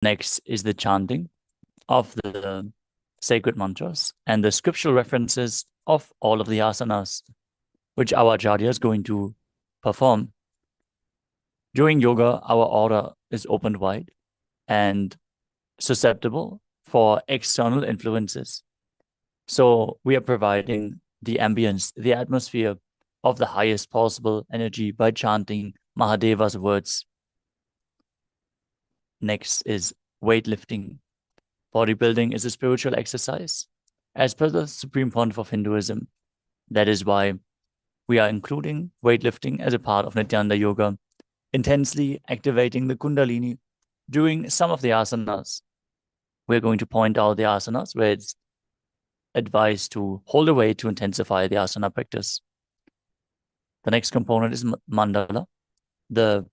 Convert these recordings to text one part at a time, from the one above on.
Next is the chanting of the sacred mantras and the scriptural references of all of the asanas, which our acharya is going to perform. During yoga, our aura is opened wide and susceptible for external influences. So we are providing the ambience, the atmosphere of the highest possible energy by chanting Mahadeva's words. Next is weightlifting. Bodybuilding is a spiritual exercise, as per the Supreme Pontiff of Hinduism. That is why we are including weightlifting as a part of Nithyananda Yoga, intensely activating the Kundalini during some of the asanas. We're going to point out the asanas where it's advised to hold the weight to intensify the asana practice. The next component is mandala, the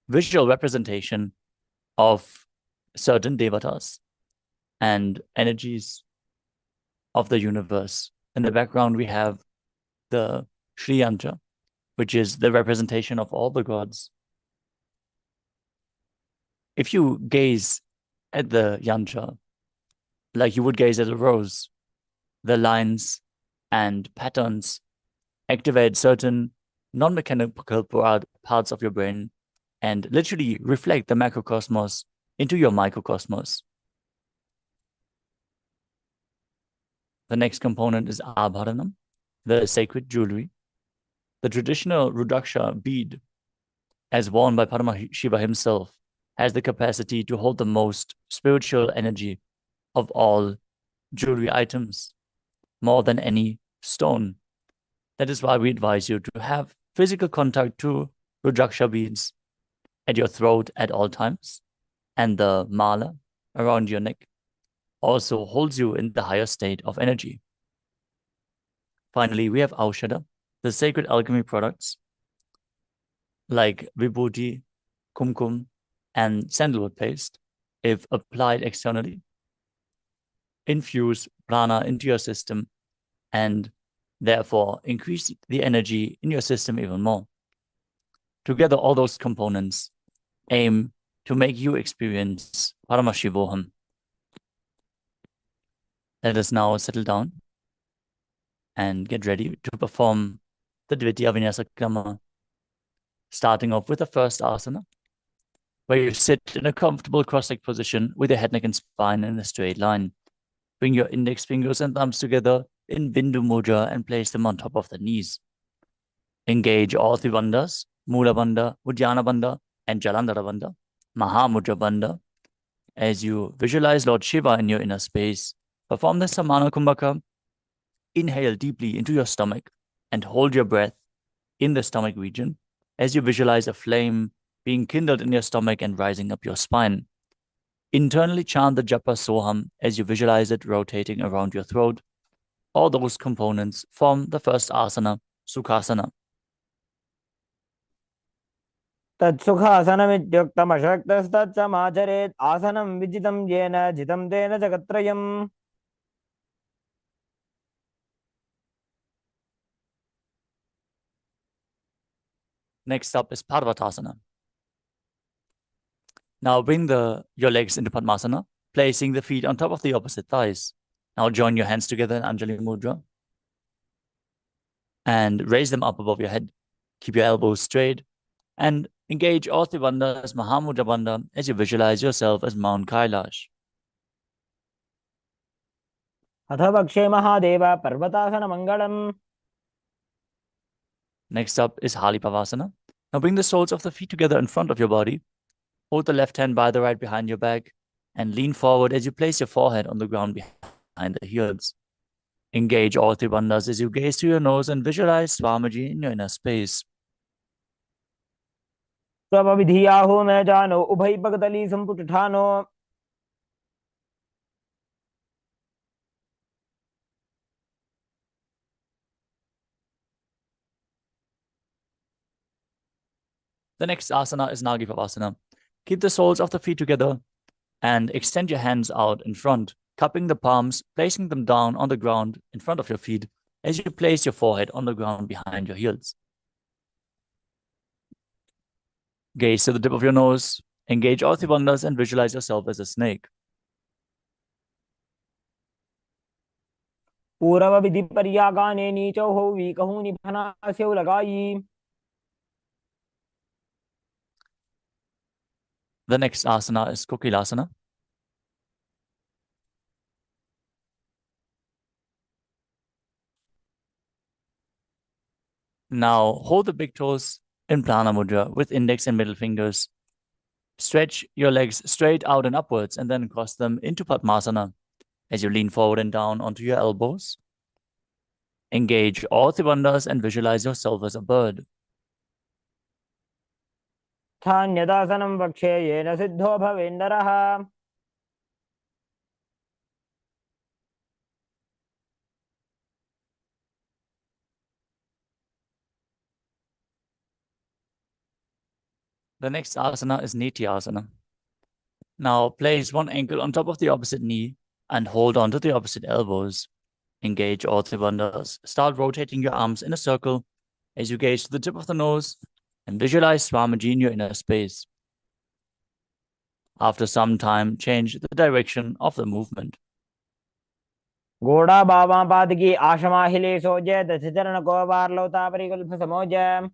visual representation of certain devatas and energies of the universe. In the background, we have the Shri Yantra, which is the representation of all the gods. If you gaze at the yantra like you would gaze at a rose, the lines and patterns activate certain non-mechanical parts of your brain and literally reflect the macrocosmos into your microcosmos. The next component is abharanam, the sacred jewelry. The traditional Rudraksha bead, as worn by Paramashiva himself, has the capacity to hold the most spiritual energy of all jewelry items, more than any stone. That is why we advise you to have physical contact to Rudraksha beads at your throat at all times, and the mala around your neck also holds you in the higher state of energy. Finally, we have Aushada, the sacred alchemy products like vibhuti, kumkum, and sandalwood paste, if applied externally, infuse prana into your system and therefore increase the energy in your system even more. Together, all those components aim to make you experience Paramashivoham. Let us now settle down and get ready to perform the Dvitiya Vinyasa Krama, starting off with the first asana, where you sit in a comfortable cross-legged position with your head, neck, and spine in a straight line. Bring your index fingers and thumbs together in Bindu Mudra and place them on top of the knees. Engage all three bandhas, Mula Bandha, Uddiyana Bandha, and Jalandhara Bandha, Mahamudra Bandha. As you visualize Lord Shiva in your inner space, perform the Samana Kumbhaka. Inhale deeply into your stomach and hold your breath in the stomach region as you visualize a flame being kindled in your stomach and rising up your spine. Internally chant the japa soham as you visualize it rotating around your throat. All those components form the first asana, Sukhasana. तत्सुखासनमित्युक्तमशक्तस्तत्समाचरेत् आसनं विजितं येन जितं तेन जगत्त्रयम्. Next up is Parvatasana. Now bring your legs into Padmasana, placing the feet on top of the opposite thighs. Now join your hands together in Anjali Mudra and raise them up above your head. Keep your elbows straight and engage all three bandhas, Mahamudra Bandha, as you visualize yourself as Mount Kailash. अथ वक्षे Mahadev पर्वतासनमङ्गलम्. Next up is Halipavasana. Now bring the soles of the feet together in front of your body. Hold the left hand by the right behind your back and lean forward as you place your forehead on the ground behind the heels. Engage all three bandhas as you gaze to your nose and visualize Swamiji in your inner space. स्वविधियाहो मैं जानो उभय पगतली संपुट ठानो. The next asana is Nagipavasana. Keep the soles of the feet together and extend your hands out in front, cupping the palms, placing them down on the ground in front of your feet as you place your forehead on the ground behind your heels. Gaze to the tip of your nose Engage all three bandhas and visualize yourself as a snake. पूर्व विधि पर्यागाने नीचौ हो वीकहु निभनास्यौ लगाई. The next asana is Kokilasana. Now hold the big toes in Prana Mudra with index and middle fingers. Stretch your legs straight out and upwards and then cross them into Padmasana as you lean forward and down onto your elbows. Engage all three bandhas and visualize yourself as a bird. स्थान्यदासनं वक्षे yen Sidho भवेन्नरः. The next asana is Nithyananda. Now place one ankle on top of the opposite knee and hold on to the opposite elbows. Engage all three bandhas. Start rotating your arms in a circle as you gaze to the tip of the nose and visualize Swamiji in your inner space. After some time, change the direction of the movement. घोड़ा बावां पाद की आशमा हिले सोजे दस चरण को बार लौता परिकल्प समोजे.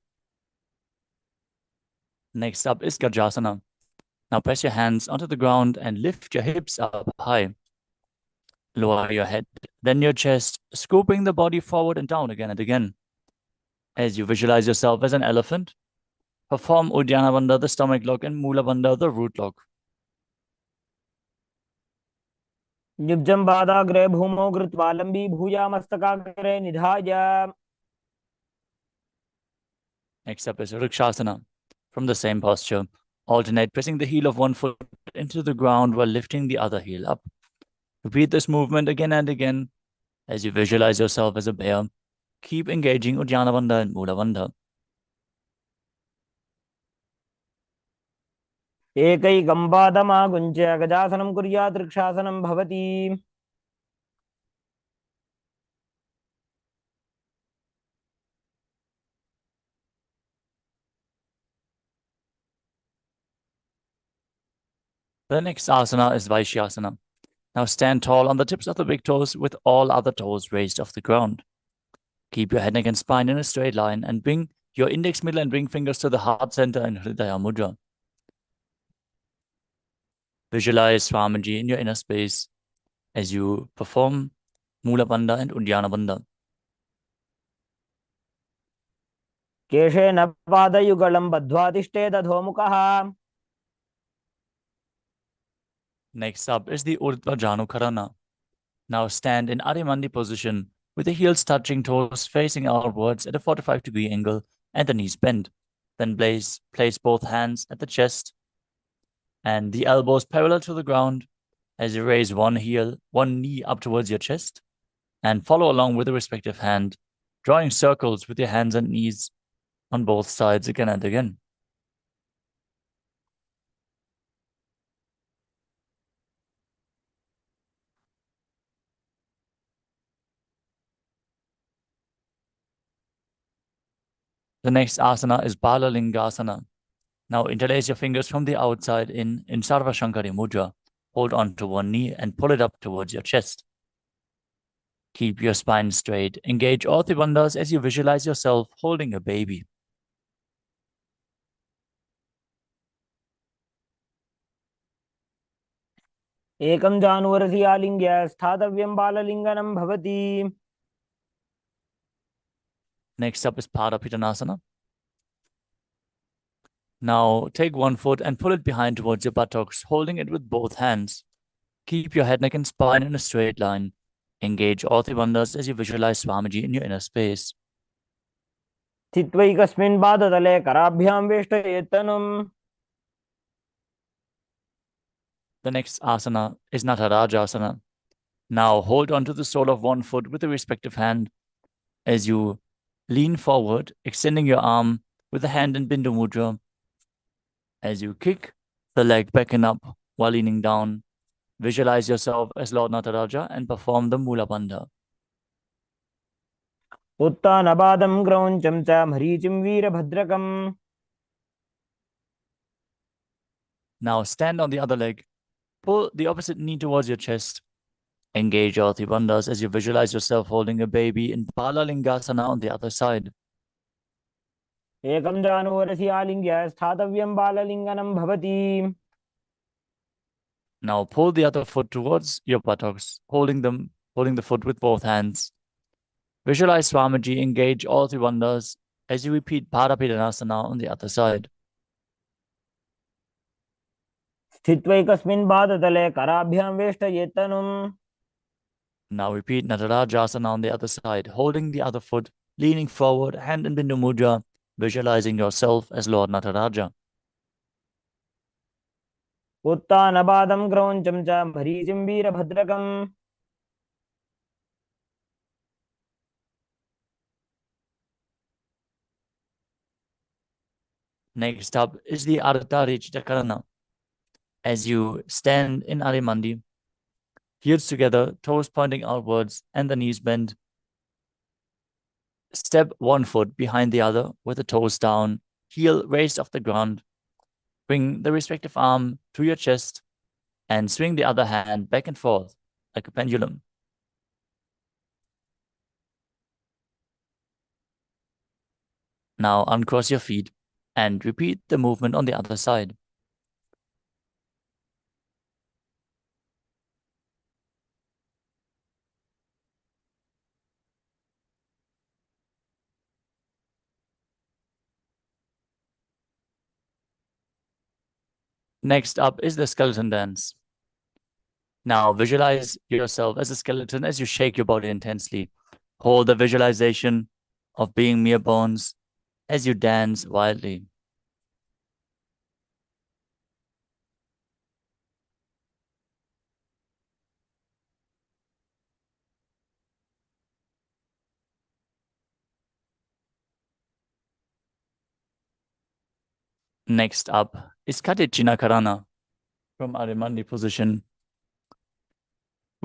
Next up is Gajasana. Now press your hands onto the ground and lift your hips up high. Lower your head, then your chest, scooping the body forward and down again and again. As you visualize yourself as an elephant, perform Uddiyana Bandha, the stomach lock, and Mula Bandha, the root lock. निब्जं पादाग्रे भूमौ कृत्वा लम्बी भुजा मस्तकाग्रे निधाय. Next up is Vrikshasana. From the same posture, alternate pressing the heel of one foot into the ground while lifting the other heel up. Repeat this movement again and again as you visualize yourself as a bear. Keep engaging Uddiyana Bandha and Mula Bandha. एकैकं पादमागुञ्च्य गजासनं कुर्यात् वृक्षासनं भवति. The next asana is Vaishyasana. Now stand tall on the tips of the big toes with all other toes raised off the ground. Keep your head, neck, and spine in a straight line and bring your index, middle, and ring fingers to the heart center in Hridaya Mudra. Visualize Swamiji in your inner space as you perform Mula Bandha and Uddiyana Bandha. केशेन पादयुगलं बद्ध्वा तिष्ठेत अधोमुखः. Next up is the Urdhva Janukarana. Now stand in Adimandi position with the heels touching toes facing outwards at a 45-degree angle and the knees bent. Then place both hands at the chest and the elbows parallel to the ground as you raise one knee up towards your chest and follow along with the respective hand, drawing circles with your hands and knees on both sides again and again. The next asana is Balalingasana. Now interlace your fingers from the outside in Sarva Shankari Mudra. Hold on to one knee and pull it up towards your chest. Keep your spine straight. Engage all three bandhas as you visualize yourself holding a baby. एकं जानुवरसि आलिङ्ग्य स्थातव्यं बाललिङ्गनं भवति. Next up is Parapittanasana. Now take one foot and pull it behind towards your buttocks, holding it with both hands. Keep your head, neck, and spine in a straight line. Engage all three bandhas as you visualize Swamiji in your inner space. स्थित्वैकस्मिन् पादतले कराभ्यां वेष्टयेत् तनुम्. The next asana is Natarajasana. Now hold onto the sole of one foot with the respective hand as you lean forward, extending your arm with the hand in Bindu Mudra. As you kick the leg back and up while leaning down, visualize yourself as Lord Nataraja and perform the Mula Bandha. उत्तानपादं क्रौञ्चं च मरीचिं वीरभद्रकम्. Now stand on the other leg. Pull the opposite knee towards your chest. Engage earthy bandhas as you visualize yourself holding a baby in Balalingasana on the other side. एकं जानुवरसि आलिङ्ग्य स्थातव्यं बाललिङ्गनं भवति. Now pull the other foot towards your buttocks, holding the foot with both hands. Visualize Swamiji engage all three bandhas as you repeat Parapidanasana on the other side. स्थित्वैकस्मिन् पादतले कराभ्यां वेष्टयेत् तनुम्. Now repeat Natarajasana on the other side, holding the other foot, leaning forward, hand in Bindu Mudra, visualizing yourself as Lord Nataraja. उत्तानपादं क्रौञ्चं च मरीचिं वीरभद्रकम्. Next up is the Ardhari Chakarana. As you stand in Arimandi, heels together, toes pointing outwards, and the knees bent. Step one foot behind the other with the toes down, heel raised off the ground. Bring the respective arm to your chest and swing the other hand back and forth like a pendulum. Now uncross your feet and repeat the movement on the other side. Next up is the skeleton dance. Now visualize yourself as a skeleton as you shake your body intensely. Hold the visualization of being mere bones as you dance wildly. Next up is Katichina Karana from Arimandi position.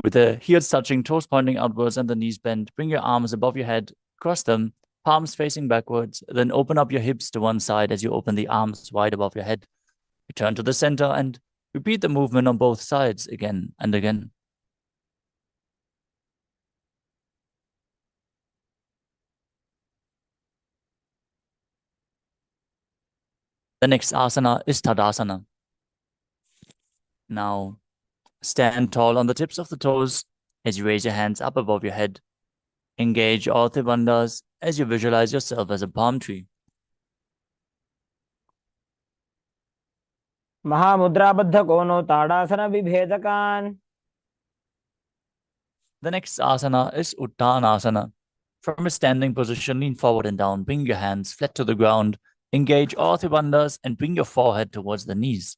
With the heels touching, toes pointing outwards and the knees bent, bring your arms above your head, cross them, palms facing backwards, then open up your hips to one side as you open the arms wide above your head. Return to the center and repeat the movement on both sides again and again. The next asana is Tadasana. Now, stand tall on the tips of the toes as you raise your hands up above your head. Engage all three bandhas as you visualize yourself as a palm tree. महामुद्राबद्ध कोनो ताड़ासन विभेदकान्. The next asana is Uttanasana. From a standing position, lean forward and down. Bring your hands flat to the ground. Engage all three bandhas and bring your forehead towards the knees.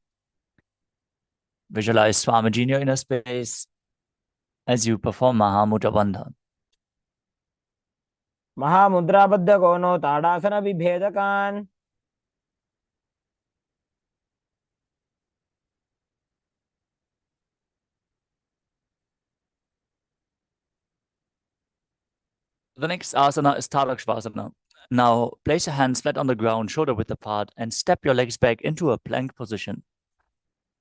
Visualize Swamiji in your inner space as you perform Mahamudra Bandha. महामुद्राबद्ध कोनो ताड़ासन विभेदकान्. The next asana is Tadakshvasana. Now, place your hands flat on the ground, shoulder width apart, and step your legs back into a plank position.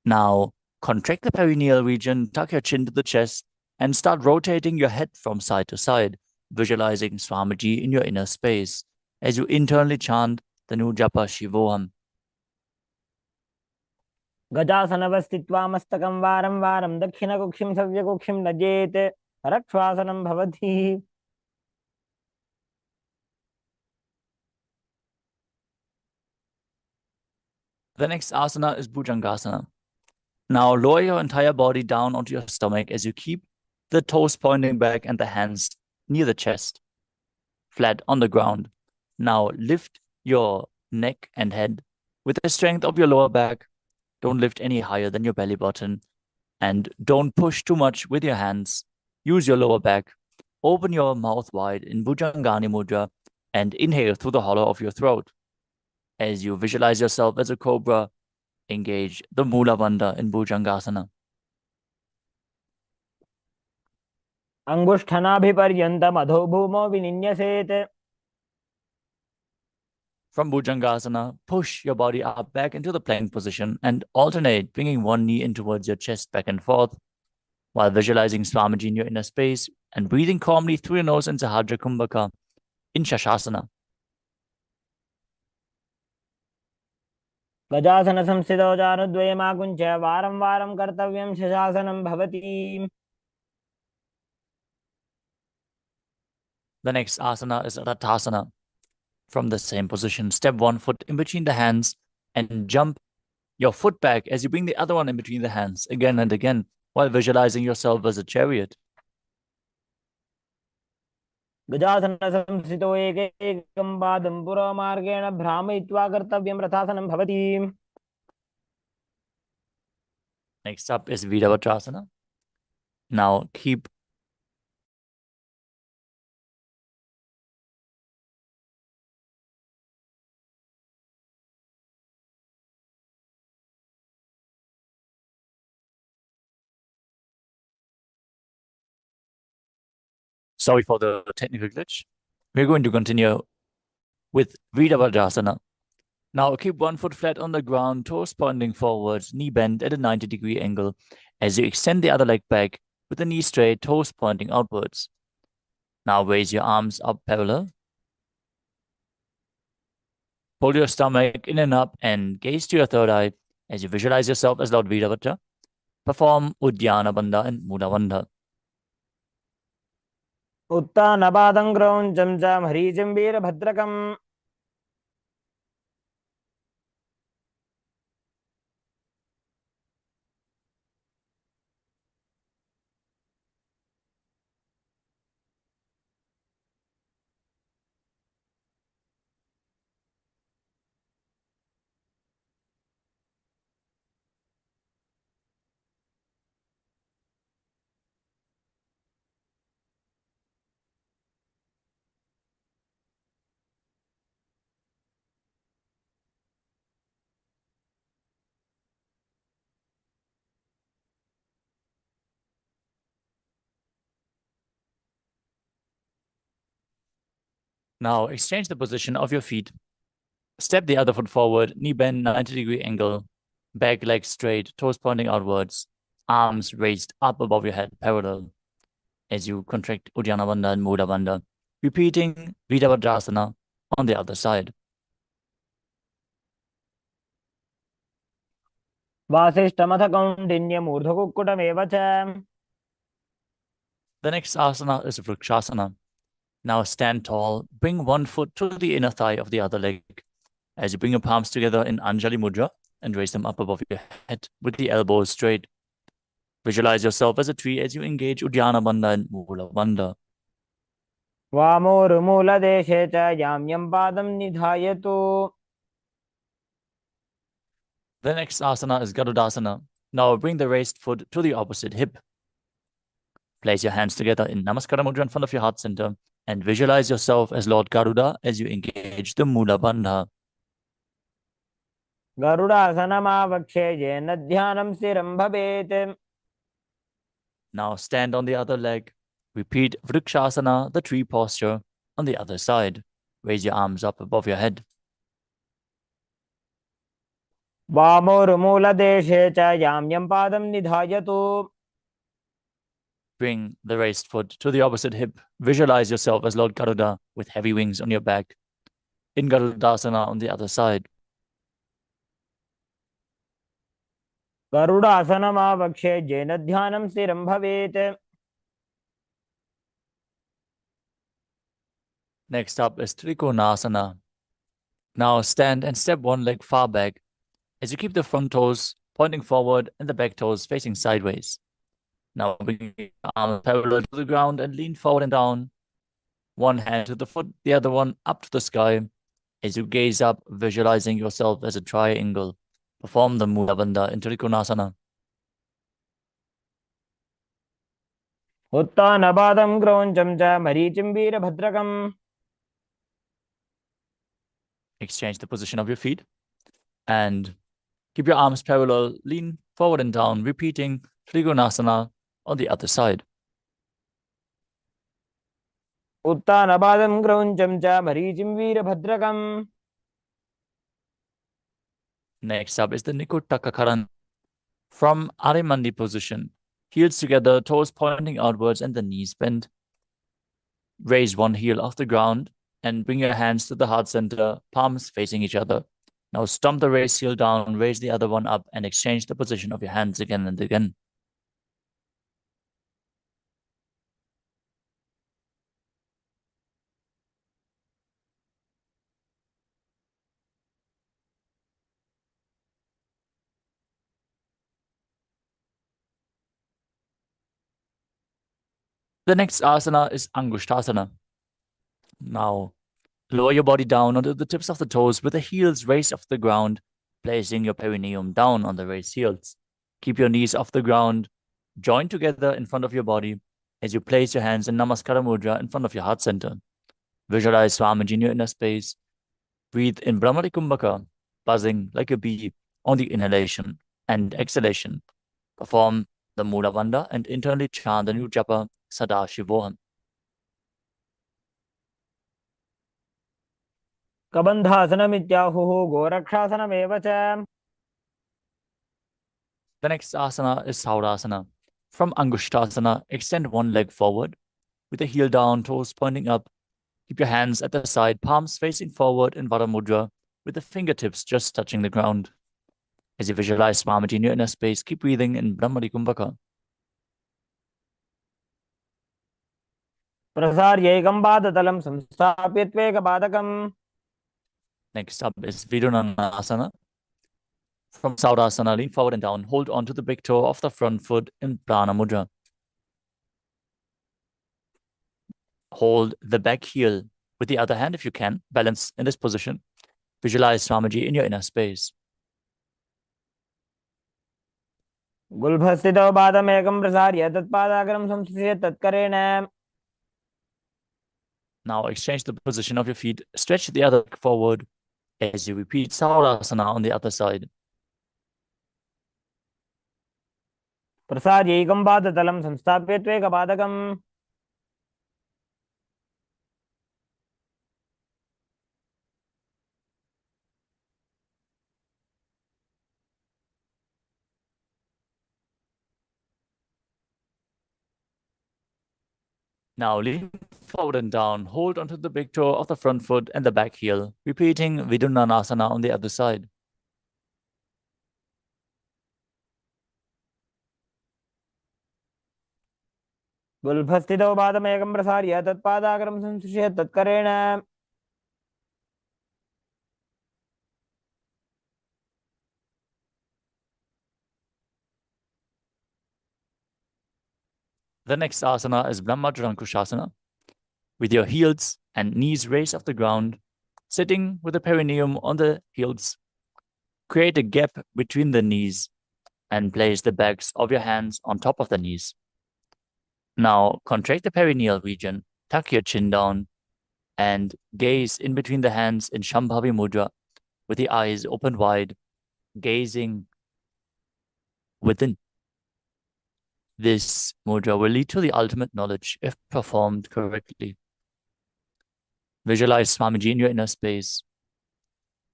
Now, contract the perineal region, tuck your chin to the chest, and start rotating your head from side to side, visualizing Swamiji in your inner space as you internally chant the new japa Shivoham. गजासनवस्थित्वा मस्तकं वारं वारं दक्षिणकुक्षिं सव्यकुक्षिं नजेत् रक्ष्वासनं भवति. The next asana is Bhujangasana. Now lower your entire body down onto your stomach as you keep the toes pointing back and the hands near the chest, flat on the ground. Now lift your neck and head with the strength of your lower back. Don't lift any higher than your belly button. And don't push too much with your hands. Use your lower back. Open your mouth wide in Bhujangani Mudra and inhale through the hollow of your throat. As you visualize yourself as a cobra, engage the Mula Bandha in Bhujangasana. अंगुष्ठनाभिपर्यन्तम् अधो भूमौ विनिन्यसेत्. From Bhujangasana, push your body up back into the plank position and alternate, bringing one knee in towards your chest back and forth, while visualizing Swamiji in your inner space and breathing calmly through your nose in Sahadra Kumbhaka in Shashasana. गजासन संस्थितौ चारुद्वयमाकुञ्च्य वारं वारं कर्तव्यं शशासनं भवति. The next asana is Rathasana. From the same position, step one foot in between the hands and jump your foot back as you bring the other one in between the hands again and again while visualizing yourself as a chariot. गजासन संस्थितौ एकैकं पादं पुरमार्गेण भ्रामयित्वा कर्तव्यं रथासनं भवति. Next up is Virabhadrasana. Now keep Sorry for the technical glitch. We're going to continue with Virabhadrasana. Now keep one foot flat on the ground, toes pointing forwards, knee bent at a 90-degree angle as you extend the other leg back with the knee straight, toes pointing outwards. Now raise your arms up parallel. Pull your stomach in and up and gaze to your third eye as you visualize yourself as Lord Virabhadra. Perform Uddiyana Bandha and Mula Bandha. उत्तानपादं क्रौञ्चं च मरीचिं वीरभद्रकम्. Now exchange the position of your feet. Step the other foot forward, knee bend, 90-degree angle, back leg straight, toes pointing outwards, arms raised up above your head, parallel, as you contract Uddiyana Bandha and Mula Bandha, repeating Virabhadrasana on the other side. वासिष्ठमथ कौण्डिन्यमूर्धकुक्कुटमेव च. The next asana is Vrikshasana. Now stand tall, bring one foot to the inner thigh of the other leg as you bring your palms together in Anjali Mudra and raise them up above your head with the elbows straight. Visualize yourself as a tree as you engage Uddiyana Bandha and Mula Bandha. वामोरुमूलदेशे च याम्यं पादं निधायतु. The next asana is Garudasana. Now bring the raised foot to the opposite hip. Place your hands together in Namaskara Mudra in front of your heart center and visualize yourself as Lord Garuda as you engage the Mula Bandha. गरुडासनमावक्षे येन ध्यानं स्थिरं भवेत्. Now stand on the other leg. Repeat Vrikshasana, the tree posture, on the other side. Raise your arms up above your head. वामोरुमूलदेशे च याम्यं पादं निधायतु. Bring the raised foot to the opposite hip. Visualize yourself as Lord Garuda with heavy wings on your back. In Garudasana on the other side. गरुडासनमावक्षे येन ध्यानं स्थिरं भवेत्. Next up is Trikonasana. Now stand and step one leg far back as you keep the front toes pointing forward and the back toes facing sideways. Now bring your arms parallel to the ground and lean forward and down. One hand to the foot, the other one up to the sky. As you gaze up, visualizing yourself as a triangle. Perform the Mula Bandha in Trikonasana. उत्तानपादं क्रौञ्चं च मरीचिं वीरभद्रकम्. Exchange the position of your feet and keep your arms parallel, lean forward and down, repeating Trikonasana on the other side. उत्तानपादं क्रौञ्चं च मरीचिं वीरभद्रकम्. Next up is the Nikutaka. From Arimandi position, heels together, toes pointing outwards, and the knees bent. Raise one heel off the ground and bring your hands to the heart center, palms facing each other. Now stomp the raised heel down, raise the other one up, and exchange the position of your hands again and again. The next asana is Angushtasana. Now, lower your body down onto the tips of the toes with the heels raised off the ground, placing your perineum down on the raised heels. Keep your knees off the ground, join together in front of your body as you place your hands in Namaskara Mudra in front of your heart center. Visualize Swamiji in your inner space. Breathe in Brahmari Kumbhaka, buzzing like a bee on the inhalation and exhalation. Perform the Mula Bandha and internally chant the new japa Sadashivoham. कबन्धासनमित्याहुः गोरक्षासनमेव च. The next asana is Saurasana. From Angushtasana, extend one leg forward with the heel down, toes pointing up. Keep your hands at the side, palms facing forward in Vara Mudra with the fingertips just touching the ground. As you visualize Swamiji in your inner space, keep breathing in Brahmari Kumbhaka. प्रसार्यैकं पादतलं संस्थाप्य त्वेकपादकम्. Next up is Vidunanasana. From Saurasana, lean forward and down. Hold on to the big toe of the front foot in Prana Mudra. Hold the back heel with the other hand if you can. Balance in this position. Visualize Swamiji in your inner space. गुल्भस्थितौ पादमेकं प्रसार्य तत्पादाग्रं संस्थित्य तत्करेण. Now exchange the position of your feet. Stretch the other leg forward as you repeat Saurasana on the other side. प्रसार्यैकं पादतलं संस्थाप्य त्वेकपादकम्. Now lean forward and down. Hold onto the big toe of the front foot and the back heel. Repeating Vidunanasana on the other side. गुल्भस्थितौ पादमेकं प्रसार्य तत्पादाग्रं संस्पृश्य तत्करेण. The next asana is Brahmajarankushasana. With your heels and knees raised off the ground, sitting with the perineum on the heels. Create a gap between the knees and place the backs of your hands on top of the knees. Now contract the perineal region, tuck your chin down, and gaze in between the hands in Shambhavi Mudra with the eyes open wide, gazing within. This mudra will lead to the ultimate knowledge if performed correctly. Visualize Swamiji in your inner space.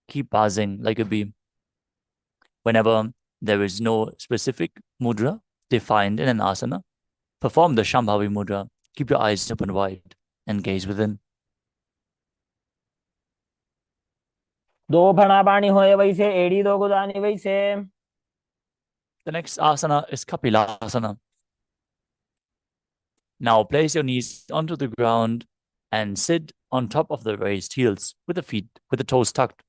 Keep buzzing like a bee. Whenever there is no specific mudra defined in an asana, perform the Shambhavi mudra. Keep your eyes open wide and gaze within. दो फणा पानी होए वैसे एड़ी दो गुदानी वैसे. The next asana is Kapilasana. Now place your knees onto the ground and sit on top of the raised heels with the toes tucked.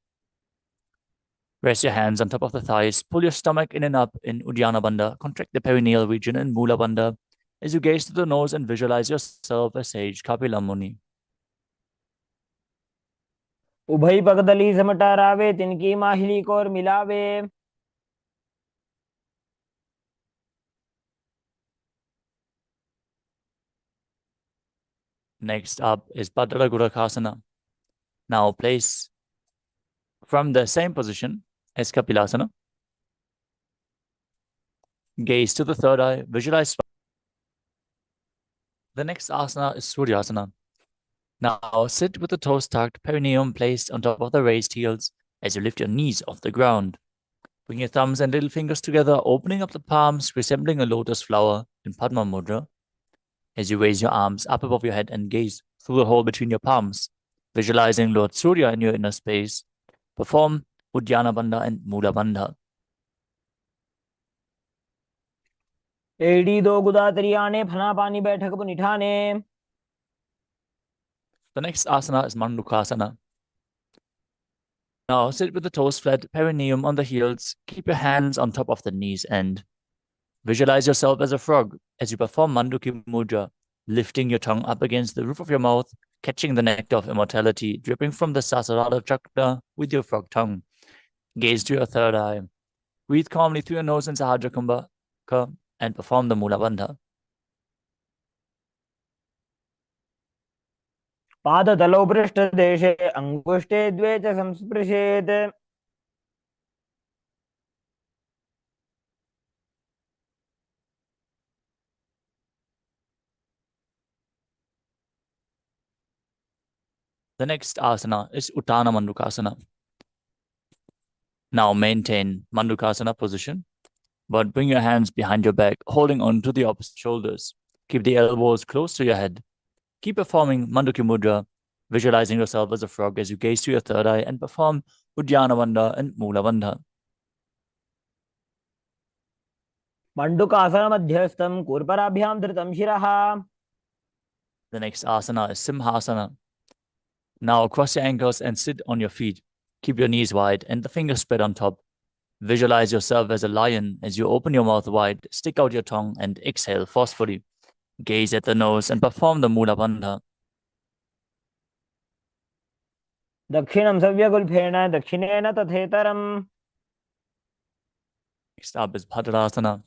Rest your hands on top of the thighs. Pull your stomach in and up in Uddiyana Bandha. Contract the perineal region in Mula Bandha as you gaze to the nose and visualize yourself as sage Kapila Muni. उभई पगदली समटारावे तिनकी माहिली कोर मिलावे. Next up is Bhadragurakasana. Now place from the same position as Kapilasana. Gaze to the third eye. Visualize. The next asana is Suryasana. Now sit with the toes tucked, perineum placed on top of the raised heels as you lift your knees off the ground. Bring your thumbs and little fingers together, opening up the palms, resembling a lotus flower in Padma Mudra. As you raise your arms up above your head and gaze through the hole between your palms, visualizing Lord Surya in your inner space, perform Uddiyana Bandha and Mula Bandha. एडी दो गुदा तरियाने फना पानी बैठक पुनिठाने. The next asana is Mandukasana. Now sit with the toes flat, perineum on the heels. Keep your hands on top of the knees and visualize yourself as a frog as you perform Manduki Mudra, lifting your tongue up against the roof of your mouth, catching the nectar of immortality dripping from the Sasarada chakra with your frog tongue. Gaze to your third eye. Breathe calmly through your nose in Sahaja Kumbhaka and perform the Mula Bandha. पादतलौ पृष्ठदेशे अङ्गुष्ठे द्वे च संस्पृशेत्. The next asana is Uttana Mandukasana. Now maintain Mandukasana position, but bring your hands behind your back, holding on to the opposite shoulders. Keep the elbows close to your head. Keep performing Manduki Mudra, visualizing yourself as a frog as you gaze to your third eye and perform Uddiyana Bandha and Mula Bandha. मण्डुकासन मध्यस्थं कूर्पराभ्यां धृतं शिरः. The next asana is Simhasana. Now cross your ankles and sit on your feet. Keep your knees wide and the fingers spread on top. Visualize yourself as a lion as you open your mouth wide, stick out your tongue, and exhale forcefully. Gaze at the nose and perform the Mula Bandha. दक्षिणं सव्यगुल्फेन दक्षिणेन तथेतरम्. Next up is Bhadrasana.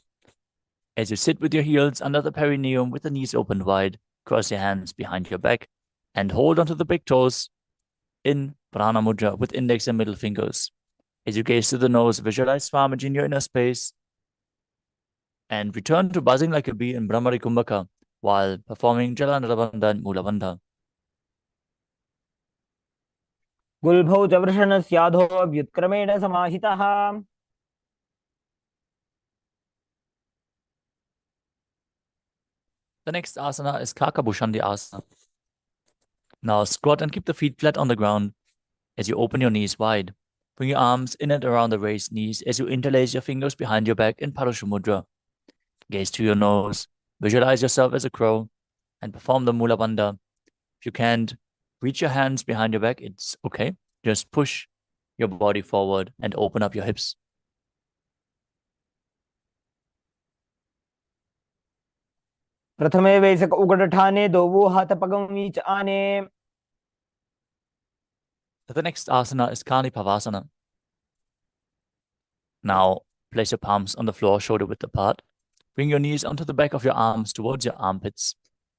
As you sit with your heels under the perineum with the knees open wide, cross your hands behind your back and hold onto the big toes in Prana Mudra with index and middle fingers. As you gaze to the nose, visualize Swamiji in your inner space and return to buzzing like a bee in Brahmari Kumbhaka while performing Jalanara Bandha and Mula Bandha. गुल्भौ च वृषणस्याधो व्युत्क्रमेण समाहितः. The next asana is Kakabhushandi Asana. Now squat and keep the feet flat on the ground as you open your knees wide. Bring your arms in and around the raised knees as you interlace your fingers behind your back in Parashu Mudra. Gaze to your nose, visualize yourself as a crow, and perform the Mula Bandha. If you can't reach your hands behind your back, it's okay. Just push your body forward and open up your hips. प्रथमे वैसक उगडठाने दोवो हाथ पगम वीच आने. The next asana is Kanipavasana. Now place your palms on the floor, shoulder width apart. Bring your knees onto the back of your arms towards your armpits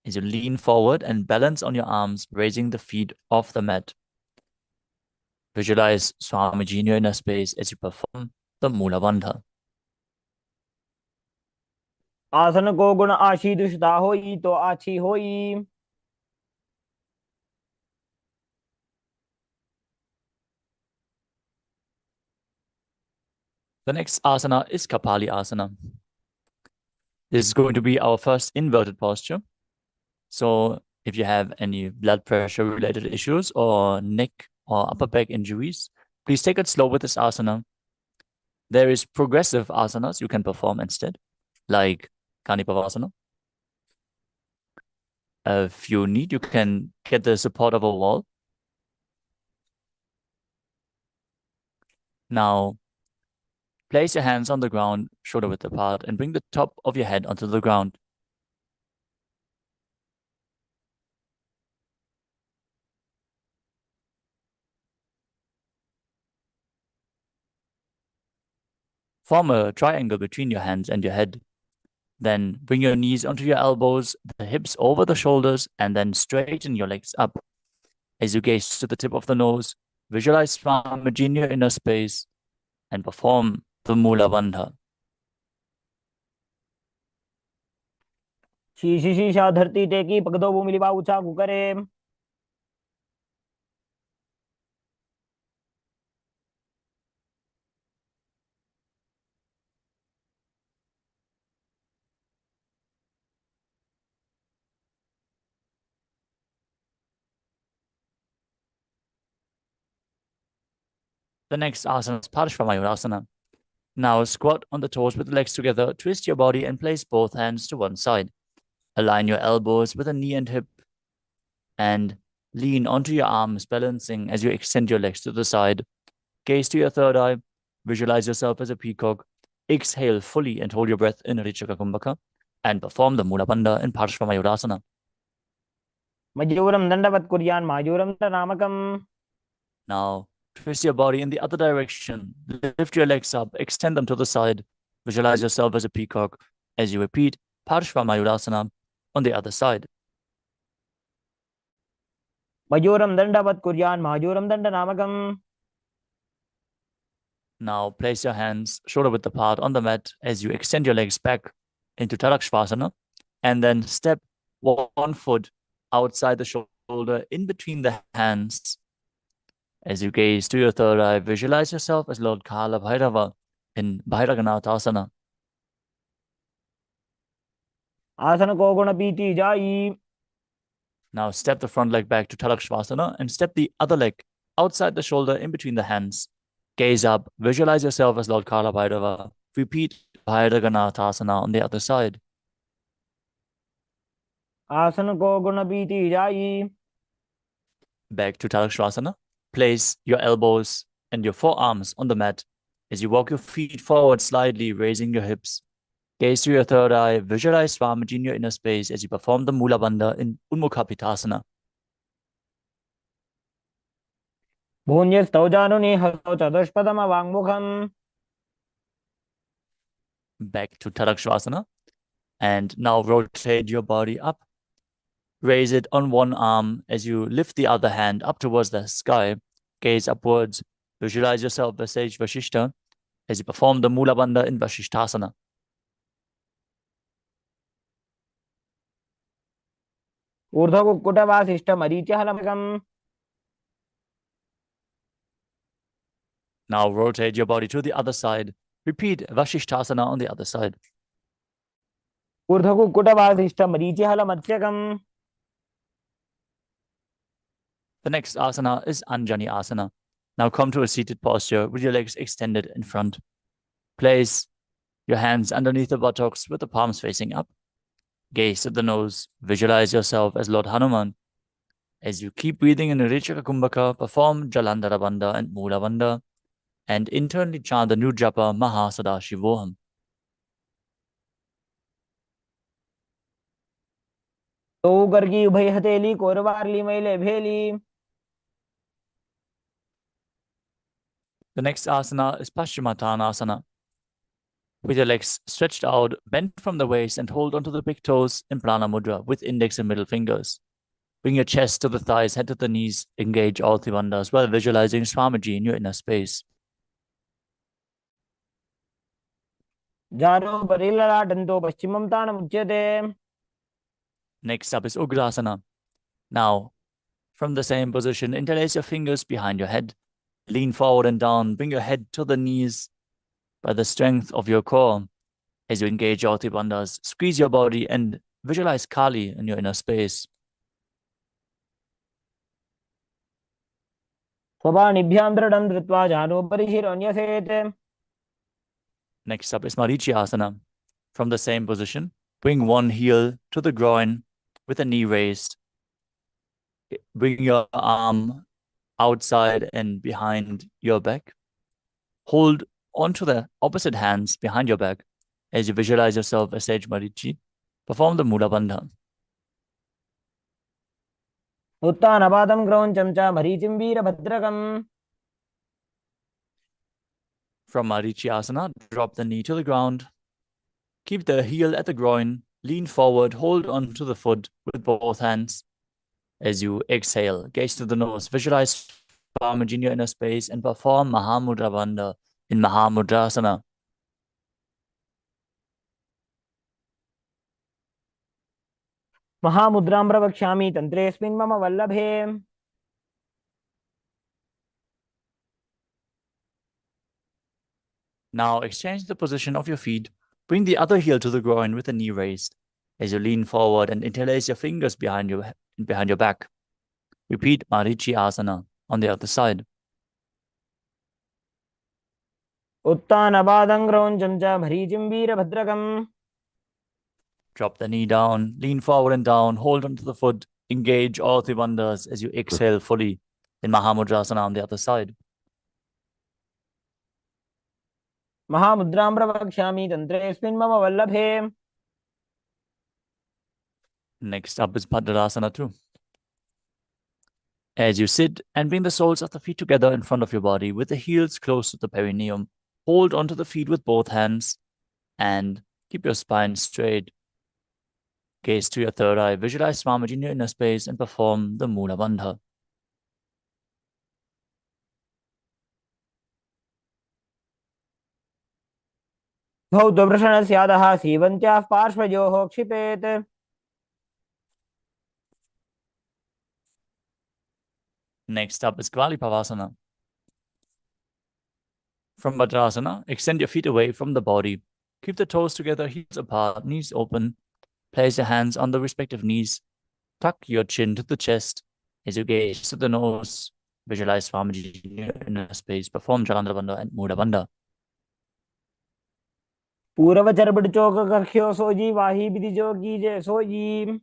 as you lean forward and balance on your arms, raising the feet off the mat. Visualize Swamiji in your inner space as you perform the Mula Bandha. आसन को गुण आशीदुषता होई तो आछी होई. The next asana is Kapali Asana. This is going to be our first inverted posture. So if you have any blood pressure related issues or neck or upper back injuries, please take it slow with this asana. There is progressive asanas you can perform instead, like Kanipavasana. If you need, you can get the support of a wall. Now, place your hands on the ground, shoulder width apart, and bring the top of your head onto the ground. Form a triangle between your hands and your head. Then bring your knees onto your elbows, the hips over the shoulders, and then straighten your legs up. As you gaze to the tip of the nose, visualize Swamiji in your inner space and perform the Mula Bandha. शीशी शीशा धरती टेकी पगदो वो मिली बाऊ चाकू करे. The next asana is Paramashivoham. Now squat on the toes with the legs together, twist your body and place both hands to one side. Align your elbows with a knee and hip and lean onto your arms, balancing as you extend your legs to the side. Gaze to your third eye. Visualize yourself as a peacock. Exhale fully and hold your breath in Urichaka Kumbhaka and perform the Mula Bandha in Paramashivoham. Majuram dandavat kuryan majuram namakam. Now, twist your body in the other direction. Lift your legs up, extend them to the side. Visualize yourself as a peacock as you repeat Paramashivoham on the other side. Majuram dandavat kuryan majuram namakam. Now, place your hands shoulder width apart on the mat as you extend your legs back into Tadakshvasana and then step one foot outside the shoulder in between the hands. As you gaze to your third eye, visualize yourself as Lord Kala Bhairava in Bhairaganathasana. Asana ko guna piti jai. Now step the front leg back to Tadakshvasana and step the other leg outside the shoulder in between the hands. Gaze up, visualize yourself as Lord Kala Bhairava. Repeat Bhairaganathasana on the other side. Asana ko guna piti jai. Back to Tadakshvasana. Place your elbows and your forearms on the mat as you walk your feet forward slightly, raising your hips. Gaze to your third eye. Visualize Swamiji in your inner space as you perform the Mula Bandha in Unmukhapitasana. Bhunyastaujanuni hasto chadushpadama vangmukham. Back to Tadakshvasana. And now rotate your body up. Raise it on one arm as you lift the other hand up towards the sky. Gaze upwards. Visualize yourself as Sage Vashishta as you perform the Mula Bandha in Vashishtasana. Urdhakukkuta marichahalamikam. Now rotate your body to the other side. Repeat Vashishtasana on the other side. Urdhakukkuta marichahalamatyakam. The next asana is Anjani Asana. Now come to a seated posture with your legs extended in front. Place your hands underneath the buttocks with the palms facing up. Gaze at the nose. Visualize yourself as Lord Hanuman. As you keep breathing in Urichaka Kumbhaka, perform Jalandhara Bandha and Mula Bandha, and internally chant the new japa Sadashivoham. तो गर्गी उभय हथेली कोरवारली मैले भेली. The next asana is Paschimottanasana. With your legs stretched out, bend from the waist and hold onto the big toes in Prana Mudra with index and middle fingers. Bring your chest to the thighs, head to the knees, engage all three bandhas while visualizing Swamiji in your inner space. Jaro parillala danto paschimam tanam uchyate. Next up is Ugrasana. Now, from the same position, interlace your fingers behind your head. Lean forward and down. Bring your head to the knees by the strength of your core. As you engage all three bandhas, squeeze your body and visualize Kali in your inner space. Swabanibhyam dradam dhritva jano parishiranyasete. Next up is Marichi Asana. From the same position, bring one heel to the groin with the knee raised. Bring your arm outside and behind your back. Hold onto the opposite hands behind your back as you visualize yourself as Sage Marichi. Perform the Mula Bandha. Uttanabadam grauncham cha marichim veerabhadrakam. From Marichi Asana, drop the knee to the ground. Keep the heel at the groin. Lean forward. Hold onto the foot with both hands. As you exhale, gaze to the nose. Visualize Swamiji in your inner space and perform Mahamudra Bandha in Mahamudrasana. Mahamudram pravakshami tantresmin mama vallabhe. Now exchange the position of your feet. Bring the other heel to the groin with the knee raised. As you lean forward and interlace your fingers behind your back. Repeat Marichi Asana on the other side. उत्तानपादं क्रौञ्चं च भरीचिं वीरभद्रकम्. Drop the knee down, lean forward and down, hold onto the foot, engage all three bandhas as you exhale fully in Mahamudrasana on the other side. महामुद्रां प्रवक्ष्यामि तन्त्रेऽस्मिन् मम वल्लभे. Next up is Bhadrasana 2. As you sit and bring the soles of the feet together in front of your body with the heels close to the perineum, hold onto the feet with both hands and keep your spine straight. Gaze to your third eye, visualize Swamiji in your inner space and perform the Mula Bandha. धौतवृषणस्यादः सीवन्त्याः पार्श्वयोः क्षिपेत्. Next up is Kvalipavasana. From Bhadrasana, extend your feet away from the body. Keep the toes together, heels apart, knees open. Place your hands on the respective knees. Tuck your chin to the chest as you gaze to the nose. Visualize Swamiji in your inner space. Perform Jalandhara Bandha and Mula Bandha. पूर्वचर्बटचोककर्ह्यो sooji वाही विधिजोगी जय sooji.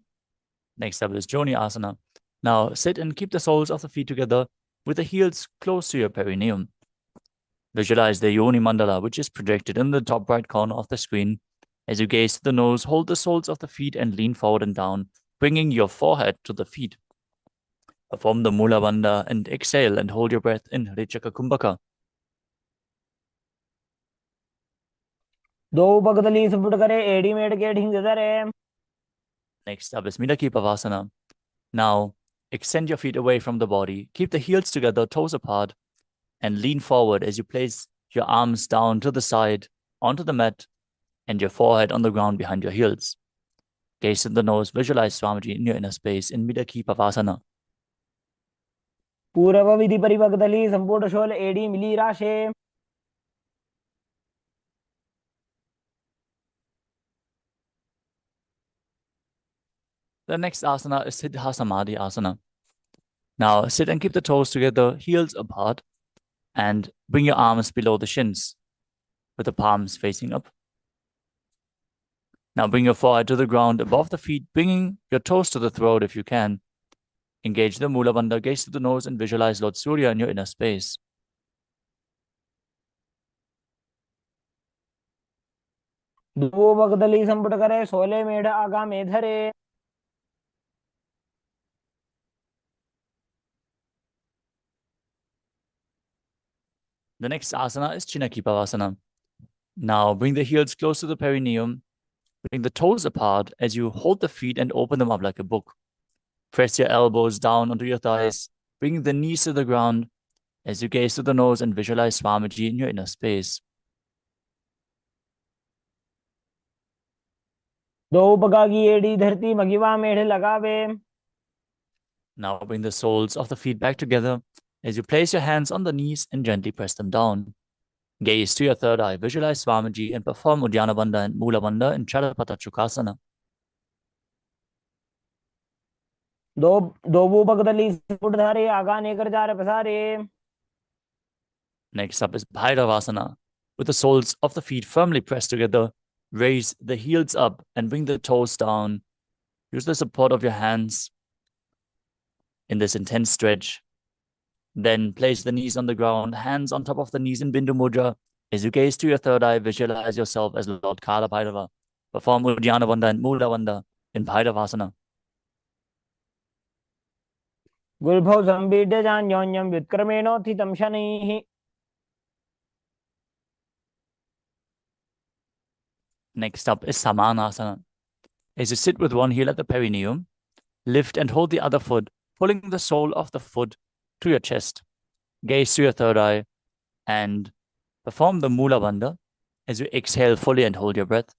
Next up is Joni Asana. Now sit and keep the soles of the feet together with the heels close to your perineum. Visualize the Yoni Mandala, which is projected in the top right corner of the screen. As you gaze to the nose, hold the soles of the feet and lean forward and down, bringing your forehead to the feet. Perform the Mula Bandha and exhale and hold your breath in Hrichaka Kumbhaka. दो पगदली सुपुट करे एड़ी made के ढिंग दरे. Next up is Midaki Pavasana. Now extend your feet away from the body. Keep the heels together, toes apart, and lean forward as you place your arms down to the side onto the mat and your forehead on the ground behind your heels. Gaze in the nose, visualize Swamiji in your inner space in Midaki Pavasana. पूर्व विधि परिपगदली संपूर्ण शोल एड़ी मिली राशे. The next asana is Siddha Samadhi Asana. Now sit and keep the toes together, heels apart, and bring your arms below the shins with the palms facing up. Now bring your forehead to the ground above the feet, bringing your toes to the throat if you can. Engage the Mula Bandha, gaze to the nose, and visualize Lord Surya in your inner space. दो पगदली संपुट करे सोले मेढ आगा में धरे. The next asana is Chinaki Pavasana. Now bring the heels close to the perineum. Bring the toes apart as you hold the feet and open them up like a book. Press your elbows down onto your thighs, bringing the knees to the ground as you gaze to the nose and visualize Swamiji in your inner space. दो पगा की एड़ी धरती मगिवा मेढ लगावे. Now bring the soles of the feet back together as you place your hands on the knees and gently press them down. Gaze to your third eye, visualize Swamiji and perform Uddiyana Bandha and Mula Bandha in Chadapata Chukasana. दो दो पगदली संपुट धारे आगा नेकर जा रे पसारे. Next up is Bhairavasana. With the soles of the feet firmly pressed together, raise the heels up and bring the toes down. Use the support of your hands in this intense stretch. Then place the knees on the ground, hands on top of the knees in Bindu Mudra. As you gaze to your third eye, visualize yourself as Lord Kala Bhairava. Perform Uddiyana Bandha and Mula Bandha in Bhairavasana. गुल्भौ संबीड्य जान्योन्यं व्युत्क्रमेणोत्थितं शनैः. Next up is Samanasana. As you sit with one heel at the perineum, lift and hold the other foot, pulling the sole of the foot to your chest. Gaze to your third eye and perform the Mula Bandha as you exhale fully and hold your breath.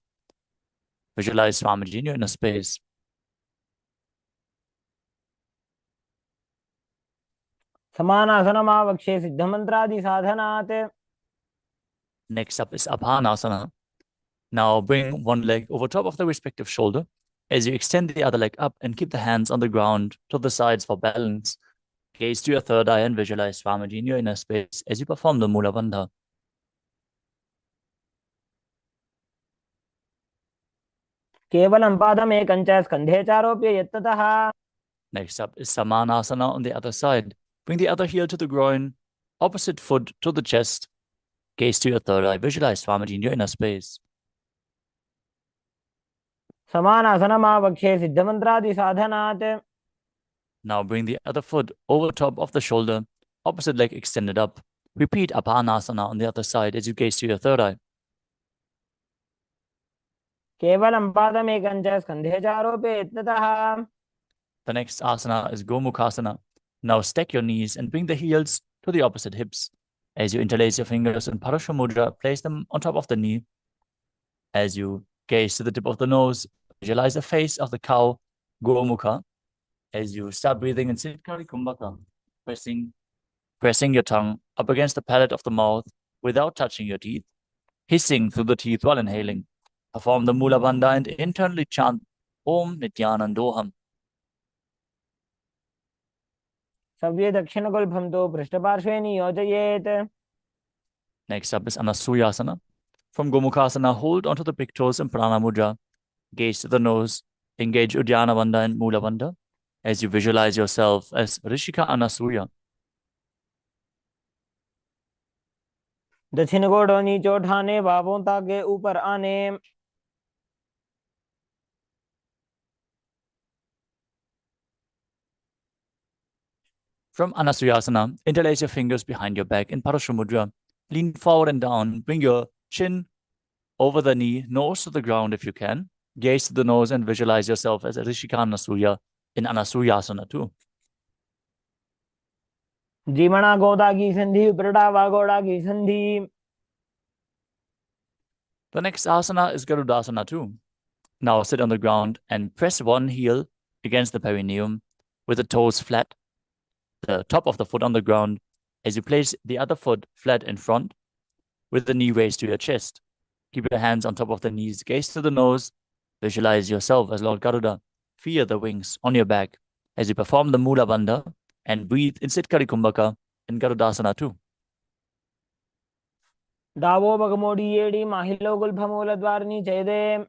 Visualize Swamiji in your inner space. समानासनमावक्षे सिद्धमन्त्रादि साधनात्. Next up is Apanasana. Now bring one leg over top of the respective shoulder as you extend the other leg up and keep the hands on the ground to the sides for balance. Gaze to your third eye and visualize Swamiji in your inner space as you perform the Mula Bandha. केवलं पादमेकं च स्कन्धे चारोप्य यत्ततः. Next up is Samanasana on the other side. Bring the other heel to the groin, opposite foot to the chest. Gaze to your third eye. Visualize Swamiji in your inner space. समानासनमावक्षे सिद्धमन्त्रादिसाधनात्. Now bring the other foot over top of the shoulder, opposite leg extended up. Repeat Apanasana on the other side as you gaze to your third eye. केवलं पादमेकं च स्कन्धे चारोप्य यत्ततः. The next asana is Gomukhasana. Now stack your knees and bring the heels to the opposite hips. As you interlace your fingers in Parasha Mudra, place them on top of the knee. As you gaze to the tip of the nose, visualize the face of the cow, Gomukha. As you start breathing in Siddhkari Kumbhaka, pressing your tongue up against the palate of the mouth without touching your teeth, hissing through the teeth while inhaling. Perform the Mula Bandha and internally chant Om Nithyanandoham. सव्ये दक्षिणगुल्फं तु पृष्ठपार्श्वे नियोजयेत्. Next up is Anasuyasana. From Gomukhasana, hold onto the big toes in Prana Mudra. Gaze to the nose. Engage Uddiyana Bandha and Mula Bandha as you visualize yourself as Rishika Anasuya. दक्षिण गोड़ नीचे उठाने, बाहों ताके ऊपर आने. From Anasuyasana, interlace your fingers behind your back in Parashu Mudra. Lean forward and down. Bring your chin over the knee, nose to the ground if you can. Gaze to the nose and visualize yourself as Rishika Anasuya in Anasuyasana too. जीमणा गोदा की संधि, उपरटा वागोड़ा की संधि. The next asana is Garudasana too. Now sit on the ground and press one heel against the perineum with the toes flat, the top of the foot on the ground, as you place the other foot flat in front with the knee raised to your chest. Keep your hands on top of the knees, gaze to the nose, visualize yourself as Lord Garuda. Feel the wings on your back as you perform the Mula Bandha and breathe in Siddhkari Kumbhaka in Garudasana too. दावो बगमोडी येडी माहिलो गुल्फमूल द्वारनी चेदे.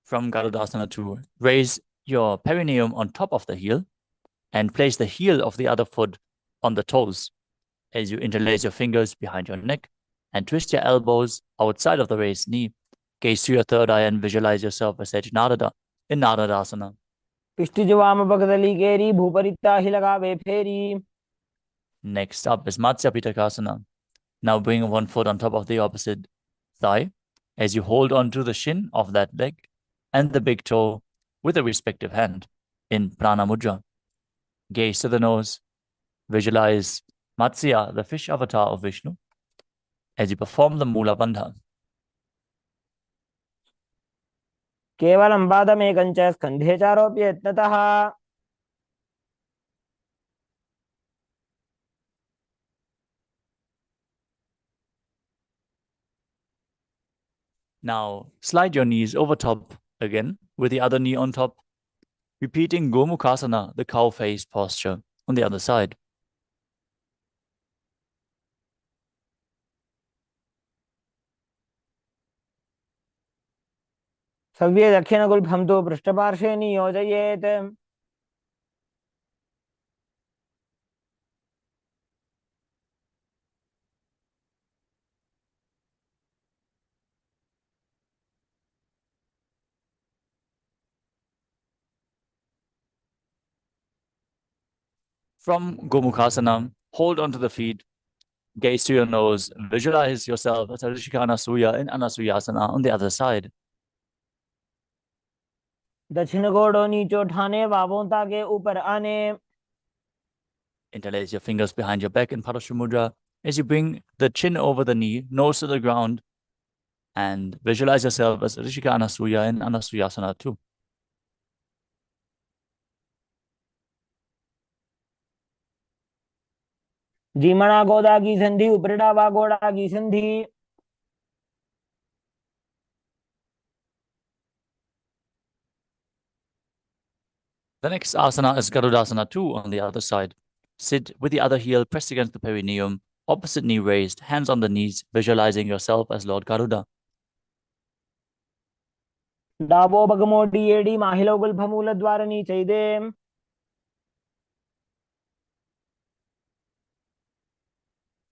From Garudasana too, raise your perineum on top of the heel and place the heel of the other foot on the toes as you interlace your fingers behind your neck and twist your elbows outside of the raised knee. Gaze to your third eye and visualize yourself as Sage Narada in Naradasana. पिष्टिजवाम बगदली केरी, भूपरिता ही लगावे फेरी. Next up is Matsya Pitakasana. Now bring one foot on top of the opposite thigh as you hold on to the shin of that leg and the big toe with a respective hand in Prana Mudra. Gaze to the nose. Visualize Matsya, the fish avatar of Vishnu, as you perform the Mula Bandha. केवलं पादमेकं च स्कन्धे चारोप्य यत्नतः. Now slide your knees over top again with the other knee on top, repeating Gomukhasana, the cow face posture on the other side. सव्ये दक्षिणगुल्फं तु पृष्ठपार्श्वे नियोजयेत्. From Gomukhasana, hold onto the feet, gaze to your nose, visualize yourself as Rishika Anasuya in Anasuyasana on the other side. दक्षिण गोड़ नीचे उठाने, बाहों ताके ऊपर आने. Interlace your fingers behind your back in Parashu Mudra as you bring the chin over the knee, nose to the ground, and visualize yourself as Rishika Anasuya in Anasuyasana too. जीमणा गोदा की संधि, उपरटा वागोड़ा की संधि. The next asana is Garudasana too on the other side. Sit with the other heel pressed against the perineum, opposite knee raised, hands on the knees, visualizing yourself as Lord Garuda. डाबो बगमोडी एडी माहिलो गुल्फमूल द्वारनी चैदे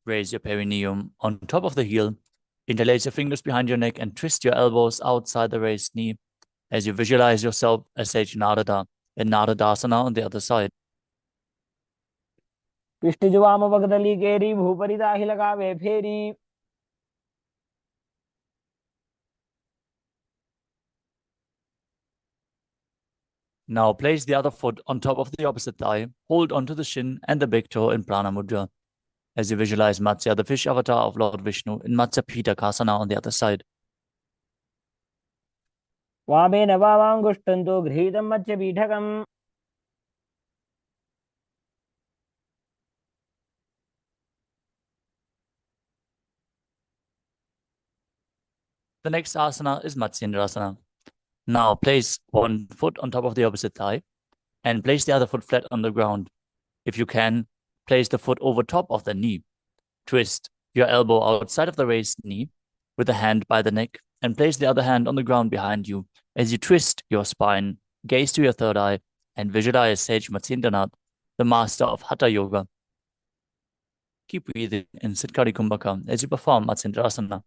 Raise your perineum on top of the heel. Interlace your fingers behind your neck and twist your elbows outside the raised knee as you visualize yourself as Sage Narada in Naradasana on the other side. पिष्टि जुवाम बगदली केरी भूपरि दाहि लगावे फेरी Now place the other foot on top of the opposite thigh. Hold onto the shin and the big toe in Prana Mudra as you visualize Matsya, the fish avatar of Lord Vishnu, in Matsya Pitakasana on the other side. वामेन वामाङ्गुष्ठन्तु गृहीतं मत्स्य पीठकम् The next asana is Matsyendrasana. Now place one foot on top of the opposite thigh and place the other foot flat on the ground. If you can, place the foot over top of the knee. Twist your elbow outside of the raised knee with the hand by the neck and place the other hand on the ground behind you. As you twist your spine, gaze to your third eye and visualize Sage Matsyendranath, the master of Hatha Yoga. Keep breathing in Siddhkari Kumbhaka as you perform Matsyendrasana.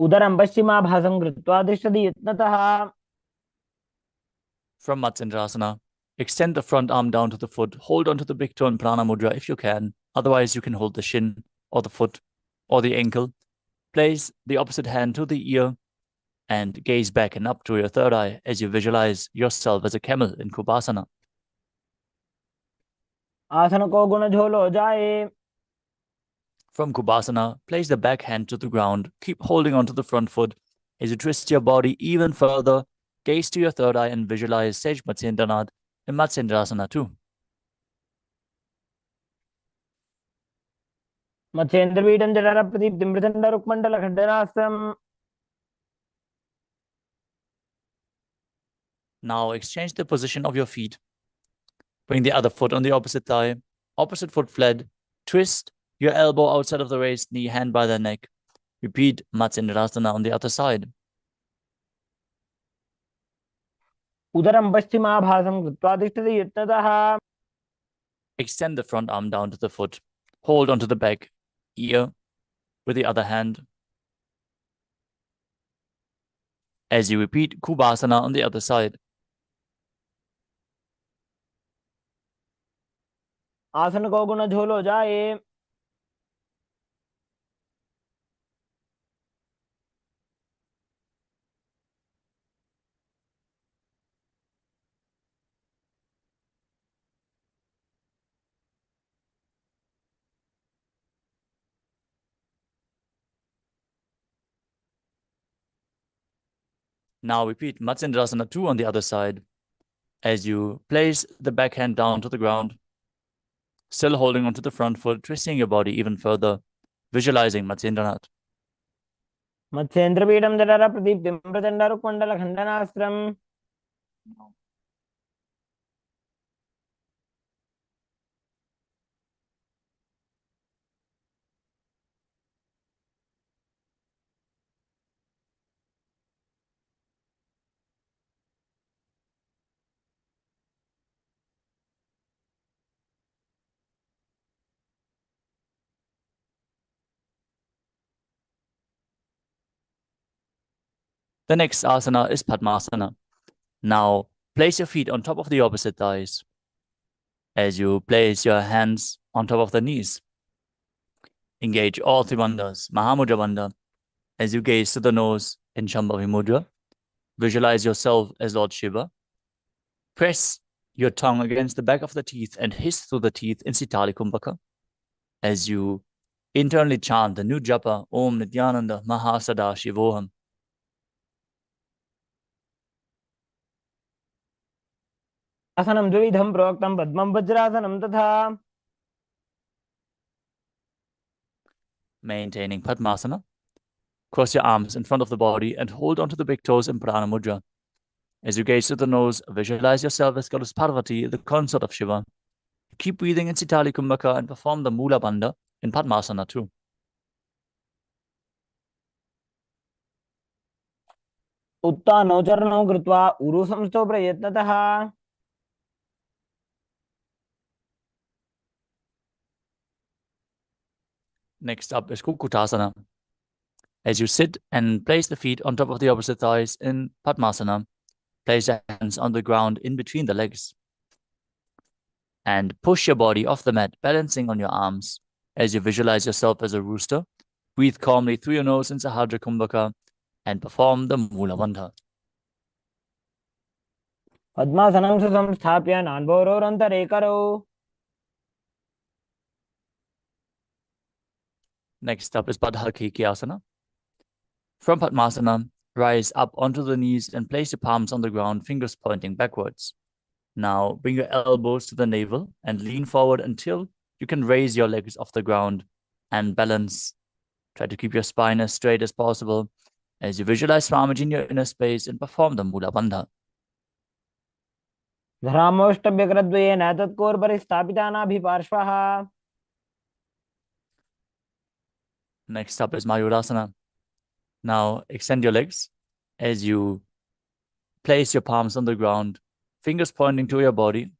उदरं पश्चिमाभासं कृत्वा तिष्ठति यत्नतः From Matsyendrasana, extend the front arm down to the foot. Hold onto the big toe in Prana Mudra if you can. Otherwise, you can hold the shin or the foot or the ankle. Place the opposite hand to the ear and gaze back and up to your third eye as you visualize yourself as a camel in Kubasana. आसन को गुण झोलो जाए From Kubasana, place the back hand to the ground. Keep holding onto the front foot as you twist your body even further. Gaze to your third eye and visualize Sage Matsyendranath in Matsyendrasana too. मत्स्येन्द्रपीठं जठरप्रदीप्तिं मृदण्डरुक्मण्डलखण्डनास्त्रम् Now exchange the position of your feet. Bring the other foot on the opposite thigh. Opposite foot flat. Twist your elbow outside of the raised knee, hand by the neck. Repeat Matsyendrasana on the other side. उदरं पश्चिमाभासं कृत्वा तिष्ठति यत्नतः Extend the front arm down to the foot. Hold onto the back ear with the other hand. As you repeat Kubasana on the other side. आसन को गुण झोलो जाए Now repeat Matsyendrasana 2 on the other side. As you place the back hand down to the ground, still holding onto the front foot, twisting your body even further, visualizing Matsyendranath. मत्स्येन्द्रपीठं जठरप्रदीप्तिं मृदण्डरुक्मण्डलखण्डनास्त्रम् The next asana is Padmasana. Now place your feet on top of the opposite thighs. As you place your hands on top of the knees, engage all three bandhas, Mahamudra Bandha. As you gaze to the nose in Shambhavi Mudra, visualize yourself as Lord Shiva. Press your tongue against the back of the teeth and hiss through the teeth in Sitali Kumbhaka. As you internally chant the new japa, Om Nithyananda Paramashivam. आसनं द्विविधं प्रोक्तं पद्मं वज्रासनं तथा Maintaining Padmasana, cross your arms in front of the body and hold onto the big toes in Prana Mudra. As you gaze to the nose, visualize yourself as Goddess Parvati, the consort of Shiva. Keep breathing in Sitali Kumbhaka and perform the Mula Bandha in Padmasana too. उत्तानौ चरणौ कृत्वा उरु संस्थौ प्रयत्नतः। Next up is Kukutasana. As you sit and place the feet on top of the opposite thighs in Padmasana, place your hands on the ground in between the legs and push your body off the mat, balancing on your arms. As you visualize yourself as a rooster, breathe calmly through your nose in Sahadra Kumbhaka and perform the Mula Bandha. पद्मासनं सुसंस्थाप्य नान्भोरोरन्तरे करौ। Next up is Asana. From Padmasana, rise up onto the knees and place your palms on the ground, fingers pointing backwards. Now bring your elbows to the navel and lean forward until you can raise your legs off the ground and balance. Try to keep your spine as straight as possible as you visualize Swamiji in your inner space and perform the Mula Bandha. धरामोष्टभ्यग्रद्वयेन तत्कोर्परि स्थापितानाभिपार्श्वः। Next up is Mayurasana. Now extend your legs as you place your palms on the ground, fingers pointing to your body,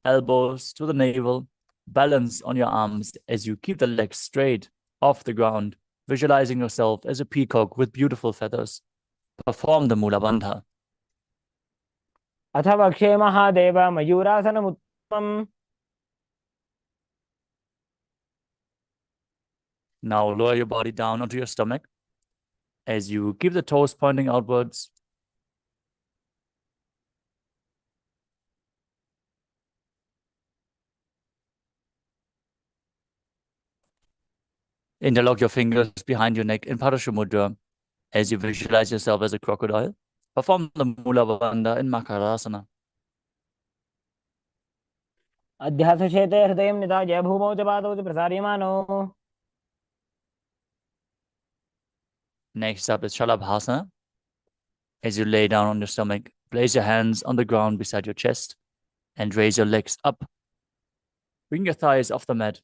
elbows to the navel, balance on your arms as you keep the legs straight off the ground, visualizing yourself as a peacock with beautiful feathers. Perform the Mula Bandha. अथ वक्षे Mahadev मयूरासनमुत्तमम्। Now lower your body down onto your stomach as you keep the toes pointing outwards. Interlock your fingers behind your neck in Parashamudra as you visualize yourself as a crocodile. Perform the Mula Bandha in Makarasana. अध्यासशेते हृदयं निधाय भूमौ च पादौ च प्रसार्यमाणौ। Next up is Shalabhasana. As you lay down on your stomach, place your hands on the ground beside your chest and raise your legs up. Bring your thighs off the mat.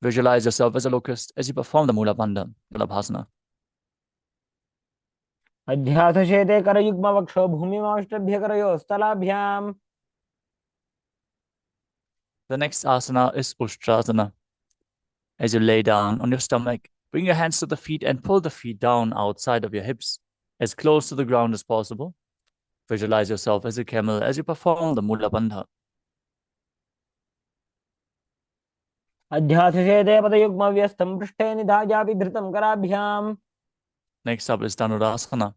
Visualize yourself as a locust as you perform the Mula Bandha, Shalabhasana. अध्यासशेते करयुग्मवक्षो भूमिमाष्टभ्यकरयोः। The next asana is Ustrasana. As you lay down on your stomach, bring your hands to the feet and pull the feet down outside of your hips, as close to the ground as possible. Visualize yourself as a camel as you perform the Mula Bandha. अध्यासशेते पदयुग्मव्यस्तं पृष्ठे निधायापि धृतं कराभ्याम्। Next up is Dhanurasana.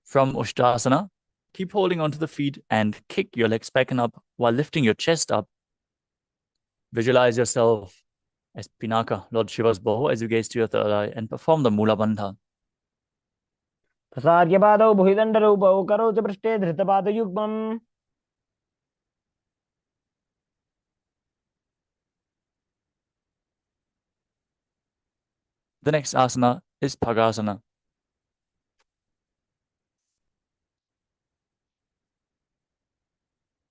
From Ustrasana, keep holding onto the feet and kick your legs back and up while lifting your chest up. Visualize yourself as Pinaka, Lord Shiva's bow, as you gaze to your third eye and perform the Mula Bandha. प्रसार्य पादौ भुजदण्डरूपौ करौ च पृष्ठे धृतपादयुग्मम्। The next asana is Bhagasana.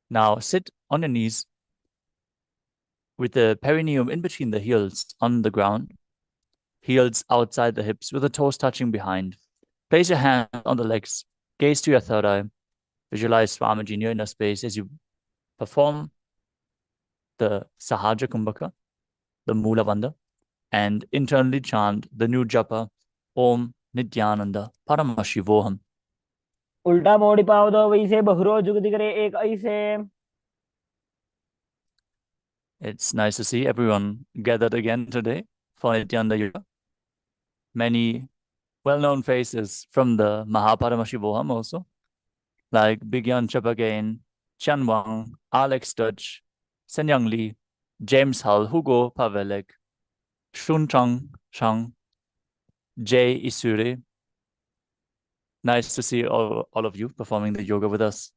Now sit on your knees with the perineum in between the heels on the ground, heels outside the hips with the toes touching behind. Place your hand on the legs, gaze to your third eye. Visualize Swamiji in your inner space as you perform the Sahaja Kumbhaka, the Mula Bandha, and internally chant the new japa, Om Nithyananda Paramashivoham. उल्टा मोड़ी पाव दो वैसे बहुरो जुगति करे एक ऐसे। It's nice to see everyone gathered again today for Nithyananda Yoga. Many well-known faces from the Paramashivoham also, like Bigyan Chapagain, Chan Wang, Alex Dutch, Senyang Lee, James Hull, Hugo Pavelek, Shun Chang Chang, Jay Isure. Nice to see all of you performing the yoga with us.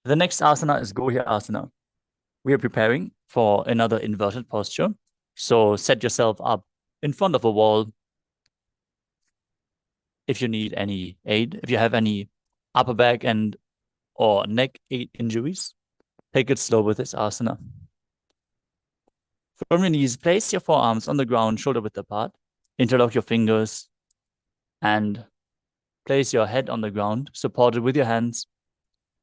The next asana is Gohya Asana. We are preparing for another inverted posture. So set yourself up in front of a wall. if you need any aid, if you have any upper back and or neck injuries, take it slow with this asana. From your knees, place your forearms on the ground, shoulder width apart. Interlock your fingers and place your head on the ground, supported with your hands.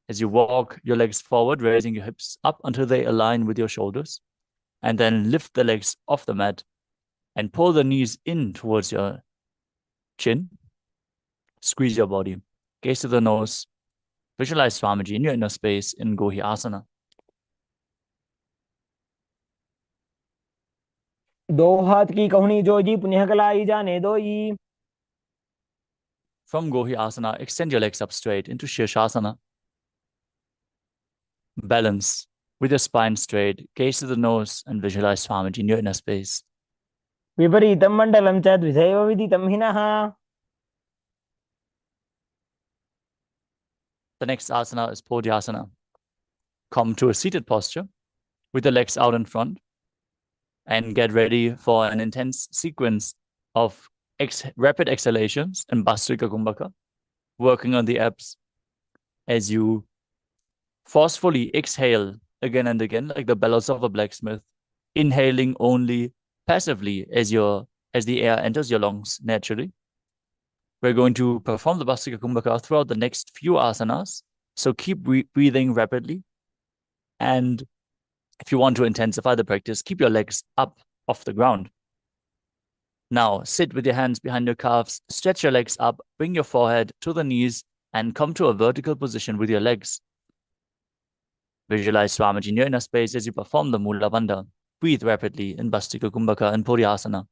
As you walk your legs forward, raising your hips up until they align with your shoulders. And then lift the legs off the mat and pull the knees in towards your chin. Squeeze your body. Gaze to the nose. Visualize Swamiji in your inner space in Gohi Asana. दो हाथ की कहुनी जो जी पुण्य कलाई जाने दो ई. From Gohi Asana, extend your legs up straight into Shirshasana. Balance with your spine straight. Gaze to the nose and visualize Swamiji in your inner space. विपरीतं मण्डलं च द्विधैव विदितं हिनः. The next asana is Podhyasana. Come to a seated posture with the legs out in front and get ready for an intense sequence of rapid exhalations and Bhastrika Kumbhaka, working on the abs as you forcefully exhale again and again, like the bellows of a blacksmith, inhaling only passively as the air enters your lungs naturally. We're going to perform the Bhastrika Kumbhaka throughout the next few asanas. So keep breathing rapidly. And if you want to intensify the practice, keep your legs up off the ground. Now, sit with your hands behind your calves, stretch your legs up, bring your forehead to the knees, and come to a vertical position with your legs. Visualize Swamiji in your inner space as you perform the Mula Bandha. Breathe rapidly in Bhastrika Kumbhaka and Podhyasana.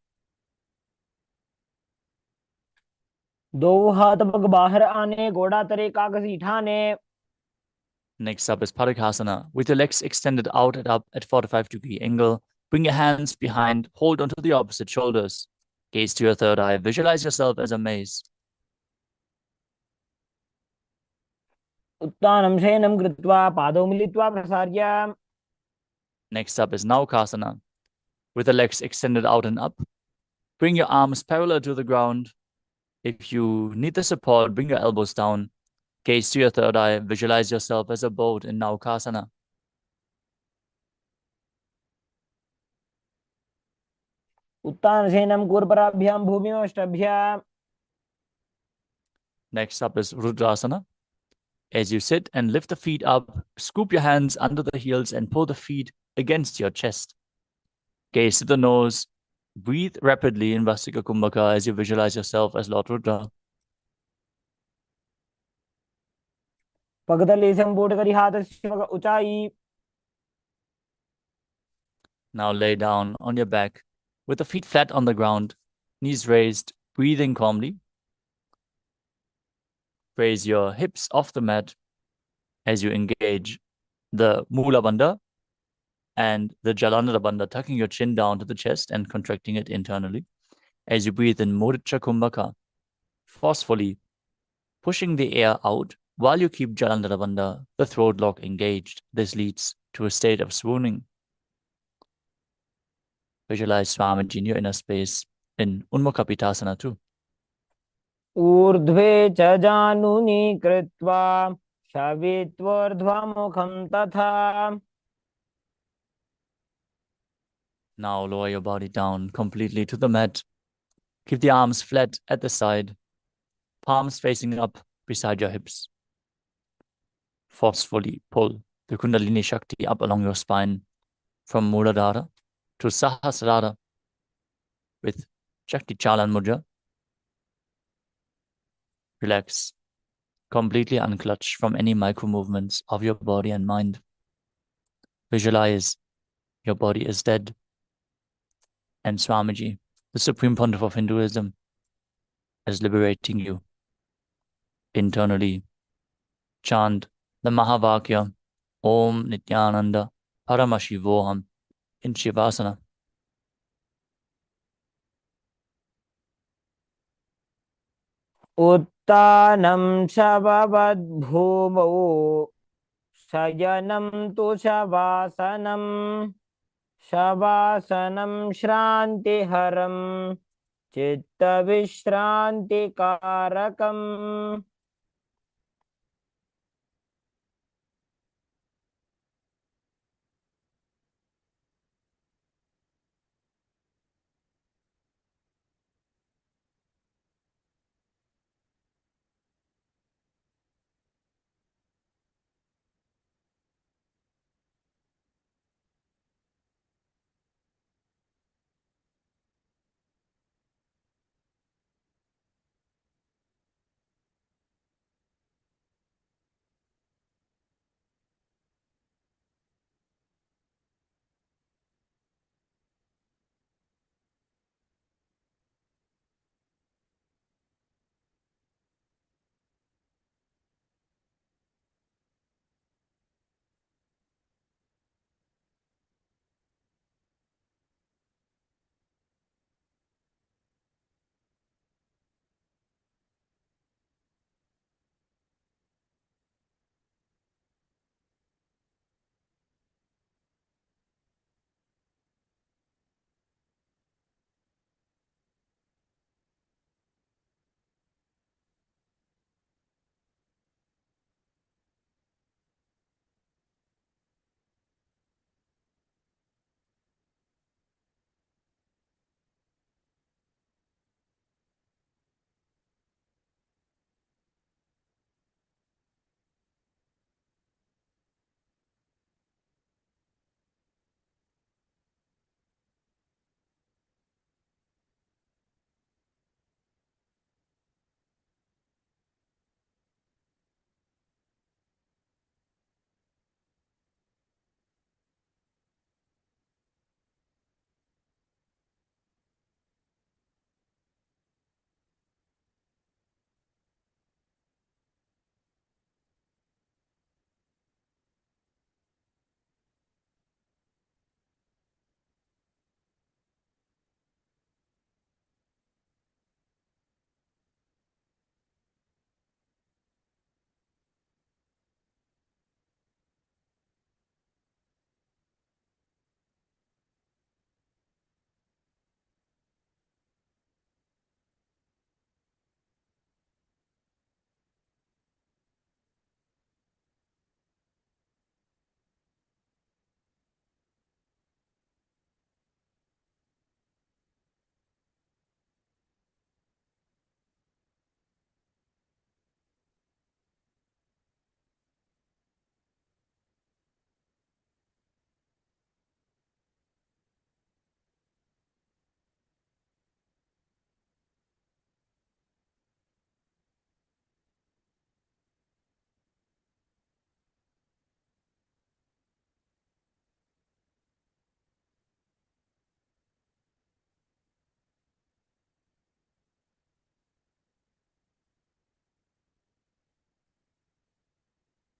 दो हाथ पग बाहर आने घोड़ा तरे कागजी ठाने. Next up is Parikasana. With your legs extended out and up at 45-degree angle, bring your hands behind, hold onto the opposite shoulders. Gaze to your third eye. Visualize yourself as a maze. उत्तानं शयनं कृत्वा पादौ मिलित्वा प्रसार्य. Next up is Naukasana. With the legs extended out and up, bring your arms parallel to the ground. If you need the support, bring your elbows down. Gaze to your third eye. Visualize yourself as a boat in Naukasana. उत्तानशयनं कूर्पराभ्यां भूमिमष्टभ्य. Next up is Rudrasana. As you sit and lift the feet up, scoop your hands under the heels and pull the feet against your chest. Gaze to the nose. Breathe rapidly in Vasika Kumbhaka as you visualize yourself as Lord Rudra. पगतले संपूर्ण करी हाथस्य पग ऊंचाई. Now lay down on your back with the feet flat on the ground, knees raised, breathing calmly. Raise your hips off the mat as you engage the Mula Bandha and the Jalandhara Bandha, tucking your chin down to the chest and contracting it internally. As you breathe in Mudra Kumbhaka, forcefully pushing the air out while you keep Jalandhara Bandha, the throat lock engaged. This leads to a state of swooning. Visualize Swamiji in your inner space in Unmukhapitasana too. ऊर्ध्वे च जानुनी कृत्वा शवित्वोर्ध्वमुखं तथा. Now lower your body down completely to the mat. Keep the arms flat at the side, palms facing up beside your hips. Forcefully pull the Kundalini Shakti up along your spine from Muladhara to Sahasrara with Shakti Chalan Mudra. Relax, completely unclutch from any micro movements of your body and mind. Visualize your body is dead and Swamiji, the Supreme Pontiff of Hinduism, is liberating you internally. Chant the Mahavakya, Om Nithyananda Paramashivoham in Shivasana. उत्तानं शववद्भूमौ शयनं तु शवासनं. शवासनं श्रान्तिहरं चित्तविश्रान्तिकारकम्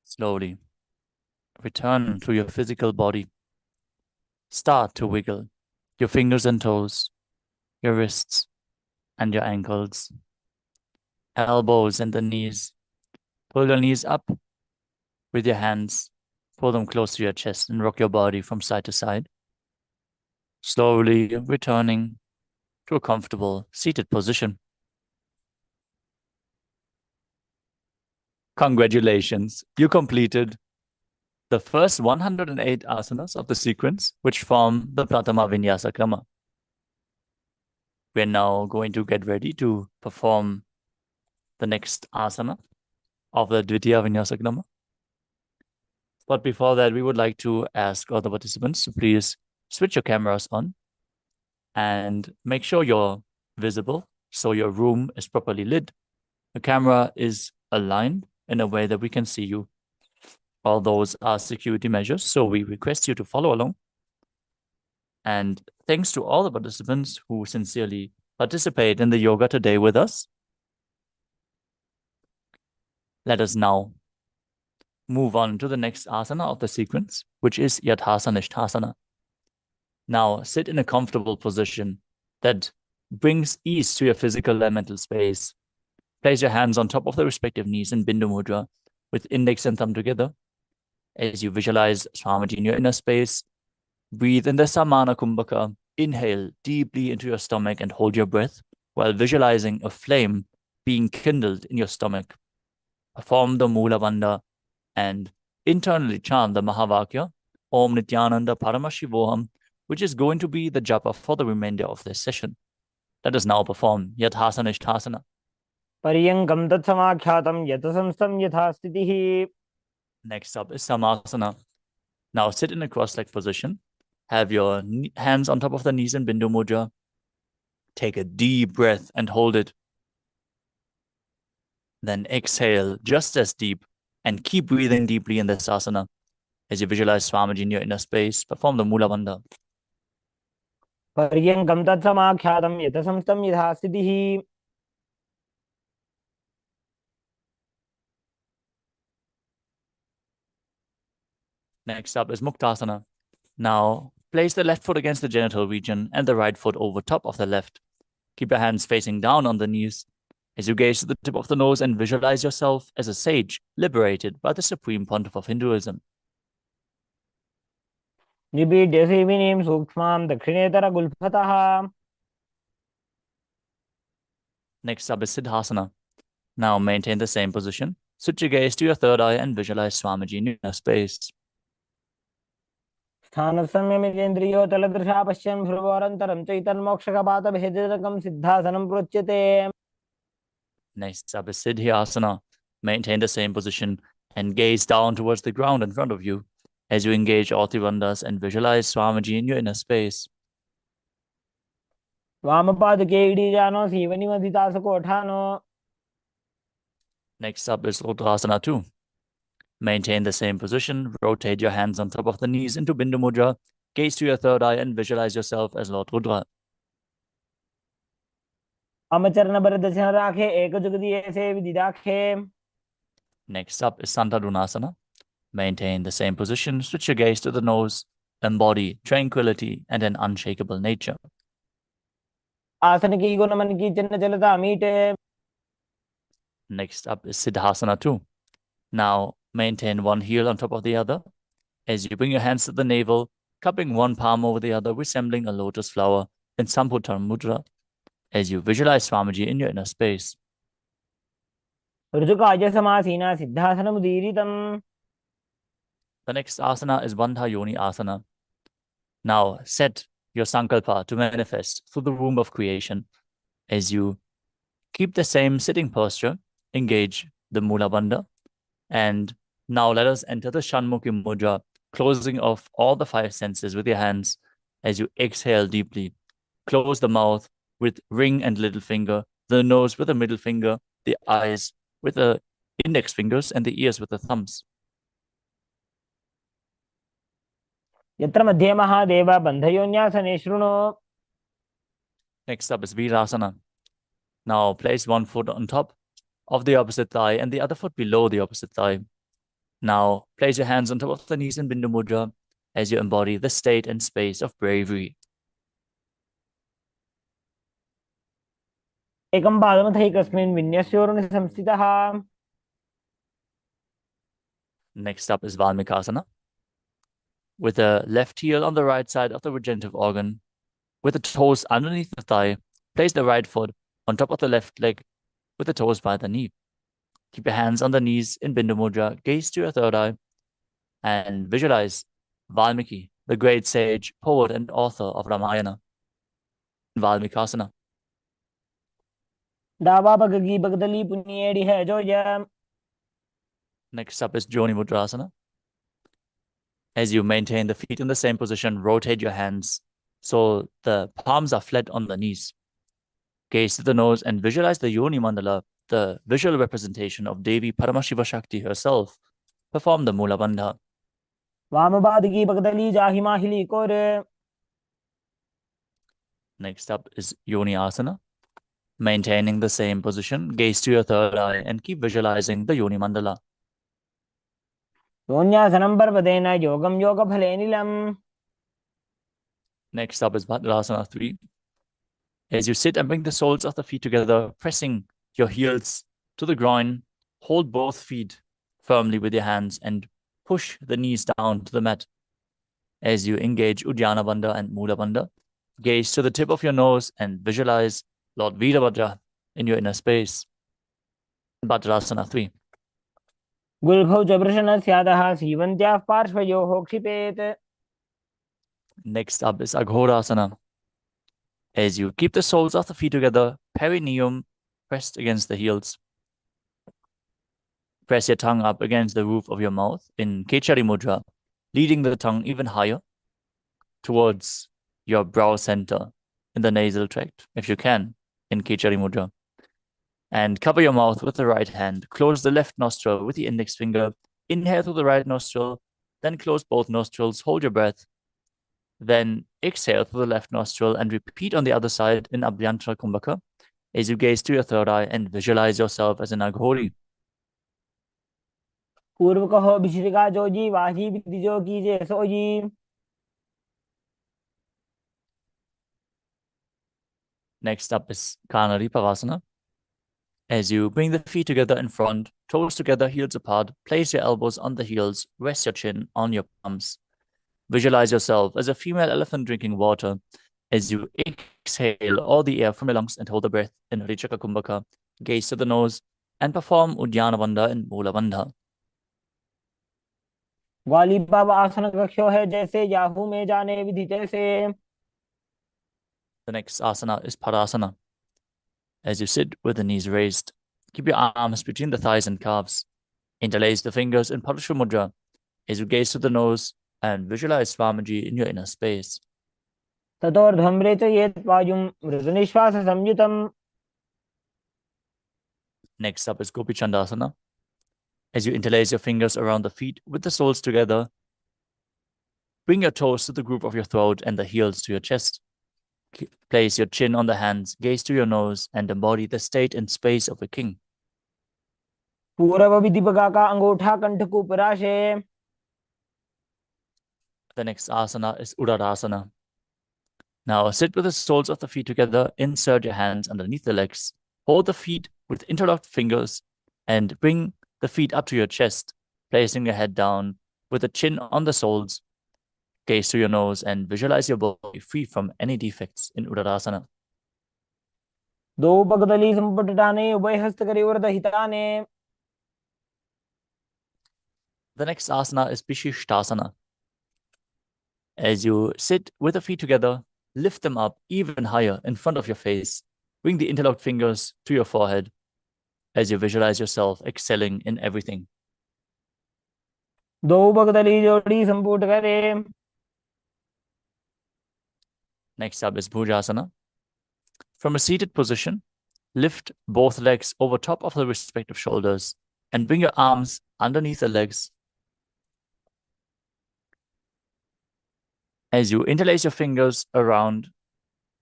Slowly return to your physical body. Start to wiggle your fingers and toes, your wrists and your ankles, elbows and the knees. Pull your knees up with your hands. Pull them close to your chest and rock your body from side to side. Slowly returning to a comfortable seated position. Congratulations, you completed the first 108 asanas of the sequence, which form the Pratama Vinyasa Krama. We're now going to get ready to perform the next asana of the Dvitiya Vinyasa Krama. But before that, we would like to ask all the participants to please switch your cameras on and make sure you're visible so your room is properly lit. The camera is aligned in a way that we can see you. All those are security measures, so we request you to follow along. And thanks to all the participants who sincerely participate in the yoga today with us. Let us now move on to the next asana of the sequence, which is Yathasana. Now sit in a comfortable position that brings ease to your physical and mental space. Place your hands on top of the respective knees in Bindu Mudra with index and thumb together. As you visualize Swamiji in your inner space, breathe in the Samana Kumbhaka. Inhale deeply into your stomach and hold your breath. while visualizing a flame being kindled in your stomach. Perform the Mula Bandha and internally chant the Mahavakya, Om Nithyananda Paramashivoham, which is going to be the japa for the remainder of this session. Let us now perform Yathasana. Paryankam tatsamakhyatam yatasamstam yathastitihi. Next up is Samasana. Now sit in a cross-legged position. Have your hands on top of the knees in Bindu Mudra. Take a deep breath and hold it. Then exhale just as deep and keep breathing deeply in this asana. As you visualize Swamiji in your inner space, perform the Mula Bandha. Paryankam tatsamakhyatam yatasamstam yathastitihi. Next up is Muktasana. Now, place the left foot against the genital region and the right foot over top of the left. Keep your hands facing down on the knees as you gaze to the tip of the nose and visualize yourself as a sage liberated by the Supreme Pontiff of Hinduism. Nibidya sevinim sukshmam dakshinetara gulphatah. Next up is Siddhasana. Now maintain the same position. Switch your gaze to your third eye and visualize Swamiji in your inner space. स्थानसंयमितेन्द्रियो तलदृशा पश्यन् भ्रुवोरन्तरं चैतन्मोक्षकपातभेदकं सिद्धासनं प्रोच्यते. Next up is Siddhyasana. Maintain the same position and gaze down towards the ground in front of you as you engage all three bandhas and visualize Swamiji in your inner space. वामपादके इडीजानो सीवनिमधितासकोठानो. Next up is Rudrasana 2. Maintain the same position. Rotate your hands on top of the knees into Bindu Mudra. Gaze to your third eye and visualize yourself as Lord Rudra. वामचरणभरदशराखे एकजुगदीयसे विदिदाखे. Next up is Santadunasana. Maintain the same position. Switch your gaze to the nose. Embody tranquility and an unshakable nature. आसन की गुणमन की चिन्ह चलता मीटे. Next up is Siddhasana 2. Now maintain one heel on top of the other as you bring your hands to the navel, cupping one palm over the other, resembling a lotus flower in Samputar Mudra as you visualize Swamiji in your inner space. ऋजुकाय समासीना सिद्धासनमुदीरितम्. The next asana is Bandha Yoni Asana. Now set your sankalpa to manifest through the womb of creation as you keep the same sitting posture, engage the Mula Bandha, and now let us enter the Shanmukhi Mudra, closing off all the five senses with your hands as you exhale deeply. Close the mouth with ring and little finger, the nose with the middle finger, the eyes with the index fingers, and the ears with the thumbs. यत्र मध्ये महादेव बन्धयोन्यासने शृणु. Next up is Virasana. Now place one foot on top of the opposite thigh and the other foot below the opposite thigh. Now place your hands on top of the knees in Bindu Mudra as you embody the state and space of bravery. एकं पादमथैकस्मिन् विन्यस्योरुनि संस्थितः. Next up is Valmikasana. With the left heel on the right side of the regenerative organ, with the toes underneath the thigh, place the right foot on top of the left leg with the toes by the knee. Keep your hands on the knees in Bindu Mudra, gaze to your third eye, and visualize Valmiki, the great sage, poet, and author of Ramayana. Valmikasana. दावा बगगी बगदली पुनियेड़ी है जो यम. Next up is Joni Mudrasana. As you maintain the feet in the same position, rotate your hands so the palms are flat on the knees. Gaze to the nose and visualize the Yoni Mandala, the visual representation of Devi Paramashiva Shakti herself. Perform the Mula Bandha. वामपादकी बगदली जाहि माहिली कोरे. Next up is Yoni Asana. Maintaining the same position, gaze to your third eye and keep visualizing the Yoni Mandala. योन्यासनं पर्वतेन योगं योगफलेनिलम्. Next up is Bhadrasana 3. As you sit and bring the soles of the feet together, pressing your heels to the groin, hold both feet firmly with your hands and push the knees down to the mat. As you engage Uddiyana Bandha and Mula Bandha, gaze to the tip of your nose and visualize Lord Virabhadra in your inner space. Bhadrasana 3. गुल्फौ च वृषणस्यादः सीवन्त्याः पार्श्वयोः क्षिपेत्. Next up is Aghorasana. As you keep the soles of the feet together, perineum pressed against the heels. Press your tongue up against the roof of your mouth in Kechari Mudra, leading the tongue even higher towards your brow center in the nasal tract, if you can, in Kechari Mudra. And cover your mouth with the right hand. Close the left nostril with the index finger. Inhale through the right nostril, then close both nostrils. Hold your breath. Then exhale through the left nostril and repeat on the other side in Abhyantara Kumbhaka as you gaze to your third eye and visualize yourself as an Aghori. पूर्व कहो भिश्रिका जोजी वाही विधि जो कीजे sooji. Next up is Kanari Pavasana. As you bring the feet together in front, toes together, heels apart, place your elbows on the heels, rest your chin on your palms. Visualize yourself as a female elephant drinking water as you exhale all the air from your lungs and hold the breath in Harichaka Kumbhaka. Gaze to the nose and perform Uddiyana Bandha and Mula Bandha. ग्वाली बाबा आसन कक्षो है जैसे Yahoo में जाने विधि तैसे. The next asana is Parasana. As you sit with the knees raised, keep your arms between the thighs and calves. Interlace the fingers in Parashva Mudra as you gaze to the nose and visualize Swamiji in your inner space. ततोर्ध्वम्रे च येत् वायुं मृदुनिश्वास संयुतम्. Next up is Gopi Chandasana. As you interlace your fingers around the feet with the soles together, bring your toes to the group of your throat and the heels to your chest. Place your chin on the hands, gaze to your nose, and embody the state and space of a king. पूर्व विधि बगा का अंगूठा कंठ को पराशे. The next asana is Uddarasana. Now sit with the soles of the feet together, insert your hands underneath the legs, hold the feet with interlocked fingers, and bring the feet up to your chest, placing your head down with the chin on the soles. Gaze to your nose and visualize your body free from any defects in Uddarasana. दो पगदली संपटटाने उभय हस्त करी वरद हिताने. The next asana is Vishishtasana. As you sit with the feet together, lift them up even higher in front of your face. Bring the interlocked fingers to your forehead as you visualize yourself excelling in everything. दो पगदली जोड़ी संपुट करे. Next up is Bhujasana. From a seated position, lift both legs over top of the respective shoulders and bring your arms underneath the legs. As you interlace your fingers around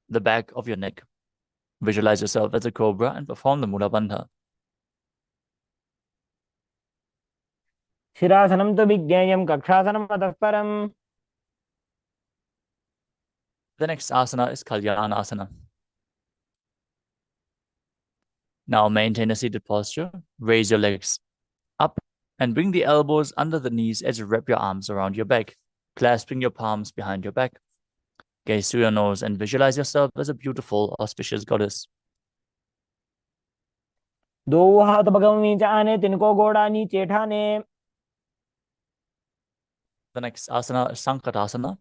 the back of your neck, visualize yourself as a cobra and perform the Mula Bandha. शिरासनं तु विज्ञेयं कक्षासनं अतः परम्. The next asana is Kalyanasana. Now maintain a seated posture. Raise your legs up and bring the elbows under the knees as you wrap your arms around your back, clasping your palms behind your back. Gaze through your nose and visualize yourself as a beautiful, auspicious goddess. दो हाथ भगवान नीचे आने तिनको गोड़ा नीचे ठाने. The next asana is Sankatasana.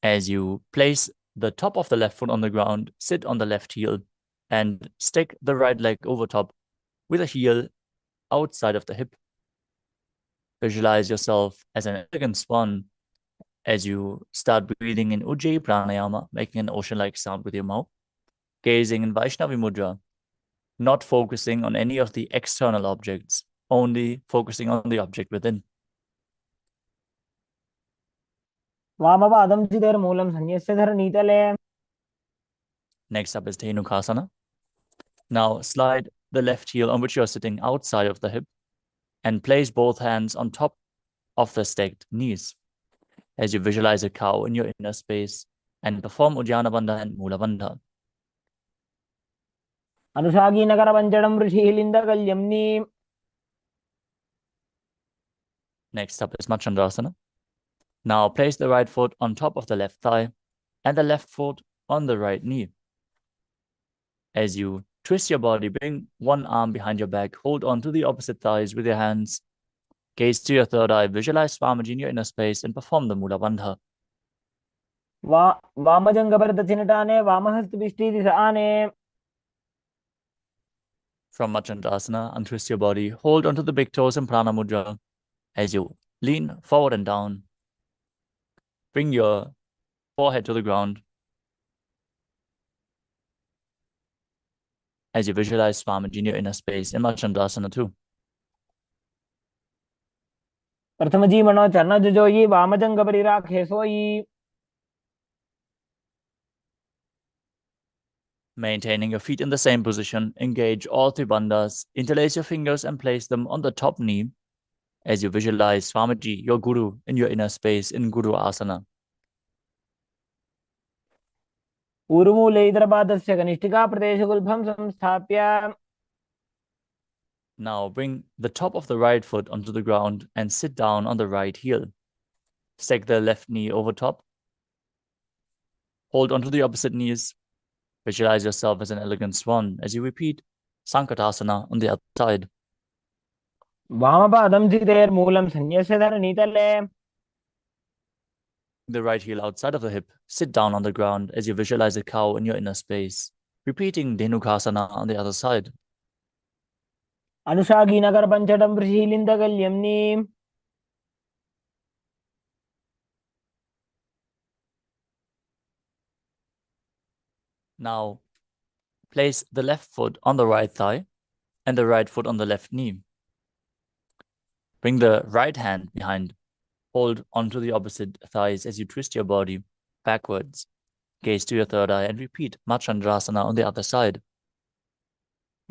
As you place the top of the left foot on the ground, sit on the left heel and stick the right leg over top with a heel outside of the hip. Visualize yourself as an elegant swan as you start breathing in Ujjayi Pranayama, making an ocean-like sound with your mouth, gazing in Vaishnavi Mudra, not focusing on any of the external objects, only focusing on the object within. वामपादं चिदेर्मूलं संन्यस्य धरणीतले. Next up is Dhenukasana. Now slide the left heel on which you are sitting outside of the hip and place both hands on top of the stacked knees as you visualize a cow in your inner space and perform Uddiyana Bandha and Mula Bandha. अनुषागी Nagar पंचडम ऋषिलिंदकल्यम्नि. Next up is Machandrasana. Now place the right foot on top of the left thigh and the left foot on the right knee. As you twist your body, bring one arm behind your back, hold on to the opposite thighs with your hands. Gaze to your third eye, visualize Swamiji in your inner space, and perform the Mula Bandha. वामजंगपरदक्षिणटाने वामहस्तविष्टिदिशाने. From Machandasana, untwist your body, hold onto the big toes in Prana Mudra. As you lean forward and down, bring your forehead to the ground. As you visualize Swamiji in your inner space in Machandasana too. प्रथम जी मनो चरण जोई वामजंगपरि राखे सोई. Maintaining your feet in the same position, engage all three bandhas, interlace your fingers and place them on the top knee as you visualize Swamiji, your Guru, in your inner space in Guru Asana. ऊरुमूले इतरपादस्य कनिष्ठिका प्रदेशगुल्फं संस्थाप्य. Now bring the top of the right foot onto the ground and sit down on the right heel. Stack the left knee over top. Hold onto the opposite knees. Visualize yourself as an elegant swan as you repeat Sankatasana on the other side. वामपादं चितेर्मूलं संन्यस्य धरणीतले. The right heel outside of the hip. Sit down on the ground as you visualize a cow in your inner space. Repeating Dhenukasana on the other side. अनुशागीनगर पंचडं वृषीलिन्दगल्यम्नि. Now, place the left foot on the right thigh and the right foot on the left knee. Bring the right hand behind. Hold onto the opposite thighs as you twist your body backwards. Gaze to your third eye and repeat Machandrasana on the other side.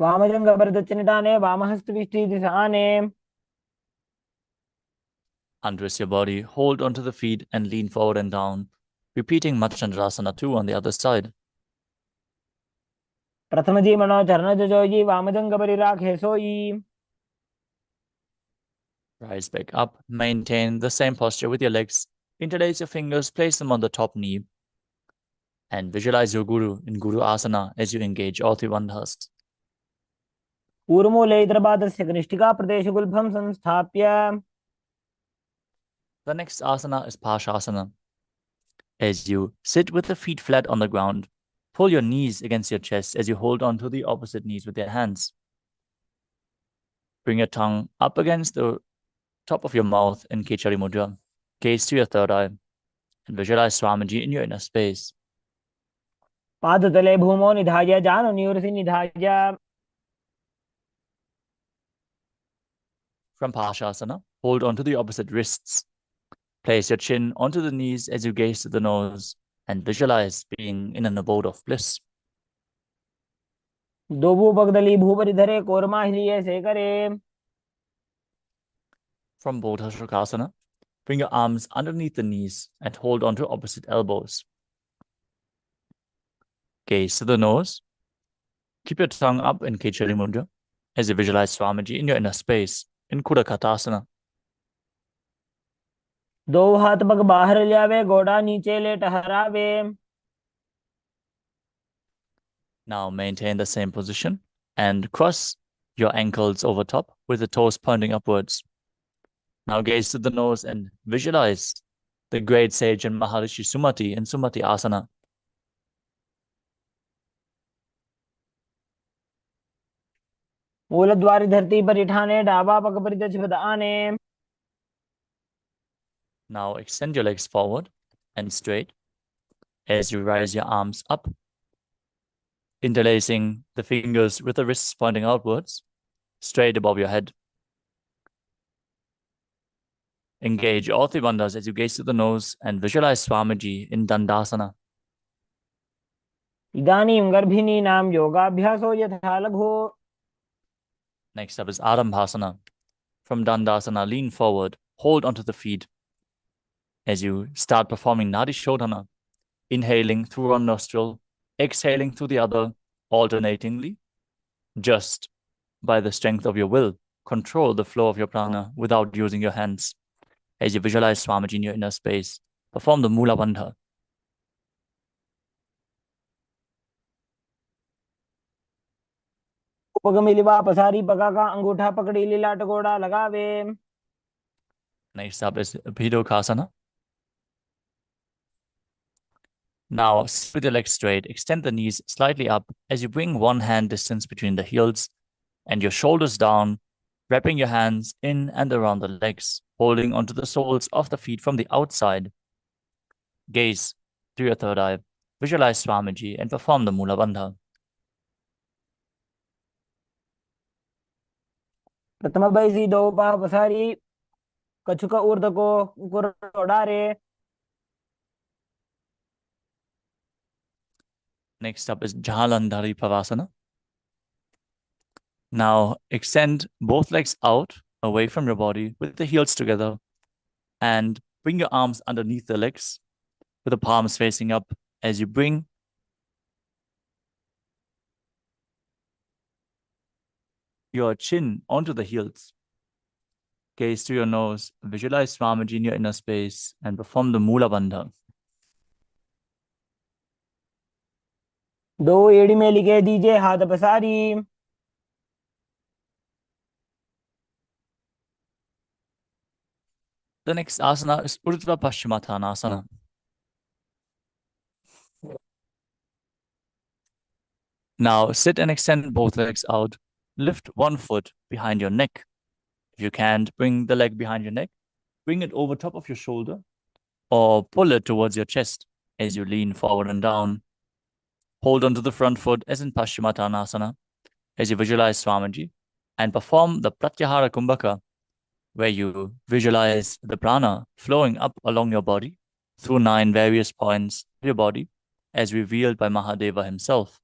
वामजंगपरदक्षिणटाने वामहस्तविष्टिदिशाने. Untwist your body, hold onto the feet and lean forward and down. Repeating Machandrasana too on the other side. प्रथम जी मनो चरण जोई वामजंगपरि राखे सोई. Rise back up. Maintain the same posture with your legs. Interlace your fingers, place them on the top knee. And visualize your Guru in Guru Asana as you engage all three bandhas. ऊरुमूले इतरपादस्य कनिष्ठिका प्रदेशगुल्फं संस्थाप्य. The next asana is Pashasana. As you sit with the feet flat on the ground, pull your knees against your chest as you hold on to the opposite knees with your hands. Bring your tongue up against the top of your mouth in Kechari Mudra. Gaze to your third eye and visualize Swamiji in your inner space. पादतले भूमौ निधाय जानुनियुरसि निधाय. From Pashasana, hold onto the opposite wrists. Place your chin onto the knees as you gaze to the nose and visualize being in an abode of bliss. दोबू पगदली भूपरि धरे कोरमा हिलिये से करे. From Bodha Shakasana, bring your arms underneath the knees and hold onto opposite elbows. Gaze to the nose. Keep your tongue up in Kechari Mudra as you visualize Swamiji in your inner space in Kudakatasana. दो हाथ पग बाहर लियावे गोड़ा नीचे ले टहरावे. Now maintain the same position and cross your ankles over top with the toes pointing upwards. Now gaze to the nose and visualize the great sage and Maharishi Sumati in Sumati Asana. मूलद्वारी धरती पर इठाने डाबा पग परिदच बदाने. Now extend your legs forward and straight as you rise your arms up, interlacing the fingers with the wrists pointing outwards, straight above your head. Engage all three bandhas as you gaze to the nose and visualize Swamiji in Dandasana. इदानीं गर्भिणीनां योगाभ्यासो यथा लघु. Next up is Arambhasana. From Dandasana, lean forward, hold onto the feet as you start performing Nadi Shodhana, inhaling through one nostril, exhaling through the other, alternatingly. Just by the strength of your will, control the flow of your prana without using your hands. As you visualize Swamiji in your inner space, perform the Mula Bandha. पग मिलिवा पसारी पगा का अंगूठा पकड़ी लीला टकोड़ा लगावे. Next up is Bhidokasana. Now, sit with your legs straight, extend the knees slightly up as you bring one hand distance between the heels and your shoulders down, wrapping your hands in and around the legs, holding onto the soles of the feet from the outside. Gaze through your third eye, visualize Swamiji, and perform the Mula Bandha. प्रथम बैसी दो पा पसारी कछुका ऊर्ध को उड़ारे. Next up is Jalandhari Pavasana. Now, extend both legs out away from your body with the heels together and bring your arms underneath the legs with the palms facing up as you bring your chin onto the heels. Gaze to your nose, visualize Swamiji in your inner space, and perform the Mula Bandha. दो एड़ी में लिखे दीजिए हाथ पसारी. The next asana is Urdhva Paschimottanasana. Now sit and extend both legs out. Lift one foot behind your neck. If you can't bring the leg behind your neck, bring it over top of your shoulder or pull it towards your chest as you lean forward and down. Hold onto the front foot as in Paschimottanasana as you visualize Swamiji and perform the Pratyahara Kumbhaka, where you visualize the prana flowing up along your body through 9 various points of your body as revealed by Mahadeva himself.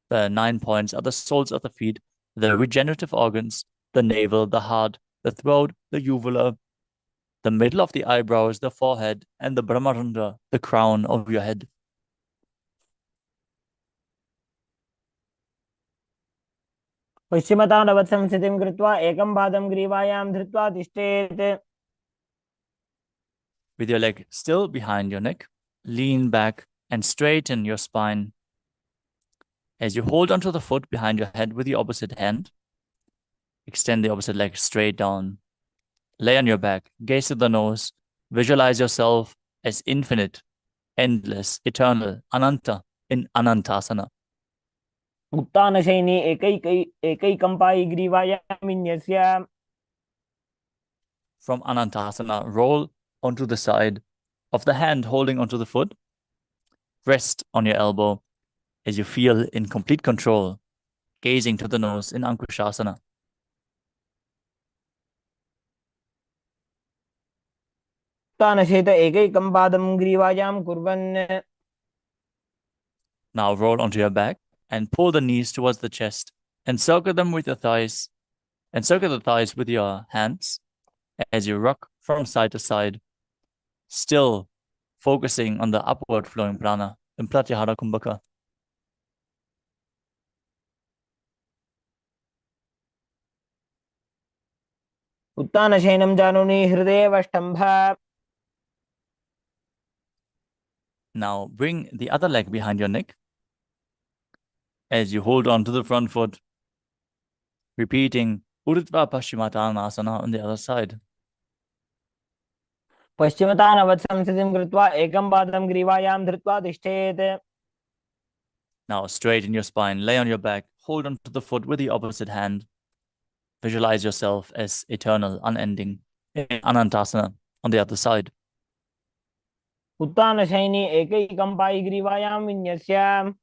The 9 points are the soles of the feet, the regenerative organs, the navel, the heart, the throat, the uvula, the middle of the eyebrows, the forehead, and the Brahmarandra, the crown of your head. पश्चिमतानवत् संस्थितिं कृत्वा एकं पादं ग्रीवायां धृत्वा तिष्ठेत्. With your leg still behind your neck, lean back and straighten your spine. As you hold onto the foot behind your head with the opposite hand, extend the opposite leg straight down. Lay on your back, gaze to the nose, visualize yourself as infinite, endless, eternal, Ananta in Anantasana. उत्तानशयनी एकैकम्पायि ग्रीवायां विन्यस्य. From Anantasana, roll onto the side of the hand holding onto the foot. Rest on your elbow as you feel in complete control, gazing to the nose in Ankushasana. उत्तानशेत एकैकं पादं ग्रीवायां कुर्वन्. Now roll onto your back and pull the knees towards the chest. Encircle them with your thighs. Encircle the thighs with your hands as you rock from side to side, still focusing on the upward flowing prana in Pratyahara Kumbhaka. उत्तानशयनं जानुनि हृदयेवष्टम्भ. Now bring the other leg behind your neck as you hold on to the front foot, repeating Urdhva Paschimottanasana on the other side. पश्चिमतानवत् संस्थितिं कृत्वा एकं पादं ग्रीवायां धृत्वा तिष्ठेत्. Now straighten your spine, lay on your back, hold on to the foot with the opposite hand. Visualize yourself as eternal, unending, in Anantasana on the other side. उत्तानशयनी एकैकम्पायि ग्रीवायां विन्यस्य.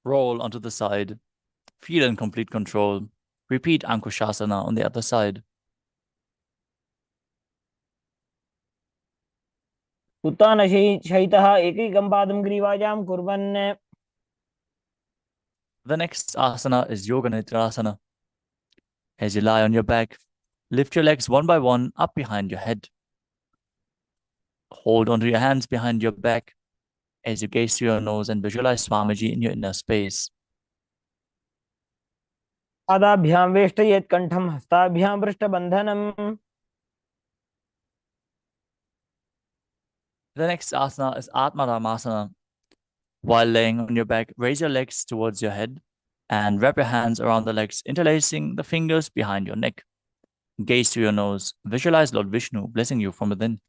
Roll onto the side, feel in complete control. Repeat Ankushasana on the other side. उत्तानशयितः एकैकं पादं ग्रीवायां कुर्वन्. The next asana is Yoga Nidrasana. As you lie on your back, lift your legs one by one up behind your head. Hold onto your hands behind your back as you gaze to your nose and visualize Swamiji in your inner space. पादाभ्यां वेष्टयेत् कण्ठं हस्ताभ्यां पृष्ठबन्धनम्. The next asana is Atma Ramasana. While laying on your back, raise your legs towards your head And wrap your hands around the legs, interlacing the fingers behind your neck. Gaze to your nose. Visualize Lord Vishnu blessing you from within.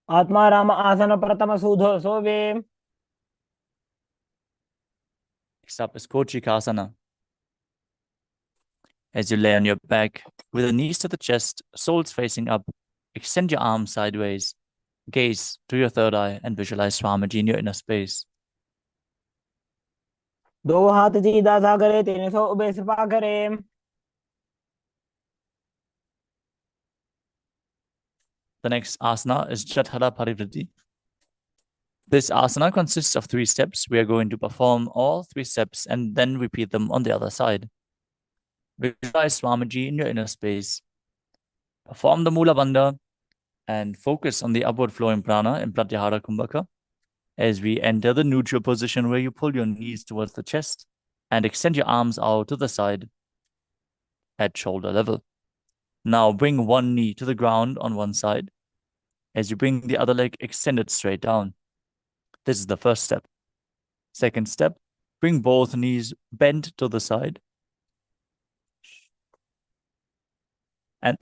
आत्मा राम आसन प्रथम सूधो सोवे. Next up is Kochikasana. As you lay on your back, with the knees to the chest, soles facing up, extend your arms sideways. Gaze to your third eye and visualize Swamiji in your inner space. दो हाथ सीधा सा करे, 300 ube Sapa करे. The next asana is Jathara Parivritti. This asana consists of 3 steps. We are going to perform all 3 steps and then repeat them on the other side. Visualize Swamiji in your inner space. Perform the Mula Bandha and focus on the upward flowing prana in Pratyahara Kumbhaka as we enter the neutral position where you pull your knees towards the chest and extend your arms out to the side at shoulder level. Now bring one knee to the ground on one side as you bring the other leg extended straight down. This is the first step. Second step, bring both knees bent to the side. And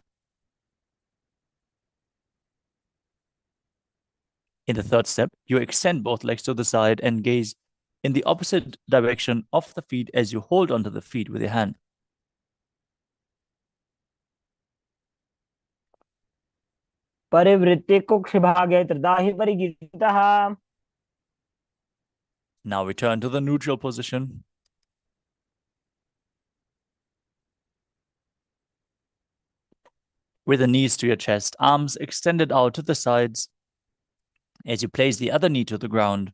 in the third step, you extend both legs to the side and gaze in the opposite direction of the feet as you hold onto the feet with your hand. परिवृत्ति कुक्ष भागे त्रिदाहि परिगीतः. Now return to the neutral position. With the knees to your chest, arms extended out to the sides as you place the other knee to the ground,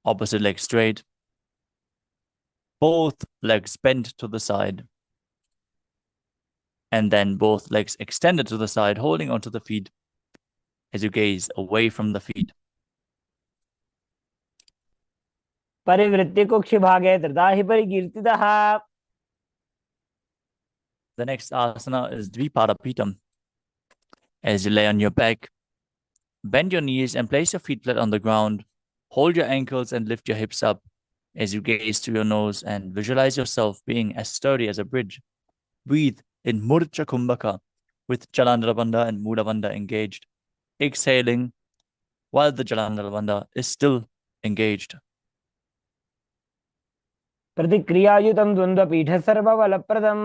opposite leg straight, both legs bent to the side, and then both legs extended to the side, holding onto the feet as you gaze away from the feet. परिवृत्ति कुक्ष भागे त्रिदाहि परिकीर्तितः. The next asana is Dvipadapitam. As you lay on your back, bend your knees and place your feet flat on the ground. Hold your ankles and lift your hips up as you gaze to your nose and visualize yourself being as sturdy as a bridge. Breathe in Murcha Kumbhaka with Jalandhara Bandha and Mula Bandha engaged, exhaling while the Jalandhara Bandha is still engaged. प्रतिक्रियायुतं द्वन्द्वपीठ सर्वबलप्रदम्.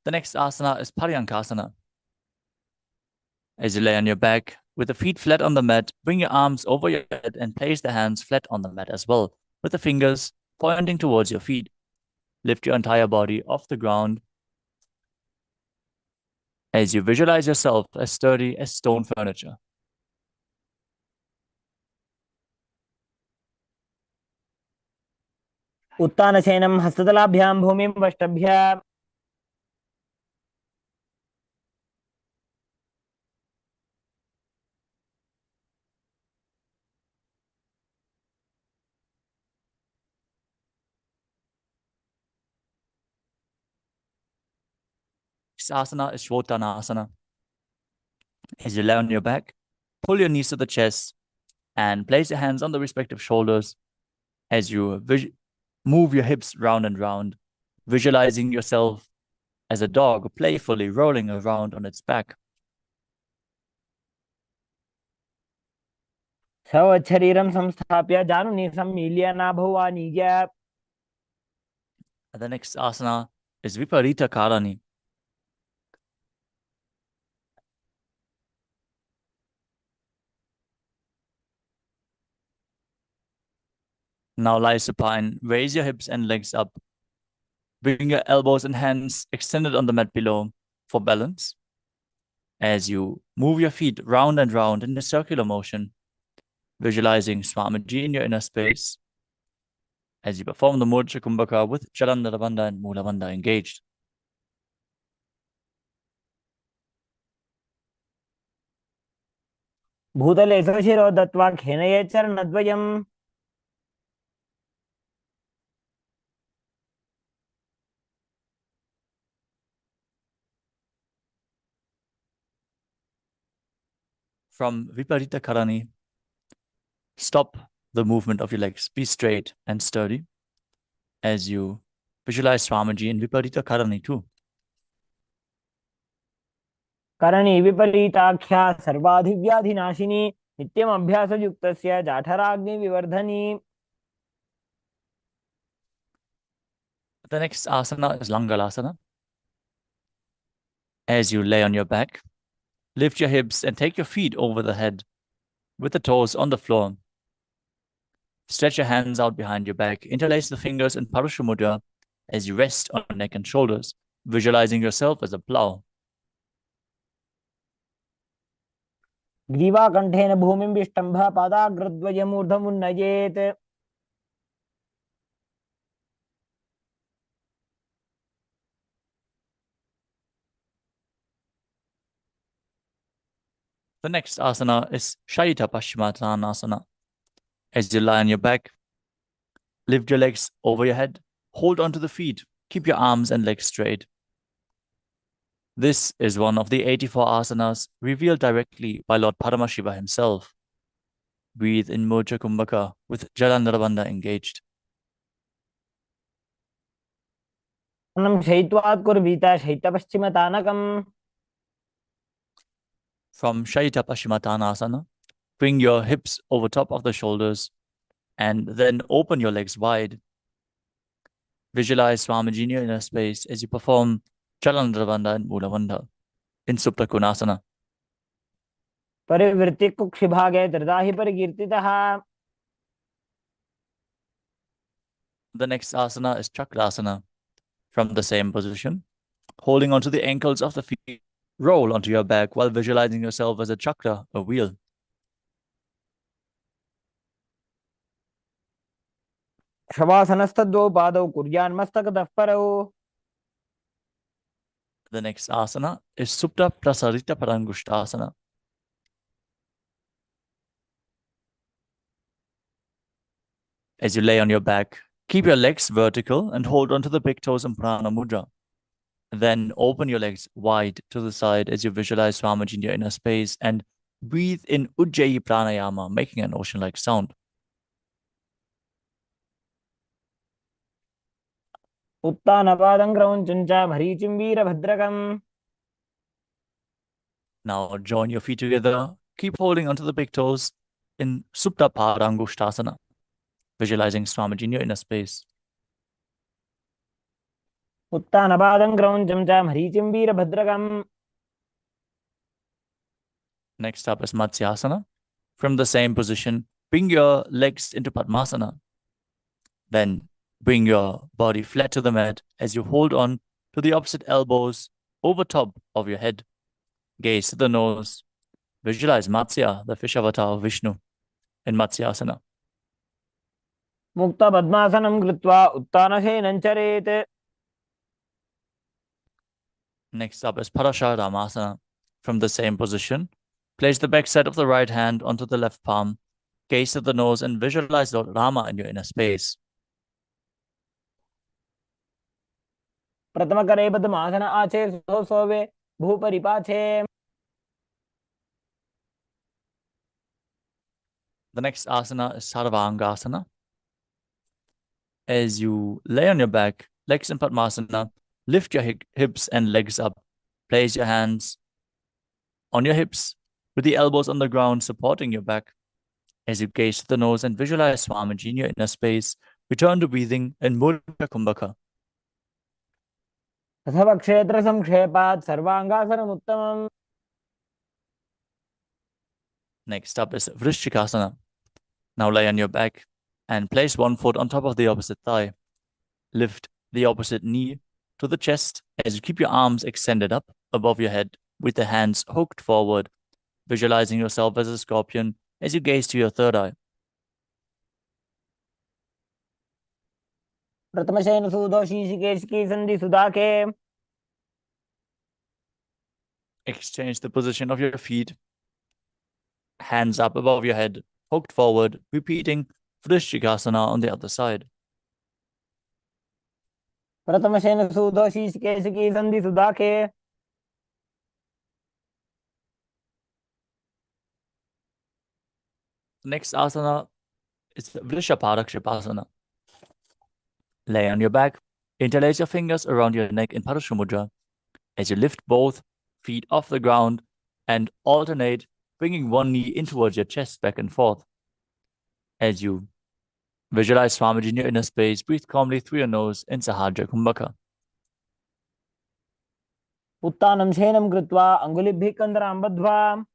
The next asana is Paryankasana. As you lay on your back, with the feet flat on the mat, bring your arms over your head and place the hands flat on the mat as well, with the fingers pointing towards your feet. Lift your entire body off the ground as you visualize yourself as sturdy as stone furniture. उत्तानशयनं हस्ततलाभ्यां भूमिं वष्टभ्य. This asana is Shvotanasana. As you lay on your back, pull your knees to the chest and place your hands on the respective shoulders as you move your hips round and round, visualizing yourself as a dog playfully rolling around on its back. सवच्छरीरं संस्थाप्य जानुनि सम्मील्य नाभवानीय. The next asana is Viparita Karani. Now lie supine, raise your hips and legs up. Bring your elbows and hands extended on the mat below for balance. As you move your feet round and round in a circular motion, visualizing Swamiji in your inner space as you perform the Murcha Kumbhaka with Jalandhara Bandha and Mula Bandha engaged. भूतले सुशिरो दत्वा खेनये चरणद्वयम्. From Viparita Karani, stop the movement of your legs. Be straight and sturdy as you visualize Swamiji in Viparita Karani too. करणी विपरीताख्या सर्वाधिव्याधिनाशिनी नित्यम अभ्यासयुक्तस्य जाठराग्नि विवर्धनी. The next asana is Langalasana. As you lay on your back, lift your hips and take your feet over the head with the toes on the floor. Stretch your hands out behind your back. Interlace the fingers in Parashu Mudra as you rest on neck and shoulders, visualizing yourself as a plow. ग्रीवाकण्ठेन भूमिं विष्टम्भ पादाग्रद्वयमूर्धमुन्नयेत्. The next asana is Shaita Paschimottanasana. As you lie on your back, lift your legs over your head, hold onto the feet, keep your arms and legs straight. This is one of the 84 asanas revealed directly by Lord Paramashiva himself. Breathe in Mudra Kumbhaka with Jalandharabandha engaged. शयित्वात् कुर्वीत शैत्यपश्चिमतानकम्. From Shaita Paschimottanasana, bring your hips over top of the shoulders and then open your legs wide. Visualize Swamiji in your inner space as you perform Jalandharabandha and Moolavandha in Supta Konasana. परिवृत्ति कुक्षिभागे त्रिदाहि परिकीर्तितः. The next asana is Chakrasana. From the same position, holding onto the ankles of the feet, roll onto your back while visualizing yourself as a chakra, a wheel. शवासनस्थद्वौ पादौ कुर्यान्मस्तकतः परौ. The next asana is Supta Prasarita Parangushtasana. As you lay on your back, keep your legs vertical and hold onto the big toes in Prana Mudra. Then open your legs wide to the side as you visualize Swamiji in your inner space and breathe in Ujjayi Pranayama, making an ocean-like sound. उत्तानपादं क्रौञ्चं च मरीचिं वीरभद्रकम्. Now join your feet together. Keep holding onto the big toes in Supta Parangushtasana, visualizing Swamiji in your inner space. उत्तानपादं क्रौञ्चं च मरीचिं वीरभद्रकम्. Next up is Matsyasana. From the same position, bring your legs into Padmasana. Then bring your body flat to the mat as you hold on to the opposite elbows over top of your head. Gaze to the nose. Visualize Matsya, the fish avatar of Vishnu, in Matsyasana. मुक्तपद्मासनं कृत्वा उत्तानशयनं चरेत्. Next up is Parasharamasana. From the same position, place the backside of the right hand onto the left palm. Gaze to the nose and visualize Lord Rama in your inner space. प्रथमकरे पद्मासन आचे सो सोवे भूपरिपाचे. The next asana is Sarvangasana. As you lay on your back, legs in Padmasana, lift your hips and legs up. Place your hands on your hips with the elbows on the ground, supporting your back. As you gaze to the nose and visualize Swamiji in your inner space, return to breathing in Mudra Kumbhaka. अथवा क्षेत्रसंक्षेपात् सर्वाङ्गासनमुत्तमम्. Next up is Vrishchikasana. Now lay on your back and place one foot on top of the opposite thigh. Lift the opposite knee to the chest as you keep your arms extended up above your head with the hands hooked forward, visualizing yourself as a scorpion as you gaze to your third eye. प्रथमशयन सूदो शीशिकेशकी संधि सुदाके. Exchange the position of your feet, hands up above your head, hooked forward, repeating Vrishchikasana on the other side. प्रथमशयन सूदो शीशिकेशकी संधि सुदाके. The next asana is the Vrishapadakshipaasana. Lay on your back, interlace your fingers around your neck in Padashamudra as you lift both feet off the ground and alternate, bringing one knee in towards your chest back and forth. As you visualize Swamiji in your inner space, breathe calmly through your nose in Sahajra Kumbhaka. उत्तानं शयनं कृत्वा अङ्गुलिभ्यः कन्दरां बद्ध्वा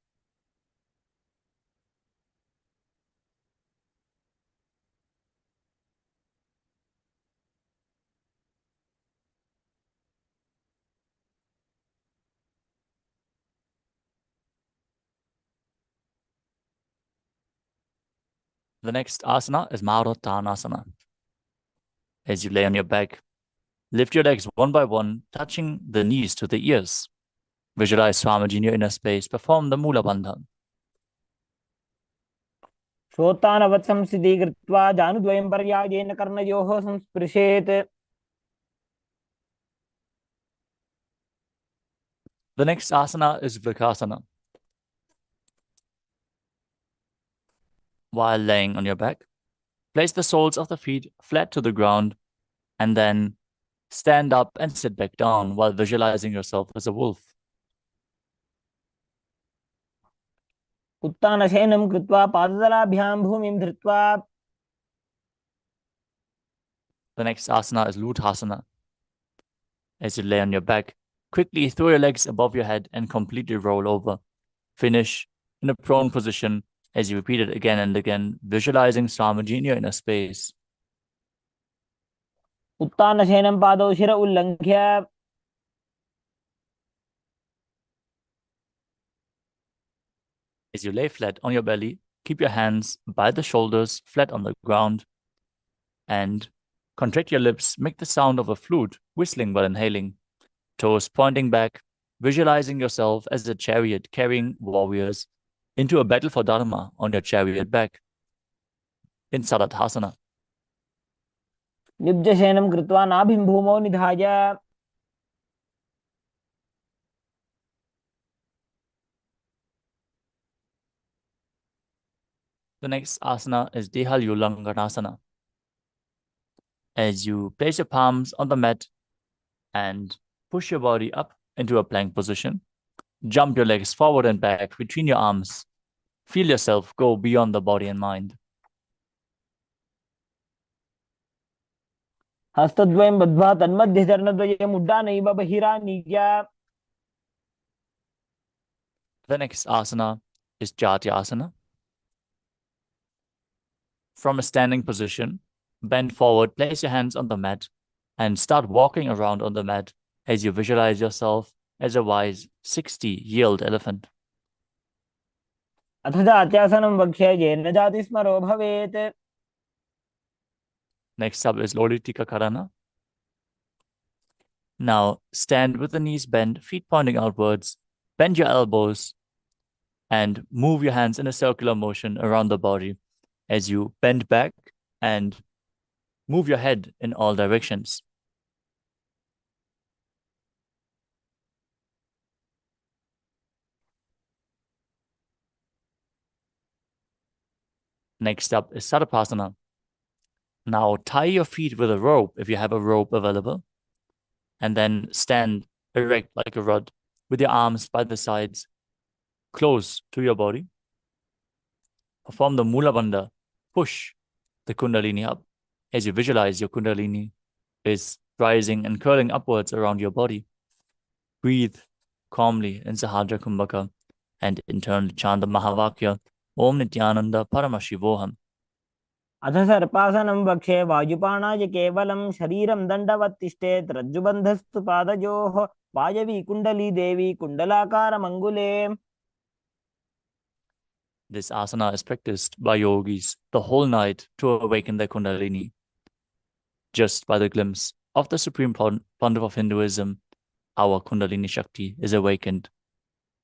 The next asana is Maruttanasana. As you lay on your back, lift your legs one by one, touching the knees to the ears. Visualize Swamiji in your inner space. Perform the Mula Bandha. श्रोतानवत् संस्थितीकृत्वा जानुद्वयं पर्यायेन कर्णयोः संस्पृशेत्. The next asana is Vrikasana. While laying on your back, place the soles of the feet flat to the ground and then stand up and sit back down while visualizing yourself as a wolf. उत्तानशयनं कृत्वा पादतलाभ्यां भूमिं धृत्वा. The next asana is Luthasana. As you lay on your back, quickly throw your legs above your head and completely roll over. Finish in a prone position as you repeat it again and again, visualizing Swamiji in your inner space. उत्तानशयनं पादौ शिर उल्लङ्घ्य. As you lay flat on your belly, keep your hands by the shoulders flat on the ground and contract your lips. Make the sound of a flute, whistling while inhaling. Toes pointing back, visualizing yourself as a chariot carrying warriors into a battle for Dharma on your chariot back. In Sadatthasana. निब्जशयनं कृत्वा नाभिं भूमौ निधाय. The next asana is Dehalyulanganasana. As you place your palms on the mat and push your body up into a plank position, jump your legs forward and back between your arms. Feel yourself go beyond the body and mind. हस्तद्वयं बद्ध्वा तन्मध्ये चरणद्वयम् उड्डानैव बहिरानीय. The next asana is Jatyasana. From a standing position, bend forward, place your hands on the mat, and start walking around on the mat as you visualize yourself as a wise 60-year-old elephant. अथ जात्यासनं वक्ष्ये येन जातिस्मरो भवेत्. Next up is Lolitika Karana. Now stand with the knees bent, feet pointing outwards, bend your elbows, and move your hands in a circular motion around the body as you bend back and move your head in all directions. Next up is Sarapasana. Now tie your feet with a rope if you have a rope available, and then stand erect like a rod with your arms by the sides, close to your body. Perform the Mula Bandha. Push the Kundalini up as you visualize your Kundalini is rising and curling upwards around your body. Breathe calmly in Sahajra Kumbhaka and internally chant the Mahavakya, Om Nithyananda Paramashivoham. अथ सर्पासनं वक्ष्ये वायुपाणाय केवलं शरीरं दण्डवत् तिष्ठेत् रज्जुबन्धस्तु पादयोः वायवी कुण्डली देवी कुण्डलाकारमङ्गुले. This asana is practiced by yogis the whole night to awaken their Kundalini. Just by the glimpse of the Supreme Pontiff of Hinduism, our Kundalini Shakti is awakened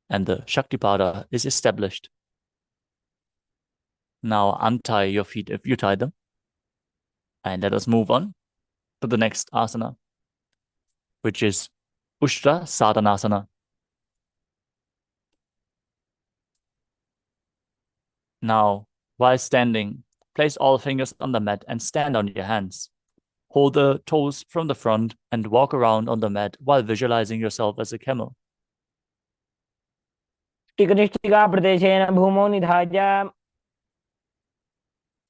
and the Shaktipada is established. Now untie your feet if you tie them. And let us move on to the next asana, which is Ushtra Sadhanasana. Now, while standing, Place all fingers on the mat and stand on your hands. Hold the toes from the front and walk around on the mat while visualizing yourself as a camel. टिकनिष्ठिका प्रदेशेन भूमौ निधाय.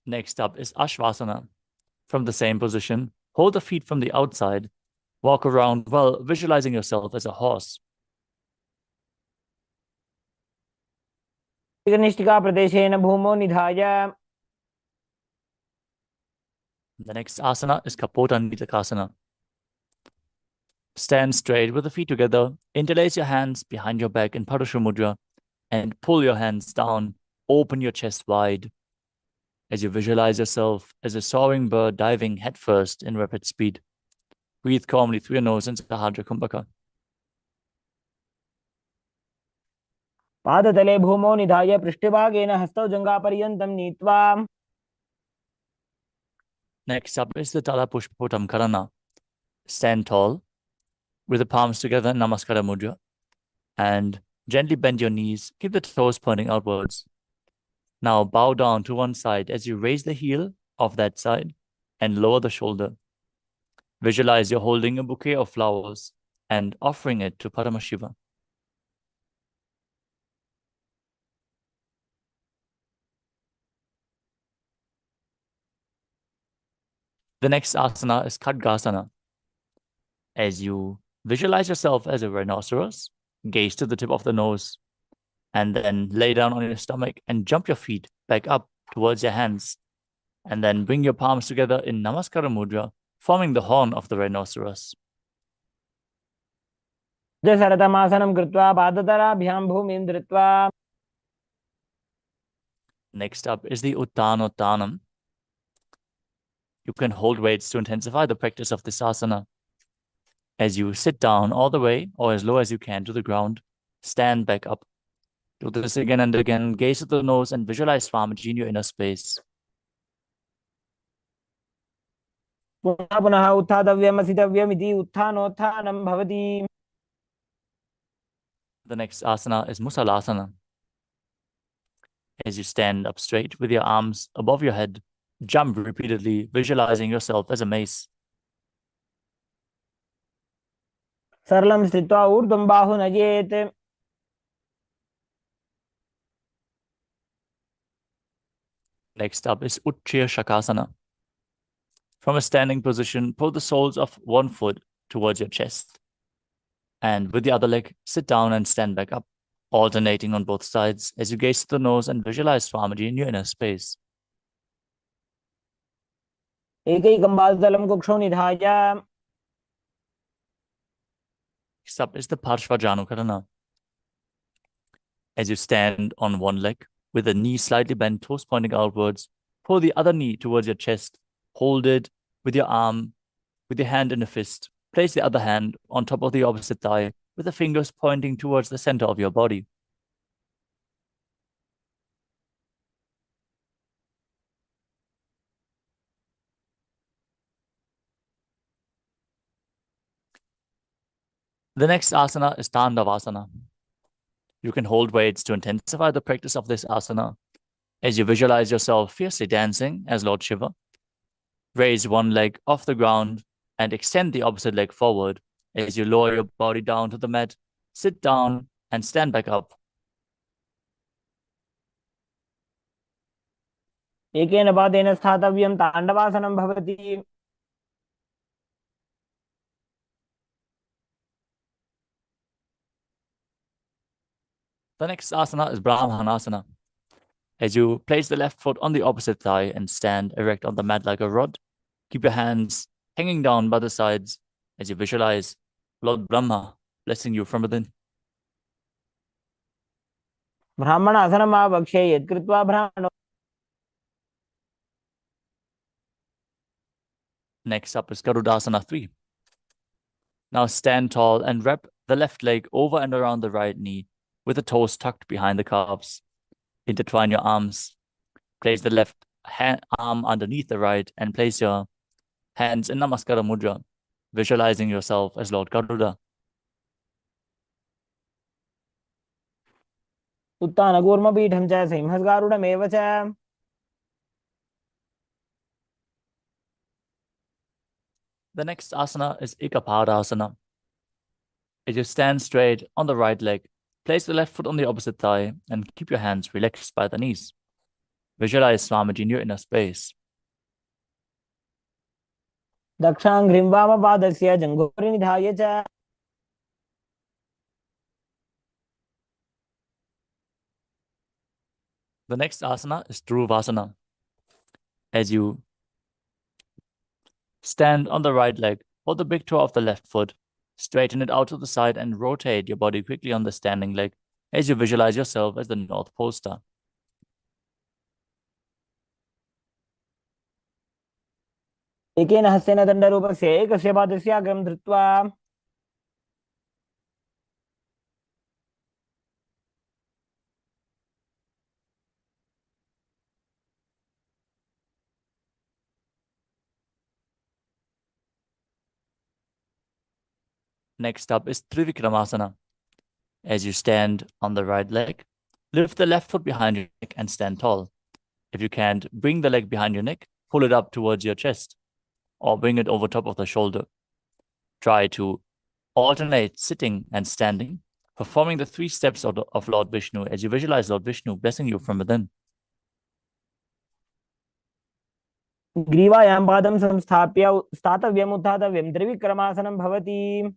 Next up is Ashvasana. From the same position, hold the feet from the outside. Walk around while visualizing yourself as a horse. टिकनिष्ठिका प्रदेशेन भूमौ निधाय. The next asana is Kapota. Stand straight with the feet together, interlace your hands behind your back in Parashu Mudra, and pull your hands down. Open your chest wide as you visualize yourself as a soaring bird diving headfirst in rapid speed. Breathe calmly through your nose into Sahadra Kumbhaka. पादतले भूमौ निधाय पृष्ठभागेन हस्तौ जङ्घापर्यन्तं नीत्वा. Next up is the Tala Pushpotam Karana. Stand tall with the palms together in Namaskara Mudra and gently bend your knees. Keep the toes pointing outwards. Now bow down to one side as you raise the heel of that side and lower the shoulder. Visualize you're holding a bouquet of flowers and offering it to Paramashiva. The next asana is Khadgasana. As you visualize yourself as a rhinoceros, gaze to the tip of the nose, and then lay down on your stomach and jump your feet back up towards your hands. And then bring your palms together in Namaskara Mudra, forming the horn of the rhinoceros. सरतमासनं कृत्वा पादतलाभ्यां भूमिं धृत्वा. Next up is the Uttanottanam. You can hold weights to intensify the practice of this asana. As you sit down all the way or as low as you can to the ground, stand back up. Do this again and again. Gaze at the nose and visualize Swamiji in your inner space. पुनः पुनः उत्थातव्यमसितव्यमिति उत्थानोत्थानं भवति. The next asana is Musalasana. As you stand up straight with your arms above your head, jump repeatedly, visualizing yourself as a mace. सरलं स्थित्वा ऊर्ध्वं बाहु नयेत्. Next up is Utchir Shakasana. From a standing position, pull the soles of one foot towards your chest. And with the other leg, sit down and stand back up, alternating on both sides as you gaze to the nose and visualize Swamiji in your inner space. एकैकं पादतलं कुक्षौ निधाय. Next up is the Parshvajanukarana. As you stand on one leg, with the knee slightly bent, toes pointing outwards, pull the other knee towards your chest. Hold it with your arm, with your hand in a fist. Place the other hand on top of the opposite thigh, with the fingers pointing towards the center of your body. The next asana is Tandavasana. You can hold weights to intensify the practice of this asana. As you visualize yourself fiercely dancing as Lord Shiva, raise one leg off the ground and extend the opposite leg forward. As you lower your body down to the mat, sit down and stand back up. एकेन पादेन स्थातव्यं ताण्डवासनं भवति. The next asana is Brahmanasana. As you place the left foot on the opposite thigh and stand erect on the mat like a rod, keep your hands hanging down by the sides as you visualize Lord Brahma blessing you from within. ब्राह्मणासनम् आवक्ष्ये यत्कृत्वा ब्राह्मणो. Next up is Garudasana 3. Now stand tall and wrap the left leg over and around the right knee with the toes tucked behind the calves. Intertwine your arms. Place the left arm underneath the right and place your hands in Namaskara Mudra, visualizing yourself as Lord Garuda. उत्तानकूर्मपीठं च सिंहस्गारुडमेव च. The next asana is Ekapadasana. As you stand straight on the right leg, place the left foot on the opposite thigh and keep your hands relaxed by the knees. Visualize Swamiji in your inner space. दक्षाङ्घ्रिं वामपादस्य जङ्घोपरिनिधाय च The next asana is Dhruvasana. As you stand on the right leg, hold the big toe of the left foot, straighten it out to the side and rotate your body quickly on the standing leg as you visualize yourself as the North Pole Star. एकेन हस्तेन दण्डरूपस्य एकस्य पादस्य अग्रं धृत्वा Next up is Trivikramasana. As you stand on the right leg, lift the left foot behind your neck and stand tall. If you can't, bring the leg behind your neck, pull it up towards your chest, or bring it over top of the shoulder. Try to alternate sitting and standing, performing the 3 steps of Lord Vishnu as you visualize Lord Vishnu blessing you from within. ग्रीवायां पादं संस्थाप्य स्थातव्यम् उत्थातव्यं त्रिविक्रमासनं भवति.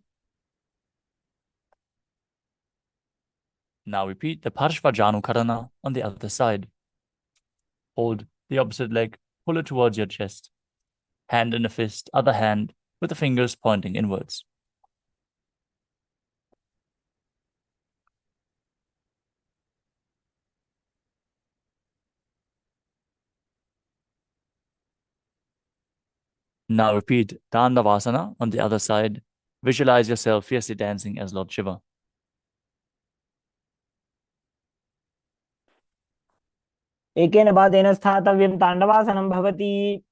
Now repeat the Parshvajanukarana on the other side. Hold the opposite leg, pull it towards your chest. Hand in a fist, other hand with the fingers pointing inwards. Now repeat Dandavasana on the other side. Visualize yourself fiercely dancing as Lord Shiva. एकेन पादेन स्थातव्यं ताण्डवासनं भवति.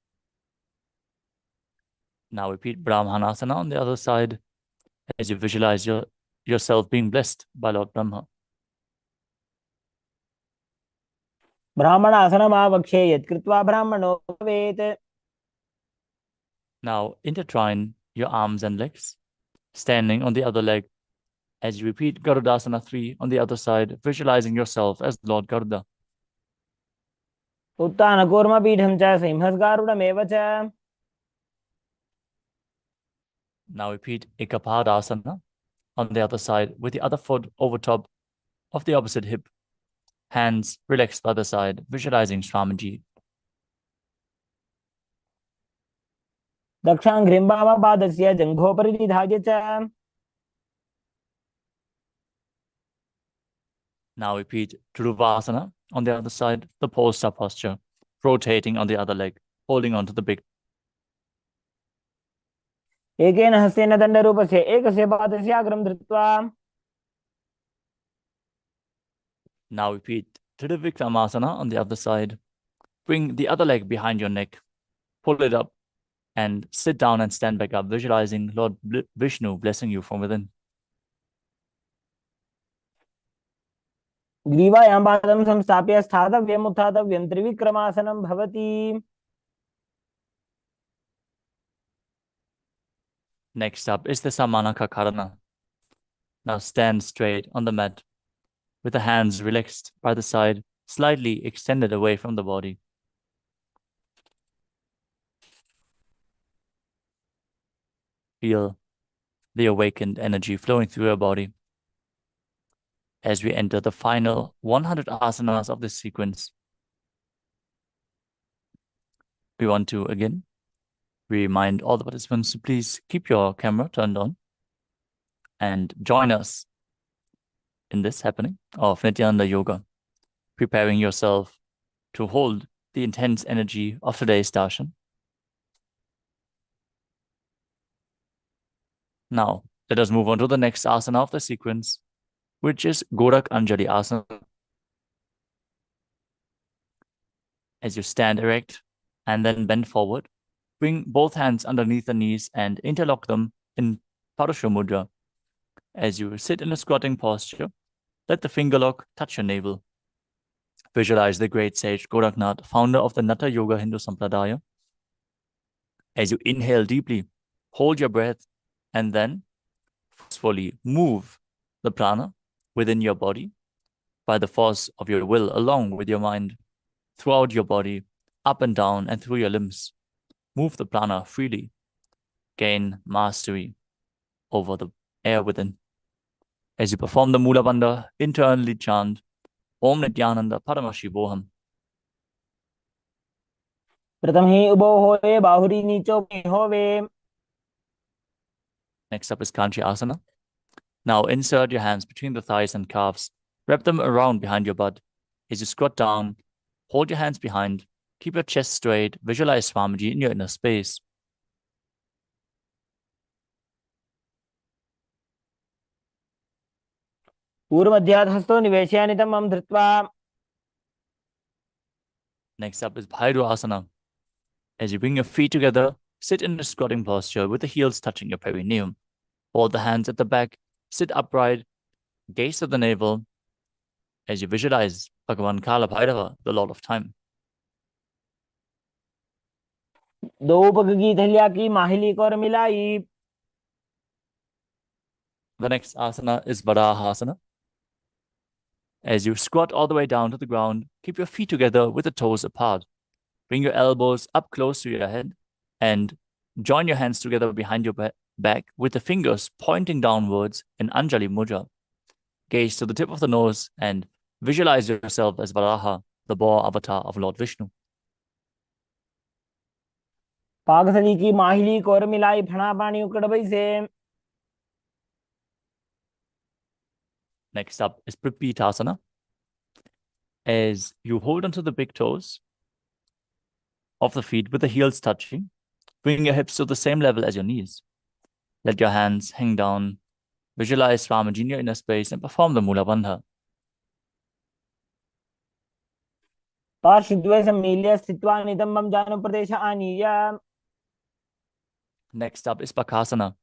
Now repeat Brahmanasana on the other side as you visualize yourself being blessed by Lord Brahma. ब्राह्मणासनमावक्षे यत्कृत्वा ब्राह्मणो भवेत्. Now intertwine your arms and legs, standing on the other leg. As you repeat Garudasana 3 on the other side, visualizing yourself as Lord Garuda. उत्तानकूर्मपीठं च सिंहस्गारुडमेव च. Now repeat Ekapadasana on the other side with the other foot over top of the opposite hip. Hands relaxed by the side, visualizing Swamiji. दक्षाङ्घ्रिं वामपादस्य जङ्घोपरिनिधाय च. Now repeat Dhruvasana on the other side, the pole star posture, rotating on the other leg, holding on to the big. एकेन हस्तेन दण्डरूपस्य एकस्य पादस्य अग्रं धृत्वा. Now repeat Trivikramasana on the other side. Bring the other leg behind your neck, pull it up, and sit down and stand back up, visualizing Lord Vishnu blessing you from within. ग्रीवायां पादं संस्थाप्य स्थातव्यम् उत्थातव्यं त्रिविक्रमासनं भवति. Next up is the Samanakakarana. Now stand straight on the mat with the hands relaxed by the side, slightly extended away from the body. Feel the awakened energy flowing through your body. As we enter the final 100 asanas of this sequence, we want to again remind all the participants to please keep your camera turned on and join us in this happening of Nithyananda Yoga, preparing yourself to hold the intense energy of today's darshan. Now, let us move on to the next asana of the sequence, which is Gorak Anjali Asana. As you stand erect and then bend forward, bring both hands underneath the knees and interlock them in Parasha Mudra. As you sit in a squatting posture, let the finger lock touch your navel. Visualize the great sage Goraknath, founder of the Natha Yoga Hindu Sampradaya. As you inhale deeply, hold your breath, and then forcefully move the prana within your body by the force of your will, along with your mind, throughout your body, up and down, and through your limbs. Move the prana freely. Gain mastery over the air within. As you perform the Mula Bandha, internally chant Om Nithyananda Paramashivoham. प्रथम ही उबो होवे बाहुरी नीचो होवे. Next up is Kanchi Asana. Now insert your hands between the thighs and calves. Wrap them around behind your butt. As you squat down, hold your hands behind. Keep your chest straight. Visualize Swamiji in your inner space. पूर्वमध्यात् हस्तो निवेशयानितमं धृत्वा. Next up is Bhairu Asana. As you bring your feet together, sit in a squatting posture with the heels touching your perineum. Hold the hands at the back. Sit upright. Gaze to the navel. As you visualize Bhagavan Kala Bhairava, the Lord of Time. दो पग थलिया की माहिली को मिलाई. The next asana is Varahasana. As you squat all the way down to the ground, keep your feet together with the toes apart. Bring your elbows up close to your head and join your hands together behind your back with the fingers pointing downwards in Anjali Mudra. Gaze to the tip of the nose and visualize yourself as Varaha, the boar avatar of Lord Vishnu. पागथली की माहिली को मिलाई फणा पानी उकड़बई से. Next up is Pripitasana. As you hold onto the big toes of the feet with the heels touching, bring your hips to the same level as your knees. Let your hands hang down. Visualize Swamiji in your inner space and perform the Mula Bandha. पार्श्वद्वय सम्मील्य स्थित्वा नितम्बं जानु प्रदेश आनीय. Next up is Bakasana.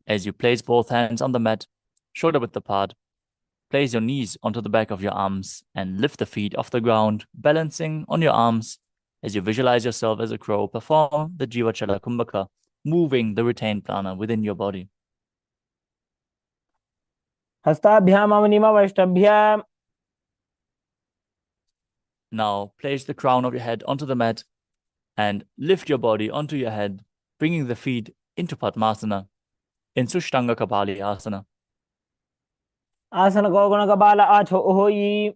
As you place both hands on the mat, shoulder width apart, place your knees onto the back of your arms and lift the feet off the ground, balancing on your arms. As you visualize yourself as a crow, perform the Jivachala Kumbhaka, moving the retained prana within your body. हस्ताभ्याम अवनिमवष्टभ्याम. Now place the crown of your head onto the mat and lift your body onto your head, bringing the feet into Padmasana in Sushtanga Kapali Asana. आसन को गुण कपाल आछो होई.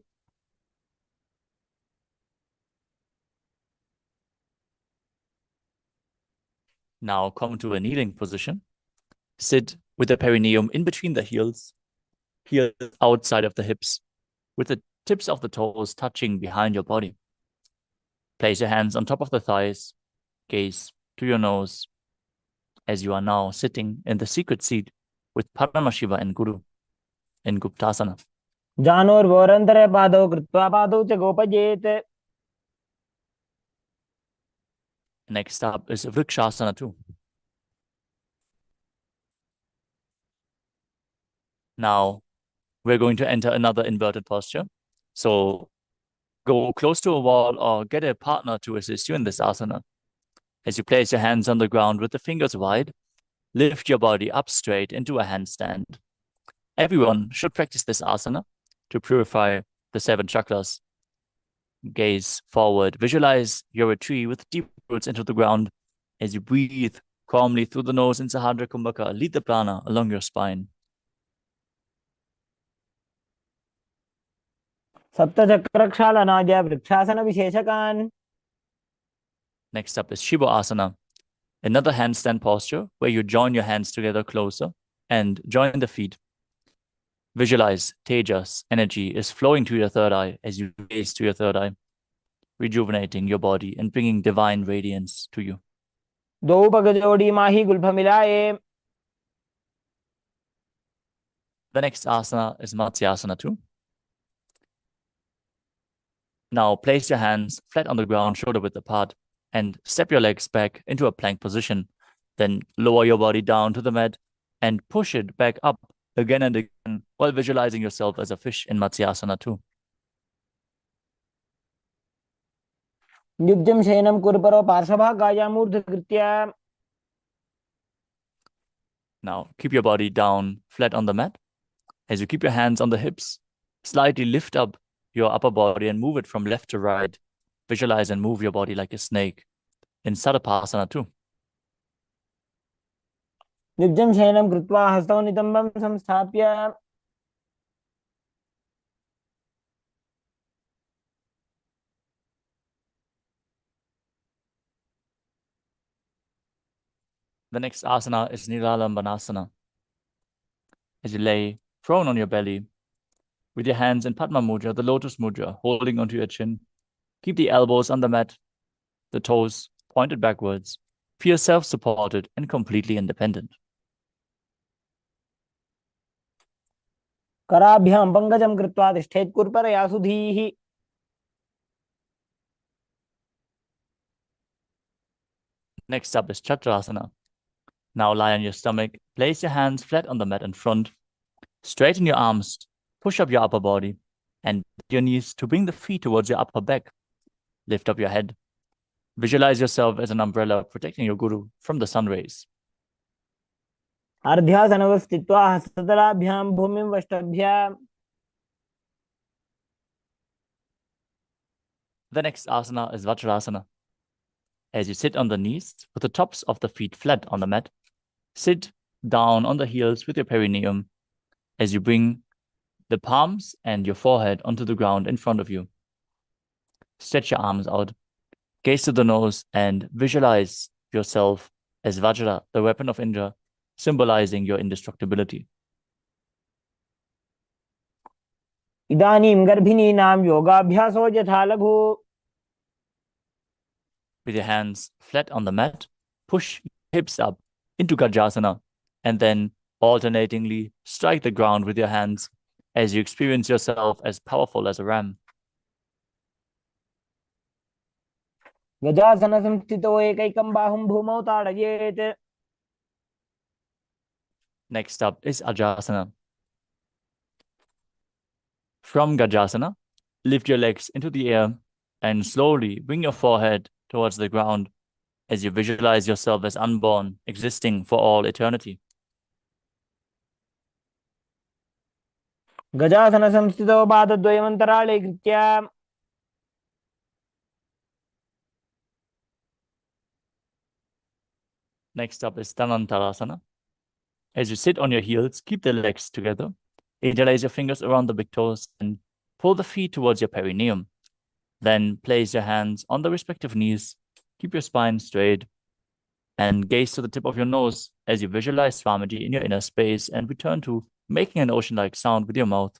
Now come to a kneeling position. Sit with the perineum in between the heels outside of the hips, with the tips of the toes touching behind your body. Place your hands on top of the thighs, gaze to your nose, as you are now sitting in the secret seat with Paramashiva and Guru in Guptasana. Janor वोरंतरे पादौ कृत्वा पादौ च गोपजेत. Next up is Vrikshasana too. Now we're going to enter another inverted posture. So go close to a wall or get a partner to assist you in this asana. As you place your hands on the ground with the fingers wide, lift your body up straight into a handstand. Everyone should practice this asana to purify the 7 chakras. Gaze forward. Visualize you're a tree with deep roots into the ground. As you breathe calmly through the nose in Sahadra Kumbhaka, lead the prana along your spine. सप्तचक्रक्षालनाद्य vrikshasana विशेषकान्. Next up is Shiva Asana, another handstand posture where you join your hands together closer and join the feet. Visualize Tejas, energy, is flowing to your third eye as you gaze to your third eye, rejuvenating your body and bringing divine radiance to you. दो पग जोड़ी माही Gulf मिलाए. The next asana is Matsyasana too. Now place your hands flat on the ground, shoulder width apart, and step your legs back into a plank position. Then lower your body down to the mat and push it back up again and again while visualizing yourself as a fish in Matsyasana too. युग्जं शयनं कुरपरो पार्श्वभागाया मूर्धकृत्य. Now, keep your body down, flat on the mat. As you keep your hands on the hips, slightly lift up your upper body and move it from left to right. Visualize and move your body like a snake in Sadapasana too. निब्जं शयनं कृत्वा हस्तौ नितम्बं संस्थाप्य The next asana is Niralambanasana. As you lay prone on your belly, with your hands in Padma Mudra, the lotus mudra, holding onto your chin. Keep the elbows on the mat, the toes pointed backwards. Feel self-supported and completely independent. कराभ्यां पङ्कजं कृत्वा तिष्ठेत् कुर्परया सुधीः Next up is Chakrasana. Now lie on your stomach, place your hands flat on the mat in front, straighten your arms, push up your upper body, and your knees to bring the feet towards your upper back. Lift up your head. Visualize yourself as an umbrella protecting your guru from the sun rays. अर्ध्यासनवस्थित्वा हस्ततलाभ्यां भूमिं वष्टभ्य The next asana is Vajrasana. As you sit on the knees with the tops of the feet flat on the mat, sit down on the heels with your perineum as you bring the palms and your forehead onto the ground in front of you. Stretch your arms out, gaze to the nose, and visualize yourself as Vajra, the weapon of Indra, symbolizing your indestructibility. इदानीं गर्भिणीनां योगाभ्यासो यथा लघु With your hands flat on the mat, push your hips up into Gajasana and then alternatingly strike the ground with your hands as you experience yourself as powerful as a ram. गजासनसंस्थितौ एकैकं बाहुं भूमौ ताडयेत् Next up is Ajasana. From Gajasana, lift your legs into the air and slowly bring your forehead towards the ground as you visualize yourself as unborn, existing for all eternity. गजासनसंस्थितौ पादद्वयमन्तराळे कृत्य Next up is Dhanantarasana. As you sit on your heels, keep the legs together. Interlace your fingers around the big toes and pull the feet towards your perineum. Then place your hands on the respective knees. Keep your spine straight and gaze to the tip of your nose as you visualize Swamiji in your inner space and return to making an ocean-like sound with your mouth.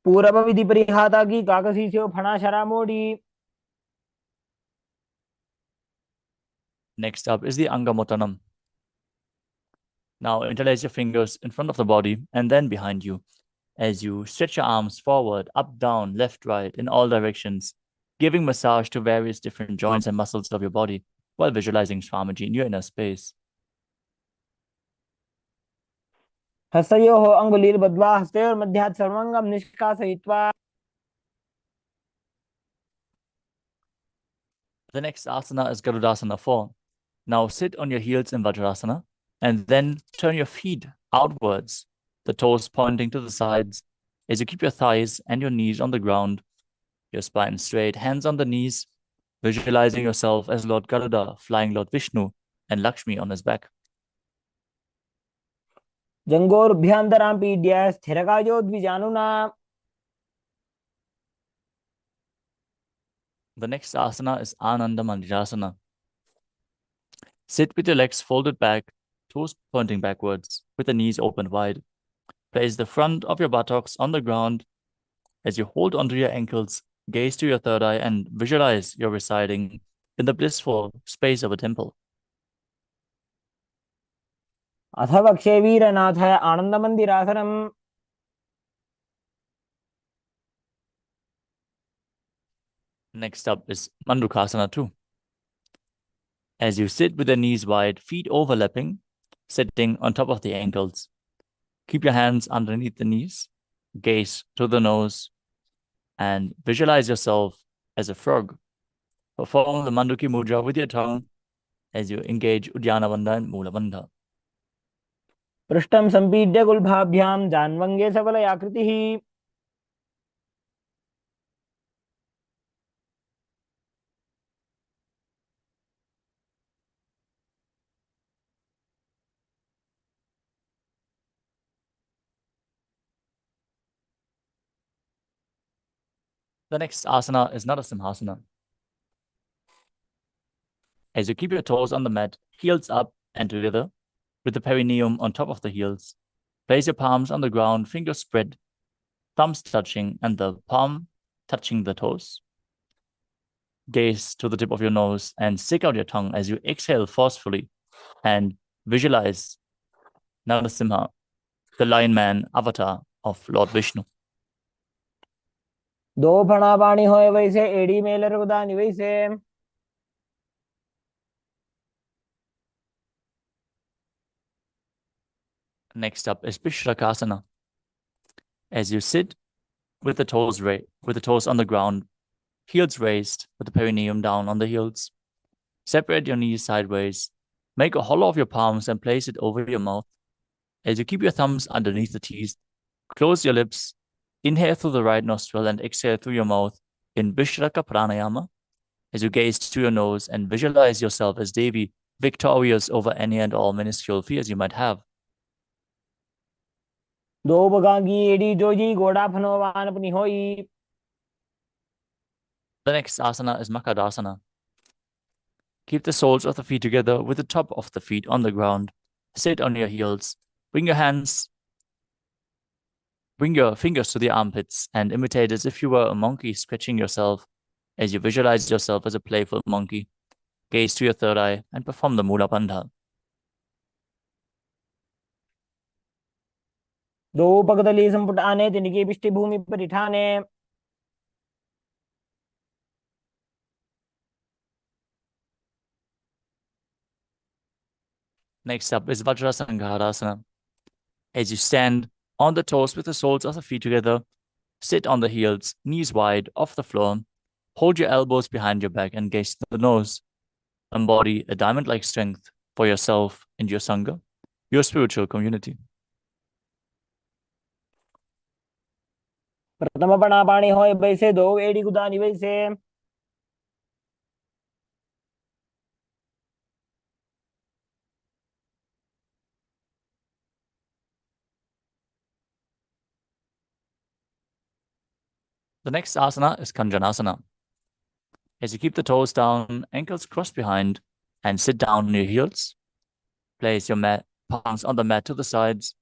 पूरबविधि परिहाता की काकसीस्यो फणा शरा मोडी Next up is the Angamotanam. Now interlace your fingers in front of the body and then behind you as you stretch your arms forward, up, down, left, right, in all directions, giving massage to various different joints and muscles of your body while visualizing Swamiji in your inner space. हस्तयोः अङ्गुलीर्बद्ध्वा हस्तयोर्मध्यात् सर्वाङ्गं निष्कासयित्वा The next asana is Garudasana 4. Now sit on your heels in Vajrasana and then turn your feet outwards, the toes pointing to the sides as you keep your thighs and your knees on the ground, your spine straight, hands on the knees, visualizing yourself as Lord Garuda flying Lord Vishnu and Lakshmi on his back. जङ्गोर्भ्यान्तरां पीड्य स्थिरकायो द्विजानुना The next asana is Ananda Mandirasana. Sit with your legs folded back, toes pointing backwards, with the knees open wide. Place the front of your buttocks on the ground as you hold onto your ankles, gaze to your third eye, and visualize you're residing in the blissful space of a temple. अथ वक्षे वीरनाथ आनन्दमन्दिरासनम् Next up is Mandukasana 2. As you sit with the knees wide, feet overlapping, sitting on top of the ankles. Keep your hands underneath the knees, gaze to the nose, and visualize yourself as a frog. Perform the Manduki Mudra with your tongue as you engage Uddiyana Bandha and Mula Bandha. पृष्ठं सम्पीड्य गुल्भाभ्यां जान्वङ्गे सबलयाकृतिः The next asana is not a simhasana. As you keep your toes on the mat, heels up and together, with the perineum on top of the heels, place your palms on the ground, fingers spread, thumbs touching, and the palm touching the toes. Gaze to the tip of your nose and stick out your tongue as you exhale forcefully and visualize Narasimha, the lion man avatar of Lord Vishnu. दो फणा पाणी होए वैसे एड़ी Mailer उदानी वैसे Next up is Vishrakasana. As you sit with the toes on the ground, heels raised, with the perineum down on the heels. Separate your knees sideways. Make a hollow of your palms and place it over your mouth. As you keep your thumbs underneath the teeth, close your lips, inhale through the right nostril and exhale through your mouth in Vishraka Pranayama. As you gaze to your nose and visualize yourself as Devi, victorious over any and all minuscule fears you might have. दो बगांगी एड़ी जोजी गोड़ा फनोवान अपनी होई. The next asana is Makadasana. Keep the soles of the feet together with the top of the feet on the ground. Sit on your heels. Bring your fingers to the armpits and imitate as if you were a monkey stretching yourself as you visualize yourself as a playful monkey. Gaze to your third eye and perform the Mula Bandha. दो पगदली संपुट आने तिनकी पिष्टि भूमि पर इठाने. Next up is Vajrasanghadasana. As you stand on the toes with the soles of the feet together, sit on the heels, knees wide, off the floor. Hold your elbows behind your back and gaze to the nose. Embody a diamond-like strength for yourself and your Sangha, your spiritual community. प्रथम पणा पाणी होए वैसे दो एड़ी गुदानी वैसे. The next asana is Kanjanasana. As you keep the toes down, ankles crossed behind, and sit down on your heels, place your palms on the mat to the sides,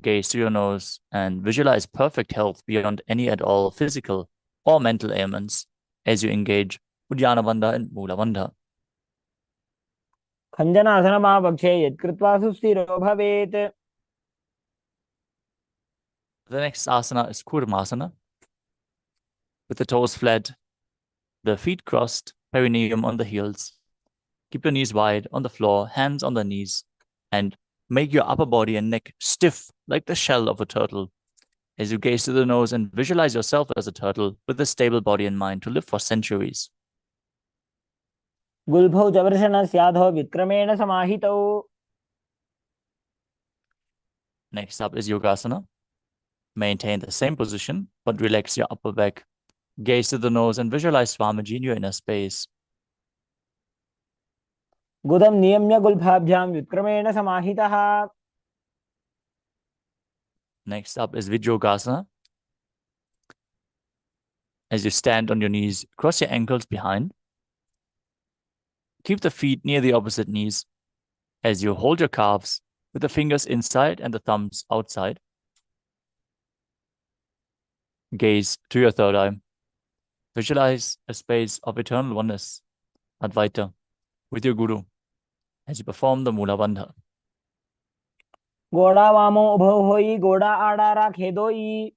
gaze to your nose, and visualize perfect health beyond any and all physical or mental ailments as you engage Uddiyana Bandha and Mula Bandha. खञ्जनासनमावक्षे यत्कृत्वा सुस्थिरो भवेत्. The next asana is Kurmasana. With the toes flat, the feet crossed, perineum on the heels. Keep your knees wide on the floor, hands on the knees, and make your upper body and neck stiff like the shell of a turtle. As you gaze to the nose and visualize yourself as a turtle with a stable body and mind to live for centuries. गुल्भौ च वर्षणस्याधो विक्रमेण समाहितौ. Next up is Yogasana. Maintain the same position, but relax your upper back. Gaze to the nose and visualize Swamiji in your inner space. गुदं नियम्य गुल्भाभ्यां विक्रमेण समाहितः. Next up is Vijyogasana. As you stand on your knees, cross your ankles behind. Keep the feet near the opposite knees as you hold your calves with the fingers inside and the thumbs outside. Gaze to your third eye. Visualize a space of eternal oneness, Advaita, with your Guru as you perform the Mula Bandha. गोड़ा वामो उभौ होई गोड़ा आड़ा राखे दोई.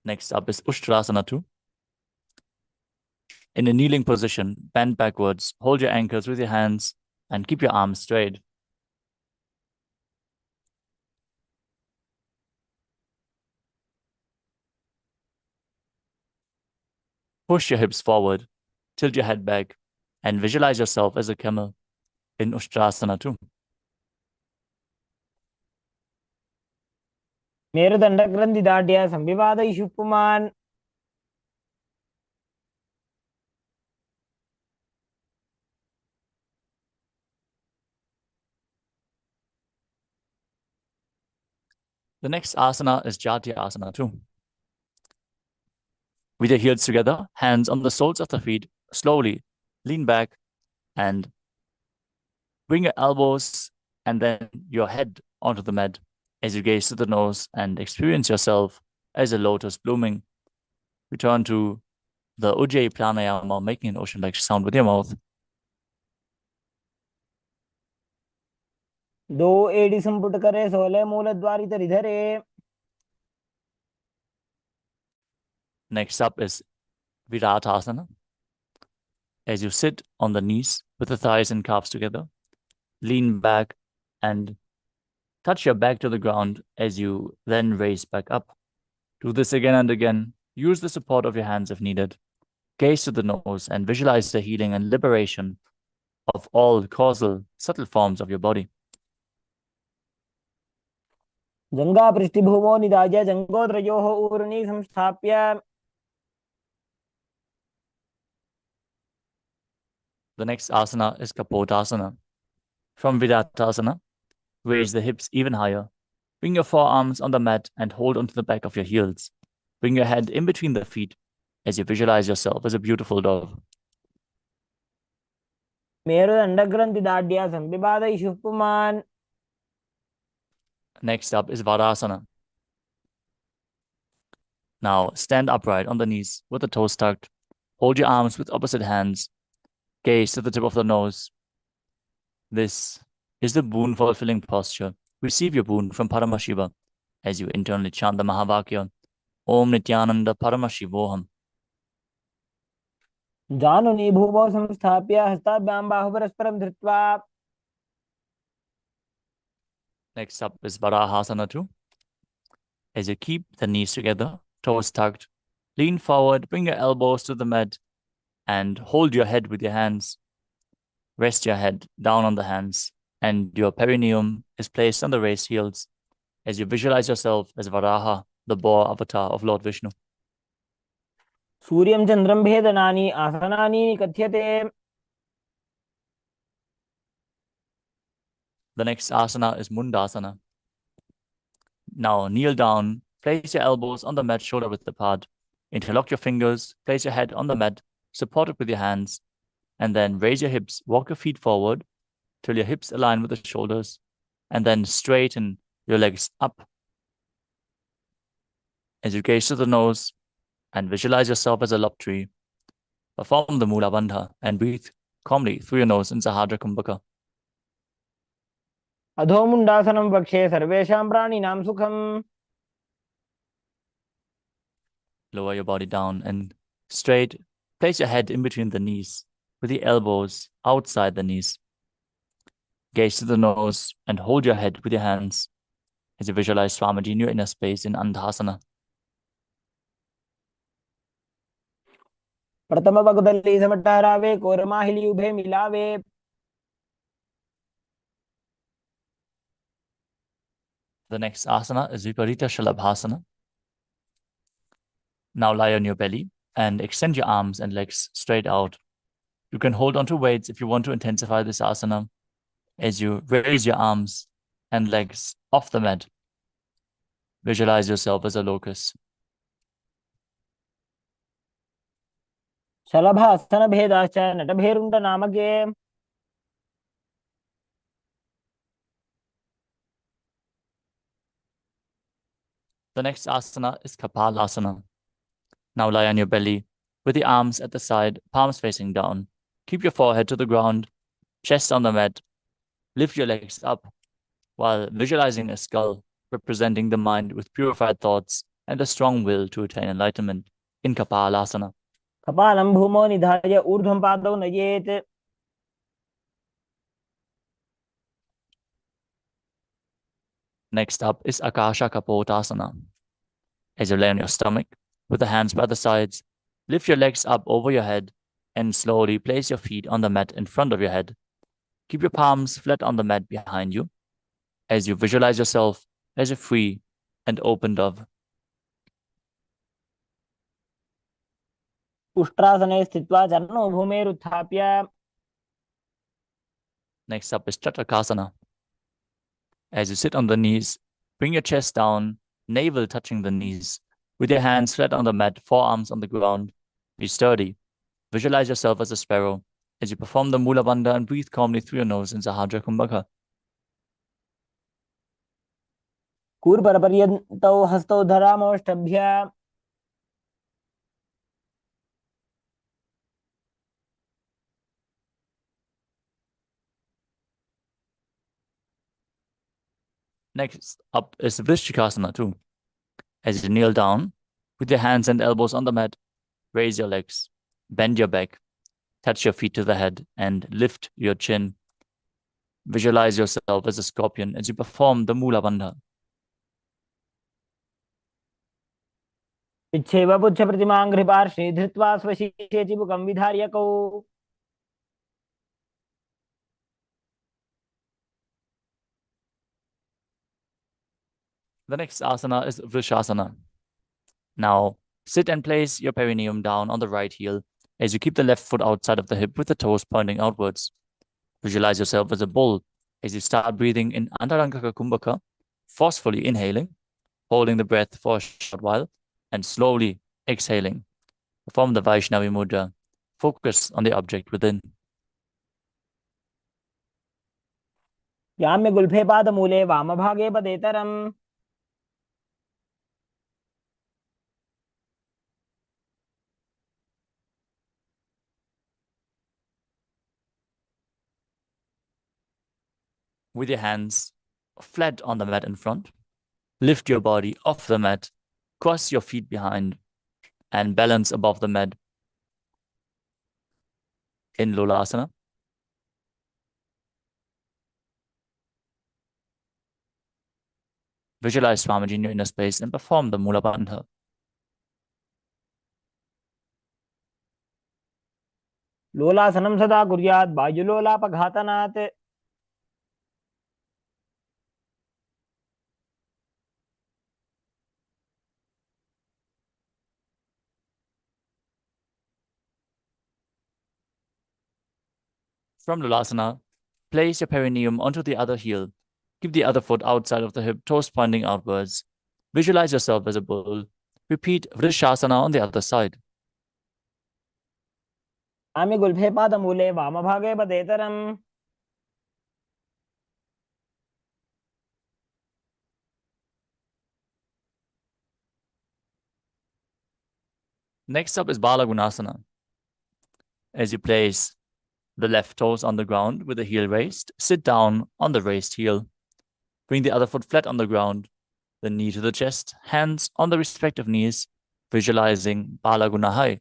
Next up is Ushtrasana 2. In a kneeling position, bend backwards, hold your ankles with your hands, and keep your arms straight. Push your hips forward, tilt your head back, and visualize yourself as a camel in Ustrasana too. मेरुदण्डग्रन्थि दाढ्य संविवादयिषु पुमान् The next asana is Jati Asana too. With your heels together, hands on the soles of the feet, slowly lean back and bring your elbows and then your head onto the mat as you gaze to the nose and experience yourself as a lotus blooming. Return to the Ujjayi Pranayama, making an ocean-like sound with your mouth. दो AD संपुट करे 16 मूलद्वारी धरे. Next up is Viratasana. As you sit on the knees with the thighs and calves together, lean back and touch your back to the ground as you then raise back up. Do this again and again. Use the support of your hands if needed. Gaze to the nose and visualize the healing and liberation of all causal, subtle forms of your body. जंगा पृष्ठभूमो निधाय जंगोद्रयोः ऊर्णी संस्थाप्य. The next asana is Kapotasana. From Viratasana, raise the hips even higher. Bring your forearms on the mat and hold onto the back of your heels. Bring your head in between the feet as you visualize yourself as a beautiful dove. मेरुदण्डग्रन्थि दाढ्य संविवादयिषु पुमान्. Next up is Varasana. Now stand upright on the knees with the toes tucked. Hold your arms with opposite hands. Gaze to the tip of the nose. This is the boon fulfilling posture. Receive your boon from Paramashiva as you internally chant the Mahavakya, Om Nithyananda Paramashivoham. जानुनी भूमौ संस्थाप्य हस्ताभ्यां बाहुपरस्परं धृत्वा. Next up is Varahasana too. As you keep the knees together, toes tucked, lean forward, bring your elbows to the mat, and hold your head with your hands. Rest your head down on the hands, and your perineum is placed on the raised heels as you visualize yourself as Varaha, the boar avatar of Lord Vishnu. सूर्यं चन्द्रं भेदनानि आसनानि कथ्यते. The next asana is Mundasana. Now kneel down, place your elbows on the mat shoulder width apart. Interlock your fingers, place your head on the mat, support it with your hands, and then raise your hips, walk your feet forward till your hips align with the shoulders, and then straighten your legs up. As you gaze to the nose and visualize yourself as a lop tree, perform the Mula Bandha and breathe calmly through your nose in Sahadra Kumbhaka. अधोमुण्डासनं वक्षे सर्वेषां प्राणिनां सुखम्. Lower your body down and straight. Place your head in between the knees with the elbows outside the knees. Gaze to the nose and hold your head with your hands as you visualize Swamiji in your inner space in Andhasana. प्रथम भगदल्ली समटहरावे कोरमाहिली उभे मिलावे. The next asana is Viparita Shalabhasana. Now lie on your belly and extend your arms and legs straight out. You can hold onto weights if you want to intensify this asana as you raise your arms and legs off the mat. Visualize yourself as a locust. शलभासन भेदाश्च नटभेरुण्ड नामके. The next asana is Kapalasana. Now lie on your belly with the arms at the side, palms facing down. Keep your forehead to the ground, chest on the mat. Lift your legs up while visualizing a skull representing the mind with purified thoughts and a strong will to attain enlightenment in Kapalasana. कपालं भूमौ निधाय ऊर्ध्वं पादौ नयेत्. Next up is Akasha Kapotasana. As you lay on your stomach with the hands by the sides, Lift your legs up over your head and slowly place your feet on the mat in front of your head. Keep your palms flat on the mat behind you as you visualize yourself as a free and open dove. उष्ट्रासने स्थित्वा चरणौ भूमेरुत्थाप्य. Next up is Chatakasana. As you sit on the knees, bring your chest down, navel touching the knees. With your hands flat on the mat, forearms on the ground. Be sturdy. Visualize yourself as a sparrow as you perform the Mula Bandha and breathe calmly through your nose in Sahadra Kumbhaka. कूर्परपर्यन्तौ हस्तौ धरामोष्ठभ्य. Next up is Vrishchikasana too. As you kneel down, with your hands and elbows on the mat, raise your legs, bend your back, touch your feet to the head, and lift your chin. Visualize yourself as a scorpion as you perform the Mula Bandha. पिच्छेव पुच्छप्रतिमां घृपार्श्वे धृत्वा स्वशीर्षे चिबुकं विधार्यकौ. The next asana is Vrishasana. Now, sit and place your perineum down on the right heel as you keep the left foot outside of the hip with the toes pointing outwards. Visualize yourself as a bull as you start breathing in Antarangaka Kumbhaka, forcefully inhaling, holding the breath for a short while, and slowly exhaling. Perform the Vaishnavi Mudra. Focus on the object within. याम्य गुल्फे पादमूले वामभागे पदेतरम्. With your hands flat on the mat in front, lift your body off the mat, cross your feet behind, and balance above the mat in Lolasana. Visualize Swamiji in your inner space and perform the Mula Bandha. लोलासनं सदा कुर्यात् वायुलोलापघातनात्. From Lolasana, place your perineum onto the other heel. Keep the other foot outside of the hip, toes pointing outwards. Visualize yourself as a bull. Repeat Vrishasana on the other side. याम्य गुल्फे पादमूले वामभागे पदेतरम्. Next up is Balagunasana. As you place the left toes on the ground with the heel raised, sit down on the raised heel. Bring the other foot flat on the ground, the knee to the chest, hands on the respective knees, visualizing Balagunahai,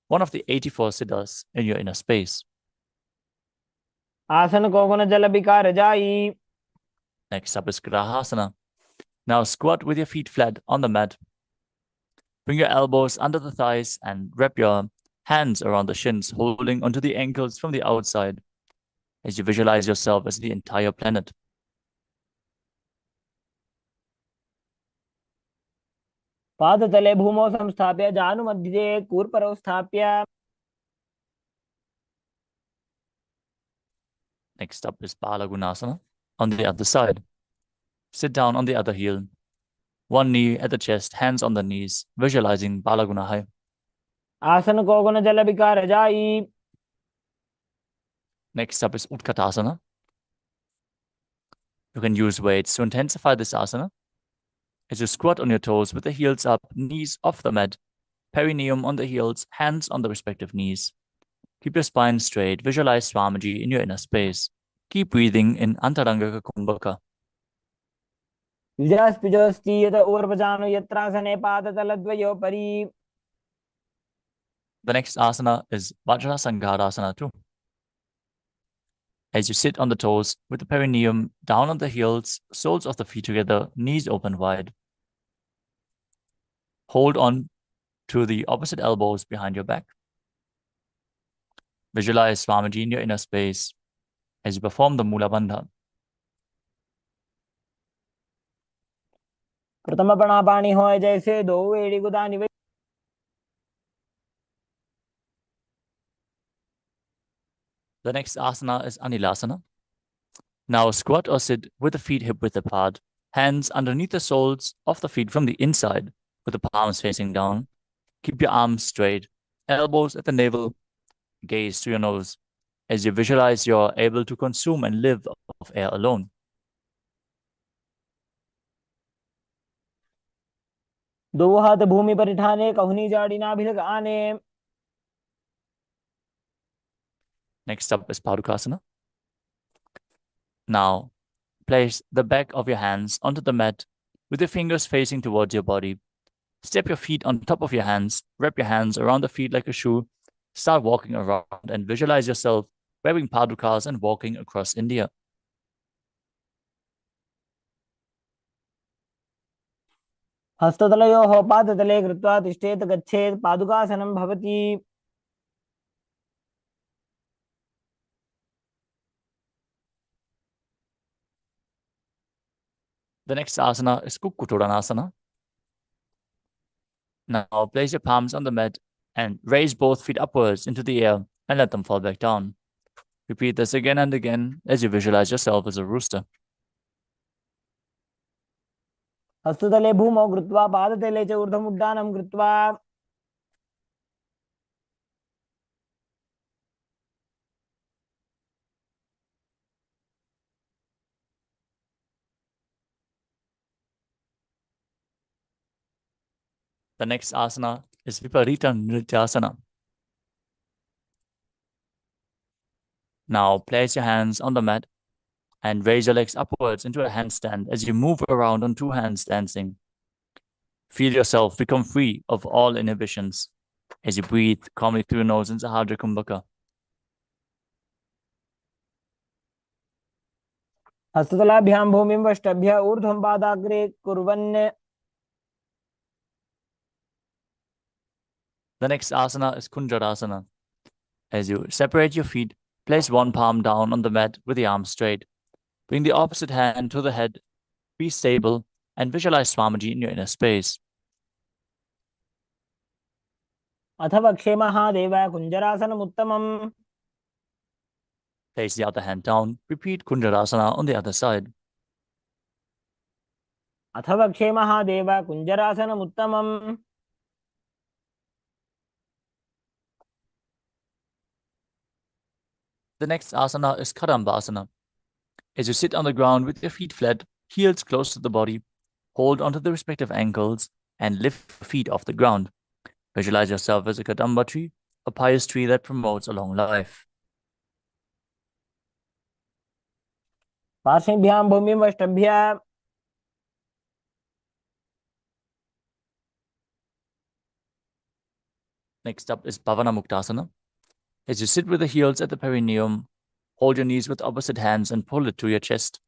one of the 84 siddhas in your inner space. आसन को गुण जल विकार जाई. Next up is Grahasana. Now squat with your feet flat on the mat. Bring your elbows under the thighs and wrap your hands around the shins, holding onto the ankles from the outside as you visualize yourself as the entire planet. पादतले भूमौ संस्थाप्य जानुमध्ये कूर्परौ स्थाप्य. Next up is Balagunasana on the other side. Sit down on the other heel. One knee at the chest, hands on the knees, visualizing Balagunahai. आसन को गुण जल विकार जाई. Next up is Utkatasana. You can use weights to intensify this asana. As you squat on your toes with the heels up, knees off the mat, perineum on the heels, hands on the respective knees. Keep your spine straight. Visualize Swamiji in your inner space. Keep breathing in Antarangaka Kumbhaka. युजास्पिजोस्ति यत ऊर्वजानु यत्रासने पादतलद्वयोपरि. The next asana is Vajrasanghadasana too. As you sit on the toes with the perineum down on the heels, soles of the feet together, knees open wide. Hold on to the opposite elbows behind your back. Visualize Swamiji in your inner space as you perform the Mula Bandha. प्रथम प्राणापानी हो जैसे दो एड़ी गुदा निवे The next asana is Anilasana. Now squat or sit with the feet hip width apart, hands underneath the soles of the feet from the inside, with the palms facing down. Keep your arms straight, elbows at the navel, gaze to your nose as you visualize you're able to consume and live off air alone. दो हाथ भूमि पर उठाने कहनी जाड़ी ना भी लगाने. Next up is Padukasana. Now, place the back of your hands onto the mat with your fingers facing towards your body. Step your feet on top of your hands, wrap your hands around the feet like a shoe, start walking around and visualize yourself wearing padukas and walking across India. हस्ततलयोः पादतले कृत्वा तिष्ठेत् गच्छेत् पादुकासनं भवति. The next asana is Kukkuttodanasana. Now place your palms on the mat and raise both feet upwards into the air and let them fall back down. Repeat this again and again as you visualize yourself as a rooster. हस्ततले भूमौ कृत्वा पादतले च ऊर्ध्वमुड्डानं कृत्वा. The next asana is Viparita Nrityasana. Now place your hands on the mat and raise your legs upwards into a handstand as you move around on two hands dancing. Feel yourself become free of all inhibitions as you breathe calmly through your nose in Sahadra Kumbhaka. हस्ततलाभ्यां भूमिं वष्टभ्य ऊर्ध्वं पादाग्रे कुर्वन्. The next asana is Kunjarasana. As you separate your feet, place one palm down on the mat with the arms straight. Bring the opposite hand to the head. Be stable and visualize Swamiji in your inner space. अथ वक्षे Mahadev कुञ्जरासनमुत्तमम्. Place the other hand down. Repeat Kunjarasana on the other side. अथ वक्षे Mahadev कुञ्जरासनमुत्तमम्. The next asana is Kadambasana. As you sit on the ground with your feet flat, heels close to the body, hold onto the respective ankles and lift your feet off the ground. Visualize yourself as a Kadamba tree, a pious tree that promotes a long life. पार्श्वेभ्यां भूमिं वष्टभ्य. Next up is Bhavana Muktasana. As you sit with the heels at the perineum, hold your knees with opposite hands and pull it to your chest.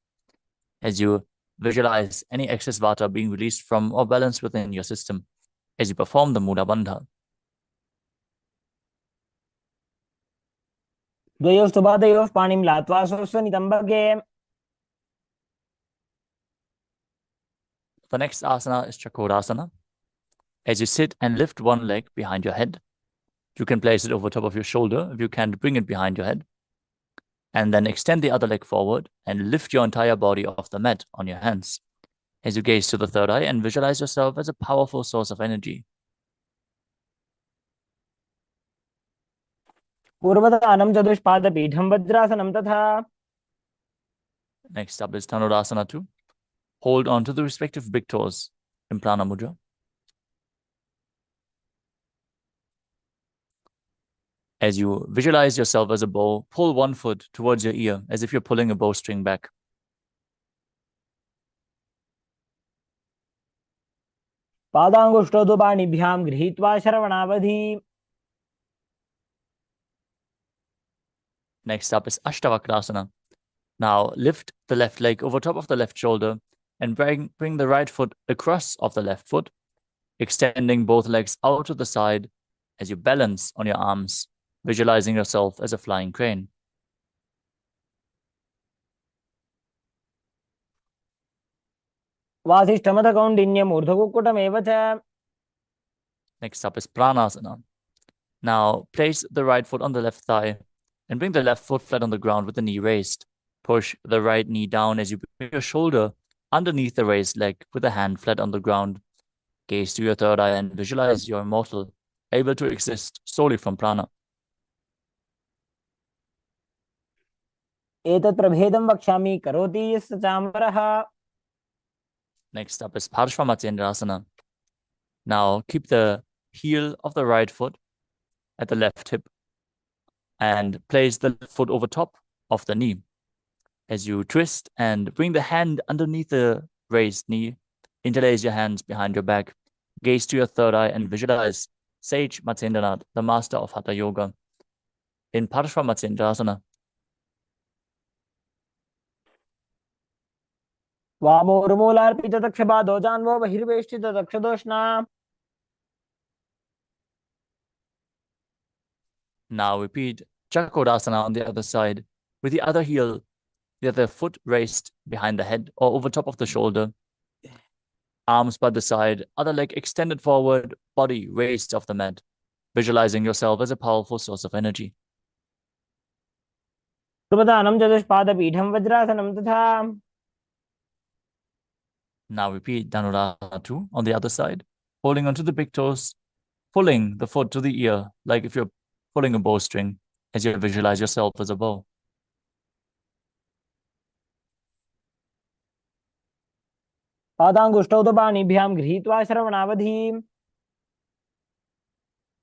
As you visualize any excess vata being released from or balanced within your system, as you perform the Mula Bandha. द्वयोस्तु पादयोः पाणिं लात्वा स्वस्वनितम्बके. The next asana is Chakorasana. As you sit and lift one leg behind your head, you can place it over top of your shoulder if you can bring it behind your head. And then extend the other leg forward and lift your entire body off the mat on your hands. As you gaze to the third eye and visualize yourself as a powerful source of energy. पूर्वदानं चतुष्पादपीठं वज्रासनं तथा. Next up is Dhanurasana 2. Hold on to the respective big toes in Prana Mudra. As you visualize yourself as a bow, pull one foot towards your ear as if you're pulling a bowstring back. पादाङ्गुष्ठौ तु पाणिभ्यां गृहीत्वा श्रवणावधि. Next up is Ashtavakrasana. Now lift the left leg over top of the left shoulder and bring the right foot across of the left foot. extending both legs out to the side as you balance on your arms, visualizing yourself as a flying crane. वासिष्ठमथ कौण्डिन्यम् ऊर्ध्वकुक्कुटमेव च. Next up is Pranasana. Now, place the right foot on the left thigh and bring the left foot flat on the ground with the knee raised. Push the right knee down as you bring your shoulder underneath the raised leg with the hand flat on the ground. Gaze to your third eye and visualize you're immortal, able to exist solely from prana. एतत् प्रभेदं वक्ष्यामि करोति यस्य चामरः. Next up is Parasite. Now, keep the heel of the right foot at the left hip and place the left foot over top of the knee. As you twist and bring the hand underneath the raised knee, interlace your hands behind your back, gaze to your third eye and visualize Sage Matsyendranath, the master of Hatha Yoga, in Parasite. वामोर्मूलार्पितदक्षपादो जान्वो बहिर्वेष्टितदक्षदोष्णा. Now repeat Chakodasana on the other side, with the other heel, the other foot raised behind the head or over top of the shoulder. Arms by the side, other leg extended forward, body raised off the mat, visualizing yourself as a powerful source of energy. सुपदानं चतुष्पादपीठं वज्रासनं तथा. Now repeat Dhanuratu on the other side, holding onto the big toes, pulling the foot to the ear, like if you're pulling a bowstring, as you visualize yourself as a bow. पादाङ्गुष्ठौ तु पाणिभ्यां गृहीत्वा श्रवणावधिम्.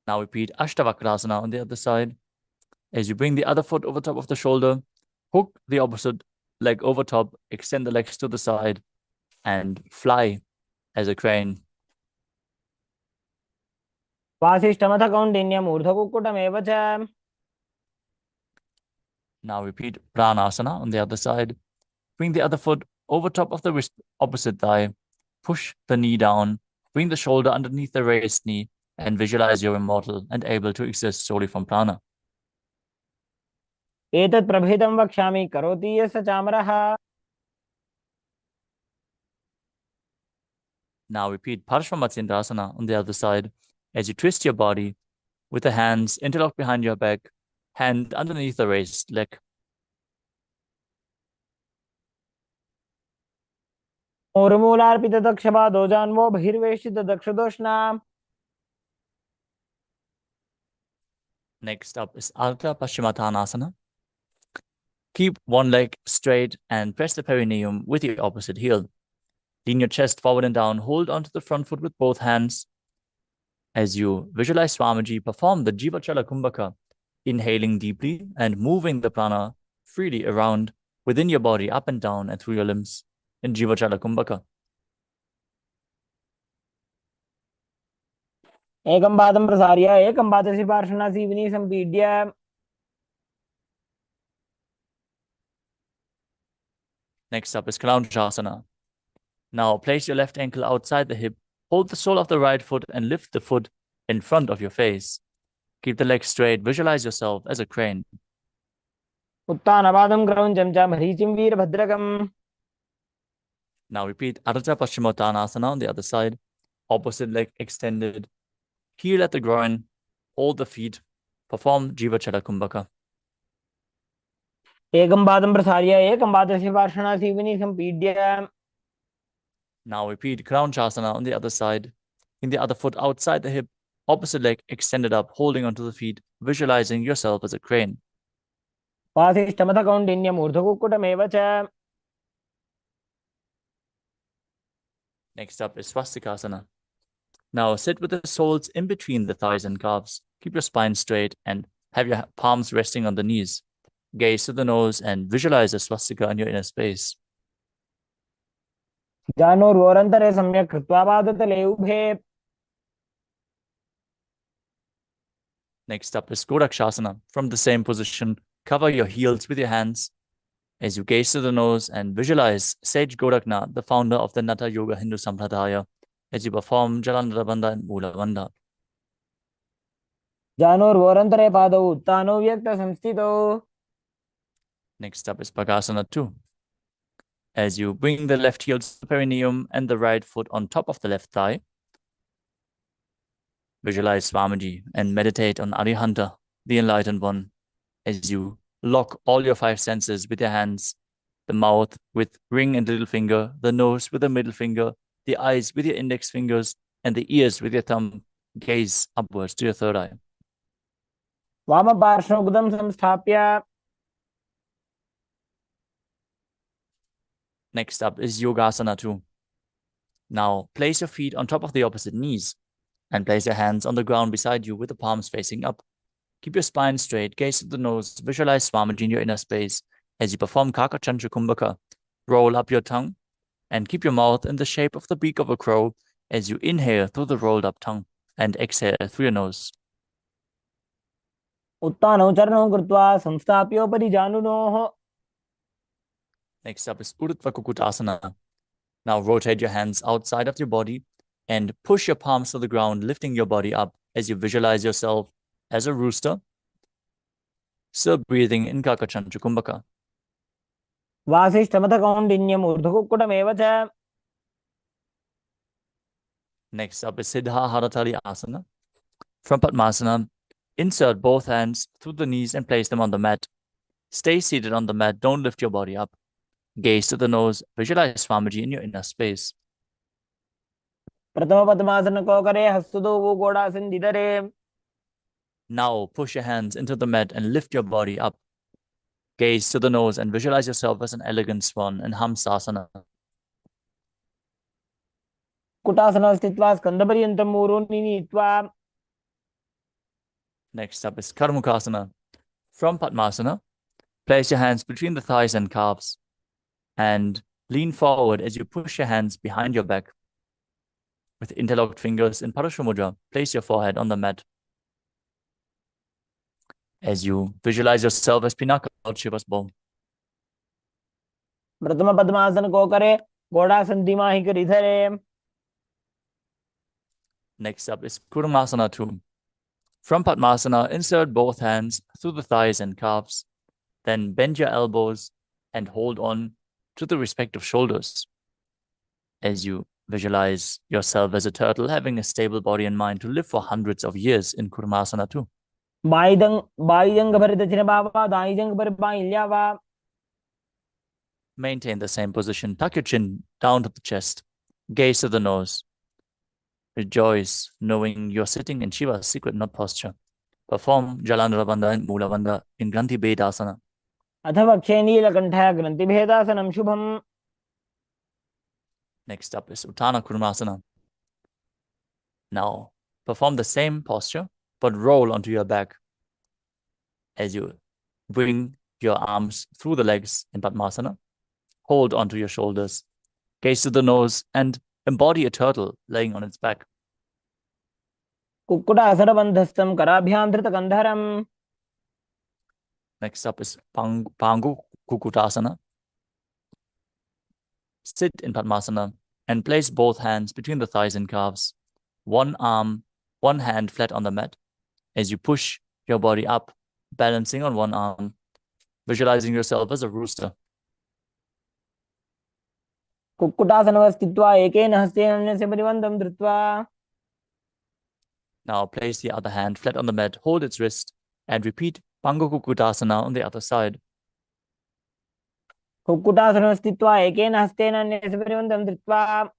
Now repeat Ashtavakrasana on the other side. As you bring the other foot over top of the shoulder, hook the opposite leg over top, extend the legs to the side, and fly as a crane. वासिष्ठमथ कौण्डिन्यम् ऊर्ध्वकुक्कुटमेव च. Now repeat Pranasana on the other side. Bring the other foot over top of the wrist, opposite thigh. Push the knee down. Bring the shoulder underneath the raised knee and visualize you're immortal and able to exist solely from prana. एतत् प्रभेदं वक्ष्यामि करोति यस्य चामरः. Now repeat Parashvamatsyendrasana on the other side as you twist your body with the hands interlocked behind your back, hand underneath the raised leg. ऊर्मूलार्पितदक्षपादो जान्वो बहिर्वेष्टितदक्षदोष्णा. Next up is Ardha Paschimottanasana. Keep one leg straight and press the perineum with your opposite heel. Lean your chest forward and down. Hold onto the front foot with both hands. As you visualize Swamiji, perform the Jivachala Kumbhaka, inhaling deeply and moving the prana freely around within your body, up and down and through your limbs in Jivachala Kumbhaka. एकं पादं प्रसार्य एकं पादस्य पार्श्वना Seoni सम्पीड्य. Next up is Kailasa. Now place your left ankle outside the hip, hold the sole of the right foot and lift the foot in front of your face. Keep the legs straight, visualize yourself as a crane. उत्तानपादं क्रौञ्चं च मरीचिं वीरभद्रकम्. Now repeat Ardha Paschimottanasana on the other side, opposite leg extended, heel at the groin, hold the feet, perform Jivachala Kumbhaka. एकं पादं प्रसार्य एकं पादस्य पार्श्वना Seoni सम्पीड्य. Now repeat Kraunchasana on the other side. In the other foot outside the hip, opposite leg extended up, holding onto the feet, visualizing yourself as a crane. वासिष्ठमथ कौण्डिन्यम् ऊर्ध्वकुक्कुटमेव च. Next up is Swastikasana. Now sit with the soles in between the thighs and calves. Keep your spine straight and have your palms resting on the knees. Gaze to the nose and visualize a swastika in your inner space. जानोर्वोरन्तरे सम्यक् कृत्वा पादतले उभे. Next up is Godakshasana. From the same position, cover your heels with your hands as you gaze to the nose and visualize Sage Godaknath, the founder of the Natha Yoga Hindu Sampradaya, as you perform Jalandhara Bandha and Mula Bandha. जानुर्वोरन्तरे पादौ उत्थानौ व्यक्तसंस्थितौ. Next up is Bhagasana 2. As you bring the left heel to the perineum and the right foot on top of the left thigh, visualize Swamiji and meditate on Arihanta, the enlightened one, as you lock all your five senses with your hands, the mouth with ring and little finger, the nose with the middle finger, the eyes with your index fingers, and the ears with your thumb. Gaze upwards to your third eye. वामपार्श्वमुदं संस्थाप्य. Next up is Yogasana 2. Now place your feet on top of the opposite knees and place your hands on the ground beside you with the palms facing up. Keep your spine straight, gaze at the nose, visualize Swamiji in your inner space. As you perform Kakachantra Kumbhaka, roll up your tongue and keep your mouth in the shape of the beak of a crow as you inhale through the rolled up tongue and exhale through your nose. उत्थानौ चरणौ कृत्वा संस्थाप्योपरि जानुनोः. Next up is Urdhva Kukutasana. Now rotate your hands outside of your body and push your palms to the ground, lifting your body up as you visualize yourself as a rooster, still breathing in Kakachantra Kumbhaka. वासिष्ठमथ कौण्डिन्यम् ऊर्ध्वकुक्कुटमेव च. Next up is Siddha Haratali Asana. From Padmasana, insert both hands through the knees and place them on the mat. Stay seated on the mat, don't lift your body up. Gaze to the nose, visualize Swamiji in your inner space. प्रथम पद्मासन को करे हस्तुदो वो गोड़ासन दिधरे. Now push your hands into the mat and lift your body up. Gaze to the nose and visualize yourself as an elegant swan in Hamsasana. कुटासन स्थित्वा स्कंदपर्यन्तं ऊरोनि नीत्वा. Next up is Karmukasana. From Padmasana, place your hands between the thighs and calves and lean forward as you push your hands behind your back. With interlocked fingers in Parashamudra, place your forehead on the mat. As you visualize yourself as Pinaka, Lord Shiva's bow. प्रथम पद्मासन को करे गोड़ासन दिमाहि कर इधरे. Next up is Kurmasana 2. From Padmasana, insert both hands through the thighs and calves. Then bend your elbows and hold on to the respective shoulders. As you visualize yourself as a turtle, having a stable body and mind to live for hundreds of years in Kurmasana 2. बाईजंग भर दक्षिण बाबा दाईजंग भर by ल्यावा. Maintain the same position. Tuck your chin down to the chest. Gaze to the nose. Rejoice, knowing you're sitting in Shiva's secret knot posture. Perform Jalandhara Bandha and Mula Bandha in Granthi Bedasana. अथवा वक्षे नीलकंठः ग्रंथिभेदासनं शुभम्. Next up is Uttana Kurmasana. Now, perform the same posture, but roll onto your back as you bring your arms through the legs in Padmasana. Hold onto your shoulders. Gaze to the nose and embody a turtle laying on its back. कुक्कुटासनबन्धस्थं कराभ्यां धृतकन्धरम्. Next up is Pangu Kukutasana. Sit in Padmasana and place both hands between the thighs and calves. One hand flat on the mat as you push your body up, balancing on one arm, visualizing yourself as a rooster. कुक्कुटासनव स्थित्वा एकेन हस्तेन अन्यस्य परिबन्धं धृत्वा. Now place the other hand flat on the mat, hold its wrist, and repeat Pangu Kukutasana on the other side. कुक्कुटासनव स्थित्वा एकेन हस्तेन अन्यस्य परिबन्धं धृत्वा.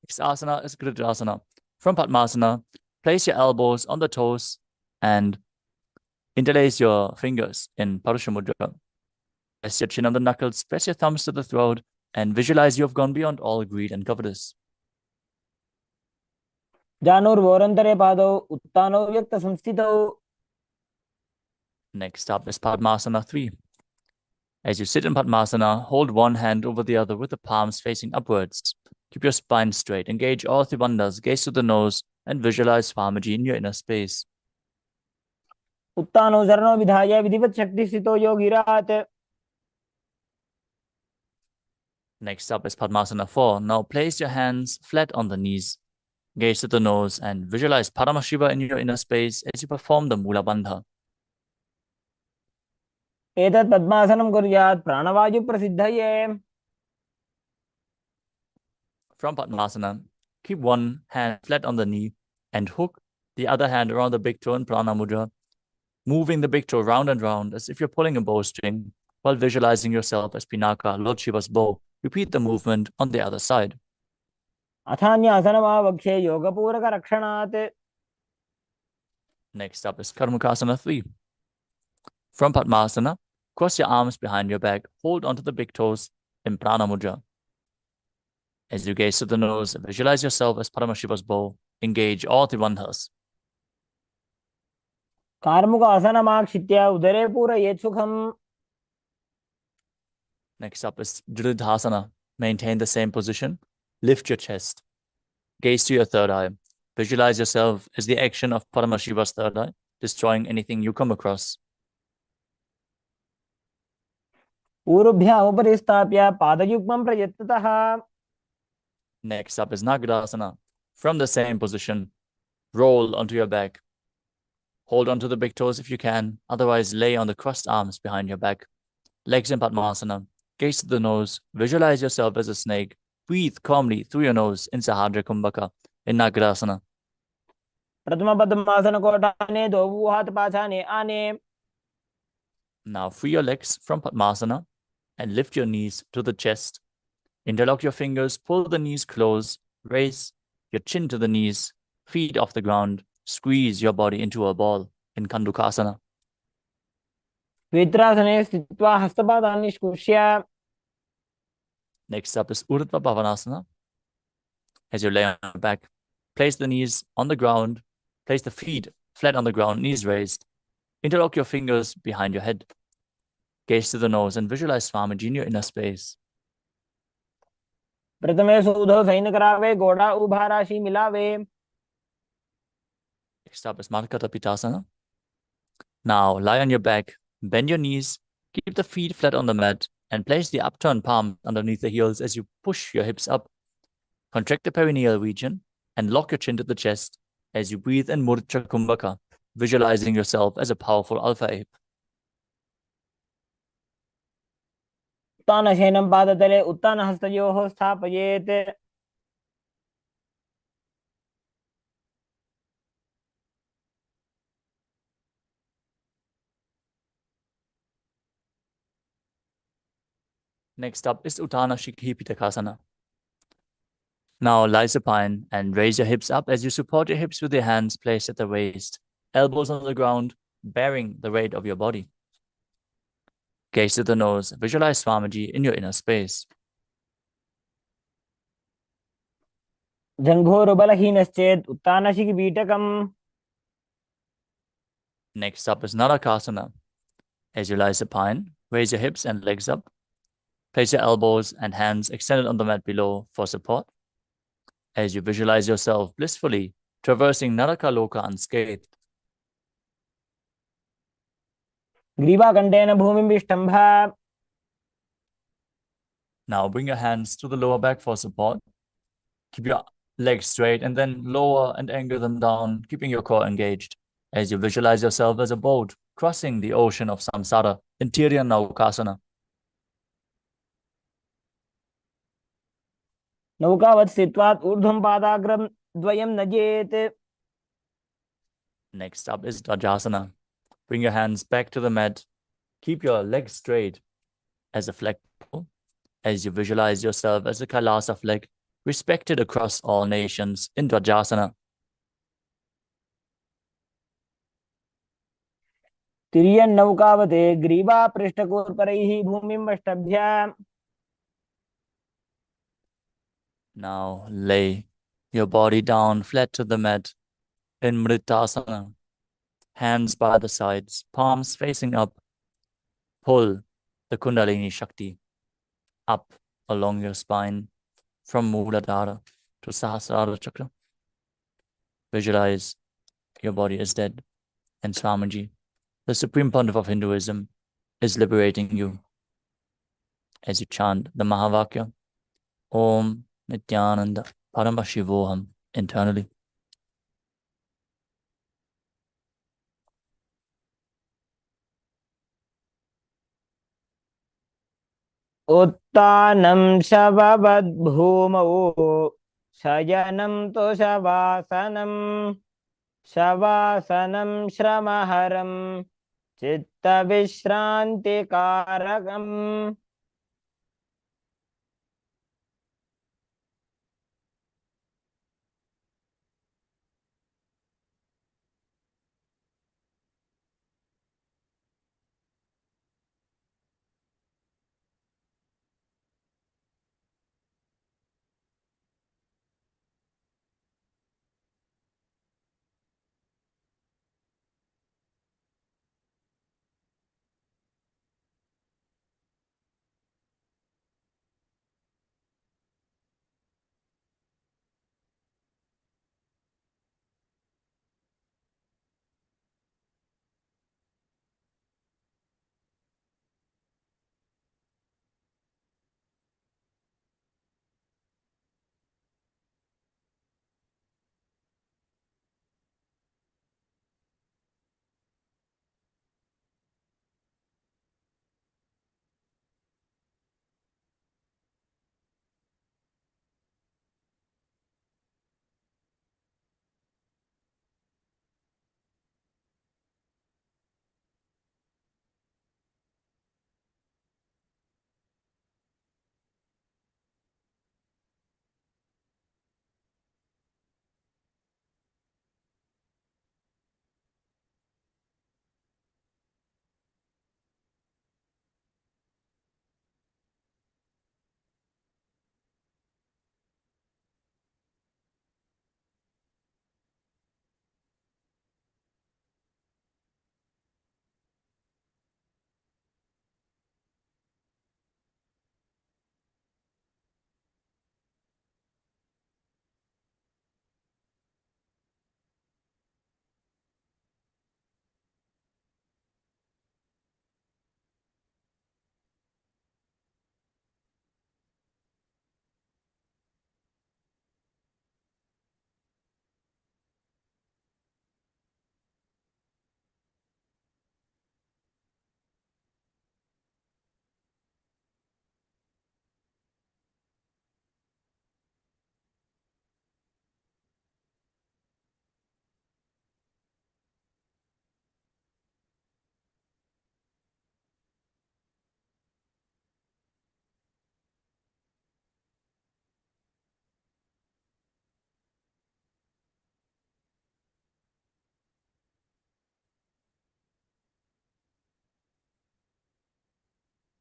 Next asana is Gridasana. From Padmasana, place your elbows on the toes and interlace your fingers in Parashamudra. Press your chin on the knuckles, press your thumbs to the throat, and visualize you have gone beyond all greed and covetous. जानुर्वोरन्तरे पादौ उत्थानौ व्यक्तसंस्थितौ. Next up is Padmasana 3. As you sit in Padmasana, hold one hand over the other with the palms facing upwards. Keep your spine straight, engage all three bandhas, gaze to the nose, and visualize Swamiji in your inner space. उत्तानोसरणो विधाय विधिवत् शक्तिस्थितो योगिरात्. Next up is Padmasana 4. Now place your hands flat on the knees. Gaze to the nose and visualize Paramashiva in your inner space as you perform the Mula Bandha. एतत् पद्मासनं कुर्यात् प्राणवायुप्रसिद्धये. From Padmasana, keep one hand flat on the knee and hook the other hand around the big toe in Prana Mudra, moving the big toe round and round as if you're pulling a bowstring while visualizing yourself as Pinaka, Lord Shiva's bow. Repeat the movement on the other side. अथान्यासनमावक्ष्ये योगपूरकरक्षणात्. Next up is Karmukasana 3. From Padmasana, cross your arms behind your back, hold onto the big toes in Prana Mudra. As you gaze to the nose, visualize yourself as Paramashiva's bow. Engage all the bandhas. कार्मुकासनमाक्षित्य उदरे पूरयेत् सुखम्. Next up is Dridhasana. Maintain the same position. Lift your chest. Gaze to your third eye. Visualize yourself as the action of Paramashiva's third eye, destroying anything you come across. ऊरुभ्यामुपरि स्थाप्य पादयुग्मं प्रयत्नतः. Next up is Nagadasana. From the same position, roll onto your back. Hold onto the big toes if you can, otherwise lay on the crossed arms behind your back. Legs in Padmasana. Gaze to the nose. Visualize yourself as a snake. Breathe calmly through your nose in Sahadra Kumbhaka in Nagadasana. प्रथम पद्मासन कोटाने दो हाथ पाछाने आने. Now free your legs from Padmasana and lift your knees to the chest. Interlock your fingers, pull the knees close, raise your chin to the knees, feet off the ground, squeeze your body into a ball in Kandukasana. वित्रासने स्थित्वा हस्तपादान् निष्कुष्य. Next up is Urdhva Bhavanasana. As you lay on your back, place the knees on the ground, place the feet flat on the ground, knees raised. Interlock your fingers behind your head. Gaze to the nose and visualize Swamiji in your inner space. प्रथमे सूधो San करावे घोड़ा उभा राशि मिलावे. Next up is Markata Pitasana. Now lie on your back, bend your knees, keep the feet flat on the mat, and place the upturned palm underneath the heels as you push your hips up. Contract the perineal region and lock your chin to the chest as you breathe in Murcha Kumbhaka, visualizing yourself as a powerful alpha ape. उत्तानशयनं पादतले उत्तानहस्तयोः स्थापयेत्. Next up is Uttana Shikhi Pitakasana. Now lie supine and raise your hips up as you support your hips with your hands placed at the waist, elbows on the ground, bearing the weight of your body. Gaze to the nose, visualize Swamiji in your inner space. जङ्घोरुबलहीनश्चेत् उत्तानशिखिपीठकम्. Next up is Narakasana. As you lie supine, raise your hips and legs up. Place your elbows and hands extended on the mat below for support. As you visualize yourself blissfully traversing Naraka Loka unscathed. ग्रीवाकण्ठेन भूमिं विष्टम्भ. Now bring your hands to the lower back for support. Keep your legs straight and then lower and angle them down, keeping your core engaged. As you visualize yourself as a boat crossing the ocean of samsara in Tirya Naukasana. नौकावत् स्थित्वात् ऊर्ध्वं पादाग्रं द्वयं नजेत्. Next up is Dvajasana. Bring your hands back to the mat. Keep your legs straight as a flag pole. As you visualize yourself as a Kailasa flag, respected across all nations in Dvajasana. तिर्यन्नौकावते ग्रीवा पृष्ठकूर्परैः भूमिं अष्टभ्य. Now lay your body down flat to the mat in Mritasana. Hands by the sides, palms facing up. Pull the Kundalini Shakti up along your spine from Muladhara to Sahasrara Chakra. Visualize your body is dead and Swamiji the Supreme Pontiff of Hinduism is liberating you as you chant the Mahavakya, Om Nithyananda Paramashivoham internally. उत्तानं शववद्भूमौ शयनं तु शवासनं शवासनं श्रमहरं चित्तविश्रान्तिकारकम्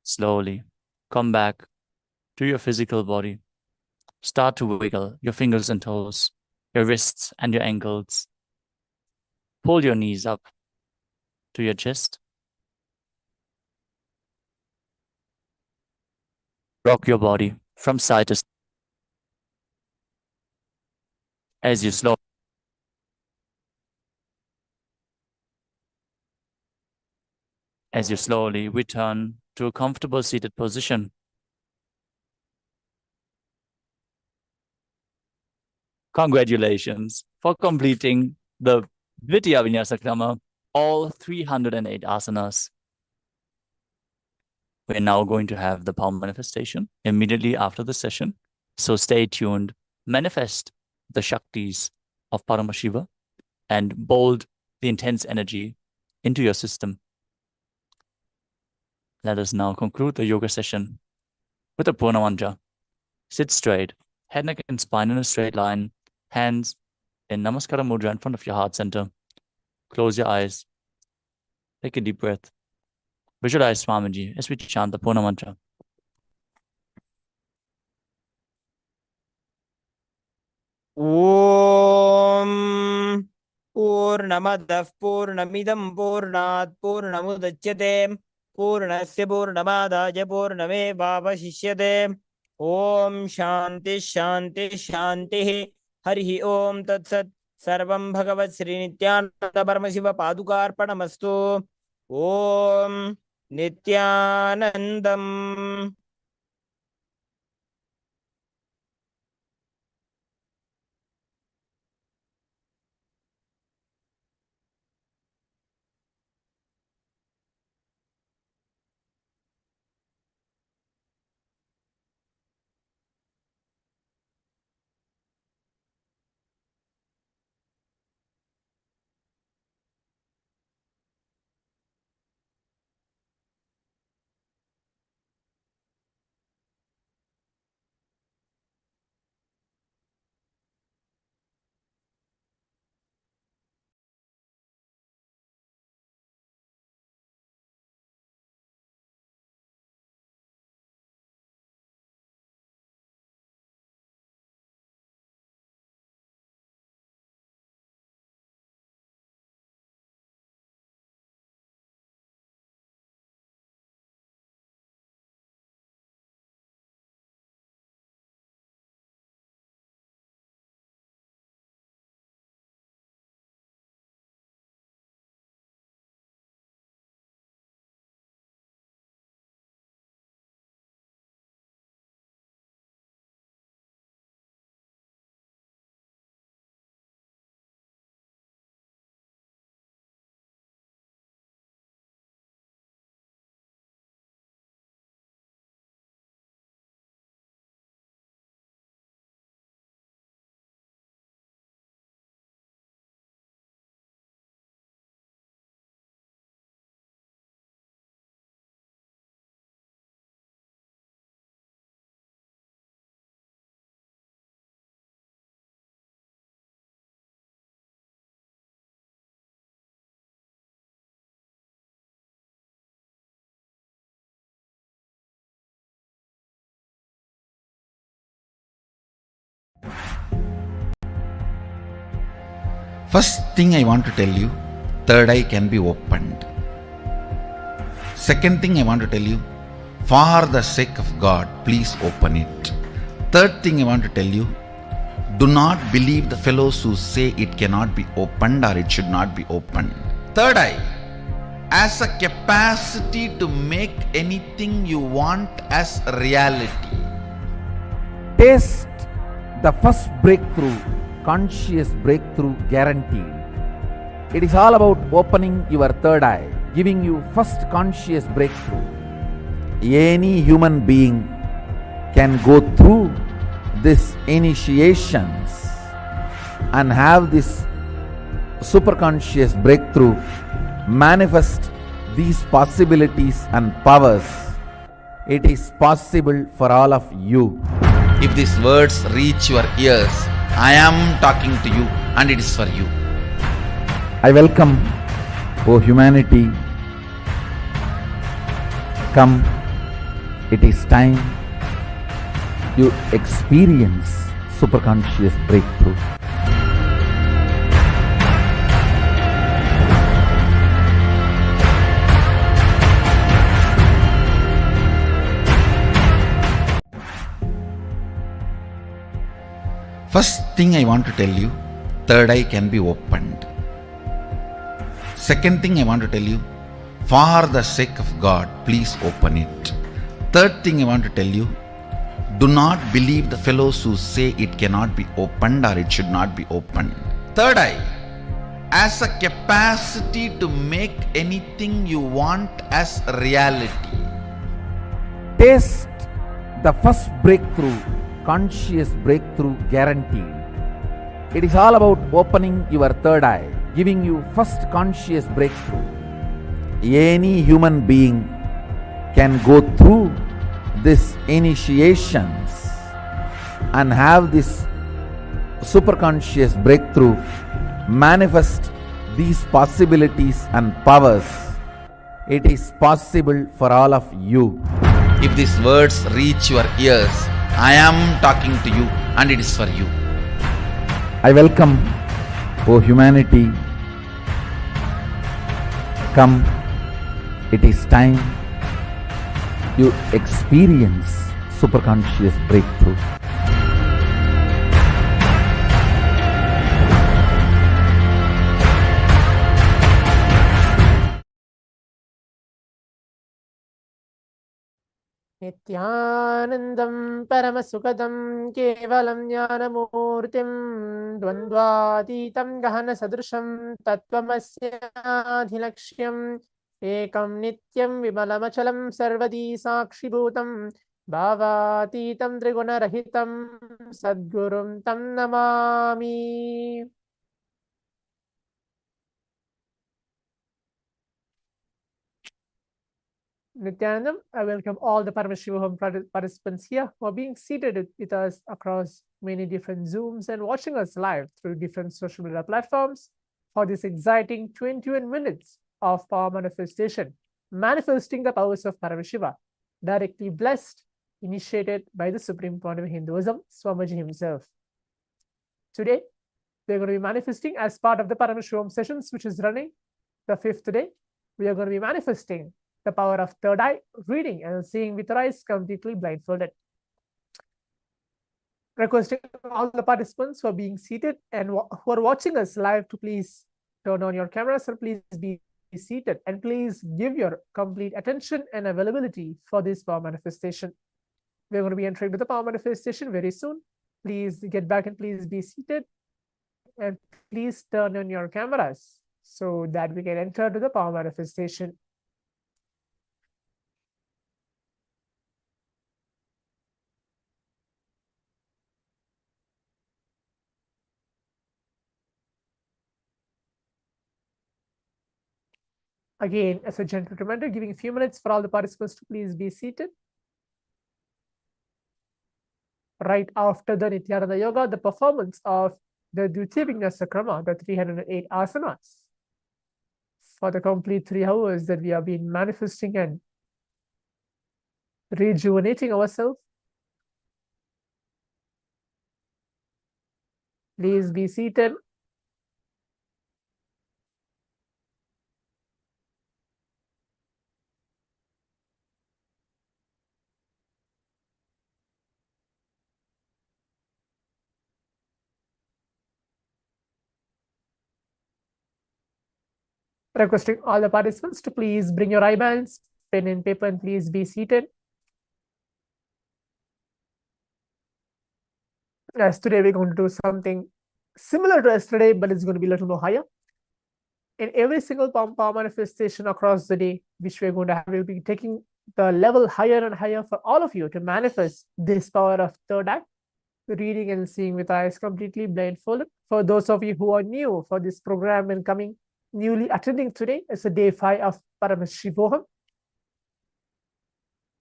Slowly come back to your physical body. Start to wiggle your fingers and toes, your wrists and your ankles. Pull your knees up to your chest. Rock your body from side to side as you slowly return to a comfortable seated position. Congratulations for completing the Dvitiya Vinyasa Krama, all 308 asanas. We're now going to have the palm manifestation immediately after the session. So stay tuned. Manifest the Shaktis of Paramashiva and bold the intense energy into your system. Let us now conclude the yoga session with a Purna Mantra. Sit straight, head, neck, and spine in a straight line, hands in Namaskara Mudra in front of your heart center. Close your eyes. Take a deep breath. Visualize Swamiji as we chant the Purna Mantra. ॐ पूर्णमदः पूर्णमिदं पूर्णात् पूर्णमुदच्यते पूर्णस्य पूर्णमादाय पूर्णमेवावशिष्यते ॐ शान्तिः शान्तिः शान्तिः हरिः ॐ तत्सत् सर्वं भगवत् Shri Nityananda Paramshiva पादुकार्पणमस्तु Om Nithyanandam. First thing I want to tell you, third eye can be opened. Second thing I want to tell you, for the sake of God, please open it. Third thing I want to tell you, do not believe the fellows who say it cannot be opened or it should not be opened. Third eye has a capacity to make anything you want as reality. Taste the first breakthrough, conscious breakthrough guaranteed. It is all about opening your third eye, giving you first conscious breakthrough. Any human being can go through these initiations and have this superconscious breakthrough, manifest these possibilities and powers. It is possible for all of you. If these words reach your ears, I am talking to you and it is for you. I welcome, O humanity, come, it is time you experience superconscious breakthrough. First thing I want to tell you, third eye can be opened. Second thing I want to tell you, for the sake of God, please open it. Third thing I want to tell you, do not believe the fellows who say it cannot be opened or it should not be opened. Third eye has a capacity to make anything you want as reality. Taste the first breakthrough, conscious breakthrough guaranteed. It is all about opening your third eye, giving you first conscious breakthrough. Any human being can go through these initiations and have this superconscious breakthrough, manifest these possibilities and powers. It is possible for all of you. If these words reach your ears, I am talking to you and it is for you. I welcome, O humanity, come, it is time you experience superconscious breakthrough. Nithyanandam Paramasukadam Kevalam Jnanamurtim Dvandvatitam Gahana Sadrusham Tattvamasya Ekam Nityam Vimalamachalam Sarvadi Sakshibhutam Bhavatitam Trigunarahitam Sadgurum Tam Namami. Nithyanandam, I welcome all the Paramashivoham participants here who are being seated with us across many different Zooms and watching us live through different social media platforms for this exciting 21 minutes of power manifestation, manifesting the powers of Paramashiva, directly blessed, initiated by the Supreme Pontiff of Hinduism, Swamiji himself. Today, we're going to be manifesting as part of the Paramashivam sessions, which is running the 5th day. We are going to be manifesting the power of third eye, reading and seeing with our eyes completely blindfolded. Requesting all the participants who are being seated and who are watching us live to please turn on your cameras and please be seated and please give your complete attention and availability for this power manifestation. We're going to be entering with the power manifestation very soon. Please get back and please be seated and please turn on your cameras so that we can enter to the power manifestation. Again, as a gentle reminder, giving a few minutes for all the participants to please be seated. Right after the Nithyananda Yoga, the performance of the Vinyasa Krama, the 308 asanas, for the complete 3 hours that we have been manifesting and rejuvenating ourselves. Please be seated. Requesting all the participants to please bring your eye bands, pen and paper, and please be seated. As today we're going to do something similar to yesterday, but it's going to be a little more higher. In every single power manifestation across the day, which we're going to have, we'll be taking the level higher and higher for all of you to manifest this power of third eye, reading and seeing with eyes completely blindfolded. For those of you who are new for this program and coming newly attending today, it's a day 5 of Paramashivoham.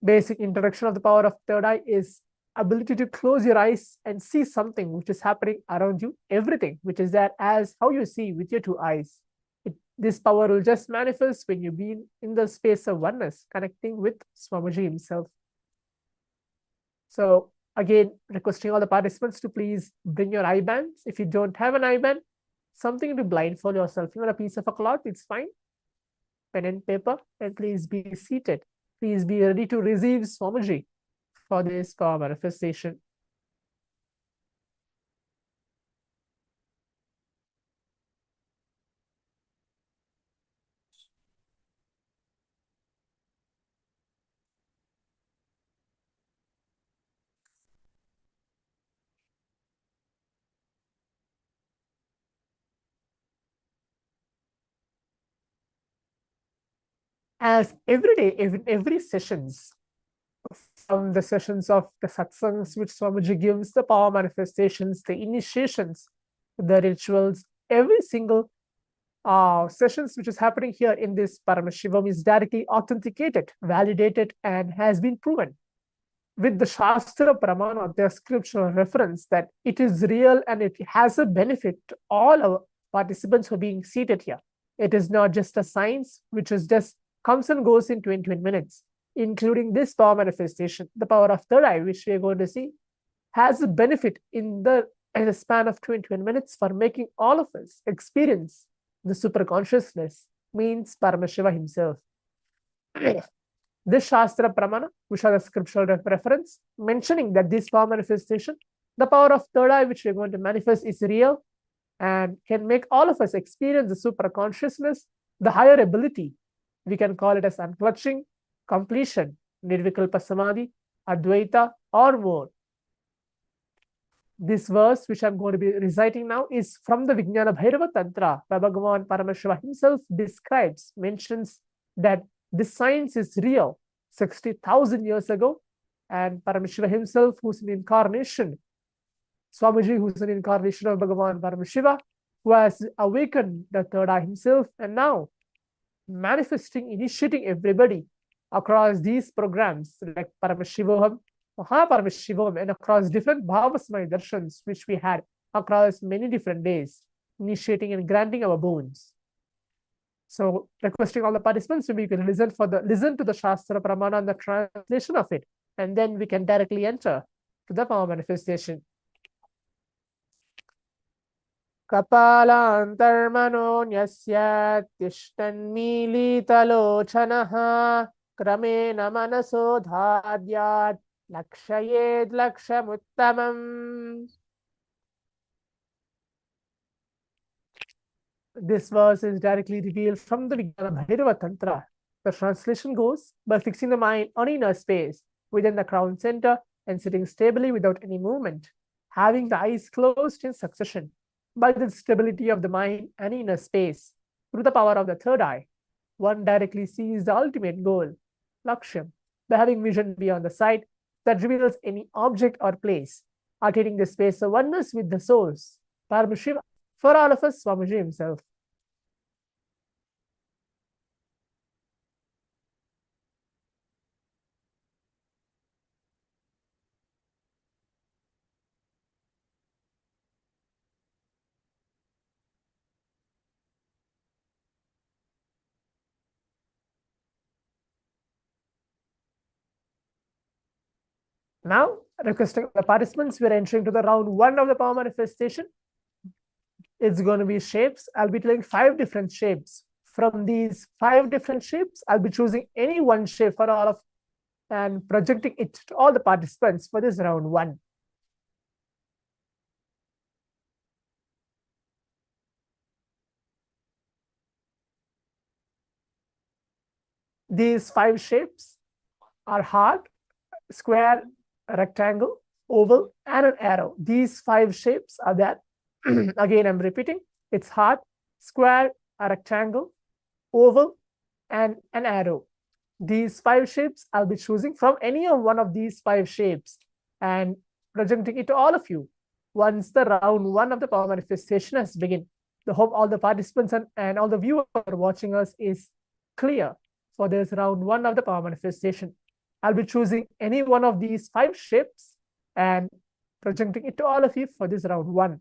Basic introduction of the power of third eye is ability to close your eyes and see something which is happening around you, everything which is there as how you see with your 2 eyes. This power will just manifest when you be in the space of oneness, connecting with Swamiji himself. So again, requesting all the participants to please bring your eye bands. If you don't have an eye band, something to blindfold yourself. Even a piece of a cloth, it's fine. Pen and paper, and please be seated. Please be ready to receive Swamiji for this power manifestation. As every day, every sessions, from the sessions of the satsangs which Swamiji gives, the power manifestations, the initiations, the rituals, every single sessions which is happening here in this Paramashivam is directly authenticated, validated, and has been proven with the Shastra Pramana, the scriptural reference that it is real and it has a benefit to all our participants who are being seated here. It is not just a science which is just comes and goes in 20 minutes, including this power manifestation, the power of third eye, which we are going to see, has a benefit in the span of 21 minutes for making all of us experience the super consciousness, means Paramashiva himself. This Shastra Pramana, which are the scriptural reference, mentioning that this power manifestation, the power of third eye, which we're going to manifest, is real and can make all of us experience the super consciousness, the higher ability. We can call it as unclutching, completion, Nirvikalpa Samadhi, Advaita, or more. This verse, which I'm going to be reciting now, is from the Vijnana Bhairava Tantra, where Bhagavan Paramashivam himself mentions that this science is real 60,000 years ago, and Paramashiva himself, who's an incarnation, Swamiji, who's an incarnation of Bhagavan Paramashiva, who has awakened the third eye himself, and now manifesting, initiating everybody across these programs like Paramashivoham, Paramashivoham, and across different Bhavasmaya darshans which we had across many different days, initiating and granting our boons. So, requesting all the participants to be listen to the Shastra Pramana and the translation of it, and then we can directly enter to the power manifestation. Kapalantarmano nyasya kramena manaso dhadyat lakshayed lakshamuttamam. This verse is directly revealed from the Vijnana Bhairava Tantra. The translation goes, by fixing the mind on inner space within the crown center and sitting stably without any movement, having the eyes closed in succession, by the stability of the mind and inner space, through the power of the third eye, one directly sees the ultimate goal, Lakshyam, by having vision beyond the sight that reveals any object or place, attaining the space of oneness with the source, Paramashiva, for all of us, Swamiji himself. Now, requesting the participants, we're entering to the round 1 of the power manifestation. It's going to be shapes. I'll be telling 5 different shapes. From these 5 different shapes, I'll be choosing any one shape for all of and projecting it to all the participants for this round 1. These 5 shapes are heart, square, rectangle, oval, and an arrow. These 5 shapes are that. Again, I'm repeating. It's heart, square, a rectangle, oval, and an arrow. These 5 shapes I'll be choosing from any of one of these 5 shapes and presenting it to all of you once the round 1 of the power manifestation has begun. I hope all the participants and all the viewers watching us is clear for this round 1 of the power manifestation. I'll be choosing any one of these 5 shapes and presenting it to all of you for this round 1.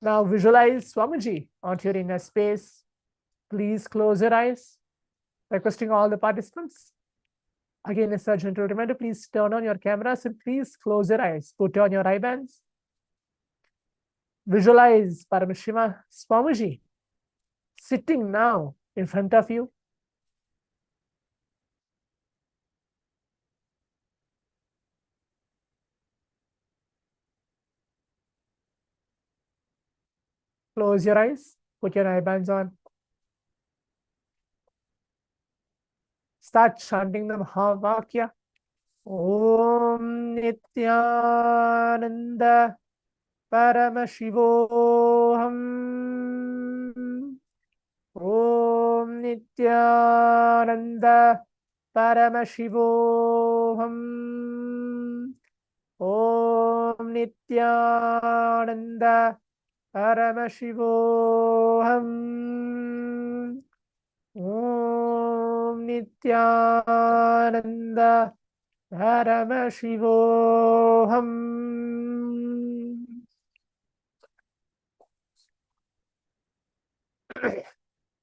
Now visualize Swamiji onto your inner space. Please close your eyes. Requesting all the participants. Again, a gentle reminder, please turn on your cameras and please close your eyes. Put on your eye bands. Visualize Paramashiva Swamiji sitting now in front of you. Close your eyes. Put your eye bands on. Start chanting the Mahavakya. Om Nithyananda Paramashivoham. Om Nithyananda Paramashivoham. Om Nithyananda Paramashivoham. Om Nithyananda Paramashivoham.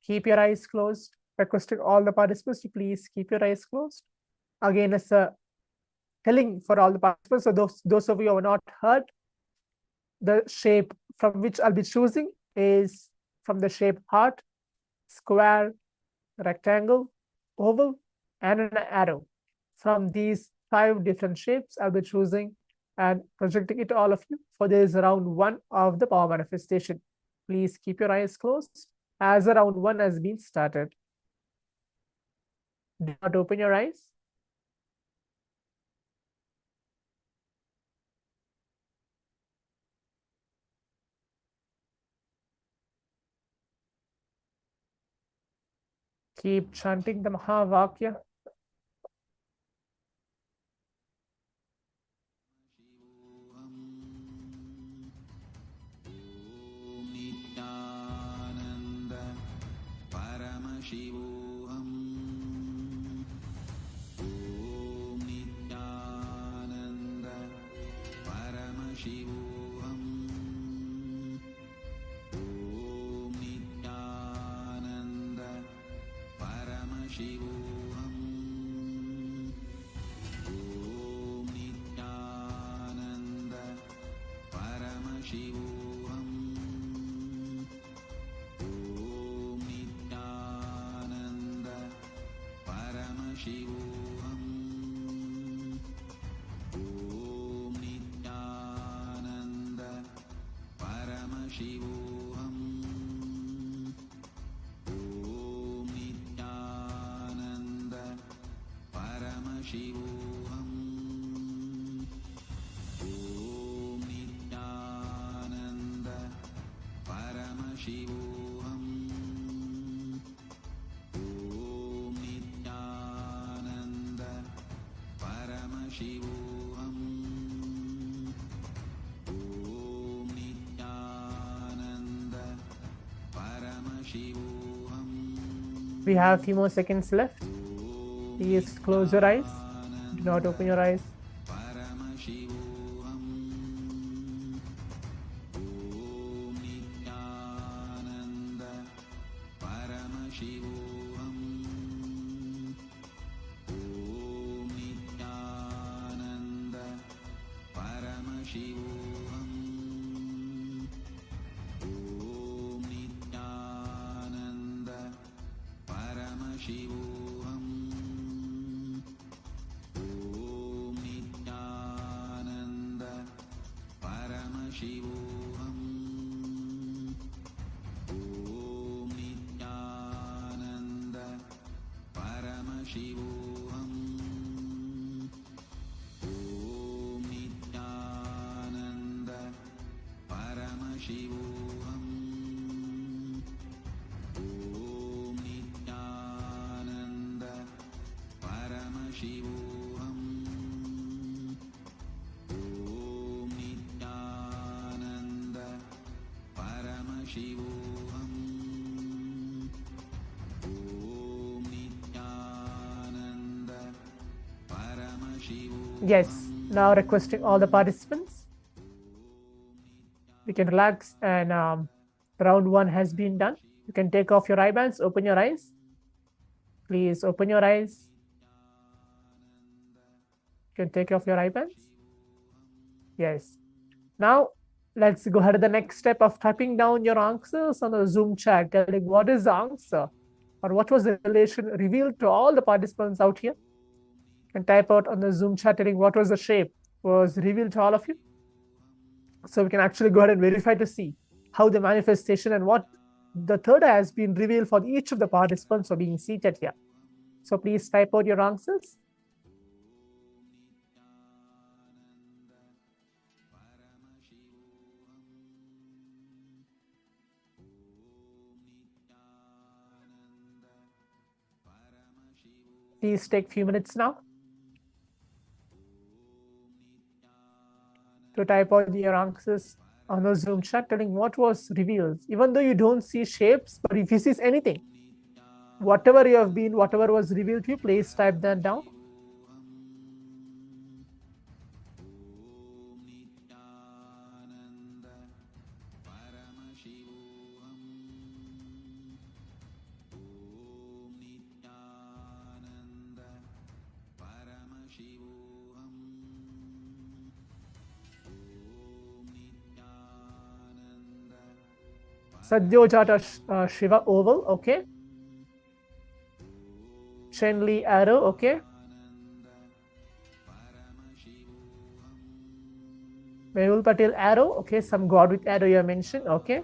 Keep your eyes closed. Requesting all the participants to please keep your eyes closed. Again, as a telling for all the participants, so those of you who have not heard, the shape from which I'll be choosing is from the shape heart, square, rectangle, oval, and an arrow. From these 5 different shapes, I'll be choosing and projecting it to all of you for this round 1 of the power manifestation. Please keep your eyes closed as the round 1 has been started. Do not open your eyes. Keep chanting the Mahavakya. Nithyananda Paramashivoham. Om Nithyananda Paramashivoham. Om Nithyananda Paramashivoham. Om Nithyananda Paramashivoham. Om Nithyananda Paramashivoham. Om Nithyananda Paramashivoham. Om Nithyananda Paramashivoham. Om Nithyananda Paramashivoham. Om Nithyananda Paramashivoham. Om Nithyananda Paramashivoham. We have a few more seconds left. Please close your eyes. Do not open your eyes. Paramashivoham. Om Nithyananda Paramashivoham. Om Nithyananda Paramashivoham. Om Nithyananda Paramashivoham. Om Nithyananda Paramashivoham. Om Nithyananda Paramashivoham. Om Nithyananda Paramashivoham. Om Nithyananda Paramashivoham. Om Nithyananda Paramashivoham. Om Nithyananda Paramashivoham. Yes, now requesting all the participants. We can relax, and round 1 has been done. You can take off your eye bands, open your eyes. Please open your eyes. You can take off your eye bands. Yes. Now, let's go ahead to the next step of typing down your answers on the Zoom chat, telling what is the answer or what was the relation revealed to all the participants out here. You can type out on the Zoom chat telling what was the shape was revealed to all of you. So we can actually go ahead and verify to see how the manifestation and what the third eye has been revealed for each of the participants who are being seated here. So please type out your answers. Please take a few minutes now to type out your answers on the Zoom chat, telling what was revealed. Even though you don't see shapes, but if you see anything, whatever you have been, whatever was revealed to you, please type that down. Sadyojata Shiva oval, okay. Chenli arrow, okay. Mehul Patel arrow, okay. Some god with arrow you have mentioned, okay.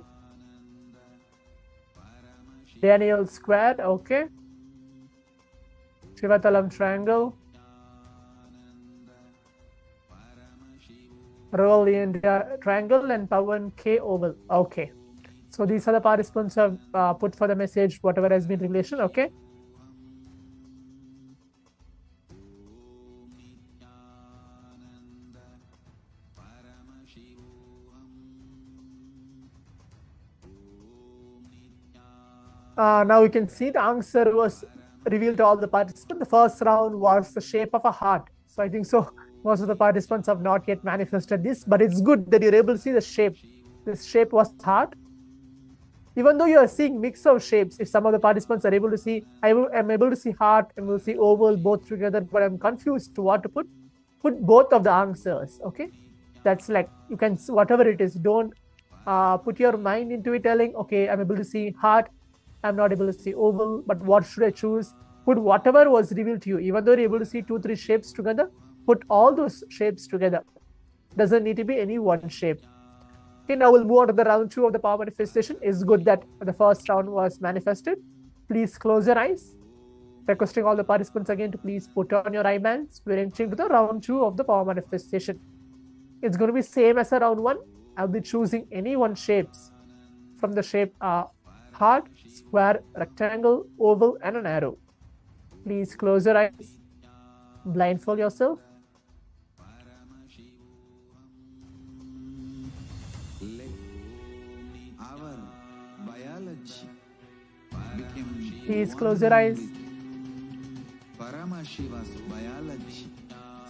Daniel square, okay. Shivatalam triangle. Rollian triangle and Pawan K oval. Okay. So these are the participants who have put for the message, whatever has been relation, okay. Now you can see the answer was revealed to all the participants. The first round was the shape of a heart. So I think so most of the participants have not yet manifested this, but it's good that you're able to see the shape. This shape was heart. Even though you are seeing mix of shapes, if some of the participants are able to see, I'm able to see heart and we'll see oval both together, but I'm confused to what to put both of the answers, okay. That's like, you can, whatever it is, don't put your mind into it telling, okay, I'm able to see heart, I'm not able to see oval, but what should I choose? Put whatever was revealed to you. Even though you're able to see 2-3 shapes together, put all those shapes together. Doesn't need to be any one shape. Okay, now we'll move on to the round 2 of the power manifestation. It's good that the first round was manifested. Please close your eyes. Requesting all the participants again to please put on your eye bands. We're entering to the round 2 of the power manifestation. It's going to be same as a round 1. I'll be choosing any one shapes from the shape heart, square, rectangle, oval, and an arrow. Please close your eyes. Blindfold yourself. Please close your eyes.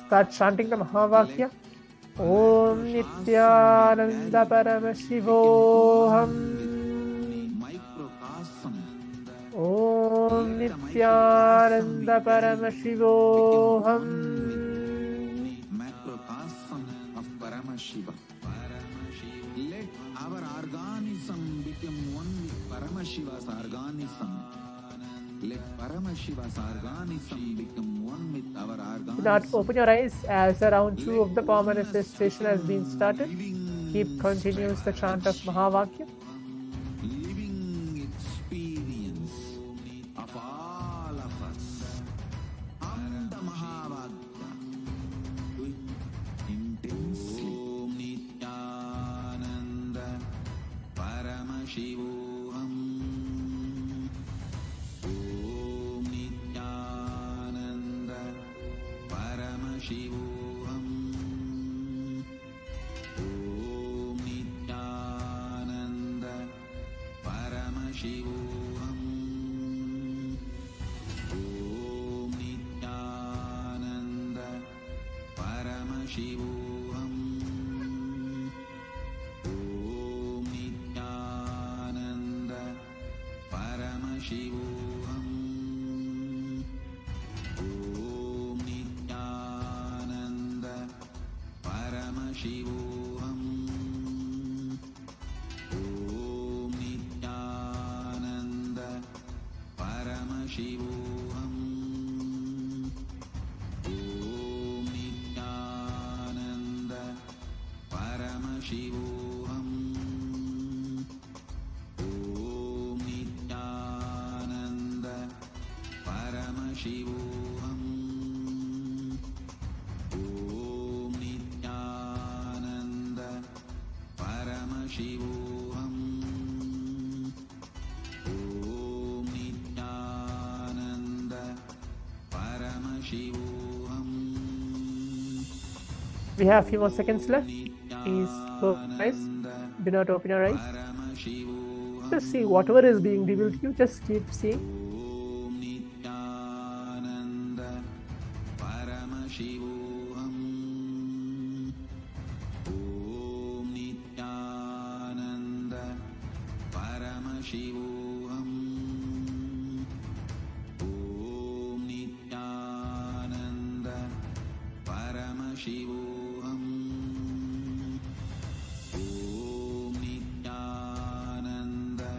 Start chanting the Mahavakya. Om Nithyananda Paramashivoham. Om Nithyananda Paramashivoham. Macrocosm of Paramashiva. Let our organism become one with Paramashiva's organism. Let Paramashiva's organism become one with our organism. Do not open your eyes as the round 2 of the power manifestation has been started. Keep continuous the chant of Mahavakya. Living experience of all of us. Am the Mahavakya. Do it intensely. Om Nithyananda Paramashivoham. Om Nithyananda Paramashivoham. Om Nithyananda Paramashivoham. Om Nithyananda Paramashivoham. Om Nithyananda Paramashivoham. Om Nithyananda Paramashivoham. Om Nithyananda Paramashivoham. Om Nithyananda Paramashivoham. Om Nithyananda Paramashivoham. Om Nithyananda Paramashivoham. Om Nithyananda Paramashivoham. We have a few more seconds left. Please close your eyes. Do not open your eyes. Just see whatever is being revealed to you. Just keep seeing. Om Nithyananda Paramashivoham. Om Nithyananda Paramashivoham. Om Nithyananda Paramashivoham. Om Nithyananda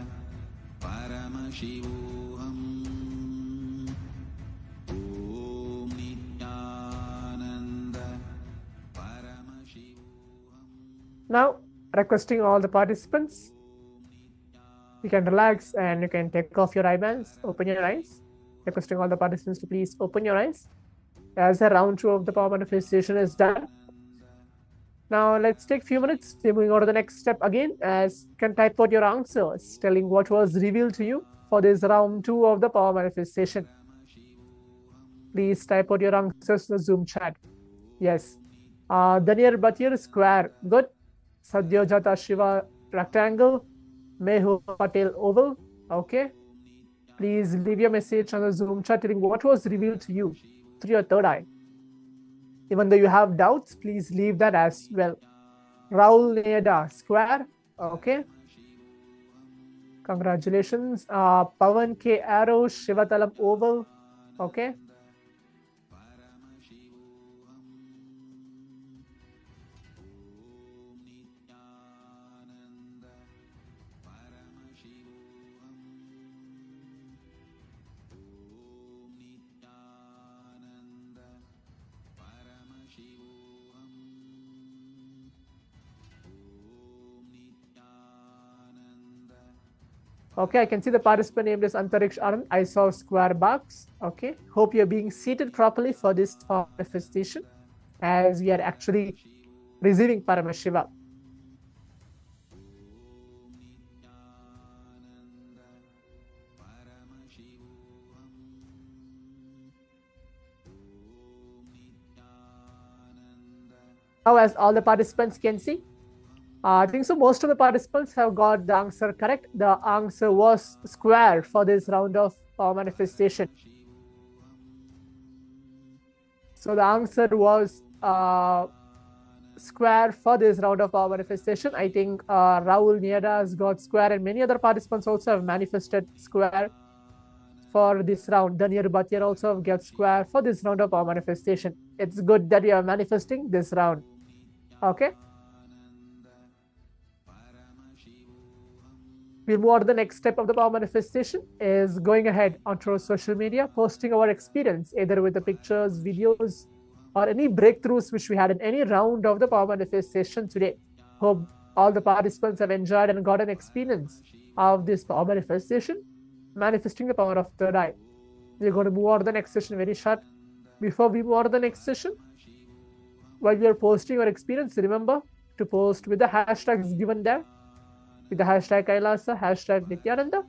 Paramashivoham. Om Nithyananda Paramashivoham. Now, requesting all the participants You can relax and you can take off your eye bands, open your eyes. Requesting all the participants to please open your eyes as the round 2 of the power manifestation is done. Now let's take a few minutes. We're moving on to the next step again, as you can type out your answers, telling what was revealed to you for this round 2 of the power manifestation. Please type out your answers in the Zoom chat. Yes. Daniel Batir, square. Good. Sadyojata Shiva, rectangle. Mehu Patel, oval. Okay. Please leave your message on the Zoom chat telling what was revealed to you through your third eye. Even though you have doubts, please leave that as well. Raul Neda, square. Okay. Congratulations. Pavan K. Arrow, Shivatalam, oval. Okay. Okay, I can see the participant named as Antariksh Anand. I saw square box. Okay, hope you're being seated properly for this manifestation, as we are actually receiving Paramashiva. Now, as all the participants can see, I think so most of the participants have got the answer correct. The answer was square for this round of manifestation. So the answer was square for this round of manifestation. I think Rahul Nieda has got square, and many other participants also have manifested square for this round. Daniel Bhatia also have got square for this round of manifestation. It's good that you are manifesting this round. Okay. We'll move on to the next step of the power manifestation, is going ahead onto our social media, posting our experience, either with the pictures, videos, or any breakthroughs which we had in any round of the power manifestation today. Hope all the participants have enjoyed and got an experience of this power manifestation, manifesting the power of third eye. We're going to move on to the next session very short. Before we move on to the next session, while we are posting our experience, remember to post with the hashtags given there, with the hashtag Kailasa, hashtag Nithyananda,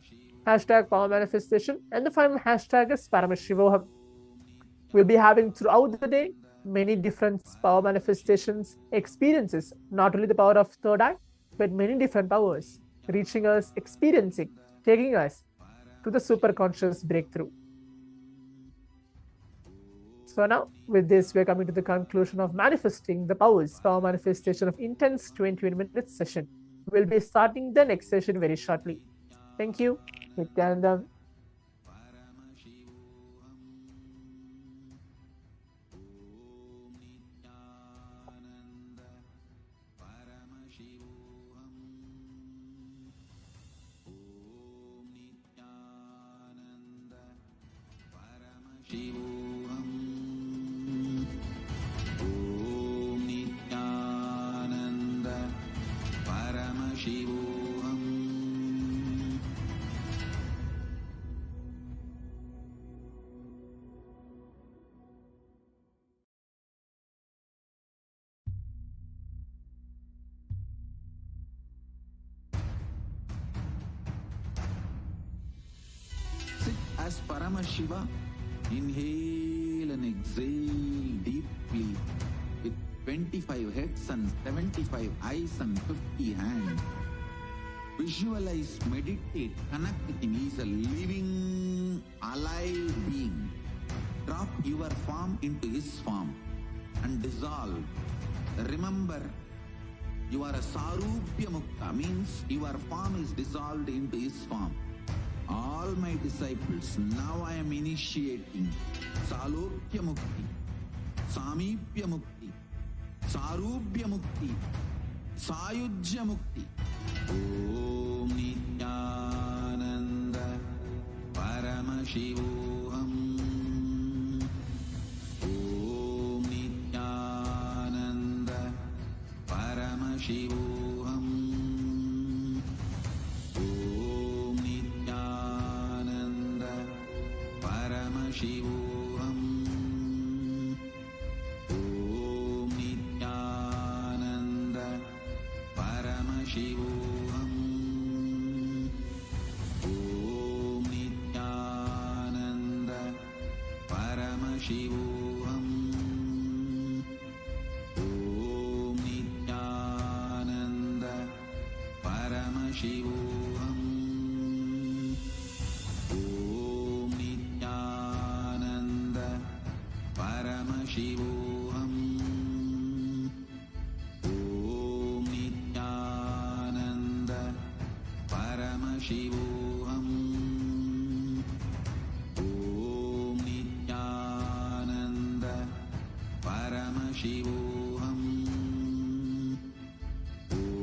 hashtag Power Manifestation, and the final hashtag is Paramashivoham. We'll be having throughout the day many different power manifestations, experiences, not only the power of third eye, but many different powers, reaching us, experiencing, taking us to the super conscious breakthrough. So now, with this, we're coming to the conclusion of manifesting the powers, power manifestation of intense 21 minutes session. We'll be starting the next session very shortly. Thank you. Nithyananda. As Paramashiva, inhale and exhale deeply with 25 heads and 75 eyes and 50 hands. Visualize, meditate, connect with him. He is a living, alive being. Drop your form into his form and dissolve. Remember, you are a Sarupya Mukta, means your form is dissolved into his form. All my disciples, now I am initiating Salokya Mukti, Samipya Mukti, Sarubhya Mukti, Sayujya Mukti. Om Nithyananda Paramashivoham. Om Nithyananda Paramashivoham. Om Paramashivoham. Om Nithyananda Paramashivoham. Om Nithyananda Paramashivoham. Om Nithyananda Paramashivoham. Om Nithyananda Paramashivoham. Om Nithyananda Paramashivoham. Om Nithyananda Paramashivoham.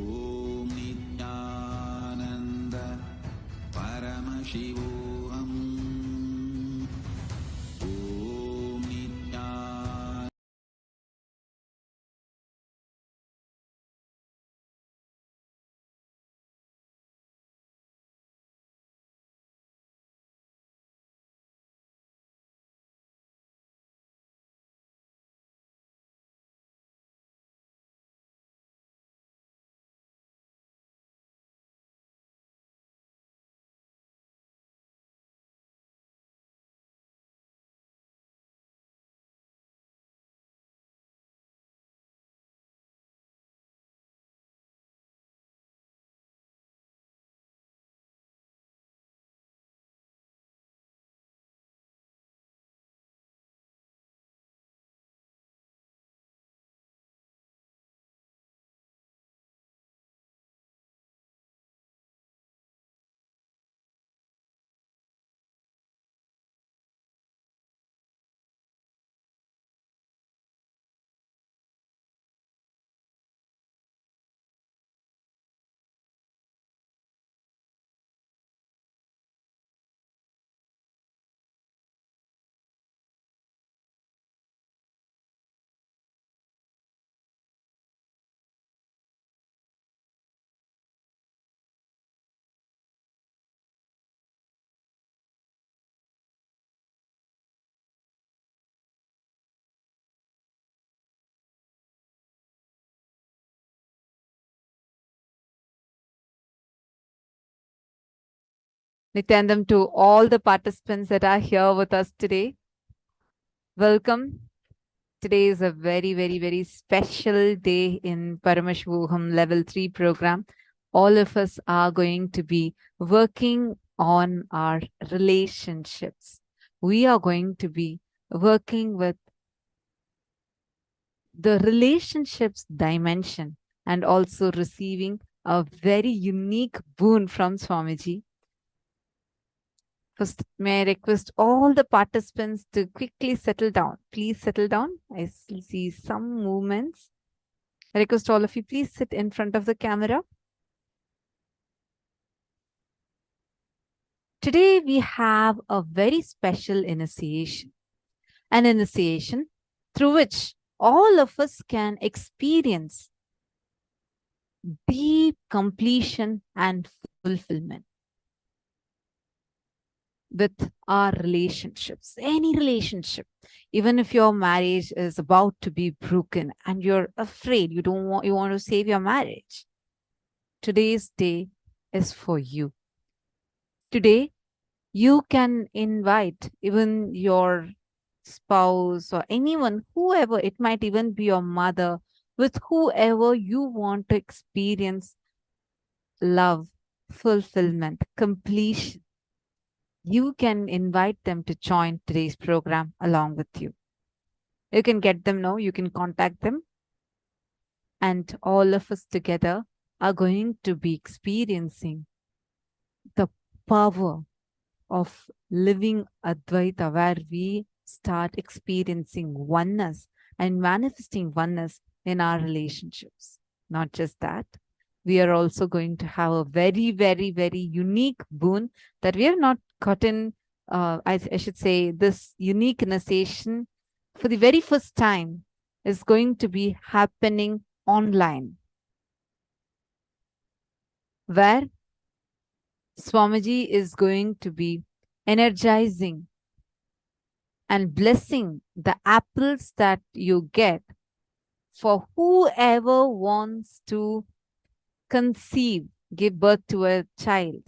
Om Nithyananda Paramashivoham. Om Nithyananda. Nityanandam, to all the participants that are here with us today. Welcome. Today is a very, very, very special day in Paramashivoham Level 3 program. All of us are going to be working on our relationships. We are going to be working with the relationships dimension and also receiving a very unique boon from Swamiji. First, may I request all the participants to quickly settle down. Please settle down. I see some movements. I request all of you, please sit in front of the camera. Today, we have a very special initiation. An initiation through which all of us can experience deep completion and fulfillment with our relationships, any relationship. Even if your marriage is about to be broken and you're afraid, you want to save your marriage, today's day is for you. Today, you can invite even your spouse or anyone, whoever, it might even be your mother, with whoever you want to experience love, fulfillment, completion. You can invite them to join today's program along with you. You can get them now, you can contact them, and all of us together are going to be experiencing the power of living Advaita, where we start experiencing oneness and manifesting oneness in our relationships. Not just that, we are also going to have a very, very, very unique boon that we have not gotten, I should say, this unique initiation for the very first time is going to be happening online, where Swamiji is going to be energizing and blessing the apples that you get for whoever wants to conceive, give birth to a child.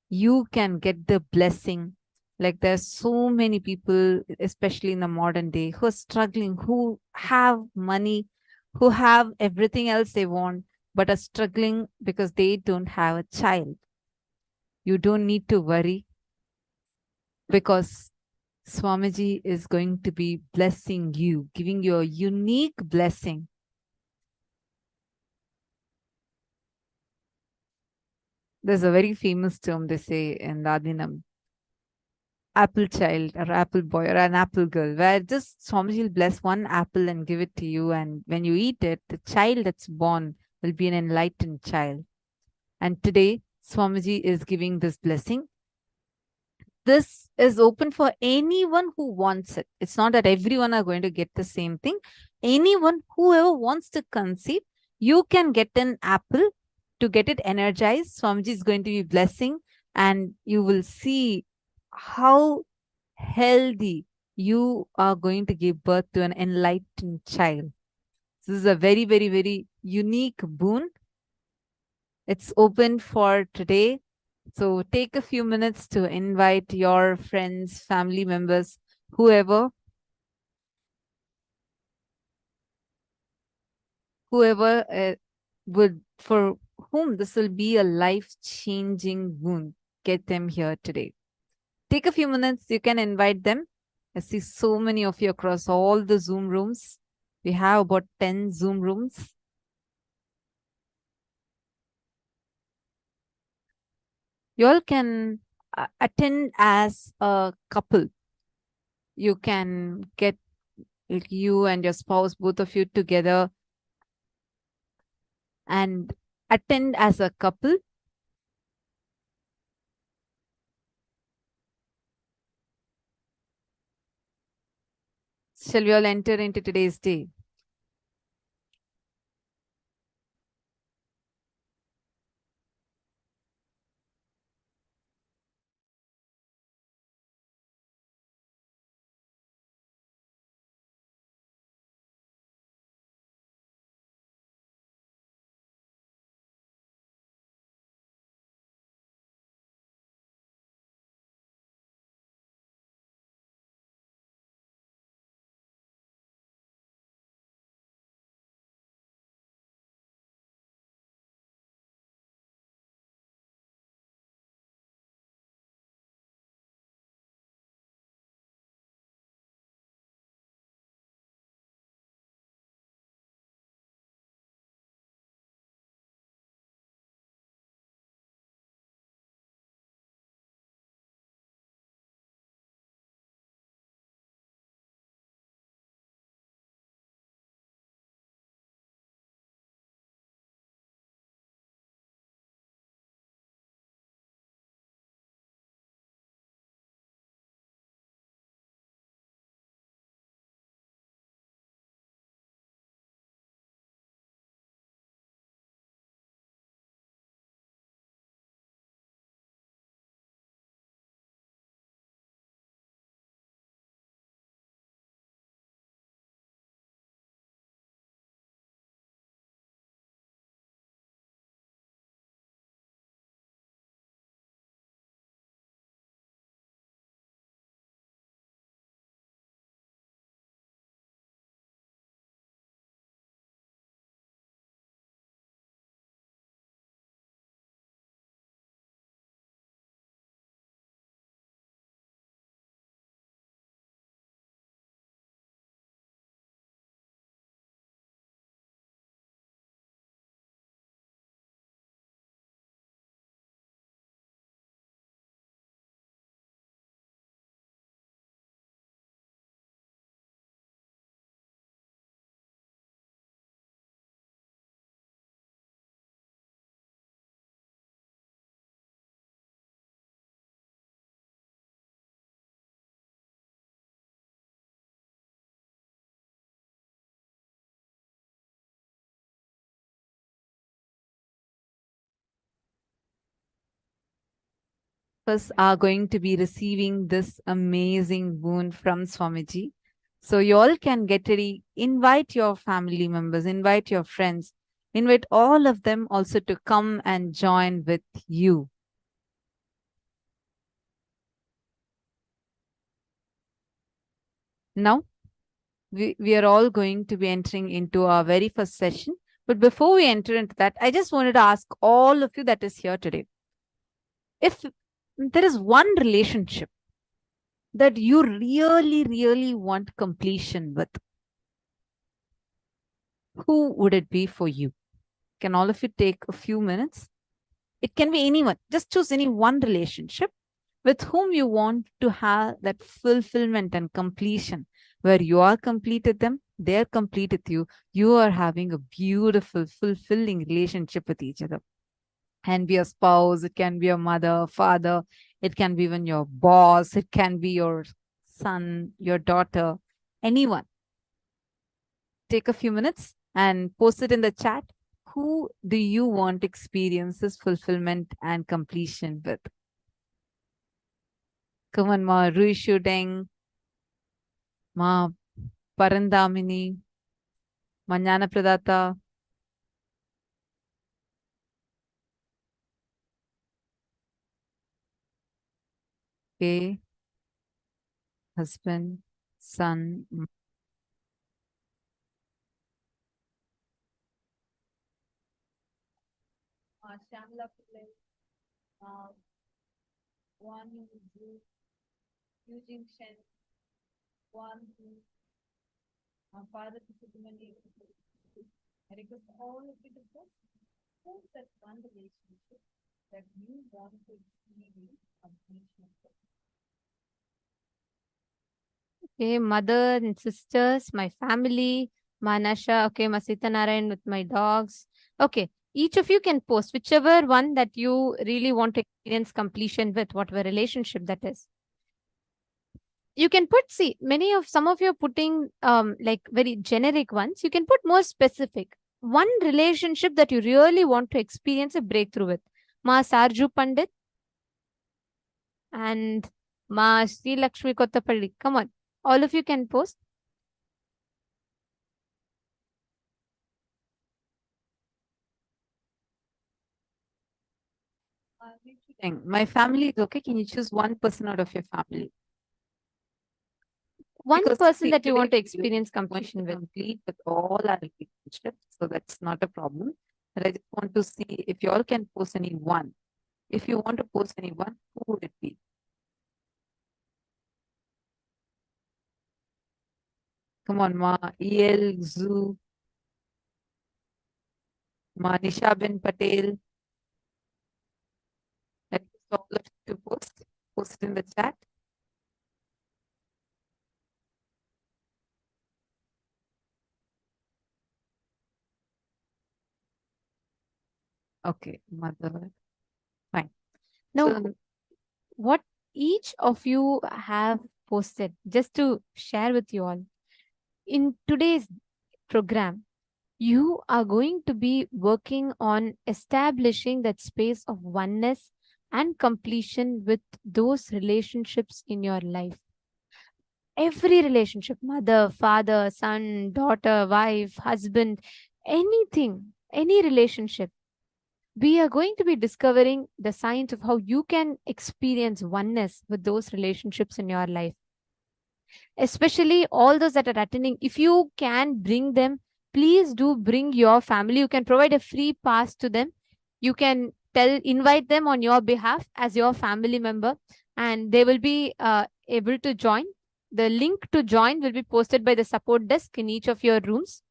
You can get the blessing. Like there's so many people, especially in the modern day, who are struggling, who have money, who have everything else they want, but are struggling because they don't have a child. You don't need to worry, because Swamiji is going to be blessing you, giving you a unique blessing. There's a very famous term they say in Ladinam, apple child or apple boy or an apple girl, where just Swamiji will bless one apple and give it to you. And when you eat it, the child that's born will be an enlightened child. And today, Swamiji is giving this blessing. This is open for anyone who wants it. It's not that everyone are going to get the same thing. Anyone, whoever wants to conceive, you can get an apple to get it energized. Swamiji is going to be blessing, and you will see how healthy you are going to give birth to an enlightened child. This is a very, very, very unique boon. It's open for today. So take a few minutes to invite your friends, family members, whoever would, for whom this will be a life-changing boon. Get them here today. Take a few minutes. You can invite them. I see so many of you across all the Zoom rooms. We have about 10 Zoom rooms. You all can attend as a couple. You can get you and your spouse, both of you together, and attend as a couple. Shall we all enter into today's day? us are going to be receiving this amazing boon from Swamiji. So you all can get ready, invite your family members, invite your friends, invite all of them also to come and join with you. Now, we are all going to be entering into our very first session. But before we enter into that, I just wanted to ask all of you that is here today, if there is one relationship that you really, really want completion with, who would it be for you? Can all of you take a few minutes? It can be anyone. Just choose any one relationship with whom you want to have that fulfillment and completion, where you are complete with them, they're complete with you. You are having a beautiful, fulfilling relationship with each other. Can be a spouse, it can be a mother, father, it can be even your boss, it can be your son, your daughter, anyone. Take a few minutes and post it in the chat. Who do you want to experience this fulfillment and completion with? Come on, Ma Rui Shooting, Ma Parandamini, Ma Jnana Pradata. Okay. Husband, son. Shamla Pillai, one Eugene Shen, one Father Subramani. I request all of you to post who's that one relationship that you want to experience completion. Okay, mother and sisters, my family, Manasha, okay, Masita Narayan with my dogs. Okay, each of you can post whichever one that you really want to experience completion with, whatever relationship that is. You can put, see, some of you are putting like very generic ones. You can put more specific. One relationship that you really want to experience a breakthrough with. Ma Sarju Pandit and Ma Sri Lakshmi Kottapalli. Come on. All of you can post. My family is okay. Can you choose one person out of your family? One person that you want to experience completion with. Complete with all our relationships, so that's not a problem. But I just want to see if you all can post any one. If you want to post any one, who would it be? Come on, Ma. EL, Zoo, Ma Nisha Ben Patel. Let all of you to post. Post it in the chat. Okay, mother. Fine. Now, so, what each of you have posted, just to share with you all, in today's program, you are going to be working on establishing that space of oneness and completion with those relationships in your life. Every relationship, mother, father, son, daughter, wife, husband, anything, any relationship, we are going to be discovering the science of how you can experience oneness with those relationships in your life. Especially all those that are attending, if you can bring them, please do bring your family. You can provide a free pass to them. You can invite them on your behalf as your family member, and they will be able to join. The link to join will be posted by the support desk in each of your rooms.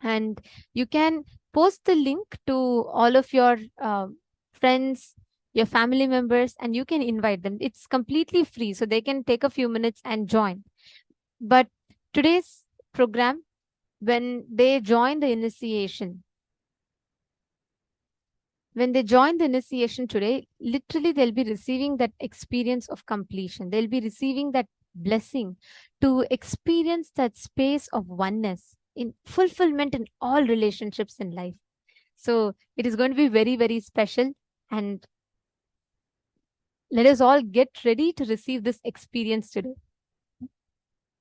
And you can post the link to all of your friends, your family members, and you can invite them. It's completely free, so they can take a few minutes and join. But today's program, when they join the initiation, today, literally they'll be receiving that experience of completion. They'll be receiving that blessing to experience that space of oneness in fulfillment in all relationships in life. So it is going to be very, very special. And Let us all get ready to receive this experience today.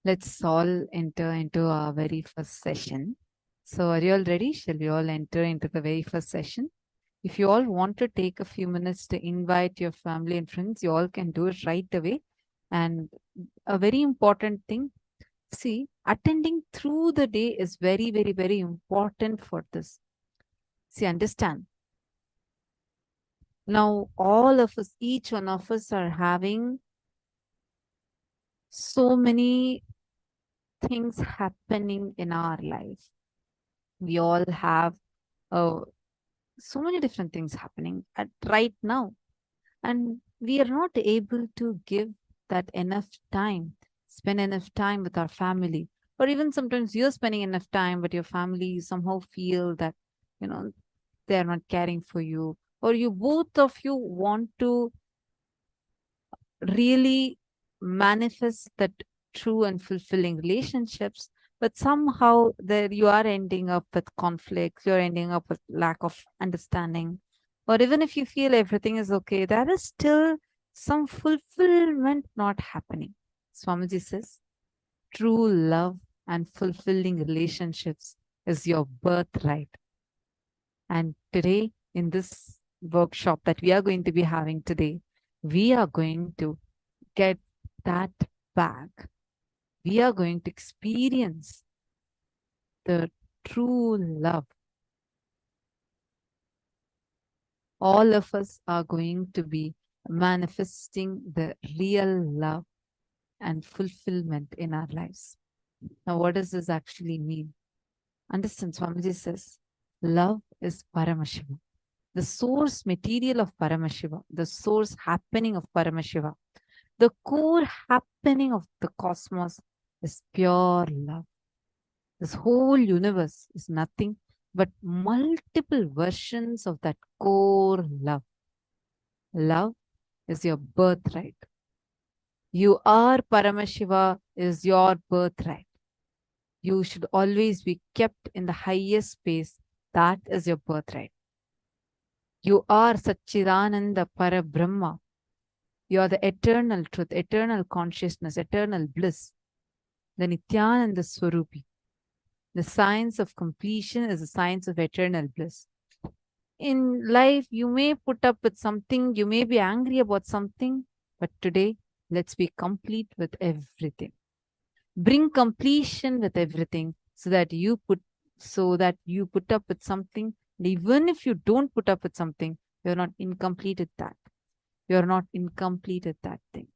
Let's all enter into our very first session. So are you all ready? Shall we all enter into the very first session? If you all want to take a few minutes to invite your family and friends, you all can do it right away. And a very important thing, see, attending through the day is very, very, very important for this. See, understand. Now, all of us, each one of us are having so many things happening in our life. We all have so many different things happening at right now. And we are not able to give that enough time, spend enough time with our family. Or even sometimes you're spending enough time, but your family somehow feel that, you know, they're not caring for you. Or you both of you want to really manifest that true and fulfilling relationships, but somehow there you are ending up with conflicts, you're ending up with lack of understanding. Or even if you feel everything is okay, there is still some fulfillment not happening. Swamiji says, true love and fulfilling relationships is your birthright. And today, in this workshop that we are going to be having today, we are going to get that back. We are going to experience the true love. All of us are going to be manifesting the real love and fulfillment in our lives. Now, what does this actually mean? Understand, Swamiji says, love is Paramashivam, the source material of Paramashiva, the source happening of Paramashiva. The core happening of the cosmos is pure love. This whole universe is nothing but multiple versions of that core love. Love is your birthright. You are Paramashiva is your birthright. You should always be kept in the highest space. That is your birthright. You are Satchidananda Parabrahma. You are the eternal truth, eternal consciousness, eternal bliss, the Nithyananda Swarupi. The science of completion is the science of eternal bliss. In life, you may put up with something, you may be angry about something, but today, let's be complete with everything. Bring completion with everything so that you put up with something. Even if you don't put up with something, you're not incomplete at that. You're not incomplete at that thing.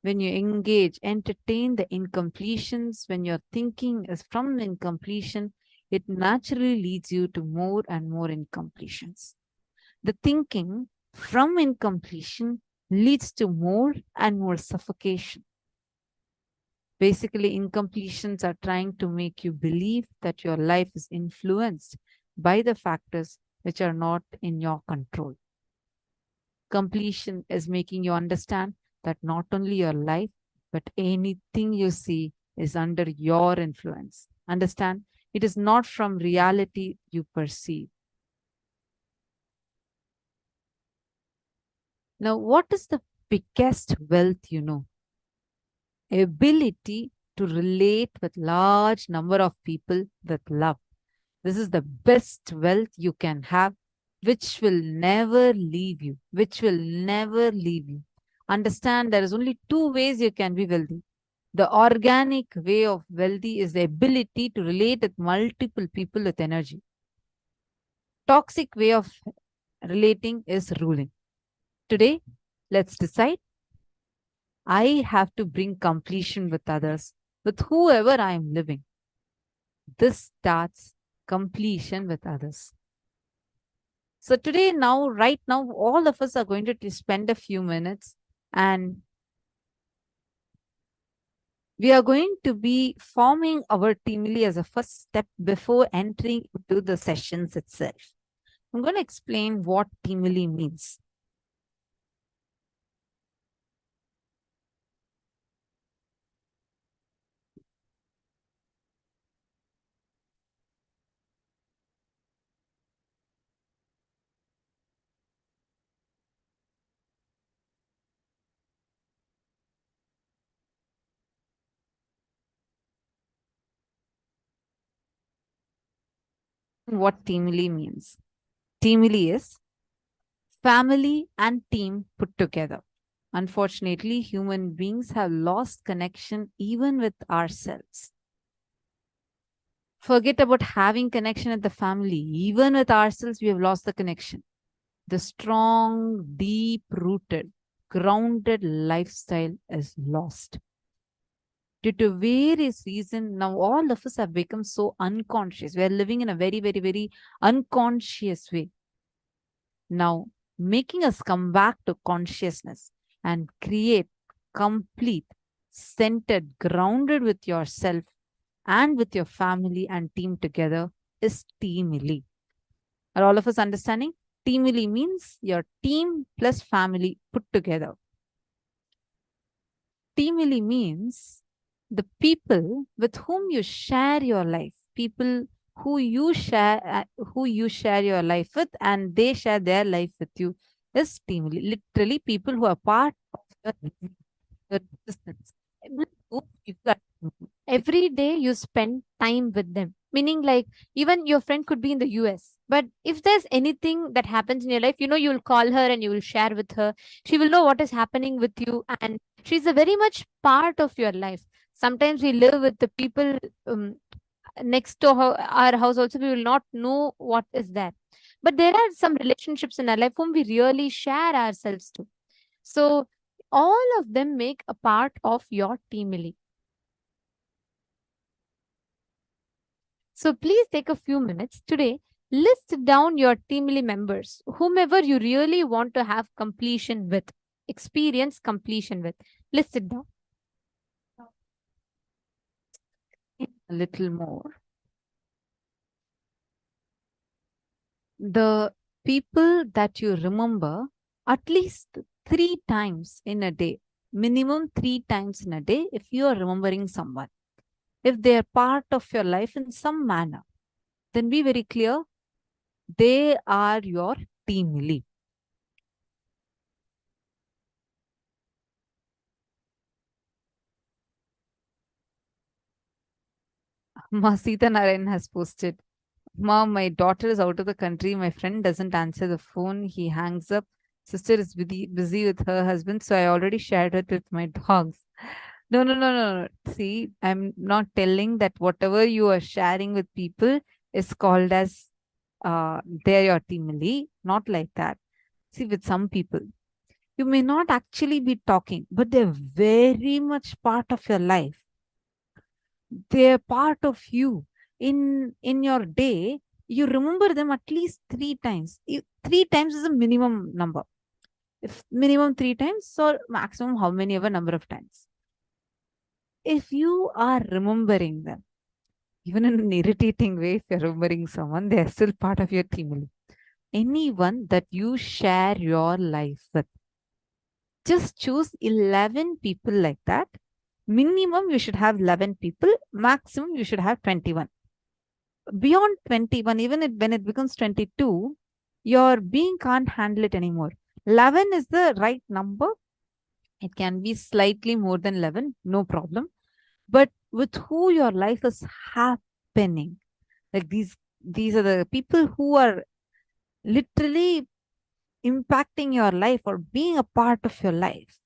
When you engage, entertain the incompletions, when your thinking is from incompletion, it naturally leads you to more and more incompletions. The thinking from incompletion leads to more and more suffocation. Basically, incompletions are trying to make you believe that your life is influenced by the factors which are not in your control. Completion is making you understand that not only your life, but anything you see is under your influence. Understand? It is not from reality you perceive. Now, what is the biggest wealth you know? Ability to relate with large number of people with love. This is the best wealth you can have, which will never leave you, which will never leave you. Understand there is only two ways you can be wealthy. The organic way of wealthy is the ability to relate with multiple people with energy. Toxic way of relating is ruling. Today, let's decide. I have to bring completion with others, with whoever I am living. This starts completion with others. So today, right now, all of us are going to spend a few minutes and we are going to be forming our Teamili as a first step before entering into the sessions itself. I'm going to explain what Teamili means. what Teamili means. Teamili is family and team put together. Unfortunately, human beings have lost connection even with ourselves. Forget about having connection with the family. Even with ourselves, we have lost the connection. The strong, deep-rooted, grounded lifestyle is lost. Due to various reasons, now all of us have become so unconscious. We are living in a very, very, very unconscious way. Now, making us come back to consciousness and create complete, centered, grounded with yourself and with your family and team together is Teamili. Are all of us understanding? Teamili means your team plus family put together. Teamili means the people with whom you share your life, people who you share your life with, and they share their life with you, is Teamili. Literally, people who are part of your existence. Every day you spend time with them, meaning like even your friend could be in the US, but if there's anything that happens in your life, you'll call her and you will share with her. She will know what is happening with you, and she's a very much part of your life. Sometimes we live with the people next to our house also, we will not know what is that, but there are some relationships in our life whom we really share ourselves to. So all of them make a part of your Teamili. So please take a few minutes today, list down your Teamili members, whomever you really want to have completion with, experience completion with. List it down. A little more. The people that you remember at least 3 times in a day, minimum 3 times in a day, if you are remembering someone. If they are part of your life in some manner, then be very clear, they are your Teamili. Ma Sita Narayan has posted, Mom, my daughter is out of the country. My friend doesn't answer the phone. He hangs up. Sister is busy with her husband. So I already shared it with my dogs. No. See, I'm not telling that whatever you are sharing with people is called as they're your Teamili. Not like that. See, with some people, you may not actually be talking, but they're very much part of your life. They're part of you. In your day, you remember them at least 3 times. 3 times is a minimum number. If minimum 3 times, or maximum how many ever number of times. If you are remembering them, even in an irritating way, if you're remembering someone, they are still part of your Teamili. Anyone that you share your life with, just choose 11 people like that. Minimum, you should have 11 people. Maximum, you should have 21. Beyond 21, even when it becomes 22, your being can't handle it anymore. 11 is the right number. It can be slightly more than 11, no problem. But with who your life is happening, like these are the people who are literally impacting your life or being a part of your life.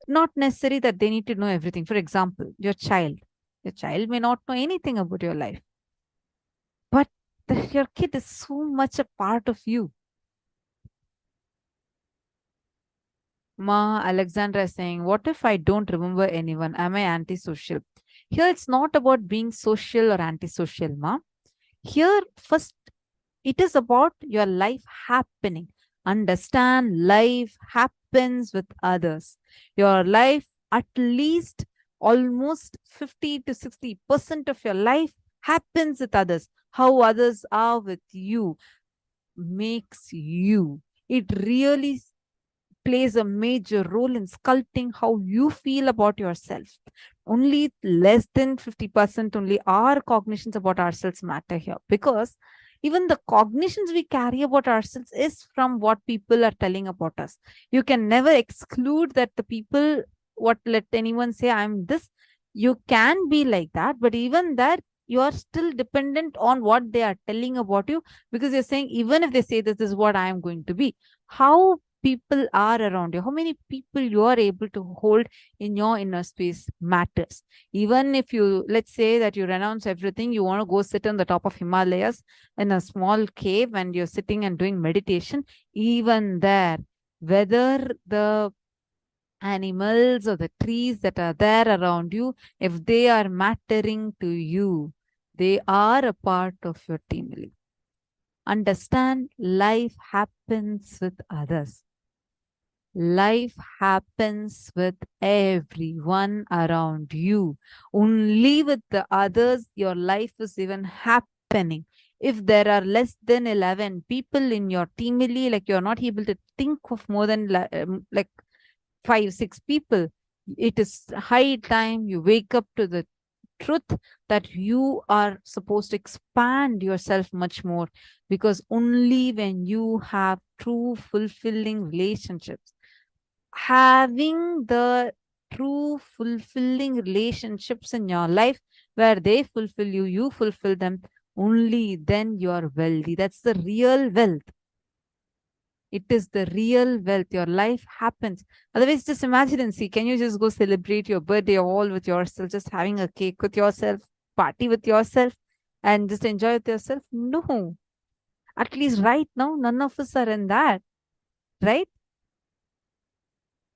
Not necessary that they need to know everything. For example, your child may not know anything about your life, but your kid is so much a part of you. Ma Alexandra is saying, what if I don't remember anyone? Am I antisocial? Here it's not about being social or antisocial, Ma. Here first, it is about your life happening. Understand, life happens with others. Your life, at least almost 50 to 60% of your life happens with others. How others are with you makes you. It really plays a major role in sculpting how you feel about yourself. Only less than 50% only our cognitions about ourselves matter here, because even the cognitions we carry about ourselves is from what people are telling about us. You can never exclude that the people, let anyone say I'm this, you can be like that, but even that you are still dependent on what they are telling about you, because you're saying, even if they say this is what I am going to be, how people are around you, how many people you are able to hold in your inner space matters. Even if you, let's say that you renounce everything, you want to go sit on the top of Himalayas in a small cave and you're sitting and doing meditation, even there, whether the animals or the trees that are there around you, if they are mattering to you, they are a part of your Teamili. Understand, life happens with others. Life happens with everyone around you. Only with the others, your life is even happening. If there are less than 11 people in your Teamili, like you're not able to think of more than like 5-6 people, it is high time you wake up to the truth that you are supposed to expand yourself much more, because only when you have true fulfilling relationships, having the true fulfilling relationships in your life where they fulfill you, you fulfill them, only then you are wealthy. That's the real wealth. It is the real wealth. Your life happens. Otherwise, just imagine and see, can you just go celebrate your birthday all with yourself, just having a cake with yourself, party with yourself, and just enjoy with yourself? No. At least right now, none of us are in that, right?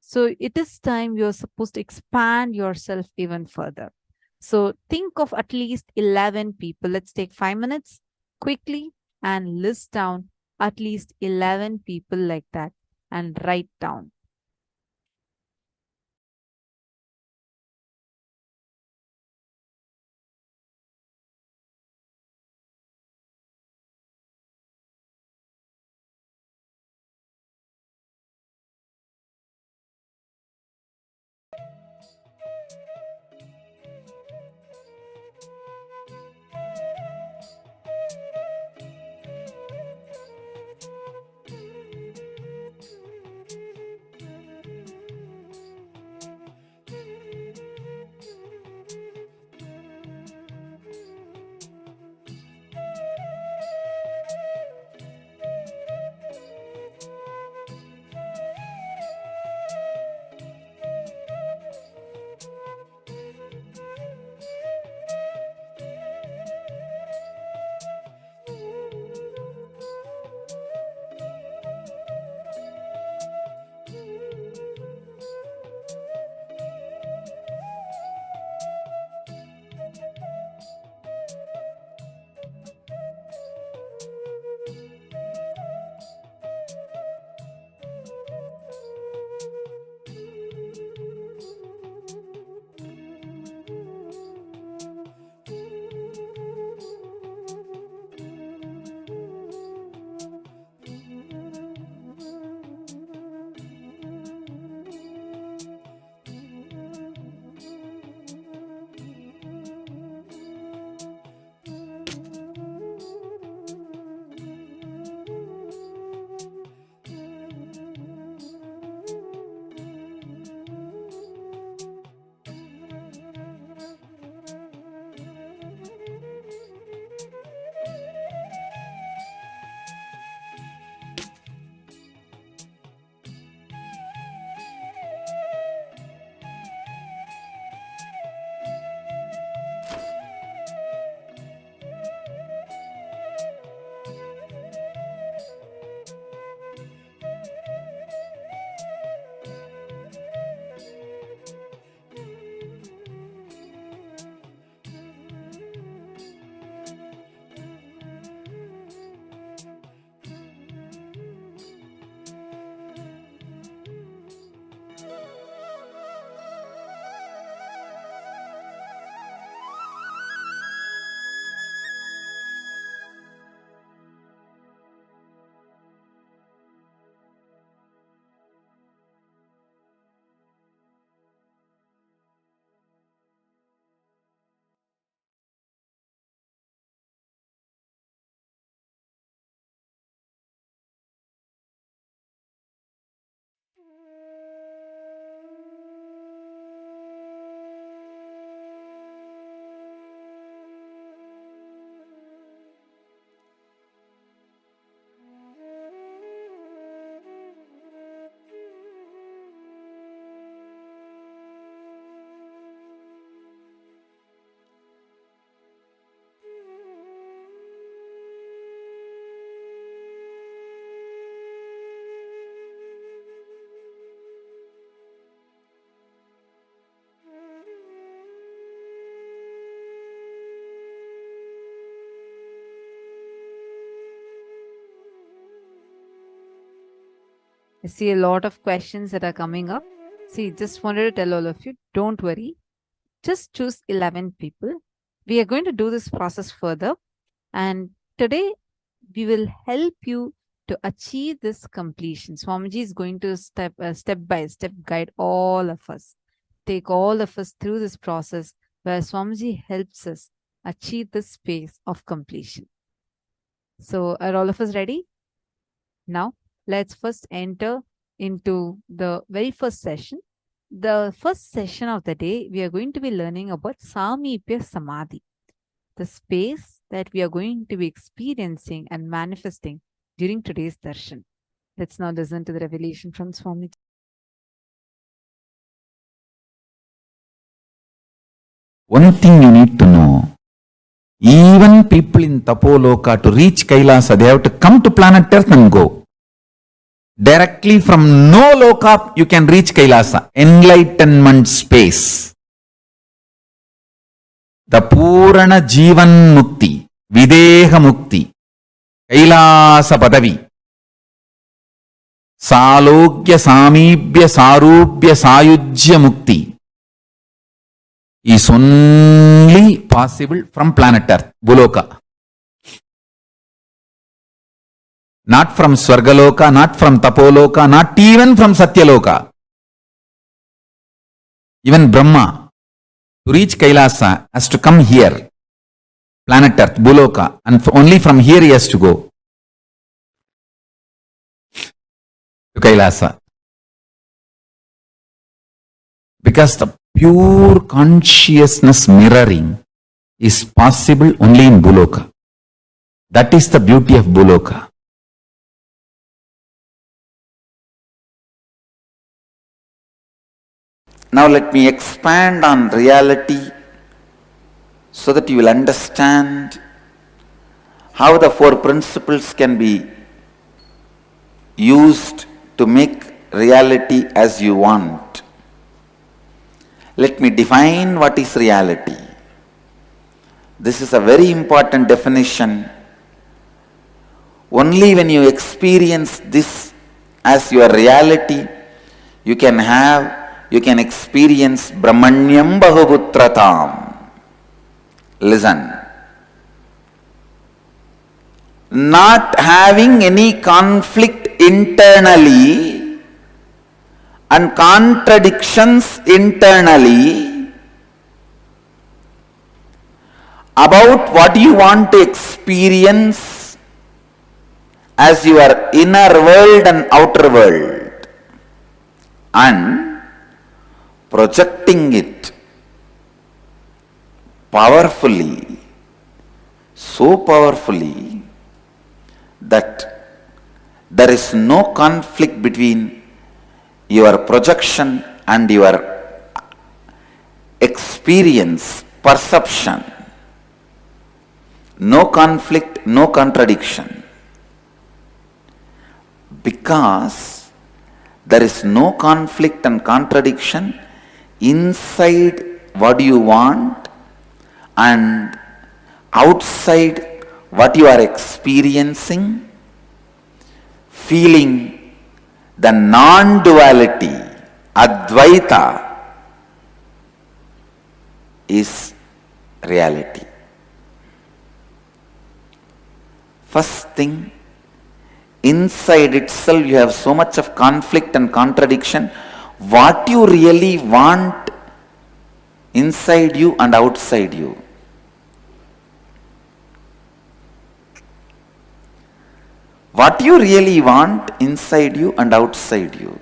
So it is time you're supposed to expand yourself even further. So think of at least 11 people. Let's take 5 minutes quickly and list down at least 11 people like that and write down. I see a lot of questions that are coming up. See, just wanted to tell all of you, don't worry. Just choose 11 people. We are going to do this process further. And today, we will help you to achieve this completion. Swamiji is going to step by step guide all of us, take all of us through this process where Swamiji helps us achieve this space of completion. So are all of us ready? Now, let's first enter into the very first session. The first session of the day, we are going to be learning about Samipya Samadhi, the space that we are going to be experiencing and manifesting during today's darshan. Let's now listen to the revelation from Swamiji. One thing you need to know, even people in Tapoloka, to reach Kailasa, they have to come to planet Earth and go. Directly from no loka, you can reach Kailasa, enlightenment space. The Purana Jivan Mukti, Videha Mukti, Kailasa Padavi, Salogya Samibhya Sarubhya Sayujya Mukti is only possible from planet Earth, Buloka. Not from Swargaloka, not from Tapoloka, not even from Satyaloka. Even Brahma, to reach Kailasa, has to come here, planet Earth, Buloka, and only from here he has to go to Kailasa. Because the pure consciousness mirroring is possible only in Buloka. That is the beauty of Buloka. Now let me expand on reality so that you will understand how the four principles can be used to make reality as you want. Let me define what is reality. This is a very important definition. Only when you experience this as your reality, you can experience Brahmanyam Bahuputratam. Listen. Not having any conflict internally and contradictions internally about what you want to experience as your inner world and outer world, and projecting it powerfully, so powerfully that there is no conflict between your projection and your experience, perception. No conflict, no contradiction. Because there is no conflict and contradiction inside what you want and outside what you are experiencing, feeling the non-duality, Advaita, is reality. First thing, inside itself you have so much of conflict and contradiction. What you really want inside you and outside you. What you really want inside you and outside you.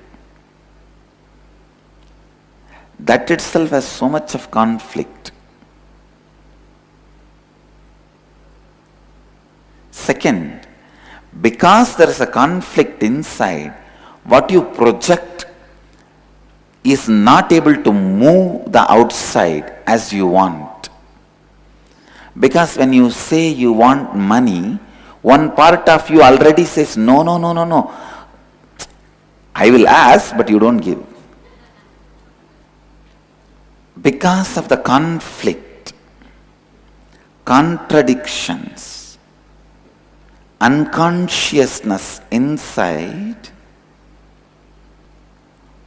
That itself has so much of conflict. Second, because there is a conflict inside, what you project is not able to move the outside as you want. Because when you say you want money, one part of you already says, no. I will ask, but you don't give. Because of the conflict, contradictions, unconsciousness inside,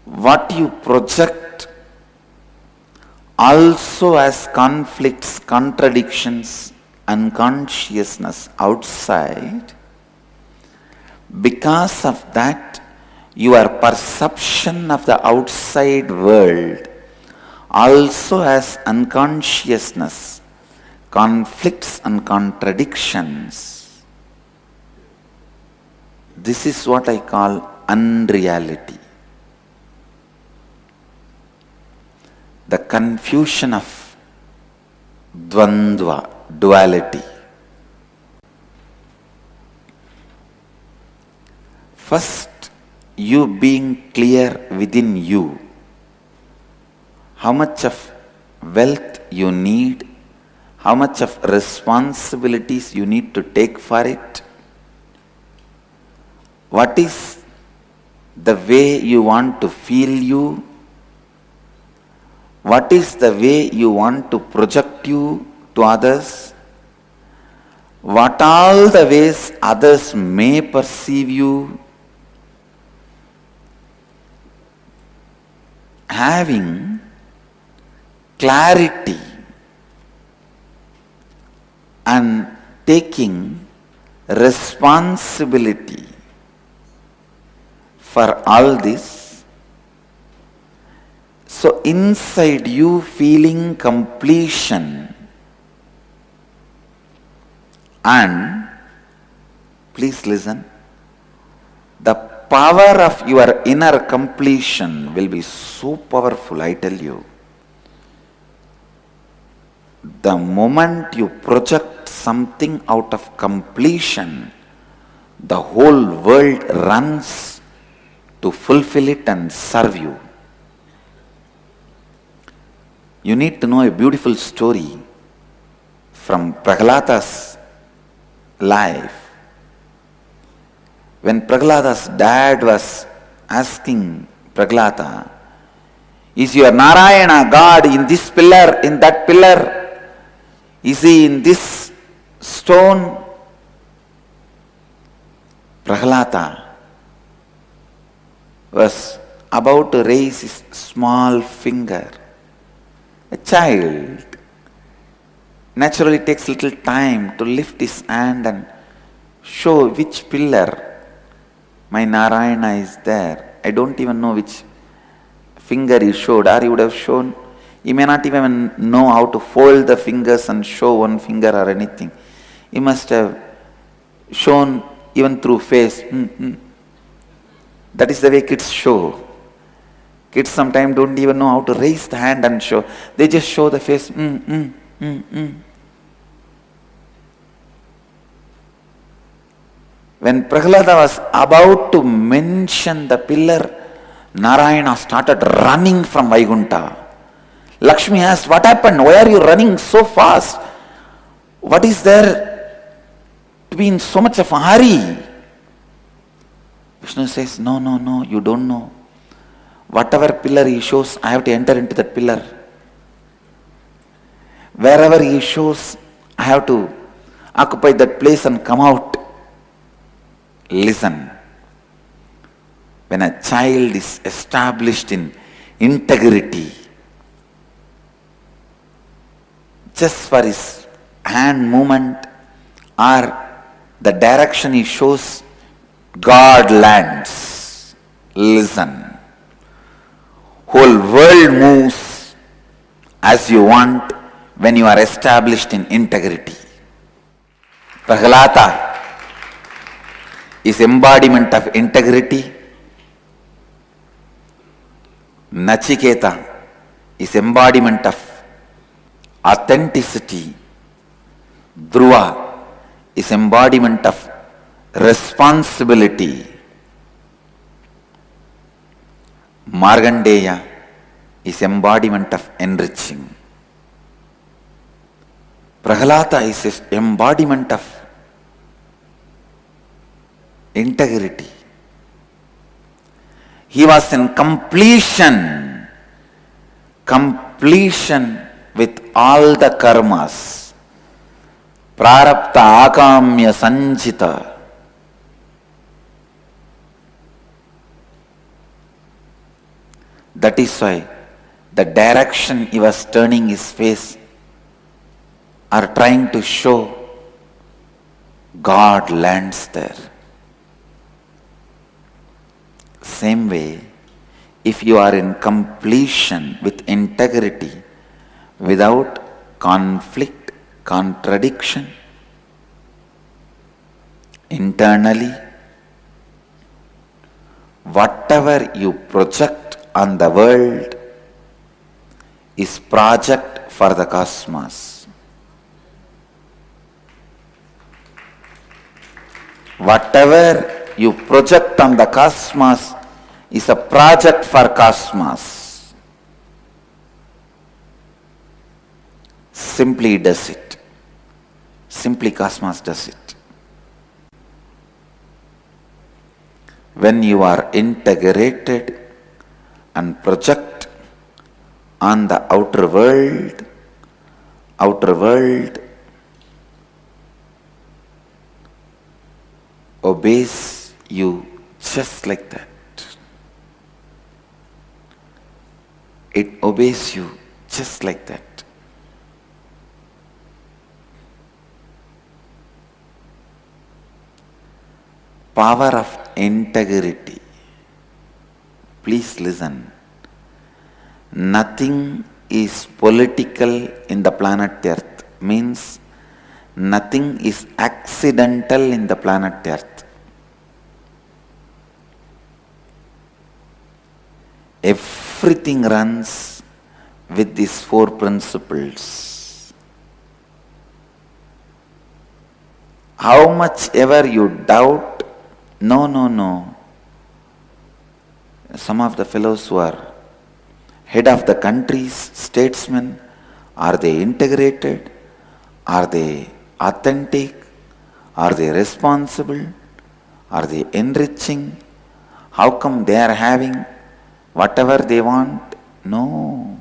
what you project also has conflicts, contradictions, unconsciousness outside. Because of that, your perception of the outside world also has unconsciousness, conflicts and contradictions. This is what I call unreality. The confusion of dvandva, duality. First, you being clear within you how much of wealth you need, how much of responsibilities you need to take for it, what is the way you want to feel you, what is the way you want to project you to others, what all the ways others may perceive you. Having clarity and taking responsibility for all this. So inside you feeling completion, and please listen, the power of your inner completion will be so powerful, I tell you. The moment you project something out of completion, the whole world runs to fulfill it and serve you. You need to know a beautiful story from Prahlada's life. When Prahlada's dad was asking Prahlada, is your Narayana God in this pillar, in that pillar? Is he in this stone? Prahlada was about to raise his small finger. A child naturally takes little time to lift his hand and show which pillar my Narayana is there. I don't even know which finger he showed, or he would have shown. He may not even know how to fold the fingers and show one finger or anything. He must have shown even through face. That is the way kids show. Kids sometimes don't even know how to raise the hand and show. They just show the face. When Prahlada was about to mention the pillar, Narayana started running from Vaikuntha. Lakshmi asked, what happened? Why are you running so fast? What is there to be in so much of a hurry? Vishnu says, no, you don't know. Whatever pillar he shows, I have to enter into that pillar. Wherever he shows, I have to occupy that place and come out. Listen. When a child is established in integrity, just for his hand movement or the direction he shows, God lands. Listen. Whole world moves as you want when you are established in integrity. Prahlada is embodiment of integrity. Nachiketa is embodiment of authenticity. Dhruva is embodiment of responsibility. Markandeya is embodiment of enriching. Prahlada is embodiment of integrity. He was in completion with all the karmas. Prarabdha akamya sanjita. That is why the direction he was turning his face are trying to show God lands there. Same way, if you are in completion with integrity, without conflict, contradiction, internally, whatever you project on the world is project for the cosmos. Whatever you project on the cosmos is a project for cosmos. Simply does it. Simply cosmos does it. When you are integrated and project on the outer world obeys you just like that. It obeys you just like that. Power of integrity. Please listen. Nothing is political in the planet Earth. Means nothing is accidental in the planet Earth. Everything runs with these four principles. How much ever you doubt, no. Some of the fellows who are head of the countries, statesmen, are they integrated? Are they authentic? Are they responsible? Are they enriching? How come they are having whatever they want? No.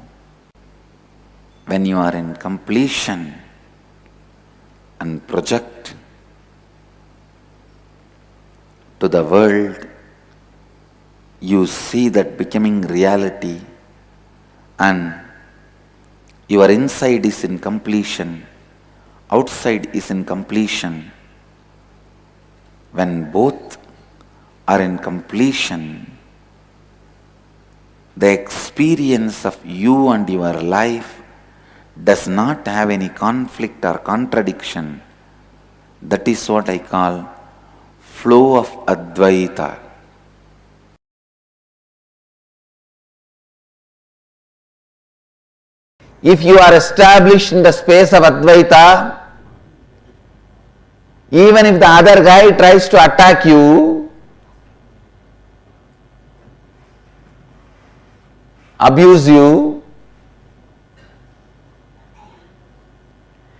When you are in completion and project to the world, you see that becoming reality, and your inside is in completion, outside is in completion. When both are in completion, the experience of you and your life does not have any conflict or contradiction. That is what I call flow of Advaita. If you are established in the space of Advaita, even if the other guy tries to attack you, abuse you,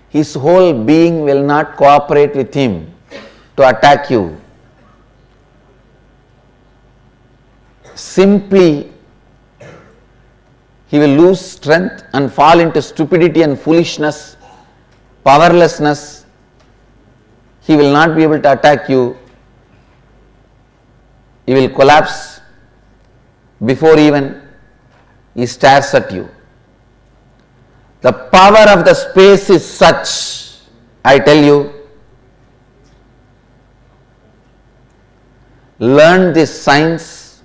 his whole being will not cooperate with him to attack you. Simply, he will lose strength and fall into stupidity and foolishness, powerlessness. He will not be able to attack you. He will collapse before even he stares at you. The power of the space is such, I tell you, learn this science,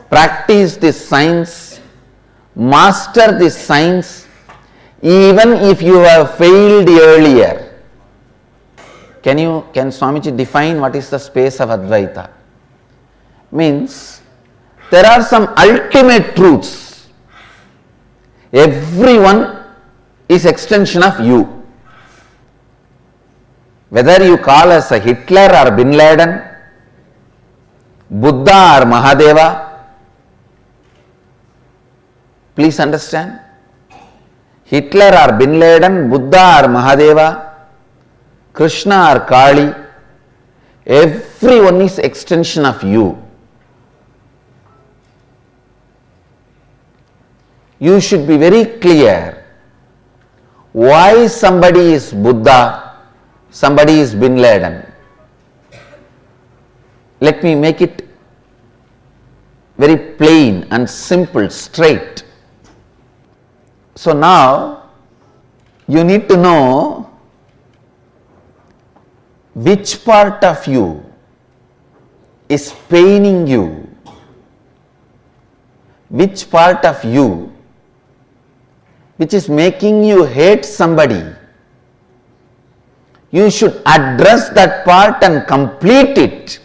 practice this science, master this science, even if you have failed earlier. Can Swamiji define what is the space of Advaita? Means there are some ultimate truths. Everyone is extension of you. Whether you call us a Hitler or Bin Laden, Buddha or Mahadeva, please understand. Hitler or Bin Laden, Buddha or Mahadeva, Krishna or Kali, everyone is extension of you. You should be very clear why somebody is Buddha, somebody is Bin Laden. Let me make it very plain and simple, straight. So now you need to know which part of you is paining you, which part of you which is making you hate somebody. You should address that part and complete it.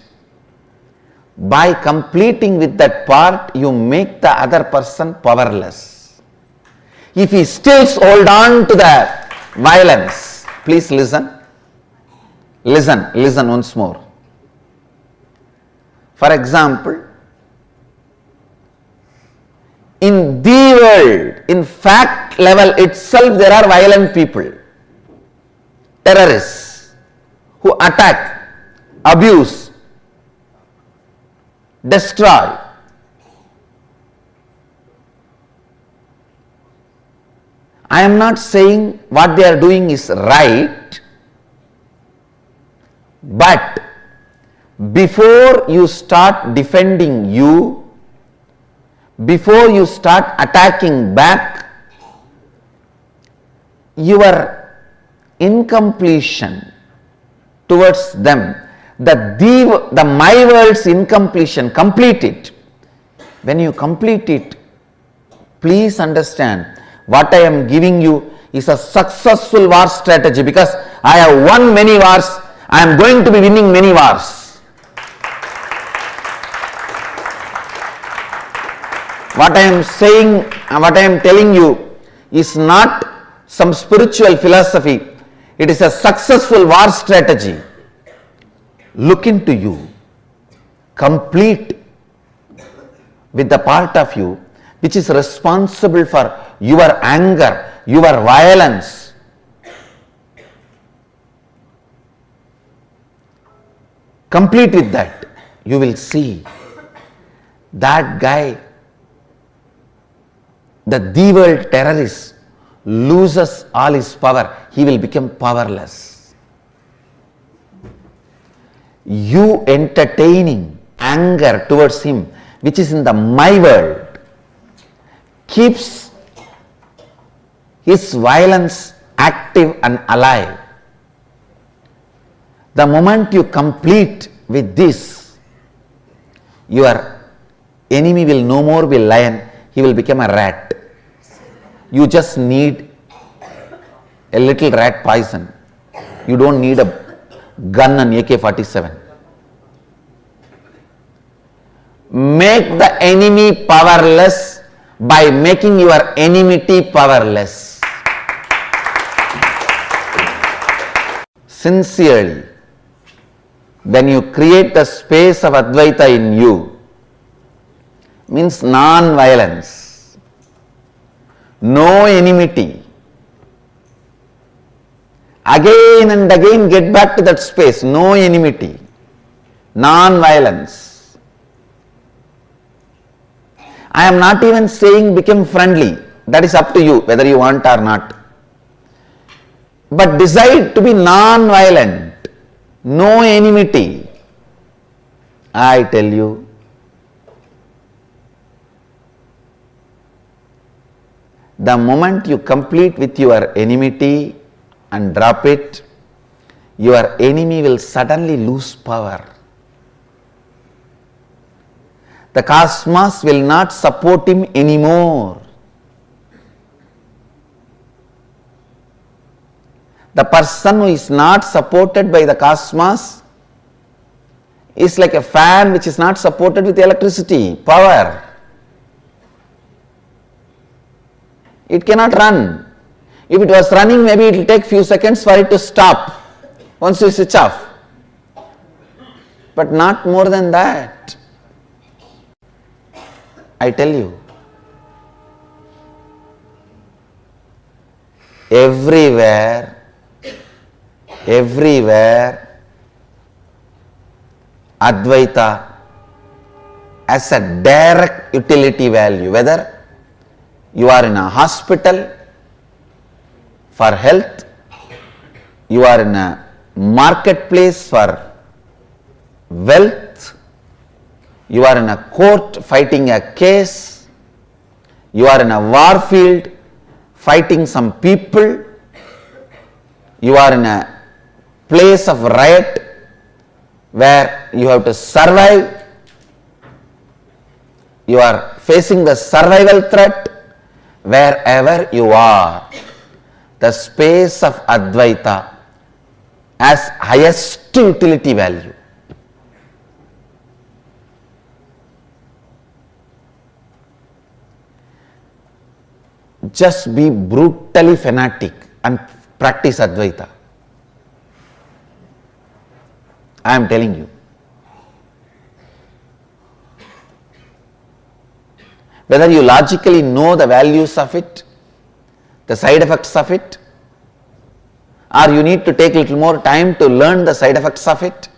By completing with that part, you make the other person powerless. If he still holds on to the violence, please listen. Listen once more. For example, in the world, in fact level itself, there are violent people, terrorists who attack, abuse, destroy. I am not saying what they are doing is right, but before you start defending you, before you start attacking back, your incompletion towards them, the my world's incompletion, complete it. When you complete it, please understand what I am giving you is a successful war strategy, because I have won many wars, I am going to be winning many wars. What I am saying, what I am telling you is not some spiritual philosophy. It is a successful war strategy. Look into you, complete with the part of you which is responsible for your anger, your violence. Complete with that. You will see that guy, the world terrorist, loses all his power. He will become powerless. You entertaining anger towards him, which is in the my world, keeps his violence active and alive. The moment you complete with this, your enemy will no more be lion, he will become a rat. You just need a little rat poison. You don't need a gun and AK-47. Make the enemy powerless by making your enmity powerless. Sincerely, when you create the space of Advaita in you, means non-violence, no enmity. Again and again get back to that space, no enmity, non-violence. I am not even saying become friendly, that is up to you whether you want or not. But decide to be non-violent, no enmity. I tell you, the moment you complete with your enmity and drop it, your enemy will suddenly lose power. The cosmos will not support him anymore. The person who is not supported by the cosmos is like a fan which is not supported with electricity, power. It cannot run. If it was running, maybe it will take few seconds for it to stop once you switch off. But not more than that. I tell you, everywhere, Advaita has a direct utility value, whether you are in a hospital for health, you are in a marketplace for wealth, You are in a court fighting a case. You are in a war field fighting some people. You are in a place of riot where you have to survive. You are facing the survival threat. Wherever you are, the space of Advaita has highest utility value. Just be brutally fanatic and practice Advaita. I am telling you. Whether you logically know the values of it, the side effects of it, or you need to take a little more time to learn the side effects of it,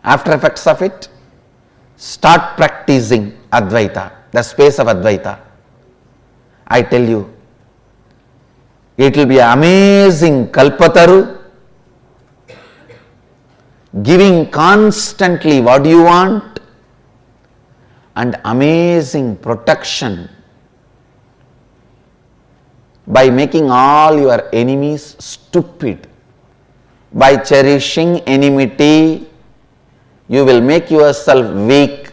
after effects of it, start practicing Advaita, the space of Advaita. I tell you, it will be amazing Kalpataru, giving constantly what you want, and amazing protection by making all your enemies stupid. By cherishing enmity, you will make yourself weak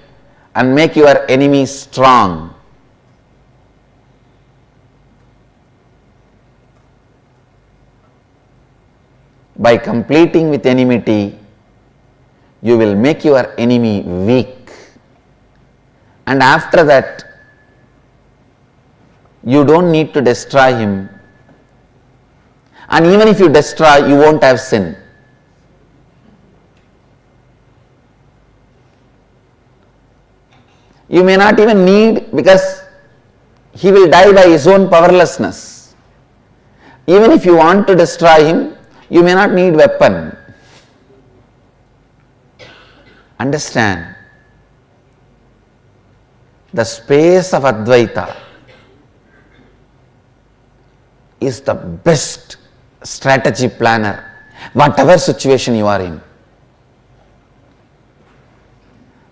and make your enemies strong. By completing with enmity, you will make your enemy weak. And after that, you don't need to destroy him. And even if you destroy, you won't have sin. You may not even need, because he will die by his own powerlessness. Even if you want to destroy him, you may not need weapon. Understand? The space of Advaita is the best strategy planner, whatever situation you are in.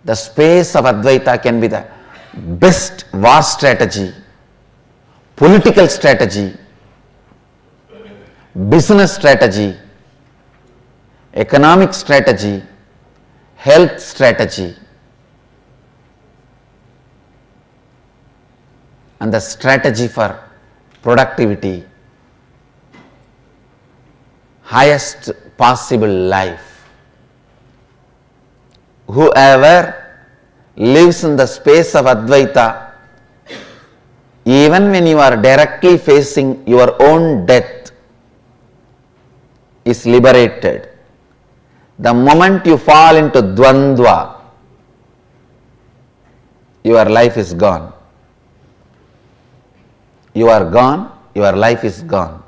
The space of Advaita can be the best war strategy, political strategy, business strategy, economic strategy, health strategy, and the strategy for productivity, highest possible life. Whoever lives in the space of Advaita, even when you are directly facing your own death, is liberated. The moment you fall into Dvandva, your life is gone. You are gone, your life is gone.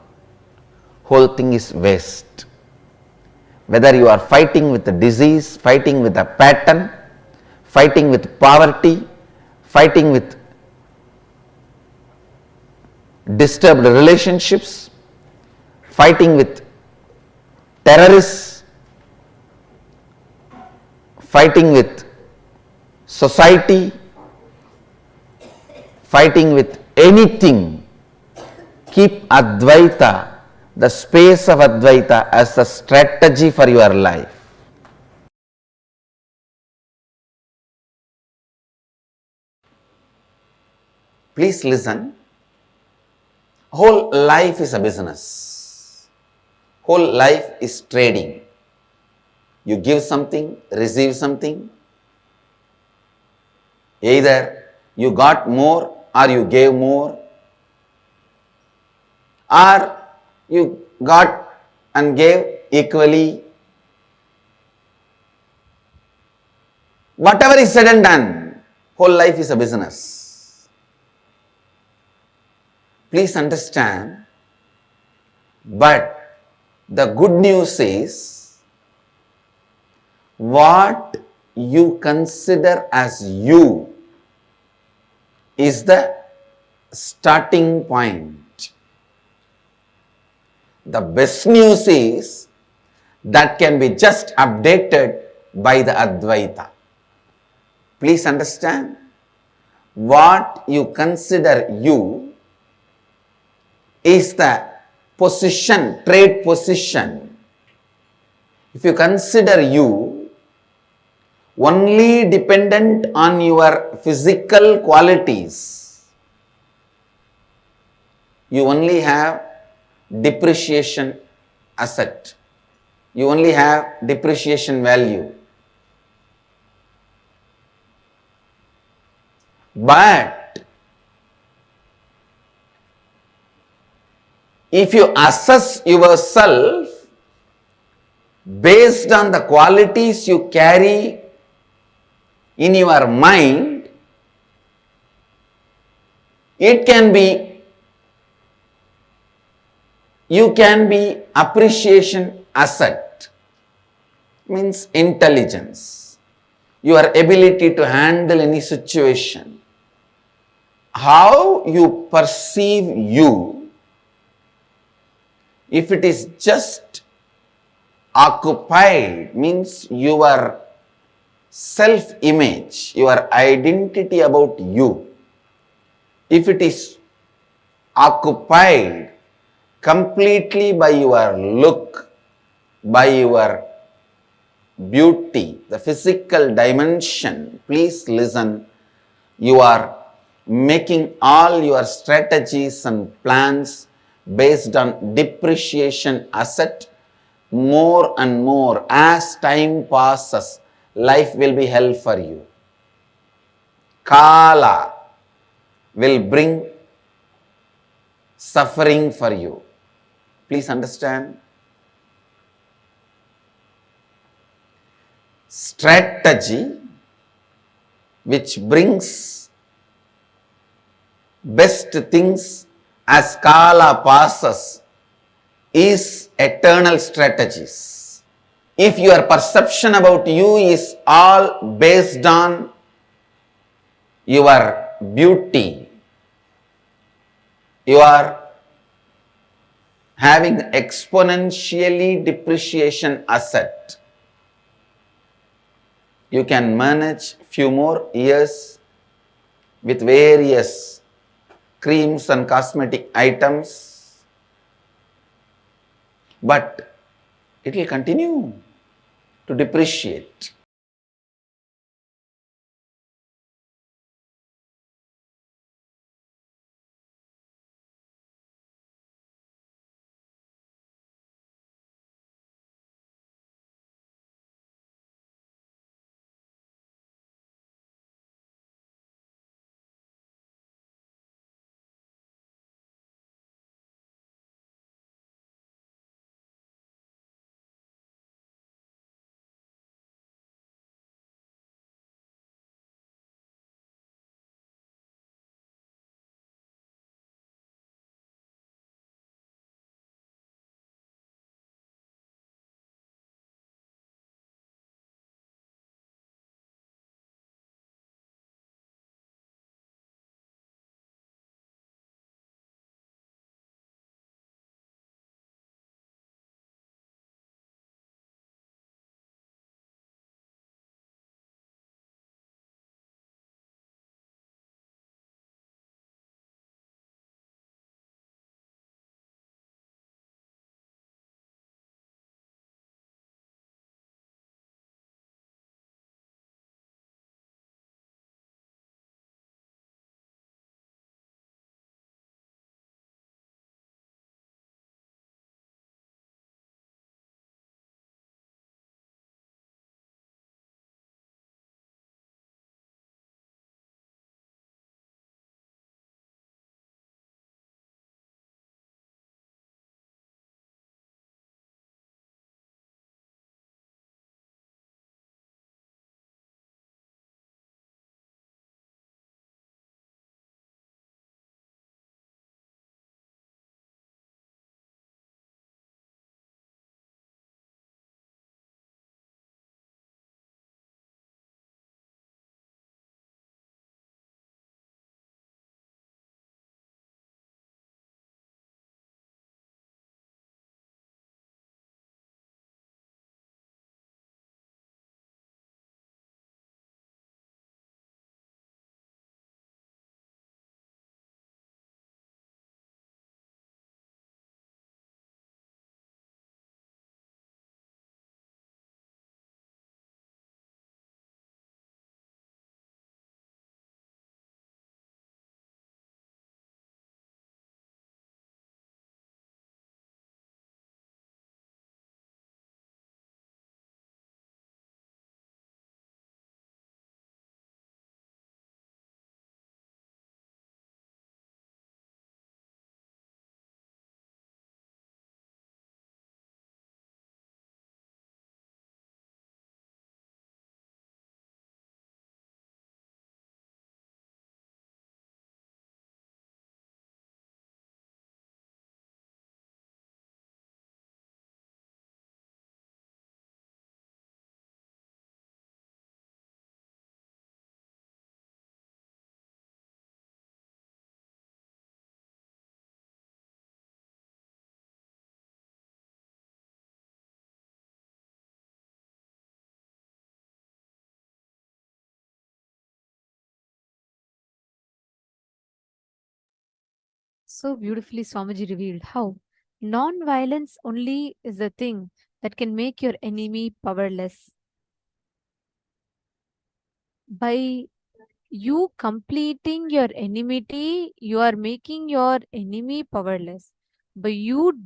Whole thing is waste. Whether you are fighting with the disease, fighting with a pattern, fighting with poverty, fighting with disturbed relationships, fighting with terrorists, fighting with society, fighting with anything, keep Advaita, the space of Advaita, as a strategy for your life. Please listen. Whole life is a business. Whole life is trading. You give something, receive something. Either you got more or you gave more, or you got and gave equally. Whatever is said and done, whole life is a business. Please understand, but the good news is, what you consider as you is the starting point. The best news is that can be just updated by the Advaita. Please understand, what you consider you is the position, trade position. If you consider you only dependent on your physical qualities, you only have depreciation asset. You only have depreciation value. But if you assess yourself based on the qualities you carry in your mind, it can be, you can be appreciation asset, means intelligence, your ability to handle any situation. How you perceive you, if it is just occupied, means your self-image, your identity about you, if it is occupied completely by your look, by your beauty, the physical dimension, please listen, you are making all your strategies and plans based on depreciation asset. More and more as time passes, life will be hell for you. Kala will bring suffering for you. Please understand. Strategy which brings best things as Kala passes is eternal strategies. If your perception about you is all based on your beauty, you are having exponentially depreciation asset. You can manage few more years with various creams and cosmetic items, but it will continue to depreciate. So beautifully Swamiji revealed how non-violence only is the thing that can make your enemy powerless. By you completing your enmity, you are making your enemy powerless. By you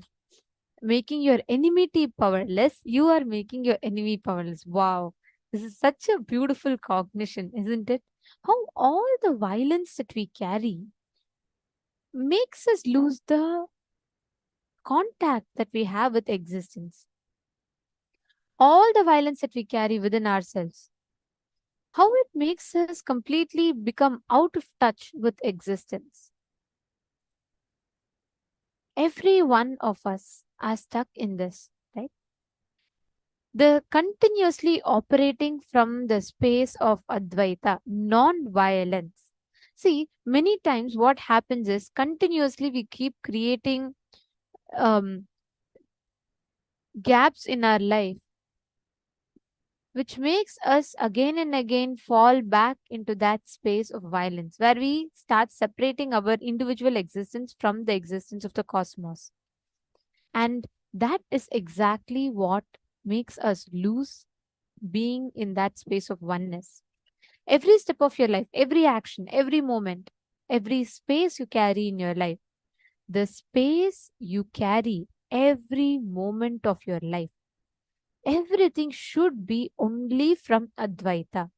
making your enmity powerless, you are making your enemy powerless. Wow. This is such a beautiful cognition, isn't it? How all the violence that we carry makes us lose the contact that we have with existence. All the violence that we carry within ourselves, how it makes us completely become out of touch with existence. Every one of us are stuck in this, right? The continuously operating from the space of Advaita, non-violence. See, many times what happens is continuously we keep creating um, gaps in our life, which makes us again and again fall back into that space of violence where we start separating our individual existence from the existence of the cosmos. And that is exactly what makes us lose being in that space of oneness. Every step of your life, every action, every moment, every space you carry in your life, the space you carry every moment of your life, everything should be only from Advaita.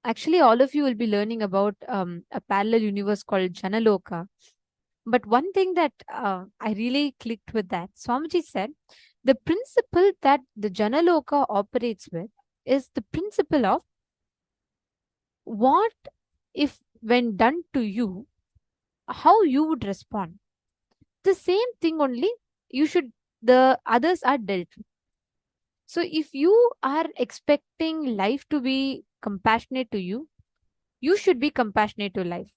Actually, all of you will be learning about a parallel universe called Janaloka. But one thing that I really clicked with that, Swamiji said, the principle that the Janaloka operates with is the principle of what if when done to you, how you would respond. The same thing only the others are dealt with. So if you are expecting life to be compassionate to you, you should be compassionate to life.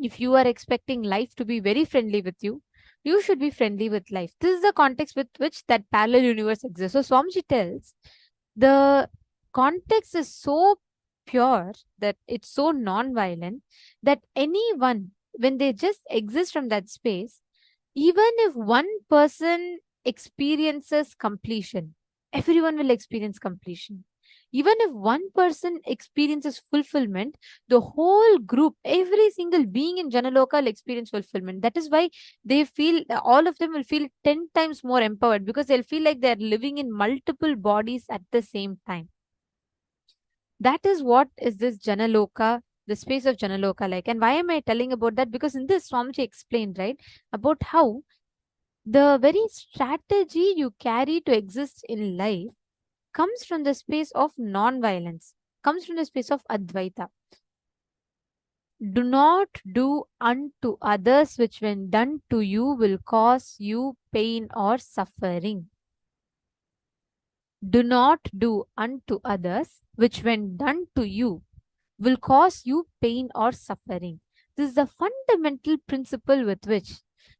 If you are expecting life to be very friendly with you, you should be friendly with life. This is the context with which that parallel universe exists. So Swamiji tells the context is so pure, that it's so non-violent, that anyone, when they just exist from that space, even if one person experiences completion, everyone will experience completion. Even if one person experiences fulfillment, the whole group, every single being in Janaloka will experience fulfillment. That is why they feel, all of them will feel 10 times more empowered, because they'll feel like they're living in multiple bodies at the same time. That is what is this Janaloka, the space of Janaloka like. And why am I telling about that? Because in this, Swamiji explained, right, about how the very strategy you carry to exist in life comes from the space of non-violence, comes from the space of Advaita. Do not do unto others which when done to you will cause you pain or suffering. Do not do unto others which when done to you will cause you pain or suffering. This is the fundamental principle with which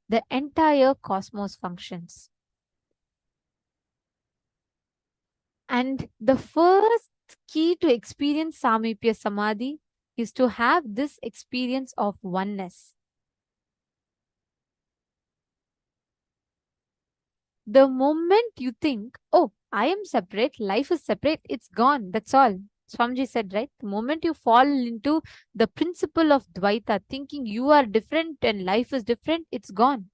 the entire cosmos functions. And the first key to experience Samipya Samadhi is to have this experience of oneness. The moment you think, oh, I am separate, life is separate, it's gone, that's all. Swamiji said, right? The moment you fall into the principle of Dvaita, thinking you are different and life is different, it's gone.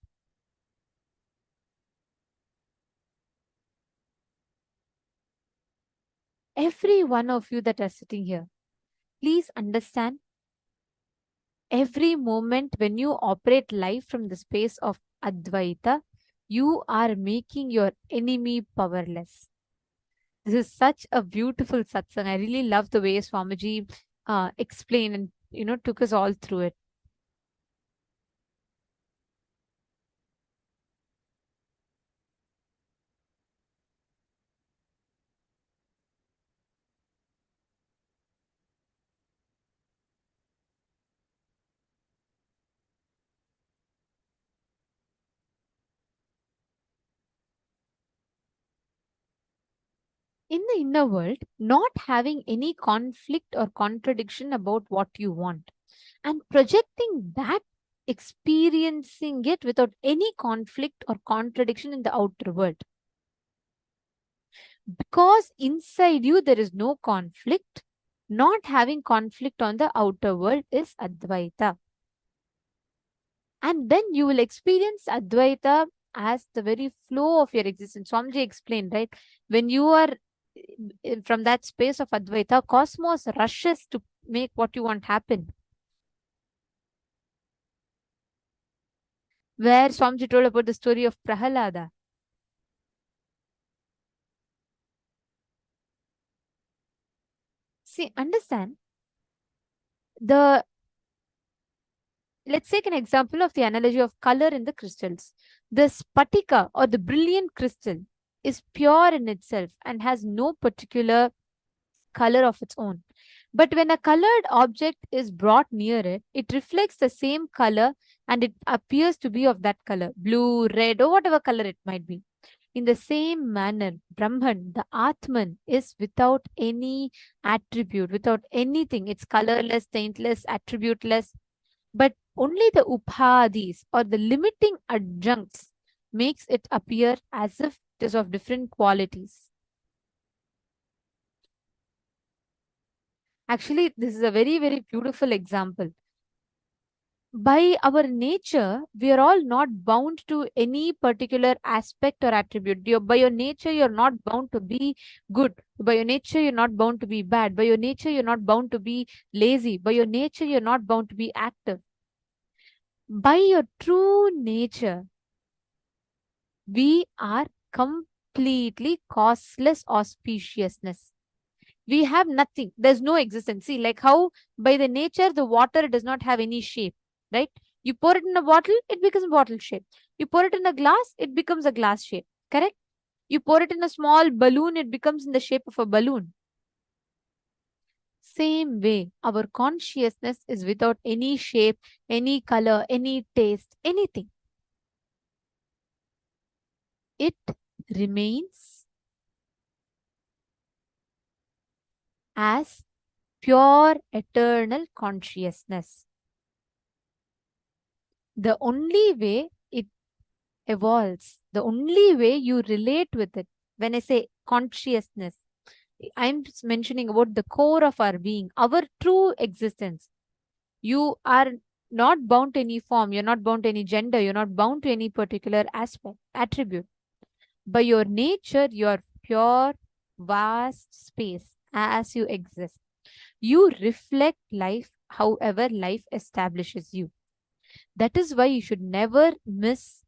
Every one of you that are sitting here, please understand, every moment when you operate life from the space of Advaita, you are making your enemy powerless. This is such a beautiful satsang. I really love the way Swamiji explained and took us all through it. in the inner world, not having any conflict or contradiction about what you want, and projecting that, experiencing it without any conflict or contradiction in the outer world. Because inside you there is no conflict, not having conflict on the outer world is Advaita. And then you will experience Advaita as the very flow of your existence. Swamiji explained, right? When you are from that space of Advaita, cosmos rushes to make what you want happen. Where Swamiji told about the story of Prahalada. See, understand, let's take an example of the analogy of color in the crystals. The spatika or the brilliant crystal is pure in itself and has no particular color of its own. But when a colored object is brought near it, it reflects the same color and it appears to be of that color, blue, red, or whatever color it might be. In the same manner, Brahman, the Atman, is without any attribute, without anything. It's colorless, taintless, attributeless. But only the upadhis or the limiting adjuncts makes it appear as if it is of different qualities. Actually, this is a very, very beautiful example. By our nature, we are all not bound to any particular aspect or attribute. By your nature, you're not bound to be good. By your nature, you're not bound to be bad. By your nature, you're not bound to be lazy. By your nature, you're not bound to be active. By your true nature, we are completely causeless auspiciousness. We have nothing. There's no existence. See, like how by the nature, the water does not have any shape, right? You pour it in a bottle, it becomes bottle shape. You pour it in a glass, it becomes a glass shape, correct? You pour it in a small balloon, it becomes in the shape of a balloon. Same way, our consciousness is without any shape, any color, any taste, anything. It remains as pure eternal consciousness. The only way it evolves, the only way you relate with it, when I say consciousness, I'm mentioning about the core of our being, our true existence. You are not bound to any form, you're not bound to any gender, you're not bound to any particular aspect, attribute. By your nature, you're pure, vast space as you exist. You reflect life however life establishes you. That is why you should never miss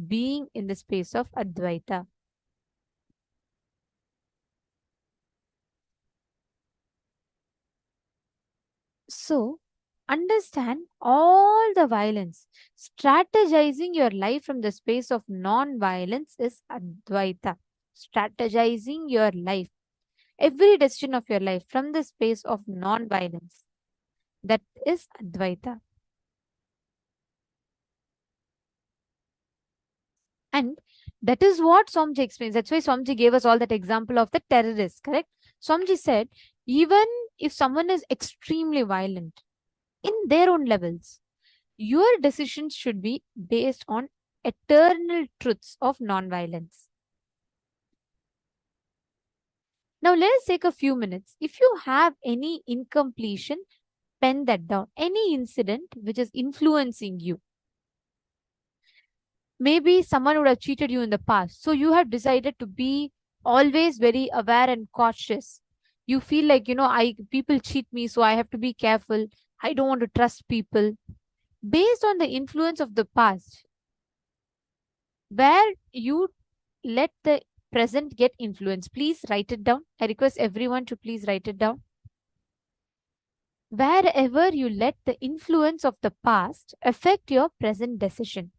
being in the space of Advaita. So, understand all the violence. Strategizing your life from the space of non-violence is Advaita. Strategizing your life, every decision of your life from the space of non-violence, that is Advaita. And that is what Swamiji explains. That's why Swamiji gave us all that example of the terrorist, correct? Swamiji said, even if someone is extremely violent in their own levels, your decisions should be based on eternal truths of non-violence. Now, let us take a few minutes. If you have any incompletion, pen that down. Any incident which is influencing you. Maybe someone would have cheated you in the past. So you have decided to be always very aware and cautious. You feel like, people cheat me, so I have to be careful. I don't want to trust people. Based on the influence of the past, where you let the present get influenced, please write it down. I request everyone to please write it down. Wherever you let the influence of the past affect your present decision.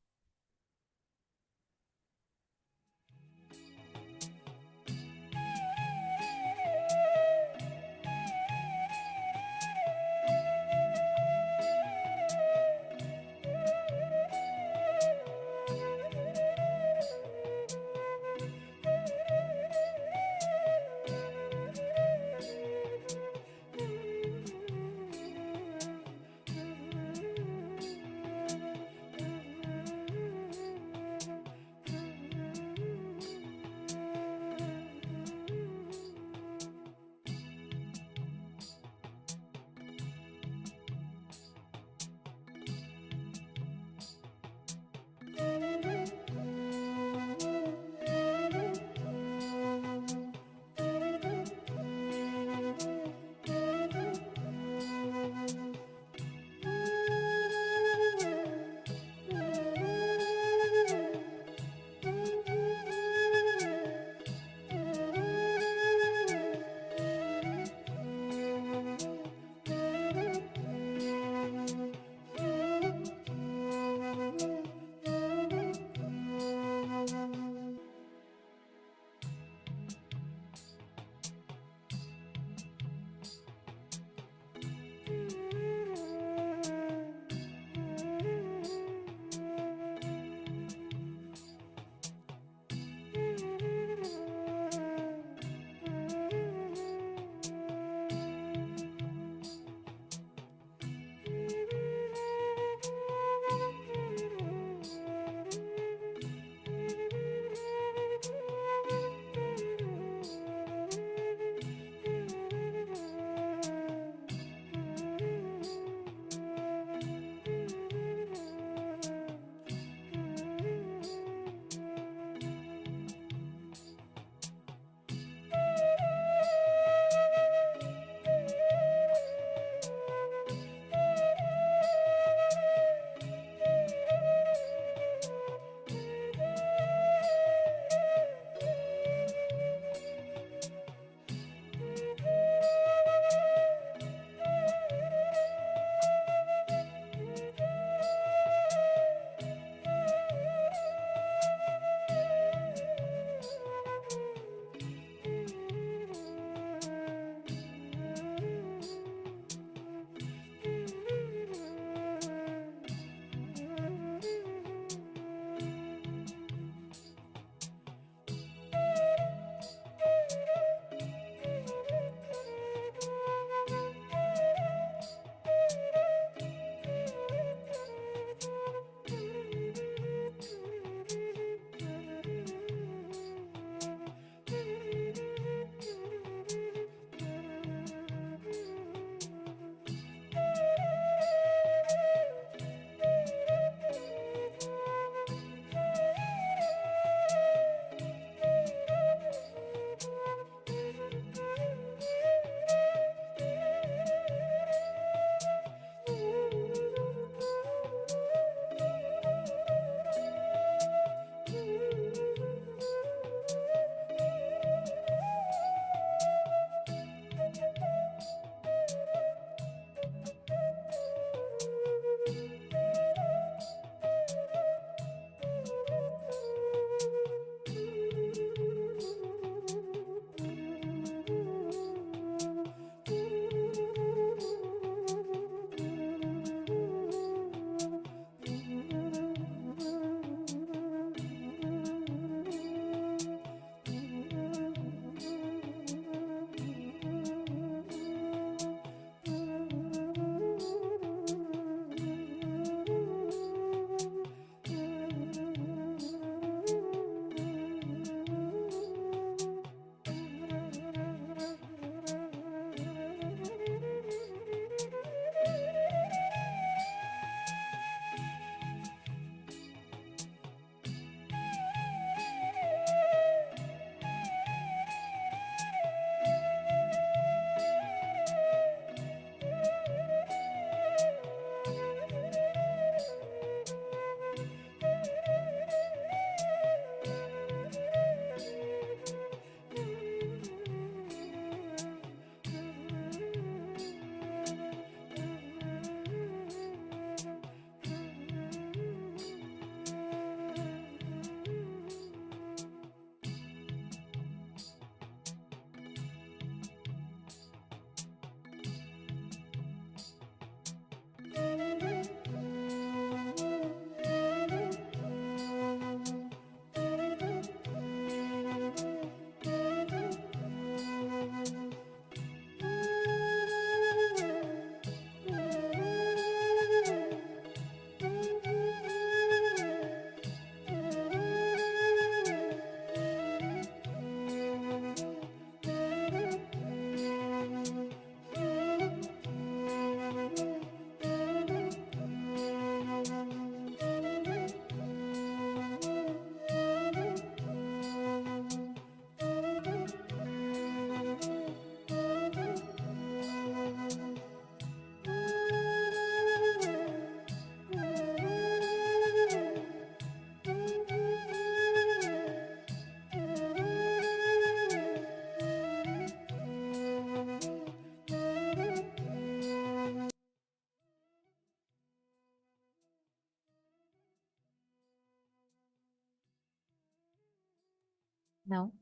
Now,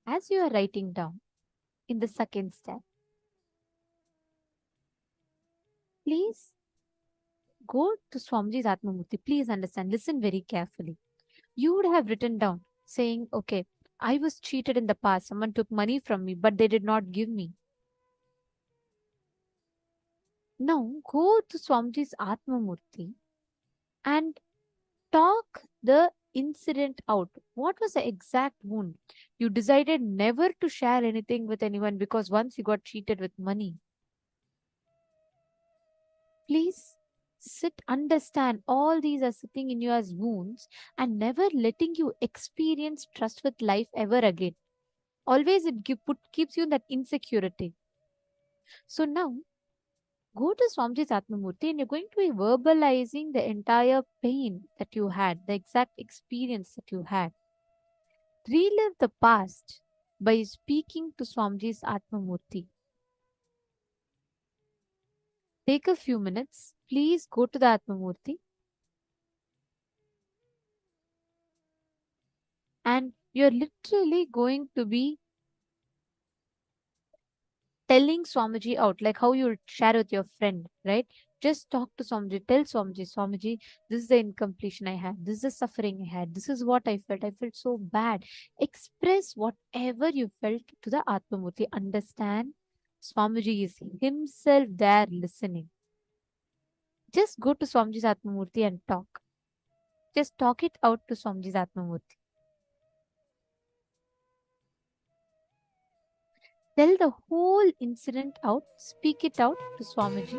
as you are writing down in the second step, please go to Swamiji's Atmamurti. Please understand, listen very carefully. You would have written down saying, okay, I was cheated in the past. Someone took money from me, but they did not give me. Now, go to Swamiji's Atmamurti and talk the incident out. What was the exact wound? You decided never to share anything with anyone because once you got cheated with money. Please sit, understand all these are sitting in you as wounds and never letting you experience trust with life ever again. Always it keeps you in that insecurity. So now go to Swamiji's Atmamurti and you're going to be verbalizing the entire pain that you had, the exact experience that you had. Relive the past by speaking to Swamiji's Atmamurti. Take a few minutes. Please go to the Atmamurti and you're literally going to be telling Swamiji out, like how you share with your friend, right? Just talk to Swamiji, tell Swamiji, Swamiji, this is the incompletion I had, this is the suffering I had, this is what I felt. I felt so bad. Express whatever you felt to the Atmamurti. Understand, Swamiji is himself there listening. Just go to Swamiji's Atmamurti and talk. Just talk it out to Swamiji's Atmamurti. Tell the whole incident out, speak it out to Swamiji.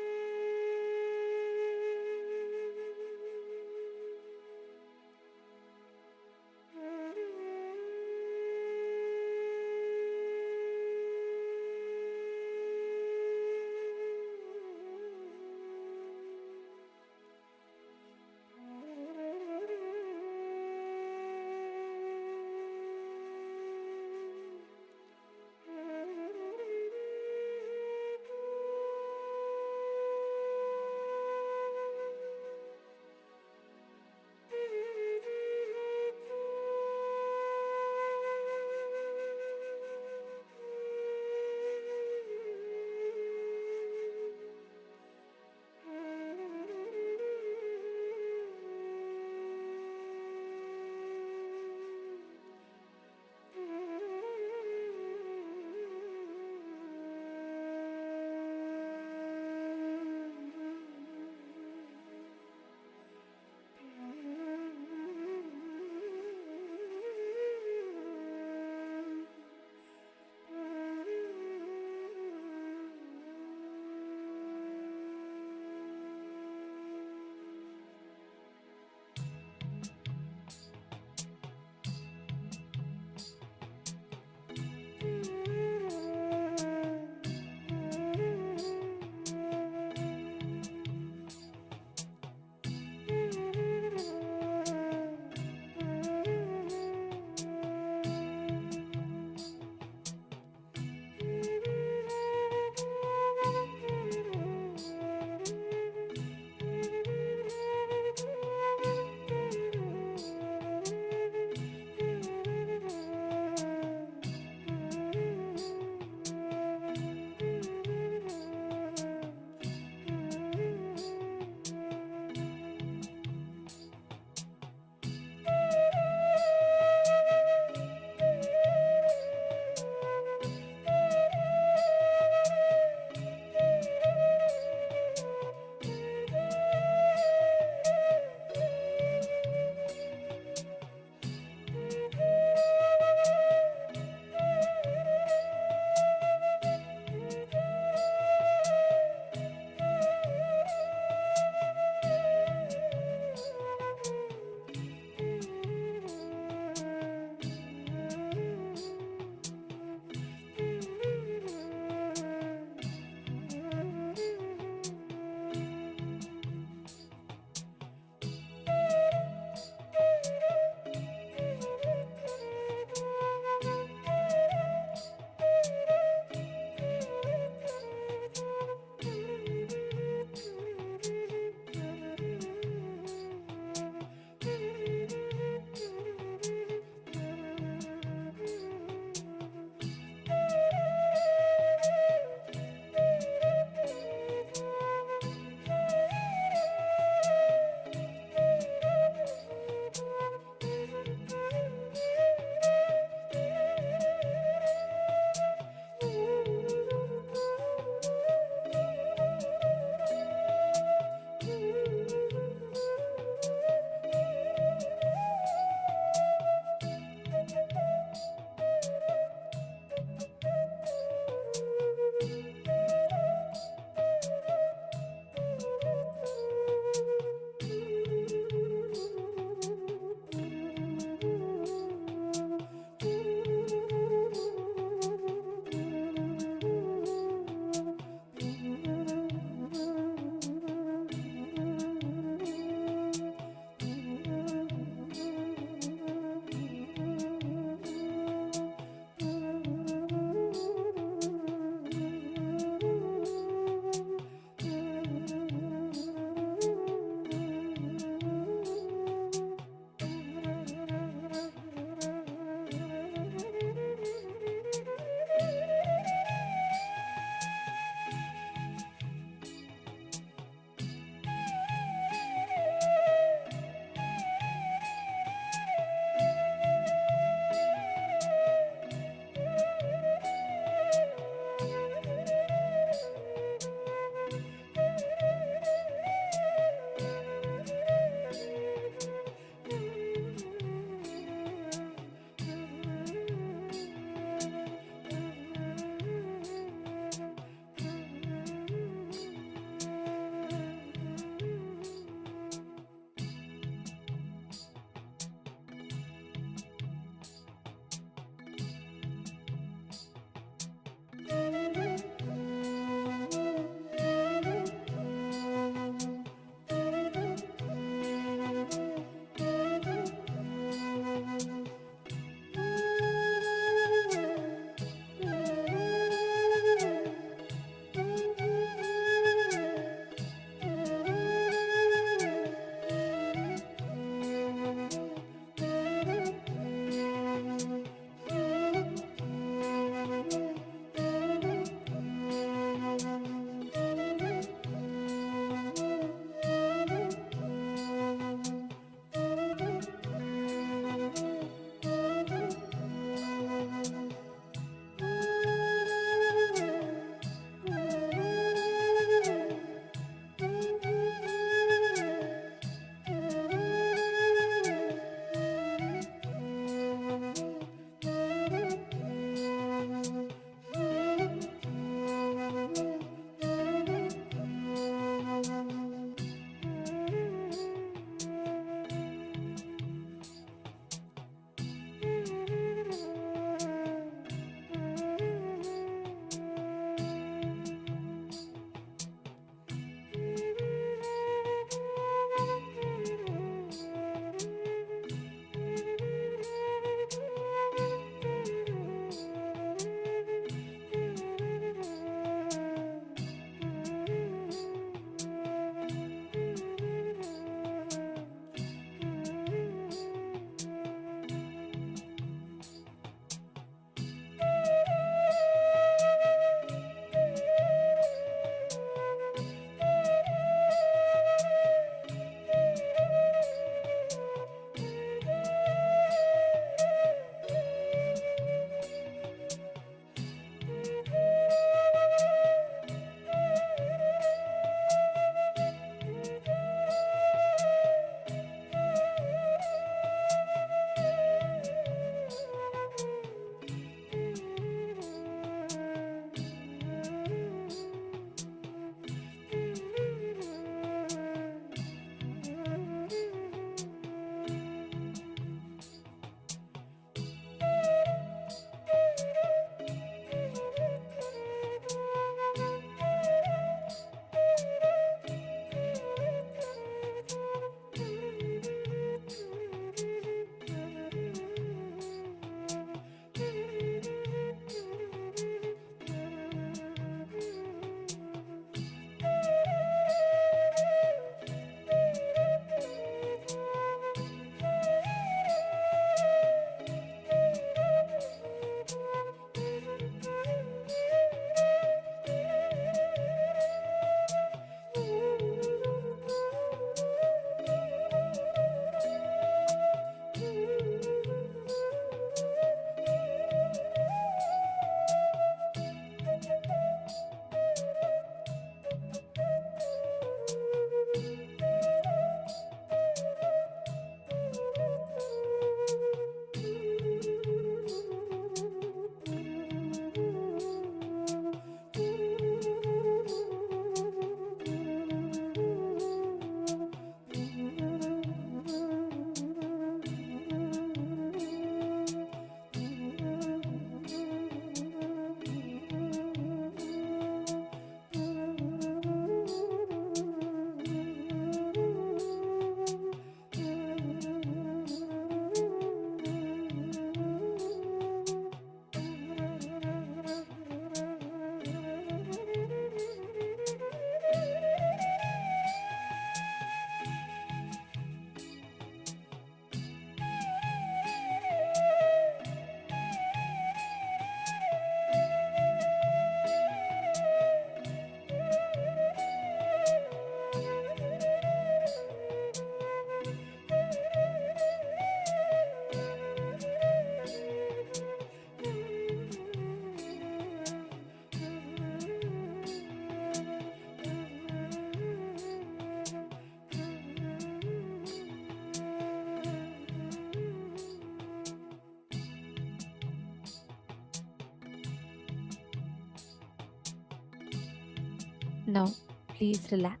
Now, please relax.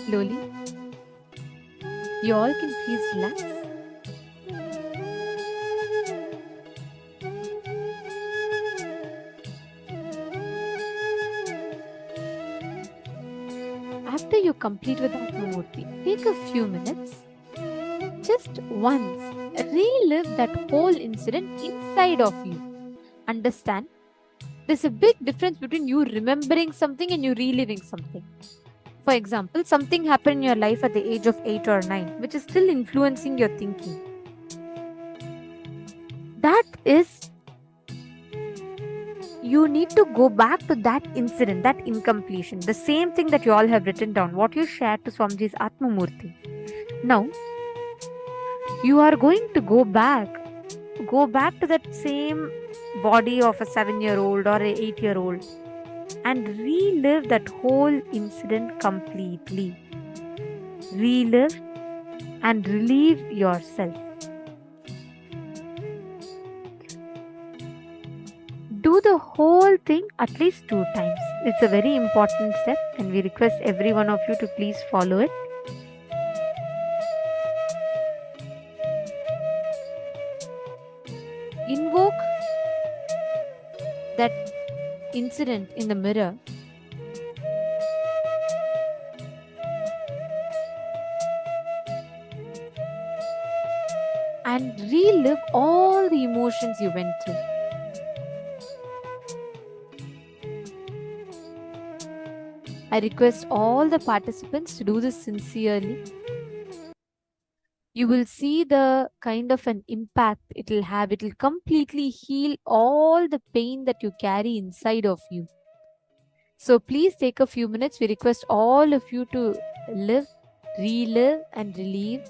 Slowly, you all can please relax. After you complete with Atmamurti, take a few minutes, just once, relive that whole incident inside of you. Understand, there's a big difference between you remembering something and you reliving something. For example, something happened in your life at the age of 8 or 9, which is still influencing your thinking. That is, you need to go back to that incident, that incompletion, the same thing that you all have written down, what you shared to Swamiji's Atmamurti. Now, you are going to go back to that same body of a 7-year-old or an 8-year-old and relive that whole incident completely. Relive and relieve yourself. Do the whole thing at least 2 times. It's a very important step and we request every one of you to please follow it. Invoke that incident in the mirror and relive all the emotions you went through. I request all the participants to do this sincerely. You will see the kind of an impact it will have. It will completely heal all the pain that you carry inside of you. So please take a few minutes. We request all of you to live, relive and relieve.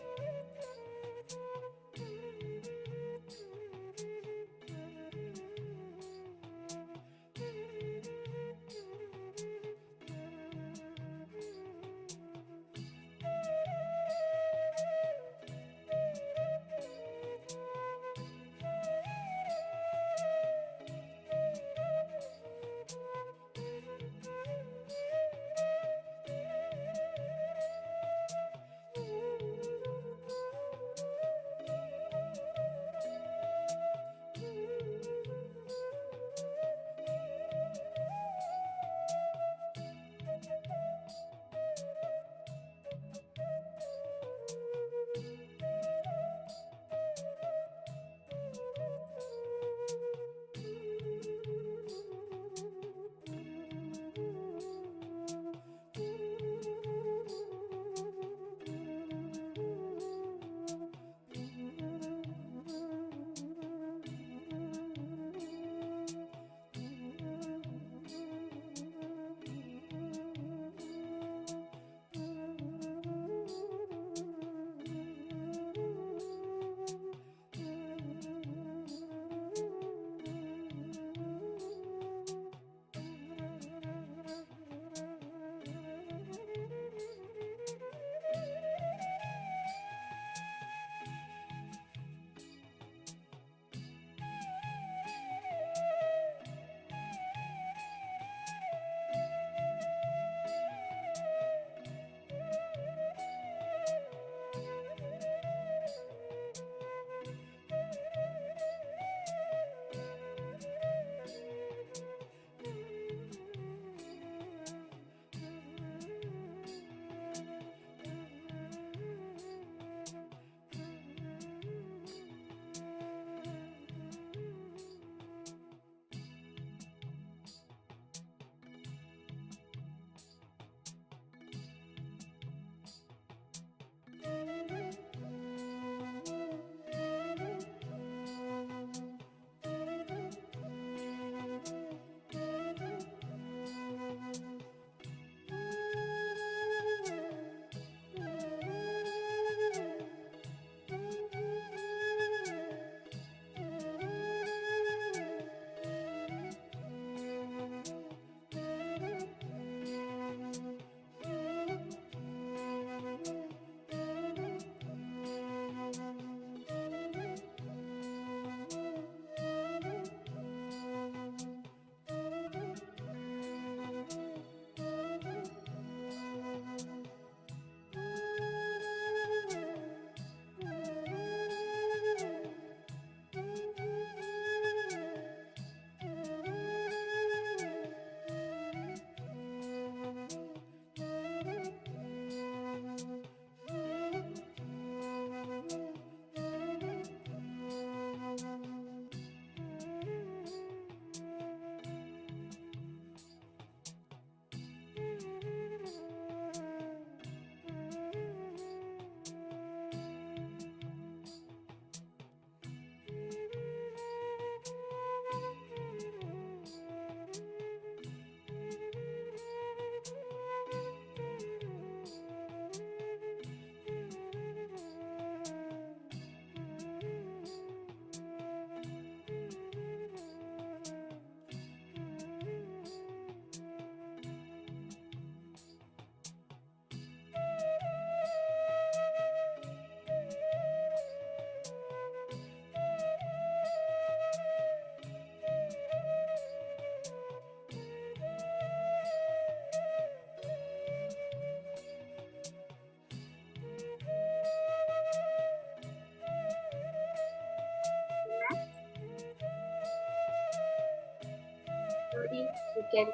can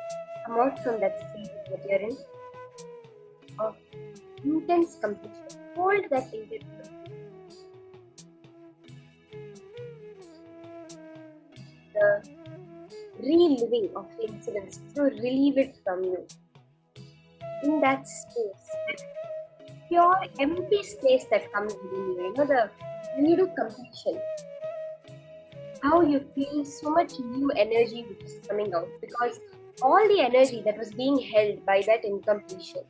come out from that state that you're in of intense completion. Hold that intense completion. The reliving of the incidents to relieve it from you. In that space, that pure empty space that comes within you, when you do completion, how you feel so much new energy which is coming out, because all the energy that was being held by that incompletion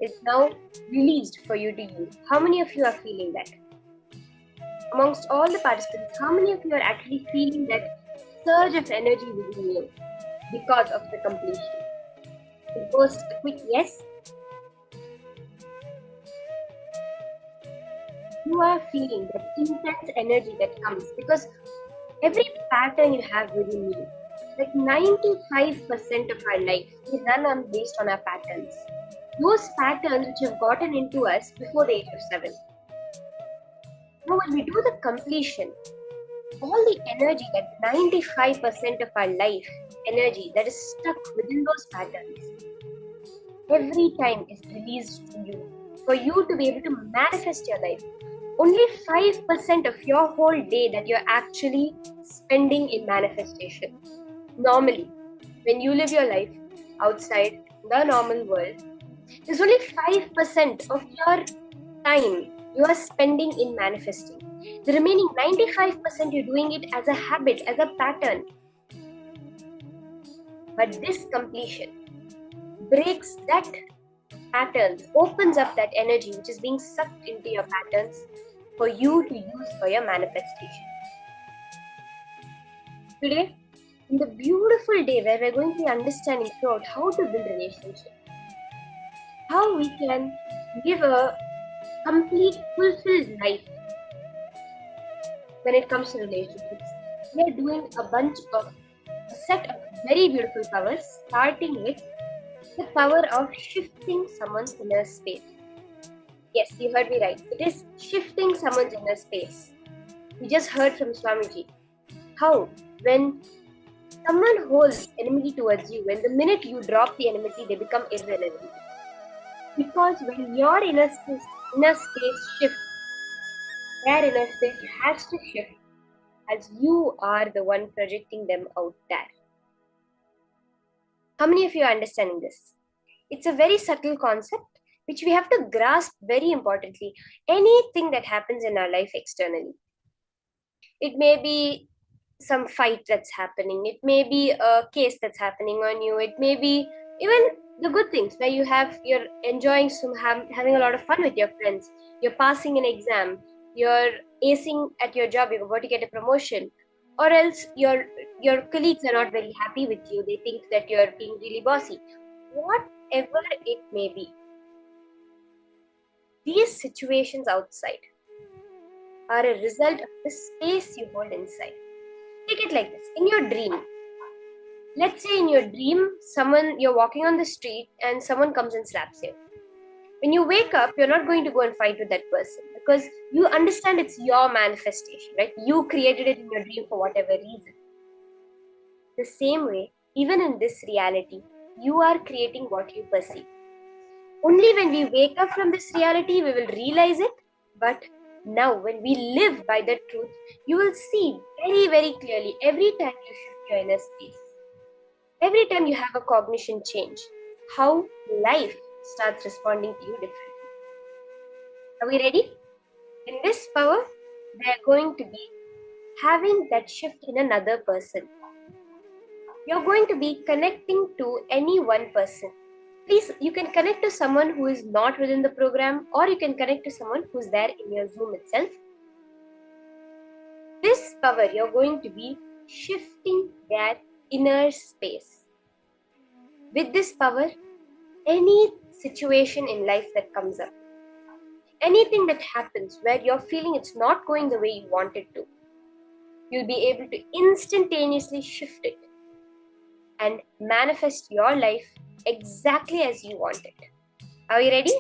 is now released for you to use. How many of you are feeling that? Amongst all the participants, how many of you are actually feeling that surge of energy within you because of the completion? Post a quick yes. You are feeling that intense energy that comes because every pattern you have within you, like 95% of our life, we run based on our patterns. Those patterns which have gotten into us before the age of 7. Now when we do the completion, all the energy, that 95% of our life energy that is stuck within those patterns, every time is released to you for you to be able to manifest your life. Only 5% of your whole day that you're actually spending in manifestation. Normally, when you live your life outside the normal world, there's only 5% of your time you are spending in manifesting. The remaining 95% you're doing it as a habit, as a pattern. But this completion breaks that patterns, opens up that energy which is being sucked into your patterns for you to use for your manifestation. Today, in the beautiful day where we're going to be understanding throughout how to build relationships, how we can live a complete, fulfilled life when it comes to relationships, we are doing a set of very beautiful powers, starting with the power of shifting someone's inner space. Yes, you heard me right. It is shifting someone's inner space. We just heard from Swamiji how when someone holds enmity towards you, when the minute you drop the enmity, they become irrelevant. Because when your inner space shifts, their inner space has to shift as you are the one projecting them out there. How many of you are understanding this? It's a very subtle concept which we have to grasp very importantly. Anything that happens in our life externally, it may be some fight that's happening, it may be a case that's happening on you, it may be even the good things where you're enjoying having a lot of fun with your friends, you're passing an exam, you're acing at your job, you're about to get a promotion, or else your colleagues are not very happy with you, they think that you're being really bossy. Whatever it may be, these situations outside are a result of the space you hold inside. Take it like this. In your dream, let's say in your dream, you're walking on the street and someone comes and slaps you. When you wake up, you're not going to go and fight with that person because you understand it's your manifestation, right? You created it in your dream for whatever reason. The same way, even in this reality, you are creating what you perceive. Only when we wake up from this reality, we will realize it. But now, when we live by that truth, you will see very, very clearly every time you shift your inner space, every time you have a cognition change, how life starts responding to you differently. Are we ready? In this power, we are going to be having that shift in another person. You're going to be connecting to any one person. Please, you can connect to someone who is not within the program, or you can connect to someone who's there in your Zoom itself. This power, you're going to be shifting their inner space. With this power, any situation in life that comes up, anything that happens where you're feeling it's not going the way you want it to, you'll be able to instantaneously shift it and manifest your life exactly as you want it. Are you ready?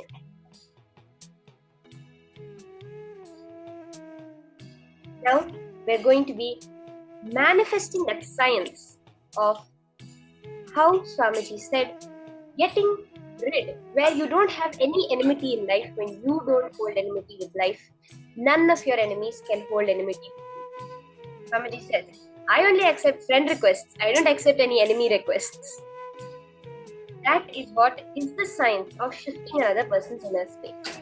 Now, we're going to be manifesting that science of how Swamiji said, getting rid, where you don't have any enmity in life, when you don't hold enmity with life, none of your enemies can hold enmity with you. Swamiji says, I only accept friend requests, I don't accept any enemy requests. That is what is the science of shifting another person's inner space.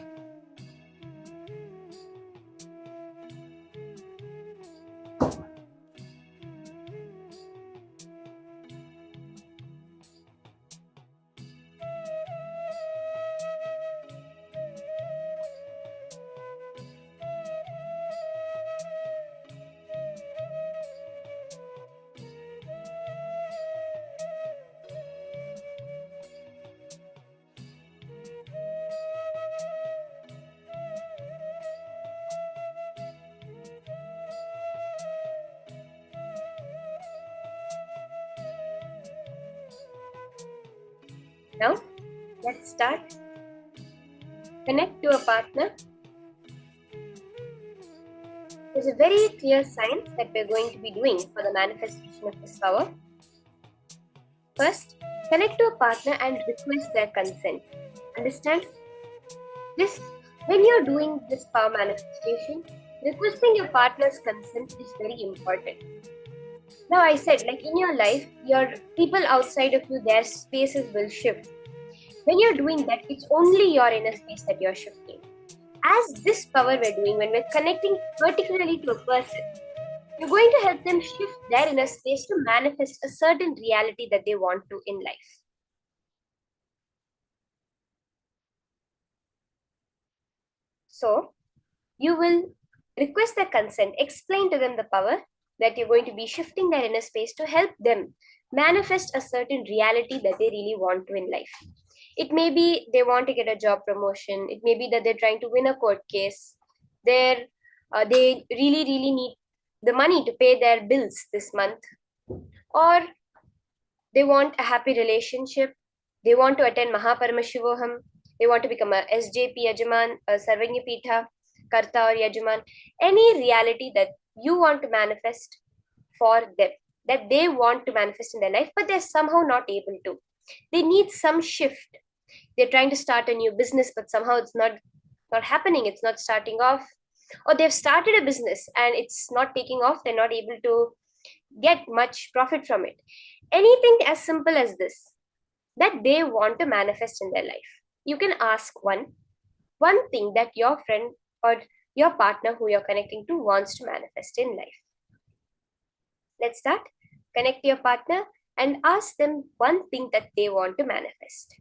Now, let's start. Connect to a partner. There's a very clear science that we're going to be doing for the manifestation of this power. First, connect to a partner and request their consent. Understand? This, when you're doing this power manifestation, requesting your partner's consent is very important. Now, I said, like in your life, your people outside of you, their spaces will shift. When you're doing that, it's only your inner space that you're shifting. As this power we're doing, when we're connecting particularly to a person, you're going to help them shift their inner space to manifest a certain reality that they want to in life. So, you will request their consent, explain to them the power that you're going to be shifting their inner space to help them manifest a certain reality that they really want to in life. It may be they want to get a job promotion. It may be that they're trying to win a court case. They really need the money to pay their bills this month. Or they want a happy relationship. They want to attend Paramashivoham. They want to become a SJP Yajaman, a Sarvanyapitha, Karta or Yajaman. Any reality that you want to manifest for them, that they want to manifest in their life, but they're somehow not able to. They need some shift. They're trying to start a new business, but somehow it's not happening. It's not starting off. Or they've started a business and it's not taking off. They're not able to get much profit from it. Anything as simple as this that they want to manifest in their life. You can ask one thing that your friend or your partner who you're connecting to wants to manifest in life. Let's start. Connect to your partner and ask them one thing that they want to manifest.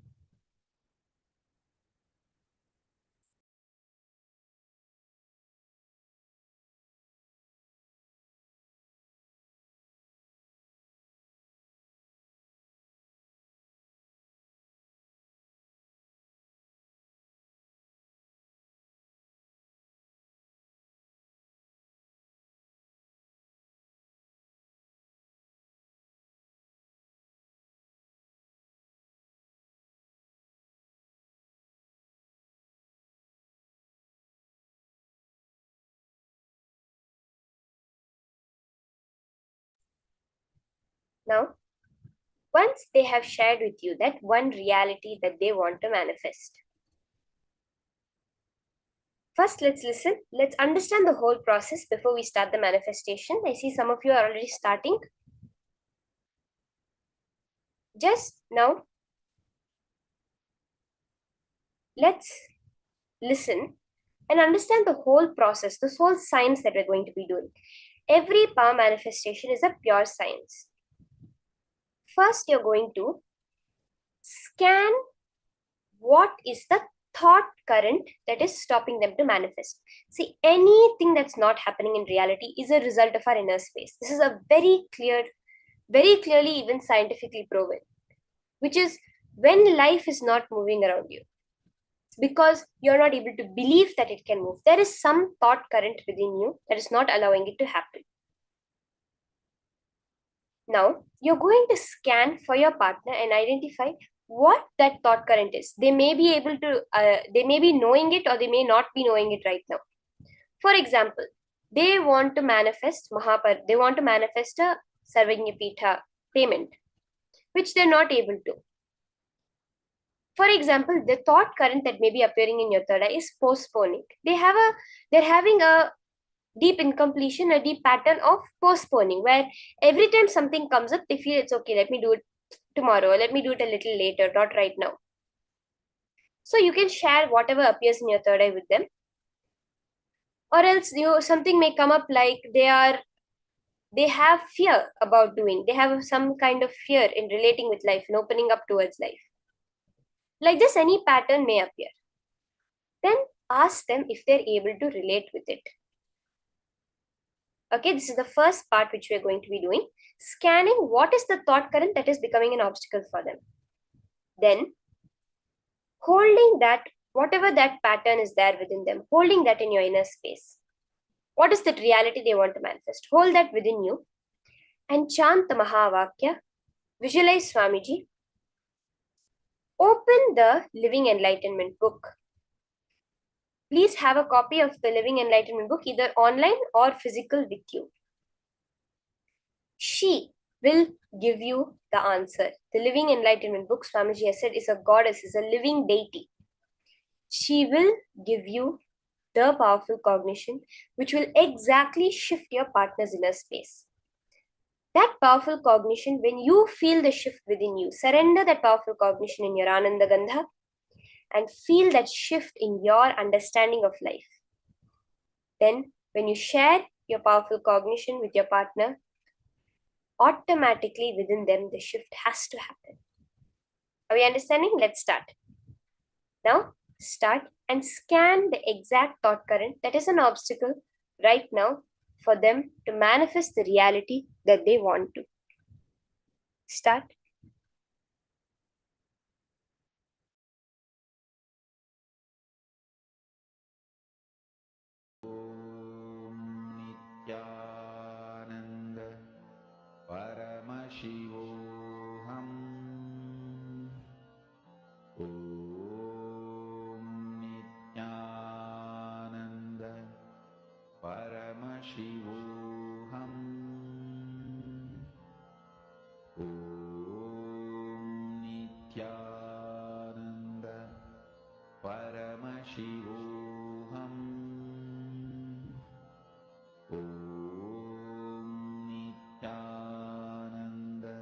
Now, once they have shared with you that one reality that they want to manifest, first let's listen. Let's understand the whole process before we start the manifestation. I see some of you are already starting. Just now, let's listen and understand the whole process, this whole science that we're going to be doing. Every power manifestation is a pure science. First, you're going to scan what is the thought current that is stopping them to manifest. See, anything that's not happening in reality is a result of our inner space. This is a very clearly even scientifically proven, which is when life is not moving around you, because you're not able to believe that it can move. There is some thought current within you that is not allowing it to happen. Now, you're going to scan for your partner and identify what that thought current is. They may be able to, they may be knowing it or they may not be knowing it right now. For example, they want to manifest they want to manifest a Sarvanyapitha payment. which they're not able to. For example, the thought current that may be appearing in your third eye is postponing. They're having a deep incompletion, a deep pattern of postponing, where every time something comes up, they feel it's okay, let me do it tomorrow, or let me do it a little later, not right now. So you can share whatever appears in your third eye with them. Or else something may come up like they have fear about doing. They have some kind of fear in relating with life and opening up towards life. Like this, any pattern may appear. Then ask them if they're able to relate with it. Okay, this is the first part which we're going to be doing. Scanning what is the thought current that is becoming an obstacle for them. Then holding that, whatever that pattern is there within them, holding that in your inner space. What is that reality they want to manifest? Hold that within you and chant the Mahavakya. Visualize Swamiji. Open the Living Enlightenment book. Please have a copy of the Living Enlightenment book either online or physical with you. She will give you the answer. The Living Enlightenment book, Swamiji has said, is a goddess, is a living deity. She will give you the powerful cognition which will exactly shift your partner's inner space. That powerful cognition, when you feel the shift within you, surrender that powerful cognition in your Ananda Gandha and feel that shift in your understanding of life. Then, when you share your powerful cognition with your partner, automatically within them, the shift has to happen. Are we understanding? Let's start. Now, start and scan the exact thought current that is an obstacle right now for them to manifest the reality that they want to. Start. Nithyananda Paramashivoham. Om Nithyananda Paramashivoham. Om Nithyananda Paramashivoham. Om Nithyananda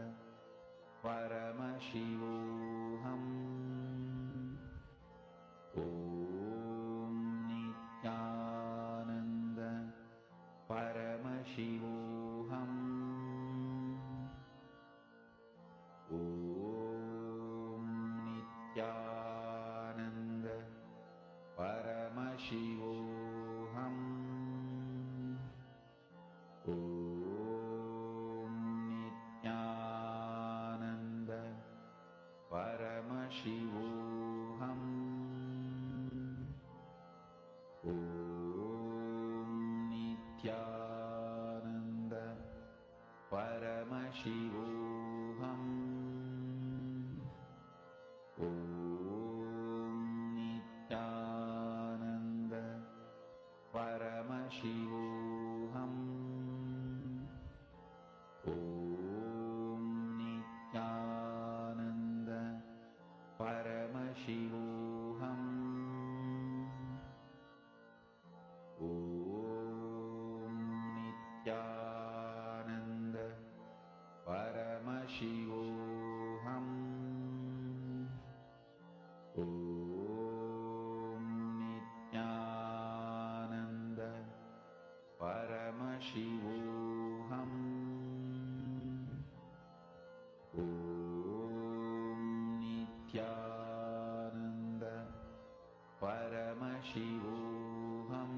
Paramashivoham. Om Nithyananda Paramashivoham. Om Nithyananda Paramashivoham. Om Nithyananda Paramashivoham. Om Nithyananda Paramashivoham. Om Nithyananda Paramashivoham. Om Nithyananda Paramashivoham. Om Nithyananda Paramashivoham. Om Nithyananda Paramashivoham. Om Nithyananda Paramashivoham.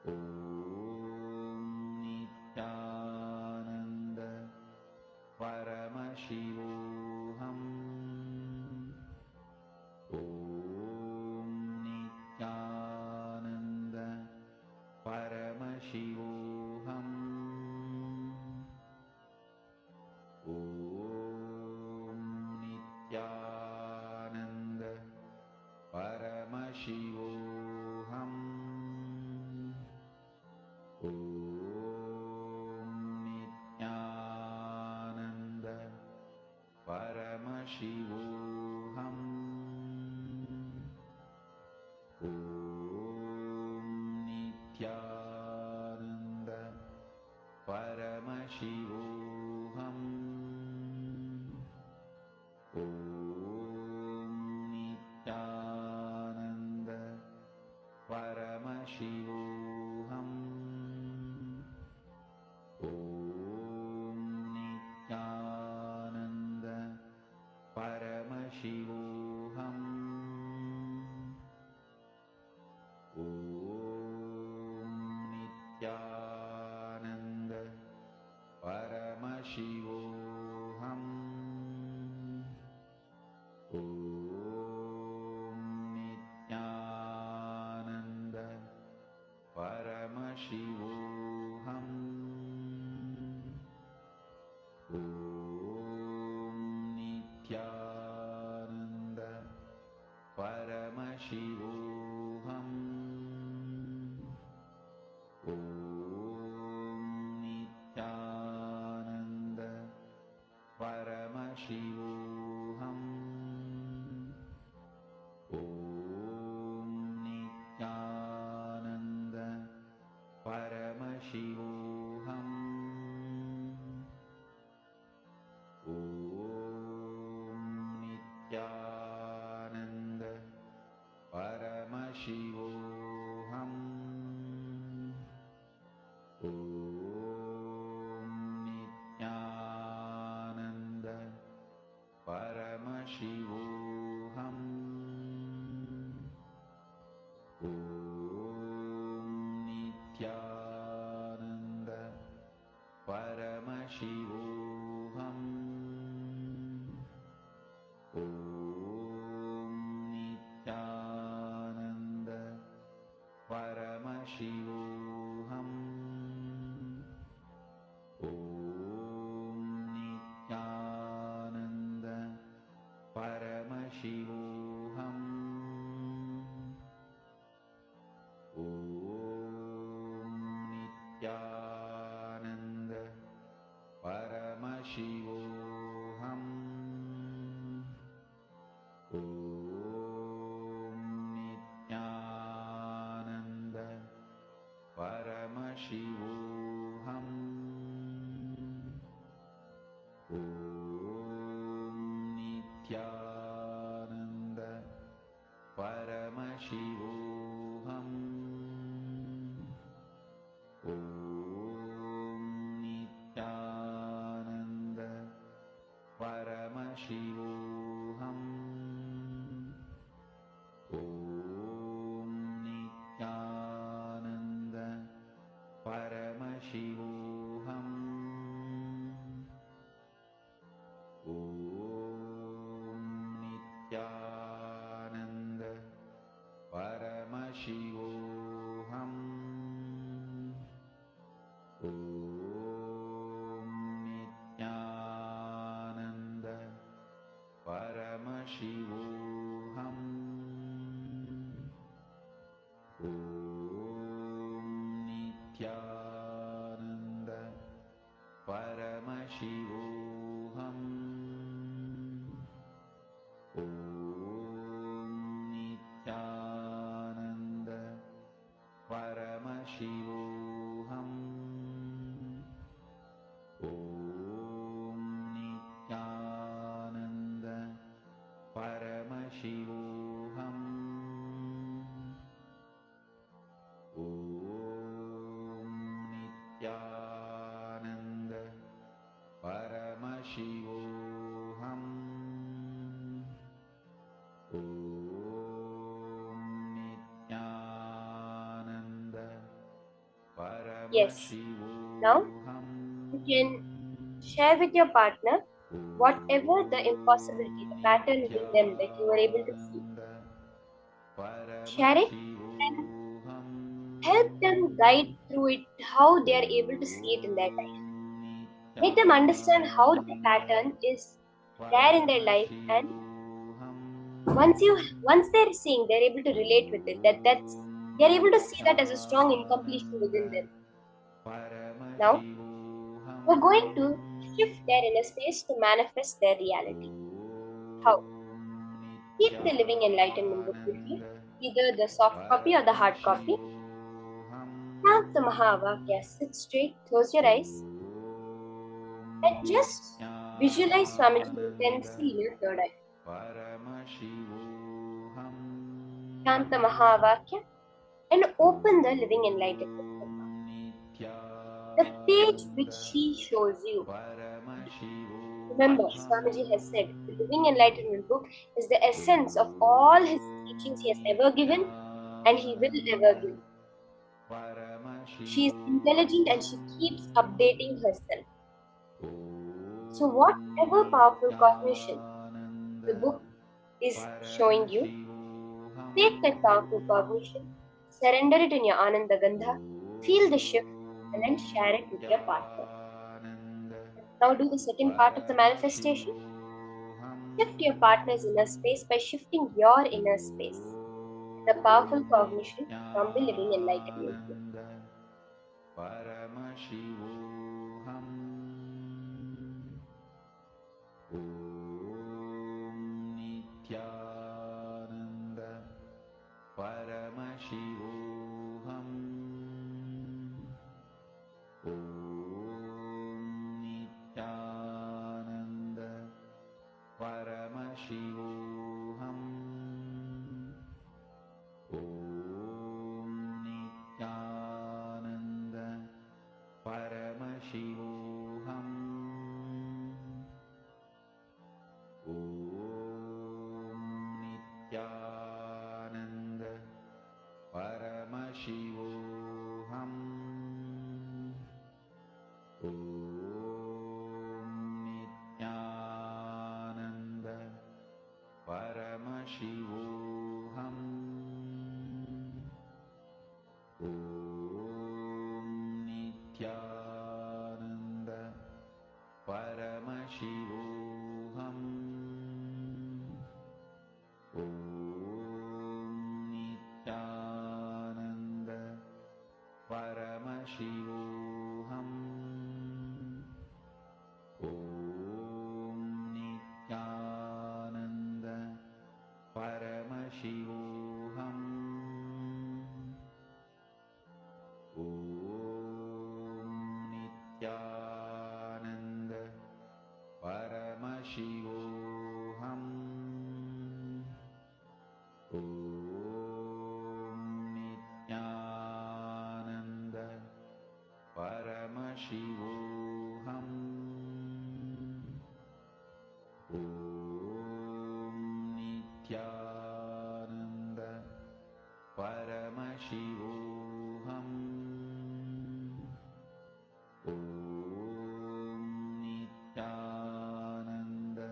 Om Nithyananda Paramashivoham. Om Nithyananda Paramashivoham. Om Nithyananda Paramashivoham. Paramashivoham. Om Nithyananda Paramashivoham. Om Nithyananda Paramashivoham. Om Nithyananda Paramashivoham. Om Nithyananda Paramashivoham. Om Nithyananda Paramashivoham. Om Nithyananda Paramashivoham. Om Nithyananda Paramashivoham. Om Nithyananda Paramashivoham. Om Nithyananda Paramashivoham. Om Nithyananda Paramashivoham. Om Nithyananda Paramashivoham. Om Nithyananda Yes. Now you can share with your partner whatever the impossibility, the pattern within them that you were able to see. Share it and help them guide through it, how they are able to see it in their life. Make them understand how the pattern is there in their life, and once they're seeing, they're able to relate with it. They're able to see that as a strong incompletion within them. Now we're going to shift their inner space to manifest their reality. How? Keep the Living Enlightenment book with you, either the soft copy or the hard copy. Chant the Mahavakya, sit straight, close your eyes, and just visualize Swamiji intensely in your third eye. Chant the Mahavakya and open the Living Enlightenment book. The page which he shows you. Remember, Swamiji has said the Living Enlightenment book is the essence of all his teachings he has ever given and he will ever give. She is intelligent and she keeps updating herself. So whatever powerful cognition the book is showing you, take that powerful cognition, surrender it in your Ananda Gandha, feel the shift, and then share it with your partner. Now do the second part of the manifestation. Shift your partner's inner space by shifting your inner space. The powerful cognition from the Living Enlightenment book. Paramashivoham. Om Nithyananda Paramashivoham. Om Nithyananda Paramashivoham. Om Nithyananda Paramashivoham. Om Nithyananda Paramashivoham. Om Nithyananda Paramashivoham. Om Nithyananda Paramashivoham. Nithyananda Paramashivoham. Om Nithyananda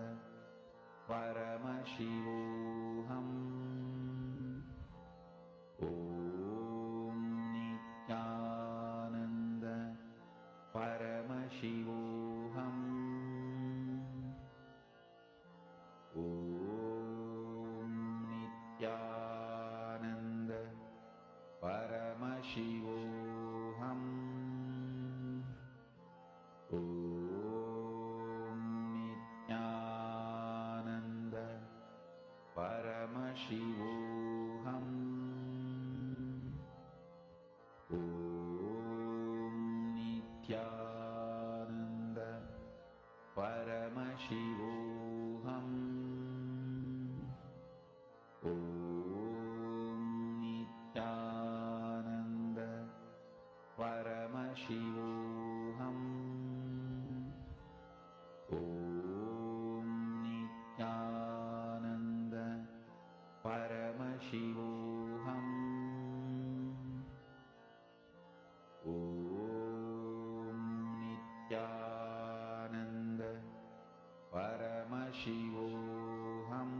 Paramashivoham. Om Nithyananda Paramashivoham. Om Nithyananda Paramashivoham. Om Nithyananda Paramashivoham. Om Nithyananda Paramashivoham. Om Nithyananda Paramashivoham. Om Nithyananda Paramashivoham. Om Nithyananda Paramashivoham.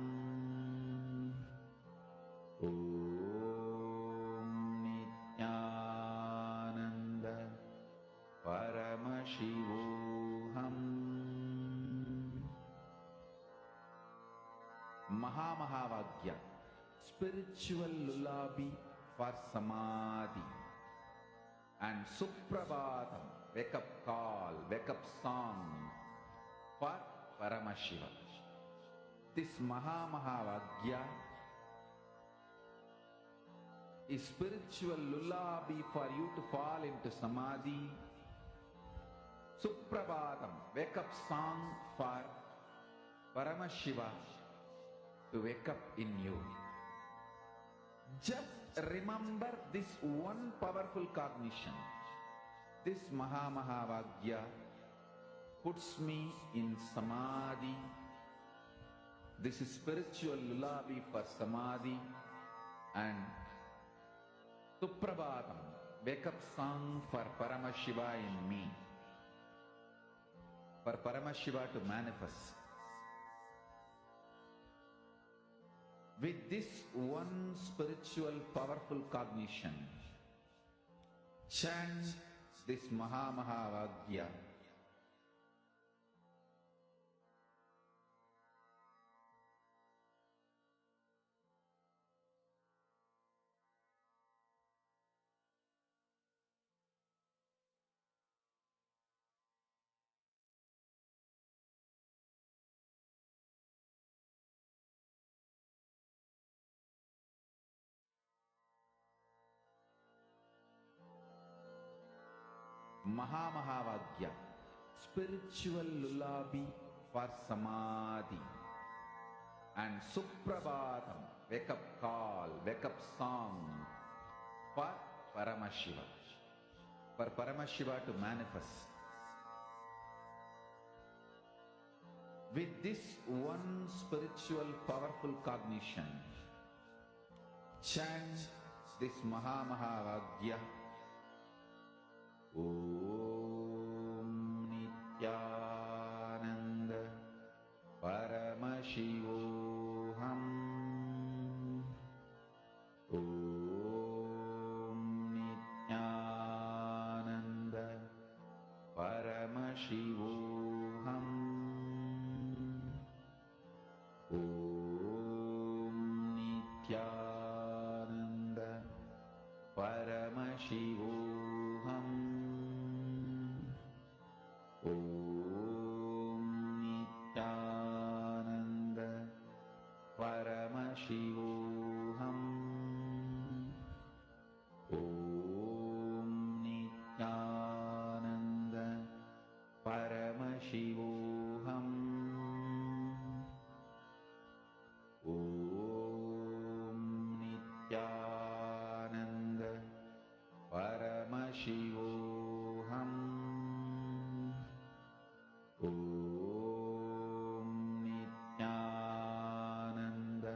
Om Nithyananda Paramashivoham. Mahamahavagya, spiritual lullaby for samadhi, and Suprabhatam, wake up call, wake up song for Paramashiva. This Mahamahavagya is spiritual lullaby for you to fall into samadhi. Suprabhatam, wake up song for Paramashiva to wake up in you. Just remember this one powerful cognition. This Mahamahavagya puts me in samadhi. This is spiritual lullaby for samadhi. And Suprabhatam, wake up song for Paramashiva in me. For Paramashiva to manifest. With this one spiritual powerful cognition, chant this Mahamahavagya. Mahamahavagya, spiritual lullaby for samadhi, and Suprabhatam, wake up call, wake up song for Paramashiva. For Paramashiva to manifest. With this one spiritual powerful cognition, chant this Mahamahavagya. Om Nithyananda Paramashivoham. Om Nithyananda Paramashivoham. Om Nithyananda Paramashivoham. Om Nithyananda Paramashivoham. Om Nithyananda Paramashivoham. Om Nithyananda Paramashivoham. Om Nithyananda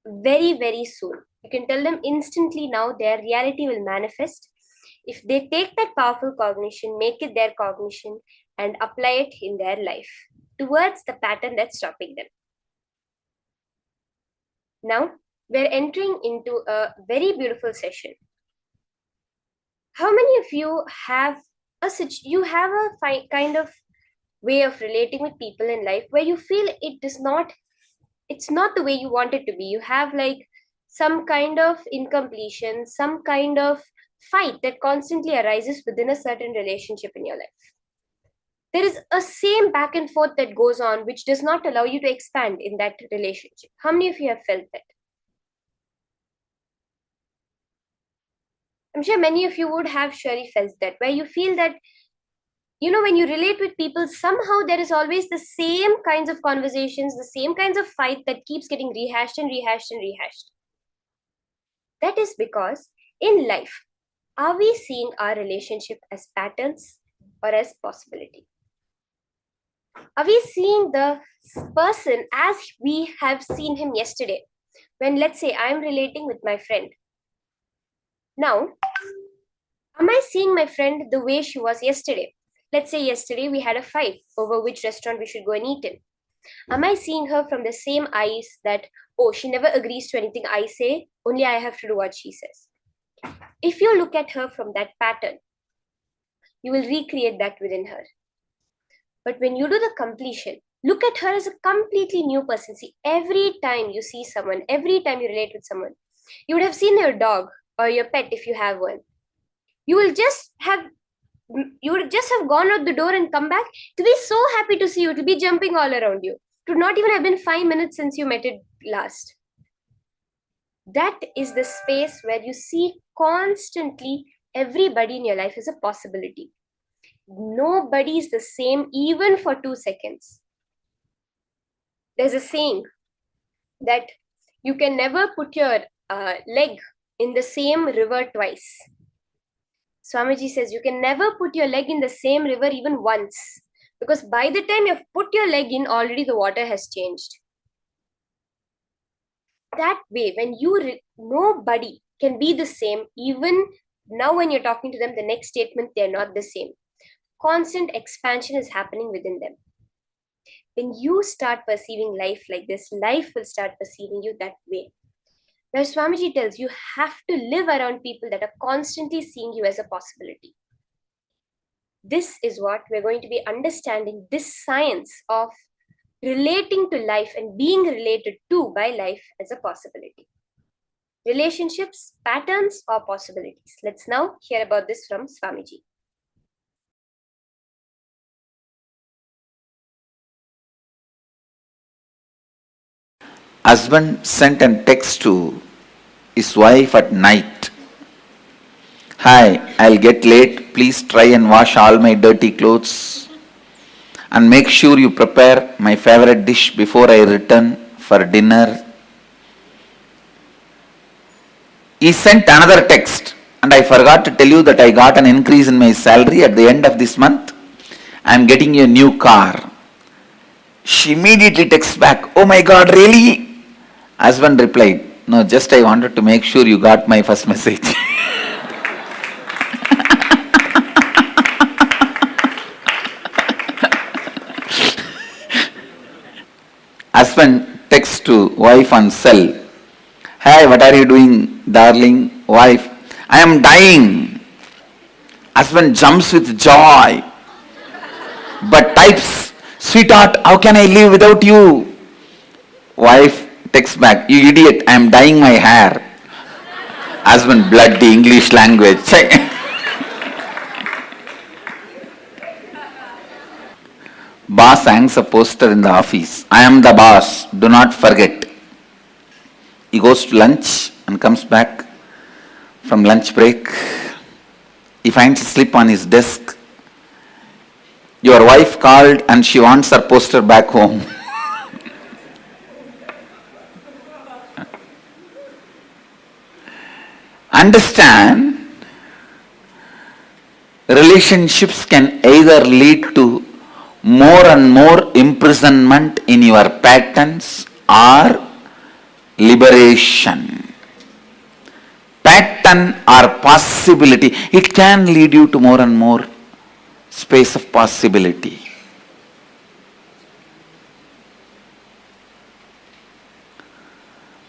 very, very soon. You can tell them instantly now, their reality will manifest if they take that powerful cognition, make it their cognition, and apply it in their life towards the pattern that's stopping them. Now, we're entering into a very beautiful session. How many of you have a kind of way of relating with people in life where you feel it's not the way you want it to be? You have like some kind of incompletion, some kind of fight that constantly arises within a certain relationship in your life. There is a same back and forth that goes on, which does not allow you to expand in that relationship. How many of you have felt that? I'm sure many of you would have surely felt that, where you feel that, when you relate with people, somehow there is always the same kinds of conversations, the same kinds of fight that keeps getting rehashed and rehashed and rehashed. That is because in life, are we seeing our relationship as patterns or as possibility? Are we seeing the person as we have seen him yesterday? When, let's say, I'm relating with my friend. Now, am I seeing my friend the way she was yesterday? Let's say yesterday we had a fight over which restaurant we should go and eat in. Am I seeing her from the same eyes that, oh, she never agrees to anything I say, only I have to do what she says? If you look at her from that pattern, you will recreate that within her. But when you do the completion, look at her as a completely new person. See, every time you see someone, every time you relate with someone, you would have seen your dog or your pet if you have one. You would just have gone out the door and come back to be so happy to see you, to be jumping all around you. It would not even have been 5 minutes since you met it last. That is the space where you see constantly everybody in your life is a possibility. Nobody is the same even for 2 seconds. There's a saying that you can never put your leg in the same river twice. Swamiji says you can never put your leg in the same river even once, because by the time you've put your leg in, already the water has changed. That way, when nobody can be the same, even now when you're talking to them, the next statement, they're not the same. Constant expansion is happening within them. When you start perceiving life like this, life will start perceiving you that way. Where Swamiji tells you have to live around people that are constantly seeing you as a possibility. This is what we're going to be understanding, this science of relating to life and being related to by life as a possibility. Relationships, patterns, or possibilities. Let's now hear about this from Swamiji. Husband sent a text to his wife at night. Hi, I'll get late. Please try and wash all my dirty clothes. And make sure you prepare my favorite dish before I return for dinner. He sent another text. And I forgot to tell you that I got an increase in my salary at the end of this month. I'm getting you a new car. She immediately texts back, oh my God, really? Husband replied, no, just I wanted to make sure you got my first message. Husband texts to wife on cell. Hey, what are you doing, darling? Wife, I am dying. Husband jumps with joy, but types, sweetheart, how can I live without you? Wife texts back, you idiot, I am dyeing my hair. Husband, bloody English language. Boss hangs a poster in the office. I am the boss, do not forget. He goes to lunch and comes back from lunch break. He finds a slip on his desk. Your wife called and she wants her poster back home. Understand, relationships can either lead to more and more imprisonment in your patterns or liberation. Pattern or possibility, it can lead you to more and more space of possibility.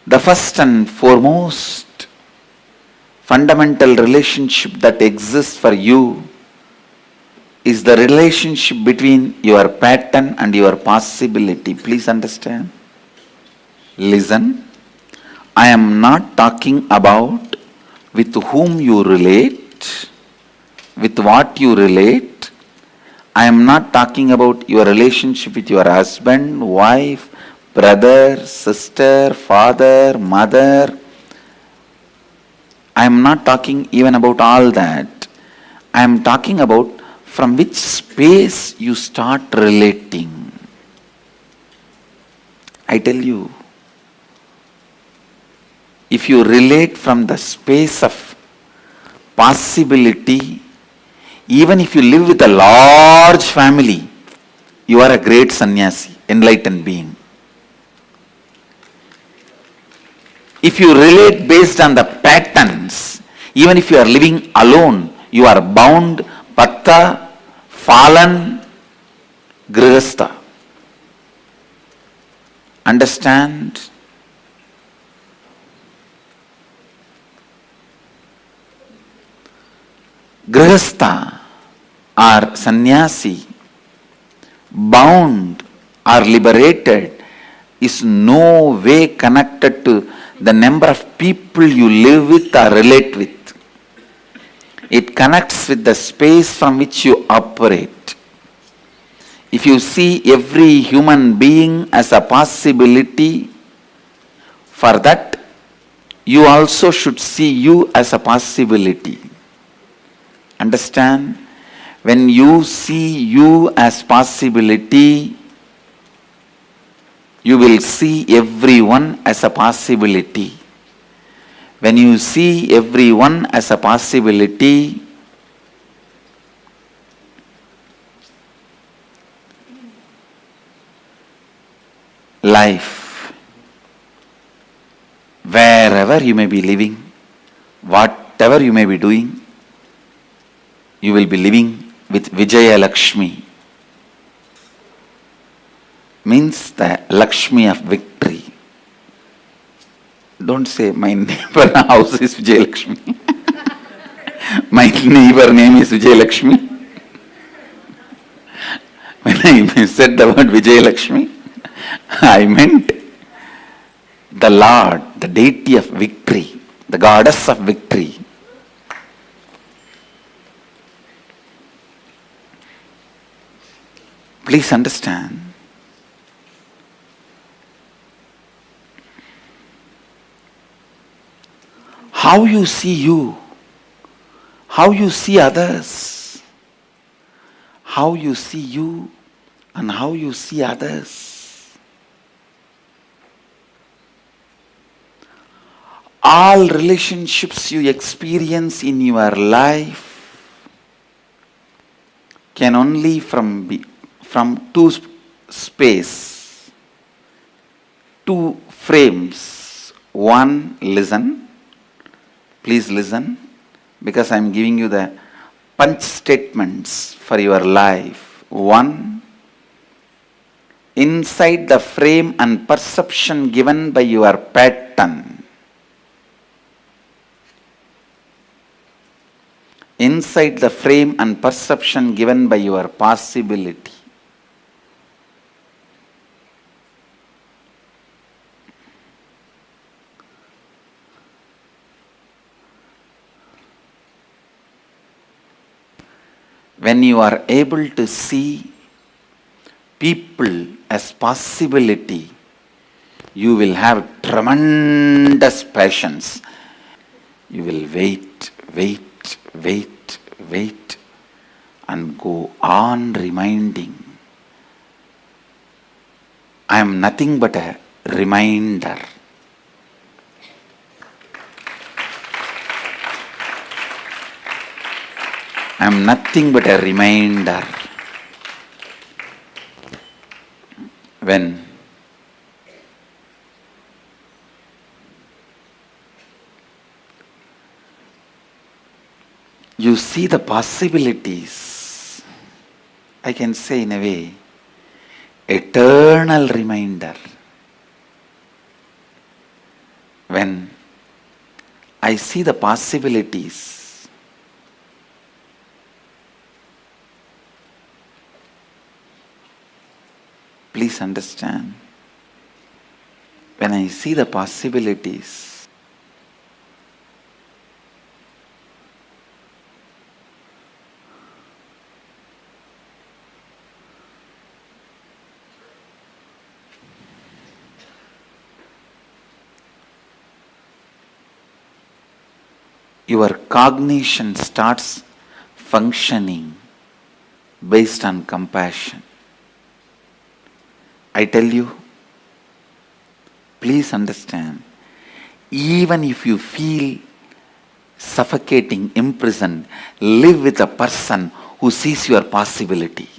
The first and foremost fundamental relationship that exists for you is the relationship between your pattern and your possibility. Please understand. Listen. I am not talking about with whom you relate, with what you relate. I am not talking about your relationship with your husband, wife, brother, sister, father, mother. I am not talking even about all that. I am talking about from which space you start relating. I tell you, if you relate from the space of possibility, even if you live with a large family, you are a great sannyasi, enlightened being. If you relate based on the patterns, even if you are living alone, you are bound, bhatta, fallen, grihastha. Understand? Grihastha or sannyasi, bound or liberated, is no way connected to the number of people you live with or relate with. It connects with the space from which you operate. If you see every human being as a possibility, for that you also should see you as a possibility. Understand? When you see you as possibility, you will see everyone as a possibility. When you see everyone as a possibility, life, wherever you may be living, whatever you may be doing, you will be living with Vijaya Lakshmi. Means the Lakshmi of victory. Don't say my neighbor house is Vijay Lakshmi. My neighbor name is Vijay Lakshmi. When I said the word Vijay Lakshmi, I meant the Lord, the deity of victory, the goddess of victory. Please understand. How you see you, how you see others, how you see you and how you see others. All relationships you experience in your life can only from two space, two frames. One, listen. Please listen, because I am giving you the punch statements for your life. One, inside the frame and perception given by your pattern. Inside the frame and perception given by your possibility. When you are able to see people as possibility, you will have tremendous patience. You will wait, and go on reminding. I am nothing but a reminder. I am nothing but a reminder. When you see the possibilities. I can say in a way, eternal reminder. When I see the possibilities, please understand, when I see the possibilities, your cognition starts functioning based on compassion. I tell you, please understand, even if you feel suffocating, imprisoned, live with a person who sees your possibility.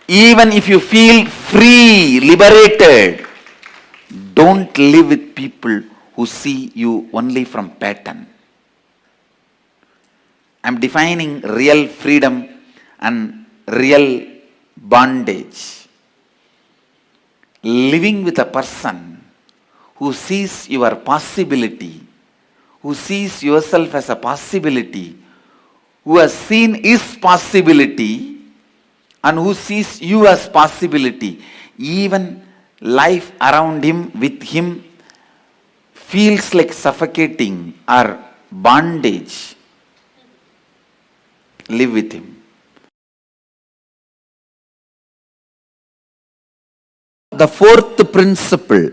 Even if you feel free, liberated, don't live with people who see you only from pattern. I'm defining real freedom and real bondage. Living with a person who sees your possibility, who sees yourself as a possibility, who has seen his possibility and who sees you as possibility. Even life around him, with him, feels like suffocating or bondage. Live with him. The fourth principle,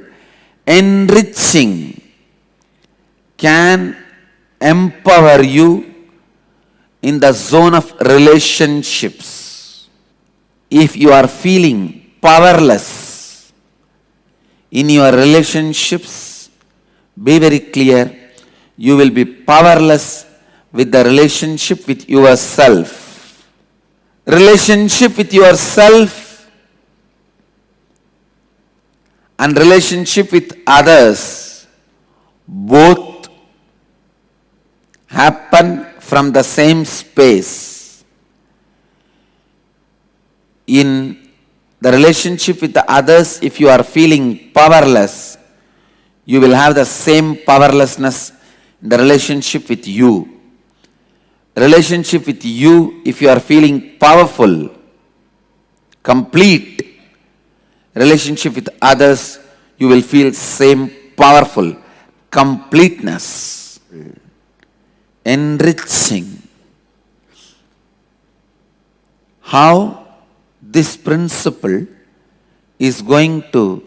enriching, can empower you in the zone of relationships. If you are feeling powerless in your relationships, be very clear, you will be powerless with the relationship with yourself. Relationship with yourself and relationship with others both happen from the same space. In the relationship with the others, if you are feeling powerless, you will have the same powerlessness in the relationship with you. Relationship with you, if you are feeling powerful, complete. Relationship with others, you will feel same powerful, completeness. Enriching. How this principle is going to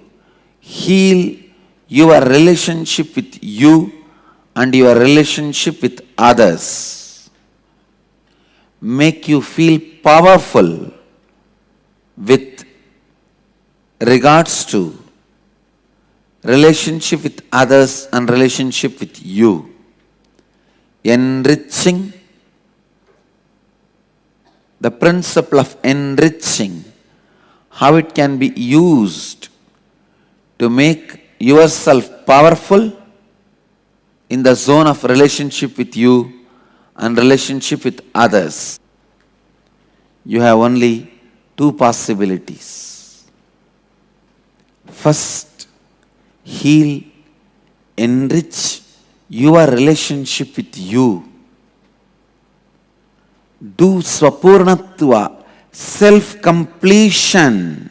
heal your relationship with you and your relationship with others. Make you feel powerful with regards to relationship with others and relationship with you. Enriching. The principle of enriching, how it can be used to make yourself powerful in the zone of relationship with you and relationship with others. You have only two possibilities. First, heal, enrich your relationship with you. Do swapurnatva, self-completion,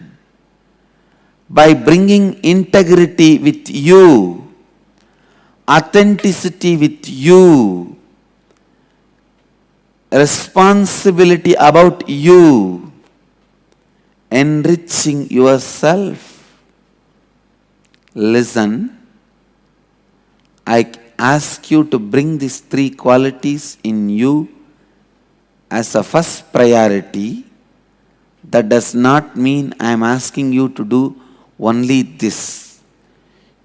by bringing integrity with you, authenticity with you, responsibility about you, enriching yourself. Listen, I ask you to bring these three qualities in you as a first priority. That does not mean I am asking you to do only this.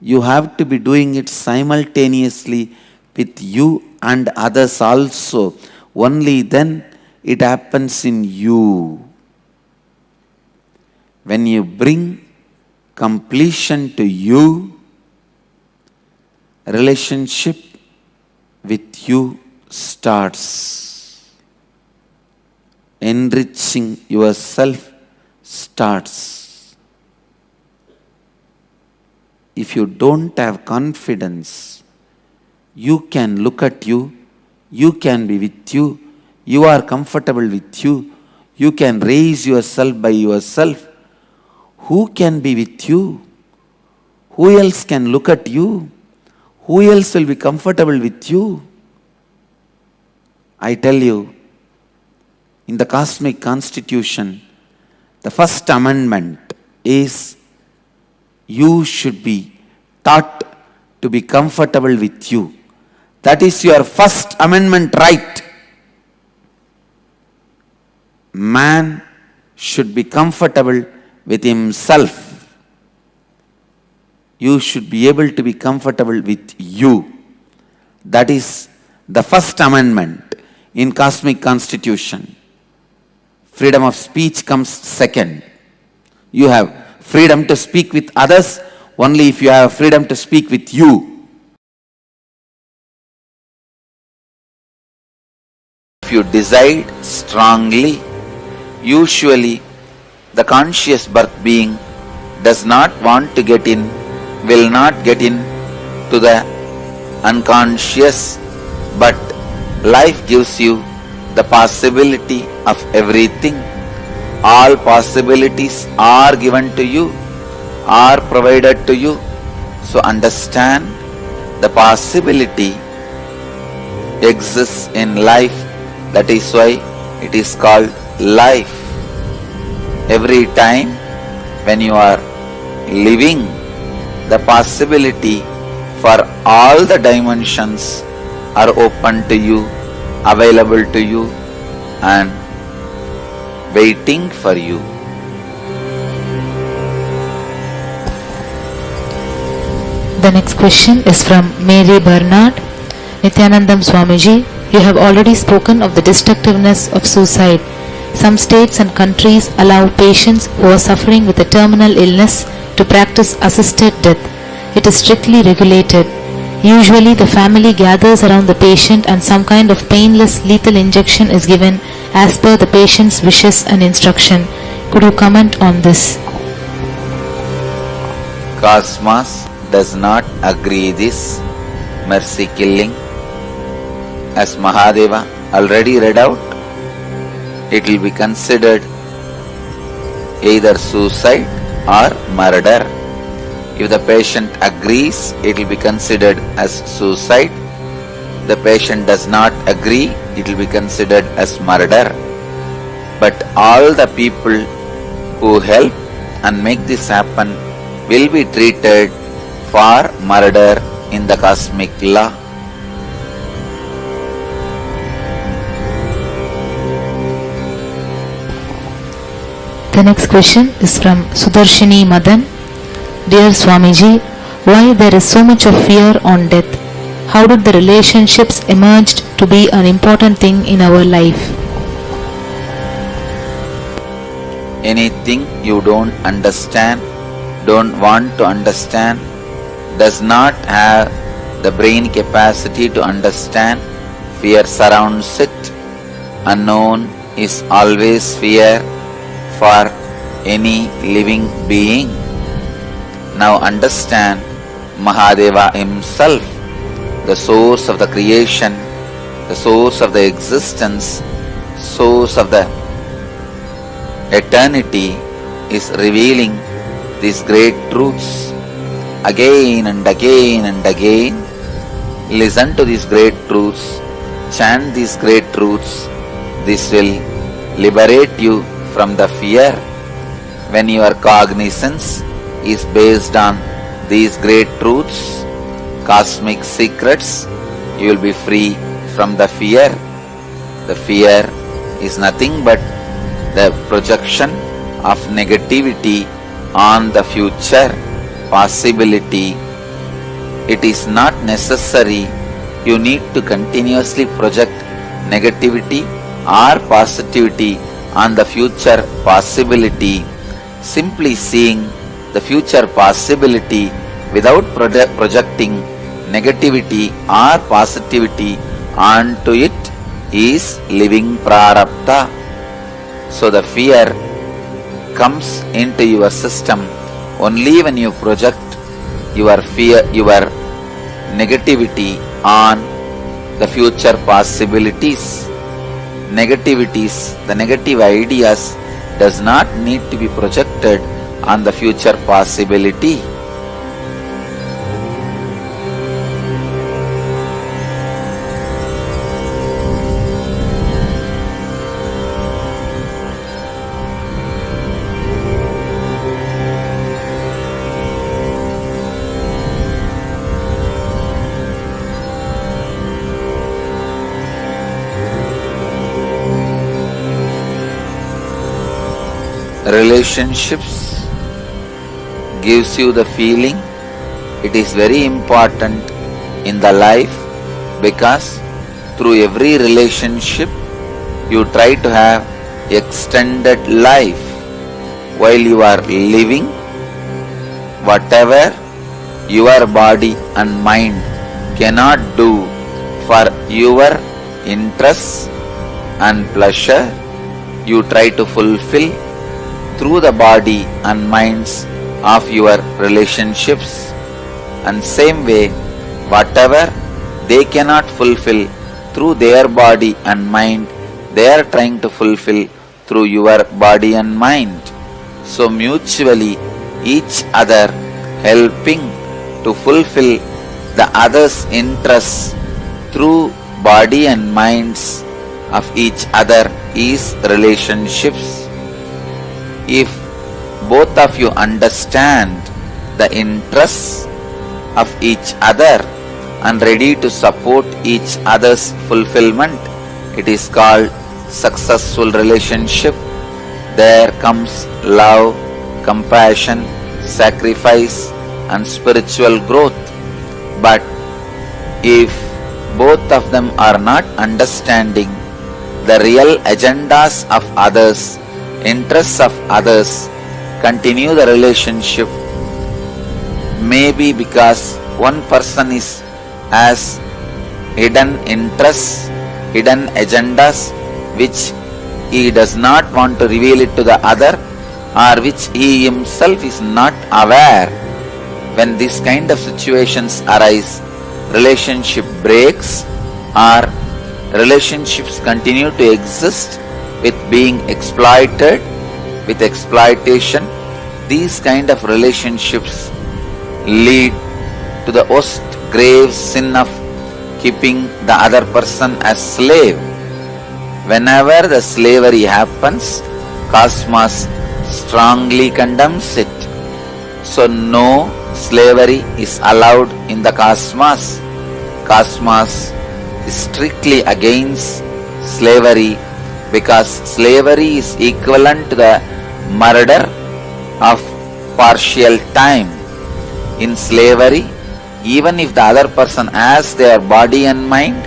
You have to be doing it simultaneously with you and others also. Only then it happens in you. When you bring completion to you, relationship with you starts. Enriching yourself starts. If you don't have confidence, you can look at you, you can be with you, you are comfortable with you, you can raise yourself by yourself. Who can be with you? Who else can look at you? Who else will be comfortable with you? I tell you, in the cosmic constitution, the first amendment is you should be taught to be comfortable with you. That is your first amendment right. Man should be comfortable with himself. You should be able to be comfortable with you. That is the first amendment in cosmic constitution. Freedom of speech comes second. You have freedom to speak with others only if you have freedom to speak with you. If you decide strongly, usually the conscious birth being does not want to get in, will not get in to the unconscious, but life gives you the possibility of everything. All possibilities are given to you, are provided to you. So understand the possibility exists in life. That is why it is called life. Every time when you are living, the possibility for all the dimensions are open to you, available to you, and waiting for you. The next question is from Mary Bernard. Nithyanandam Swamiji, you have already spoken of the destructiveness of suicide. Some states and countries allow patients who are suffering with a terminal illness to practice assisted death. It is strictly regulated. Usually the family gathers around the patient and some kind of painless lethal injection is given as per the patient's wishes and instruction. Could you comment on this? Cosmos does not agree this mercy killing. As Mahadeva already read out, it will be considered either suicide or murder. If the patient agrees, it will be considered as suicide. The patient does not agree, it will be considered as murder. But all the people who help and make this happen will be treated for murder in the cosmic law. The next question is from Sudarshini Madan. Dear Swamiji, why there is so much of fear on death? How did the relationships emerge to be an important thing in our life? Anything you don't understand, don't want to understand, does not have the brain capacity to understand, fear surrounds it. Unknown is always fear for any living being. Now understand Mahadeva himself, the source of the creation, the source of the existence, source of the eternity, is revealing these great truths again and again and again. Listen to these great truths, chant these great truths. This will liberate you from the fear. When your cognizance is based on these great truths, cosmic secrets, you will be free from the fear. The fear is nothing but the projection of negativity on the future possibility. It is not necessary you need to continuously project negativity or positivity on the future possibility. Simply seeing the future possibility without projecting negativity or positivity onto it is living prarabdha. So the fear comes into your system only when you project your fear, your negativity on the future possibilities. Negativities, the negative ideas does not need to be projected on the future possibility. Relationships gives you the feeling it is very important in the life, because through every relationship you try to have extended life while you are living. Whatever your body and mind cannot do for your interests and pleasure, you try to fulfill through the body and minds of your relationships. And same way, whatever they cannot fulfill through their body and mind, they are trying to fulfill through your body and mind. So mutually each other helping to fulfill the other's interests through body and minds of each other is relationships. If both of you understand the interests of each other and ready to support each other's fulfillment, it is called successful relationship. There comes love, compassion, sacrifice and spiritual growth. But if both of them are not understanding the real agendas of others, interests of others, continue the relationship, maybe because one person has hidden interests, hidden agendas which he does not want to reveal it to the other, or which he himself is not aware. When this kind of situations arise, relationship breaks or relationships continue to exist with being exploited, with exploitation. These kind of relationships lead to the worst grave sin of keeping the other person as slave. Whenever the slavery happens, cosmos strongly condemns it. So no slavery is allowed in the cosmos. Cosmos is strictly against slavery, because slavery is equivalent to the murder of partial time. In slavery, even if the other person has their body and mind,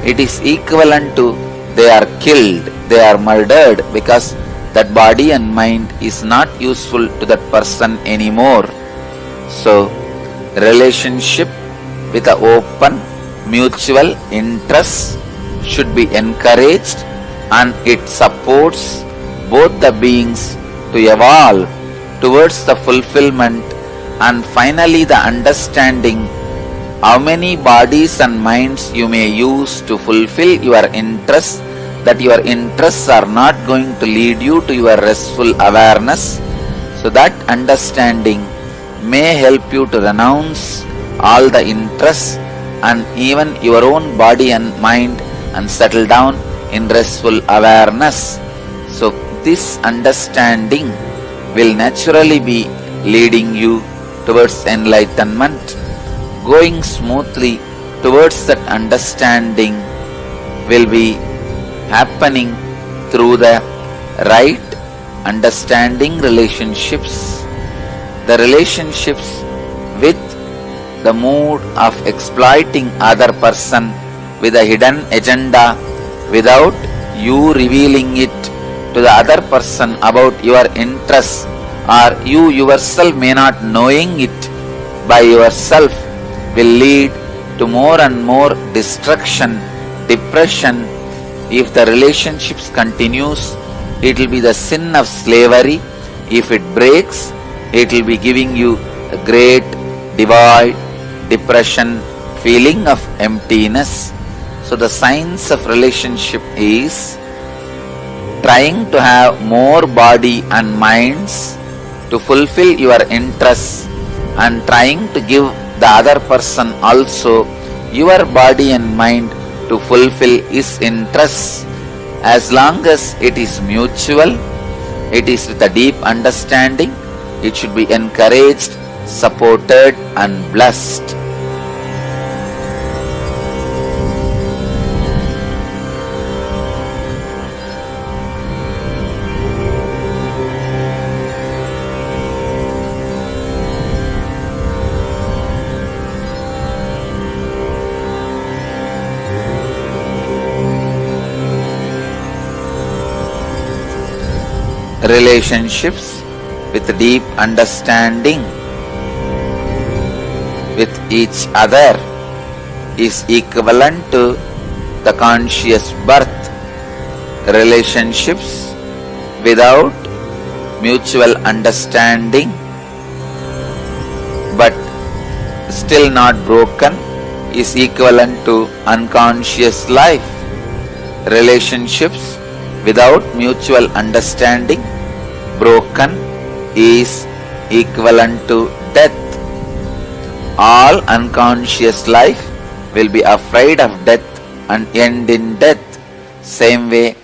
it is equivalent to they are killed, they are murdered, because that body and mind is not useful to that person anymore. So, relationship with an open, mutual interest should be encouraged, and it supports both the beings to evolve towards the fulfillment and finally the understanding how many bodies and minds you may use to fulfill your interests, that your interests are not going to lead you to your restful awareness. So that understanding may help you to renounce all the interests and even your own body and mind and settle down in restful awareness. So this understanding will naturally be leading you towards enlightenment. Going smoothly towards that understanding will be happening through the right understanding relationships. The relationships with the mood of exploiting other person with a hidden agenda without you revealing it to the other person about your interests, or you yourself may not knowing it by yourself, will lead to more and more destruction, depression. If the relationships continues, it will be the sin of slavery. If it breaks, it will be giving you a great divide, depression, feeling of emptiness. So the science of relationship is trying to have more body and minds to fulfill your interests, and trying to give the other person also your body and mind to fulfill his interests. As long as it is mutual, it is with a deep understanding, it should be encouraged, supported and blessed. Relationships with deep understanding with each other is equivalent to the conscious birth. Relationships without mutual understanding but still not broken is equivalent to unconscious life. Relationships without mutual understanding broken is equivalent to death. All unconscious life will be afraid of death and end in death. Same way,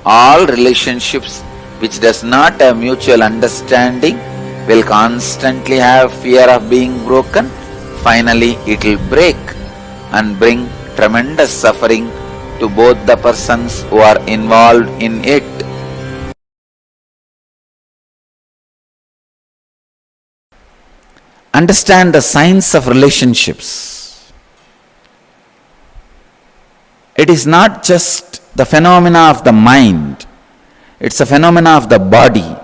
all relationships which does not have mutual understanding will constantly have fear of being broken. Finally, it will break and bring tremendous suffering to both the persons who are involved in it. Understand the science of relationships. It is not just the phenomena of the mind, it's a phenomena of the body.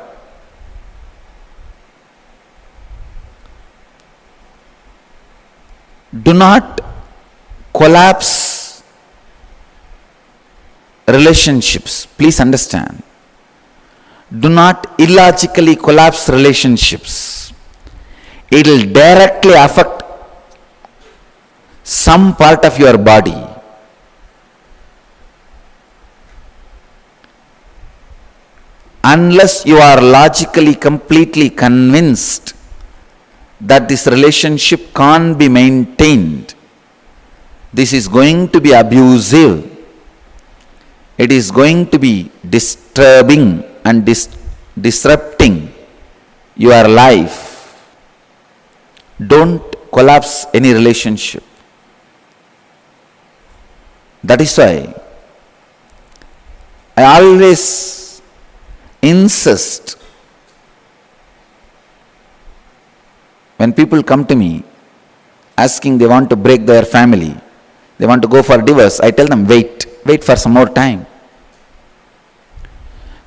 Do not collapse relationships. Please understand. Do not illogically collapse relationships. It will directly affect some part of your body. Unless you are logically completely convinced that this relationship can't be maintained, this is going to be abusive, it is going to be disturbing and disrupting your life, don't collapse any relationship. That is why I always insist when people come to me asking they want to break their family, they want to go for divorce, I tell them wait for some more time.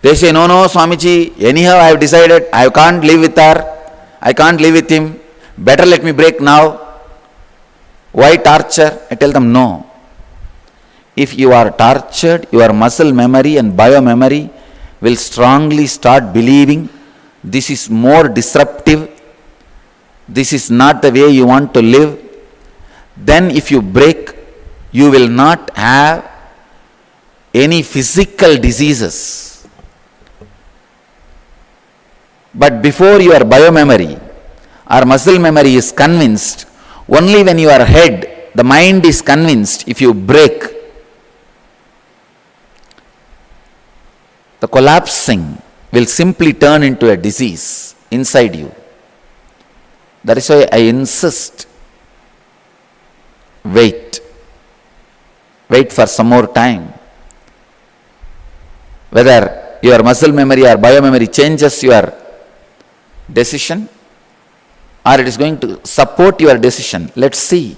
They say, no, Swamiji, anyhow I have decided I can't live with her, I can't live with him, better let me break now. Why torture? I tell them no. If you are tortured, your muscle memory and biomemory will strongly start believing this is more disruptive, this is not the way you want to live. Then if you break, you will not have any physical diseases. But before your biomemory or muscle memory is convinced, only when your head, the mind is convinced, if you break, the collapsing will simply turn into a disease inside you. That is why I insist, wait for some more time. Whether your muscle memory or biomemory changes your decision or it is going to support your decision, let's see.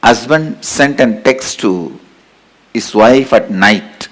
husband sent a text to his wife at night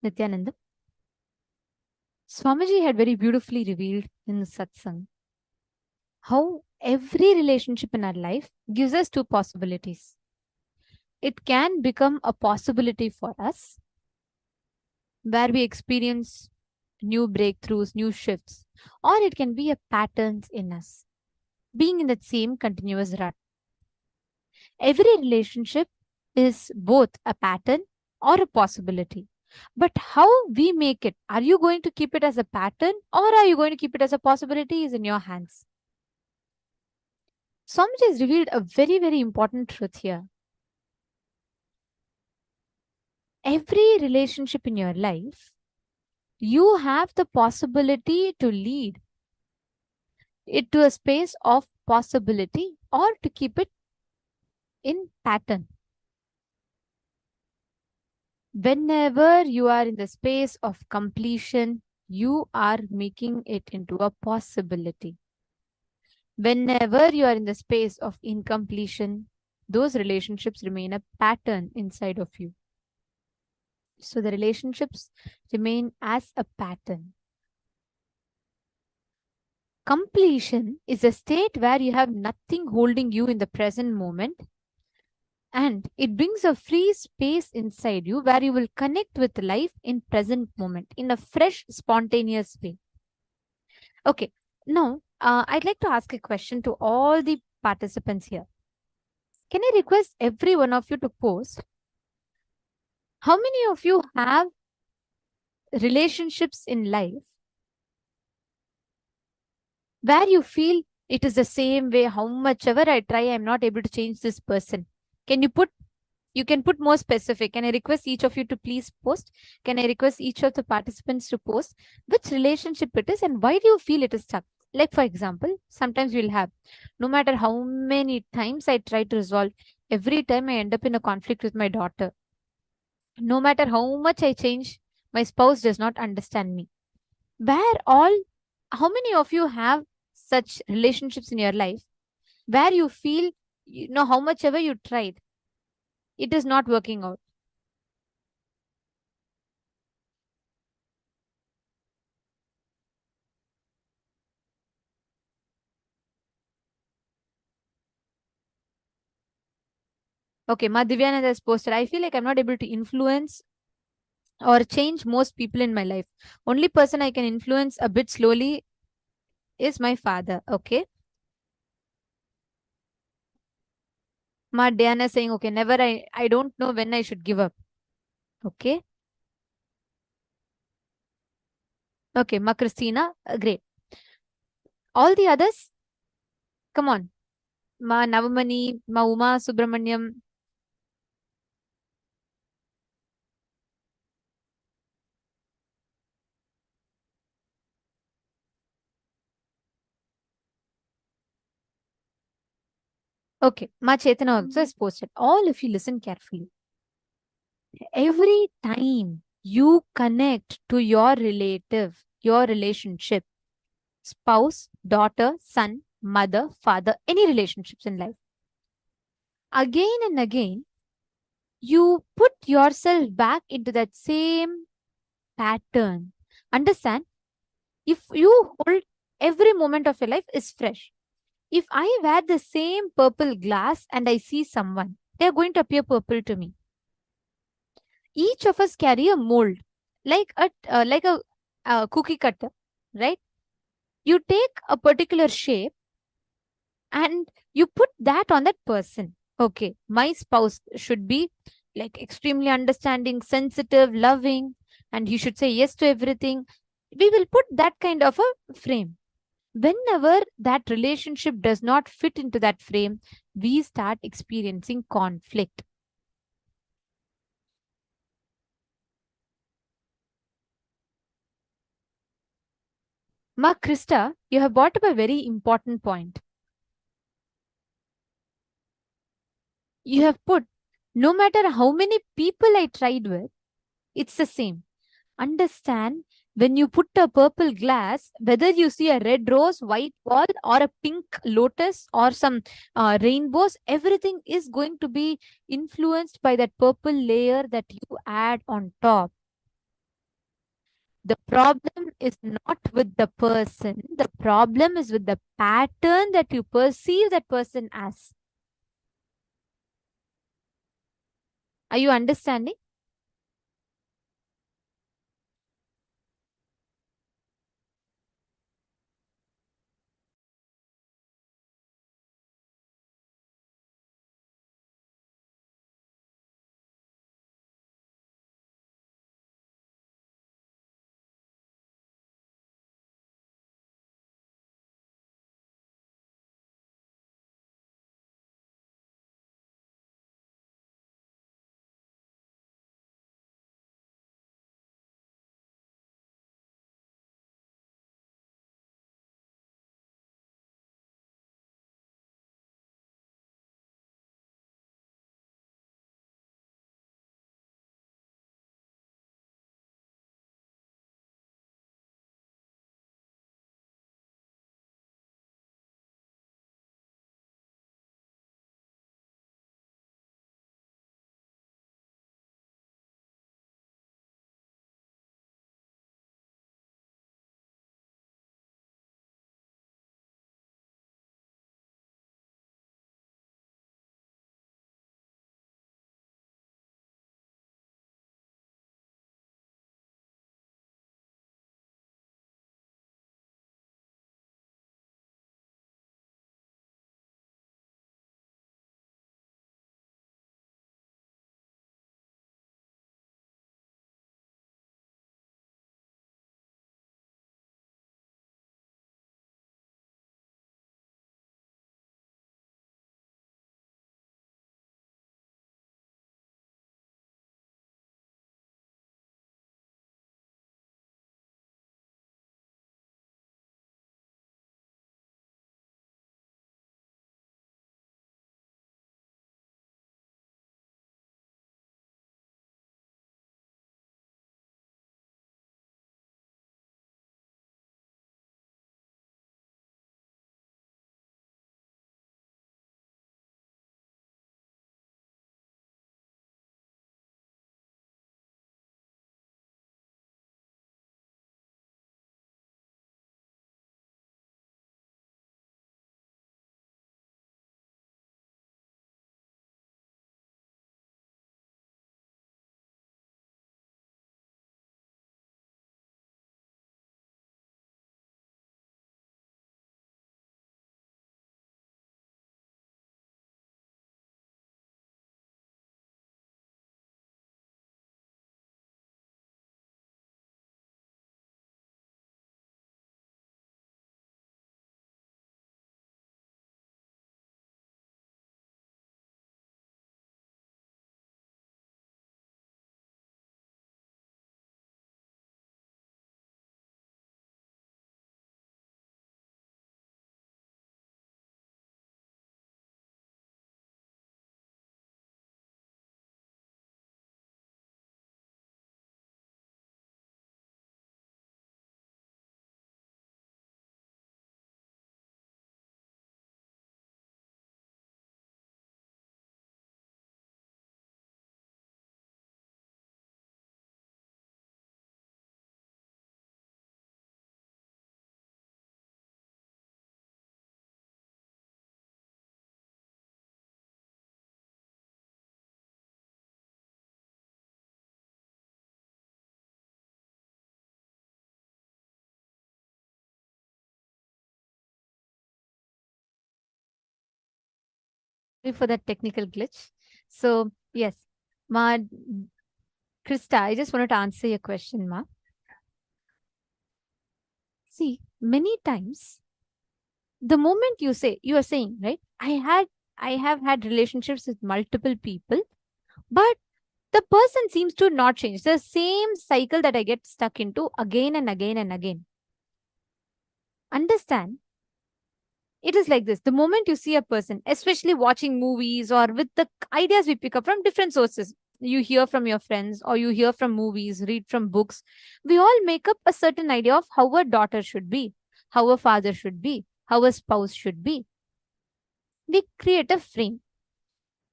Nithyananda. Swamiji had very beautifully revealed in satsang how every relationship in our life gives us two possibilities. It can become a possibility for us where we experience new breakthroughs, new shifts, or it can be a patterns in us, being in that same continuous rut. Every relationship is both a pattern or a possibility. But how we make it, are you going to keep it as a pattern or are you going to keep it as a possibility, is in your hands. Swamiji has revealed a very, very important truth here. Every relationship in your life, you have the possibility to lead it to a space of possibility or to keep it in pattern. Whenever you are in the space of completion, you are making it into a possibility. Whenever you are in the space of incompletion, those relationships remain a pattern inside of you. So the relationships remain as a pattern. Completion is a state where you have nothing holding you in the present moment, and it brings a free space inside you where you will connect with life in present moment in a fresh, spontaneous way. Okay, now I'd like to ask a question to all the participants here. Can I request every one of you to post how many of you have relationships in life where you feel it is the same way, how much ever I try, I'm not able to change this person? Can you put, you can put more specific. Can I request each of you to please post? Can I request each of the participants to post which relationship it is and why do you feel it is stuck? Like for example, sometimes we'll have, no matter how many times I try to resolve, every time I end up in a conflict with my daughter. No matter how much I change, my spouse does not understand me. How many of you have such relationships in your life where you feel, you know, how much ever you tried, it is not working out? Okay, Madhivyananda has posted, I feel like I'm not able to influence or change most people in my life. Only person I can influence a bit slowly is my father. Okay. Ma Diana saying, okay, never, I don't know when I should give up. Okay. Okay, Ma Christina, great. All the others, come on. Ma Navamani, Ma Uma Subramanyam. Okay, Ma Chetana also is posted. All if you listen carefully. Every time you connect to your relative, your relationship, spouse, daughter, son, mother, father, any relationships in life, again and again, you put yourself back into that same pattern. Understand? If you hold every moment of your life is fresh. If I wear the same purple glass and I see someone, they're going to appear purple to me. Each of us carry a mold, like a cookie cutter, right? You take a particular shape and you put that on that person. Okay, my spouse should be like extremely understanding, sensitive, loving, and he should say yes to everything. We will put that kind of a frame. Whenever that relationship does not fit into that frame, we start experiencing conflict. Ma Krista, you have brought up a very important point. You have put, no matter how many people I tried with, it's the same. Understand, when you put a purple glass, whether you see a red rose, white wall, or a pink lotus, or some rainbows, everything is going to be influenced by that purple layer that you add on top. The problem is not with the person. The problem is with the pattern that you perceive that person as. Are you understanding? Sorry for that technical glitch. So, yes, Ma, Krista, I just wanted to answer your question, Ma. See, many times, the moment you are saying, right? I have had relationships with multiple people, but the person seems to not change. The same cycle that I get stuck into again and again and again. Understand? It is like this. The moment you see a person, especially watching movies or with the ideas we pick up from different sources, you hear from your friends or you hear from movies, read from books, we all make up a certain idea of how a daughter should be, how a father should be, how a spouse should be. We create a frame.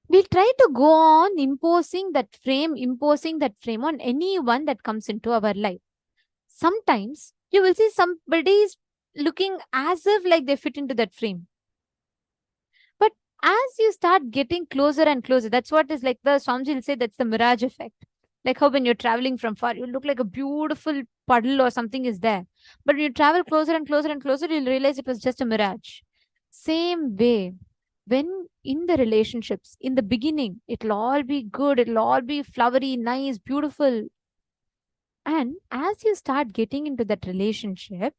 We try to go on imposing that frame on anyone that comes into our life. sometimes you will see somebody is looking as if like they fit into that frame. But as you start getting closer and closer, that's what is like the Swamiji will say, that's the mirage effect. Like how when you're traveling from far, you look like a beautiful puddle or something is there. But when you travel closer and closer and closer, you'll realize it was just a mirage. Same way, when in the relationships, in the beginning, it'll all be good, it'll all be flowery, nice, beautiful. And as you start getting into that relationship,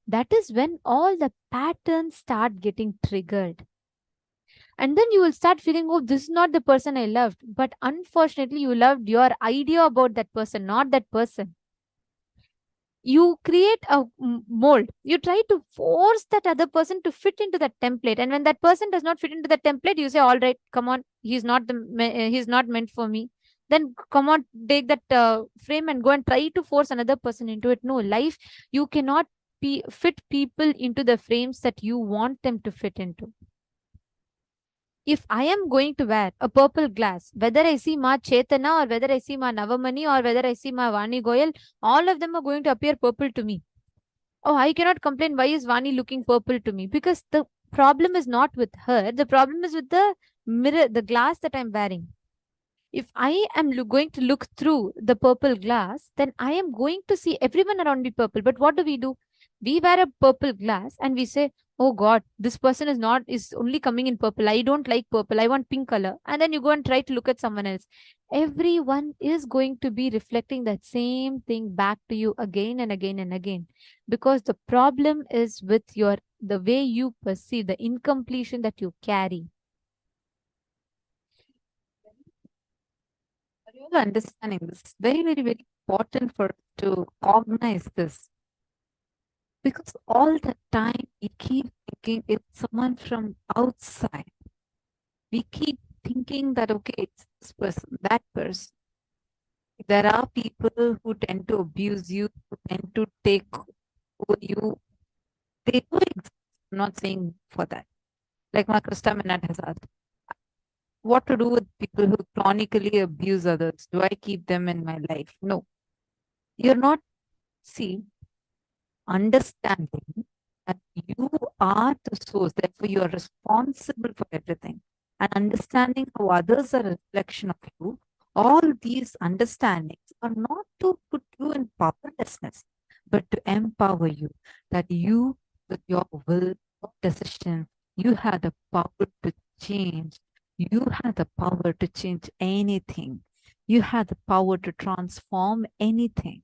that is when all the patterns start getting triggered. And then you will start feeling, oh, this is not the person I loved. But unfortunately, you loved your idea about that person, not that person. You create a mold. You try to force that other person to fit into that template. And when that person does not fit into the template, you say, all right, come on, he's not meant for me. Then come on, take that frame and go and try to force another person into it. No, life, you cannot fit people into the frames that you want them to fit into. If I am going to wear a purple glass, whether I see Ma Chetana or whether I see Ma Navamani or whether I see Ma Vani Goyal, all of them are going to appear purple to me. Oh, I cannot complain. Why is Vani looking purple to me? Because the problem is not with her. The problem is with the mirror, the glass that I'm wearing. If I am going to look through the purple glass, then I am going to see everyone around me purple. But what do? We wear a purple glass and we say, oh God, this person is only coming in purple. I don't like purple. I want pink color. And then you go and try to look at someone else. Everyone is going to be reflecting that same thing back to you again and again and again. Because the problem is with the way you perceive, the incompletion that you carry. You're understanding this. Very, very, very important to cognize this. Because all the time we keep thinking it's someone from outside. We keep thinking that, okay, it's this person, that person. There are people who tend to abuse you, who tend to take over you. They do exist. I'm not saying for that. Like my Krista Minat has asked, what to do with people who chronically abuse others? Do I keep them in my life? No. You're not, understanding that you are the source, therefore you are responsible for everything. And understanding how others are a reflection of you, all these understandings are not to put you in powerlessness, but to empower you, that you, with your will, your decision, you have the power to change. You have the power to change anything. You have the power to transform anything.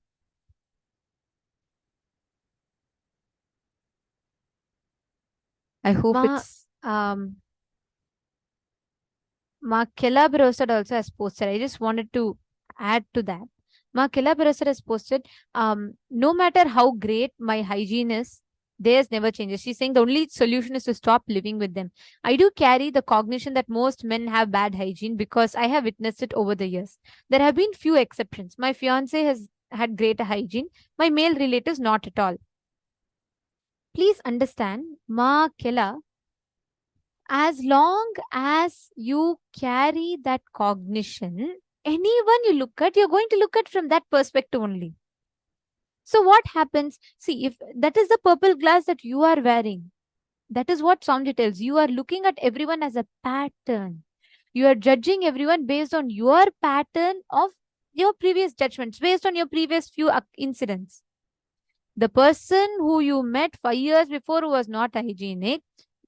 I hope it's Ma Kela Brosad also has posted. I just wanted to add to that. Ma Kela Brosad has posted, no matter how great my hygiene is, theirs never changes. She's saying the only solution is to stop living with them. I do carry the cognition that most men have bad hygiene because I have witnessed it over the years. There have been few exceptions. My fiance has had great hygiene. My male relatives, not at all. Please understand, Ma Kela, as long as you carry that cognition, anyone you look at, you're going to look at from that perspective only. So what happens? See, if that is the purple glass that you are wearing, that is what Swamiji tells. You are looking at everyone as a pattern. You are judging everyone based on your pattern of your previous judgments, based on your previous few incidents. The person who you met 5 years before who was not hygienic,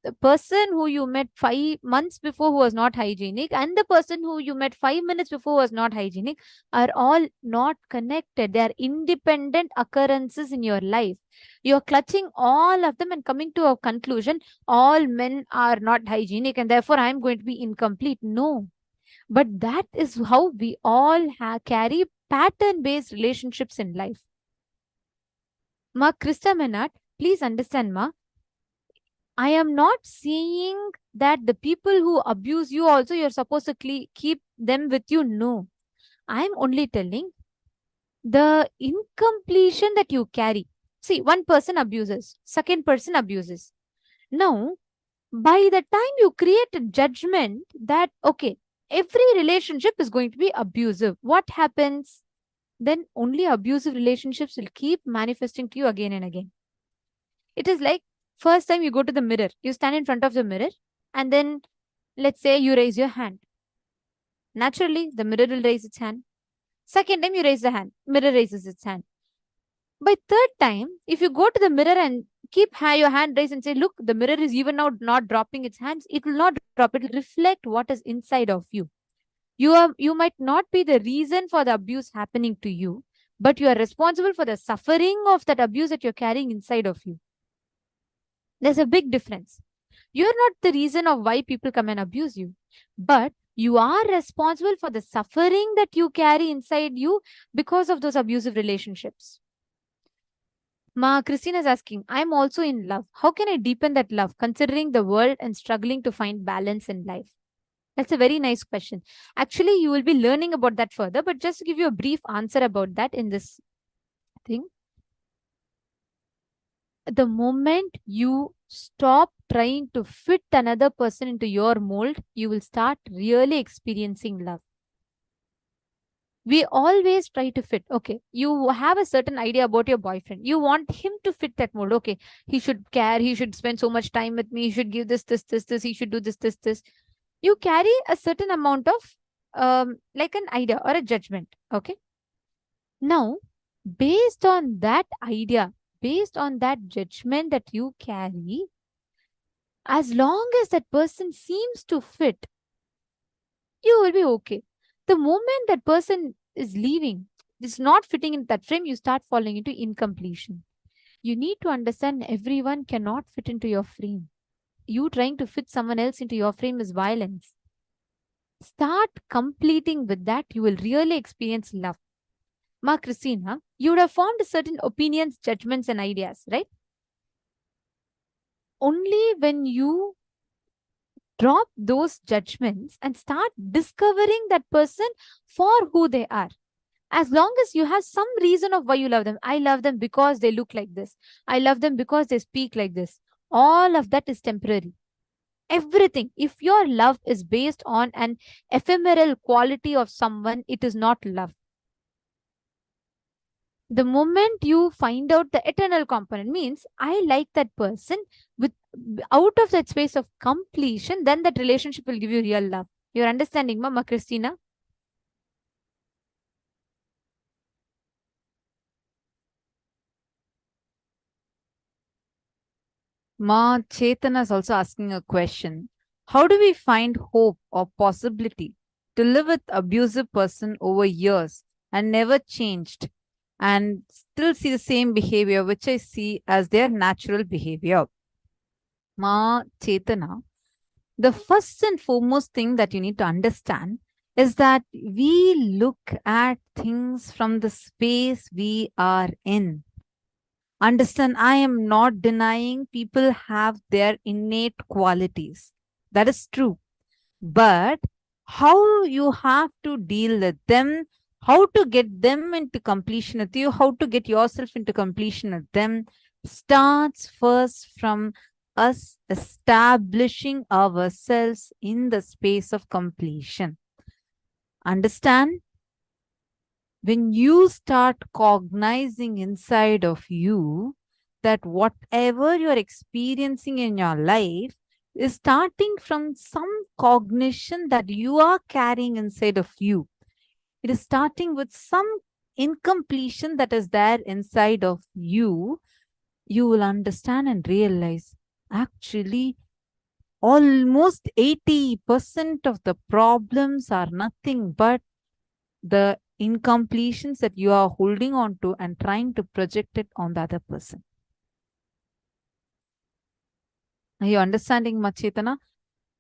the person who you met 5 months before who was not hygienic, and the person who you met 5 minutes before was not hygienic are all not connected. They are independent occurrences in your life. You're clutching all of them and coming to a conclusion, all men are not hygienic and therefore I'm going to be incomplete. No. But that is how we all carry pattern-based relationships in life. Ma Krista Menat, please understand, Ma, I am not saying that the people who abuse you also you're supposed to keep them with you. No. I'm only telling the incompletion that you carry. See, one person abuses, second person abuses. Now, by the time you create a judgment that, okay, every relationship is going to be abusive, what happens? then only abusive relationships will keep manifesting to you again and again. It is like, first time you go to the mirror, you stand in front of the mirror, and then let's say you raise your hand. Naturally, the mirror will raise its hand. Second time you raise the hand, mirror raises its hand. By third time, if you go to the mirror and keep your hand raised and say, look, the mirror is even now not dropping its hands, it will not drop, it will reflect what is inside of you. You might not be the reason for the abuse happening to you, but you are responsible for the suffering of that abuse that you're carrying inside of you. There's a big difference. You're not the reason of why people come and abuse you, but you are responsible for the suffering that you carry inside you because of those abusive relationships. Christina is asking, I'm also in love. How can I deepen that love, considering the world and struggling to find balance in life? That's a very nice question. Actually, you will be learning about that further, but just to give you a brief answer about that in this thing. The moment you stop trying to fit another person into your mold, you will start really experiencing love. We always try to fit. Okay, you have a certain idea about your boyfriend. You want him to fit that mold. Okay, he should care. He should spend so much time with me. He should give this. He should do this. You carry a certain amount of like an idea or a judgment. Okay. Now, based on that idea, based on that judgment that you carry, as long as that person seems to fit, you will be okay. The moment that person is leaving, is not fitting in that frame, you start falling into incompletion. You need to understand everyone cannot fit into your frame. You trying to fit someone else into your frame is violence. Start completing with that. You will really experience love. Christina, you would have formed certain opinions, judgments, and ideas, right? Only when you drop those judgments and start discovering that person for who they are. As long as you have some reason of why you love them. I love them because they look like this. I love them because they speak like this. All of that is temporary. Everything. If your love is based on an ephemeral quality of someone, it is not love. The moment you find out the eternal component, means I like that person, with out of that space of completion, then that relationship will give you real love. You're understanding, Mama Christina? Chetana is also asking a question. How do we find hope or possibility to live with abusive person over years and never changed and still see the same behavior, which I see as their natural behavior? Chetana, the first and foremost thing that you need to understand is that we look at things from the space we are in. Understand, I am not denying people have their innate qualities. That is true. But how you have to deal with them, how to get them into completion with you, how to get yourself into completion with them, starts first from us establishing ourselves in the space of completion. Understand? When you start cognizing inside of you that whatever you're experiencing in your life is starting from some cognition that you are carrying inside of you. It is starting with some incompletion that is there inside of you. You will understand and realize, actually, almost 80% of the problems are nothing but the incompletions that you are holding on to and trying to project it on the other person. Are you understanding, Chetana?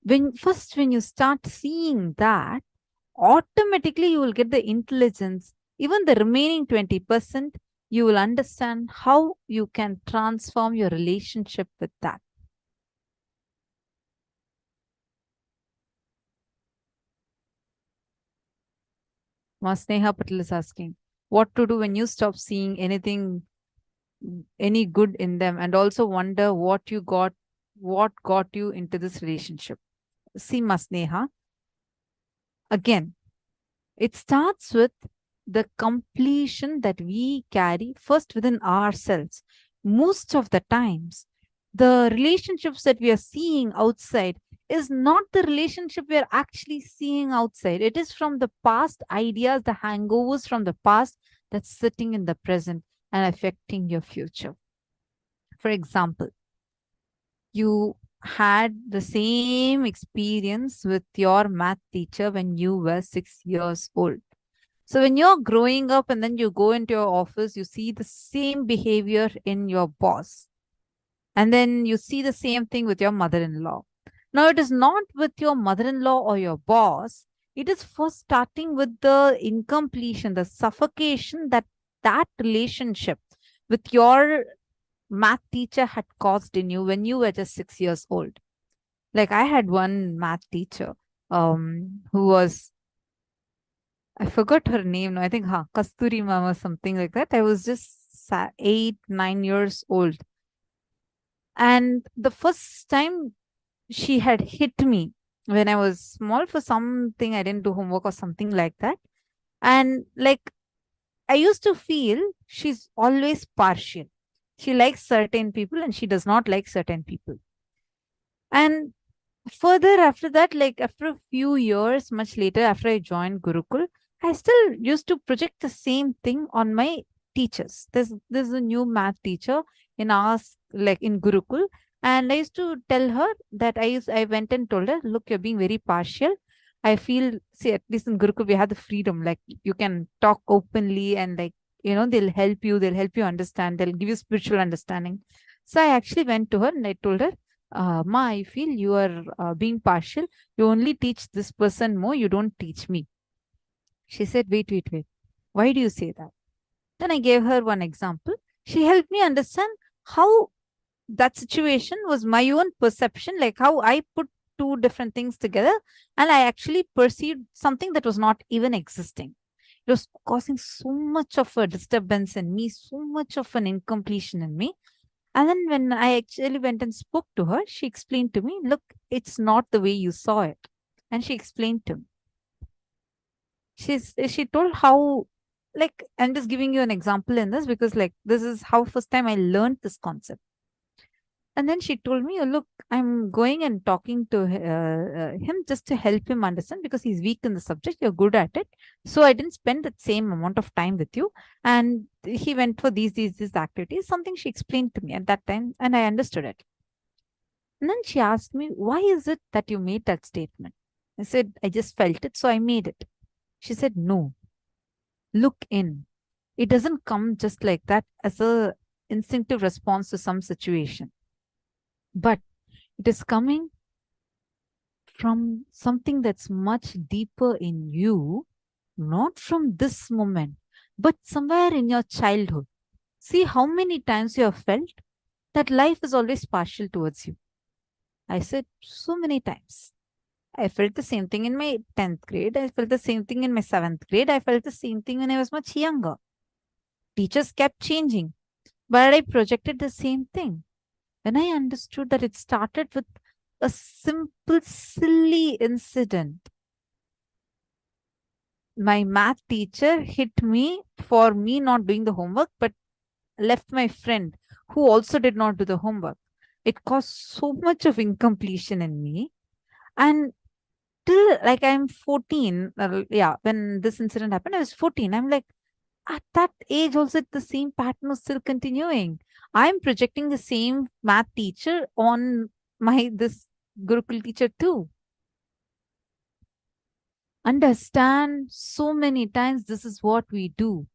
When you start seeing that, automatically you will get the intelligence. Even the remaining 20%, you will understand how you can transform your relationship with that. Sneha Patel is asking, what to do when you stop seeing any good in them and also wonder what got you into this relationship? See, Sneha, again, it starts with the completion that we carry first within ourselves. Most of the times, the relationships that we are seeing outside is not the relationship we are actually seeing outside. It is from the past ideas, the hangovers from the past that's sitting in the present and affecting your future. For example, you had the same experience with your math teacher when you were 6 years old. So when you're growing up and then you go into your office, you see the same behavior in your boss. And then you see the same thing with your mother-in-law. Now, it is not with your mother-in-law or your boss. It is first starting with the incompletion, the suffocation that relationship with your math teacher had caused in you when you were just 6 years old. Like I had one math teacher who was, I forgot her name. I think Kasturi Mama, something like that. I was just 8, 9 years old. And the first time she had hit me when I was small for something, I didn't do homework or something like that. And like, I used to feel she's always partial. She likes certain people and she does not like certain people. And further after that, like after a few years, much later, after I joined Gurukul, I still used to project the same thing on my teachers. There's a new math teacher in our, like in Gurukul, and I used to tell her that I went and told her, look, you're being very partial. I feel, see, at least in Gurukul, we have the freedom, like you can talk openly and like, you know, they'll help you understand, they'll give you spiritual understanding. So I actually went to her and I told her, Ma, I feel you are being partial. You only teach this person more, you don't teach me. She said, wait. Why do you say that? Then I gave her one example. She helped me understand how that situation was my own perception, like how I put two different things together and I actually perceived something that was not even existing. It was causing so much of a disturbance in me, so much of an incompletion in me. And then when I actually went and spoke to her, she explained to me, look, it's not the way you saw it. And she explained to me. She told how, like, I'm just giving you an example in this because like, this is how first time I learned this concept. And then she told me, oh, look, I'm going and talking to him just to help him understand because he's weak in the subject. You're good at it. So I didn't spend the same amount of time with you. And he went for these activities, something she explained to me at that time. And I understood it. And then she asked me, why is it that you made that statement? I said, I just felt it. So I made it. She said, no, look in. It doesn't come just like that as a instinctive response to some situation. But it is coming from something that's much deeper in you, not from this moment, but somewhere in your childhood. See how many times you have felt that life is always partial towards you. I said, so many times. I felt the same thing in my 10th grade. I felt the same thing in my 7th grade. I felt the same thing when I was much younger. Teachers kept changing, but I projected the same thing. When I understood that it started with a simple, silly incident. My math teacher hit me for me not doing the homework, but left my friend who also did not do the homework. It caused so much of incompletion in me. And till like I'm 14, when this incident happened, I was 14. I'm like, at that age also the same pattern was still continuing. I'm projecting the same math teacher on this Gurukul teacher too. Understand, so many times this is what we do.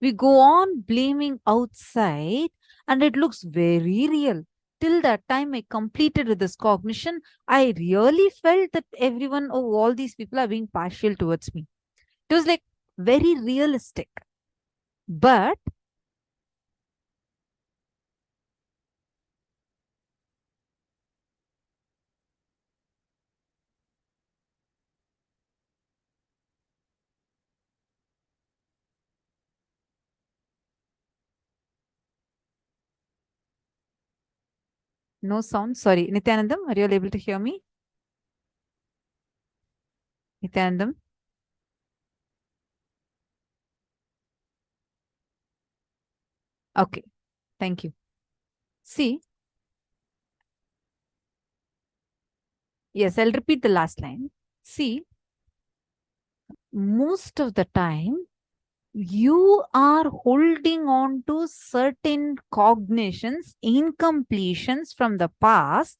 We go on blaming outside and it looks very real. Till that time I completed with this cognition, I really felt that everyone, all these people are being partial towards me. It was like very realistic. But no sound, sorry. Nithyanandam, are you able to hear me? Nithyanandam? Okay, thank you. See, yes, I'll repeat the last line. See, most of the time, you are holding on to certain cognitions, incompletions from the past,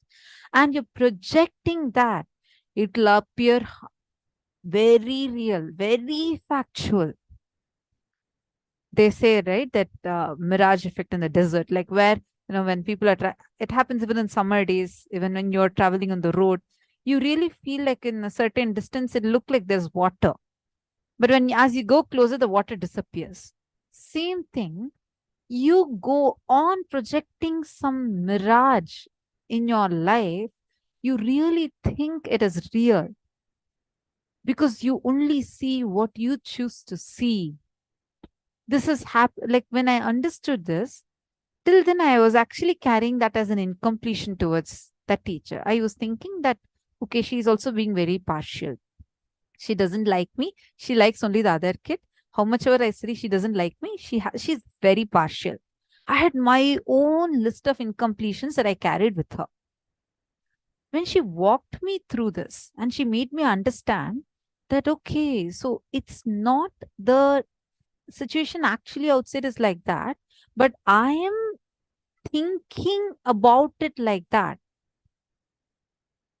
and you're projecting that. It'll appear very real, very factual. They say, right, that mirage effect in the desert, like where, when people are, it happens even in summer days, even when you're traveling on the road, you really feel like in a certain distance, it looks like there's water. But as you go closer, the water disappears. Same thing, you go on projecting some mirage in your life, you really think it is real because you only see what you choose to see. This is like when I understood this, till then I was actually carrying that as an incompletion towards that teacher. I was thinking that, okay, she's also being very partial. She doesn't like me. She likes only the other kid. How much ever I say she doesn't like me, she's very partial. I had my own list of incompletions that I carried with her. When she walked me through this and she made me understand that, okay, so it's not the situation actually outside is like that, but I am thinking about it like that.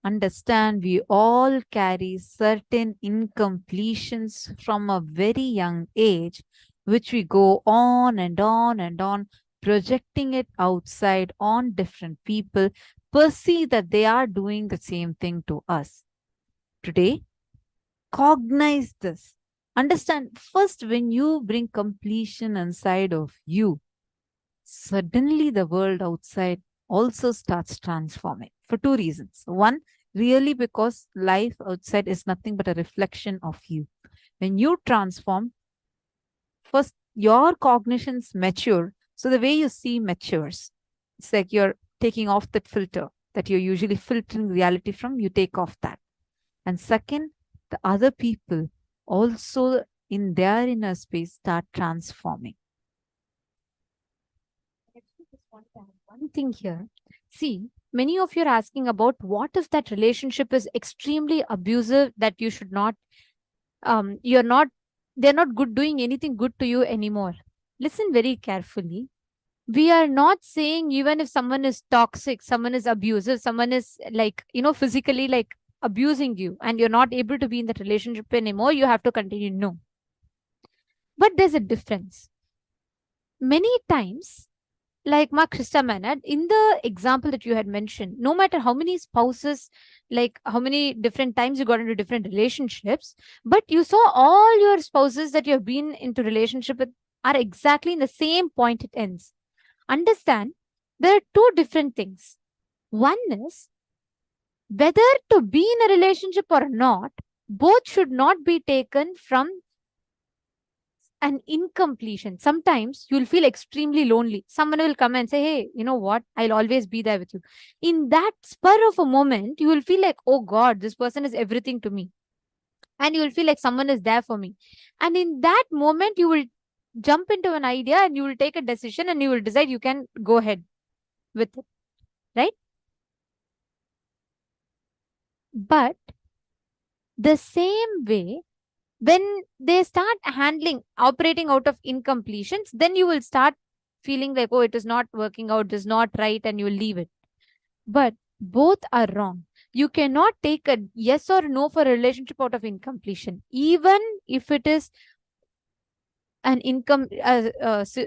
Understand, we all carry certain incompletions from a very young age, which we go on and on and on, projecting it outside on different people, perceive that they are doing the same thing to us. Today, cognize this. Understand, first, when you bring completion inside of you, suddenly the world outside also starts transforming for two reasons. One, really because life outside is nothing but a reflection of you. When you transform, first, your cognitions mature. So the way you see matures. It's like you're taking off that filter that you're usually filtering reality from, you take off that. And second, the other people also in their inner space start transforming. I just want to add one thing here. See, many of you are asking about what if that relationship is extremely abusive, that you should not, they're not good doing anything good to you anymore. Listen very carefully. We are not saying even if someone is toxic, someone is abusive, someone is like, physically like abusing you and you're not able to be in that relationship anymore, you have to continue. No. But there's a difference. Many times, like Ma Krista Manad, in the example that you had mentioned, no matter how many spouses, like how many different times you got into different relationships, but you saw all your spouses that you have been into relationship with are exactly in the same point it ends. Understand, there are two different things. One is whether to be in a relationship or not, both should not be taken from an incompletion. Sometimes you'll feel extremely lonely. Someone will come and say, hey, you know what? I'll always be there with you. In that spur of a moment, you will feel like, oh God, this person is everything to me. And you will feel like someone is there for me. And in that moment, you will jump into an idea and you will take a decision and you will decide you can go ahead with it. Right? But the same way, when they start operating out of incompletions, then you will start feeling like, oh, it is not working out, it is not right, and you will leave it. But both are wrong. You cannot take a yes or no for a relationship out of incompletion, even if it is an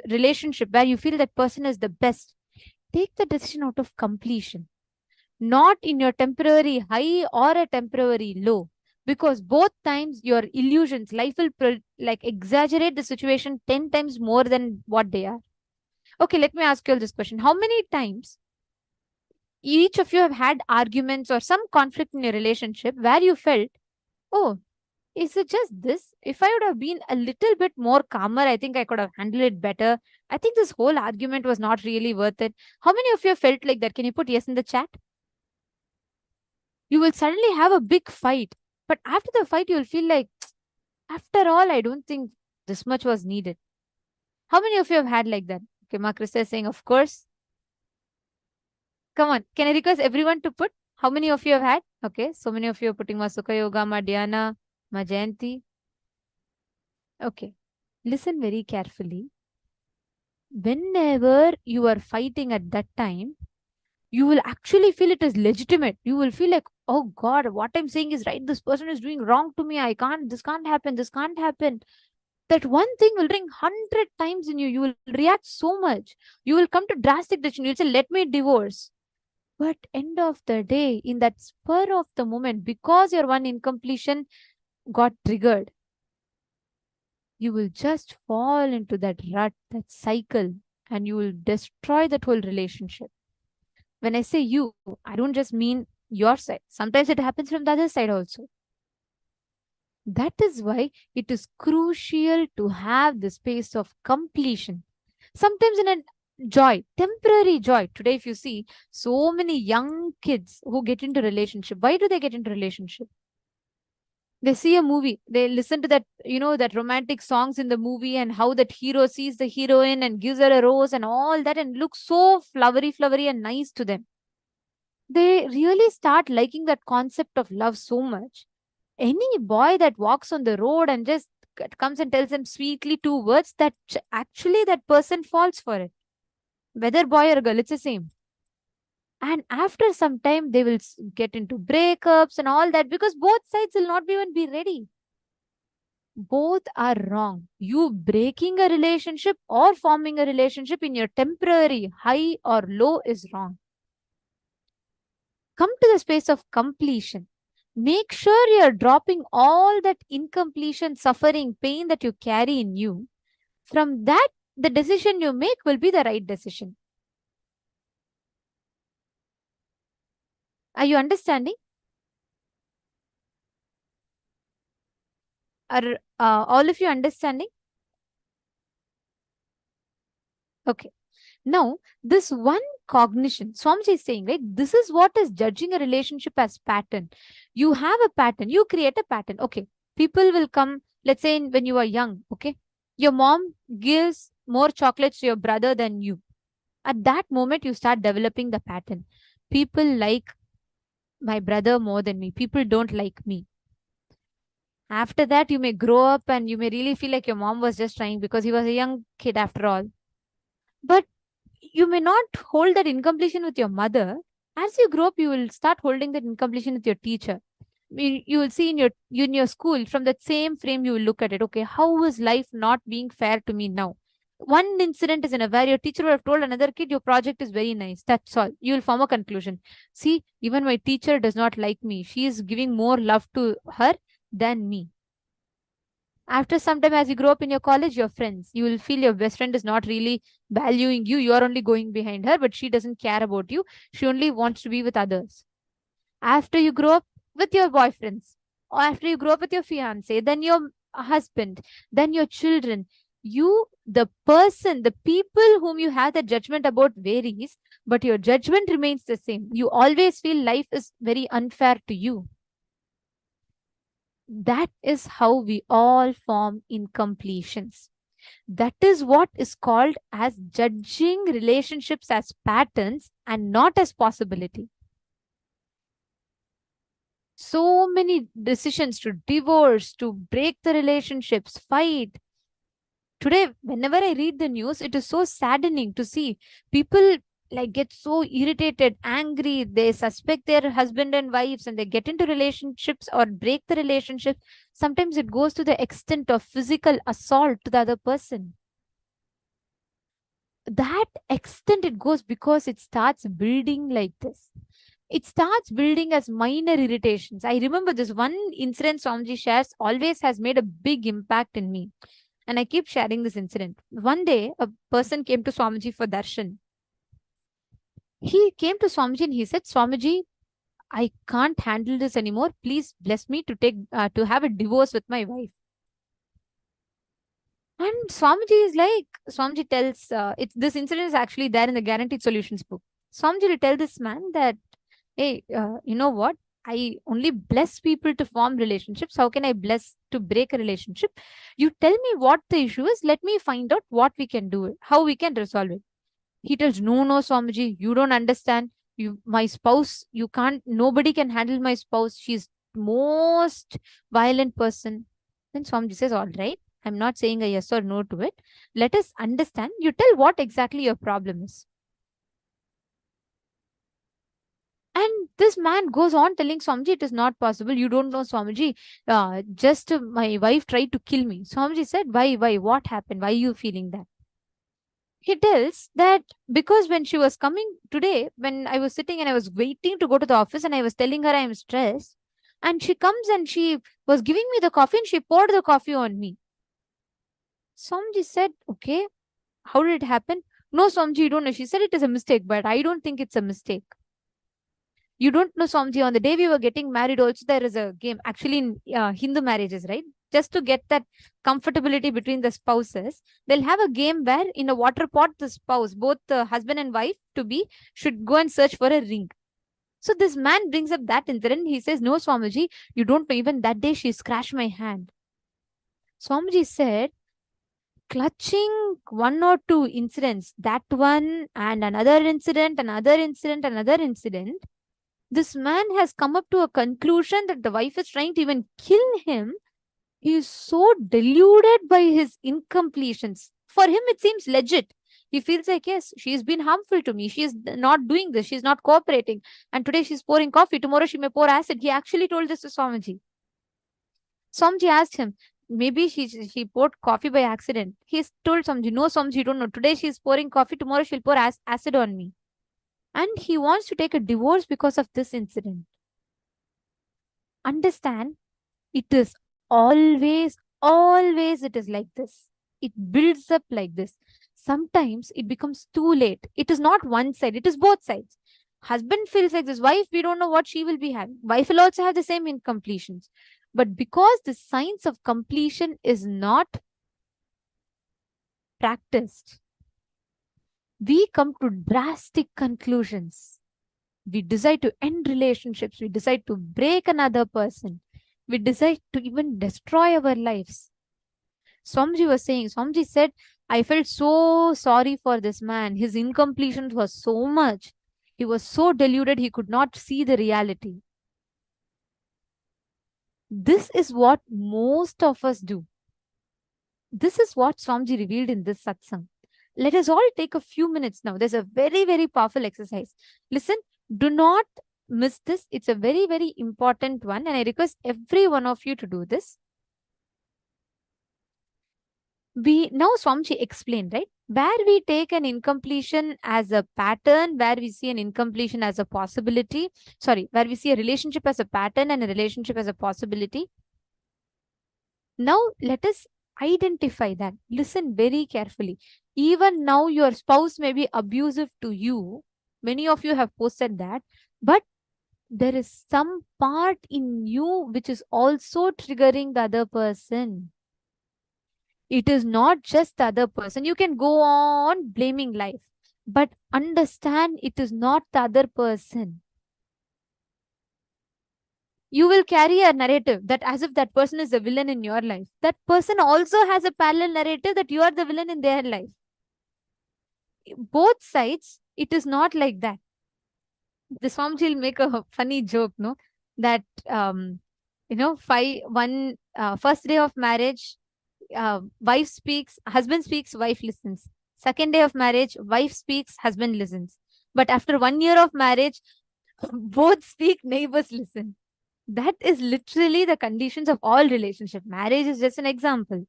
relationship where you feel that person is the best. Take the decision out of completion, not in your temporary high or a temporary low. Because both times your illusions, life will like exaggerate the situation 10 times more than what they are. Okay, let me ask you all this question. How many times each of you have had arguments or some conflict in your relationship where you felt, oh, is it just this? If I would have been a little bit more calmer, I think I could have handled it better. I think this whole argument was not really worth it. How many of you felt like that? Can you put yes in the chat? You will suddenly have a big fight. But after the fight, you'll feel like, after all, I don't think this much was needed. How many of you have had like that? Okay, Marcus is saying, of course. Come on, can I request everyone to put? How many of you have had? Okay, so many of you are putting Masuka Yoga, Madhyana, Majayanti. Okay, listen very carefully. Whenever you are fighting at that time, you will actually feel it is legitimate. You will feel like, oh God, what I'm saying is right. This person is doing wrong to me. This can't happen. This can't happen. That one thing will ring 100 times in you. You will react so much. You will come to drastic decision. You'll say, let me divorce. But end of the day, in that spur of the moment, because your one incompletion got triggered, you will just fall into that rut, that cycle, and you will destroy that whole relationship. When I say you, I don't just mean your side. Sometimes it happens from the other side also. That is why it is crucial to have the space of completion. Sometimes in a joy, temporary joy. Today, if you see so many young kids who get into relationship, why do they get into relationship? They see a movie, they listen to that, that romantic songs in the movie, and how that hero sees the heroine and gives her a rose and all that, and looks so flowery and nice to them. They really start liking that concept of love so much. Any boy that walks on the road and just comes and tells them sweetly 2 words, that actually that person falls for it. Whether boy or girl, it's the same. And after some time, they will get into breakups and all that, because both sides will not even be ready. Both are wrong. You breaking a relationship or forming a relationship in your temporary high or low is wrong. Come to the space of completion. Make sure you're dropping all that incompletion, suffering, pain that you carry in you. From that, the decision you make will be the right decision. Are you understanding? Are all of you understanding? Okay. Now, this one cognition, Swamiji is saying, right? This is what is judging a relationship as pattern. You have a pattern. You create a pattern. Okay. People will come, let's say when you are young, okay? Your mom gives more chocolates to your brother than you. At that moment, you start developing the pattern. People like my brother more than me. People don't like me. After that, you may grow up and you may really feel like your mom was just trying because he was a young kid after all. But you may not hold that incompletion with your mother. As you grow up, you will start holding that incompletion with your teacher. You will see in your school, from that same frame, you will look at it. Okay, how is life not being fair to me now? One incident is where your teacher would have told another kid, your project is very nice. That's all. You will form a conclusion. See, even my teacher does not like me. She is giving more love to her than me. After some time, as you grow up in your college, your friends, you will feel your best friend is not really valuing you. You are only going behind her, but she doesn't care about you. She only wants to be with others. After you grow up with your boyfriends, or after you grow up with your fiance, then your husband, then your children, the person, the people whom you have the judgment about varies, but your judgment remains the same. You always feel life is very unfair to you. That is how we all form incompletions. That is what is called as judging relationships as patterns and not as possibility. So many decisions to divorce, to break the relationships, fight. Today, whenever I read the news, it is so saddening to see people get so irritated, angry. They suspect their husband and wives and they get into relationships or break the relationship. Sometimes it goes to the extent of physical assault to the other person. That extent it goes because it starts building like this. It starts building as minor irritations. I remember this one incident Swamiji shares always has made a big impact in me. And I keep sharing this incident. One day, a person came to Swamiji for darshan. He came to Swamiji and he said, Swamiji, I can't handle this anymore. Please bless me to have a divorce with my wife. And Swamiji tells, this incident is actually there in the Guaranteed Solutions book. Swamiji will tell this man that, hey, you know what? I only bless people to form relationships. How can I bless to break a relationship? You tell me what the issue is. Let me find out what we can do, how we can resolve it. He tells, no, Swamiji, you don't understand. My spouse, you can't, nobody can handle my spouse. She's most violent person. Then Swamiji says, all right, I'm not saying a yes or no to it. Let us understand. You tell what exactly your problem is. And this man goes on telling Swamiji, it is not possible. You don't know, Swamiji. Just my wife tried to kill me. Swamiji said, why? What happened? Why are you feeling that? He tells that because when she was coming today, when I was sitting and I was waiting to go to the office and I was telling her I am stressed, and she comes and she was giving me the coffee and she poured the coffee on me. Swamiji said, okay, how did it happen? No, Swamiji, you don't know. She said it is a mistake, but I don't think it's a mistake. You don't know, Swamiji, on the day we were getting married also there is a game. Actually, in Hindu marriages, right? Just to get that comfortability between the spouses, they'll have a game where in a water pot, the spouse, both the husband and wife to be, should go and search for a ring. So this man brings up that incident. He says, no, Swamiji, you don't know. Even that day, she scratched my hand. Swamiji said, clutching one or two incidents, that one and another incident, this man has come up to a conclusion that the wife is trying to even kill him. He is so deluded by his incompletions. For him, it seems legit. He feels like, yes, she's been harmful to me. She is not doing this. She's not cooperating. And today she's pouring coffee. Tomorrow she may pour acid. He actually told this to Swamiji. Swamiji asked him, maybe she poured coffee by accident. He told Swamiji, no, Swamiji, you don't know. Today she's pouring coffee. Tomorrow she'll pour acid on me. And he wants to take a divorce because of this incident. Understand, it is always it is like this. It builds up like this. Sometimes it becomes too late. It is not one side, it is both sides. Husband feels like this. Wife, we don't know what she will be having. Wife will also have the same incompletions. But because the science of completion is not practiced, we come to drastic conclusions. We decide to end relationships. We decide to break another person. We decide to even destroy our lives. Swamiji said, I felt so sorry for this man. His incompletion was so much. He was so deluded, he could not see the reality. This is what most of us do. This is what Swamiji revealed in this satsang. Let us all take a few minutes now. There's a very, very powerful exercise. Listen, do not miss this. It's a very, very important one. And I request every one of you to do this. Now Swamiji explained, right? Where we take an incompletion as a pattern, where we see an incompletion as a possibility. Where we see a relationship as a pattern and a relationship as a possibility. Now let us identify that. Listen very carefully. Even now your spouse may be abusive to you. Many of you have posted that. But there is some part in you which is also triggering the other person. It is not just the other person. You can go on blaming life. But understand it is not the other person. You will carry a narrative that as if that person is the villain in your life. That person also has a parallel narrative that you are the villain in their life. Both sides, it is not like that. The Swamiji will make a funny joke, no? That, first day of marriage, wife speaks, husband speaks, wife listens. Second day of marriage, wife speaks, husband listens. But after 1 year of marriage, both speak, neighbors listen. That is literally the conditions of all relationships. Marriage is just an example.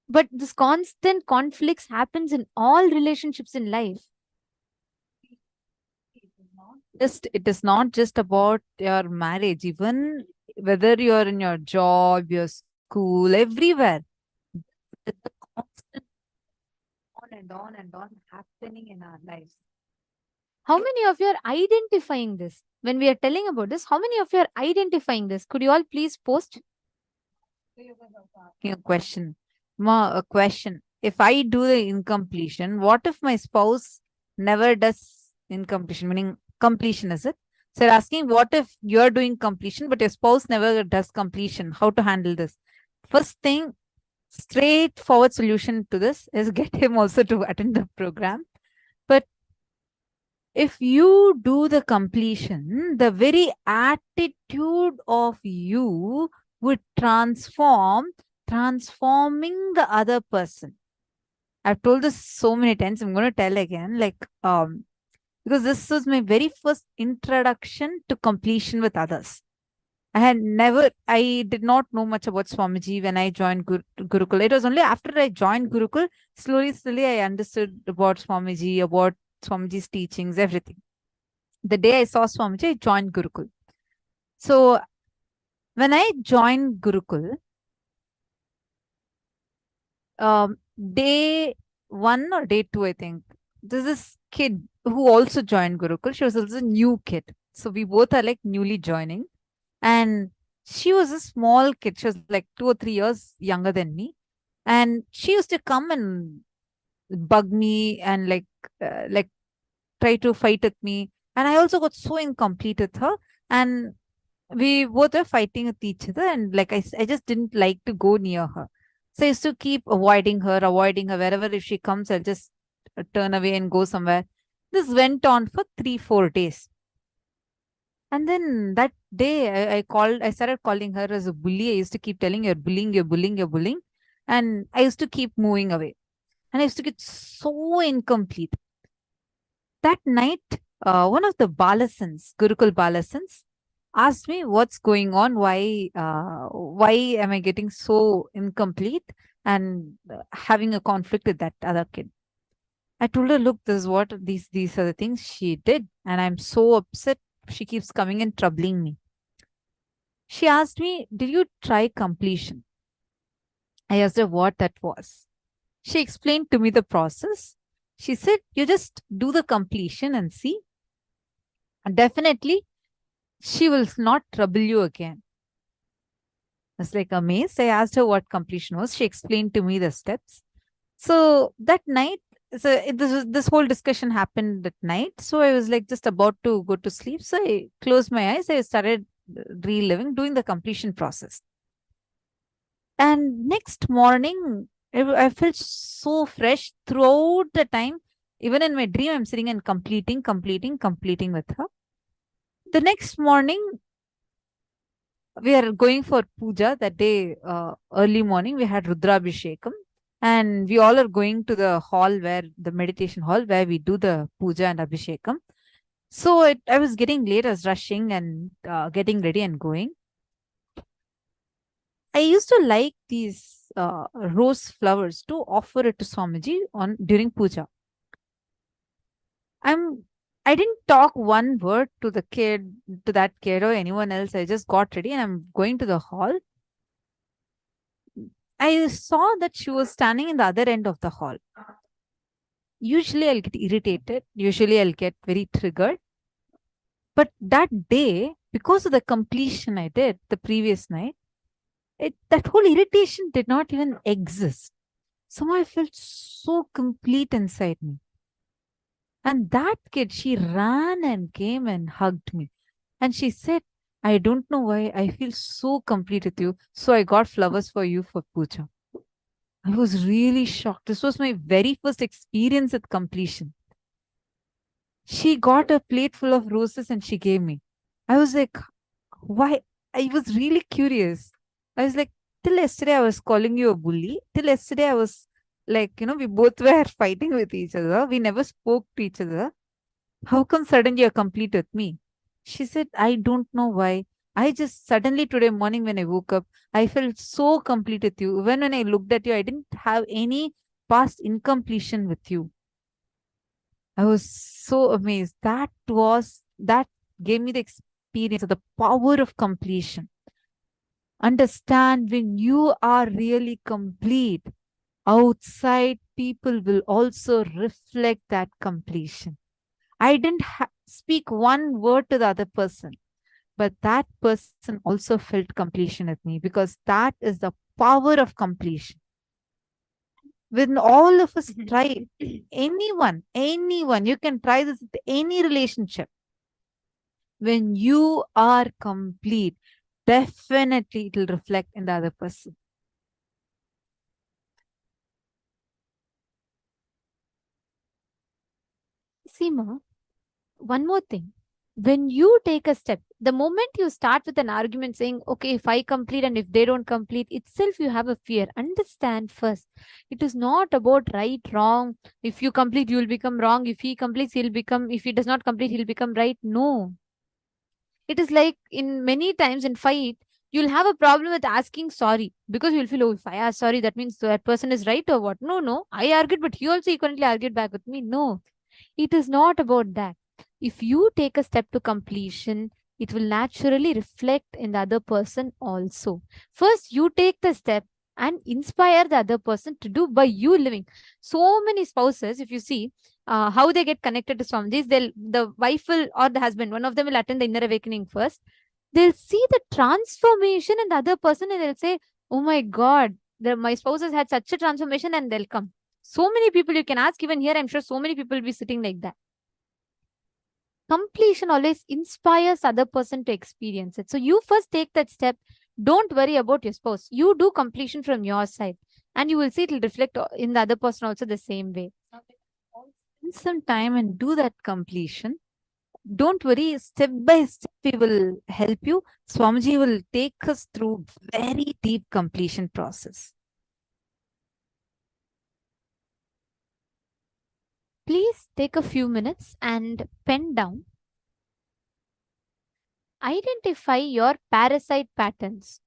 But this constant conflicts happens in all relationships in life. It is not just about your marriage, even whether you're in your job, your school, everywhere. It's a constant on and on happening in our lives. How many of you are identifying this? When we are telling about this, how many of you are identifying this? Could you all please post? A question. A question. If I do the incompletion, what if my spouse never does incompletion? Meaning completion, is it? So they're asking, what if you're doing completion, but your spouse never does completion? How to handle this? First thing, straightforward solution to this is get him also to attend the program. But if you do the completion, the very attitude of you would transforming the other person. I've told this so many times. I'm going to tell again, because this was my very first introduction to completion with others. I did not know much about Swamiji when I joined Gurukul. It was only after I joined Gurukul, slowly I understood about Swamiji, about Swamiji's teachings, everything. The day I saw Swamiji, I joined Gurukul. So when I joined Gurukul, day 1 or day 2, I think, there's this kid who also joined Gurukul. She was also a new kid. So we both are like newly joining. And she was a small kid. She was like 2 or 3 years younger than me. And she used to come and bug me and try to fight with me. And I also got so incomplete with her. And we both were fighting with each other. And I just didn't like to go near her. So I used to keep avoiding her. Wherever if she comes, I'll just turn away and go somewhere. This went on for 3-4 days. And then that day I started calling her as a bully. I used to keep telling her, you're bullying. And I used to keep moving away. And I used to get so incomplete. That night, one of the balasans, Gurukul balasans, asked me what's going on, why am I getting so incomplete and having a conflict with that other kid. I told her, look, this is what these are the things she did. And I'm so upset. She keeps coming and troubling me. She asked me, did you try completion? I asked her what that was. She explained to me the process. She said, you just do the completion and see. And definitely, she will not trouble you again. I was like amazed. I asked her what completion was. She explained to me the steps. So that night, this whole discussion happened at night. So I was like just about to go to sleep. So I closed my eyes. I started reliving, doing the completion process. And next morning, I felt so fresh throughout the time. Even in my dream, I'm sitting and completing with her. The next morning, we are going for puja. That day, early morning, we had Rudrabhishekam. And we all are going to the hall the meditation hall where we do the puja and abhishekam. So I was getting late. I was rushing and getting ready and going. I used to like these rose flowers to offer it to Swamiji during puja. I didn't talk one word to that kid or anyone else. I just got ready and I'm going to the hall. I saw that she was standing in the other end of the hall. Usually I'll get irritated. Usually I'll get very triggered. But that day, because of the completion I did the previous night, that whole irritation did not even exist. Somehow I felt so complete inside me. And that kid, she ran and came and hugged me. And she said, I don't know why I feel so complete with you. So I got flowers for you for puja. I was really shocked. This was my very first experience with completion. She got a plate full of roses and she gave me. I was like, why? I was really curious. I was like, till yesterday I was calling you a bully. Till yesterday I was like, we both were fighting with each other. We never spoke to each other. How come suddenly you're complete with me? She said, I don't know why. I just suddenly today morning when I woke up, I felt so complete with you. When I looked at you, I didn't have any past incompletion with you. I was so amazed. That gave me the experience of the power of completion. Understand, when you are really complete, outside people will also reflect that completion. I didn't speak one word to the other person, but that person also felt completion with me, because that is the power of completion. When all of us try, anyone, you can try this with any relationship. When you are complete, definitely it will reflect in the other person. Seema, one more thing. When you take a step, the moment you start with an argument saying, okay, if I complete and if they don't complete, itself you have a fear. Understand first. It is not about right, wrong. If you complete, you will become wrong. If he completes, he'll become, if he does not complete, he'll become right. No. It is like in many times in fight, you'll have a problem with asking sorry because you'll feel, oh, if I ask sorry, that means that person is right or what? No, no. I argued, but he also equally argued back with me. No, it is not about that. If you take a step to completion, it will naturally reflect in the other person also. First, you take the step and inspire the other person to do by you living. So many spouses, if you see, how they get connected to Swamijis, the wife will or the husband, one of them will attend the inner awakening first. They'll see the transformation in the other person and they'll say, oh my God, my spouse has had such a transformation, and they'll come. So many people you can ask, even here, I'm sure so many people will be sitting like that. Completion always inspires other person to experience it. So you first take that step. Don't worry about your spouse. You do completion from your side, and you will see it will reflect in the other person also the same way. Spend some time and do that completion. Don't worry, step by step we will help you. Swamiji will take us through very deep completion process. Please take a few minutes and pen down. Identify your parasite patterns.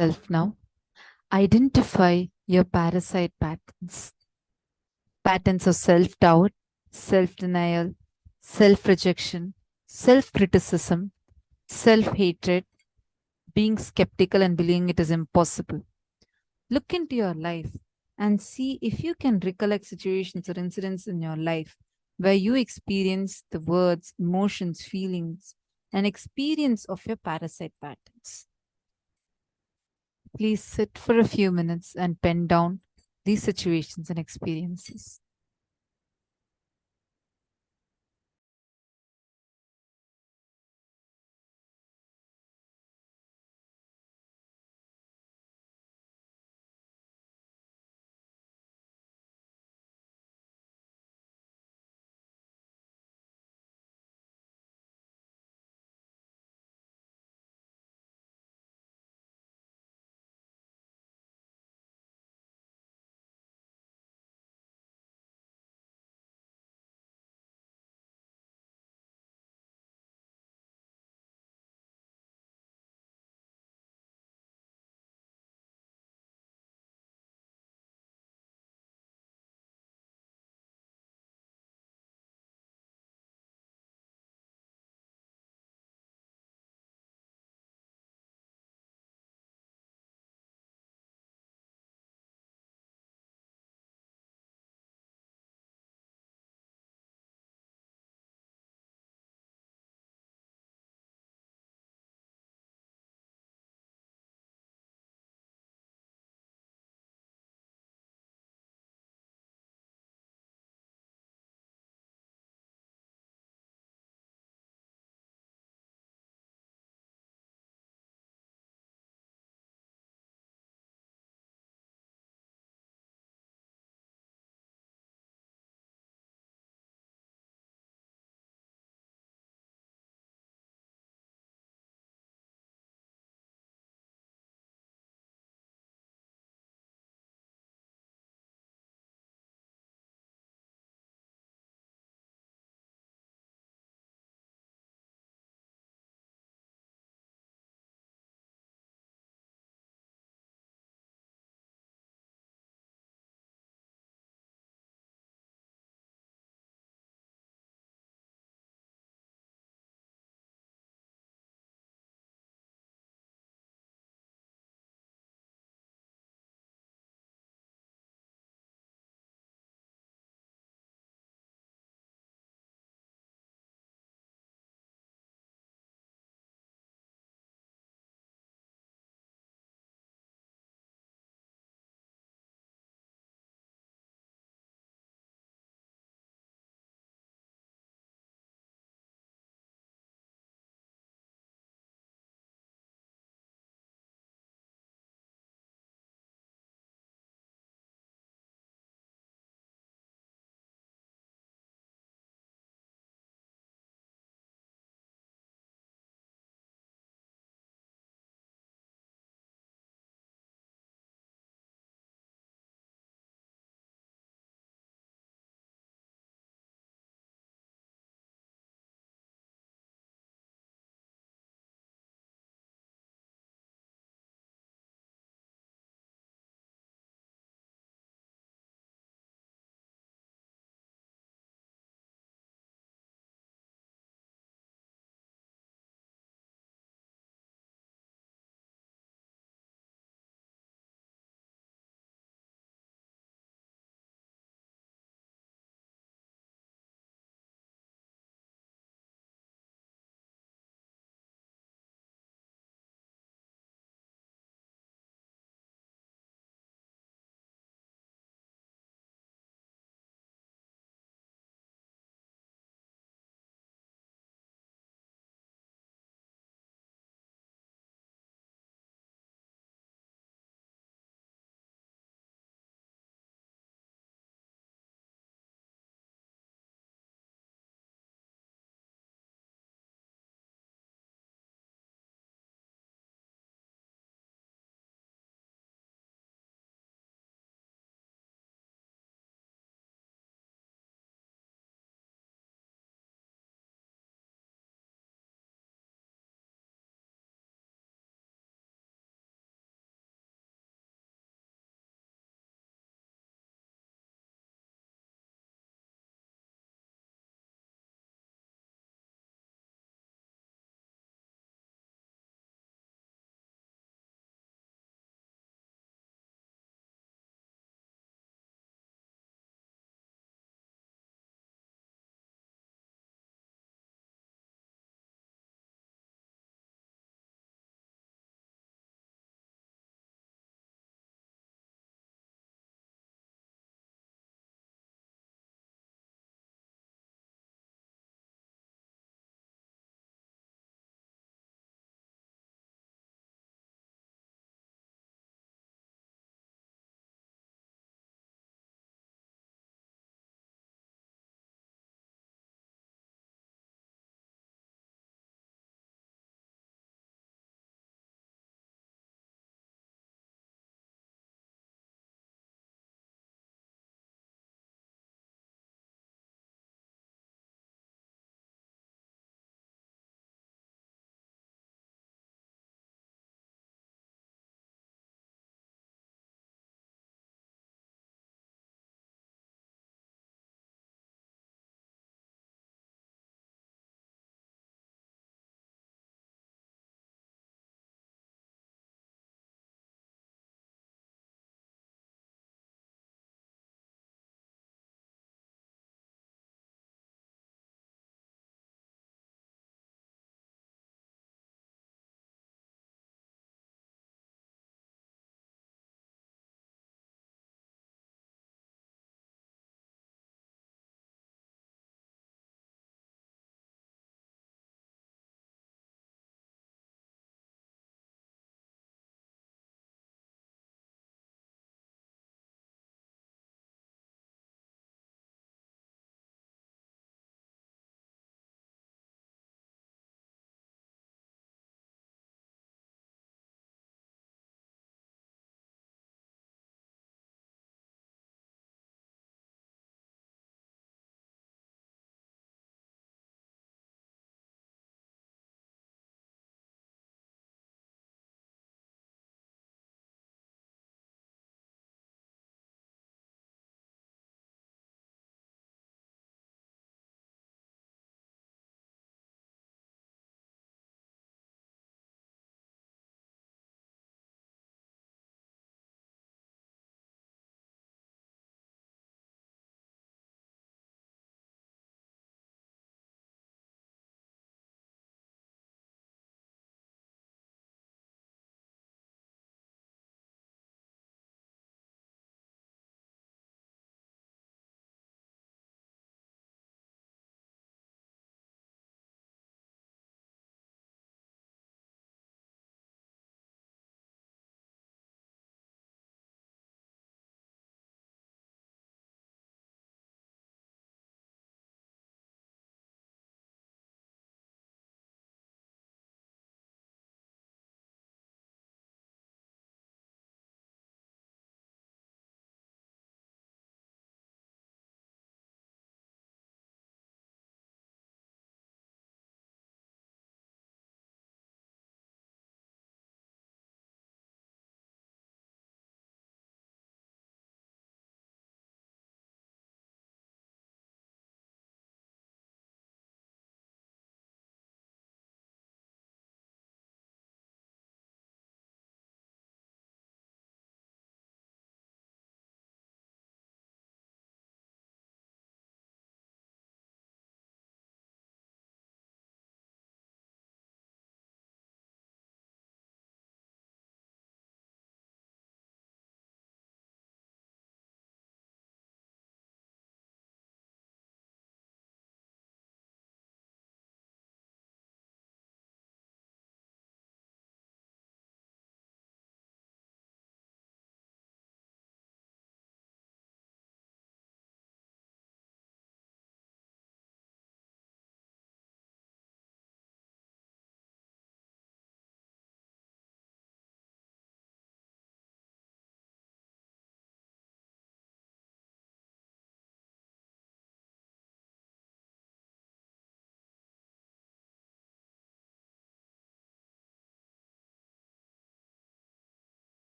Self now. Identify your parasite patterns. Patterns of self-doubt, self-denial, self-rejection, self-criticism, self-hatred, being skeptical and believing it is impossible. Look into your life and see if you can recollect situations or incidents in your life where you experience the words, emotions, feelings, and experience of your parasite patterns. Please sit for a few minutes and pen down these situations and experiences.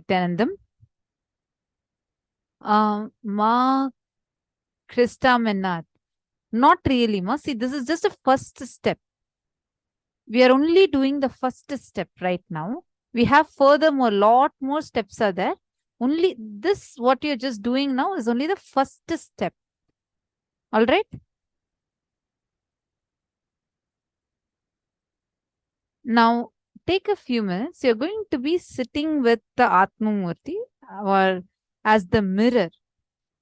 Nithyanandam. Ma Krista Menard. Not really, ma. See, this is just a first step. We are only doing the first step right now. We have furthermore, lot more steps are there. Only this, what you're just doing now is only the first step. All right. Now, take a few minutes. You're going to be sitting with the Atmamurti or as the mirror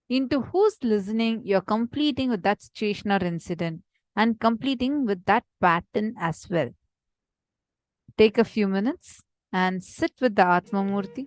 into whose listening you're completing with that situation or incident and completing with that pattern as well. Take a few minutes and sit with the Atmamurti.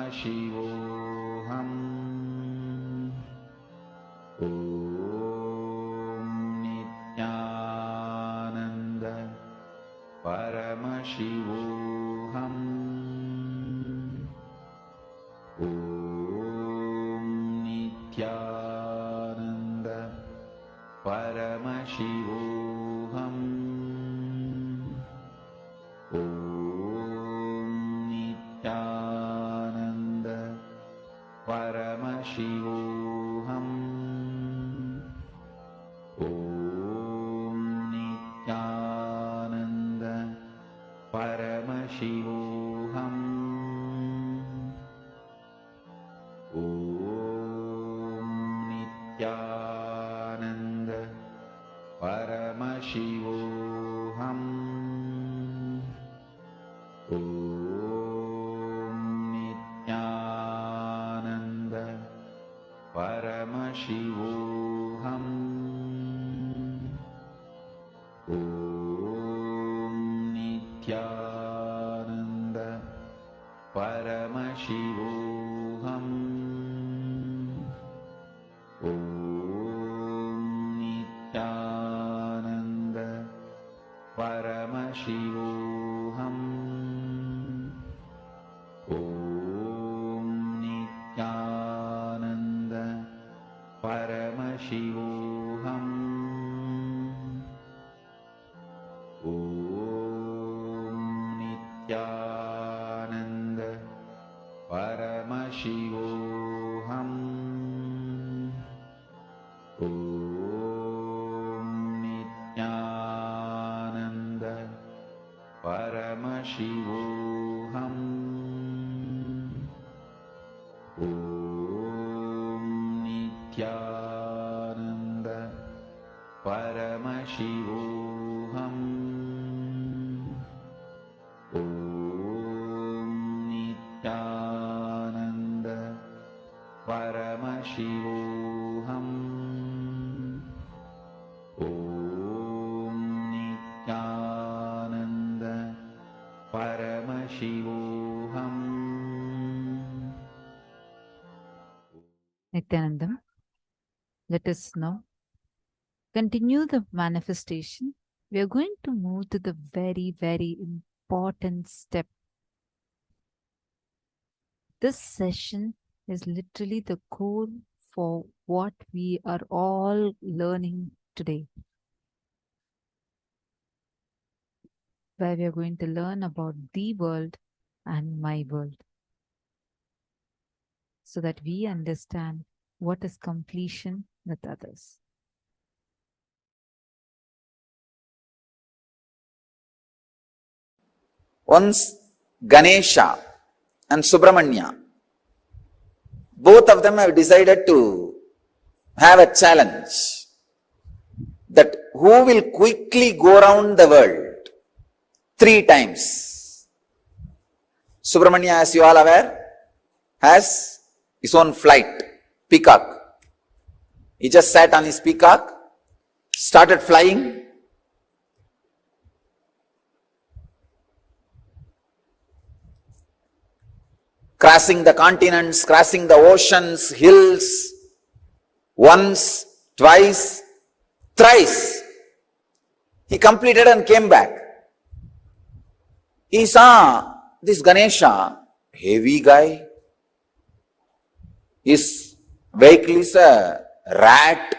Paramashivoham. Om Nithyananda Paramashivoham. Om Nithyananda Paramashivoham. Om Nithyananda Paramashivoham. Om Nithyananda Paramashivoham. Om Nithyananda Paramashivoham. Om Nithyananda Paramashivoham. Om Nithyananda Paramashivoham. Om Nithyananda Paramashivoham. Om Nithyananda Paramashivoham. Om Nithyananda Paramashivoham. Om Nithyananda Paramashivoham. Om Nithyananda Paramashivoham. Om Nithyananda Paramashivoham. Om Nithyananda Paramashivoham. Nithyanandam, let us now continue the manifestation. We are going to move to the very, very important step. This session is literally the core for what we are all learning today, where we are going to learn about the world and my world, so that we understand what is completion with others. Once Ganesha and Subramanya, both of them have decided to have a challenge that who will quickly go around the world 3 times. Subramanya, as you all aware, has his own flight, peacock. He just sat on his peacock, started flying. Crossing the continents, crossing the oceans, hills, once, twice, thrice. He completed and came back. He saw this Ganesha, heavy guy. His vehicle is a rat.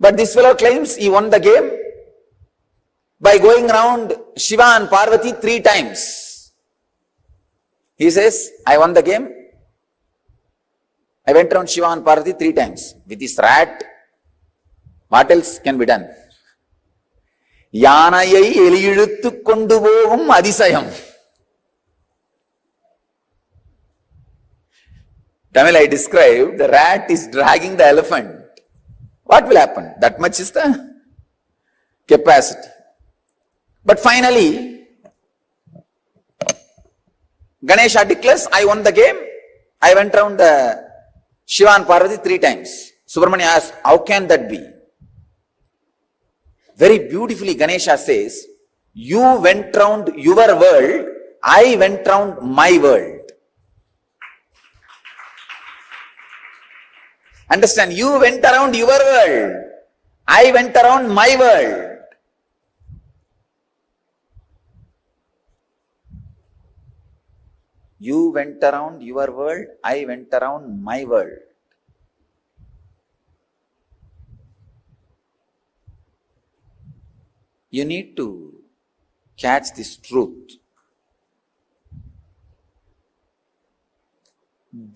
But this fellow claims he won the game by going around Shiva and Parvati 3 times. He says, I won the game. I went around Shiva and Parvati 3 times. With this rat, what else can be done? Yanayai eliyiluttu kondu povum adisayam. Tamil I described, the rat is dragging the elephant. What will happen? That much is the capacity. But finally, Ganesha declares, I won the game. I went around the Shiva and Parvati 3 times. Subramanya asked, how can that be? very beautifully Ganesha says, you went round your world, I went round my world. Understand? You went around your world, I went around my world. You went around your world, I went around my world. You need to catch this truth.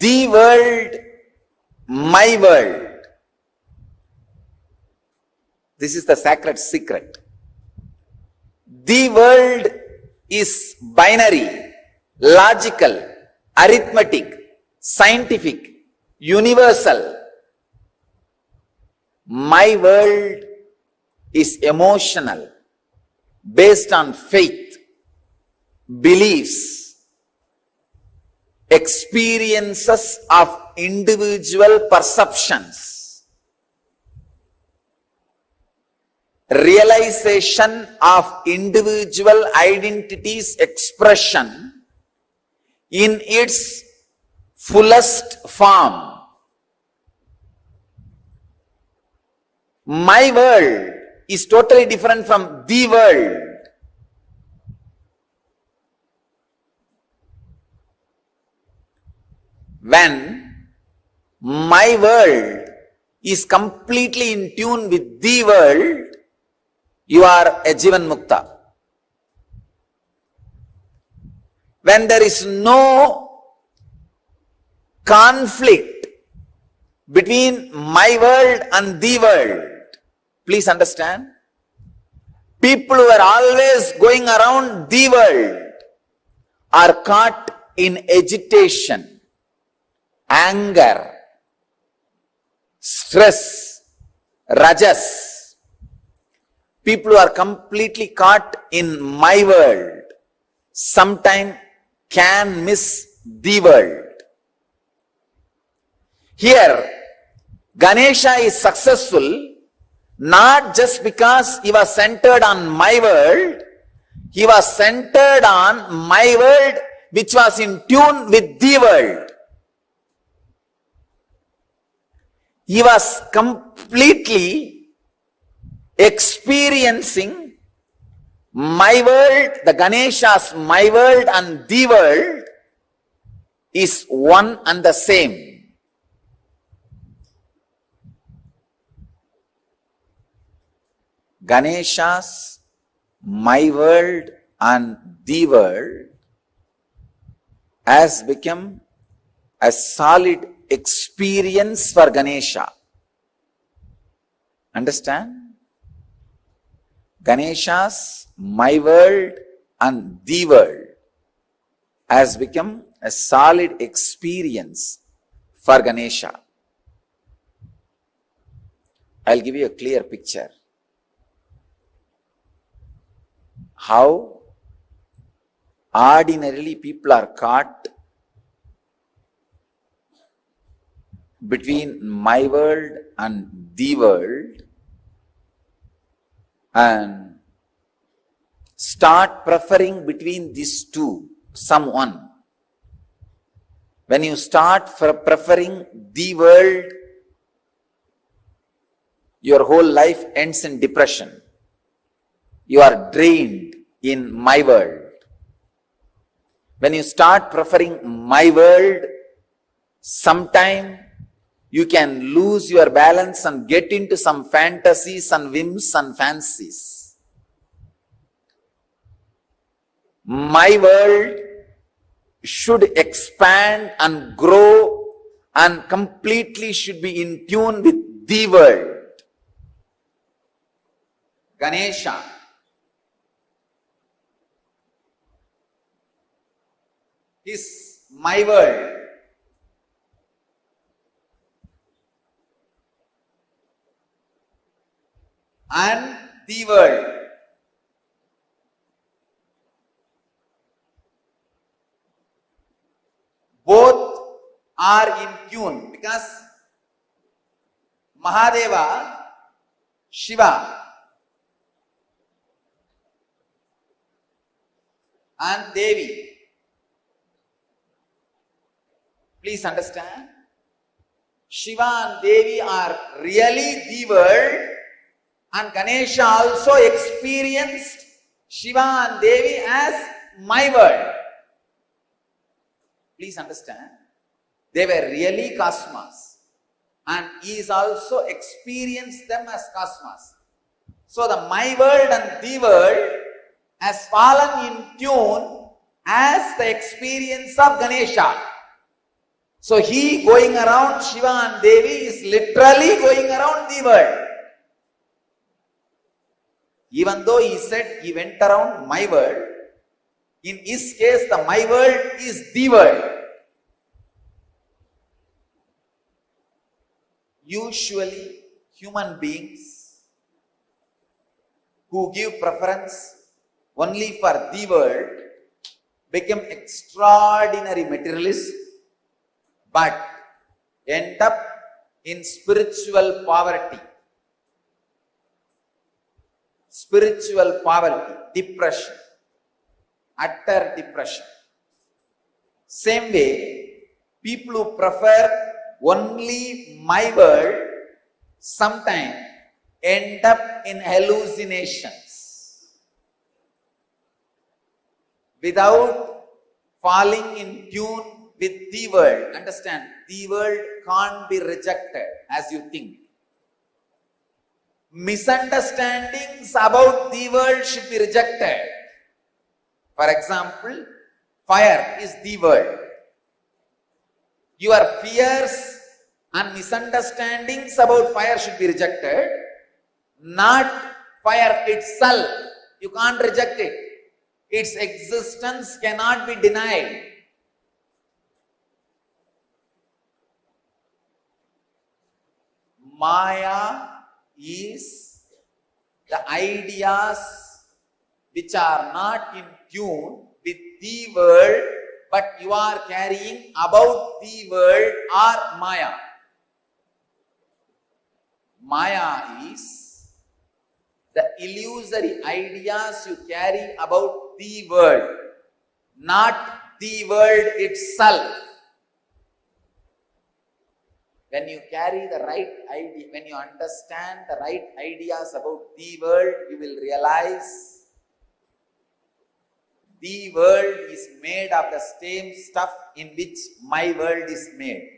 The world, my world. This is the sacred secret. The world is binary, logical, arithmetic, scientific, universal. My world is emotional, based on faith, beliefs, experiences of individual perceptions, realization of individual identity's expression in its fullest form. My world is totally different from the world. When my world is completely in tune with the world, you are a Jivan Mukta. When there is no conflict between my world and the world, please understand, people who are always going around the world are caught in agitation, anger, stress, rajas. People who are completely caught in my world sometimes can miss the world. Here, Ganesha is successful not just because he was centered on my world, he was centered on my world which was in tune with the world. He was completely experiencing my world, the Ganesha's my world and the world is one and the same. Ganesha's my world and the world has become a solid experience for Ganesha. Understand? Ganesha's my world and the world has become a solid experience for Ganesha. I'll give you a clear picture. How ordinarily people are caught between my world and the world and start preferring between these two, someone. When you start preferring the world, your whole life ends in depression. You are drained in my world. When you start preferring my world, sometime you can lose your balance and get into some fantasies and whims and fancies. My world should expand and grow and completely should be in tune with the world. Ganesha is my world. And the world. Both are in tune because Mahadeva, Shiva, and Devi. Please understand, Shiva and Devi are really the world, and Ganesha also experienced Shiva and Devi as my world. Please understand, they were really cosmos, and he is also experienced them as cosmos. So the my world and the world has fallen in tune as the experience of Ganesha. So he going around Shiva and Devi is literally going around the world. Even though he said he went around my world, in his case the my world is the world. Usually human beings who give preference only for the world become extraordinary materialists, but end up in spiritual poverty. Spiritual poverty, depression, utter depression. Same way, people who prefer only my world sometimes end up in hallucinations without falling in tune with the world. Understand, the world can't be rejected as you think. Misunderstandings about the world should be rejected. For example, fire is the world. Your fears and misunderstandings about fire should be rejected, not fire itself. You can't reject it. Its existence cannot be denied. Maya is the ideas which are not in tune with the world, but you are carrying about the world or Maya. Maya is the illusory ideas you carry about the world, not the world itself. When you carry the right idea, when you understand the right ideas about the world, you will realize the world is made of the same stuff in which my world is made.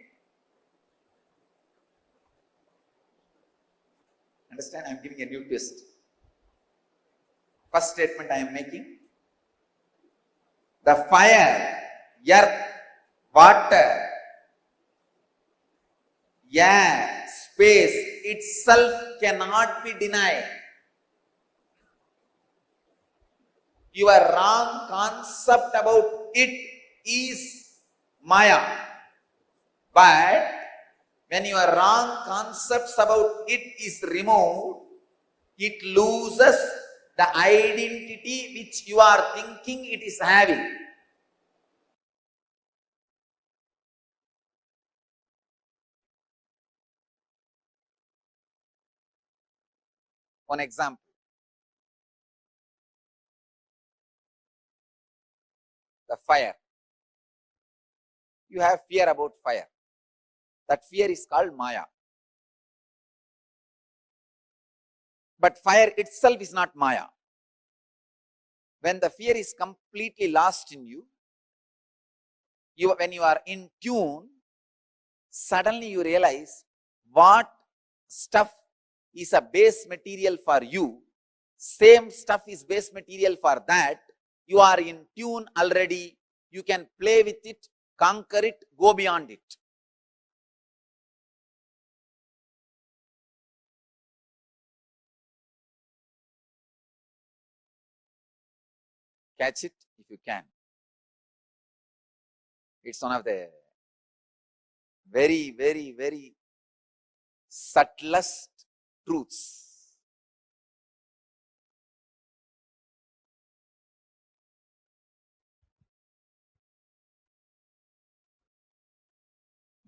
Understand? I am giving a new twist. First statement I am making: the fire, earth, water, air, space itself cannot be denied. Your wrong concept about it is Maya. But when your wrong concepts about it is removed, it loses the identity which you are thinking it is having. One example. The fire. You have fear about fire. That fear is called Maya. But fire itself is not Maya. When the fear is completely lost in you, when you are in tune, suddenly you realize what stuff is a base material for you, same stuff is base material for that. You are in tune already. You can play with it, conquer it, go beyond it. Catch it if you can. It's one of the very, very, very subtlest truths.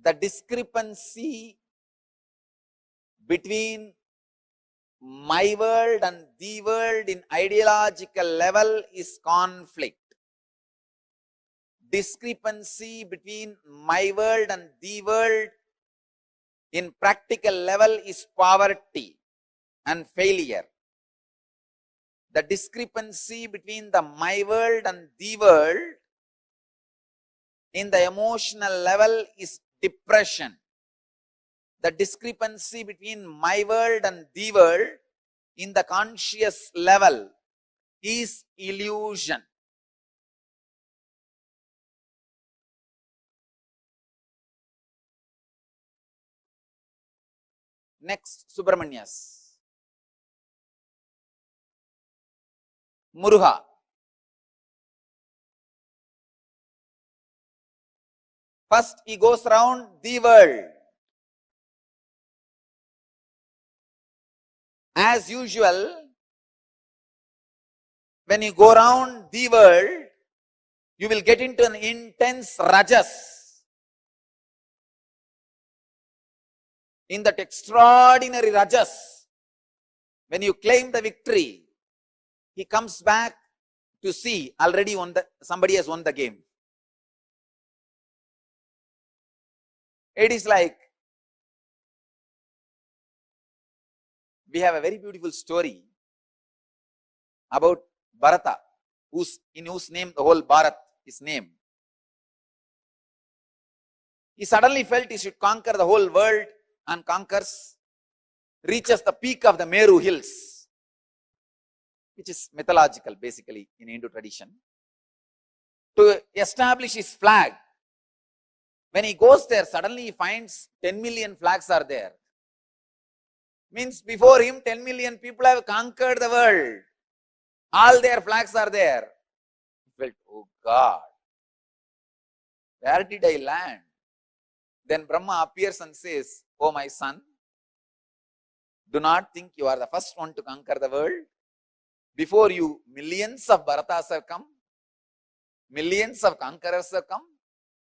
The discrepancy between my world and the world in ideological level is conflict. discrepancy between my world and the world in practical level is poverty and failure. The discrepancy between the my world and the world in the emotional level is depression. The discrepancy between my world and the world in the conscious level is illusion. Next, Subramanyas. Muruga. First, he goes around the world. As usual, when you go around the world, you will get into an intense rajas. In that extraordinary rajas, when you claim the victory, he comes back to see already somebody has won the game. It is like, we have a very beautiful story about Bharata, in whose name the whole Bharat is named. He suddenly felt he should conquer the whole world and conquers, reaches the peak of the Meru hills, which is mythological basically in Hindu tradition, to establish his flag. When he goes there, suddenly he finds 10 million flags are there. Means before him 10 million people have conquered the world. All their flags are there. He felt, oh God, where did I land? Then Brahma appears and says, oh my son, do not think you are the first one to conquer the world. Before you, millions of Bharatas have come. Millions of conquerors have come.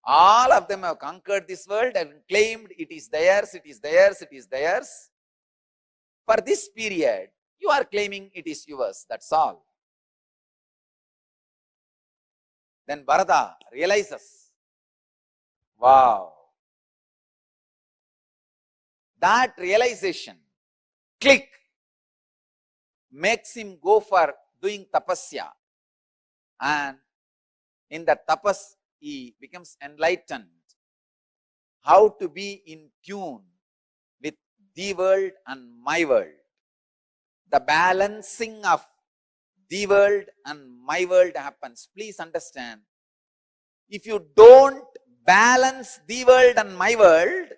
All of them have conquered this world and claimed it is theirs, it is theirs, it is theirs. For this period, you are claiming it is yours, that's all. Then Bharata realizes, wow. That realization, click, makes him go for doing tapasya. And in that tapas, he becomes enlightened. How to be in tune with the world and my world. The balancing of the world and my world happens. Please understand, if you don't balance the world and my world,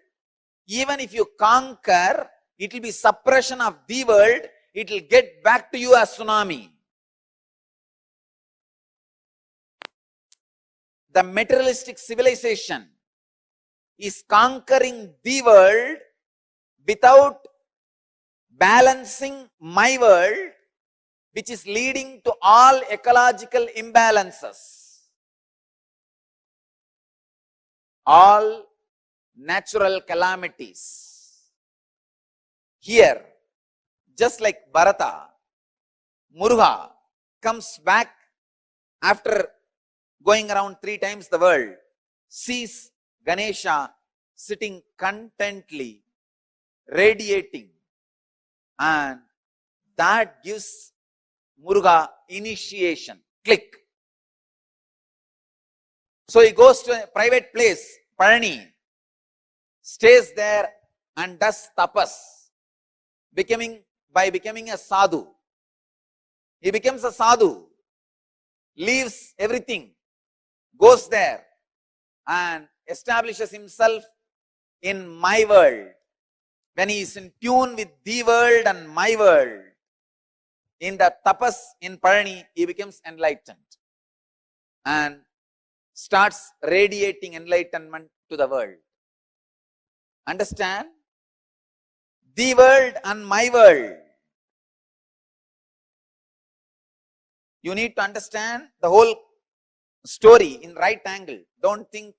even if you conquer, it will be suppression of the world, it will get back to you as tsunami. The materialistic civilization is conquering the world without balancing my world, which is leading to all ecological imbalances. All natural calamities. Here, just like Bharata, Muruga comes back after going around 3 times the world, sees Ganesha sitting contently, radiating, and that gives Muruga initiation. Click. So he goes to a private place, Parani, stays there and does tapas, by becoming a sadhu. He becomes a sadhu, leaves everything, goes there and establishes himself in my world. When he is in tune with the world and my world, in the tapas in Parani, he becomes enlightened and starts radiating enlightenment to the world. Understand? The world and my world. You need to understand the whole story in right angle. Don't think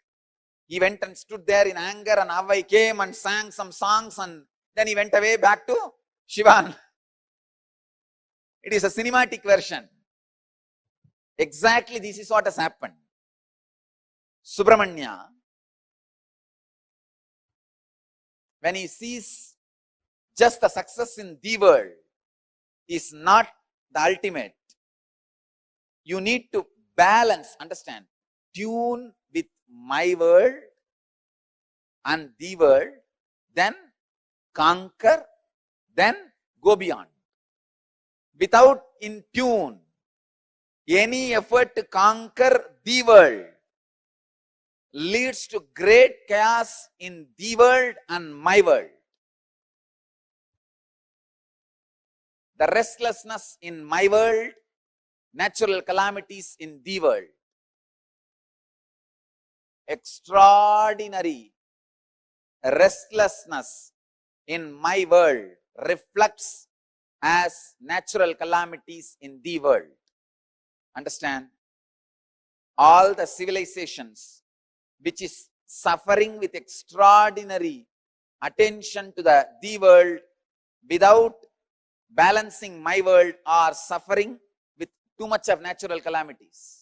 he went and stood there in anger and Avai came and sang some songs and then he went away back to Shivan. It is a cinematic version. Exactly this is what has happened. Subramanya, when he sees just the success in the world is not the ultimate, you need to balance, understand, tune with my world and the world, then conquer, then go beyond. Without in tune, any effort to conquer the world leads to great chaos in the world and my world. The restlessness in my world, natural calamities in the world. Extraordinary restlessness in my world reflects as natural calamities in the world. Understand? All the civilizations which is suffering with extraordinary attention to the world without balancing my world are suffering with too much of natural calamities.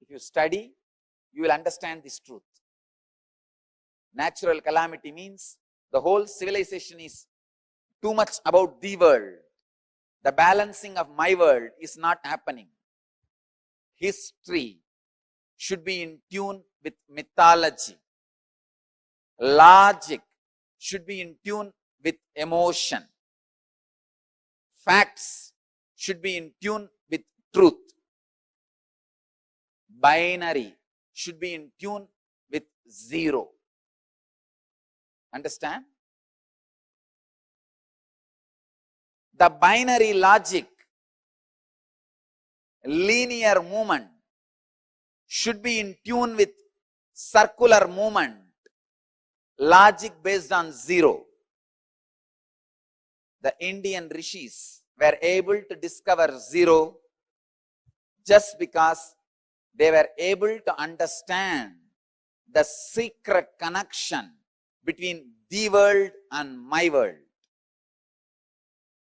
If you study, you will understand this truth. Natural calamity means the whole civilization is too much about the world. The balancing of my world is not happening. History should be in tune with mythology. Logic should be in tune with emotion. Facts should be in tune with truth. Binary should be in tune with zero. Understand? The binary logic, linear movement should be in tune with circular movement, logic based on zero. The Indian rishis were able to discover zero just because they were able to understand the secret connection between the world and my world.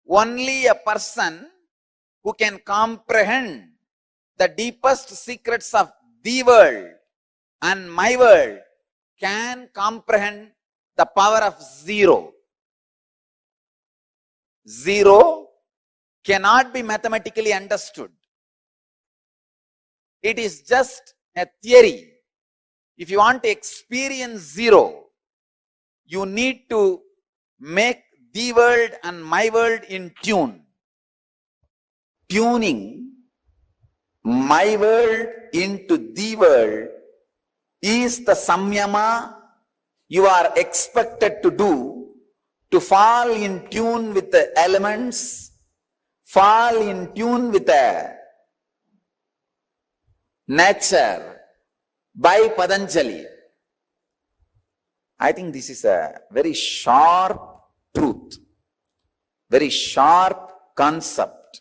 Only a person who can comprehend the deepest secrets of the world and my world can comprehend the power of zero. Zero cannot be mathematically understood. It is just a theory. If you want to experience zero, you need to make the world and my world in tune. Tuning my world into the world is the samyama you are expected to do to fall in tune with the elements, fall in tune with the nature by Patanjali. I think this is a very sharp truth, very sharp concept.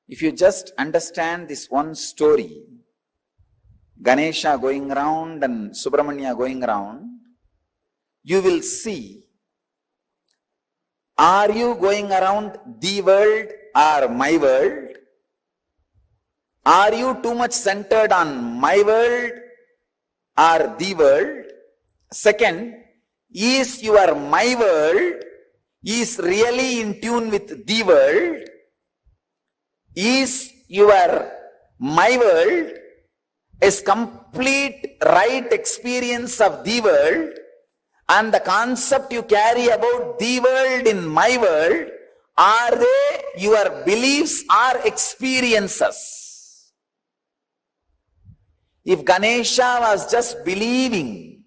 If you just understand this one story, Ganesha going around and Subramanya going around, you will see, are you going around the world or my world? Are you too much centered on my world or the world? Second, is your my world is really in tune with the world? Is your my world is complete right experience of the world, and the concept you carry about the world in my world, are they your beliefs or experiences? If Ganesha was just believing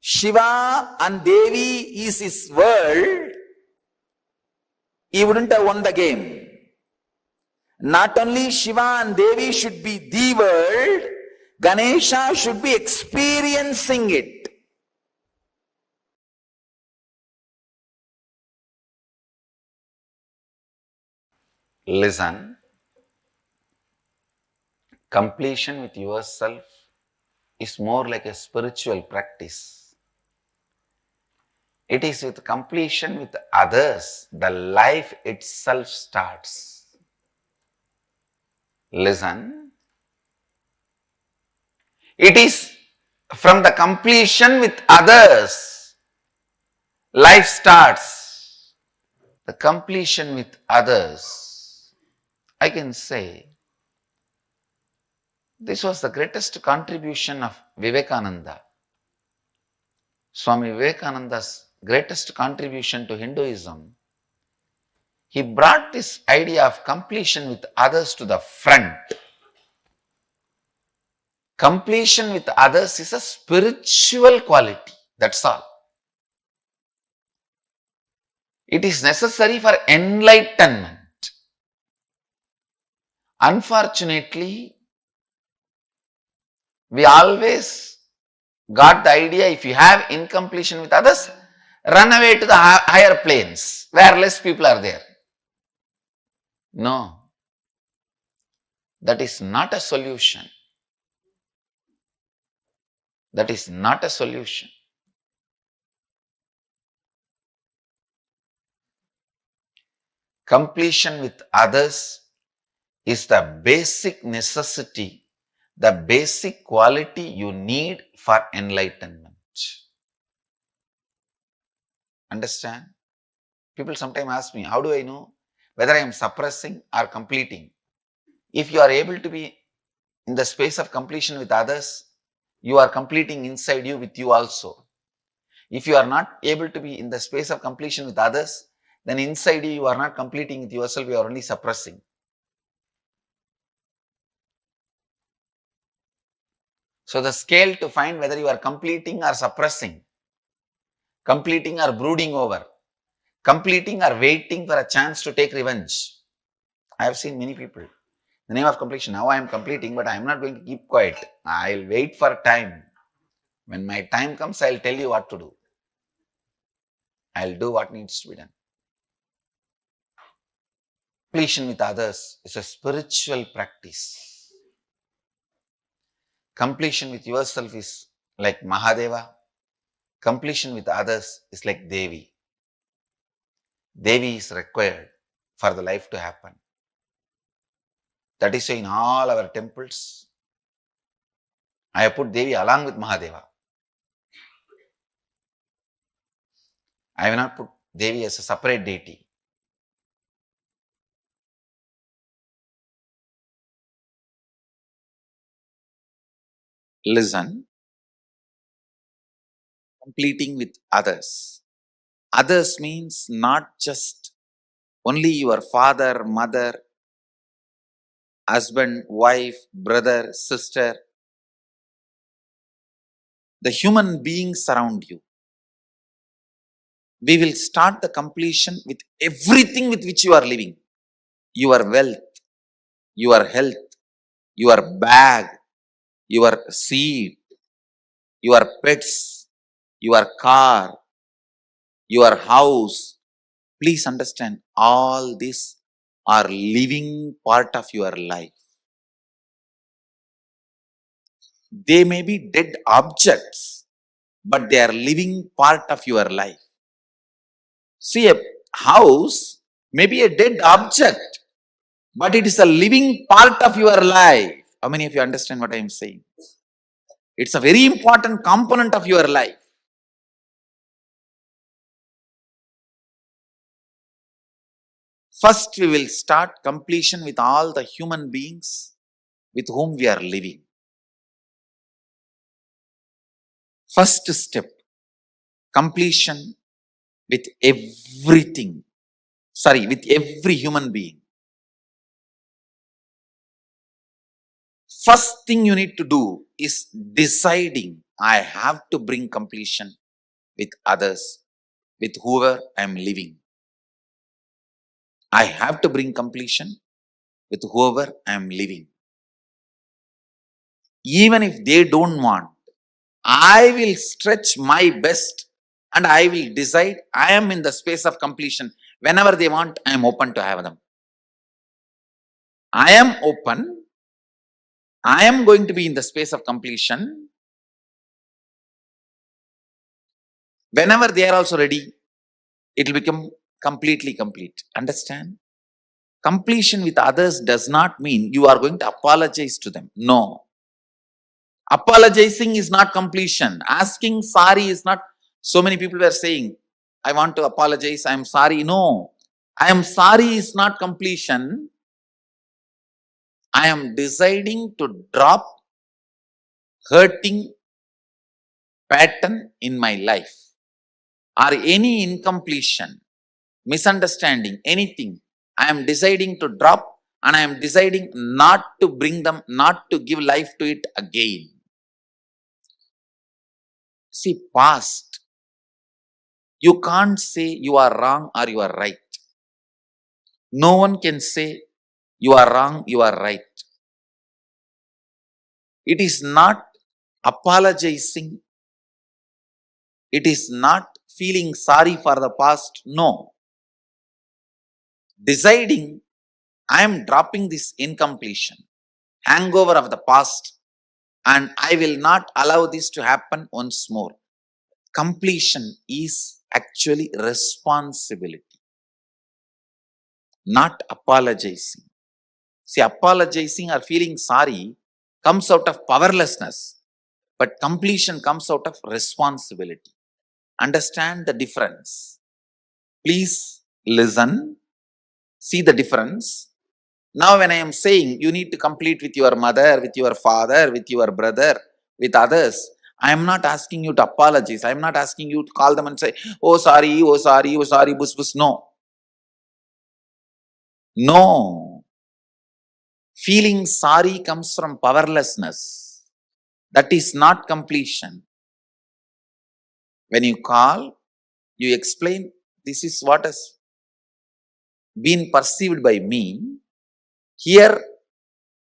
Shiva and Devi is his world, he wouldn't have won the game. Not only Shiva and Devi should be the world, Ganesha should be experiencing it. Listen. Completion with yourself is more like a spiritual practice. It is with completion with others, the life itself starts. Listen. It is from the completion with others. Life starts. The completion with others. I can say this was the greatest contribution of Vivekananda. Swami Vivekananda's greatest contribution to Hinduism. He brought this idea of completion with others to the front. Completion with others is a spiritual quality. That's all. It is necessary for enlightenment. Unfortunately, we always got the idea if you have incompletion with others, run away to the higher planes where less people are there. No, that is not a solution. That is not a solution. Completion with others is the basic necessity, the basic quality you need for enlightenment. Understand? People sometimes ask me, how do I know whether I am suppressing or completing? If you are able to be in the space of completion with others, you are completing inside you with you also. If you are not able to be in the space of completion with others, then inside you are not completing with yourself, you are only suppressing. So the scale to find whether you are completing or suppressing, completing or brooding over, completing or waiting for a chance to take revenge. I have seen many people. In the name of completion, now I am completing, but I am not going to keep quiet. I will wait for time. When my time comes, I will tell you what to do. I will do what needs to be done. Completion with others is a spiritual practice. Completion with yourself is like Mahadeva. Completion with others is like Devi. Devi is required for the life to happen. That is why in all our temples, I have put Devi along with Mahadeva. I have not put Devi as a separate deity. Listen. Completing with others. Others means not just only your father, mother, husband, wife, brother, sister. The human beings around you. We will start the completion with everything with which you are living. Your wealth, your health, your bag, your seed, your pets, your car, your house. Please understand, all these are living part of your life. They may be dead objects, but they are living part of your life. See, a house may be a dead object, but it is a living part of your life. How many of you understand what I am saying? It's a very important component of your life. First, we will start completion with all the human beings with whom we are living. First step, completion with everything. With every human being. First thing you need to do is deciding, I have to bring completion with others, with whoever I am living. I have to bring completion with whoever I am living. Even if they don't want, I will stretch my best and I will decide I am in the space of completion. Whenever they want, I am open to have them. I am open. I am going to be in the space of completion. Whenever they are also ready, it will become completely complete. Understand? Completion with others does not mean you are going to apologize to them. No. Apologizing is not completion. Asking sorry is not. So many people were saying, I want to apologize, I am sorry. No. I am sorry is not completion. I am deciding to drop hurting pattern in my life or any incompletion, misunderstanding, anything. I am deciding to drop and I am deciding not to bring them, not to give life to it again. See, past, you can't say you are wrong or you are right. No one can say you are wrong, you are right. It is not apologizing. It is not feeling sorry for the past. No. Deciding, I am dropping this incompletion, hangover of the past, and I will not allow this to happen once more. Completion is actually responsibility, not apologizing. See, apologizing or feeling sorry comes out of powerlessness, but completion comes out of responsibility. Understand the difference. Please listen, see the difference. Now when I am saying you need to complete with your mother, with your father, with your brother, with others, I am not asking you to apologize. I am not asking you to call them and say, oh sorry, oh sorry, oh sorry, bus bus. No. No. Feeling sorry comes from powerlessness. That is not completion. When you call, you explain, this is what has been perceived by me. Here,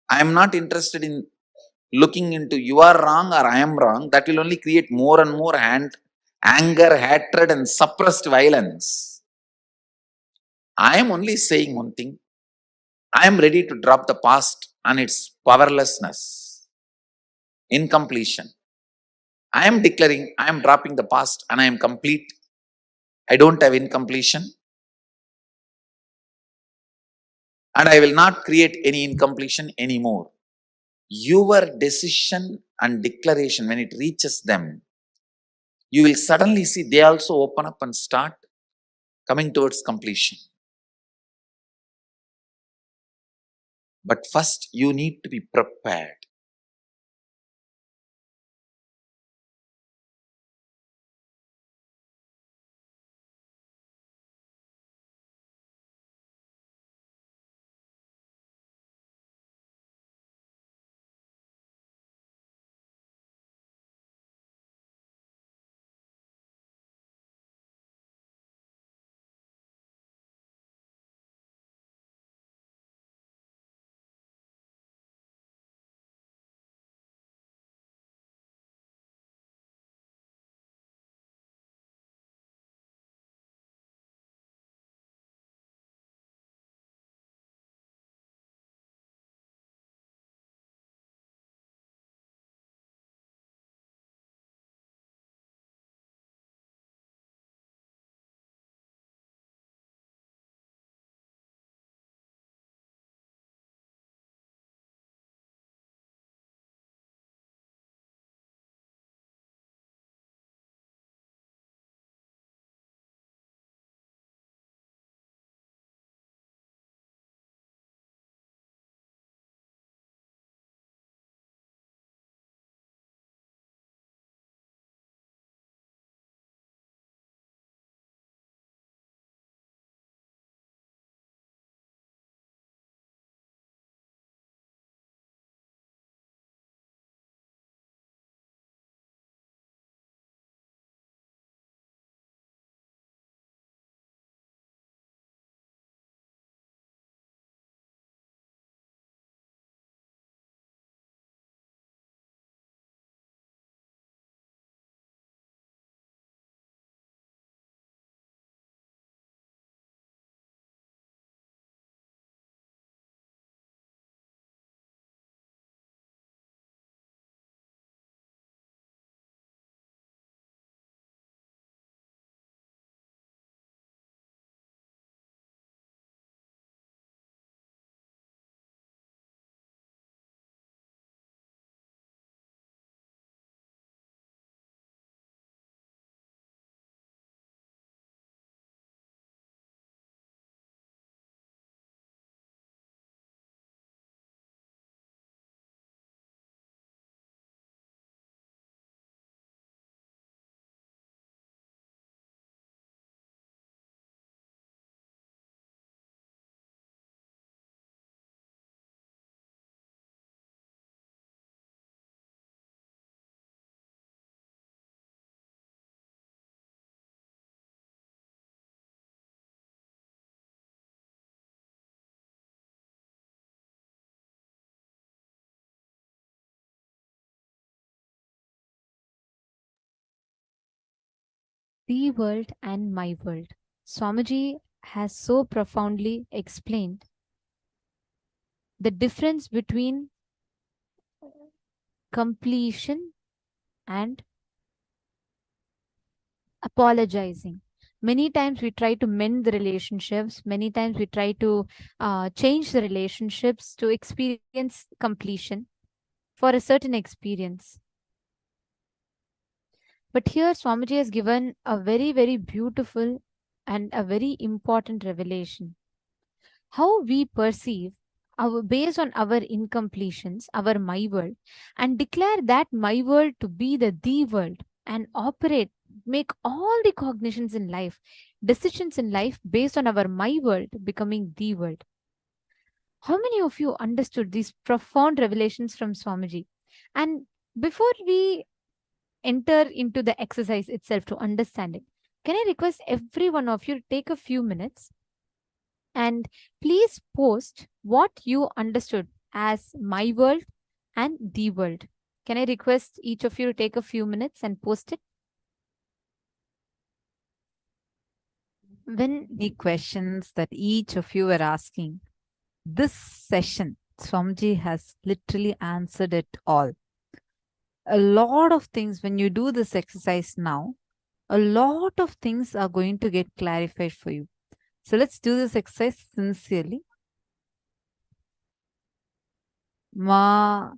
I am not interested in looking into you are wrong or I am wrong. That will only create more and more anger, hatred and suppressed violence. I am only saying one thing. I am ready to drop the past and its powerlessness, incompletion. I am declaring, I am dropping the past and I am complete. I don't have incompletion. And I will not create any incompletion anymore. Your decision and declaration, when it reaches them, you will suddenly see they also open up and start coming towards completion. But first, you need to be prepared. The world and my world. Swamiji has so profoundly explained the difference between completion and apologizing. Many times we try to mend the relationships. Many times we try to change the relationships to experience completion for a certain experience. But here Swamiji has given a very, very beautiful and a very important revelation. How we perceive based on our incompletions, our my world, and declare that my world to be the world, and operate, make all the cognitions in life, decisions in life based on our my world becoming the world. How many of you understood these profound revelations from Swamiji? And before we enter into the exercise itself to understand it, can I request every one of you to take a few minutes and please post what you understood as my world and the world. Can I request each of you to take a few minutes and post it? When the questions that each of you are asking, this session, Swamiji has literally answered it all. A lot of things, when you do this exercise now, a lot of things are going to get clarified for you. So let's do this exercise sincerely. Meena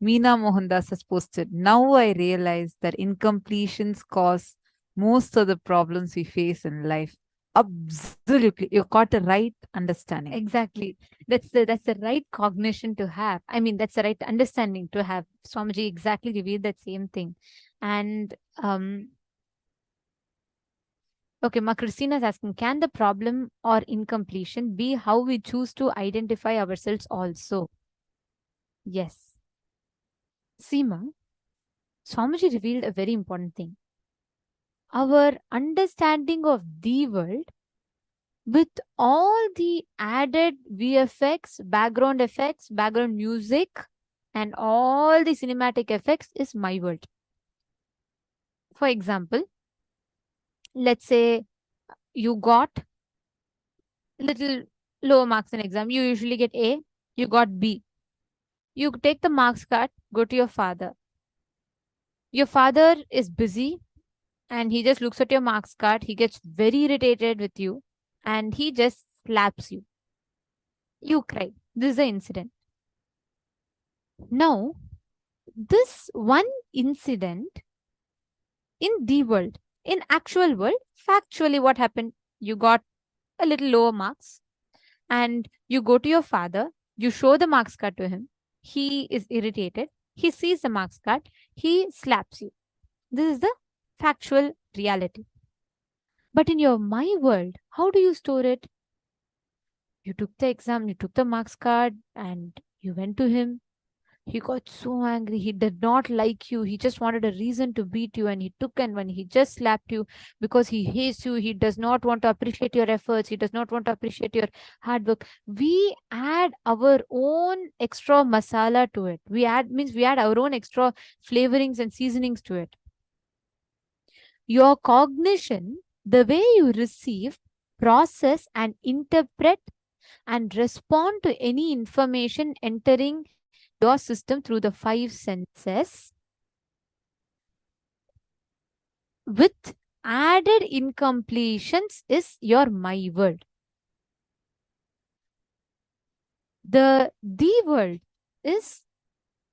Mohandas has posted, now I realize that incompletions cause most of the problems we face in life. Absolutely. You got the right understanding. Exactly. That's the right cognition to have. I mean, that's the right understanding to have. Swamiji exactly revealed that same thing. And okay, Ma Christina is asking, can the problem or incompletion be how we choose to identify ourselves also? Yes. Seema, Swamiji revealed a very important thing. Our understanding of the world with all the added VFX, background music, and all the cinematic effects is my world. For example, let's say you got little lower marks in exam. You usually get A, you got B. You take the marks card, go to your father. Your father is busy and he just looks at your marks card. He gets very irritated with you and he just slaps you. You cry. This is the incident. Now, this one incident in the world, in actual world, factually what happened? You got a little lower marks and you go to your father, you show the marks card to him. He is irritated. He sees the marks card. He slaps you. This is the factual reality. But in your my world, how do you store it? You took the exam, you took the marks card, and you went to him. He got so angry. He did not like you. He just wanted a reason to beat you, and he took and when he just slapped you because he hates you. He does not want to appreciate your efforts. He does not want to appreciate your hard work. We add our own extra masala to it. We add our own extra flavorings and seasonings to it. Your cognition, the way you receive, process, and interpret and respond to any information entering your system through the 5 senses with added incompletions is your my world. The world is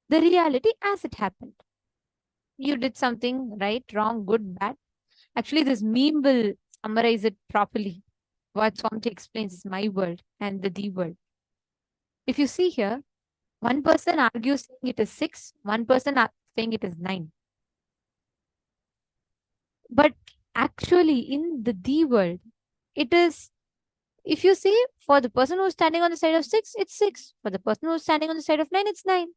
the reality as it happened. You did something right, wrong, good, bad. Actually, this meme will summarize it properly. What Swamiji explains is my world and the world. If you see here, one person argues saying it is 6, one person saying it is 9. But actually in the world, it is, if you see, for the person who's standing on the side of 6, it's 6. For the person who's standing on the side of 9, it's 9.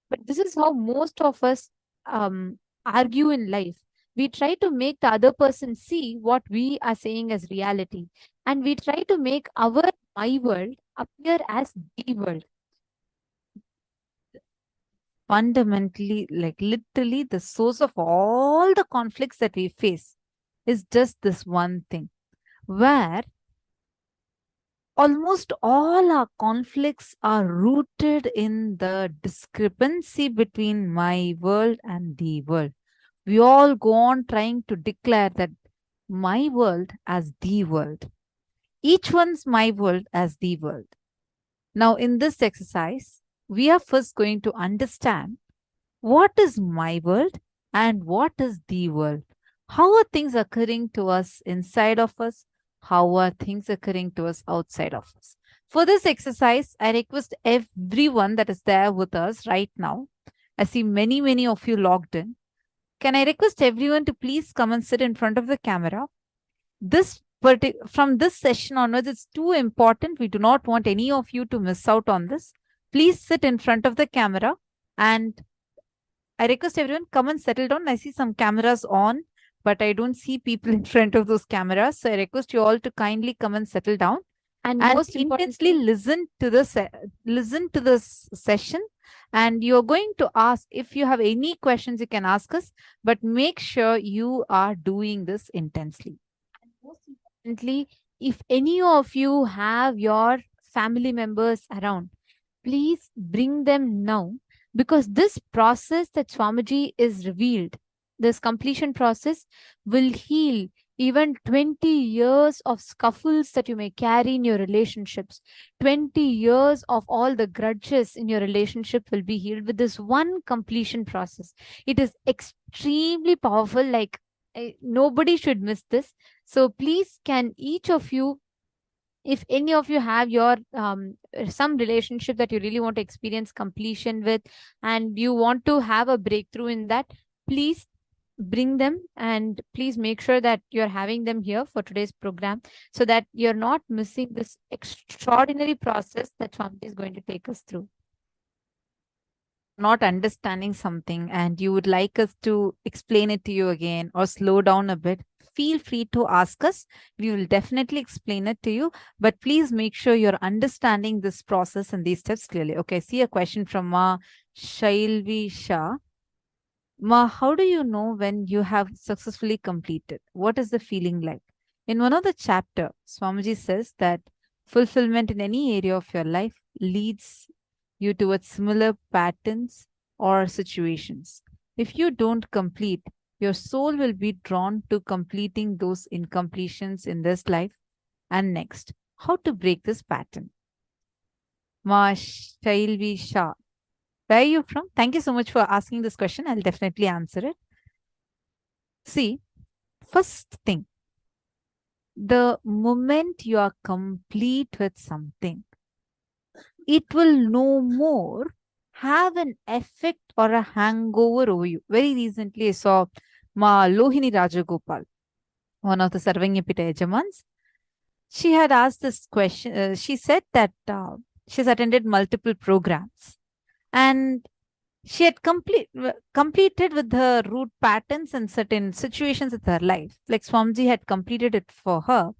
But this is how most of us argue in life. We try to make the other person see what we are saying as reality. And we try to make our my world appear as the world. Fundamentally, like literally the source of all the conflicts that we face is just this one thing, where almost all our conflicts are rooted in the discrepancy between my world and the world. We all go on trying to declare that my world as the world. Each one's my world as the world. Now, in this exercise, we are first going to understand what is my world and what is the world. How are things occurring to us inside of us? How are things occurring to us outside of us? For this exercise, I request everyone that is there with us right now. I see many of you logged in. Can I request everyone to please come and sit in front of the camera? From this session onwards, it's too important. We do not want any of you to miss out on this. Please sit in front of the camera, and I request everyone come and settle down. I see some cameras on, but I don't see people in front of those cameras. So I request you all to kindly come and settle down And and most intensely importantly, listen to this session. And you're going to ask, if you have any questions, you can ask us, but make sure you are doing this intensely. most importantly, if any of you have your family members around, please bring them now, because this process that Swamiji is revealed, this completion process, will heal even 20 years of scuffles that you may carry in your relationships. 20 years of all the grudges in your relationship will be healed with this one completion process. It is extremely powerful. Like, nobody should miss this. So please, can each of you, if any of you have your some relationship that you really want to experience completion with, and you want to have a breakthrough in that, please bring them, and please make sure that you're having them here for today's program, so that you're not missing this extraordinary process that Swami is going to take us through. Not understanding something and you would like us to explain it to you again or slow down a bit, feel free to ask us. We will definitely explain it to you, but please make sure you're understanding this process and these steps clearly. Okay, I see a question from Ma Shailvi Shah. Ma, how do you know when you have successfully completed? What is the feeling like? In one of the chapter, Swamiji says that fulfillment in any area of your life leads you towards similar patterns or situations. If you don't complete, your soul will be drawn to completing those incompletions in this life and next. How to break this pattern? Ma Shailvi Shah. Where are you from? Thank you so much for asking this question. I'll definitely answer it. See, first thing, the moment you are complete with something, it will no more have an effect or a hangover over you. Very recently, I saw Ma Lohini Rajagopal, one of the Sarvanyapita Yajamans. She had asked this question. She said that she's attended multiple programs and she had completed with her root patterns and certain situations with her life. Like Swamiji had completed it for her.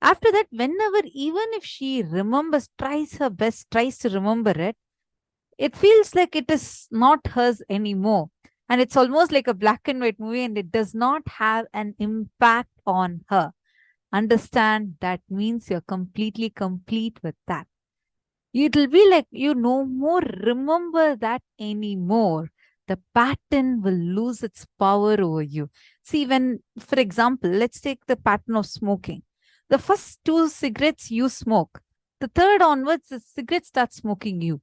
After that, whenever, even if she remembers, tries her best, tries to remember it, it feels like it is not hers anymore. And it's almost like a black and white movie and it does not have an impact on her. Understand that means you're completely complete with that. It'll be like you no more remember that anymore. The pattern will lose its power over you. See, when, for example, let's take the pattern of smoking. The first 2 cigarettes you smoke. The third onwards, the cigarette starts smoking you.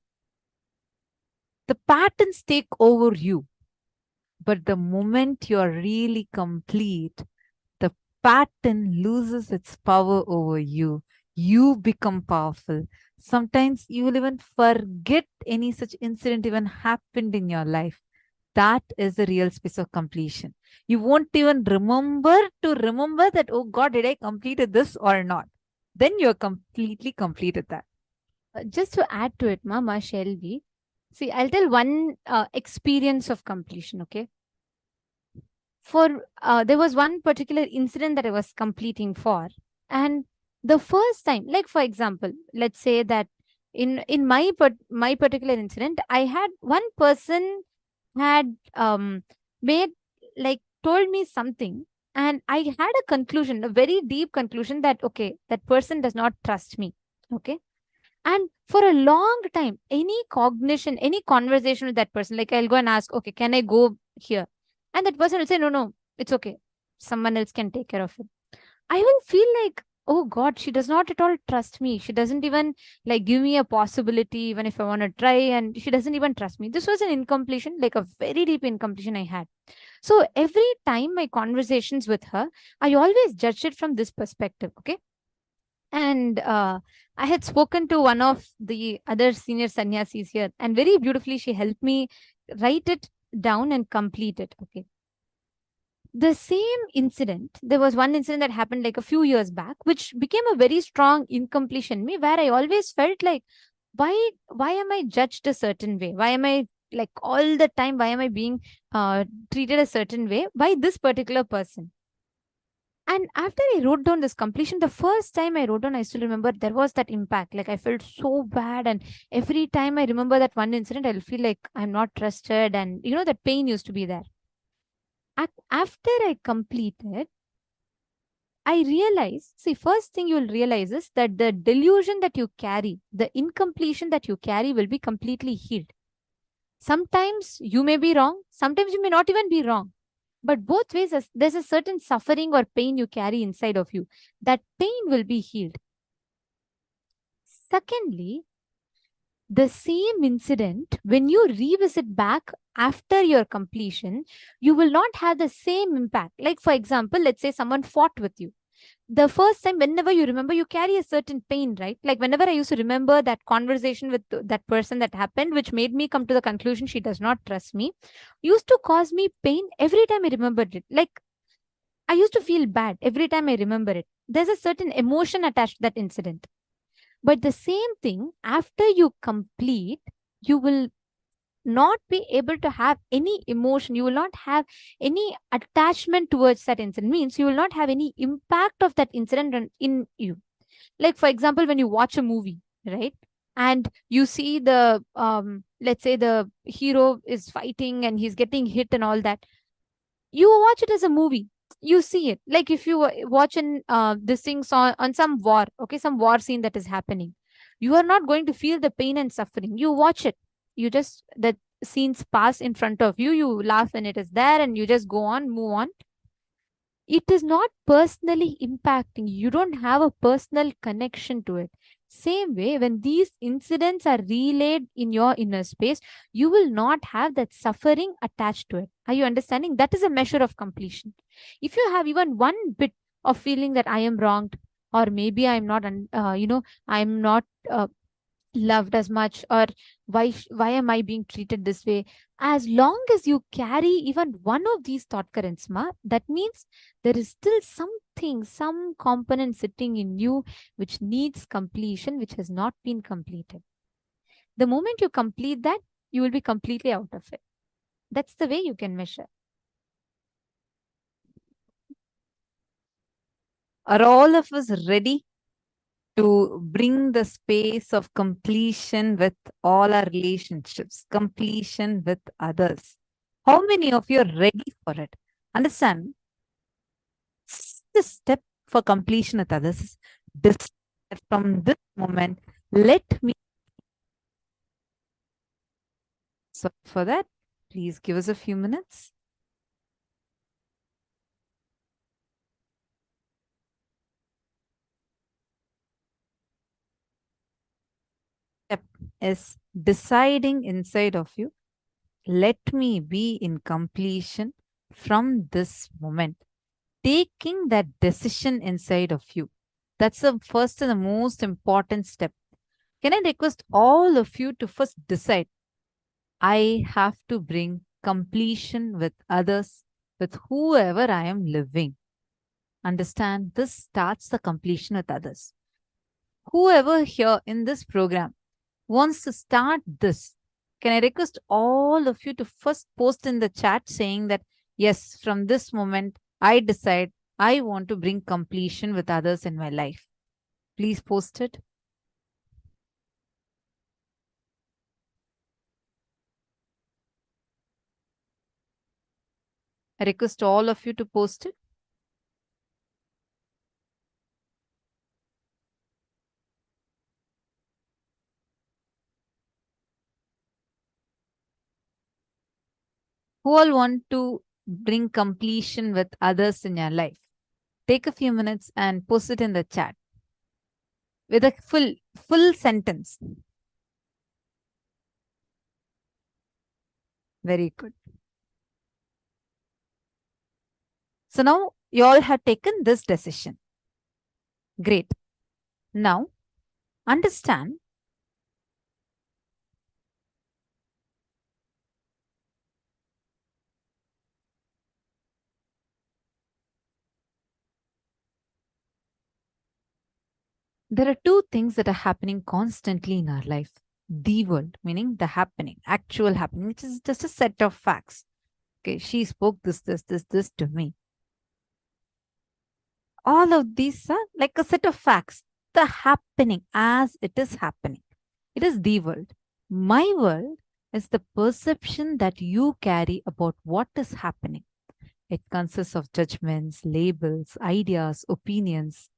The patterns take over you. But the moment you're really complete, the pattern loses its power over you. You become powerful. Sometimes you will even forget any such incident even happened in your life. That is the real space of completion. You won't even remember that, oh God, did I completed this or not? Then you're completely completed that. Just to add to it, Mama Shelby, see, I'll tell one experience of completion, okay? There was one particular incident that I was completing for, and the first time, like for example, let's say that in my particular incident, I had one person had told me something And I had a conclusion, a very deep conclusion that, okay, that person does not trust me. Okay. And for a long time, any cognition, any conversation with that person, like I'll go and ask, okay, can I go here? And that person will say, no, it's okay. Someone else can take care of it. I will feel like, oh God, she does not at all trust me. She doesn't even like give me a possibility, even if I want to try, and she doesn't even trust me. This was an incompletion, like a very deep incompletion I had. So every time my conversations with her, I always judged it from this perspective. Okay. And I had spoken to one of the other senior sannyasis here, and very beautifully she helped me write it down and complete it. Okay. The same incident, there was one incident that happened like a few years back, which became a very strong incompletion in me, where I always felt like, why am I judged a certain way? Why am I like all the time? Why am I being treated a certain way by this particular person? And after I wrote down this completion, the first time I wrote down, I still remember there was that impact. Like I felt so bad. And every time I remember that one incident, I'll feel like I'm not trusted. And that pain used to be there. After I completed, I realized, see, first thing you will realize is that the delusion that you carry, the incompletion that you carry will be completely healed. Sometimes you may be wrong. Sometimes you may not even be wrong. But both ways, there's a certain suffering or pain you carry inside of you. That pain will be healed. Secondly, the same incident, when you revisit back after your completion, you will not have the same impact. Like, for example, let's say someone fought with you. The first time, whenever you remember, you carry a certain pain, right? Like whenever I used to remember that conversation with that person that happened, which made me come to the conclusion she does not trust me, used to cause me pain every time I remembered it. Like I used to feel bad every time I remember it. There's a certain emotion attached to that incident. But the same thing, after you complete, you will not be able to have any emotion. You will not have any attachment towards that incident. Means you will not have any impact of that incident in you. Like, for example, when you watch a movie, right? And you see the, let's say the hero is fighting and he's getting hit and all that. You watch it as a movie. You see it. Like if you watch this thing on some war, okay, some war scene that is happening, you are not going to feel the pain and suffering. You watch it. You just, the scenes pass in front of you. You laugh when it is there and you just go on, move on. It is not personally impacting. You don't have a personal connection to it. Same way, when these incidents are relayed in your inner space, you will not have that suffering attached to it. Are you understanding? That is a measure of completion. If you have even one bit of feeling that I am wronged, or maybe I'm not, I'm not loved as much, or why am I being treated this way, as long as you carry even one of these thought currents, that means there is still something, some component sitting in you which needs completion, which has not been completed. The moment you complete that, you will be completely out of it. That's the way you can measure. Are all of us ready to bring the space of completion with all our relationships, completion with others? How many of you are ready for it? Understand, the step for completion with others is from this moment, let me. So for that, please give us a few minutes. Step is deciding inside of you, let me be in completion from this moment. Taking that decision inside of you. That's the first and the most important step. Can I request all of you to first decide, I have to bring completion with others, with whoever I am living. Understand, this starts the completion with others. Whoever here in this program wants to start this, can I request all of you to first post in the chat saying that, yes, from this moment, I decide I want to bring completion with others in my life. Please post it. I request all of you to post it. Who all want to bring completion with others in your life? Take a few minutes and post it in the chat with a full sentence. Very good. So now you all have taken this decision. Great. Now understand there are two things that are happening constantly in our life. The world, meaning the happening, actual happening, which is just a set of facts. Okay, she spoke this to me. All of these are like a set of facts. The happening as it is happening. It is the world. My world is the perception that you carry about what is happening. It consists of judgments, labels, ideas, opinions,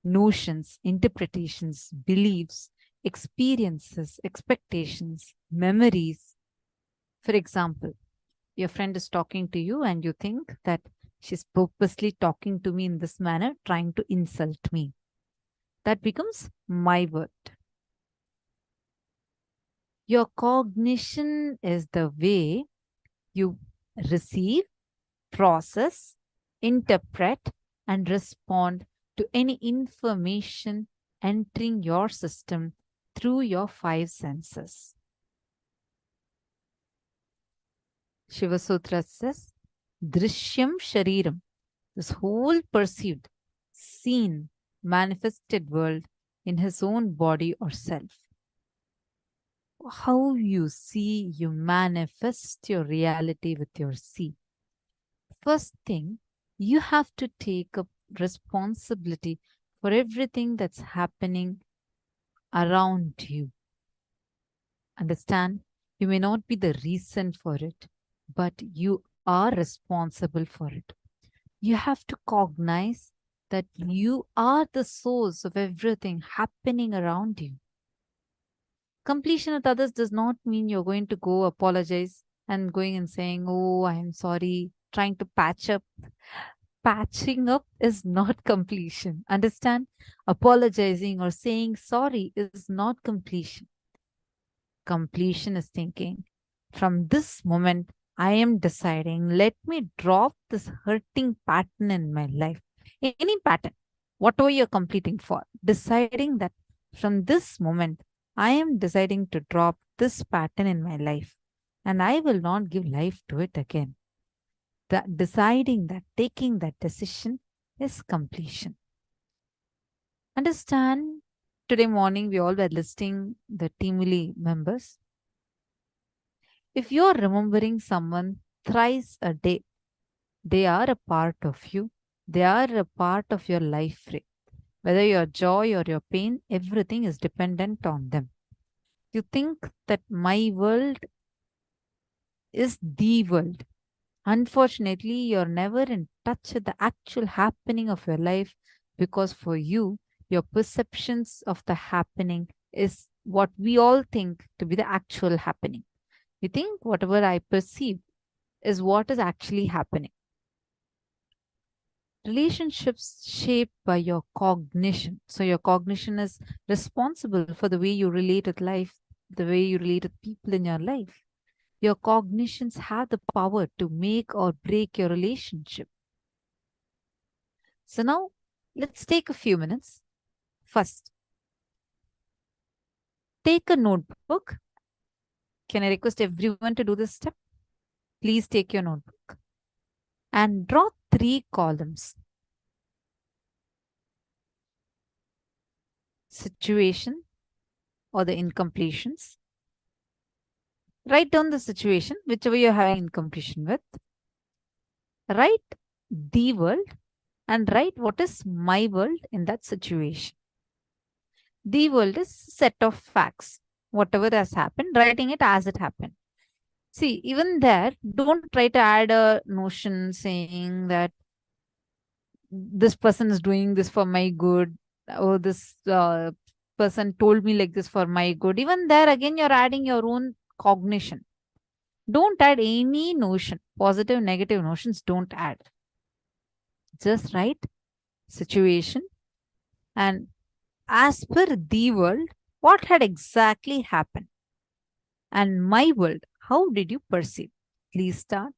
notions, interpretations, beliefs, experiences, expectations, memories. For example, your friend is talking to you and you think that she's purposely talking to me in this manner, trying to insult me. That becomes my word. Your cognition is the way you receive, process, interpret, and respond to any information entering your system through your five senses. Shiva Sutra says, Drishyam Shariram, this whole perceived, seen, manifested world in his own body or self. How you see, you manifest your reality with your see. First thing, you have to take up responsibility for everything that's happening around you. Understand? You may not be the reason for it, but you are responsible for it. You have to cognize that you are the source of everything happening around you. Completion with others does not mean you're going to go apologize and going and saying, oh, I'm sorry, trying to patch up. Patching up is not completion. Understand? Apologizing or saying sorry is not completion. Completion is thinking, from this moment, I am deciding, let me drop this hurting pattern in my life. Any pattern, whatever you're completing for, deciding that from this moment, I am deciding to drop this pattern in my life and I will not give life to it again. That deciding that, taking that decision is completion. Understand, today morning we all were listing the Teamili members. If you are remembering someone thrice a day, they are a part of you. They are a part of your life frame. Whether your joy or your pain, everything is dependent on them. You think that my world is the world. Unfortunately, you're never in touch with the actual happening of your life because for you, your perceptions of the happening is what we all think to be the actual happening. You think whatever I perceive is what is actually happening. Relationships shaped by your cognition. So your cognition is responsible for the way you relate with life, the way you relate with people in your life. Your cognitions have the power to make or break your relationship. So now let's take a few minutes. First, take a notebook. Can I request everyone to do this step? Please take your notebook and draw 3 columns. Situation or the incompletions. Write down the situation, whichever you're having incompletion with. Write the world and write what is my world in that situation. The world is set of facts. Whatever has happened, writing it as it happened. See, even there, don't try to add a notion saying that this person is doing this for my good, or this person told me like this for my good. Even there, again, you're adding your own cognition. Don't add any notion. Positive, negative notions, don't add. Just write situation and as per the world, what had exactly happened? And my world, how did you perceive? Please start.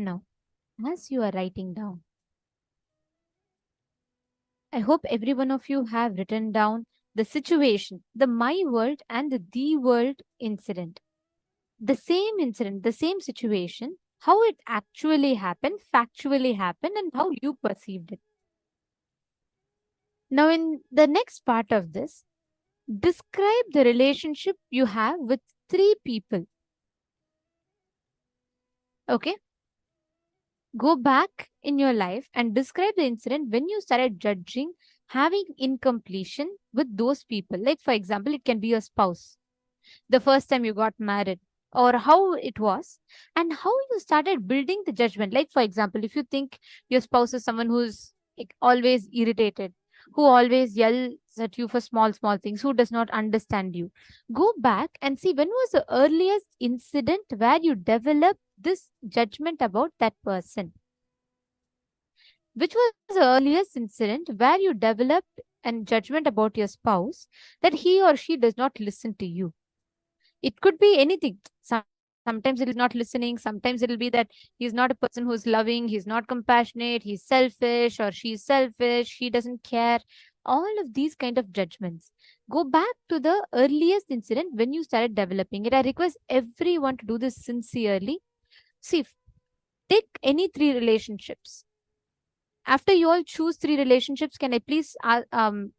Now, as you are writing down, I hope every one of you have written down the situation, the my world and the world incident. The same incident, the same situation, how it actually happened, factually happened, and how you perceived it. Now, in the next part of this, describe the relationship you have with 3 people. Okay? Go back in your life and describe the incident when you started judging having incompletion with those people. Like, for example, it can be your spouse, the first time you got married, or how it was, and how you started building the judgment. Like, for example, if you think your spouse is someone who's like, always irritated, who always yells at you for small, small things, who does not understand you, go back and see when was the earliest incident where you developed this judgment about that person. Which was the earliest incident where you developed a judgment about your spouse that he or she does not listen to you? It could be anything. Sometimes it is not listening. Sometimes it will be that he's not a person who's loving. He's not compassionate. He's selfish, or she's selfish. He doesn't care. All of these kind of judgments. Go back to the earliest incident when you started developing it. I request everyone to do this sincerely. See, take any 3 relationships. After you all choose 3 relationships, can I please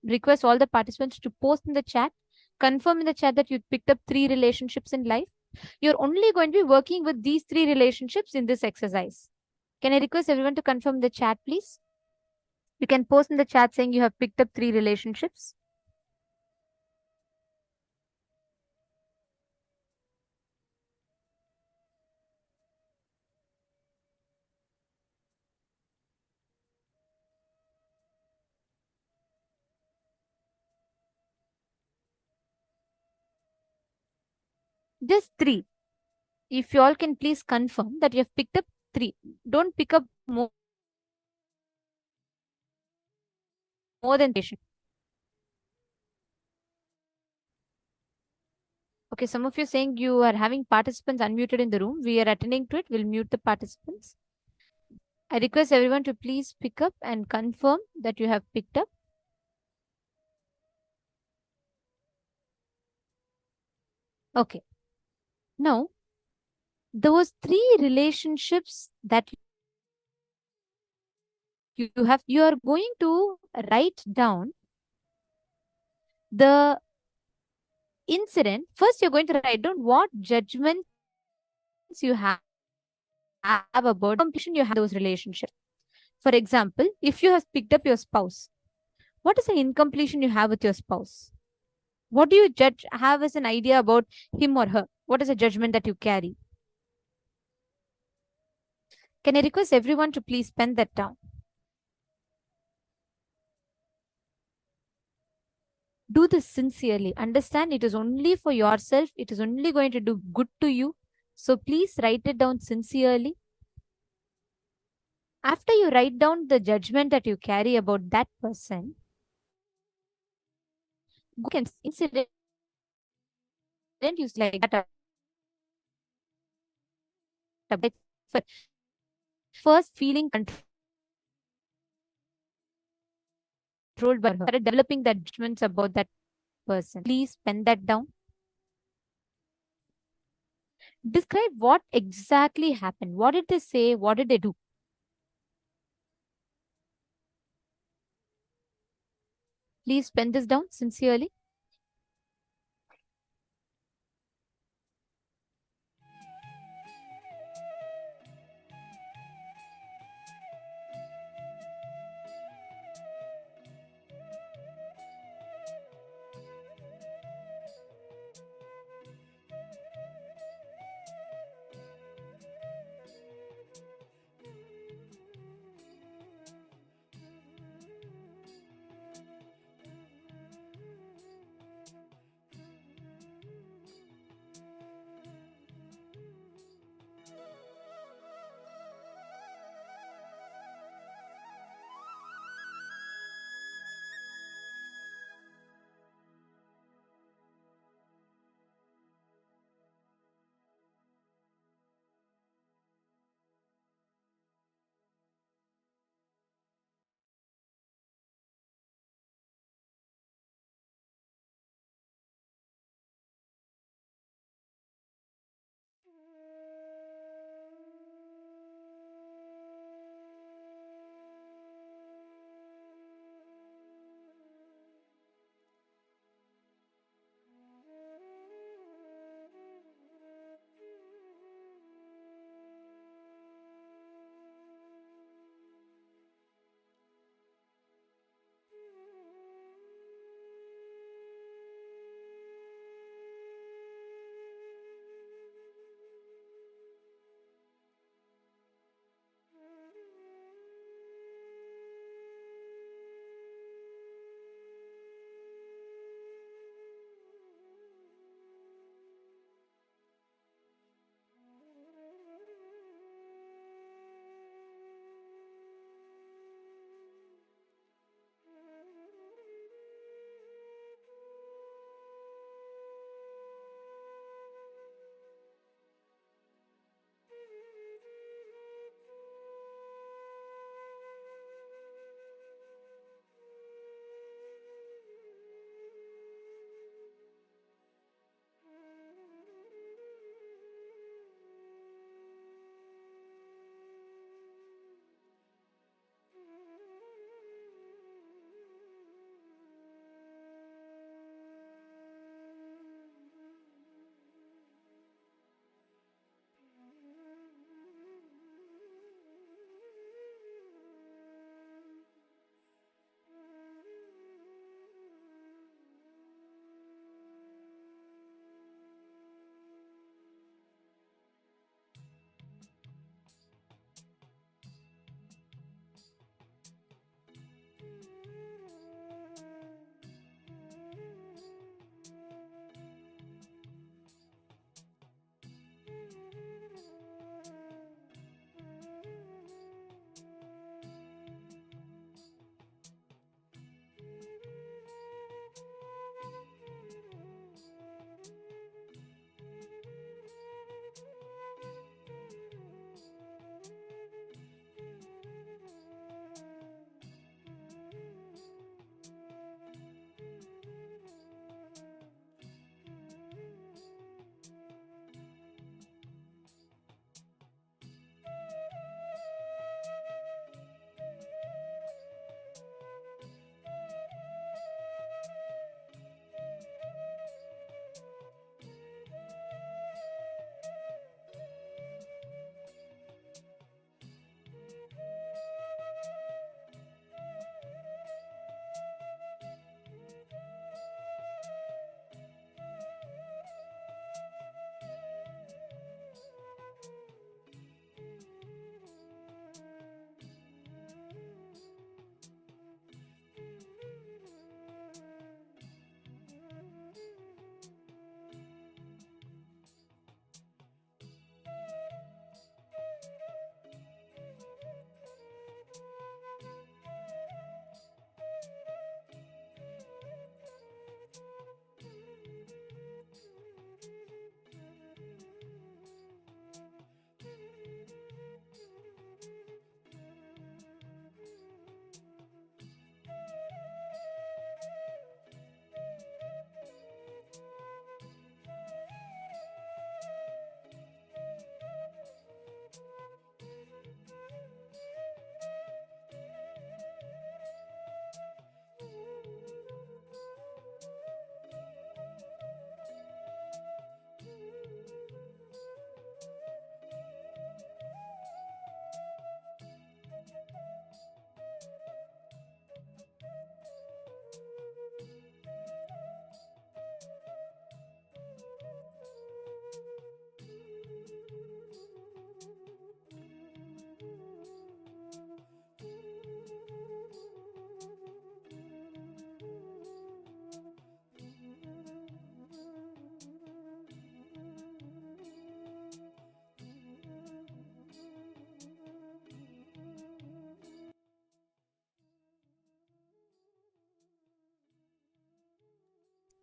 request all the participants to post in the chat, confirm in the chat that you picked up 3 relationships in life? You're only going to be working with these 3 relationships in this exercise. Can I request everyone to confirm in the chat, please? You can post in the chat saying you have picked up 3 relationships. Just 3. If you all can please confirm that you have picked up 3. Don't pick up more than patient. Okay, some of you saying you are having participants unmuted in the room. We are attending to it. We'll mute the participants. I request everyone to please pick up and confirm that you have picked up. Okay. Now, those 3 relationships that you are going to write down the incident. First, you're going to write down what judgments you have about completion you have those relationships. For example, if you have picked up your spouse, what is the incompletion you have with your spouse? What do you have as an idea about him or her? What is the judgment that you carry? Can I request everyone to please pen that down? Do this sincerely. Understand it is only for yourself. It is only going to do good to you. So please write it down sincerely. After you write down the judgment that you carry about that person, go and incident use like that. First feeling controlled by her, started developing that judgments about that person. Please pen that down. Describe what exactly happened. What did they say? What did they do? Please pen this down sincerely.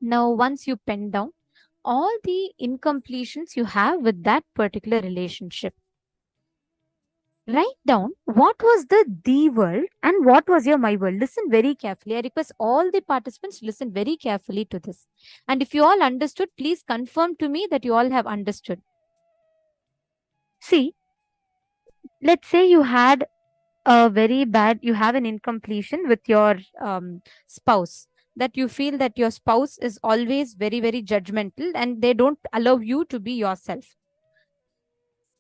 Now, once you pen down all the incompletions you have with that particular relationship, write down what was the world and what was your my world. Listen very carefully. I request all the participants to listen very carefully to this. And if you all understood, please confirm to me that you all have understood. See, let's say you had you have an incompletion with your spouse, that you feel that your spouse is always very, very judgmental and they don't allow you to be yourself.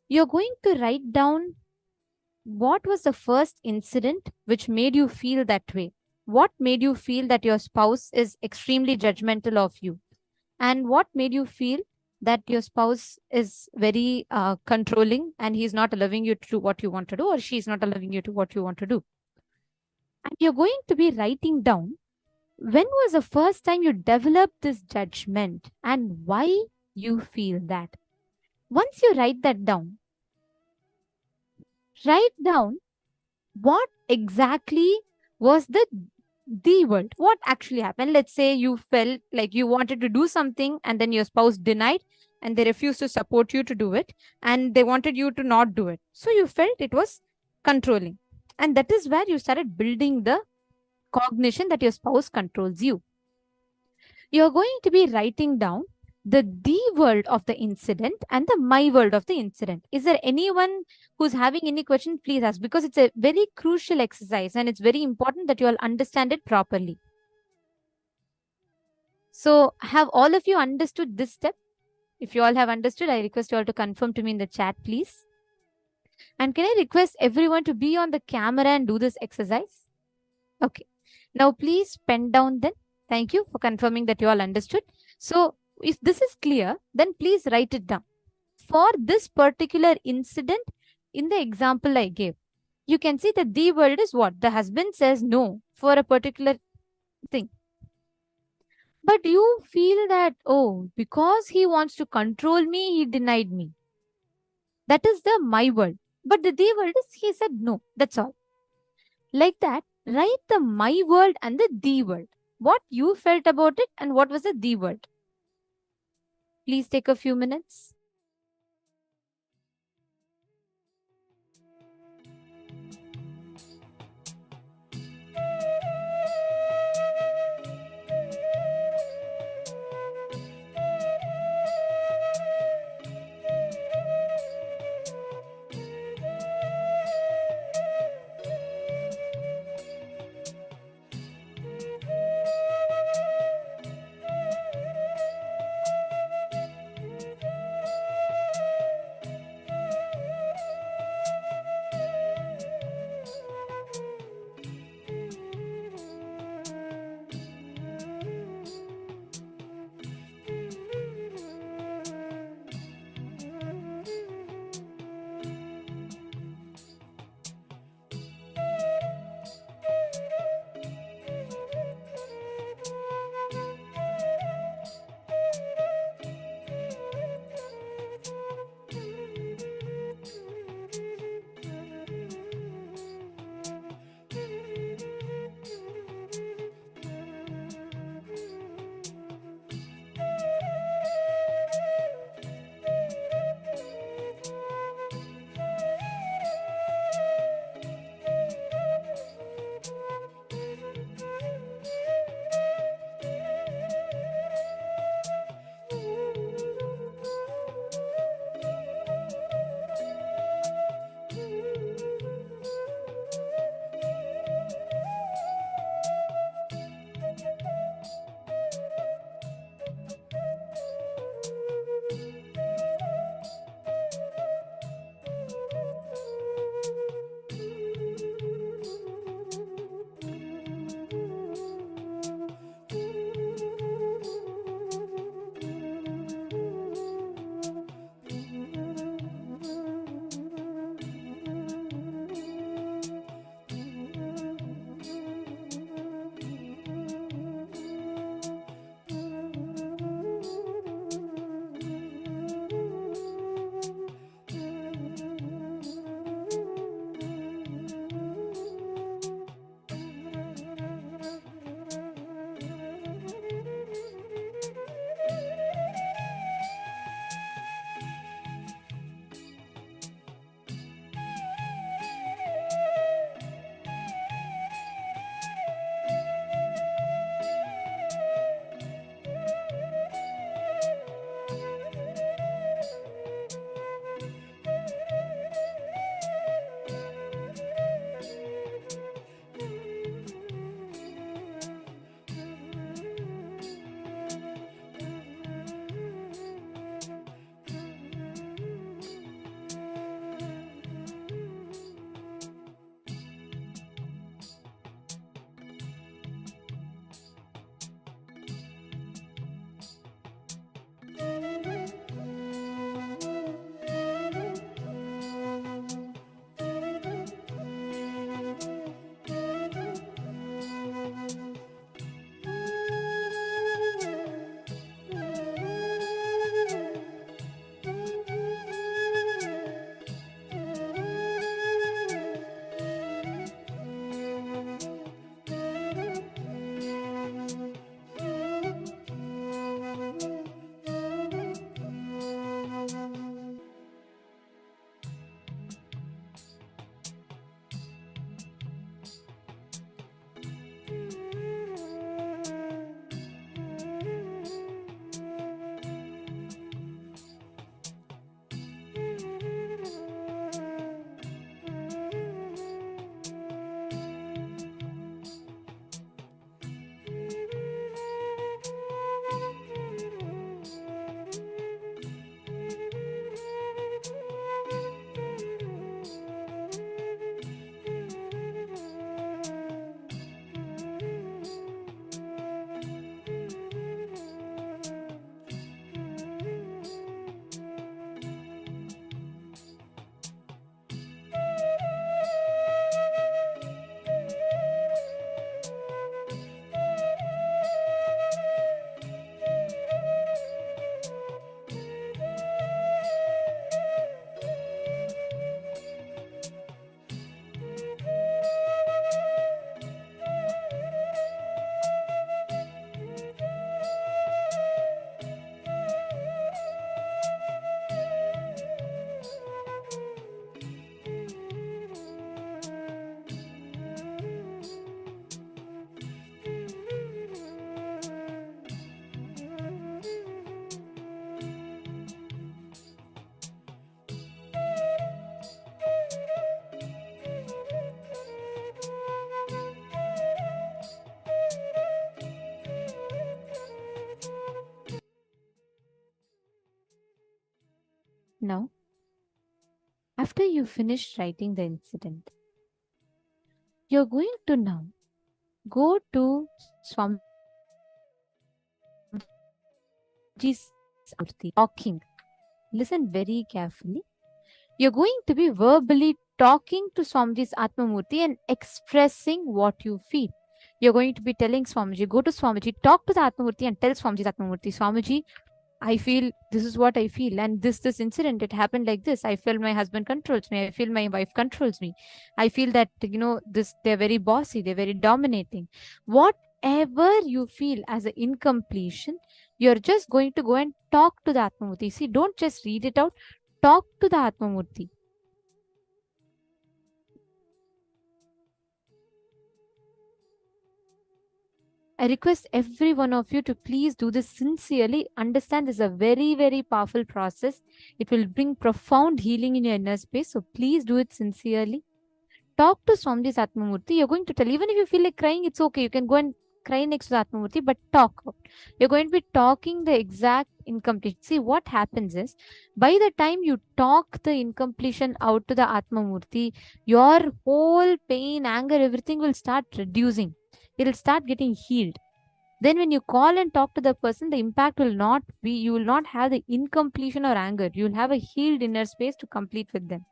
You're going to write down what was the first incident which made you feel that way. What made you feel that your spouse is extremely judgmental of you? And what made you feel that your spouse is very controlling and he's not allowing you to do what you want to do, or she's not allowing you to what you want to do? And you're going to be writing down when was the first time you developed this judgment and why you feel that. Once you write that down, write down what exactly was the world. What actually happened? Let's say you felt like you wanted to do something and then your spouse denied and they refused to support you to do it and they wanted you to not do it. So you felt it was controlling. And that is where you started building the cognition that your spouse controls you. You're going to be writing down the world of the incident and the my world of the incident. Is there anyone who's having any question? Please ask, because it's a very crucial exercise and it's very important that you all understand it properly. So have all of you understood this step? If you all have understood, I request you all to confirm to me in the chat, please. And can I request everyone to be on the camera and do this exercise? Okay. Now please pen down then. Thank you for confirming that you all understood. So if this is clear, then please write it down. For this particular incident, in the example I gave, you can see that the world is what? The husband says no for a particular thing. But you feel that, oh, because he wants to control me, he denied me. That is the my world. But the world is, he said no. That's all. Like that, write the my world and the world. What you felt about it and what was the world. Please take a few minutes. now, after you finish writing the incident, you're going to now go to Swamiji's talking. Listen very carefully. You're going to be verbally talking to Swamiji's Atmamurti and expressing what you feel. You're going to be telling Swamiji, go to Swamiji, talk to the Atmamurti and tell Swamiji's Atmamurti, Swamiji, I feel this is what I feel, and this incident, it happened like this. I feel my husband controls me. I feel my wife controls me. I feel that they're very bossy, they're very dominating. Whatever you feel as an incompletion, you're just going to go and talk to the Atmamurti. See, don't just read it out. Talk to the Atmamurti. I request every one of you to please do this sincerely. Understand this is a very, very powerful process. It will bring profound healing in your inner space. So please do it sincerely. Talk to Swamiji's Atmamurti. You're going to tell, even if you feel like crying, it's okay. You can go and cry next to the Atmamurti, but talk. You're going to be talking the exact incompletion. See, what happens is, by the time you talk the incompletion out to the Atmamurti, your whole pain, anger, everything will start reducing. It'll start getting healed. Then when you call and talk to the person, the impact will not be, you will not have the incompletion or anger. You will have a healed inner space to complete with them.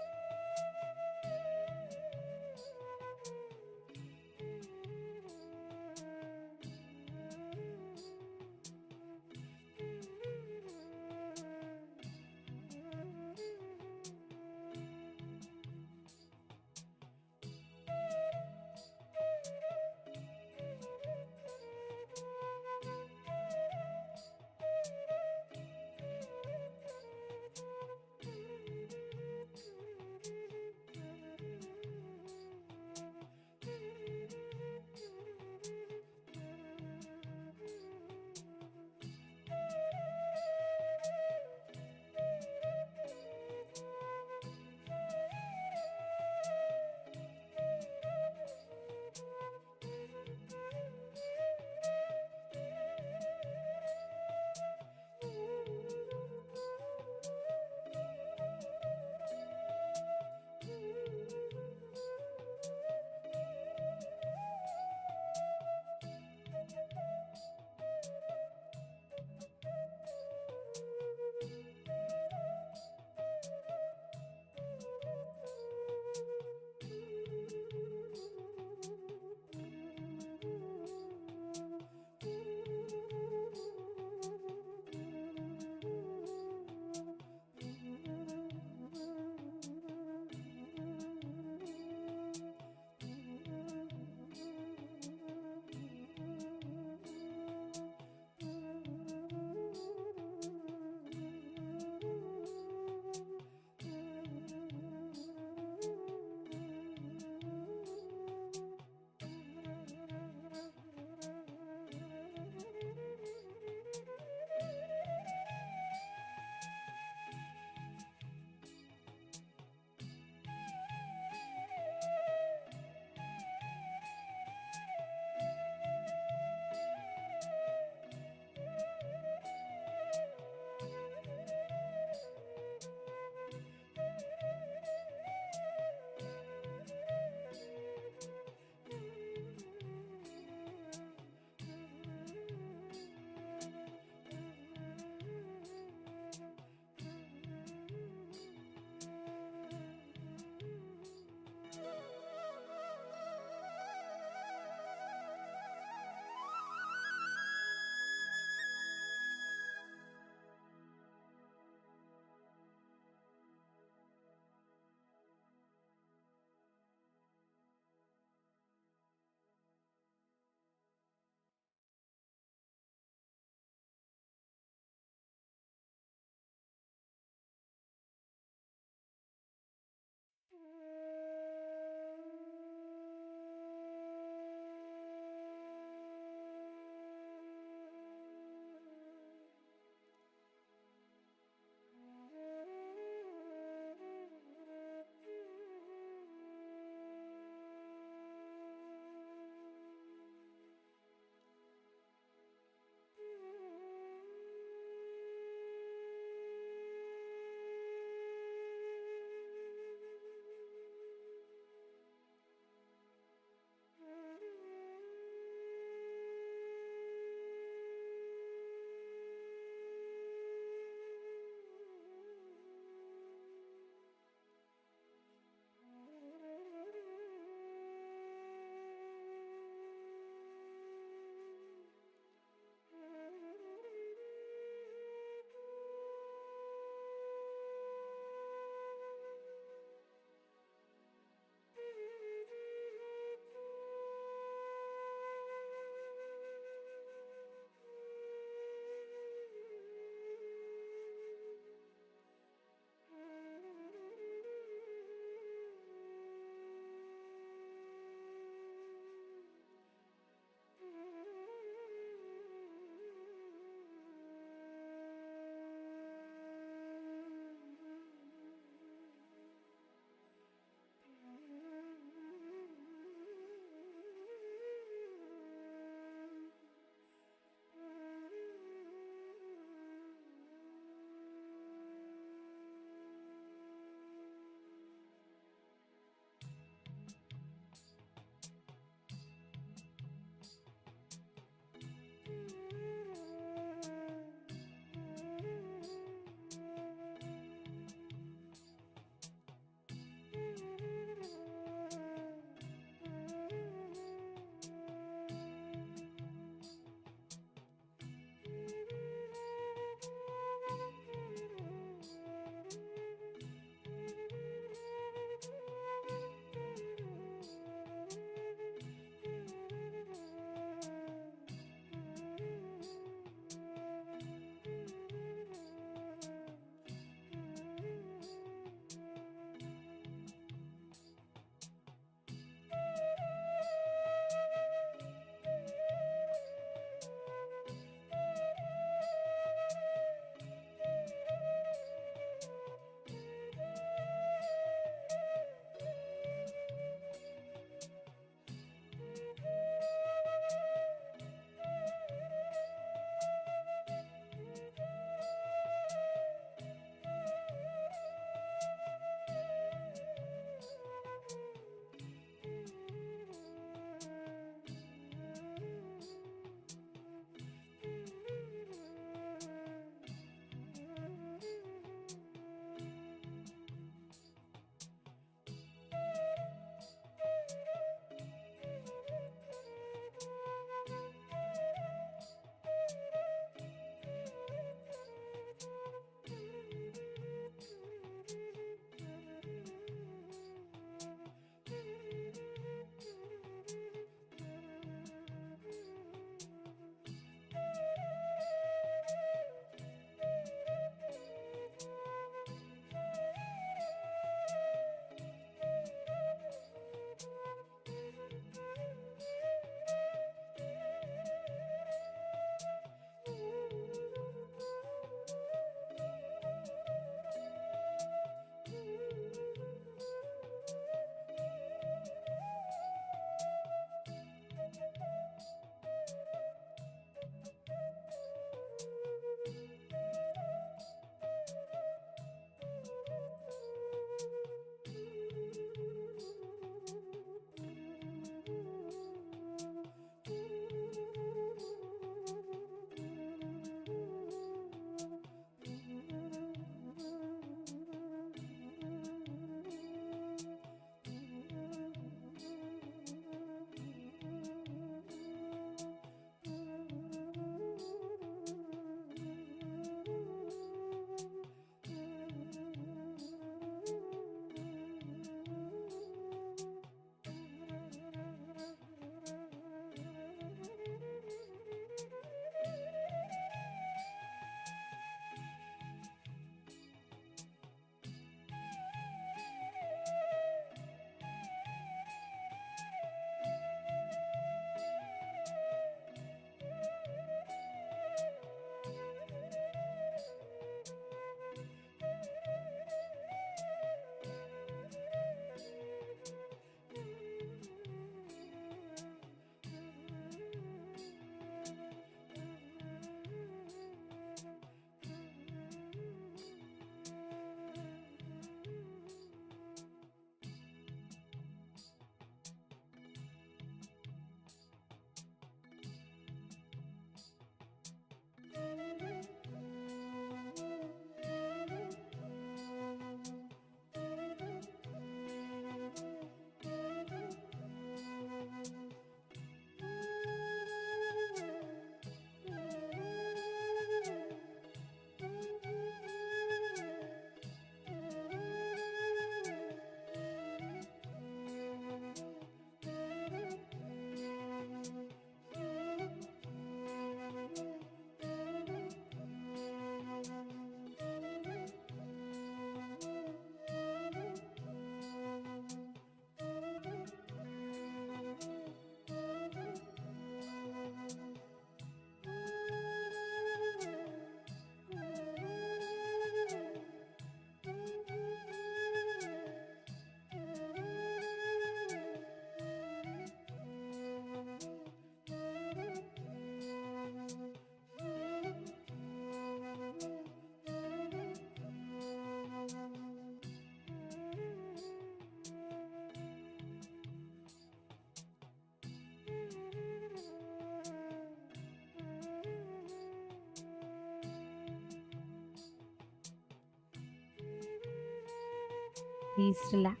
Please relax.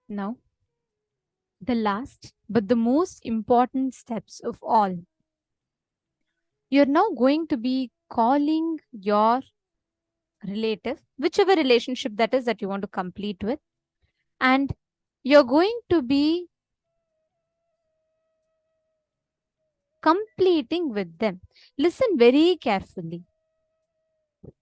Now, the last but the most important steps of all. You're now going to be calling your relative, whichever relationship that is that you want to complete with, and you're going to be completing with them. Listen very carefully.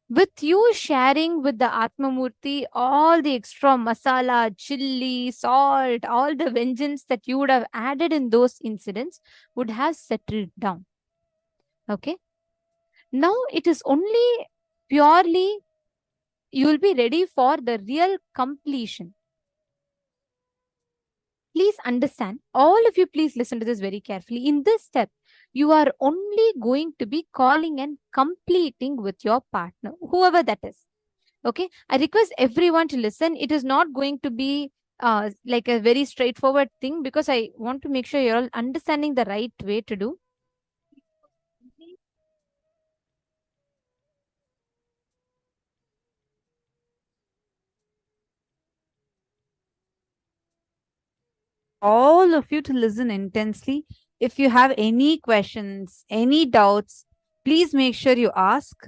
With you sharing with the Atmamurti all the extra masala, chili, salt, all the vengeance that you would have added in those incidents would have settled down. Okay? Now it is only purely you will be ready for the real completion. Please understand, all of you, please listen to this very carefully. In this step, you are only going to be calling and completing with your partner, whoever that is. Okay, I request everyone to listen. It is not going to be like a very straightforward thing, because I want to make sure you're all understanding the right way to do. All of you to listen intensely. If you have any questions, any doubts, please make sure you ask.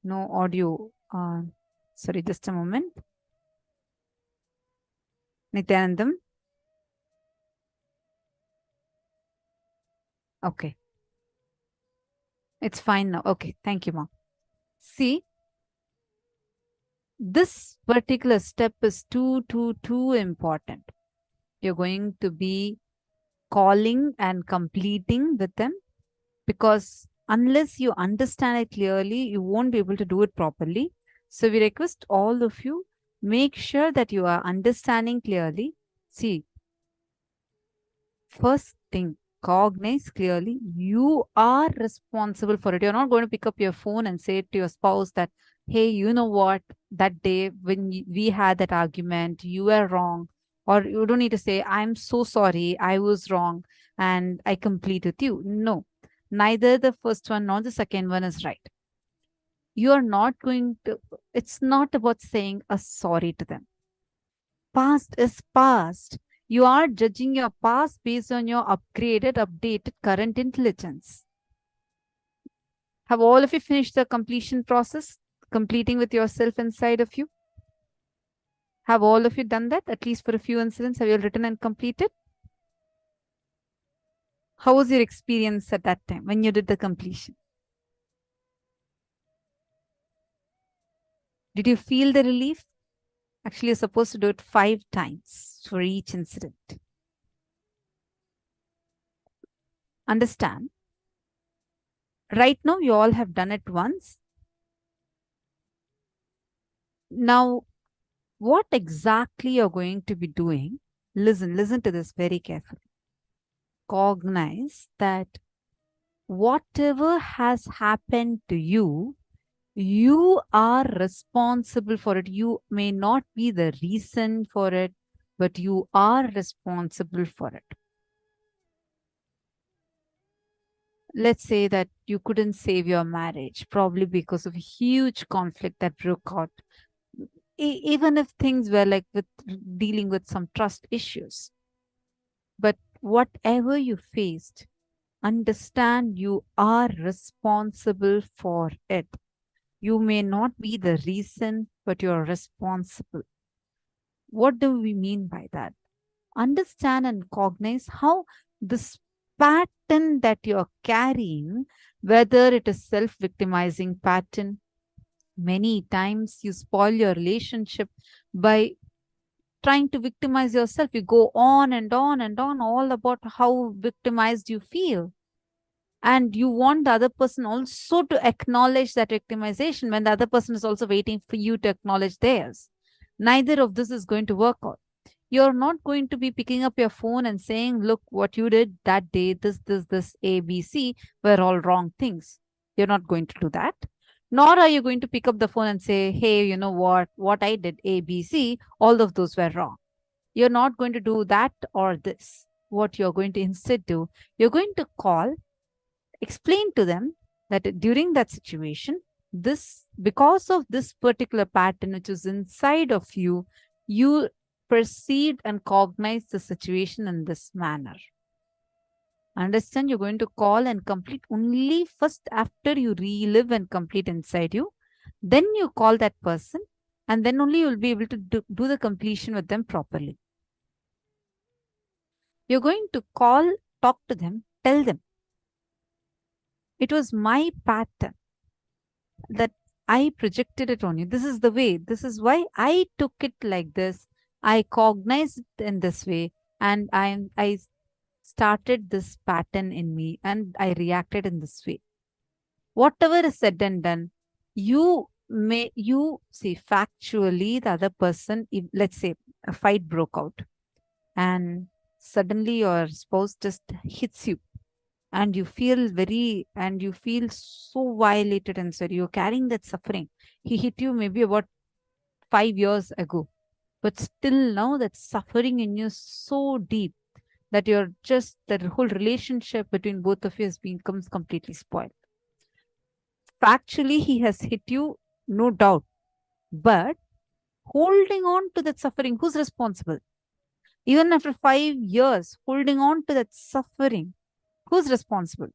No audio. Sorry, just a moment. Nithyanandam. Okay. It's fine now. Okay. Thank you, Mom. See, this particular step is too important. You're going to be calling and completing with them, because unless you understand it clearly, you won't be able to do it properly. So we request all of you, make sure that you are understanding clearly. See, first thing, cognize clearly, you are responsible for it. You're not going to pick up your phone and say to your spouse that, hey, you know what, that day when we had that argument, you were wrong. Or you don't need to say, I'm so sorry, I was wrong and I complete with you. No, neither the first one nor the second one is right. You are not going to, it's not about saying a sorry to them. Past is past. You are judging your past based on your upgraded, updated current intelligence. Have all of you finished the completion process, completing with yourself inside of you? Have all of you done that? At least for a few incidents, have you written and completed? How was your experience at that time when you did the completion? Did you feel the relief? Actually, you're supposed to do it 5 times for each incident. Understand? Right now, you all have done it once. Now, what exactly you're going to be doing, listen to this very carefully. Cognize that whatever has happened to you, you are responsible for it. You may not be the reason for it, but you are responsible for it. Let's say that you couldn't save your marriage, probably because of a huge conflict that broke out. Even if things were like with dealing with some trust issues. But whatever you faced, understand you are responsible for it. You may not be the reason, but you're responsible. What do we mean by that? Understand and cognize how this pattern that you're carrying, whether it is self-victimizing pattern, many times you spoil your relationship by trying to victimize yourself. You go on and on and on, all about how victimized you feel. And you want the other person also to acknowledge that victimization when the other person is also waiting for you to acknowledge theirs. Neither of this is going to work out. You're not going to be picking up your phone and saying, look, what you did that day, this, A, B, C, were all wrong things. You're not going to do that. Nor are you going to pick up the phone and say, hey, you know what I did, A, B, C, all of those were wrong. You're not going to do that or this. What you're going to instead do, you're going to call, explain to them that during that situation, because of this particular pattern which is inside of you, you perceived and cognized the situation in this manner. Understand, you're going to call and complete only first after you relive and complete inside you. Then you call that person, and then only you'll be able to do the completion with them properly. You're going to call, talk to them, tell them, it was my pattern that I projected it on you. This is the way. This is why I took it like this. I cognized it in this way, and I started this pattern in me, and I reacted in this way. Whatever is said and done, you see factually the other person, if, let's say a fight broke out and suddenly your spouse just hits you, and you feel so violated inside. You're carrying that suffering. He hit you maybe about 5 years ago, but still now that suffering in you is so deep that that whole relationship between both of you has becomes completely spoiled. Factually, he has hit you, no doubt, but holding on to that suffering, who's responsible? Even after 5 years, holding on to that suffering, who's responsible?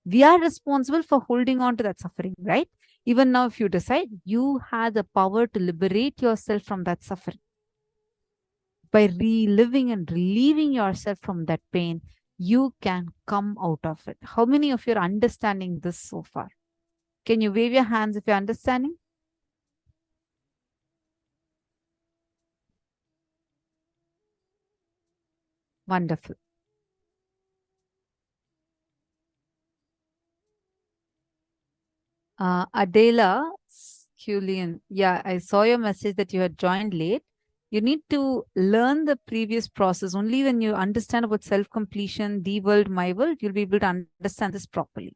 We are responsible for holding on to that suffering, right? Even now, if you decide, you have the power to liberate yourself from that suffering. By reliving and relieving yourself from that pain, you can come out of it. How many of you are understanding this so far? Can you wave your hands if you're understanding? Wonderful. Adela Julian, yeah, I saw your message that you had joined late. You need to learn the previous process. Only when you understand about self-completion, the world, my world, you'll be able to understand this properly.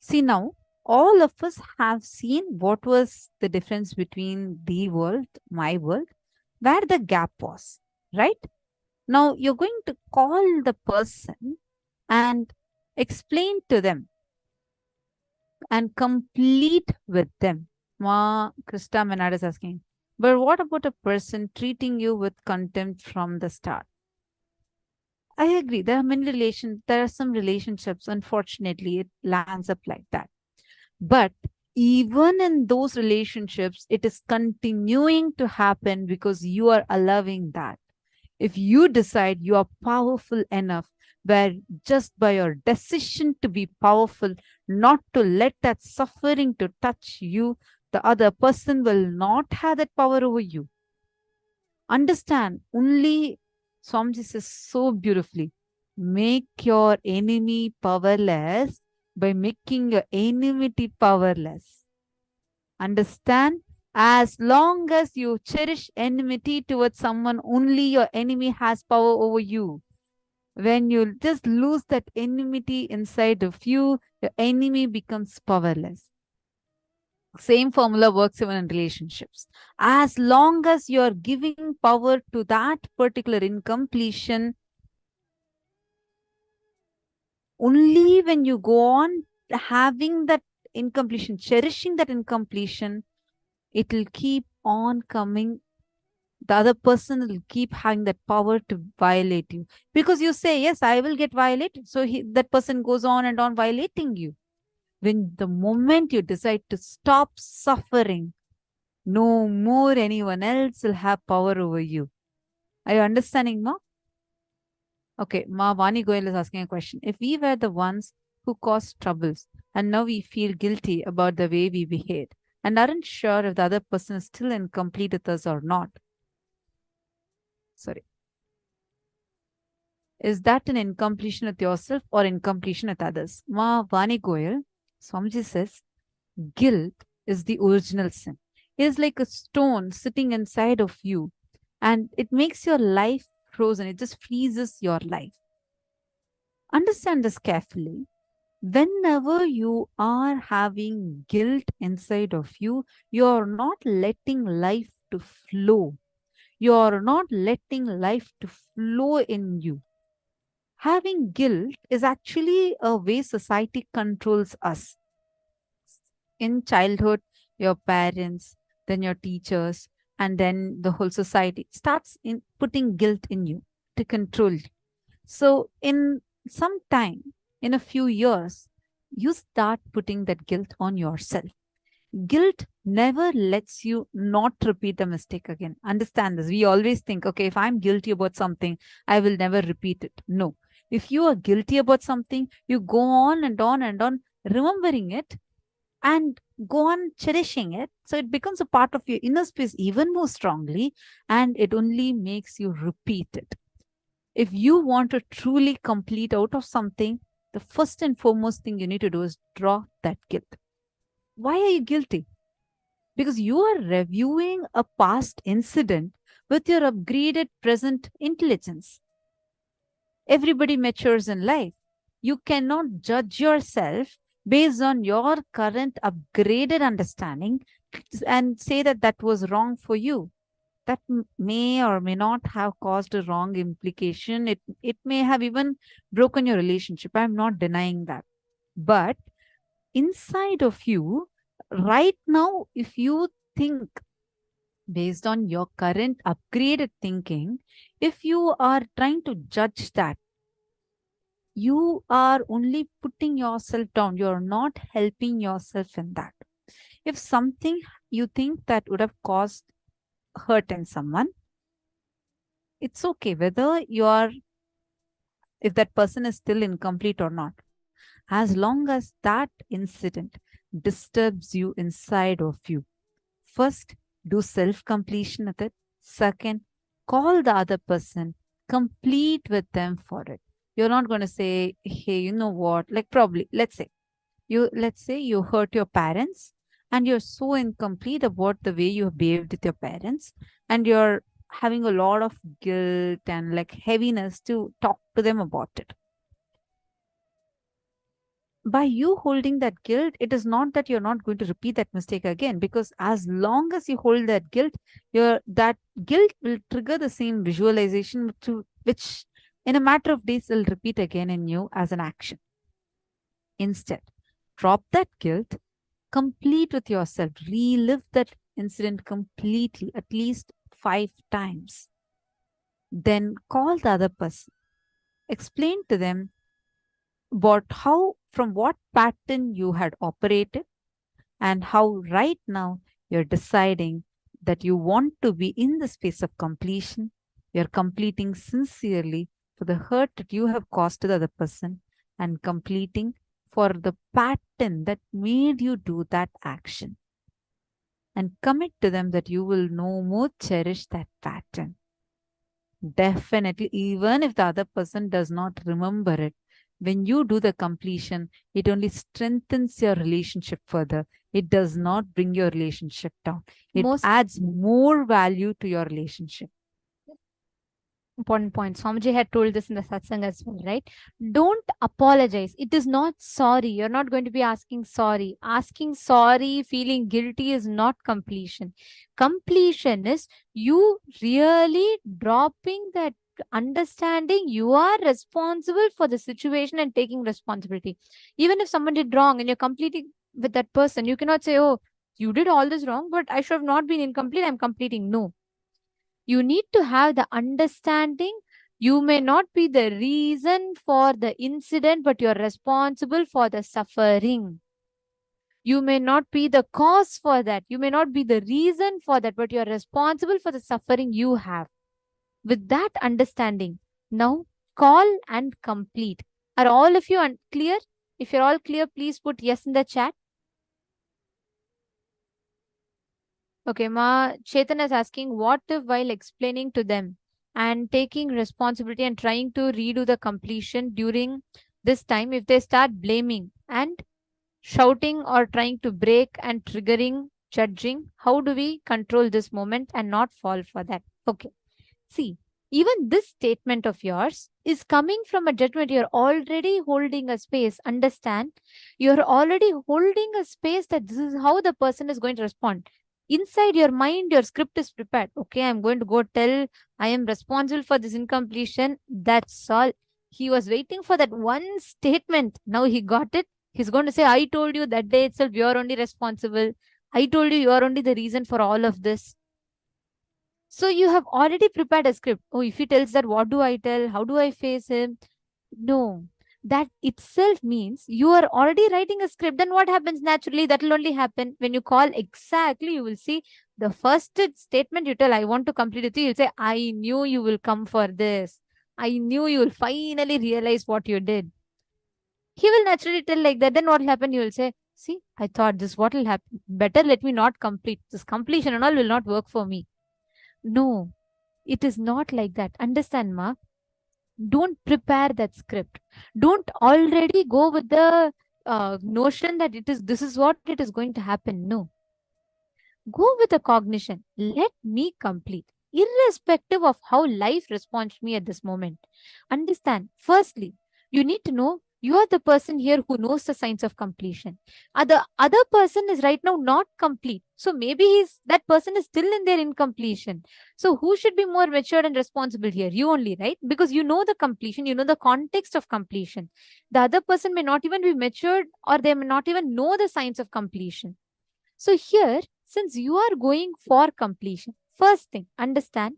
See, now, all of us have seen what was the difference between the world, my world, where the gap was, right? Now, you're going to call the person and explain to them and complete with them. Ma Krista Menard is asking, but what about a person treating you with contempt from the start? I agree. There are some relationships, unfortunately, it lands up like that. But even in those relationships, it is continuing to happen because you are allowing that. If you decide you are powerful enough, where just by your decision to be powerful, not to let that suffering to touch you, the other person will not have that power over you. Understand, only Swamiji says so beautifully, make your enemy powerless by making your enmity powerless. Understand? As long as you cherish enmity towards someone, only your enemy has power over you. When you just lose that enmity inside of you, your enemy becomes powerless. Same formula works even in relationships. As long as you're giving power to that particular incompletion, only when you go on having that incompletion, cherishing that incompletion, it will keep on coming. The other person will keep having that power to violate you. Because you say, yes, I will get violated. So that person goes on and on violating you. When the moment you decide to stop suffering, no more anyone else will have power over you. Are you understanding, Ma? Okay, Ma Vani Goyal is asking a question. If we were the ones who caused troubles and now we feel guilty about the way we behaved and aren't sure if the other person is still incomplete with us or not, sorry, is that an incompletion with yourself or incompletion with others? Ma Vani Goyal, Swamiji says, guilt is the original sin. It is like a stone sitting inside of you and it makes your life frozen. It just freezes your life. Understand this carefully. Whenever you are having guilt inside of you, you are not letting life to flow. You are not letting life to flow in you. Having guilt is actually a way society controls us. In childhood, your parents, then your teachers, and then the whole society starts in putting guilt in you to control you. So in some time, in a few years, you start putting that guilt on yourself. Guilt never lets you not repeat a mistake again. Understand this. We always think, okay, if I'm guilty about something, I will never repeat it. No. If you are guilty about something, you go on and on and on remembering it and go on cherishing it. So it becomes a part of your inner space even more strongly, and it only makes you repeat it. If you want to truly complete out of something, the first and foremost thing you need to do is drop that guilt. Why are you guilty? Because you are reviewing a past incident with your upgraded present intelligence. Everybody matures in life. You cannot judge yourself based on your current upgraded understanding and say that that was wrong for you. That may or may not have caused a wrong implication. It may have even broken your relationship. I'm not denying that. But inside of you, right now, if you think based on your current upgraded thinking, if you are trying to judge that, you are only putting yourself down. You're not helping yourself in that. If something you think that would have caused hurt in someone, it's okay whether if that person is still incomplete or not. As long as that incident disturbs you inside of you, first, do self-completion with it. Second, call the other person, complete with them for it. You're not going to say, hey, you know what? Like probably, let's say you hurt your parents and you're so incomplete about the way you behaved with your parents, and you're having a lot of guilt and like heaviness to talk to them about it. By you holding that guilt, it is not that you're not going to repeat that mistake again, because as long as you hold that guilt, that guilt will trigger the same visualization which in a matter of days will repeat again in you as an action. Instead, drop that guilt, complete with yourself, relive that incident completely, at least 5 times. Then call the other person, explain to them about from what pattern you had operated and how right now you're deciding that you want to be in the space of completion. You're completing sincerely for the hurt that you have caused to the other person, and completing for the pattern that made you do that action. And commit to them that you will no more cherish that pattern. Definitely, even if the other person does not remember it, when you do the completion, it only strengthens your relationship further. It does not bring your relationship down. It adds more value to your relationship. Important point. Swamiji had told this in the satsang as well, right? Don't apologize. It is not sorry. You're not going to be asking sorry. Asking sorry, feeling guilty is not completion. Completion is you really dropping that understanding you are responsible for the situation and taking responsibility. Even if someone did wrong and you're completing with that person, you cannot say, oh, you did all this wrong, but I should have not been incomplete. I'm completing. No. You need to have the understanding. You may not be the reason for the incident, but you're responsible for the suffering. You may not be the cause for that. You may not be the reason for that, but you're responsible for the suffering you have. With that understanding, now call and complete. Are all of you clear? If you're all clear, please put yes in the chat. Okay, Ma Chetan is asking, what if while explaining to them and taking responsibility and trying to redo the completion during this time, if they start blaming and shouting or trying to break and triggering, judging, how do we control this moment and not fall for that? Okay, see, even this statement of yours is coming from a judgment. You're already holding a space. Understand, you're already holding a space that this is how the person is going to respond. Inside your mind, your script is prepared. Okay, I'm going to go tell I am responsible for this incompletion. That's all. He was waiting for that one statement. Now he got it. He's going to say, I told you that day itself, you're only responsible. I told you you're only the reason for all of this. So you have already prepared a script. Oh, if he tells that, what do I tell? How do I face him? No, that itself means you are already writing a script. Then what happens naturally? That will only happen when you call exactly. You will see the first statement you tell, I want to complete it. You'll say, I knew you will come for this. I knew you will finally realize what you did. He will naturally tell like that. Then what will happen? You will say, see, I thought this, what will happen? Better let me not complete. This completion and all will not work for me. No, it is not like that. Understand, Ma? Don't prepare that script. Don't already go with the notion that this is what it is going to happen. No. Go with a cognition. Let me complete, irrespective of how life responds to me at this moment. Understand, firstly, you need to know you are the person here who knows the science of completion. The other person is right now not complete. So maybe that person is still in their incompletion. So who should be more mature and responsible here? You only, right? Because you know the completion, you know the context of completion. The other person may not even be matured, or they may not even know the science of completion. So here, since you are going for completion, first thing, understand,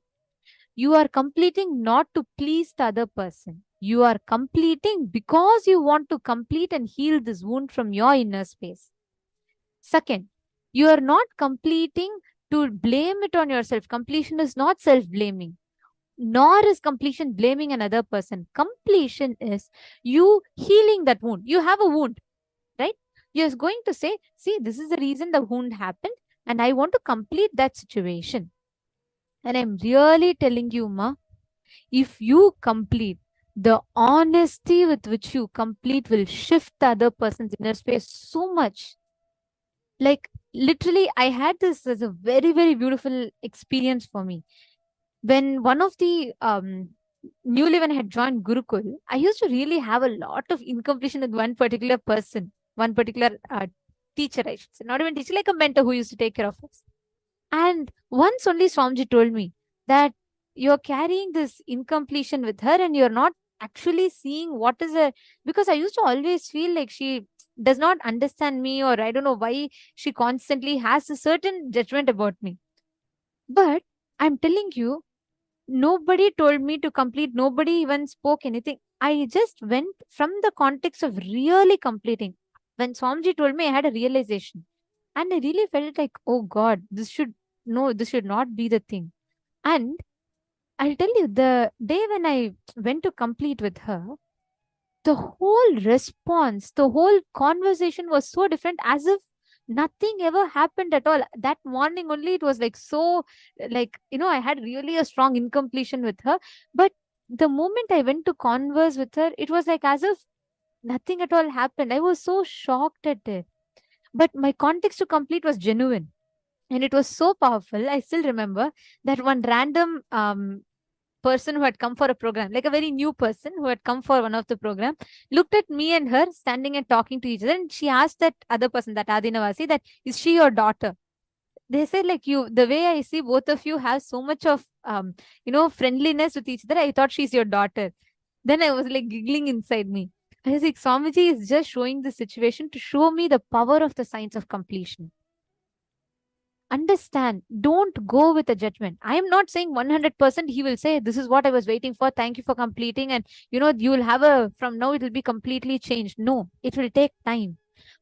you are completing not to please the other person. You are completing because you want to complete and heal this wound from your inner space. Second, you are not completing to blame it on yourself. Completion is not self-blaming, nor is completion blaming another person. Completion is you healing that wound. You have a wound, right? You're going to say, see, this is the reason the wound happened, and I want to complete that situation. And I'm really telling you, Ma, if you complete, the honesty with which you complete will shift the other person's inner space so much. Like, literally, I had this as a very, very beautiful experience for me. When one of the newly when I had joined Gurukul, I used to really have a lot of incompletion with one particular person, one particular teacher, I should say. Not even teacher, like a mentor who used to take care of us. And once only Swamiji told me that you're carrying this incompletion with her and you're not actually seeing what is a... Because I used to always feel like she does not understand me, or I don't know why she constantly has a certain judgment about me. But I'm telling you, nobody told me to complete. Nobody even spoke anything. I just went from the context of really completing. When Swamiji told me, I had a realization. And I really felt like, oh God, this should not be the thing. And I'll tell you, the day when I went to complete with her, the whole response, the whole conversation was so different, as if nothing ever happened at all. That morning only, it was like so, like, I had really a strong incompletion with her. But the moment I went to converse with her, it was like as if nothing at all happened. I was so shocked at it. But my context to complete was genuine. And it was so powerful. I still remember that one random person who had come for a program, like a very new person who had come for one of the program, looked at me and her standing and talking to each other. And she asked that other person, that Adinavasi, that is she your daughter? They said, like, the way I see both of you have so much of, friendliness with each other, I thought she's your daughter. Then I was like giggling inside me. I was like, Swamiji is just showing the situation to show me the power of the science of completion. Understand, don't go with a judgment. I am not saying 100% he will say, this is what I was waiting for. Thank you for completing. And, you will have from now it will be completely changed. No, it will take time.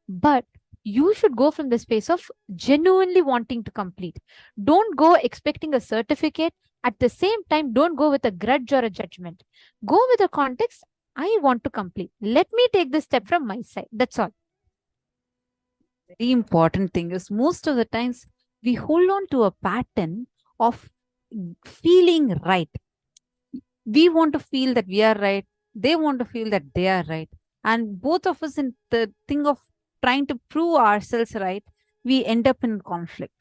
But you should go from the space of genuinely wanting to complete. Don't go expecting a certificate. At the same time, don't go with a grudge or a judgment. Go with a context. I want to complete. Let me take this step from my side. That's all. Very important thing is, most of the times we hold on to a pattern of feeling right. We want to feel that we are right. They want to feel that they are right. And both of us, in the thing of trying to prove ourselves right, we end up in conflict.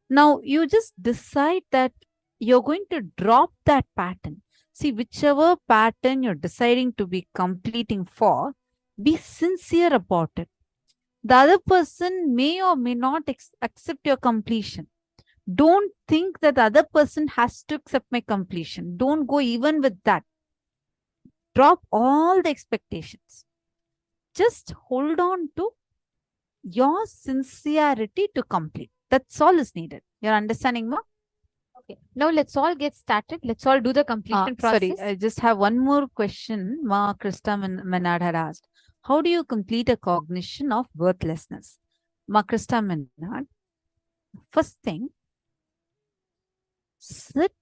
Now, you just decide that you're going to drop that pattern. See, whichever pattern you're deciding to be completing for, be sincere about it. The other person may or may not accept your completion. Don't think that the other person has to accept my completion. Don't go even with that. Drop all the expectations. Just hold on to your sincerity to complete. That's all is needed. You're understanding, Ma? Okay. Now let's all get started. Let's all do the completion process. Sorry, I just have one more question. Ma Krista Menard had asked. How do you complete a cognition of worthlessness? Ma Krista Menard, first thing, sit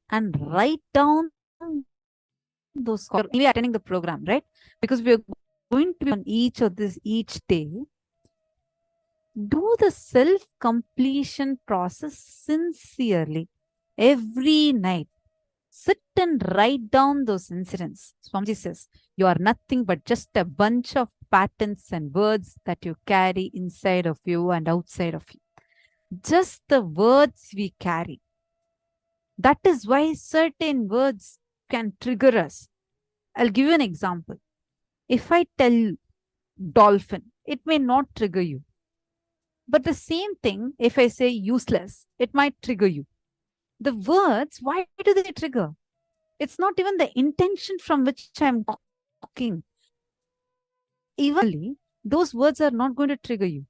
and write down those. You're attending the program, right? Because we are going to be on each of this each day. Do the self-completion process sincerely every night. Sit and write down those incidents. Swamiji says, you are nothing but just a bunch of patterns and words that you carry inside of you and outside of you. Just the words we carry. That is why certain words can trigger us. I'll give you an example. If I tell dolphin, it may not trigger you. But the same thing, if I say useless, it might trigger you. The words, why do they trigger? It's not even the intention from which I'm talking. Even those words are not going to trigger you.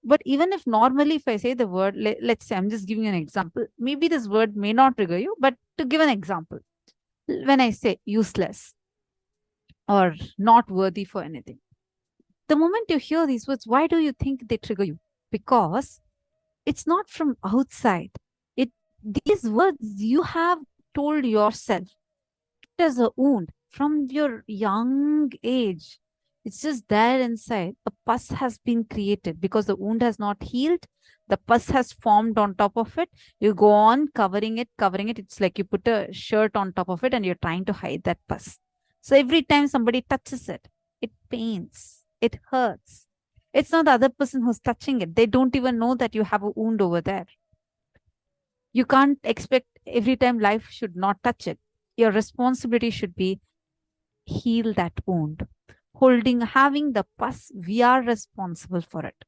But even if normally, if I say the word, let's say, I'm just giving an example. Maybe this word may not trigger you, but to give an example, when I say useless or not worthy for anything, the moment you hear these words, why do you think they trigger you? Because it's not from outside. These words you have told yourself. It is a wound from your young age. It's just there inside. A pus has been created because the wound has not healed. The pus has formed on top of it. You go on covering it. It's like you put a shirt on top of it and you're trying to hide that pus. So every time somebody touches it, it pains. It hurts. It's not the other person who's touching it. They don't even know that you have a wound over there. You can't expect every time life should not touch it. Your responsibility should be heal that wound. Having the pus, we are responsible for it.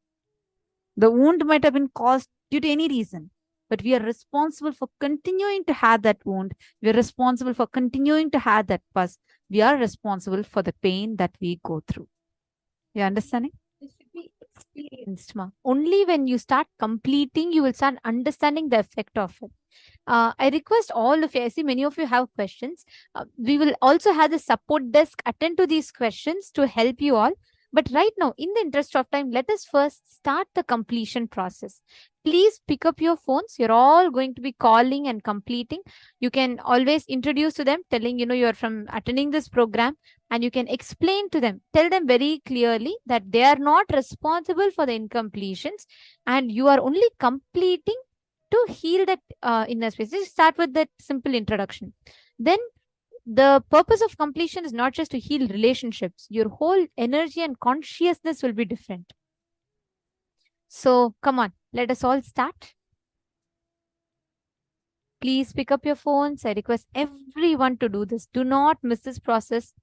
The wound might have been caused due to any reason, but we are responsible for continuing to have that wound. We are responsible for continuing to have that pus. We are responsible for the pain that we go through. You understanding? This should be experienced, Ma. Only when you start completing, you will start understanding the effect of it. I request all of you, I see many of you have questions. We will also have the support desk attend to these questions to help you all. But right now, in the interest of time, let us first start the completion process. Please pick up your phones. You're all going to be calling and completing. You can always introduce to them, telling, you're from attending this program, and you can explain to them, tell them very clearly that they are not responsible for the incompletions and you are only completing to heal that inner space. Just start with that simple introduction. Then the purpose of completion is not just to heal relationships. Your whole energy and consciousness will be different. So come on, let us all start. Please pick up your phones. I request everyone to do this. Do not miss this process.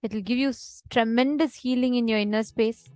It will give you tremendous healing in your inner space.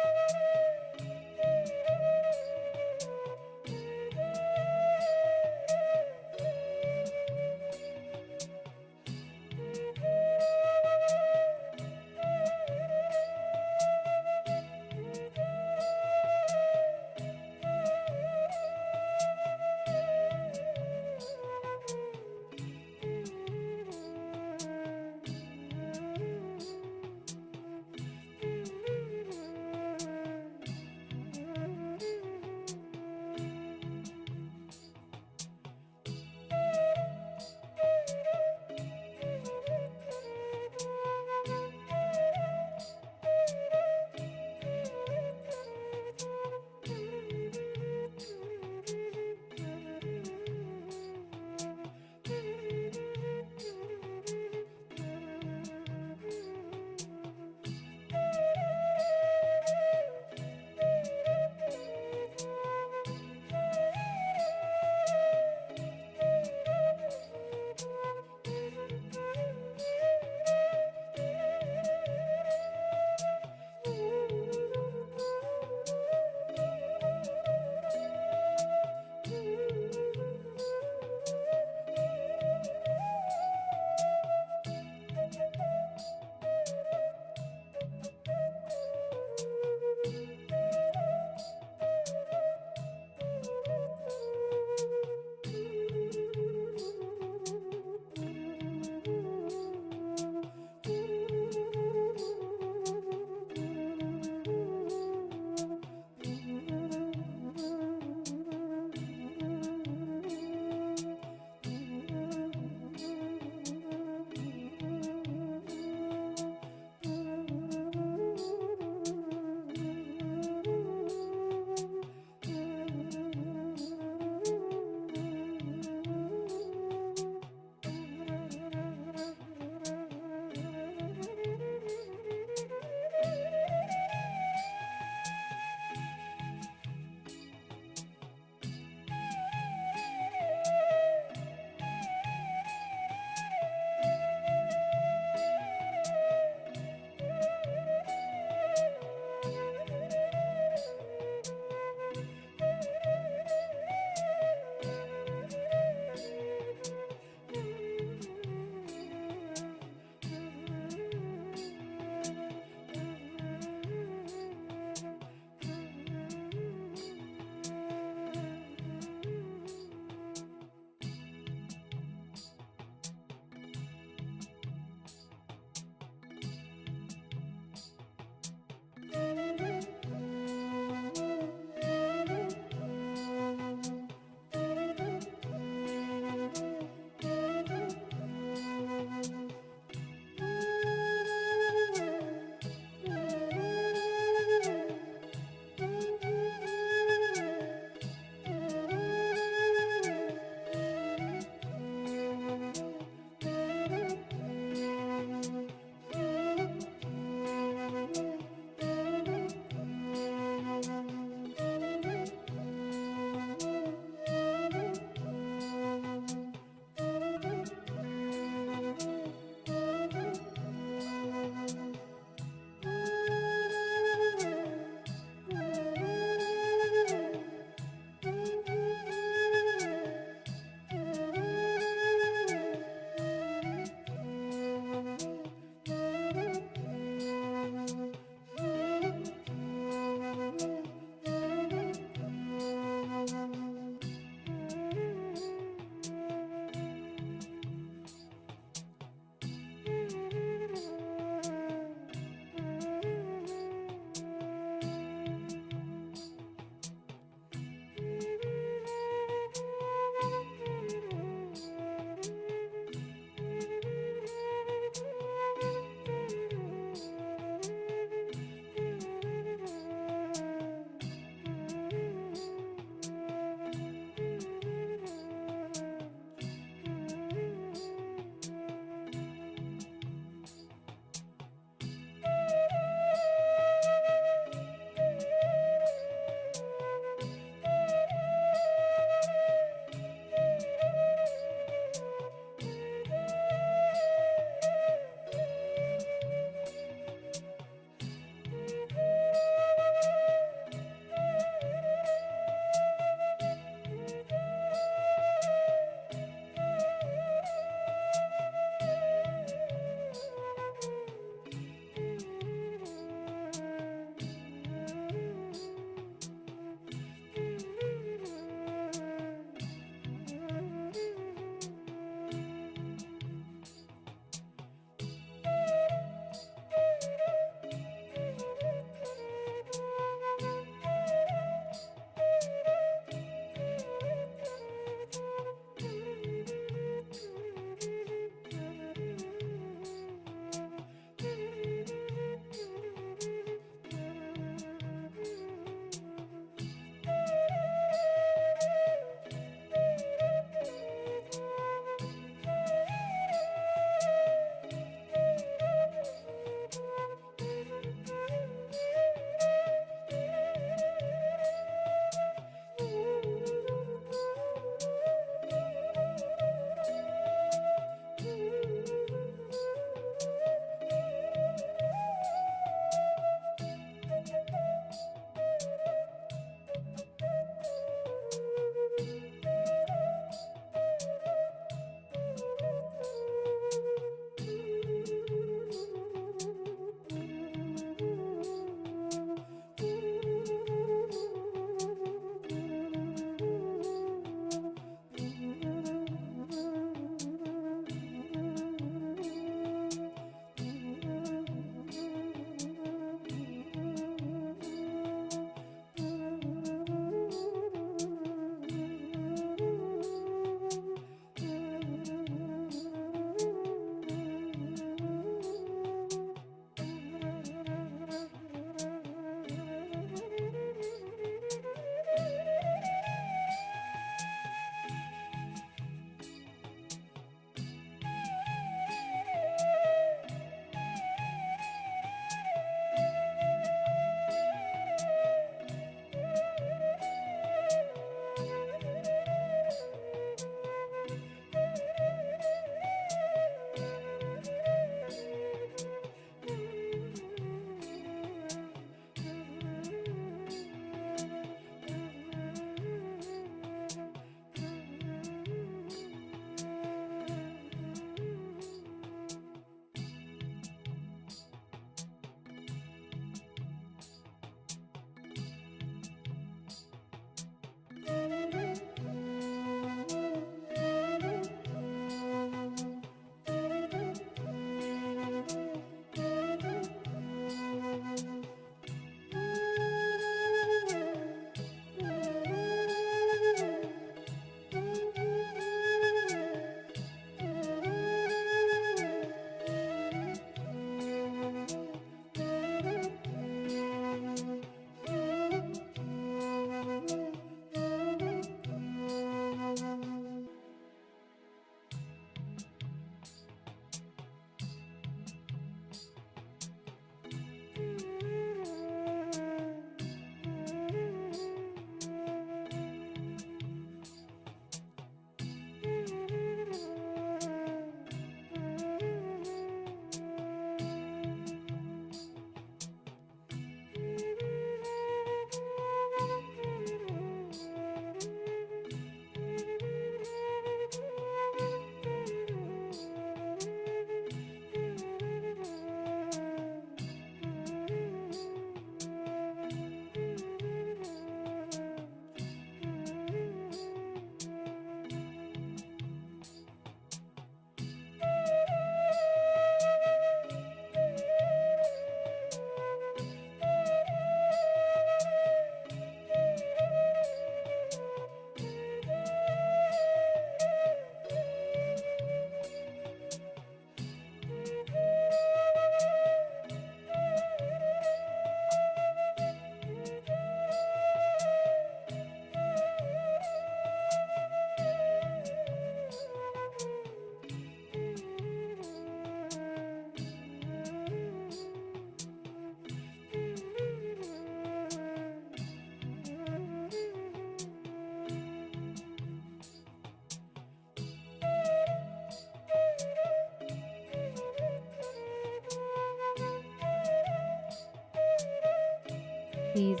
Please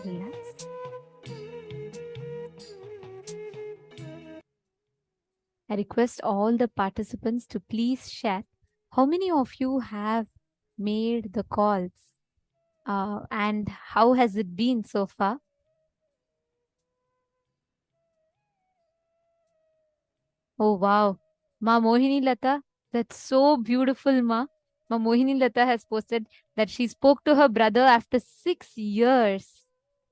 relax. I request all the participants to please share how many of you have made the calls and how has it been so far? Oh, wow. Ma Mohini Lata, that's so beautiful, Ma. Ma Mohini Lata has posted that she spoke to her brother after 6 years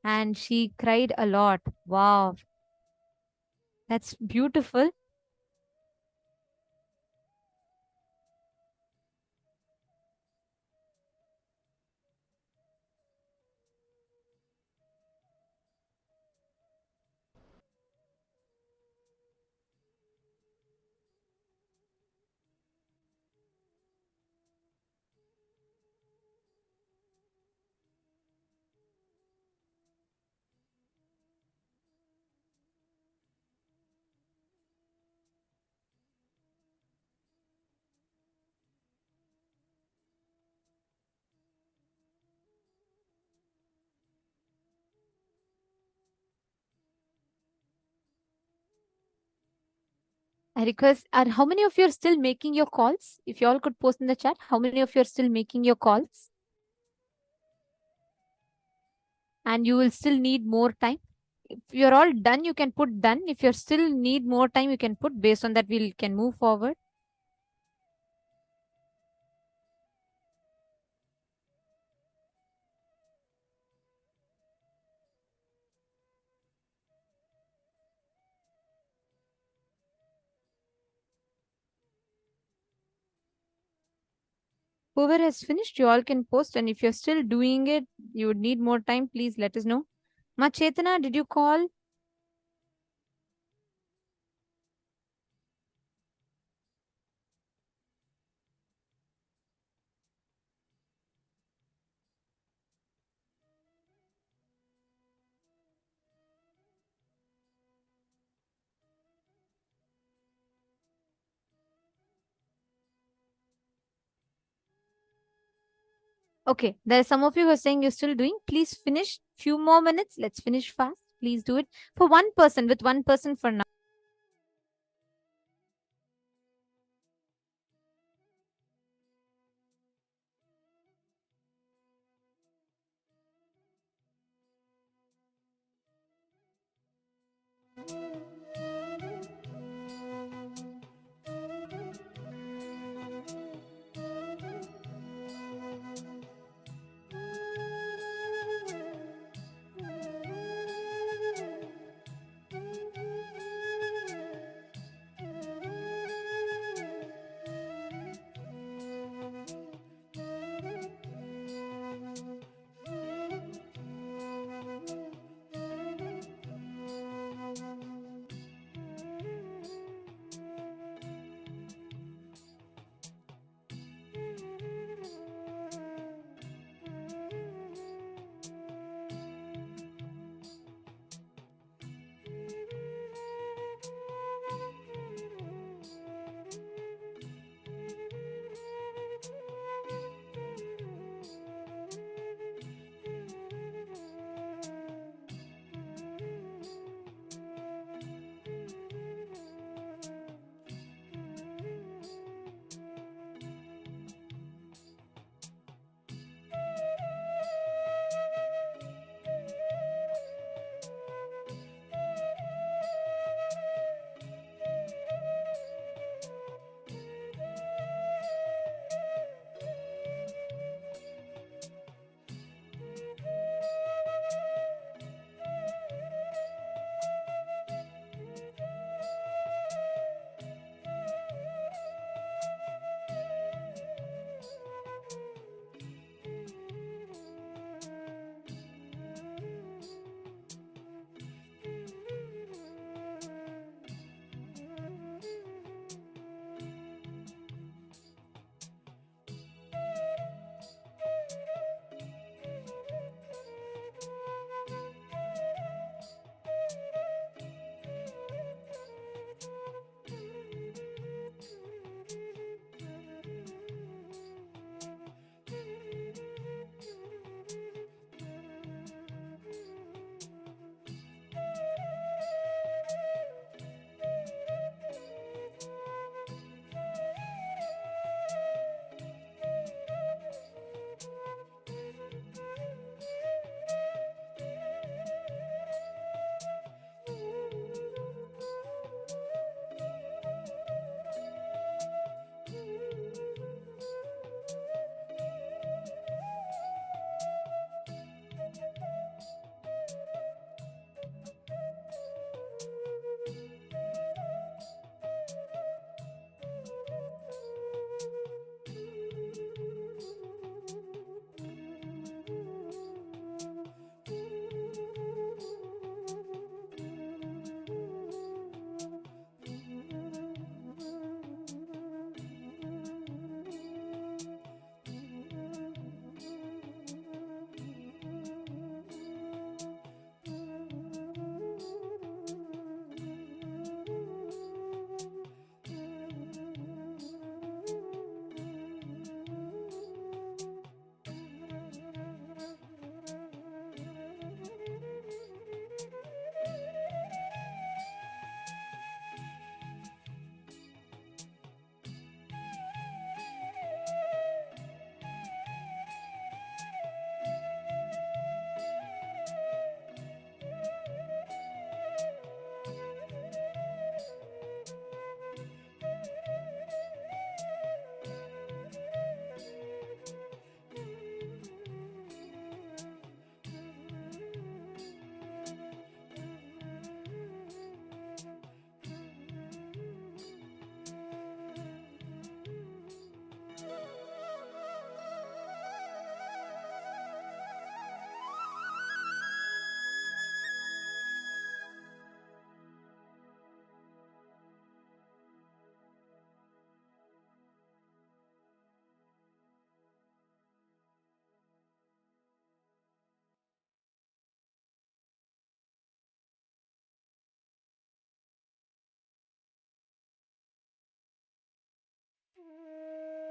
and she cried a lot. Wow. That's beautiful. I request, and how many of you are still making your calls? If you all could post in the chat, how many of you are still making your calls? And you will still need more time. If you're all done, you can put done. If you still need more time, you can put. Based on that, we can move forward. Whoever has finished, you all can post. And if you're still doing it, you would need more time, please let us know. Ma Chetana, did you call? Okay, there are some of you who are saying you're still doing. Please finish. Few more minutes. Let's finish fast. Please do it for one person, with one person for now.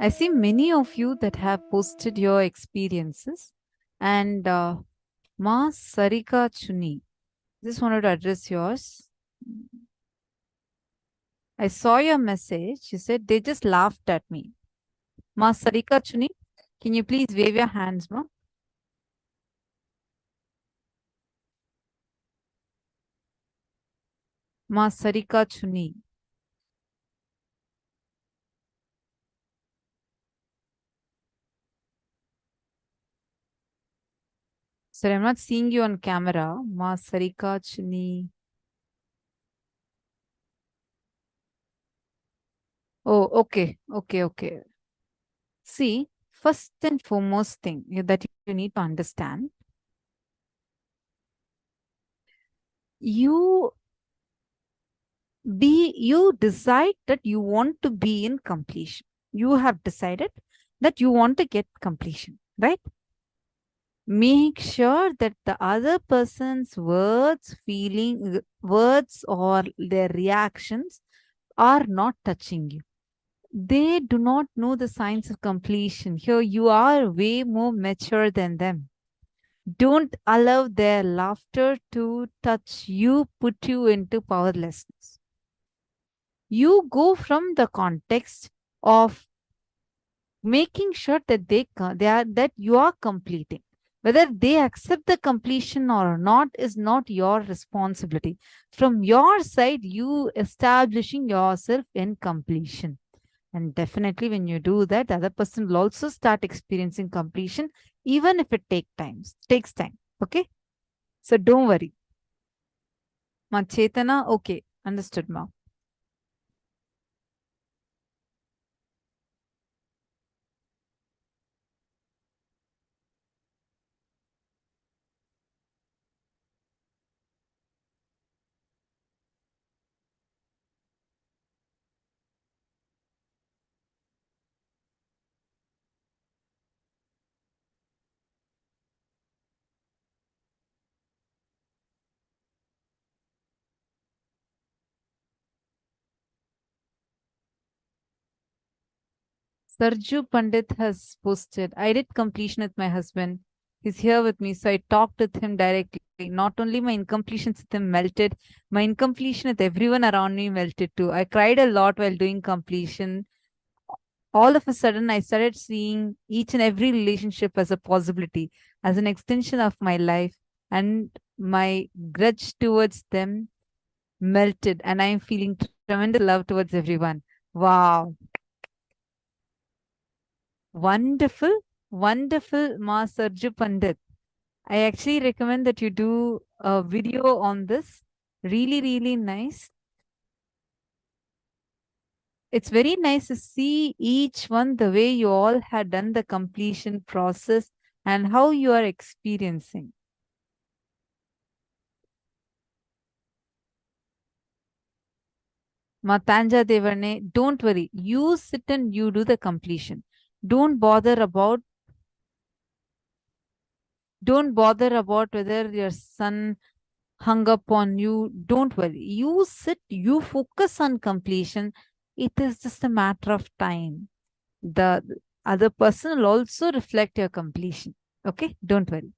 I see many of you that have posted your experiences. And Ma Sarika Chuni, just wanted to address yours. I saw your message. You said they just laughed at me. Ma Sarika Chuni, can you please wave your hands, Ma? Ma Sarika Chuni. Sorry, I'm not seeing you on camera. Ma Sarika Chuni. Oh, okay. Okay. See, first and foremost thing that you need to understand, you decide that you want to be in completion. You have decided that you want to get completion, right? Make sure that the other person's words, words or their reactions are not touching you. They do not know the science of completion. Here you are way more mature than them. Don't allow their laughter to touch you, put you into powerlessness. You go from the context of making sure that that you are completing. Whether they accept the completion or not is not your responsibility. From your side, you establishing yourself in completion. And definitely when you do that, the other person will also start experiencing completion, even if it takes time. Okay? So don't worry. Ma Chetana, okay, understood, Ma. Sarju Pandit has posted, I did completion with my husband. He's here with me, so I talked with him directly. Not only my incompletions with him melted, my incompletion with everyone around me melted too. I cried a lot while doing completion. All of a sudden, I started seeing each and every relationship as a possibility, as an extension of my life, and my grudge towards them melted, and I'm feeling tremendous love towards everyone. Wow. Wonderful, wonderful, Ma Sarju Pandit. I actually recommend that you do a video on this. Really, really nice. It's very nice to see each one the way you all had done the completion process and how you are experiencing. Matanja Devane, don't worry. You sit and you do the completion. Don't bother about whether your son hung up on you. Don't worry. You sit, you focus on completion. It is just a matter of time. The other person will also reflect your completion. Okay? Don't worry.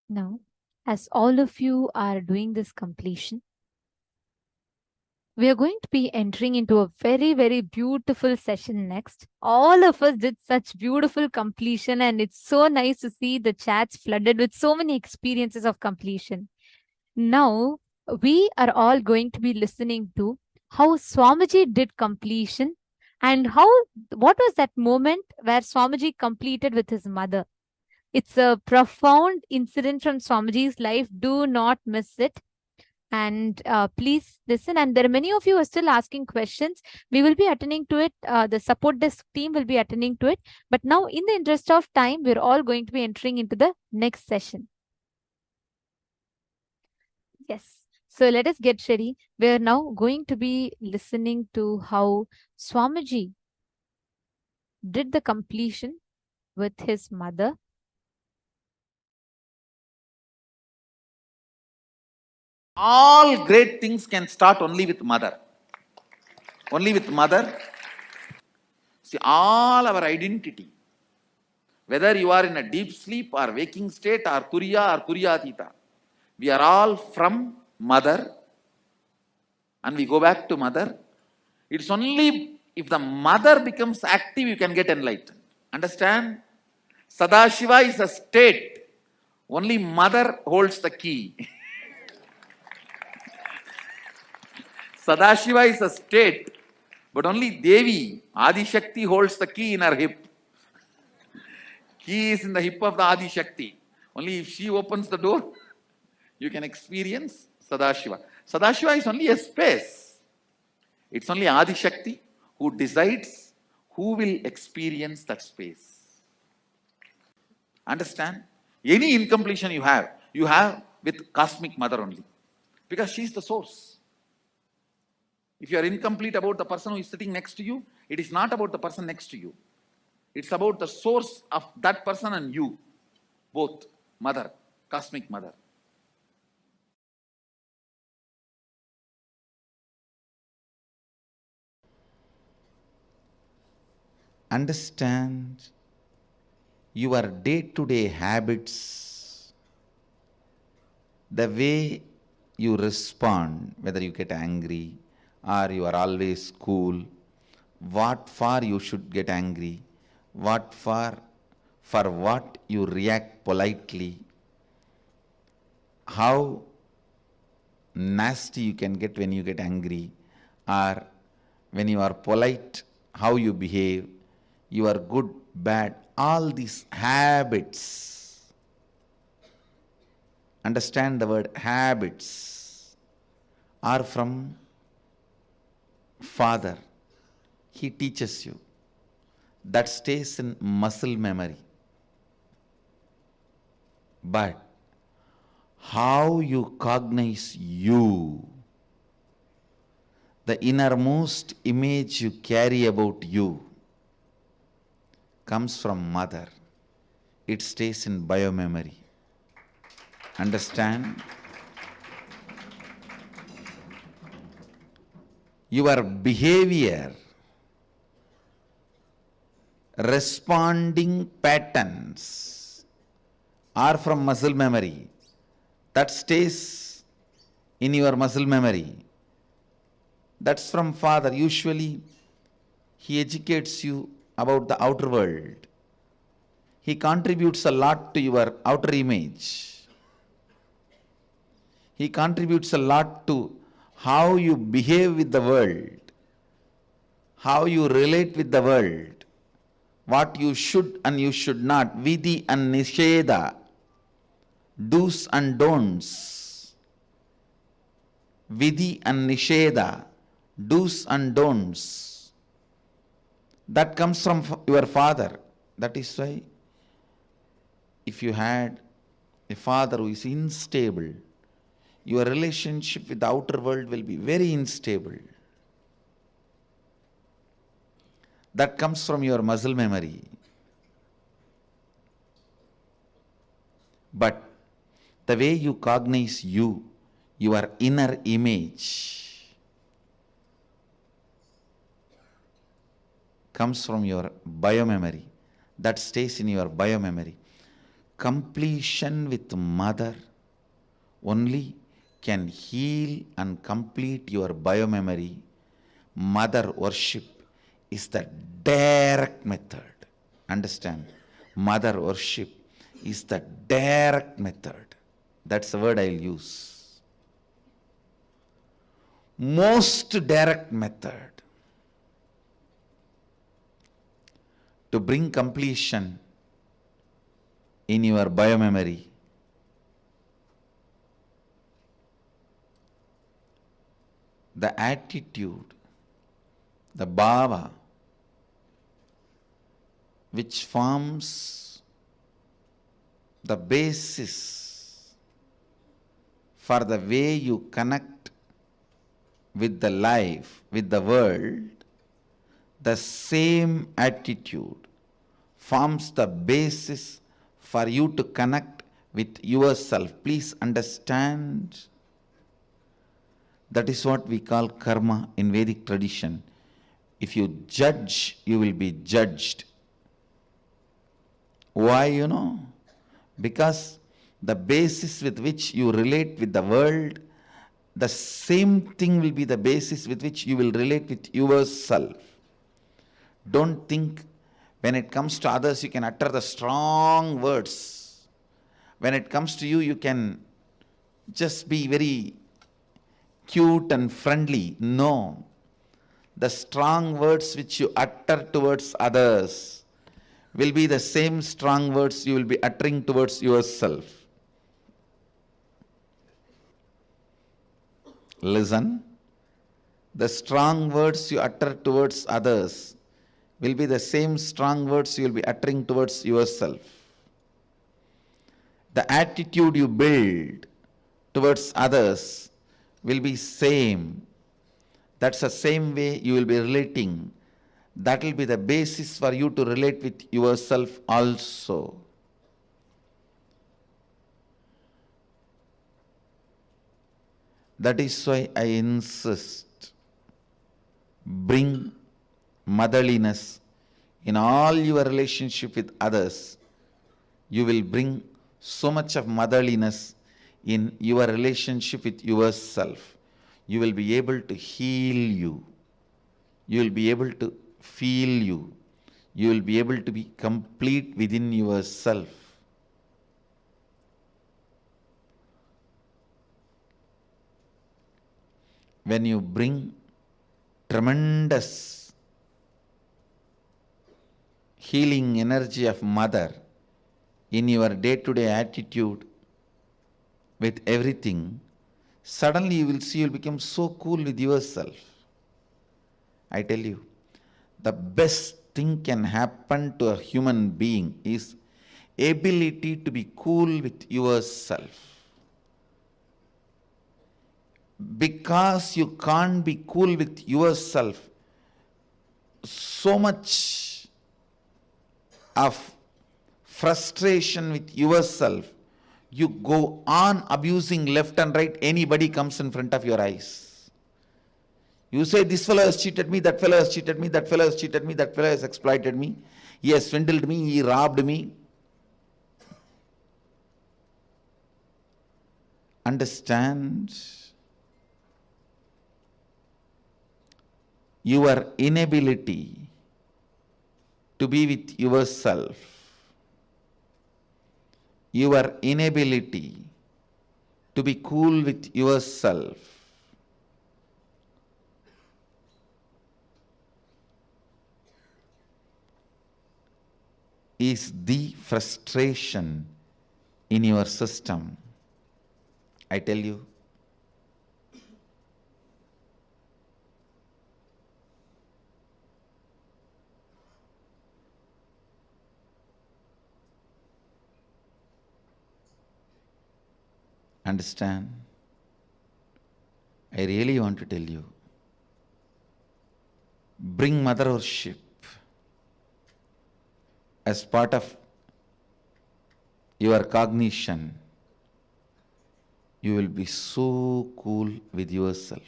Now, as all of you are doing this completion, we are going to be entering into a very, very beautiful session next. All of us did such beautiful completion, and it's so nice to see the chats flooded with so many experiences of completion. Now, we are all going to be listening to how Swamiji did completion and what was that moment where Swamiji completed with his mother. It's a profound incident from Swamiji's life. Do not miss it. And please listen. And there are many of you who are still asking questions. We will be attending to it. The support desk team will be attending to it. But now, in the interest of time, we're all going to be entering into the next session. Yes. So let us get ready. We're now going to be listening to how Swamiji did the completion with his mother. All great things can start only with mother. Only with mother. See, all our identity, whether you are in a deep sleep or waking state or turiya or turiyatita, we are all from mother and we go back to mother. It's only if the mother becomes active, you can get enlightened. Understand? Sadashiva is a state. Only mother holds the key. Sadashiva is a state, but only Devi, Adi Shakti, holds the key in her hip. Key is in the hip of the Adi Shakti. Only if she opens the door, you can experience Sadashiva. Sadashiva is only a space. It's only Adi Shakti who decides who will experience that space. Understand? Any incompletion you have with cosmic mother only. Because she is the source. If you are incomplete about the person who is sitting next to you, it is not about the person next to you. It's about the source of that person and you. Both. Mother. Cosmic mother. Understand your day-to-day habits, the way you respond, whether you get angry or you are always cool, what for you should get angry, what for what you react politely, how nasty you can get when you get angry, or when you are polite, how you behave, you are good, bad, all these habits. Understand the word habits are from Father. He teaches you. That stays in muscle memory. But how you cognize you, the innermost image you carry about you, comes from mother. It stays in biomemory. Understand? Your behavior, responding patterns are from muscle memory. That stays in your muscle memory. That's from Father. Usually, he educates you about the outer world. He contributes a lot to your outer image. He contributes a lot to how you behave with the world, how you relate with the world, what you should and you should not, vidhi and nisheda, do's and don'ts. Vidhi and nisheda, do's and don'ts. That comes from your father. That is why if you had a father who is unstable, your relationship with the outer world will be very unstable. That comes from your muscle memory. But the way you cognize you, your inner image, comes from your biomemory. That stays in your biomemory. completion with mother only can heal and complete your biomemory. Mother worship is the direct method. Understand? Mother worship is the direct method. That's the word I'll use. Most direct method to bring completion in your biomemory. The attitude, the bhava, which forms the basis for the way you connect with the life, with the world, the same attitude forms the basis for you to connect with yourself. Please understand, that is what we call karma in Vedic tradition. If you judge, you will be judged. Why, you know? Because the basis with which you relate with the world, the same thing will be the basis with which you will relate with yourself. Don't think when it comes to others you can utter the strong words. When it comes to you, you can just be very cute and friendly. No. The strong words which you utter towards others will be the same strong words you will be uttering towards yourself. Listen. The strong words you utter towards others will be the same strong words you will be uttering towards yourself. The attitude you build towards others will be same. That's the same way you will be relating. That will be the basis for you to relate with yourself also. That is why I insist, bring motherliness in all your relationship with others. You will bring so much of motherliness in your relationship with yourself. You will be able to heal you. You will be able to feel you. You will be able to be complete within yourself. When you bring tremendous healing energy of mother in your day-to-day attitude with everything, suddenly you will see you will become so cool with yourself. I tell you, the best thing can happen to a human being is ability to be cool with yourself. Because you can't be cool with yourself, so much of frustration with yourself, you go on abusing left and right. Anybody comes in front of your eyes. You say, this fellow has cheated me, that fellow has cheated me, that fellow has cheated me, that fellow has exploited me, he has swindled me, he robbed me. Understand? Your inability to be with yourself, your inability to be cool with yourself, is the frustration in your system. I tell you, understand? I really want to tell you, bring mother worship as part of your cognition. You will be so cool with yourself.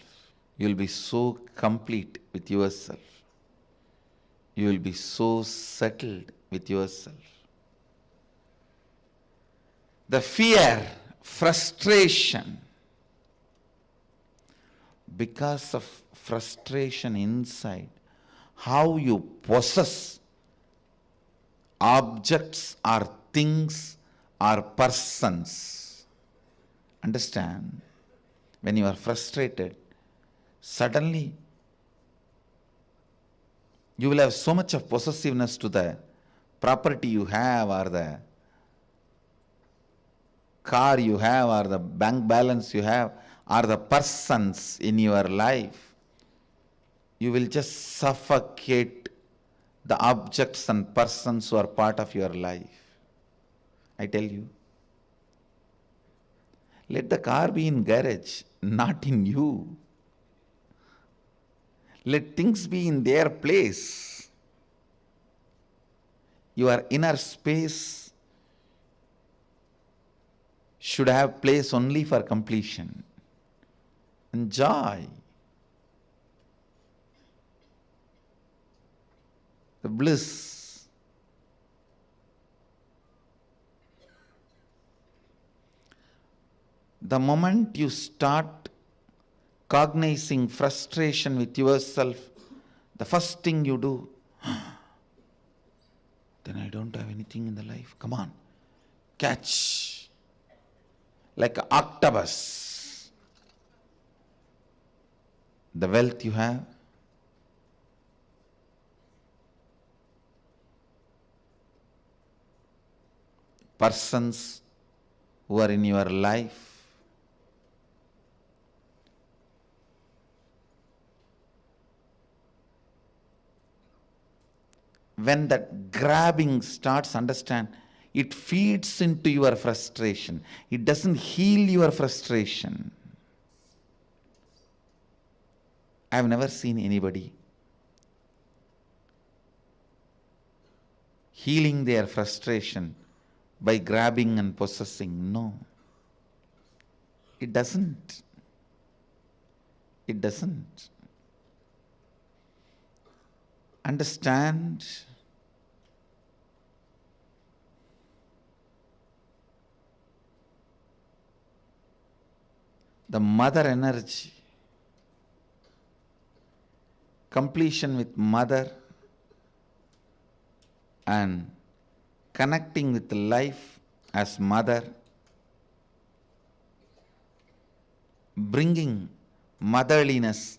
You will be so complete with yourself. You will be so settled with yourself. the fear, frustration. Because of frustration inside, how you possess objects or things or persons. Understand? When you are frustrated, suddenly you will have so much of possessiveness to the property you have, or the car you have, or the bank balance you have, or the persons in your life. You will just suffocate the objects and persons who are part of your life. I tell you. Let the car be in garage, not in you. Let things be in their place. Your inner space should have place only for completion and joy. The bliss. The moment you start cognizing frustration with yourself, the first thing you do, then I don't have anything in the life. Come on, catch. Like an octopus. The wealth you have, persons who are in your life, when that grabbing starts, understand, it feeds into your frustration. It doesn't heal your frustration. I have never seen anybody healing their frustration by grabbing and possessing. No. It doesn't. It doesn't. Understand? The mother energy, completion with mother, and connecting with life as mother, bringing motherliness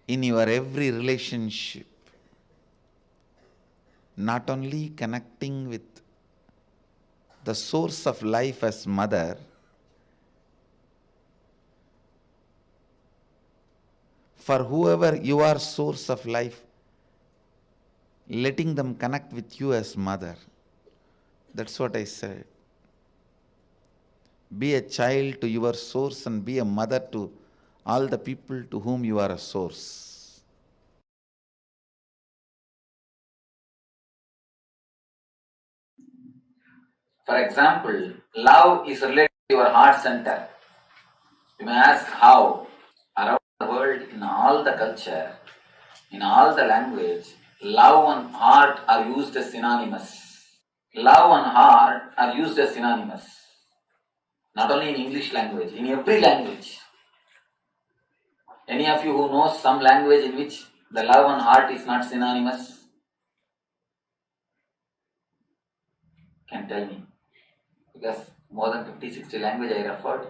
in your every relationship, not only connecting with the source of life as mother, for whoever you are source of life, letting them connect with you as mother. That's what I said. Be a child to your source and be a mother to all the people to whom you are a source. For example, love is related to your heart center. You may ask how. Around the world, in all the culture, in all the language, love and heart are used as synonymous. Love and heart are used as synonymous. Not only in English language, in every language. Any of you who knows some language in which the love and heart is not synonymous? Can tell me. Because more than 50-60 language I referred,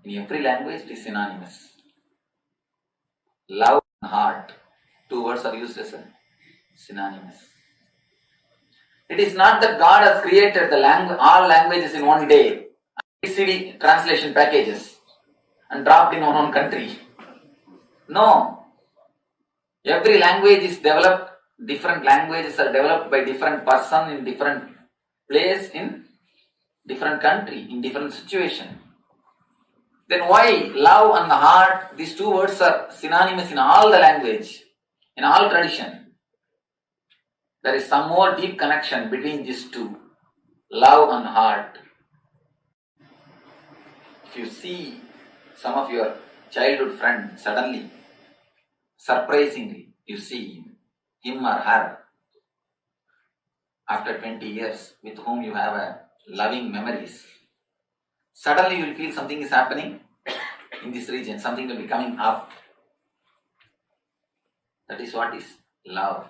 in every language it is synonymous. Love and heart, two words are used as synonymous. It is not that God has created the all languages in one day, CD translation packages, and dropped in one country. No. Every language is developed, different languages are developed by different person in different place, in different country, in different situation. Then why love and the heart, these two words are synonymous in all the language, in all tradition? There is some more deep connection between these two, love and heart. If you see some of your childhood friend, suddenly, surprisingly, you see him or her after 20 years with whom you have a loving memories. Suddenly you will feel something is happening in this region, something will be coming up. That is what is love.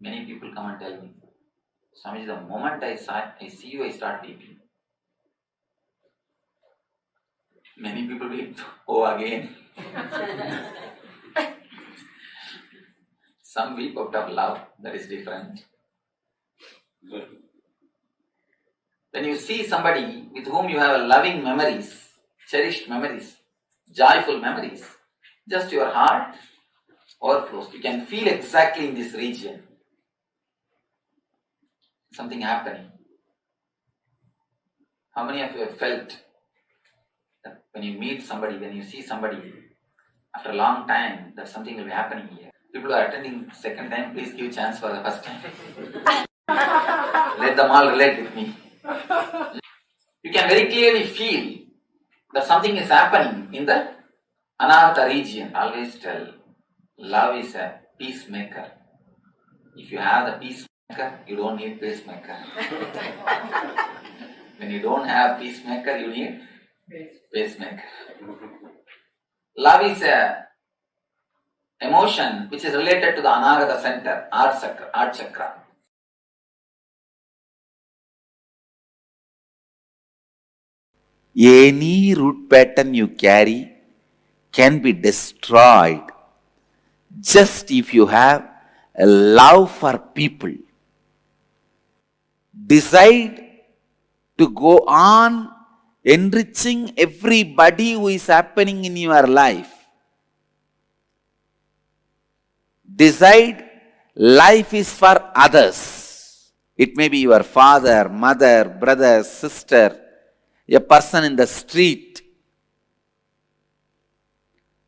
Many people come and tell me, Swamiji, the moment I see you, I start weeping. Many people weep, oh again. Some weep out of love, that is different. When you see somebody with whom you have loving memories, cherished memories, joyful memories, just your heart overflows. You can feel exactly in this region something happening. How many of you have felt that when you meet somebody, when you see somebody, after a long time, that something will be happening here? People who are attending second time, please give chance for the first time. Let them all relate with me. You can very clearly feel that something is happening in the Anartha region. I always tell, love is a peacemaker. If you have the peacemaker, you don't need pacemaker. When you don't have peacemaker, you need pacemaker. Love is a emotion which is related to the Anagata center, Heart chakra. Any root pattern you carry can be destroyed just if you have a love for people. Decide to go on enriching everybody who is happening in your life. Decide life is for others. It may be your father, mother, brother, sister, a person in the street,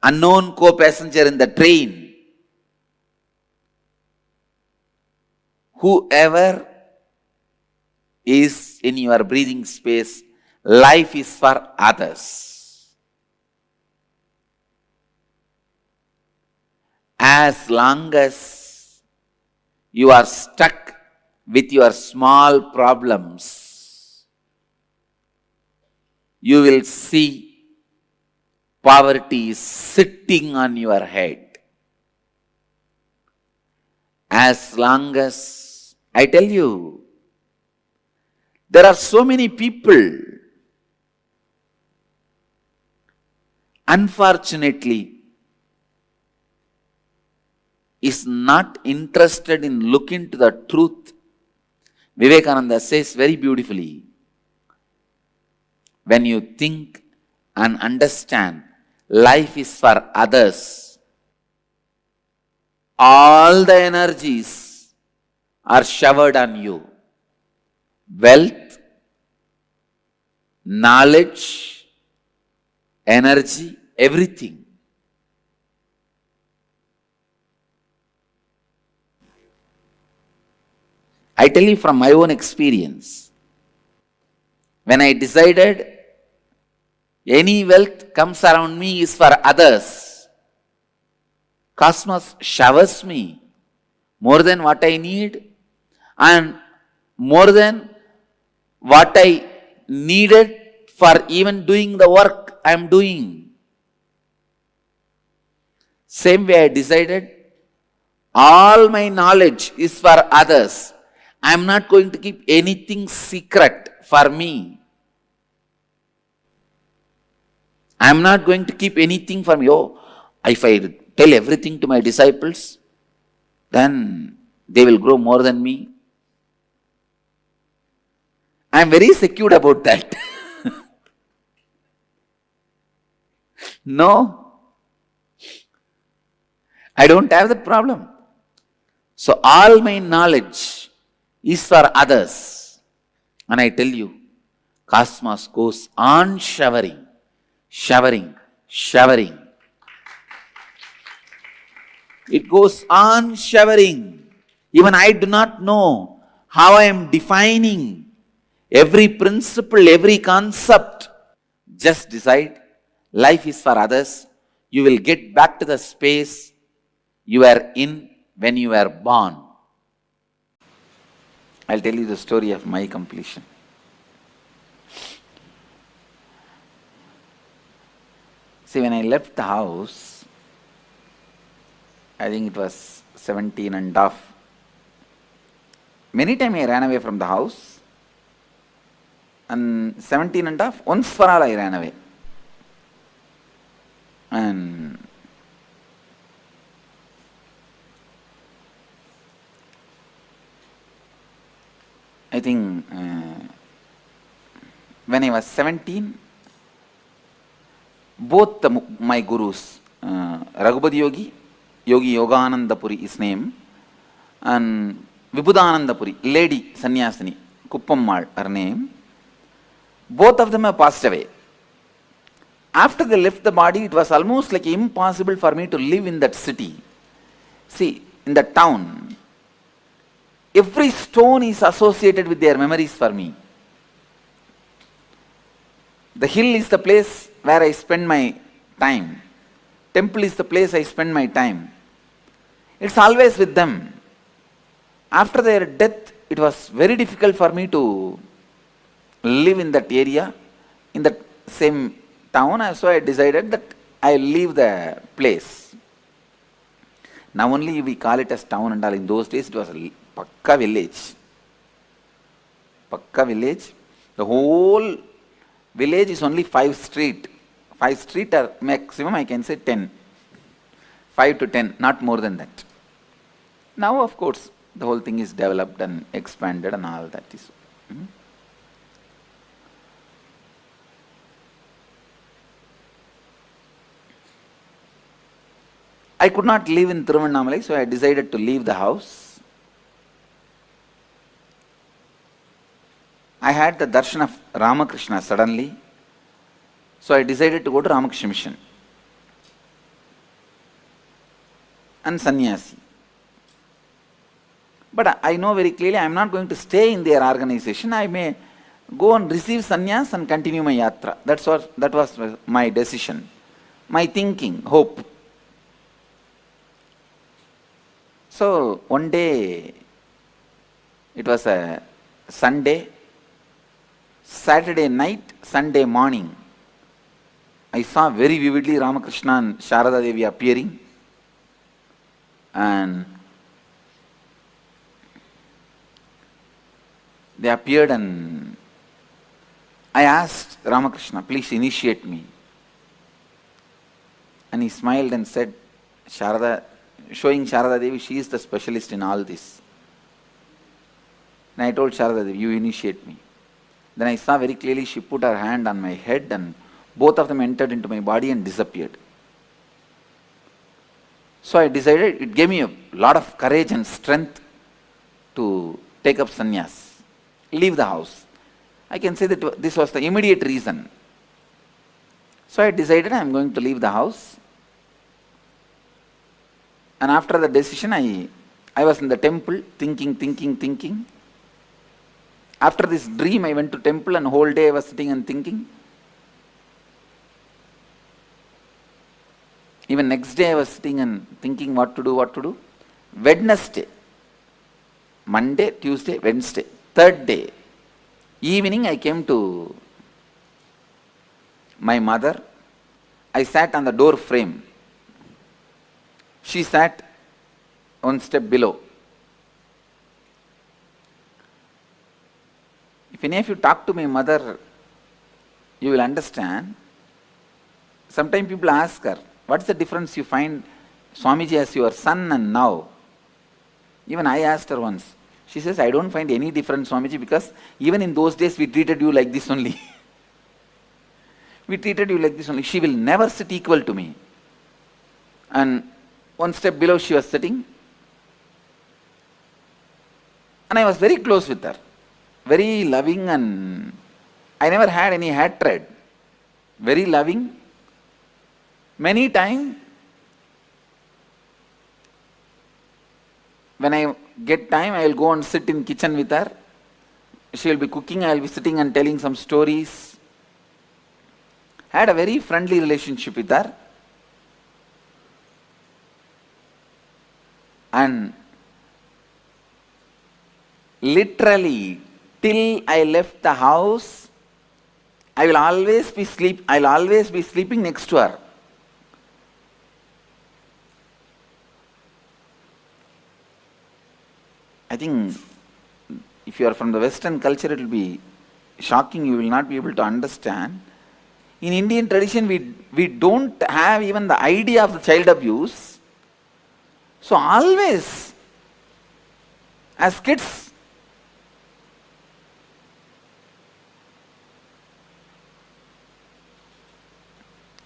unknown co-passenger in the train, whoever is in your breathing space, life is for others. As long as you are stuck with your small problems, you will see poverty is sitting on your head. As long as, I tell you, there are so many people, unfortunately, is not interested in looking to the truth. Vivekananda says very beautifully, when you think and understand life is for others, all the energies are showered on you. Wealth, knowledge, energy, everything. I tell you from my own experience, when I decided any wealth comes around me is for others, cosmos showers me more than what I need and more than what I needed for even doing the work I am doing. Same way I decided, all my knowledge is for others. I am not going to keep anything secret for me. I am not going to keep anything for me. Oh, if I tell everything to my disciples, then they will grow more than me. I am very secure about that. No, I don't have that problem. So all my knowledge is for others. And I tell you, cosmos goes on showering, showering, showering. It goes on showering. Even I do not know how I am defining every principle, every concept. Just decide, life is for others. You will get back to the space you were in when you were born. I'll tell you the story of my completion. See, when I left the house, I think it was 17 and a half. Many times I ran away from the house, and 17 and a half, once for all I ran away. And I think when I was 17, both my gurus, Raghupati Yogi, Yogi Yogananda Puri, his name, and Vibhudananda Puri, lady sannyasini, Kuppammal, her name, both of them have passed away. After they left the body, it was almost like impossible for me to live in that city. See, in the town, every stone is associated with their memories for me. The hill is the place where I spend my time. Temple is the place I spend my time. It's always with them. After their death, it was very difficult for me to live in that area, in that same town. So I decided that I'll leave the place. Now only we call it as town and all. In those days, it was a Pakka village. Pakka village. The whole village is only 5 streets. 5 streets are maximum, I can say 10. 5 to 10, not more than that. Now, of course, the whole thing is developed and expanded and all that is. I could not live in Tiruvannamalai, so I decided to leave the house. I had the darshan of Ramakrishna suddenly, so I decided to go to Ramakrishna Mission and sannyasi. But I know very clearly I am not going to stay in their organization. I may go and receive sannyas and continue my yatra. That was my decision, my thinking, hope. So one day, it was a Sunday, Saturday night, Sunday morning, I saw very vividly Ramakrishna and Sharada Devi appearing, and they appeared, and I asked Ramakrishna, please initiate me. And he smiled and said, showing Sharada Devi, she is the specialist in all this. And I told Sharada Devi, you initiate me. Then I saw very clearly she put her hand on my head and both of them entered into my body and disappeared. So I decided, it gave me a lot of courage and strength to take up sannyas, leave the house. I can say that this was the immediate reason. So I decided I am going to leave the house. And after the decision, I was in the temple thinking. After this dream, I went to temple and whole day I was sitting and thinking. Even next day I was sitting and thinking what to do. Wednesday, Monday, Tuesday, Wednesday, third day, evening I came to my mother. I sat on the door frame. She sat one step below. If any of you talk to my mother, you will understand. Sometimes people ask her, what's the difference you find Swamiji as your son and now? Even I asked her once. She says, I don't find any difference, Swamiji, because even in those days we treated you like this only. We treated you like this only. She will never sit equal to me. And one step below she was sitting. And I was very close with her. Very loving, and I never had any hatred. Very loving. Many times, when I get time, I will go and sit in kitchen with her. She will be cooking, I will be sitting and telling some stories. Had a very friendly relationship with her. And literally, till I left the house, I'll always be sleeping next to her. I think if you are from the Western culture, it will be shocking. You will not be able to understand. In Indian tradition, we don't have even the idea of the child abuse. So always, as kids,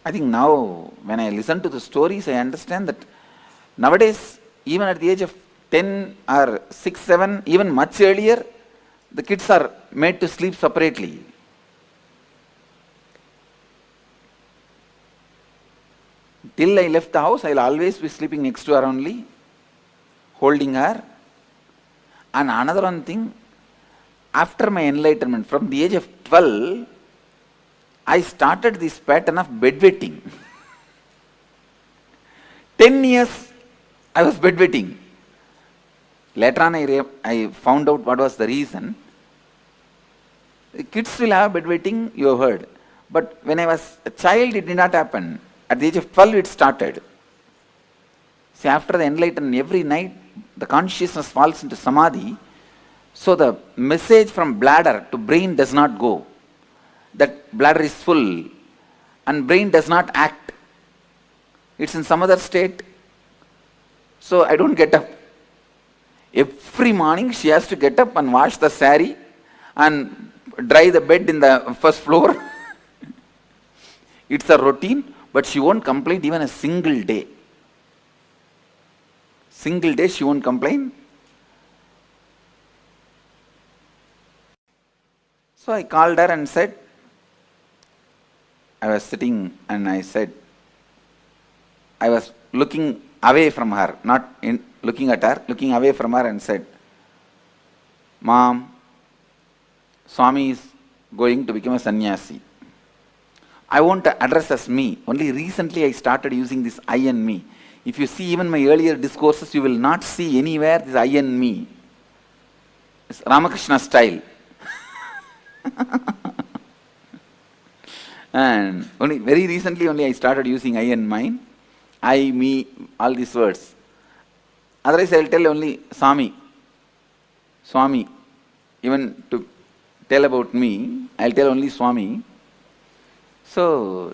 I think now when I listen to the stories, I understand that nowadays, even at the age of 10 or 6, 7, even much earlier, the kids are made to sleep separately. Till I left the house, I will always be sleeping next to her only, holding her. And another one thing, after my enlightenment, from the age of 12, I started this pattern of bedwetting. 10 years I was bedwetting. Later on I found out what was the reason. The kids will have bedwetting, you have heard. But when I was a child, it did not happen. At the age of 12, it started. See, after the enlightenment, every night, the consciousness falls into samadhi. So the message from bladder to brain does not go. That bladder is full and brain does not act. It's in some other state. So I don't get up. Every morning she has to get up and wash the sari and dry the bed in the first floor. It's a routine, but she won't complain even a single day. Single day she won't complain. So I called her and said, I was sitting and I said, I was looking away from her, not looking at her, looking away from her and said, Mom, Swami is going to become a sannyasi. I won't address as me. Only recently I started using this I and me. If you see even my earlier discourses, you will not see anywhere this I and me. It's Ramakrishna style. And only very recently only I started using I and mine. I, me, all these words. Otherwise I will tell only Swami. Swami. Even to tell about me, I will tell only Swami. So,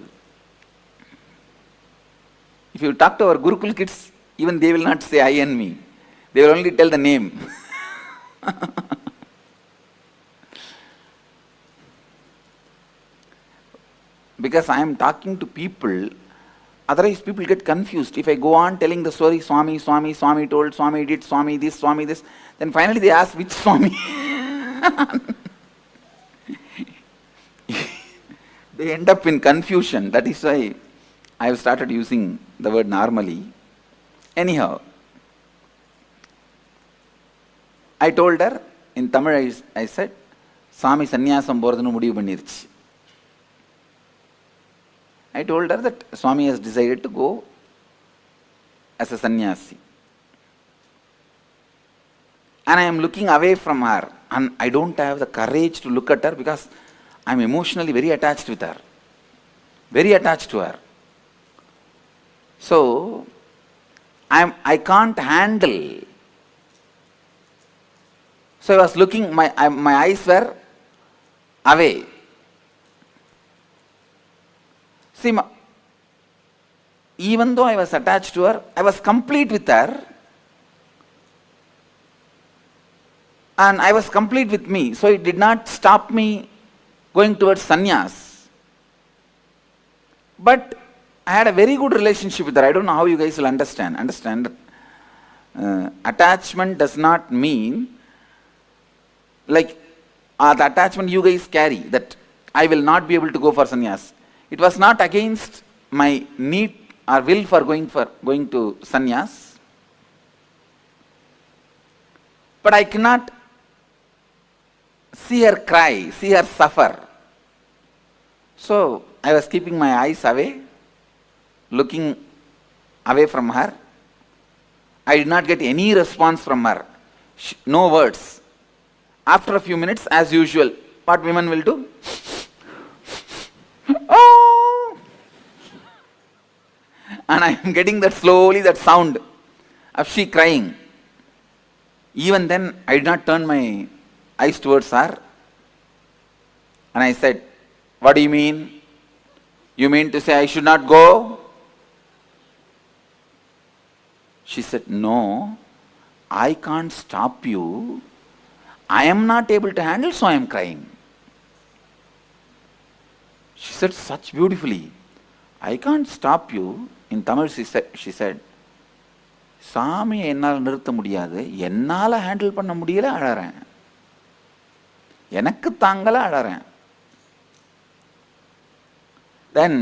if you talk to our Gurukul kids, even they will not say I and me. They will only tell the name. Because I am talking to people, otherwise people get confused. If I go on telling the story, Swami, Swami, Swami told, Swami did, Swami this, then finally they ask which Swami. They end up in confusion. That is why I have started using the word normally. Anyhow, I told her, in Tamil I said, Swami sannyasam போறதுன்னு முடிவு பண்ணிருச்சு. I told her that Swami has decided to go as a sannyasi. And I am looking away from her. And I don't have the courage to look at her because I am emotionally very attached with her. Very attached to her. So, I can't handle. So I was looking, my eyes were away. See, even though I was attached to her, I was complete with her. And I was complete with me. So it did not stop me going towards sannyas. But I had a very good relationship with her. I don't know how you guys will understand. Understand that attachment does not mean like the attachment you guys carry, that I will not be able to go for sannyas. It was not against my need or will for going to sannyas. But I cannot see her cry, see her suffer. So I was keeping my eyes away, looking away from her. I did not get any response from her. No words. After a few minutes, as usual, what women will do? Oh! And I am getting that slowly, that sound of she crying. Even then, I did not turn my eyes towards her. And I said, what do you mean? You mean to say I should not go? She said, no, I can't stop you. I am not able to handle, so I am crying. She said such beautifully, I can't stop you. In Tamil she said, சாமி என்னால் நிறுத்த முடியாது, என்னால் handle பண்ண முடியல, அழறேன். எனக்கு தாங்கல, அழறேன். Then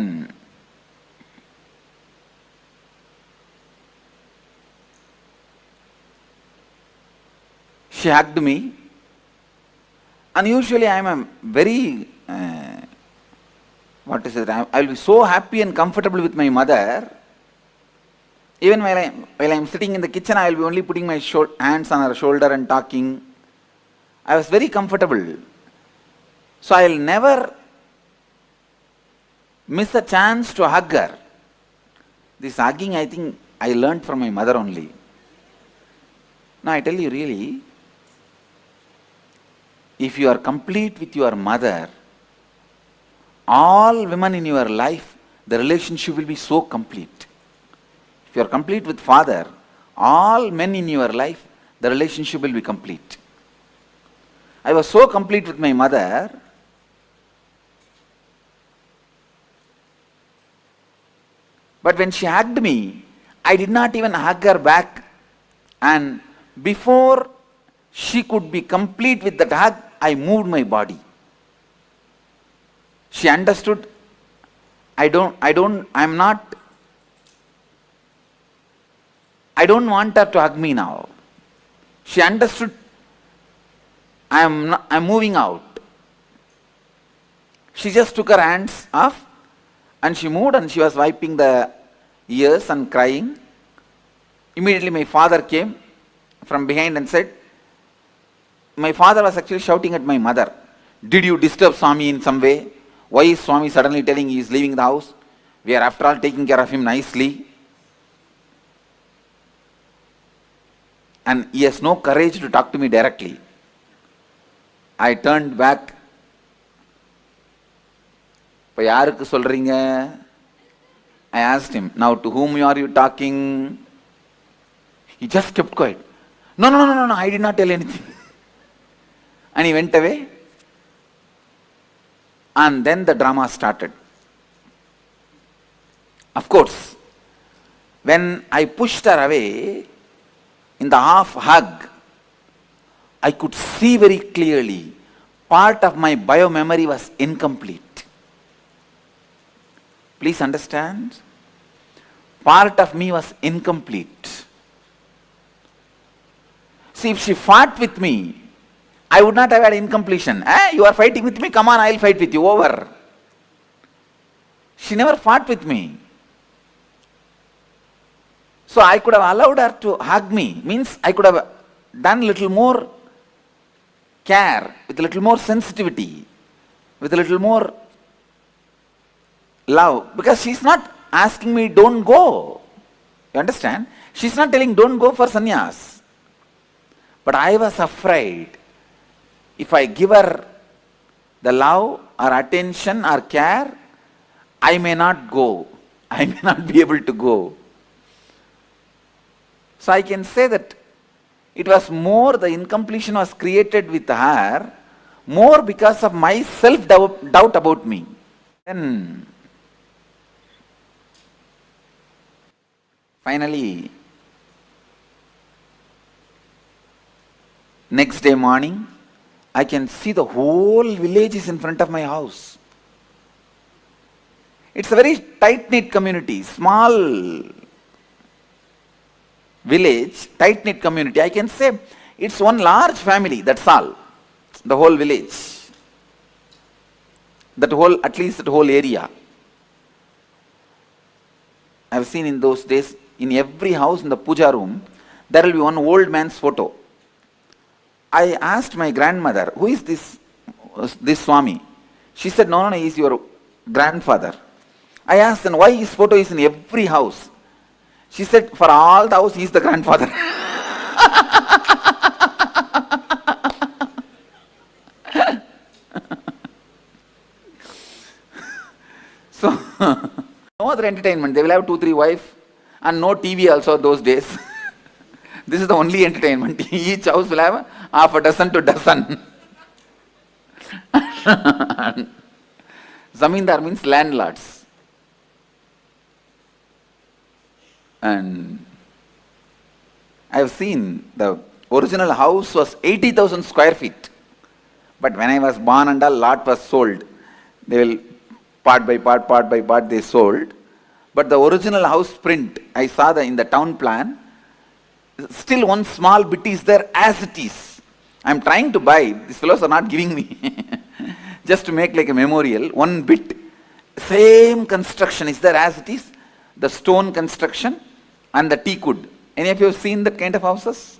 she hugged me, and usually I am a very I will be so happy and comfortable with my mother. Even while I am sitting in the kitchen, I will be only putting my hands on her shoulder and talking. I was very comfortable. So I will never miss a chance to hug her. This hugging, I think, I learned from my mother only. Now I tell you really, if you are complete with your mother, all women in your life, the relationship will be so complete. If you are complete with father, all men in your life, the relationship will be complete. I was so complete with my mother, but when she hugged me, I did not even hug her back, and before she could be complete with that hug, I moved my body. She understood, I don't want her to hug me now. She understood, I'm moving out. She just took her hands off and she moved, and she was wiping the ears and crying. Immediately my father came from behind and said, my father was actually shouting at my mother, did you disturb Swami in some way? Why is Swami suddenly telling he is leaving the house? We are after all taking care of him nicely. And he has no courage to talk to me directly. I turned back. I asked him, now to whom are you talking? He just kept quiet. No, I did not tell anything. And he went away. And then the drama started. Of course, when I pushed her away, in the half hug, I could see very clearly part of my bio-memory was incomplete. Please understand, part of me was incomplete. See, if she fought with me, I would not have had incompletion. You are fighting with me, come on, I will fight with you, over. She never fought with me. So I could have allowed her to hug me, means I could have done a little more care, with a little more sensitivity, with a little more love, because she is not asking me, don't go. You understand? She is not telling, don't go for sannyas. But I was afraid, if I give her the love or attention or care, I may not go. I may not be able to go. So I can say that it was more, the incompletion was created with her, more because of my self-doubt about me. Then, finally, next day morning, I can see the whole village is in front of my house. It's a very tight-knit community, small village, tight-knit community. I can say it's one large family, that's all. The whole village. At least that whole area. I've seen in those days, in every house in the puja room, there will be one old man's photo. I asked my grandmother, who is this Swami? She said, no, he is your grandfather. I asked them, why his photo is in every house? She said, for all the house, he is the grandfather. No other entertainment. They will have 2-3 wives and no TV also those days. This is the only entertainment. Each house will have half a dozen to dozen. Zamindar means landlords. And I have seen the original house was 80,000 square feet. But when I was born and a lot was sold. They will part by part they sold. But the original house print, I saw in the town plan, still one small bit is there as it is. I am trying to buy, these fellows are not giving me. Just to make like a memorial, one bit, same construction is there as it is, the stone construction and the teak wood. Any of you have seen that kind of houses?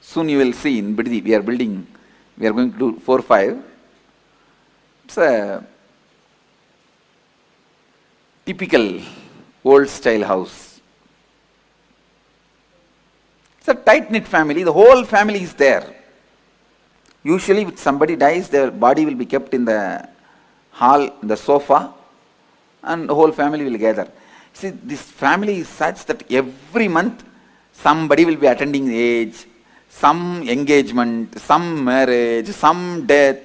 Soon you will see in Biddi, we are building, we are going to do 4 or 5. It's a typical old style house. It's a tight-knit family, the whole family is there. Usually if somebody dies, their body will be kept in the hall, the sofa, and the whole family will gather. See, this family is such that every month somebody will be attending the age, some engagement, some marriage, some death.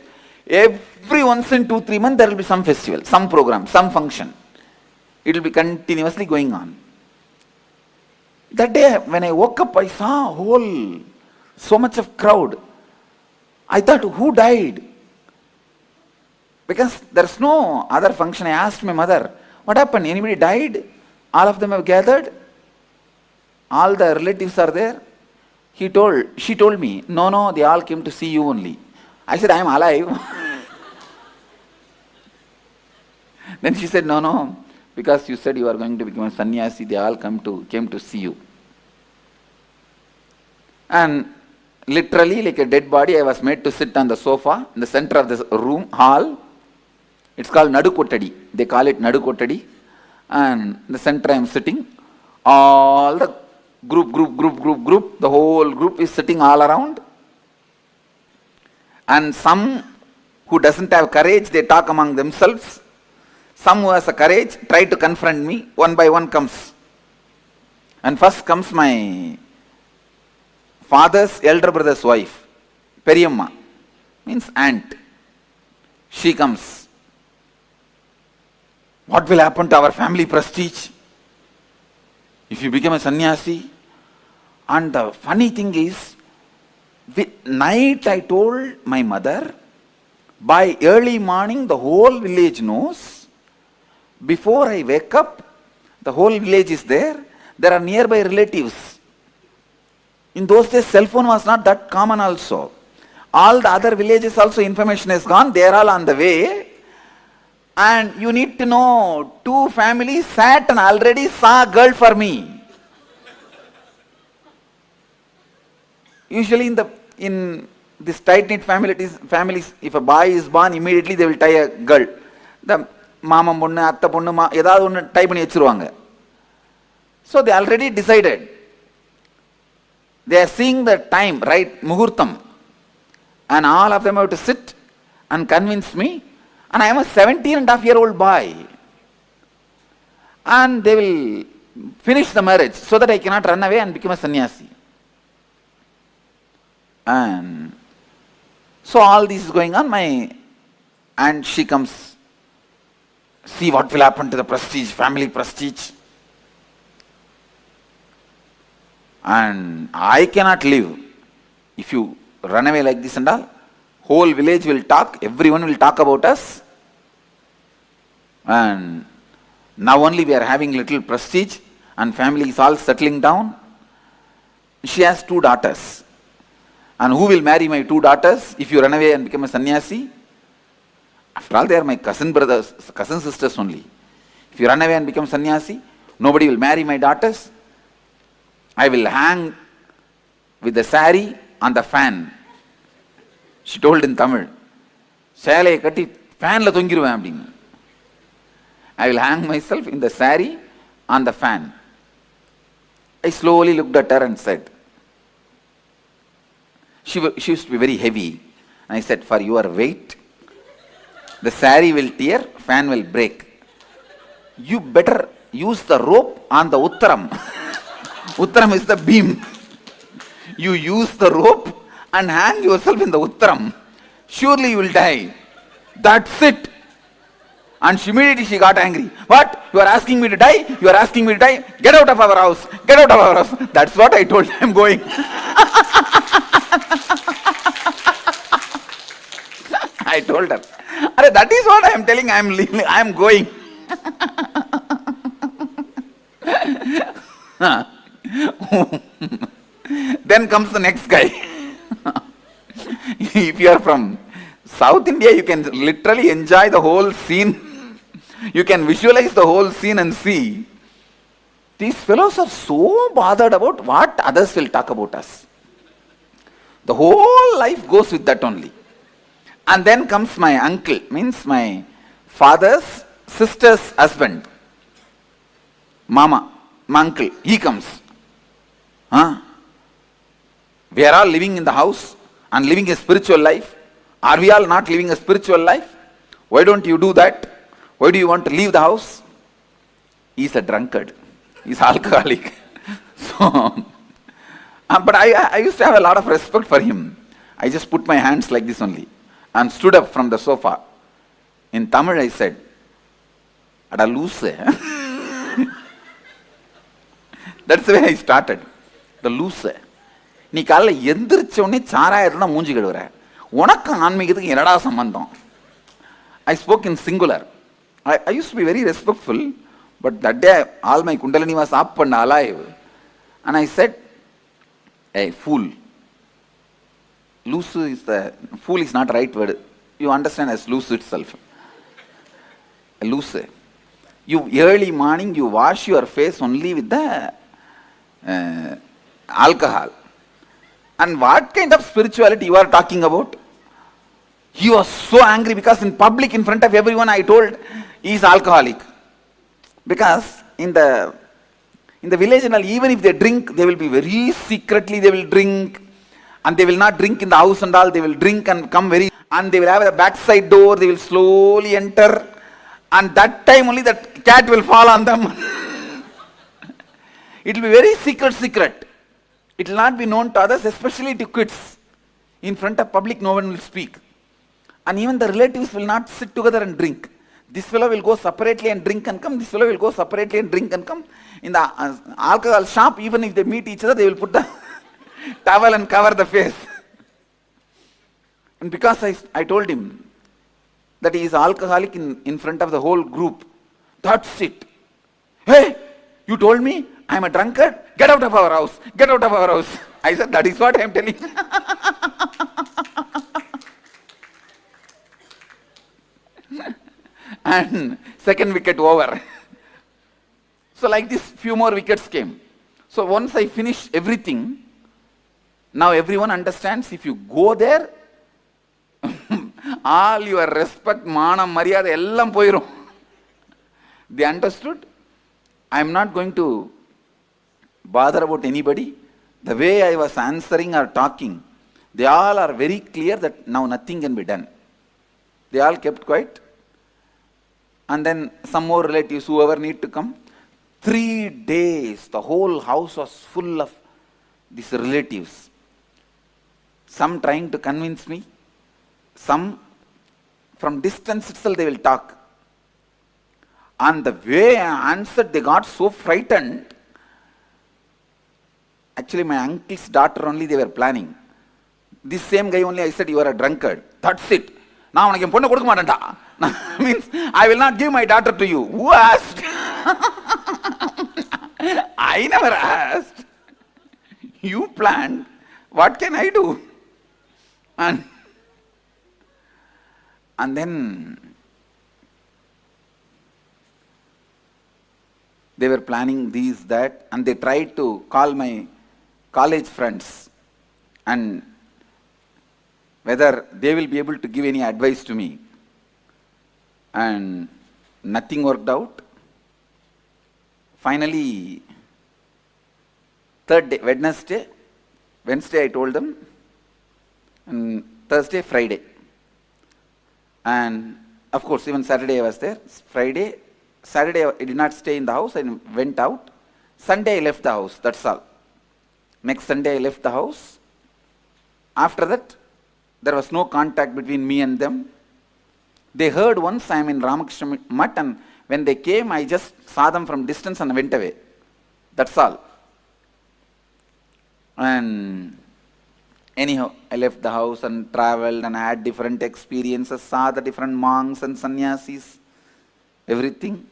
Every once in 2-3 months there will be some festival, some program, some function. It will be continuously going on. That day when I woke up, I saw so much of crowd. I thought, who died? Because there's no other function. I asked my mother, what happened? Anybody died? All of them have gathered? All the relatives are there? She told me, no, they all came to see you only. I said, I am alive. Then she said, no, because you said you are going to become a sannyasi, they all came to see you. And literally, like a dead body, I was made to sit on the sofa in the center of the room, hall. It's called Nadu Kottadi. They call it Nadu Kottadi. And in the center I am sitting. All the group, the whole group is sitting all around. And some who doesn't have courage, they talk among themselves. Some who has a courage try to confront me. One by one comes. And first comes my father's elder brother's wife, Periyamma, means aunt. She comes. What will happen to our family prestige if you become a sannyasi? And the funny thing is, night I told my mother, by early morning the whole village knows. Before I wake up, the whole village is there. There are nearby relatives. In those days, cell phone was not that common also. All the other villages also information is gone. They are all on the way. And you need to know, 2 families sat and already saw a girl for me. Usually in this tight-knit families, if a boy is born, immediately they will tie a girl. The mama ponnu, atta ponnu, edavadhu onnu tie panni vechiruvaanga. So they already decided. They are seeing the time, right, muhurtam. And all of them have to sit and convince me. And I am a 17.5-year-old boy. And they will finish the marriage so that I cannot run away and become a sannyasi. And so all this is going on. And she comes, see what will happen to the prestige, family prestige. And I cannot live. If you run away like this and all, whole village will talk, everyone will talk about us. And now only we are having little prestige and family is all settling down. She has 2 daughters. And who will marry my 2 daughters if you run away and become a sannyasi? After all, they are my cousin sisters only. If you run away and become sannyasi, nobody will marry my daughters. I will hang with the sari on the fan. She told in Tamil. Shalai katti fan la thongiruven appadinu. I will hang myself in the sari on the fan. I slowly looked at her and said, she used to be very heavy. And I said, for your weight, the sari will tear, fan will break. you better use the rope on the Uttaram. Uttaram is the beam. You use the rope and hang yourself in the Uttaram. Surely you will die. That's it. And immediately she got angry. What? You are asking me to die? You are asking me to die? Get out of our house. Get out of our house. That's what I told her. I'm going. I told her. That is what I am telling. I am going. Then comes the next guy. If you are from South India, you can literally enjoy the whole scene. You can visualize the whole scene and see. These fellows are so bothered about what others will talk about us. The whole life goes with that only. And then comes my uncle, means my father's sister's husband. Mama, my uncle, he comes. We are all living in the house and living a spiritual life. Are we all not living a spiritual life? Why don't you do that? Why do you want to leave the house? He's a drunkard. He's alcoholic. So, but I used to have a lot of respect for him. I just put my hands like this only and stood up from the sofa. In Tamil I said, "Ada loose." That's the way I started. The loose. நீ காலைல எந்திரிச்ச உடனே சாராயிரம்னா மூஞ்சி கழுவுற, உனக்கு ஆன்மீகத்துக்கு என்னடா சம்பந்தம்? I spoke in singular. I used to be very respectful, but that day all my kundalini was up and alive. And I said, "Hey, fool." Loose is the, fool is not the right word. You understand as loose itself. Loose. You early morning, you wash your face only with the alcohol. And what kind of spirituality you are talking about? He was so angry because in public, in front of everyone, I told he is alcoholic. Because in the village and all, even if they drink, they will be very secretly, they will drink. And they will not drink in the house and all, they will drink and come very, and they will have a backside door, they will slowly enter. And that time only that cat will fall on them. It will be very secret. It will not be known to others, especially to kids. In front of public, no one will speak. And even the relatives will not sit together and drink. This fellow will go separately and drink and come. This fellow will go separately and drink and come. In the alcohol shop, even if they meet each other, they will put the towel and cover the face. And because I told him that he is alcoholic in front of the whole group, that's it. Hey, you told me I am a drunkard? Get out of our house. Get out of our house. I said, that is what I am telling. And second wicket over. So like this, few more wickets came. So once I finished everything, now everyone understands if you go there, all your respect, manam, maryada, ellam poirum. They understood. I am not going to bother about anybody. The way I was answering or talking, they all are very clear that now nothing can be done. They all kept quiet. And then some more relatives, whoever need to come. 3 days, the whole house was full of these relatives. Some trying to convince me, some from distance itself they will talk. And the way I answered, they got so frightened. Actually, my uncle's daughter only they were planning. This same guy only I said, you are a drunkard. That's it. Now I means I will not give my daughter to you. Who asked? I never asked. You planned. What can I do? And then they were planning these, that, and they tried to call my college friends and whether they will be able to give any advice to me. And nothing worked out. Finally, third day, Wednesday I told them, and Thursday, Friday. And of course, even Saturday I was there. Friday, Saturday I did not stay in the house, I went out. Sunday I left the house, that's all. Next Sunday I left the house. After that, there was no contact between me and them. They heard once I am in Ramakrishna Mutt, and when they came, I just saw them from distance and went away. That's all. And anyhow, I left the house and traveled and had different experiences, saw the different monks and sannyasis, everything,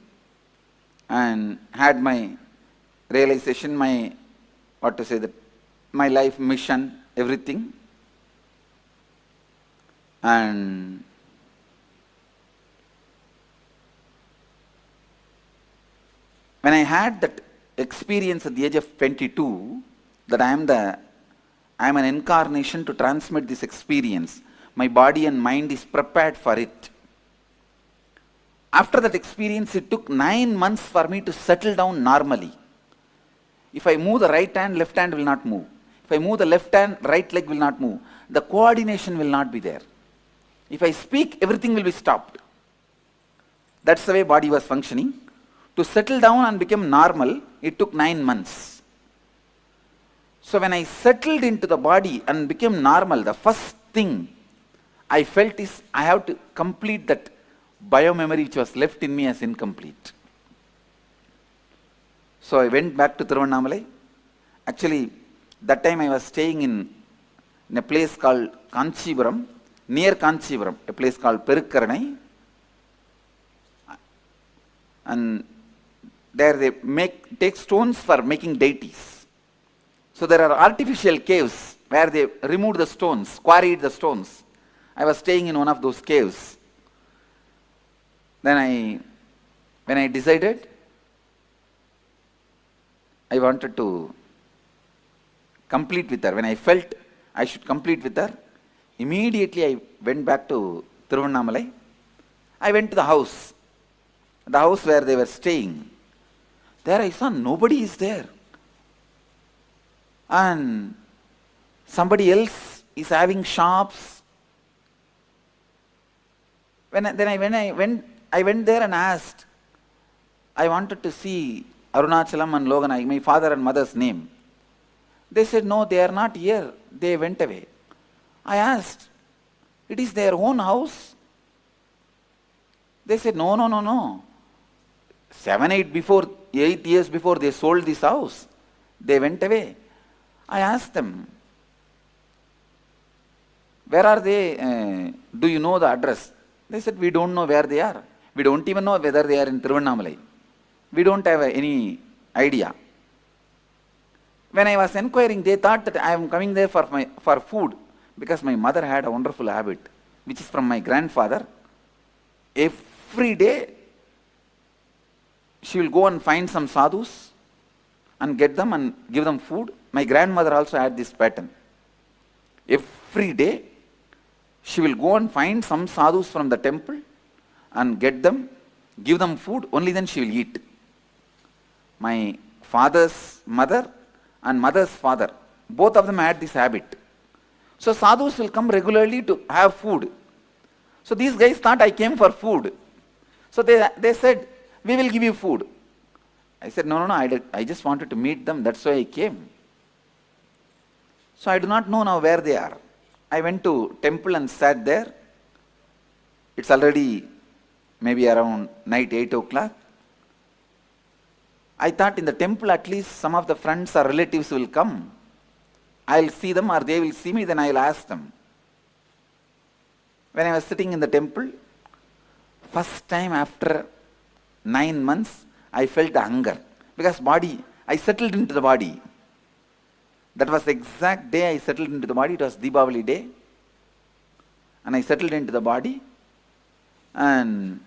and had my realization, my, my life mission, everything. And when I had that experience at the age of 22, that I am an incarnation to transmit this experience, my body and mind is prepared for it. After that experience, it took 9 months for me to settle down normally. If I move the right hand, left hand will not move. If I move the left hand, right leg will not move. The coordination will not be there. If I speak, everything will be stopped. That's the way body was functioning. To settle down and become normal, it took 9 months. So when I settled into the body and became normal, the first thing I felt is I have to complete that biomemory which was left in me as incomplete. So I went back to Tiruvannamalai. Actually, that time I was staying in a place called Kanchipuram, near Kanchipuram, a place called Perukkaranai. And there they take stones for making deities. So there are artificial caves where they removed the stones, quarried the stones. I was staying in one of those caves. Then when I decided, I wanted to complete with her. When I felt I should complete with her, immediately I went back to Tiruvannamalai. I went to the house where they were staying. There I saw nobody is there. And somebody else is having shops. I went there and asked. I wanted to see Arunachalam and Loganai, my father and mother's name. They said, no, they are not here. They went away. I asked, it is their own house? They said, no. 8 years before they sold this house. They went away. I asked them, where are they? Do you know the address? They said, we don't know where they are. We don't even know whether they are in Tiruvannamalai. We don't have any idea. When I was inquiring, they thought that I am coming there for food, because my mother had a wonderful habit, which is from my grandfather. Every day, she will go and find some sadhus and get them and give them food. My grandmother also had this pattern. Every day, she will go and find some sadhus from the temple and get them, give them food, only then she will eat. My father's mother and mother's father, both of them had this habit. So sadhus will come regularly to have food. So these guys thought I came for food. So they said, we will give you food. I said, no, I just wanted to meet them, that's why I came. So I do not know now where they are. I went to temple and sat there. It's already maybe around night 8 o'clock. I thought in the temple at least some of the friends or relatives will come. I'll see them or they will see me, then I'll ask them. When I was sitting in the temple, first time after 9 months, I felt the hunger. Because I settled into the body. That was the exact day I settled into the body. It was Deepavali day. And I settled into the body. And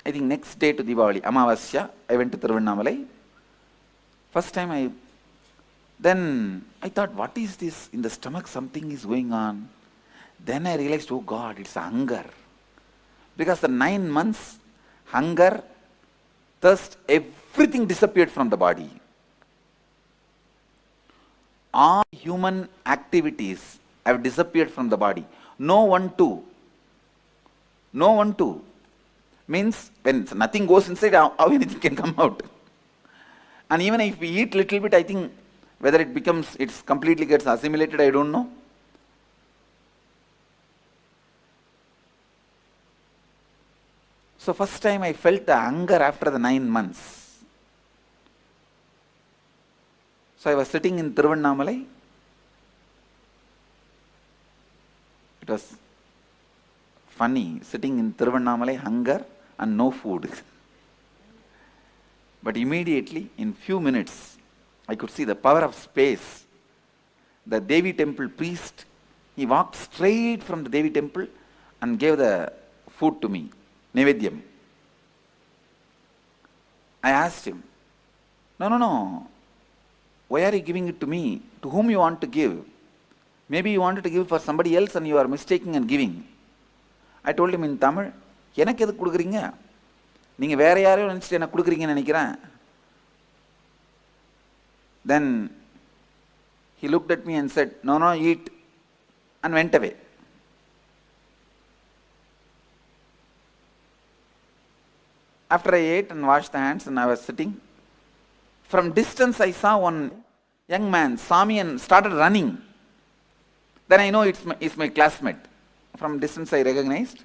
I think next day to Deepavali, Amavasya, I went to Tiruvannamalai. First time then I thought, what is this? In the stomach something is going on. Then I realized, oh God, it's hunger. Because the 9 months, hunger, thirst, everything disappeared from the body. All human activities have disappeared from the body. No one too. Means when nothing goes inside, how anything can come out? And even if we eat little bit, I think whether it's completely gets assimilated, I don't know. So first time I felt the hunger after the 9 months. So I was sitting in Tiruvannamalai. It was funny, sitting in Tiruvannamalai, hunger and no food. But immediately, in few minutes, I could see the power of space. The Devi temple priest, he walked straight from the Devi temple and gave the food to me, Nevedyam. I asked him, no, why are you giving it to me? To whom you want to give? Maybe you wanted to give for somebody else and you are mistaking and giving. I told him in Tamil, எனக்கு எது கொடுக்குறீங்க? நீங்க வேற யாரையோ நினைச்சிட்டு எனக்கு கொடுக்குறீங்கன்னு நினைக்கிறேன். Then he looked at me and said, no, eat, and went away. After I ate and washed the hands and I was sitting, from distance I saw one young man saw me and started running. Then I know it's my classmate. From distance I recognized.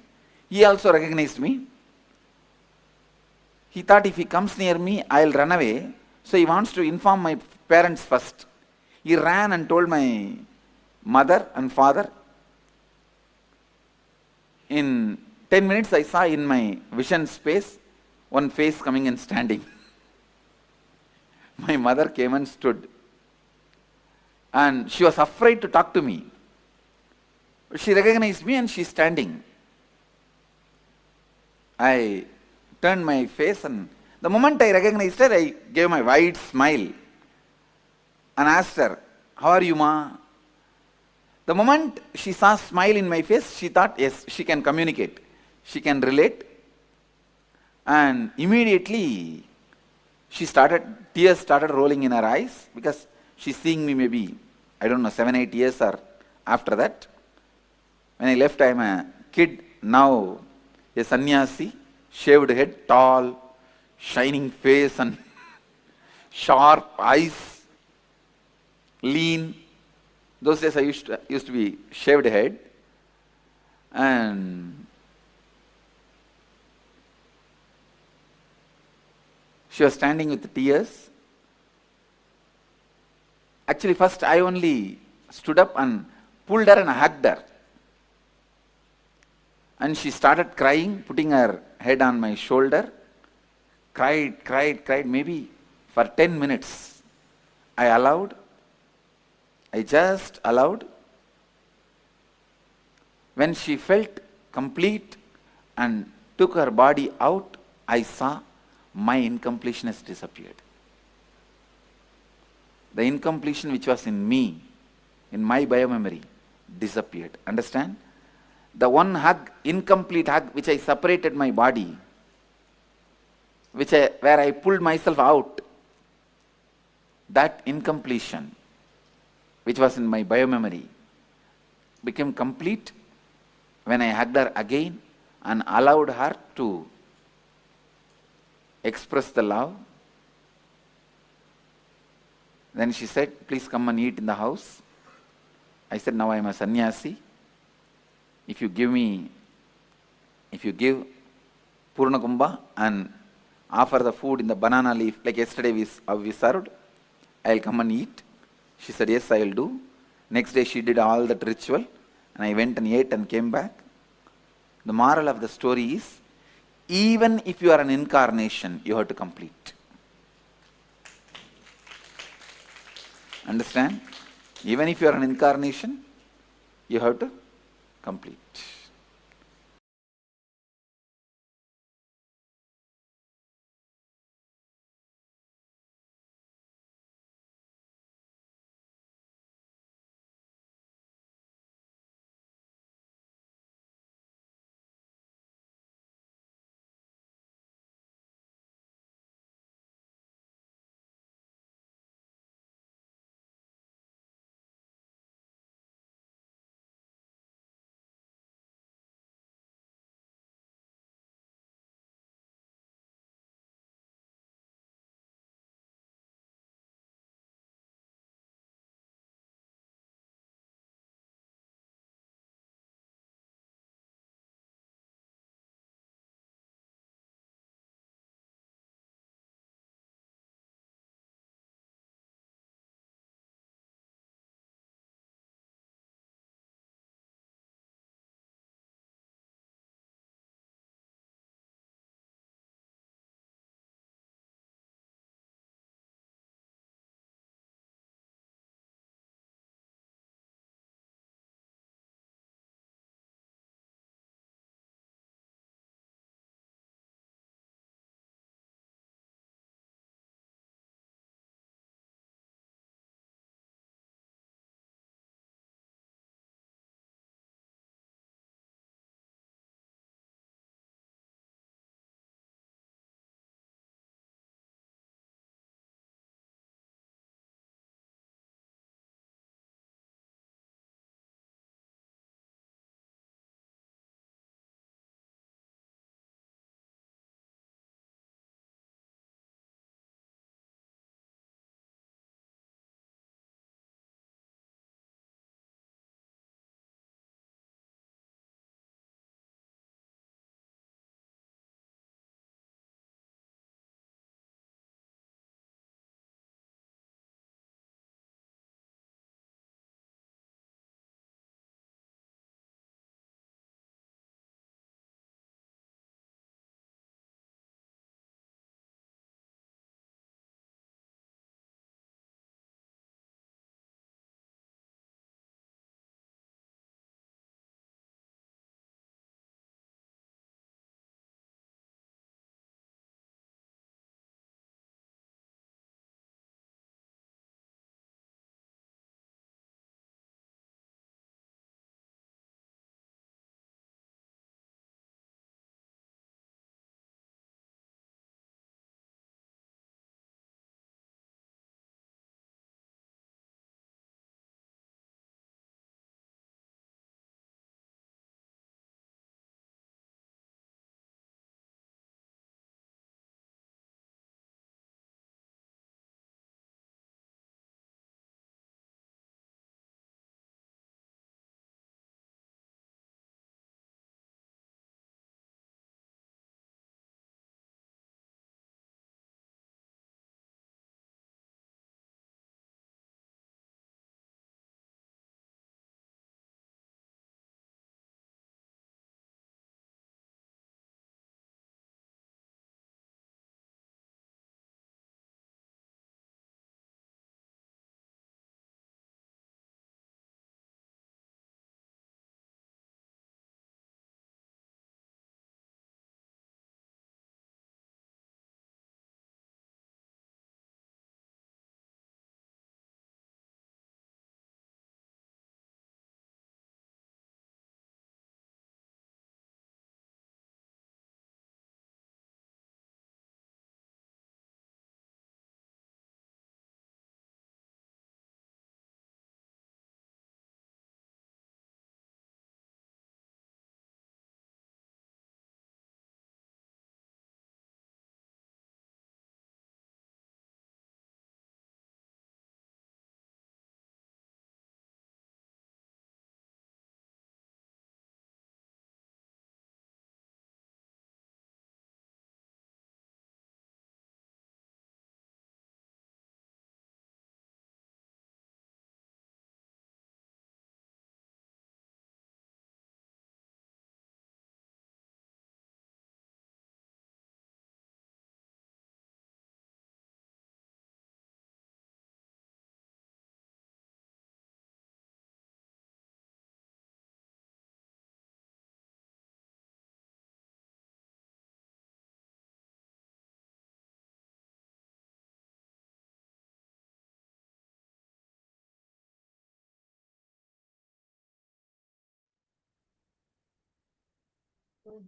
He also recognized me. He thought if he comes near me, I'll run away. So he wants to inform my parents first. He ran and told my mother and father. In 10 minutes I saw in my vision space one face coming and standing. My mother came and stood. And she was afraid to talk to me. She recognized me and she's standing. I turned my face and the moment I recognized her, I gave my wide smile and asked her, how are you, Ma? The moment she saw a smile in my face, she thought, yes, she can communicate. She can relate. And immediately, tears started rolling in her eyes because she's seeing me maybe, 7, 8 years or after that. When I left, I'm a kid, now a sannyasi, shaved head, tall, shining face and sharp eyes, lean. Those days I used to be shaved head. And she was standing with tears. Actually, first I only stood up and pulled her and hugged her. And she started crying, putting her head on my shoulder. Cried, maybe for 10 minutes. I just allowed. When she felt complete and took her body out, I saw my incompletion has disappeared. The incompletion which was in me, in my biomemory, disappeared. Understand? The one hug, incomplete hug, which I separated my body, where I pulled myself out, that incompletion, which was in my biomemory, became complete when I hugged her again and allowed her to express the love. Then she said, please come and eat in the house. I said, now I am a sannyasi. If you give Purna Kumbha and offer the food in the banana leaf, like yesterday we served, I'll come and eat. She said, yes, I'll do. Next day she did all that ritual and I went and ate and came back. The moral of the story is, even if you are an incarnation, you have to complete. Understand? Even if you are an incarnation, you have to complete.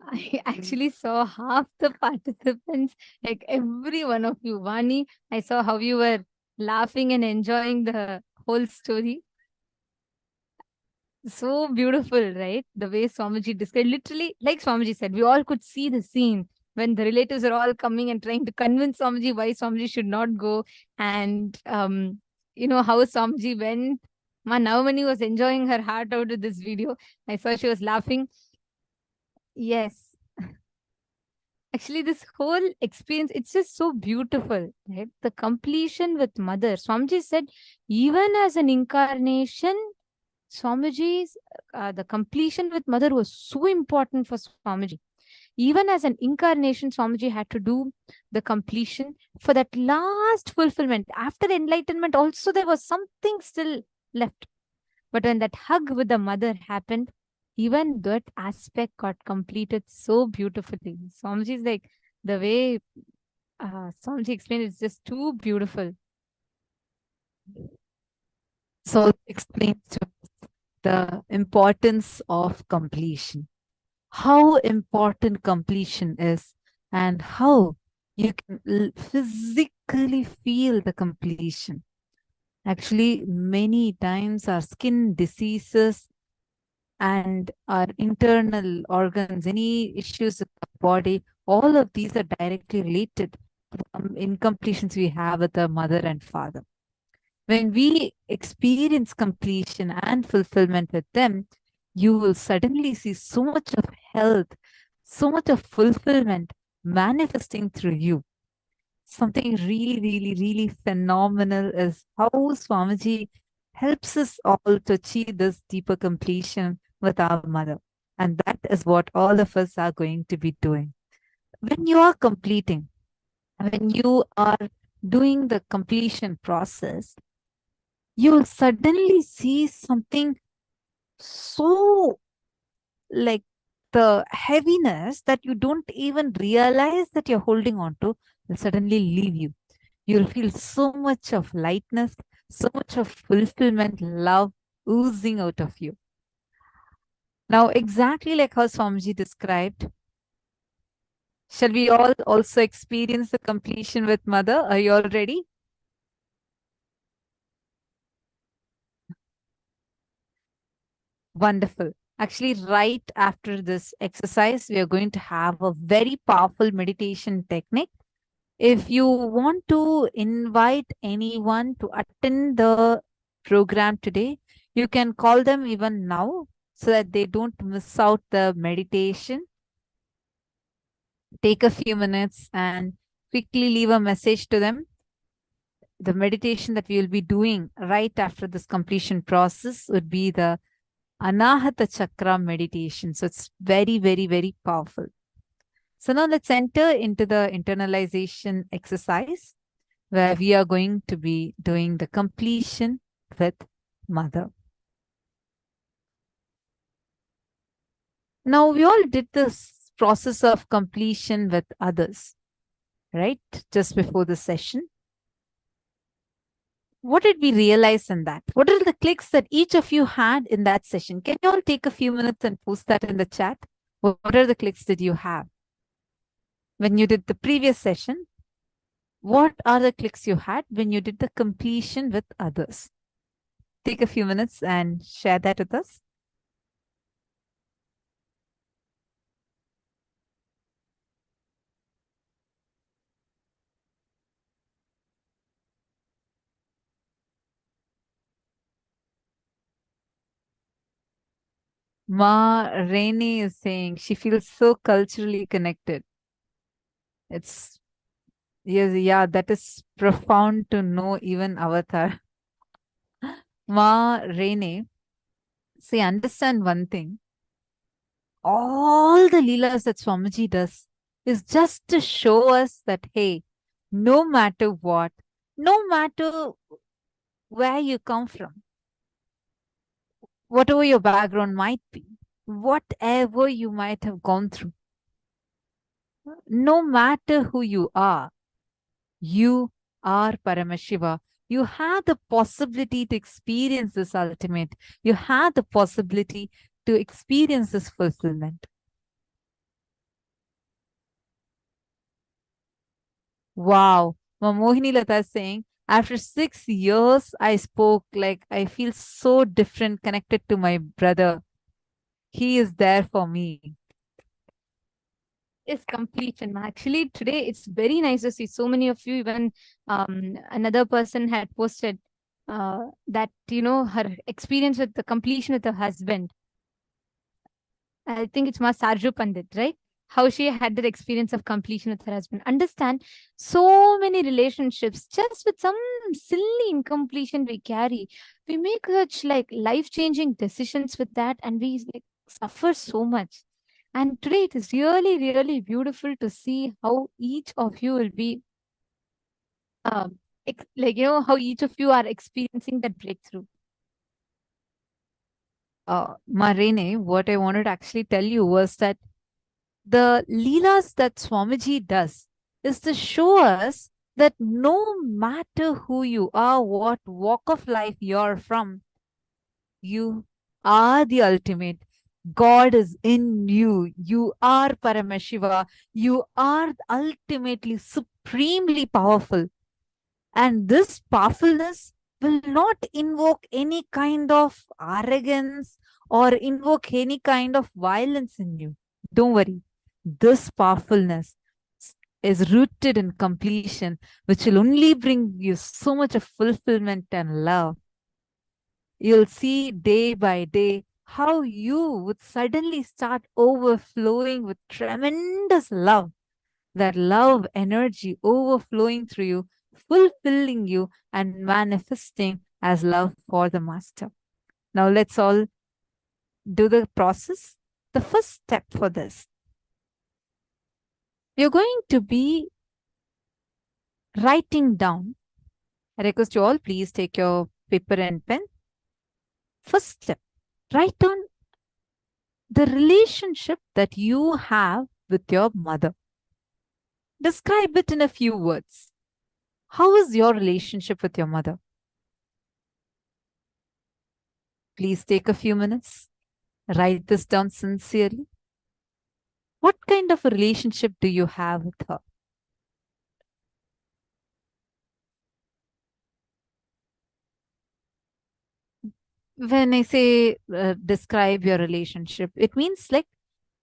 I actually saw half the participants, like every one of you. Vani, I saw how you were laughing and enjoying the whole story. So beautiful, right? The way Swamiji described, literally, like Swamiji said, we all could see the scene when the relatives are all coming and trying to convince Swamiji why Swamiji should not go. And, how Swamiji went. Ma Navamani was enjoying her heart out of this video. I saw she was laughing. Yes. Actually, this whole experience, it's just so beautiful, right? The completion with mother. Swamiji said, even as an incarnation, Swamiji's, the completion with mother was so important for Swamiji. Even as an incarnation, Swamiji had to do the completion for that last fulfillment. After enlightenment, also there was something still left. But when that hug with the mother happened, even that aspect got completed so beautifully. Swamiji's like, the way Swamiji explained, it's just too beautiful. So it explains to us the importance of completion. How important completion is and how you can physically feel the completion. Actually, many times our skin diseases and our internal organs, any issues with the body, all of these are directly related to the incompletions we have with our mother and father. When we experience completion and fulfillment with them, you will suddenly see so much of health, so much of fulfillment manifesting through you. Something really, really, really phenomenal is how Swamiji helps us all to achieve this deeper completion with our mother. And that is what all of us are going to be doing. When you are completing, when you are doing the completion process, you'll suddenly see something so like the heaviness that you don't even realize that you're holding on to will suddenly leave you. You'll feel so much of lightness, so much of fulfillment, love oozing out of you. Now, exactly like how Swamiji described, shall we all also experience the completion with Mother? Are you all ready? Wonderful. Actually, right after this exercise, we are going to have a very powerful meditation technique. If you want to invite anyone to attend the program today, you can call them even now so that they don't miss out the meditation. Take a few minutes and quickly leave a message to them. The meditation that we will be doing right after this completion process would be the Anahata Chakra meditation. So it's very, very, very powerful. So now let's enter into the internalization exercise where we are going to be doing the completion with Mother. Now we all did this process of completion with others, right? Just before the session. What did we realize in that? What are the clicks that each of you had in that session? Can you all take a few minutes and post that in the chat? What are the clicks that you have? When you did the previous session, what are the clicks you had when you did the completion with others? Take a few minutes and share that with us. Ma Rainey is saying she feels so culturally connected. It's, yes, yeah, that is profound to know even Avatar. Ma Rainey, see, understand one thing. All the leelas that Swamiji does is just to show us that, hey, no matter what, no matter where you come from, whatever your background might be, whatever you might have gone through, no matter who you are Paramashiva. You have the possibility to experience this ultimate. You have the possibility to experience this fulfillment. Wow. Mohini Lata is saying, after 6 years, I spoke like I feel so different connected to my brother. He is there for me. Is completion. Actually, today it's very nice to see so many of you. Even another person had posted that, her experience with the completion with her husband. I think it's Ma Sarju Pandit, right? How she had that experience of completion with her husband. Understand, so many relationships, just with some silly incompletion we carry. We make such like life-changing decisions with that, and we like suffer so much. And today it is really, really beautiful to see how each of you will be, how each of you are experiencing that breakthrough. Marine, what I wanted to actually tell you was that the Leelas that Swamiji does is to show us that no matter who you are, what walk of life you're from, you are the ultimate. God is in you. You are Paramashiva. You are ultimately supremely powerful. And this powerfulness will not invoke any kind of arrogance or invoke any kind of violence in you. Don't worry. This powerfulness is rooted in completion, which will only bring you so much of fulfillment and love. You'll see day by day how you would suddenly start overflowing with tremendous love. That love energy overflowing through you, fulfilling you, and manifesting as love for the Master. Now let's all do the process. The first step for this, you're going to be writing down. I request you all, please take your paper and pen. First step, write down the relationship that you have with your mother. Describe it in a few words. How is your relationship with your mother? Please take a few minutes. Write this down sincerely. What kind of a relationship do you have with her? When I say describe your relationship, it means like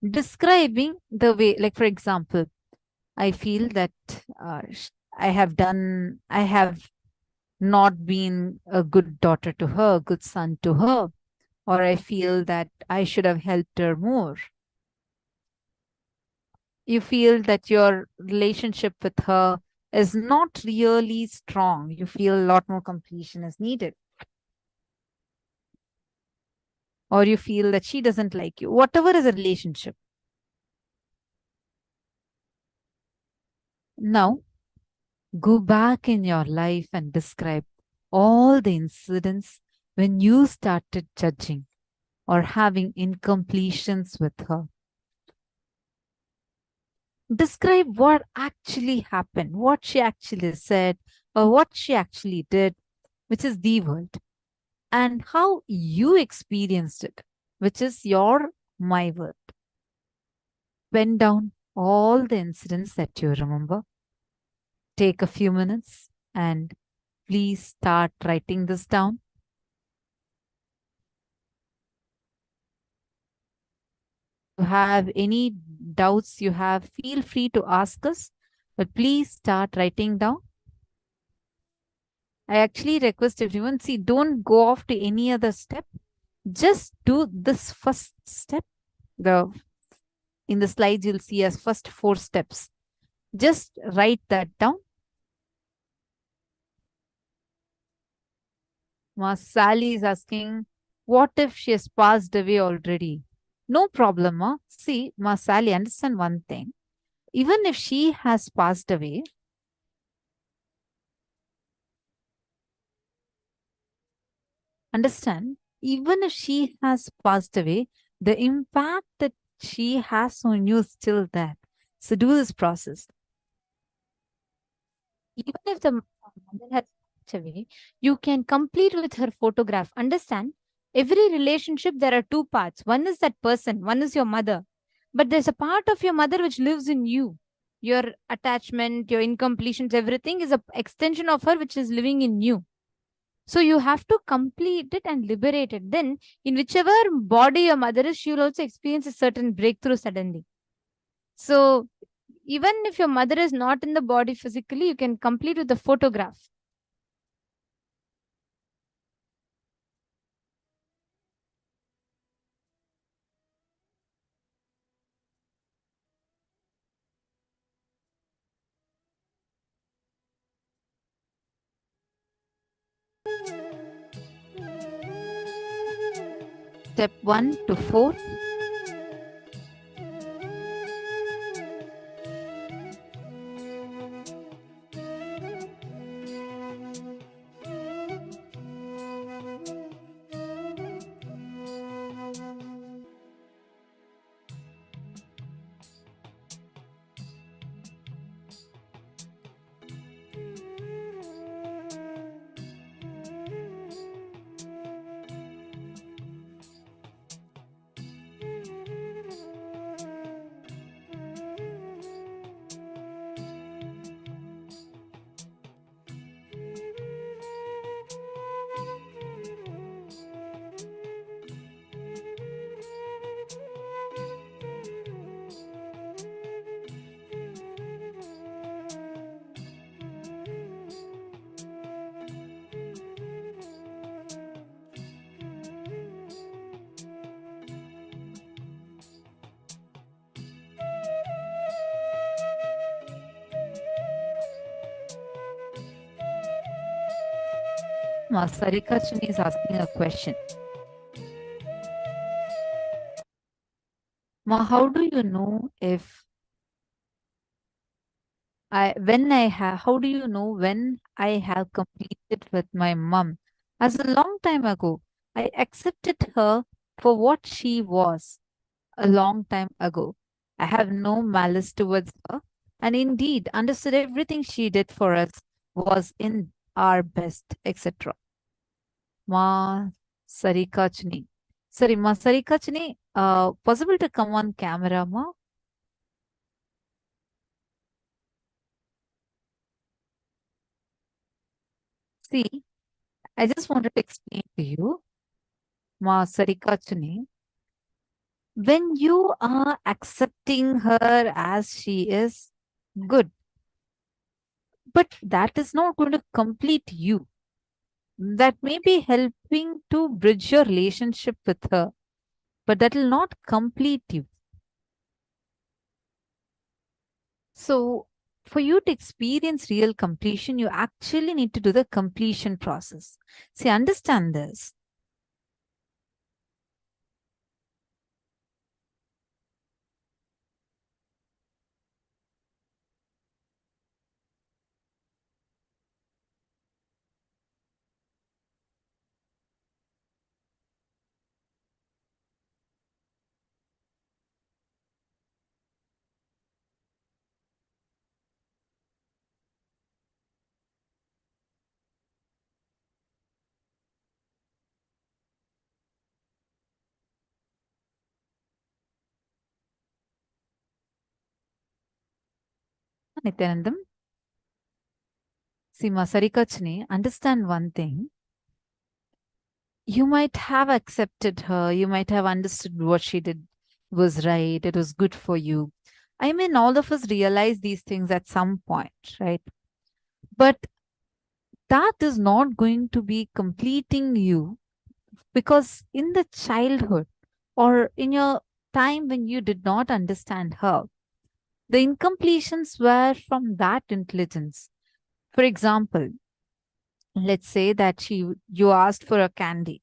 describing the way, like for example, I feel that I have not been a good daughter to her, good son to her, or I feel that I should have helped her more. You feel that your relationship with her is not really strong. You feel a lot more completion is needed. Or you feel that she doesn't like you. Whatever is a relationship. Now, go back in your life and describe all the incidents when you started judging or having incompletions with her. Describe what actually happened, what she actually said, or what she actually did, which is the world, and how you experienced it, which is your my world. Pen down all the incidents that you remember. Take a few minutes and please start writing this down. If you have any doubts you have, feel free to ask us, but please start writing down. I actually request everyone, see, don't go off to any other step. Just do this first step. In the slides, you'll see as first 4 steps. Just write that down. Ma Sally is asking, what if she has passed away already? No problem, Ma. See, Ma Sally, understand one thing. Even if she has passed away, understand, even if she has passed away, the impact that she has on you is still there. So do this process. Even if the mother has passed away, you can complete with her photograph. Understand, every relationship, there are 2 parts. One is that person, one is your mother. But there's a part of your mother which lives in you. your attachment, your incompletions, everything is an extension of her which is living in you. So you have to complete it and liberate it. Then in whichever body your mother is, she will also experience a certain breakthrough suddenly. So even if your mother is not in the body physically, you can complete with the photograph. Step 1 to 4. Sarika Chuni is asking a question. Ma, how do you know if how do you know when I have completed with my mom? As a long time ago, I accepted her for what she was a long time ago. I have no malice towards her, and indeed understood everything she did for us was in our best, etc. Ma Sarika Chuni. Sorry, Ma Sarika Chuni, possible to come on camera, Ma? See, I just wanted to explain to you, Ma Sarika Chuni, when you are accepting her as she is, good. But that is not going to complete you. That may be helping to bridge your relationship with her, but that will not complete you. So, for you to experience real completion, you actually need to do the completion process. See, understand this. Nithyanandam. See, Masarika Chini, understand one thing. You might have accepted her, you might have understood what she did was right, it was good for you. I mean, all of us realize these things at some point, right? But that is not going to be completing you, because in the childhood or in your time when you did not understand her, the incompletions were from that intelligence. For example, let's say that you asked for a candy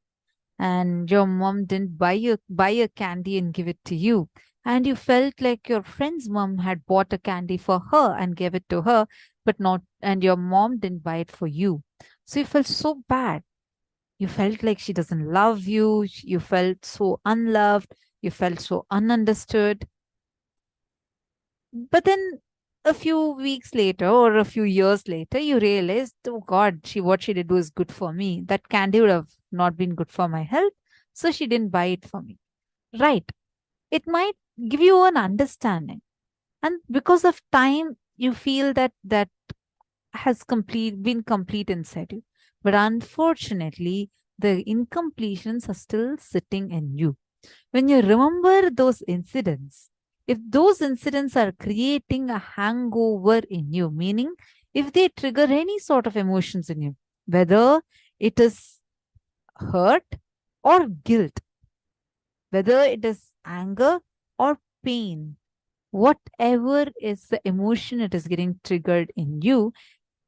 and your mom didn't buy a candy and give it to you, and you felt like your friend's mom had bought a candy for her and gave it to her, but not, and your mom didn't buy it for you. So you felt so bad. You felt like she doesn't love you. You felt so unloved. You felt so ununderstood. But then a few weeks later or a few years later, you realized, oh God, what she did was good for me. That candy would have not been good for my health, so she didn't buy it for me. Right. It might give you an understanding. And because of time, you feel that that has been complete inside you. But unfortunately, the incompletions are still sitting in you. When you remember those incidents, if those incidents are creating a hangover in you, meaning if they trigger any sort of emotions in you, whether it is hurt or guilt, whether it is anger or pain, whatever is the emotion it is getting triggered in you,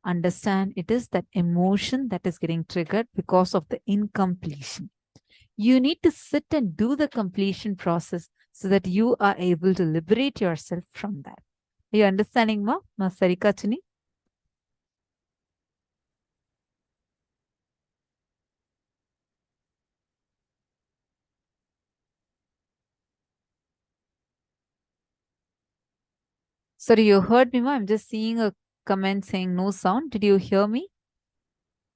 understand it is that emotion that is getting triggered because of the incompletion. You need to sit and do the completion process so that you are able to liberate yourself from that. Are you understanding, Ma Sarika Chuni? Sorry, you heard me, Ma? I'm just seeing a comment saying no sound. Did you hear me?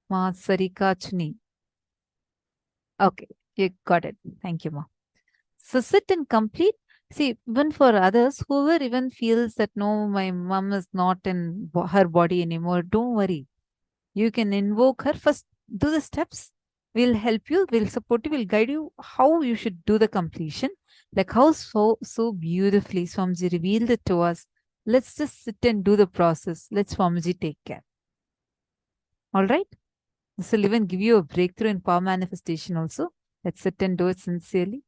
Ma Sarika Chuni. Okay, you got it. Thank you, Ma. So sit and complete. See, even for others, whoever even feels that no, my mom is not in her body anymore, don't worry. You can invoke her. First, do the steps. We'll help you, we'll support you, we'll guide you how you should do the completion. Like how so beautifully Swamiji revealed it to us. Let's just sit and do the process. Let Swamiji take care. All right? This will even give you a breakthrough in power manifestation also. Let's sit and do it sincerely.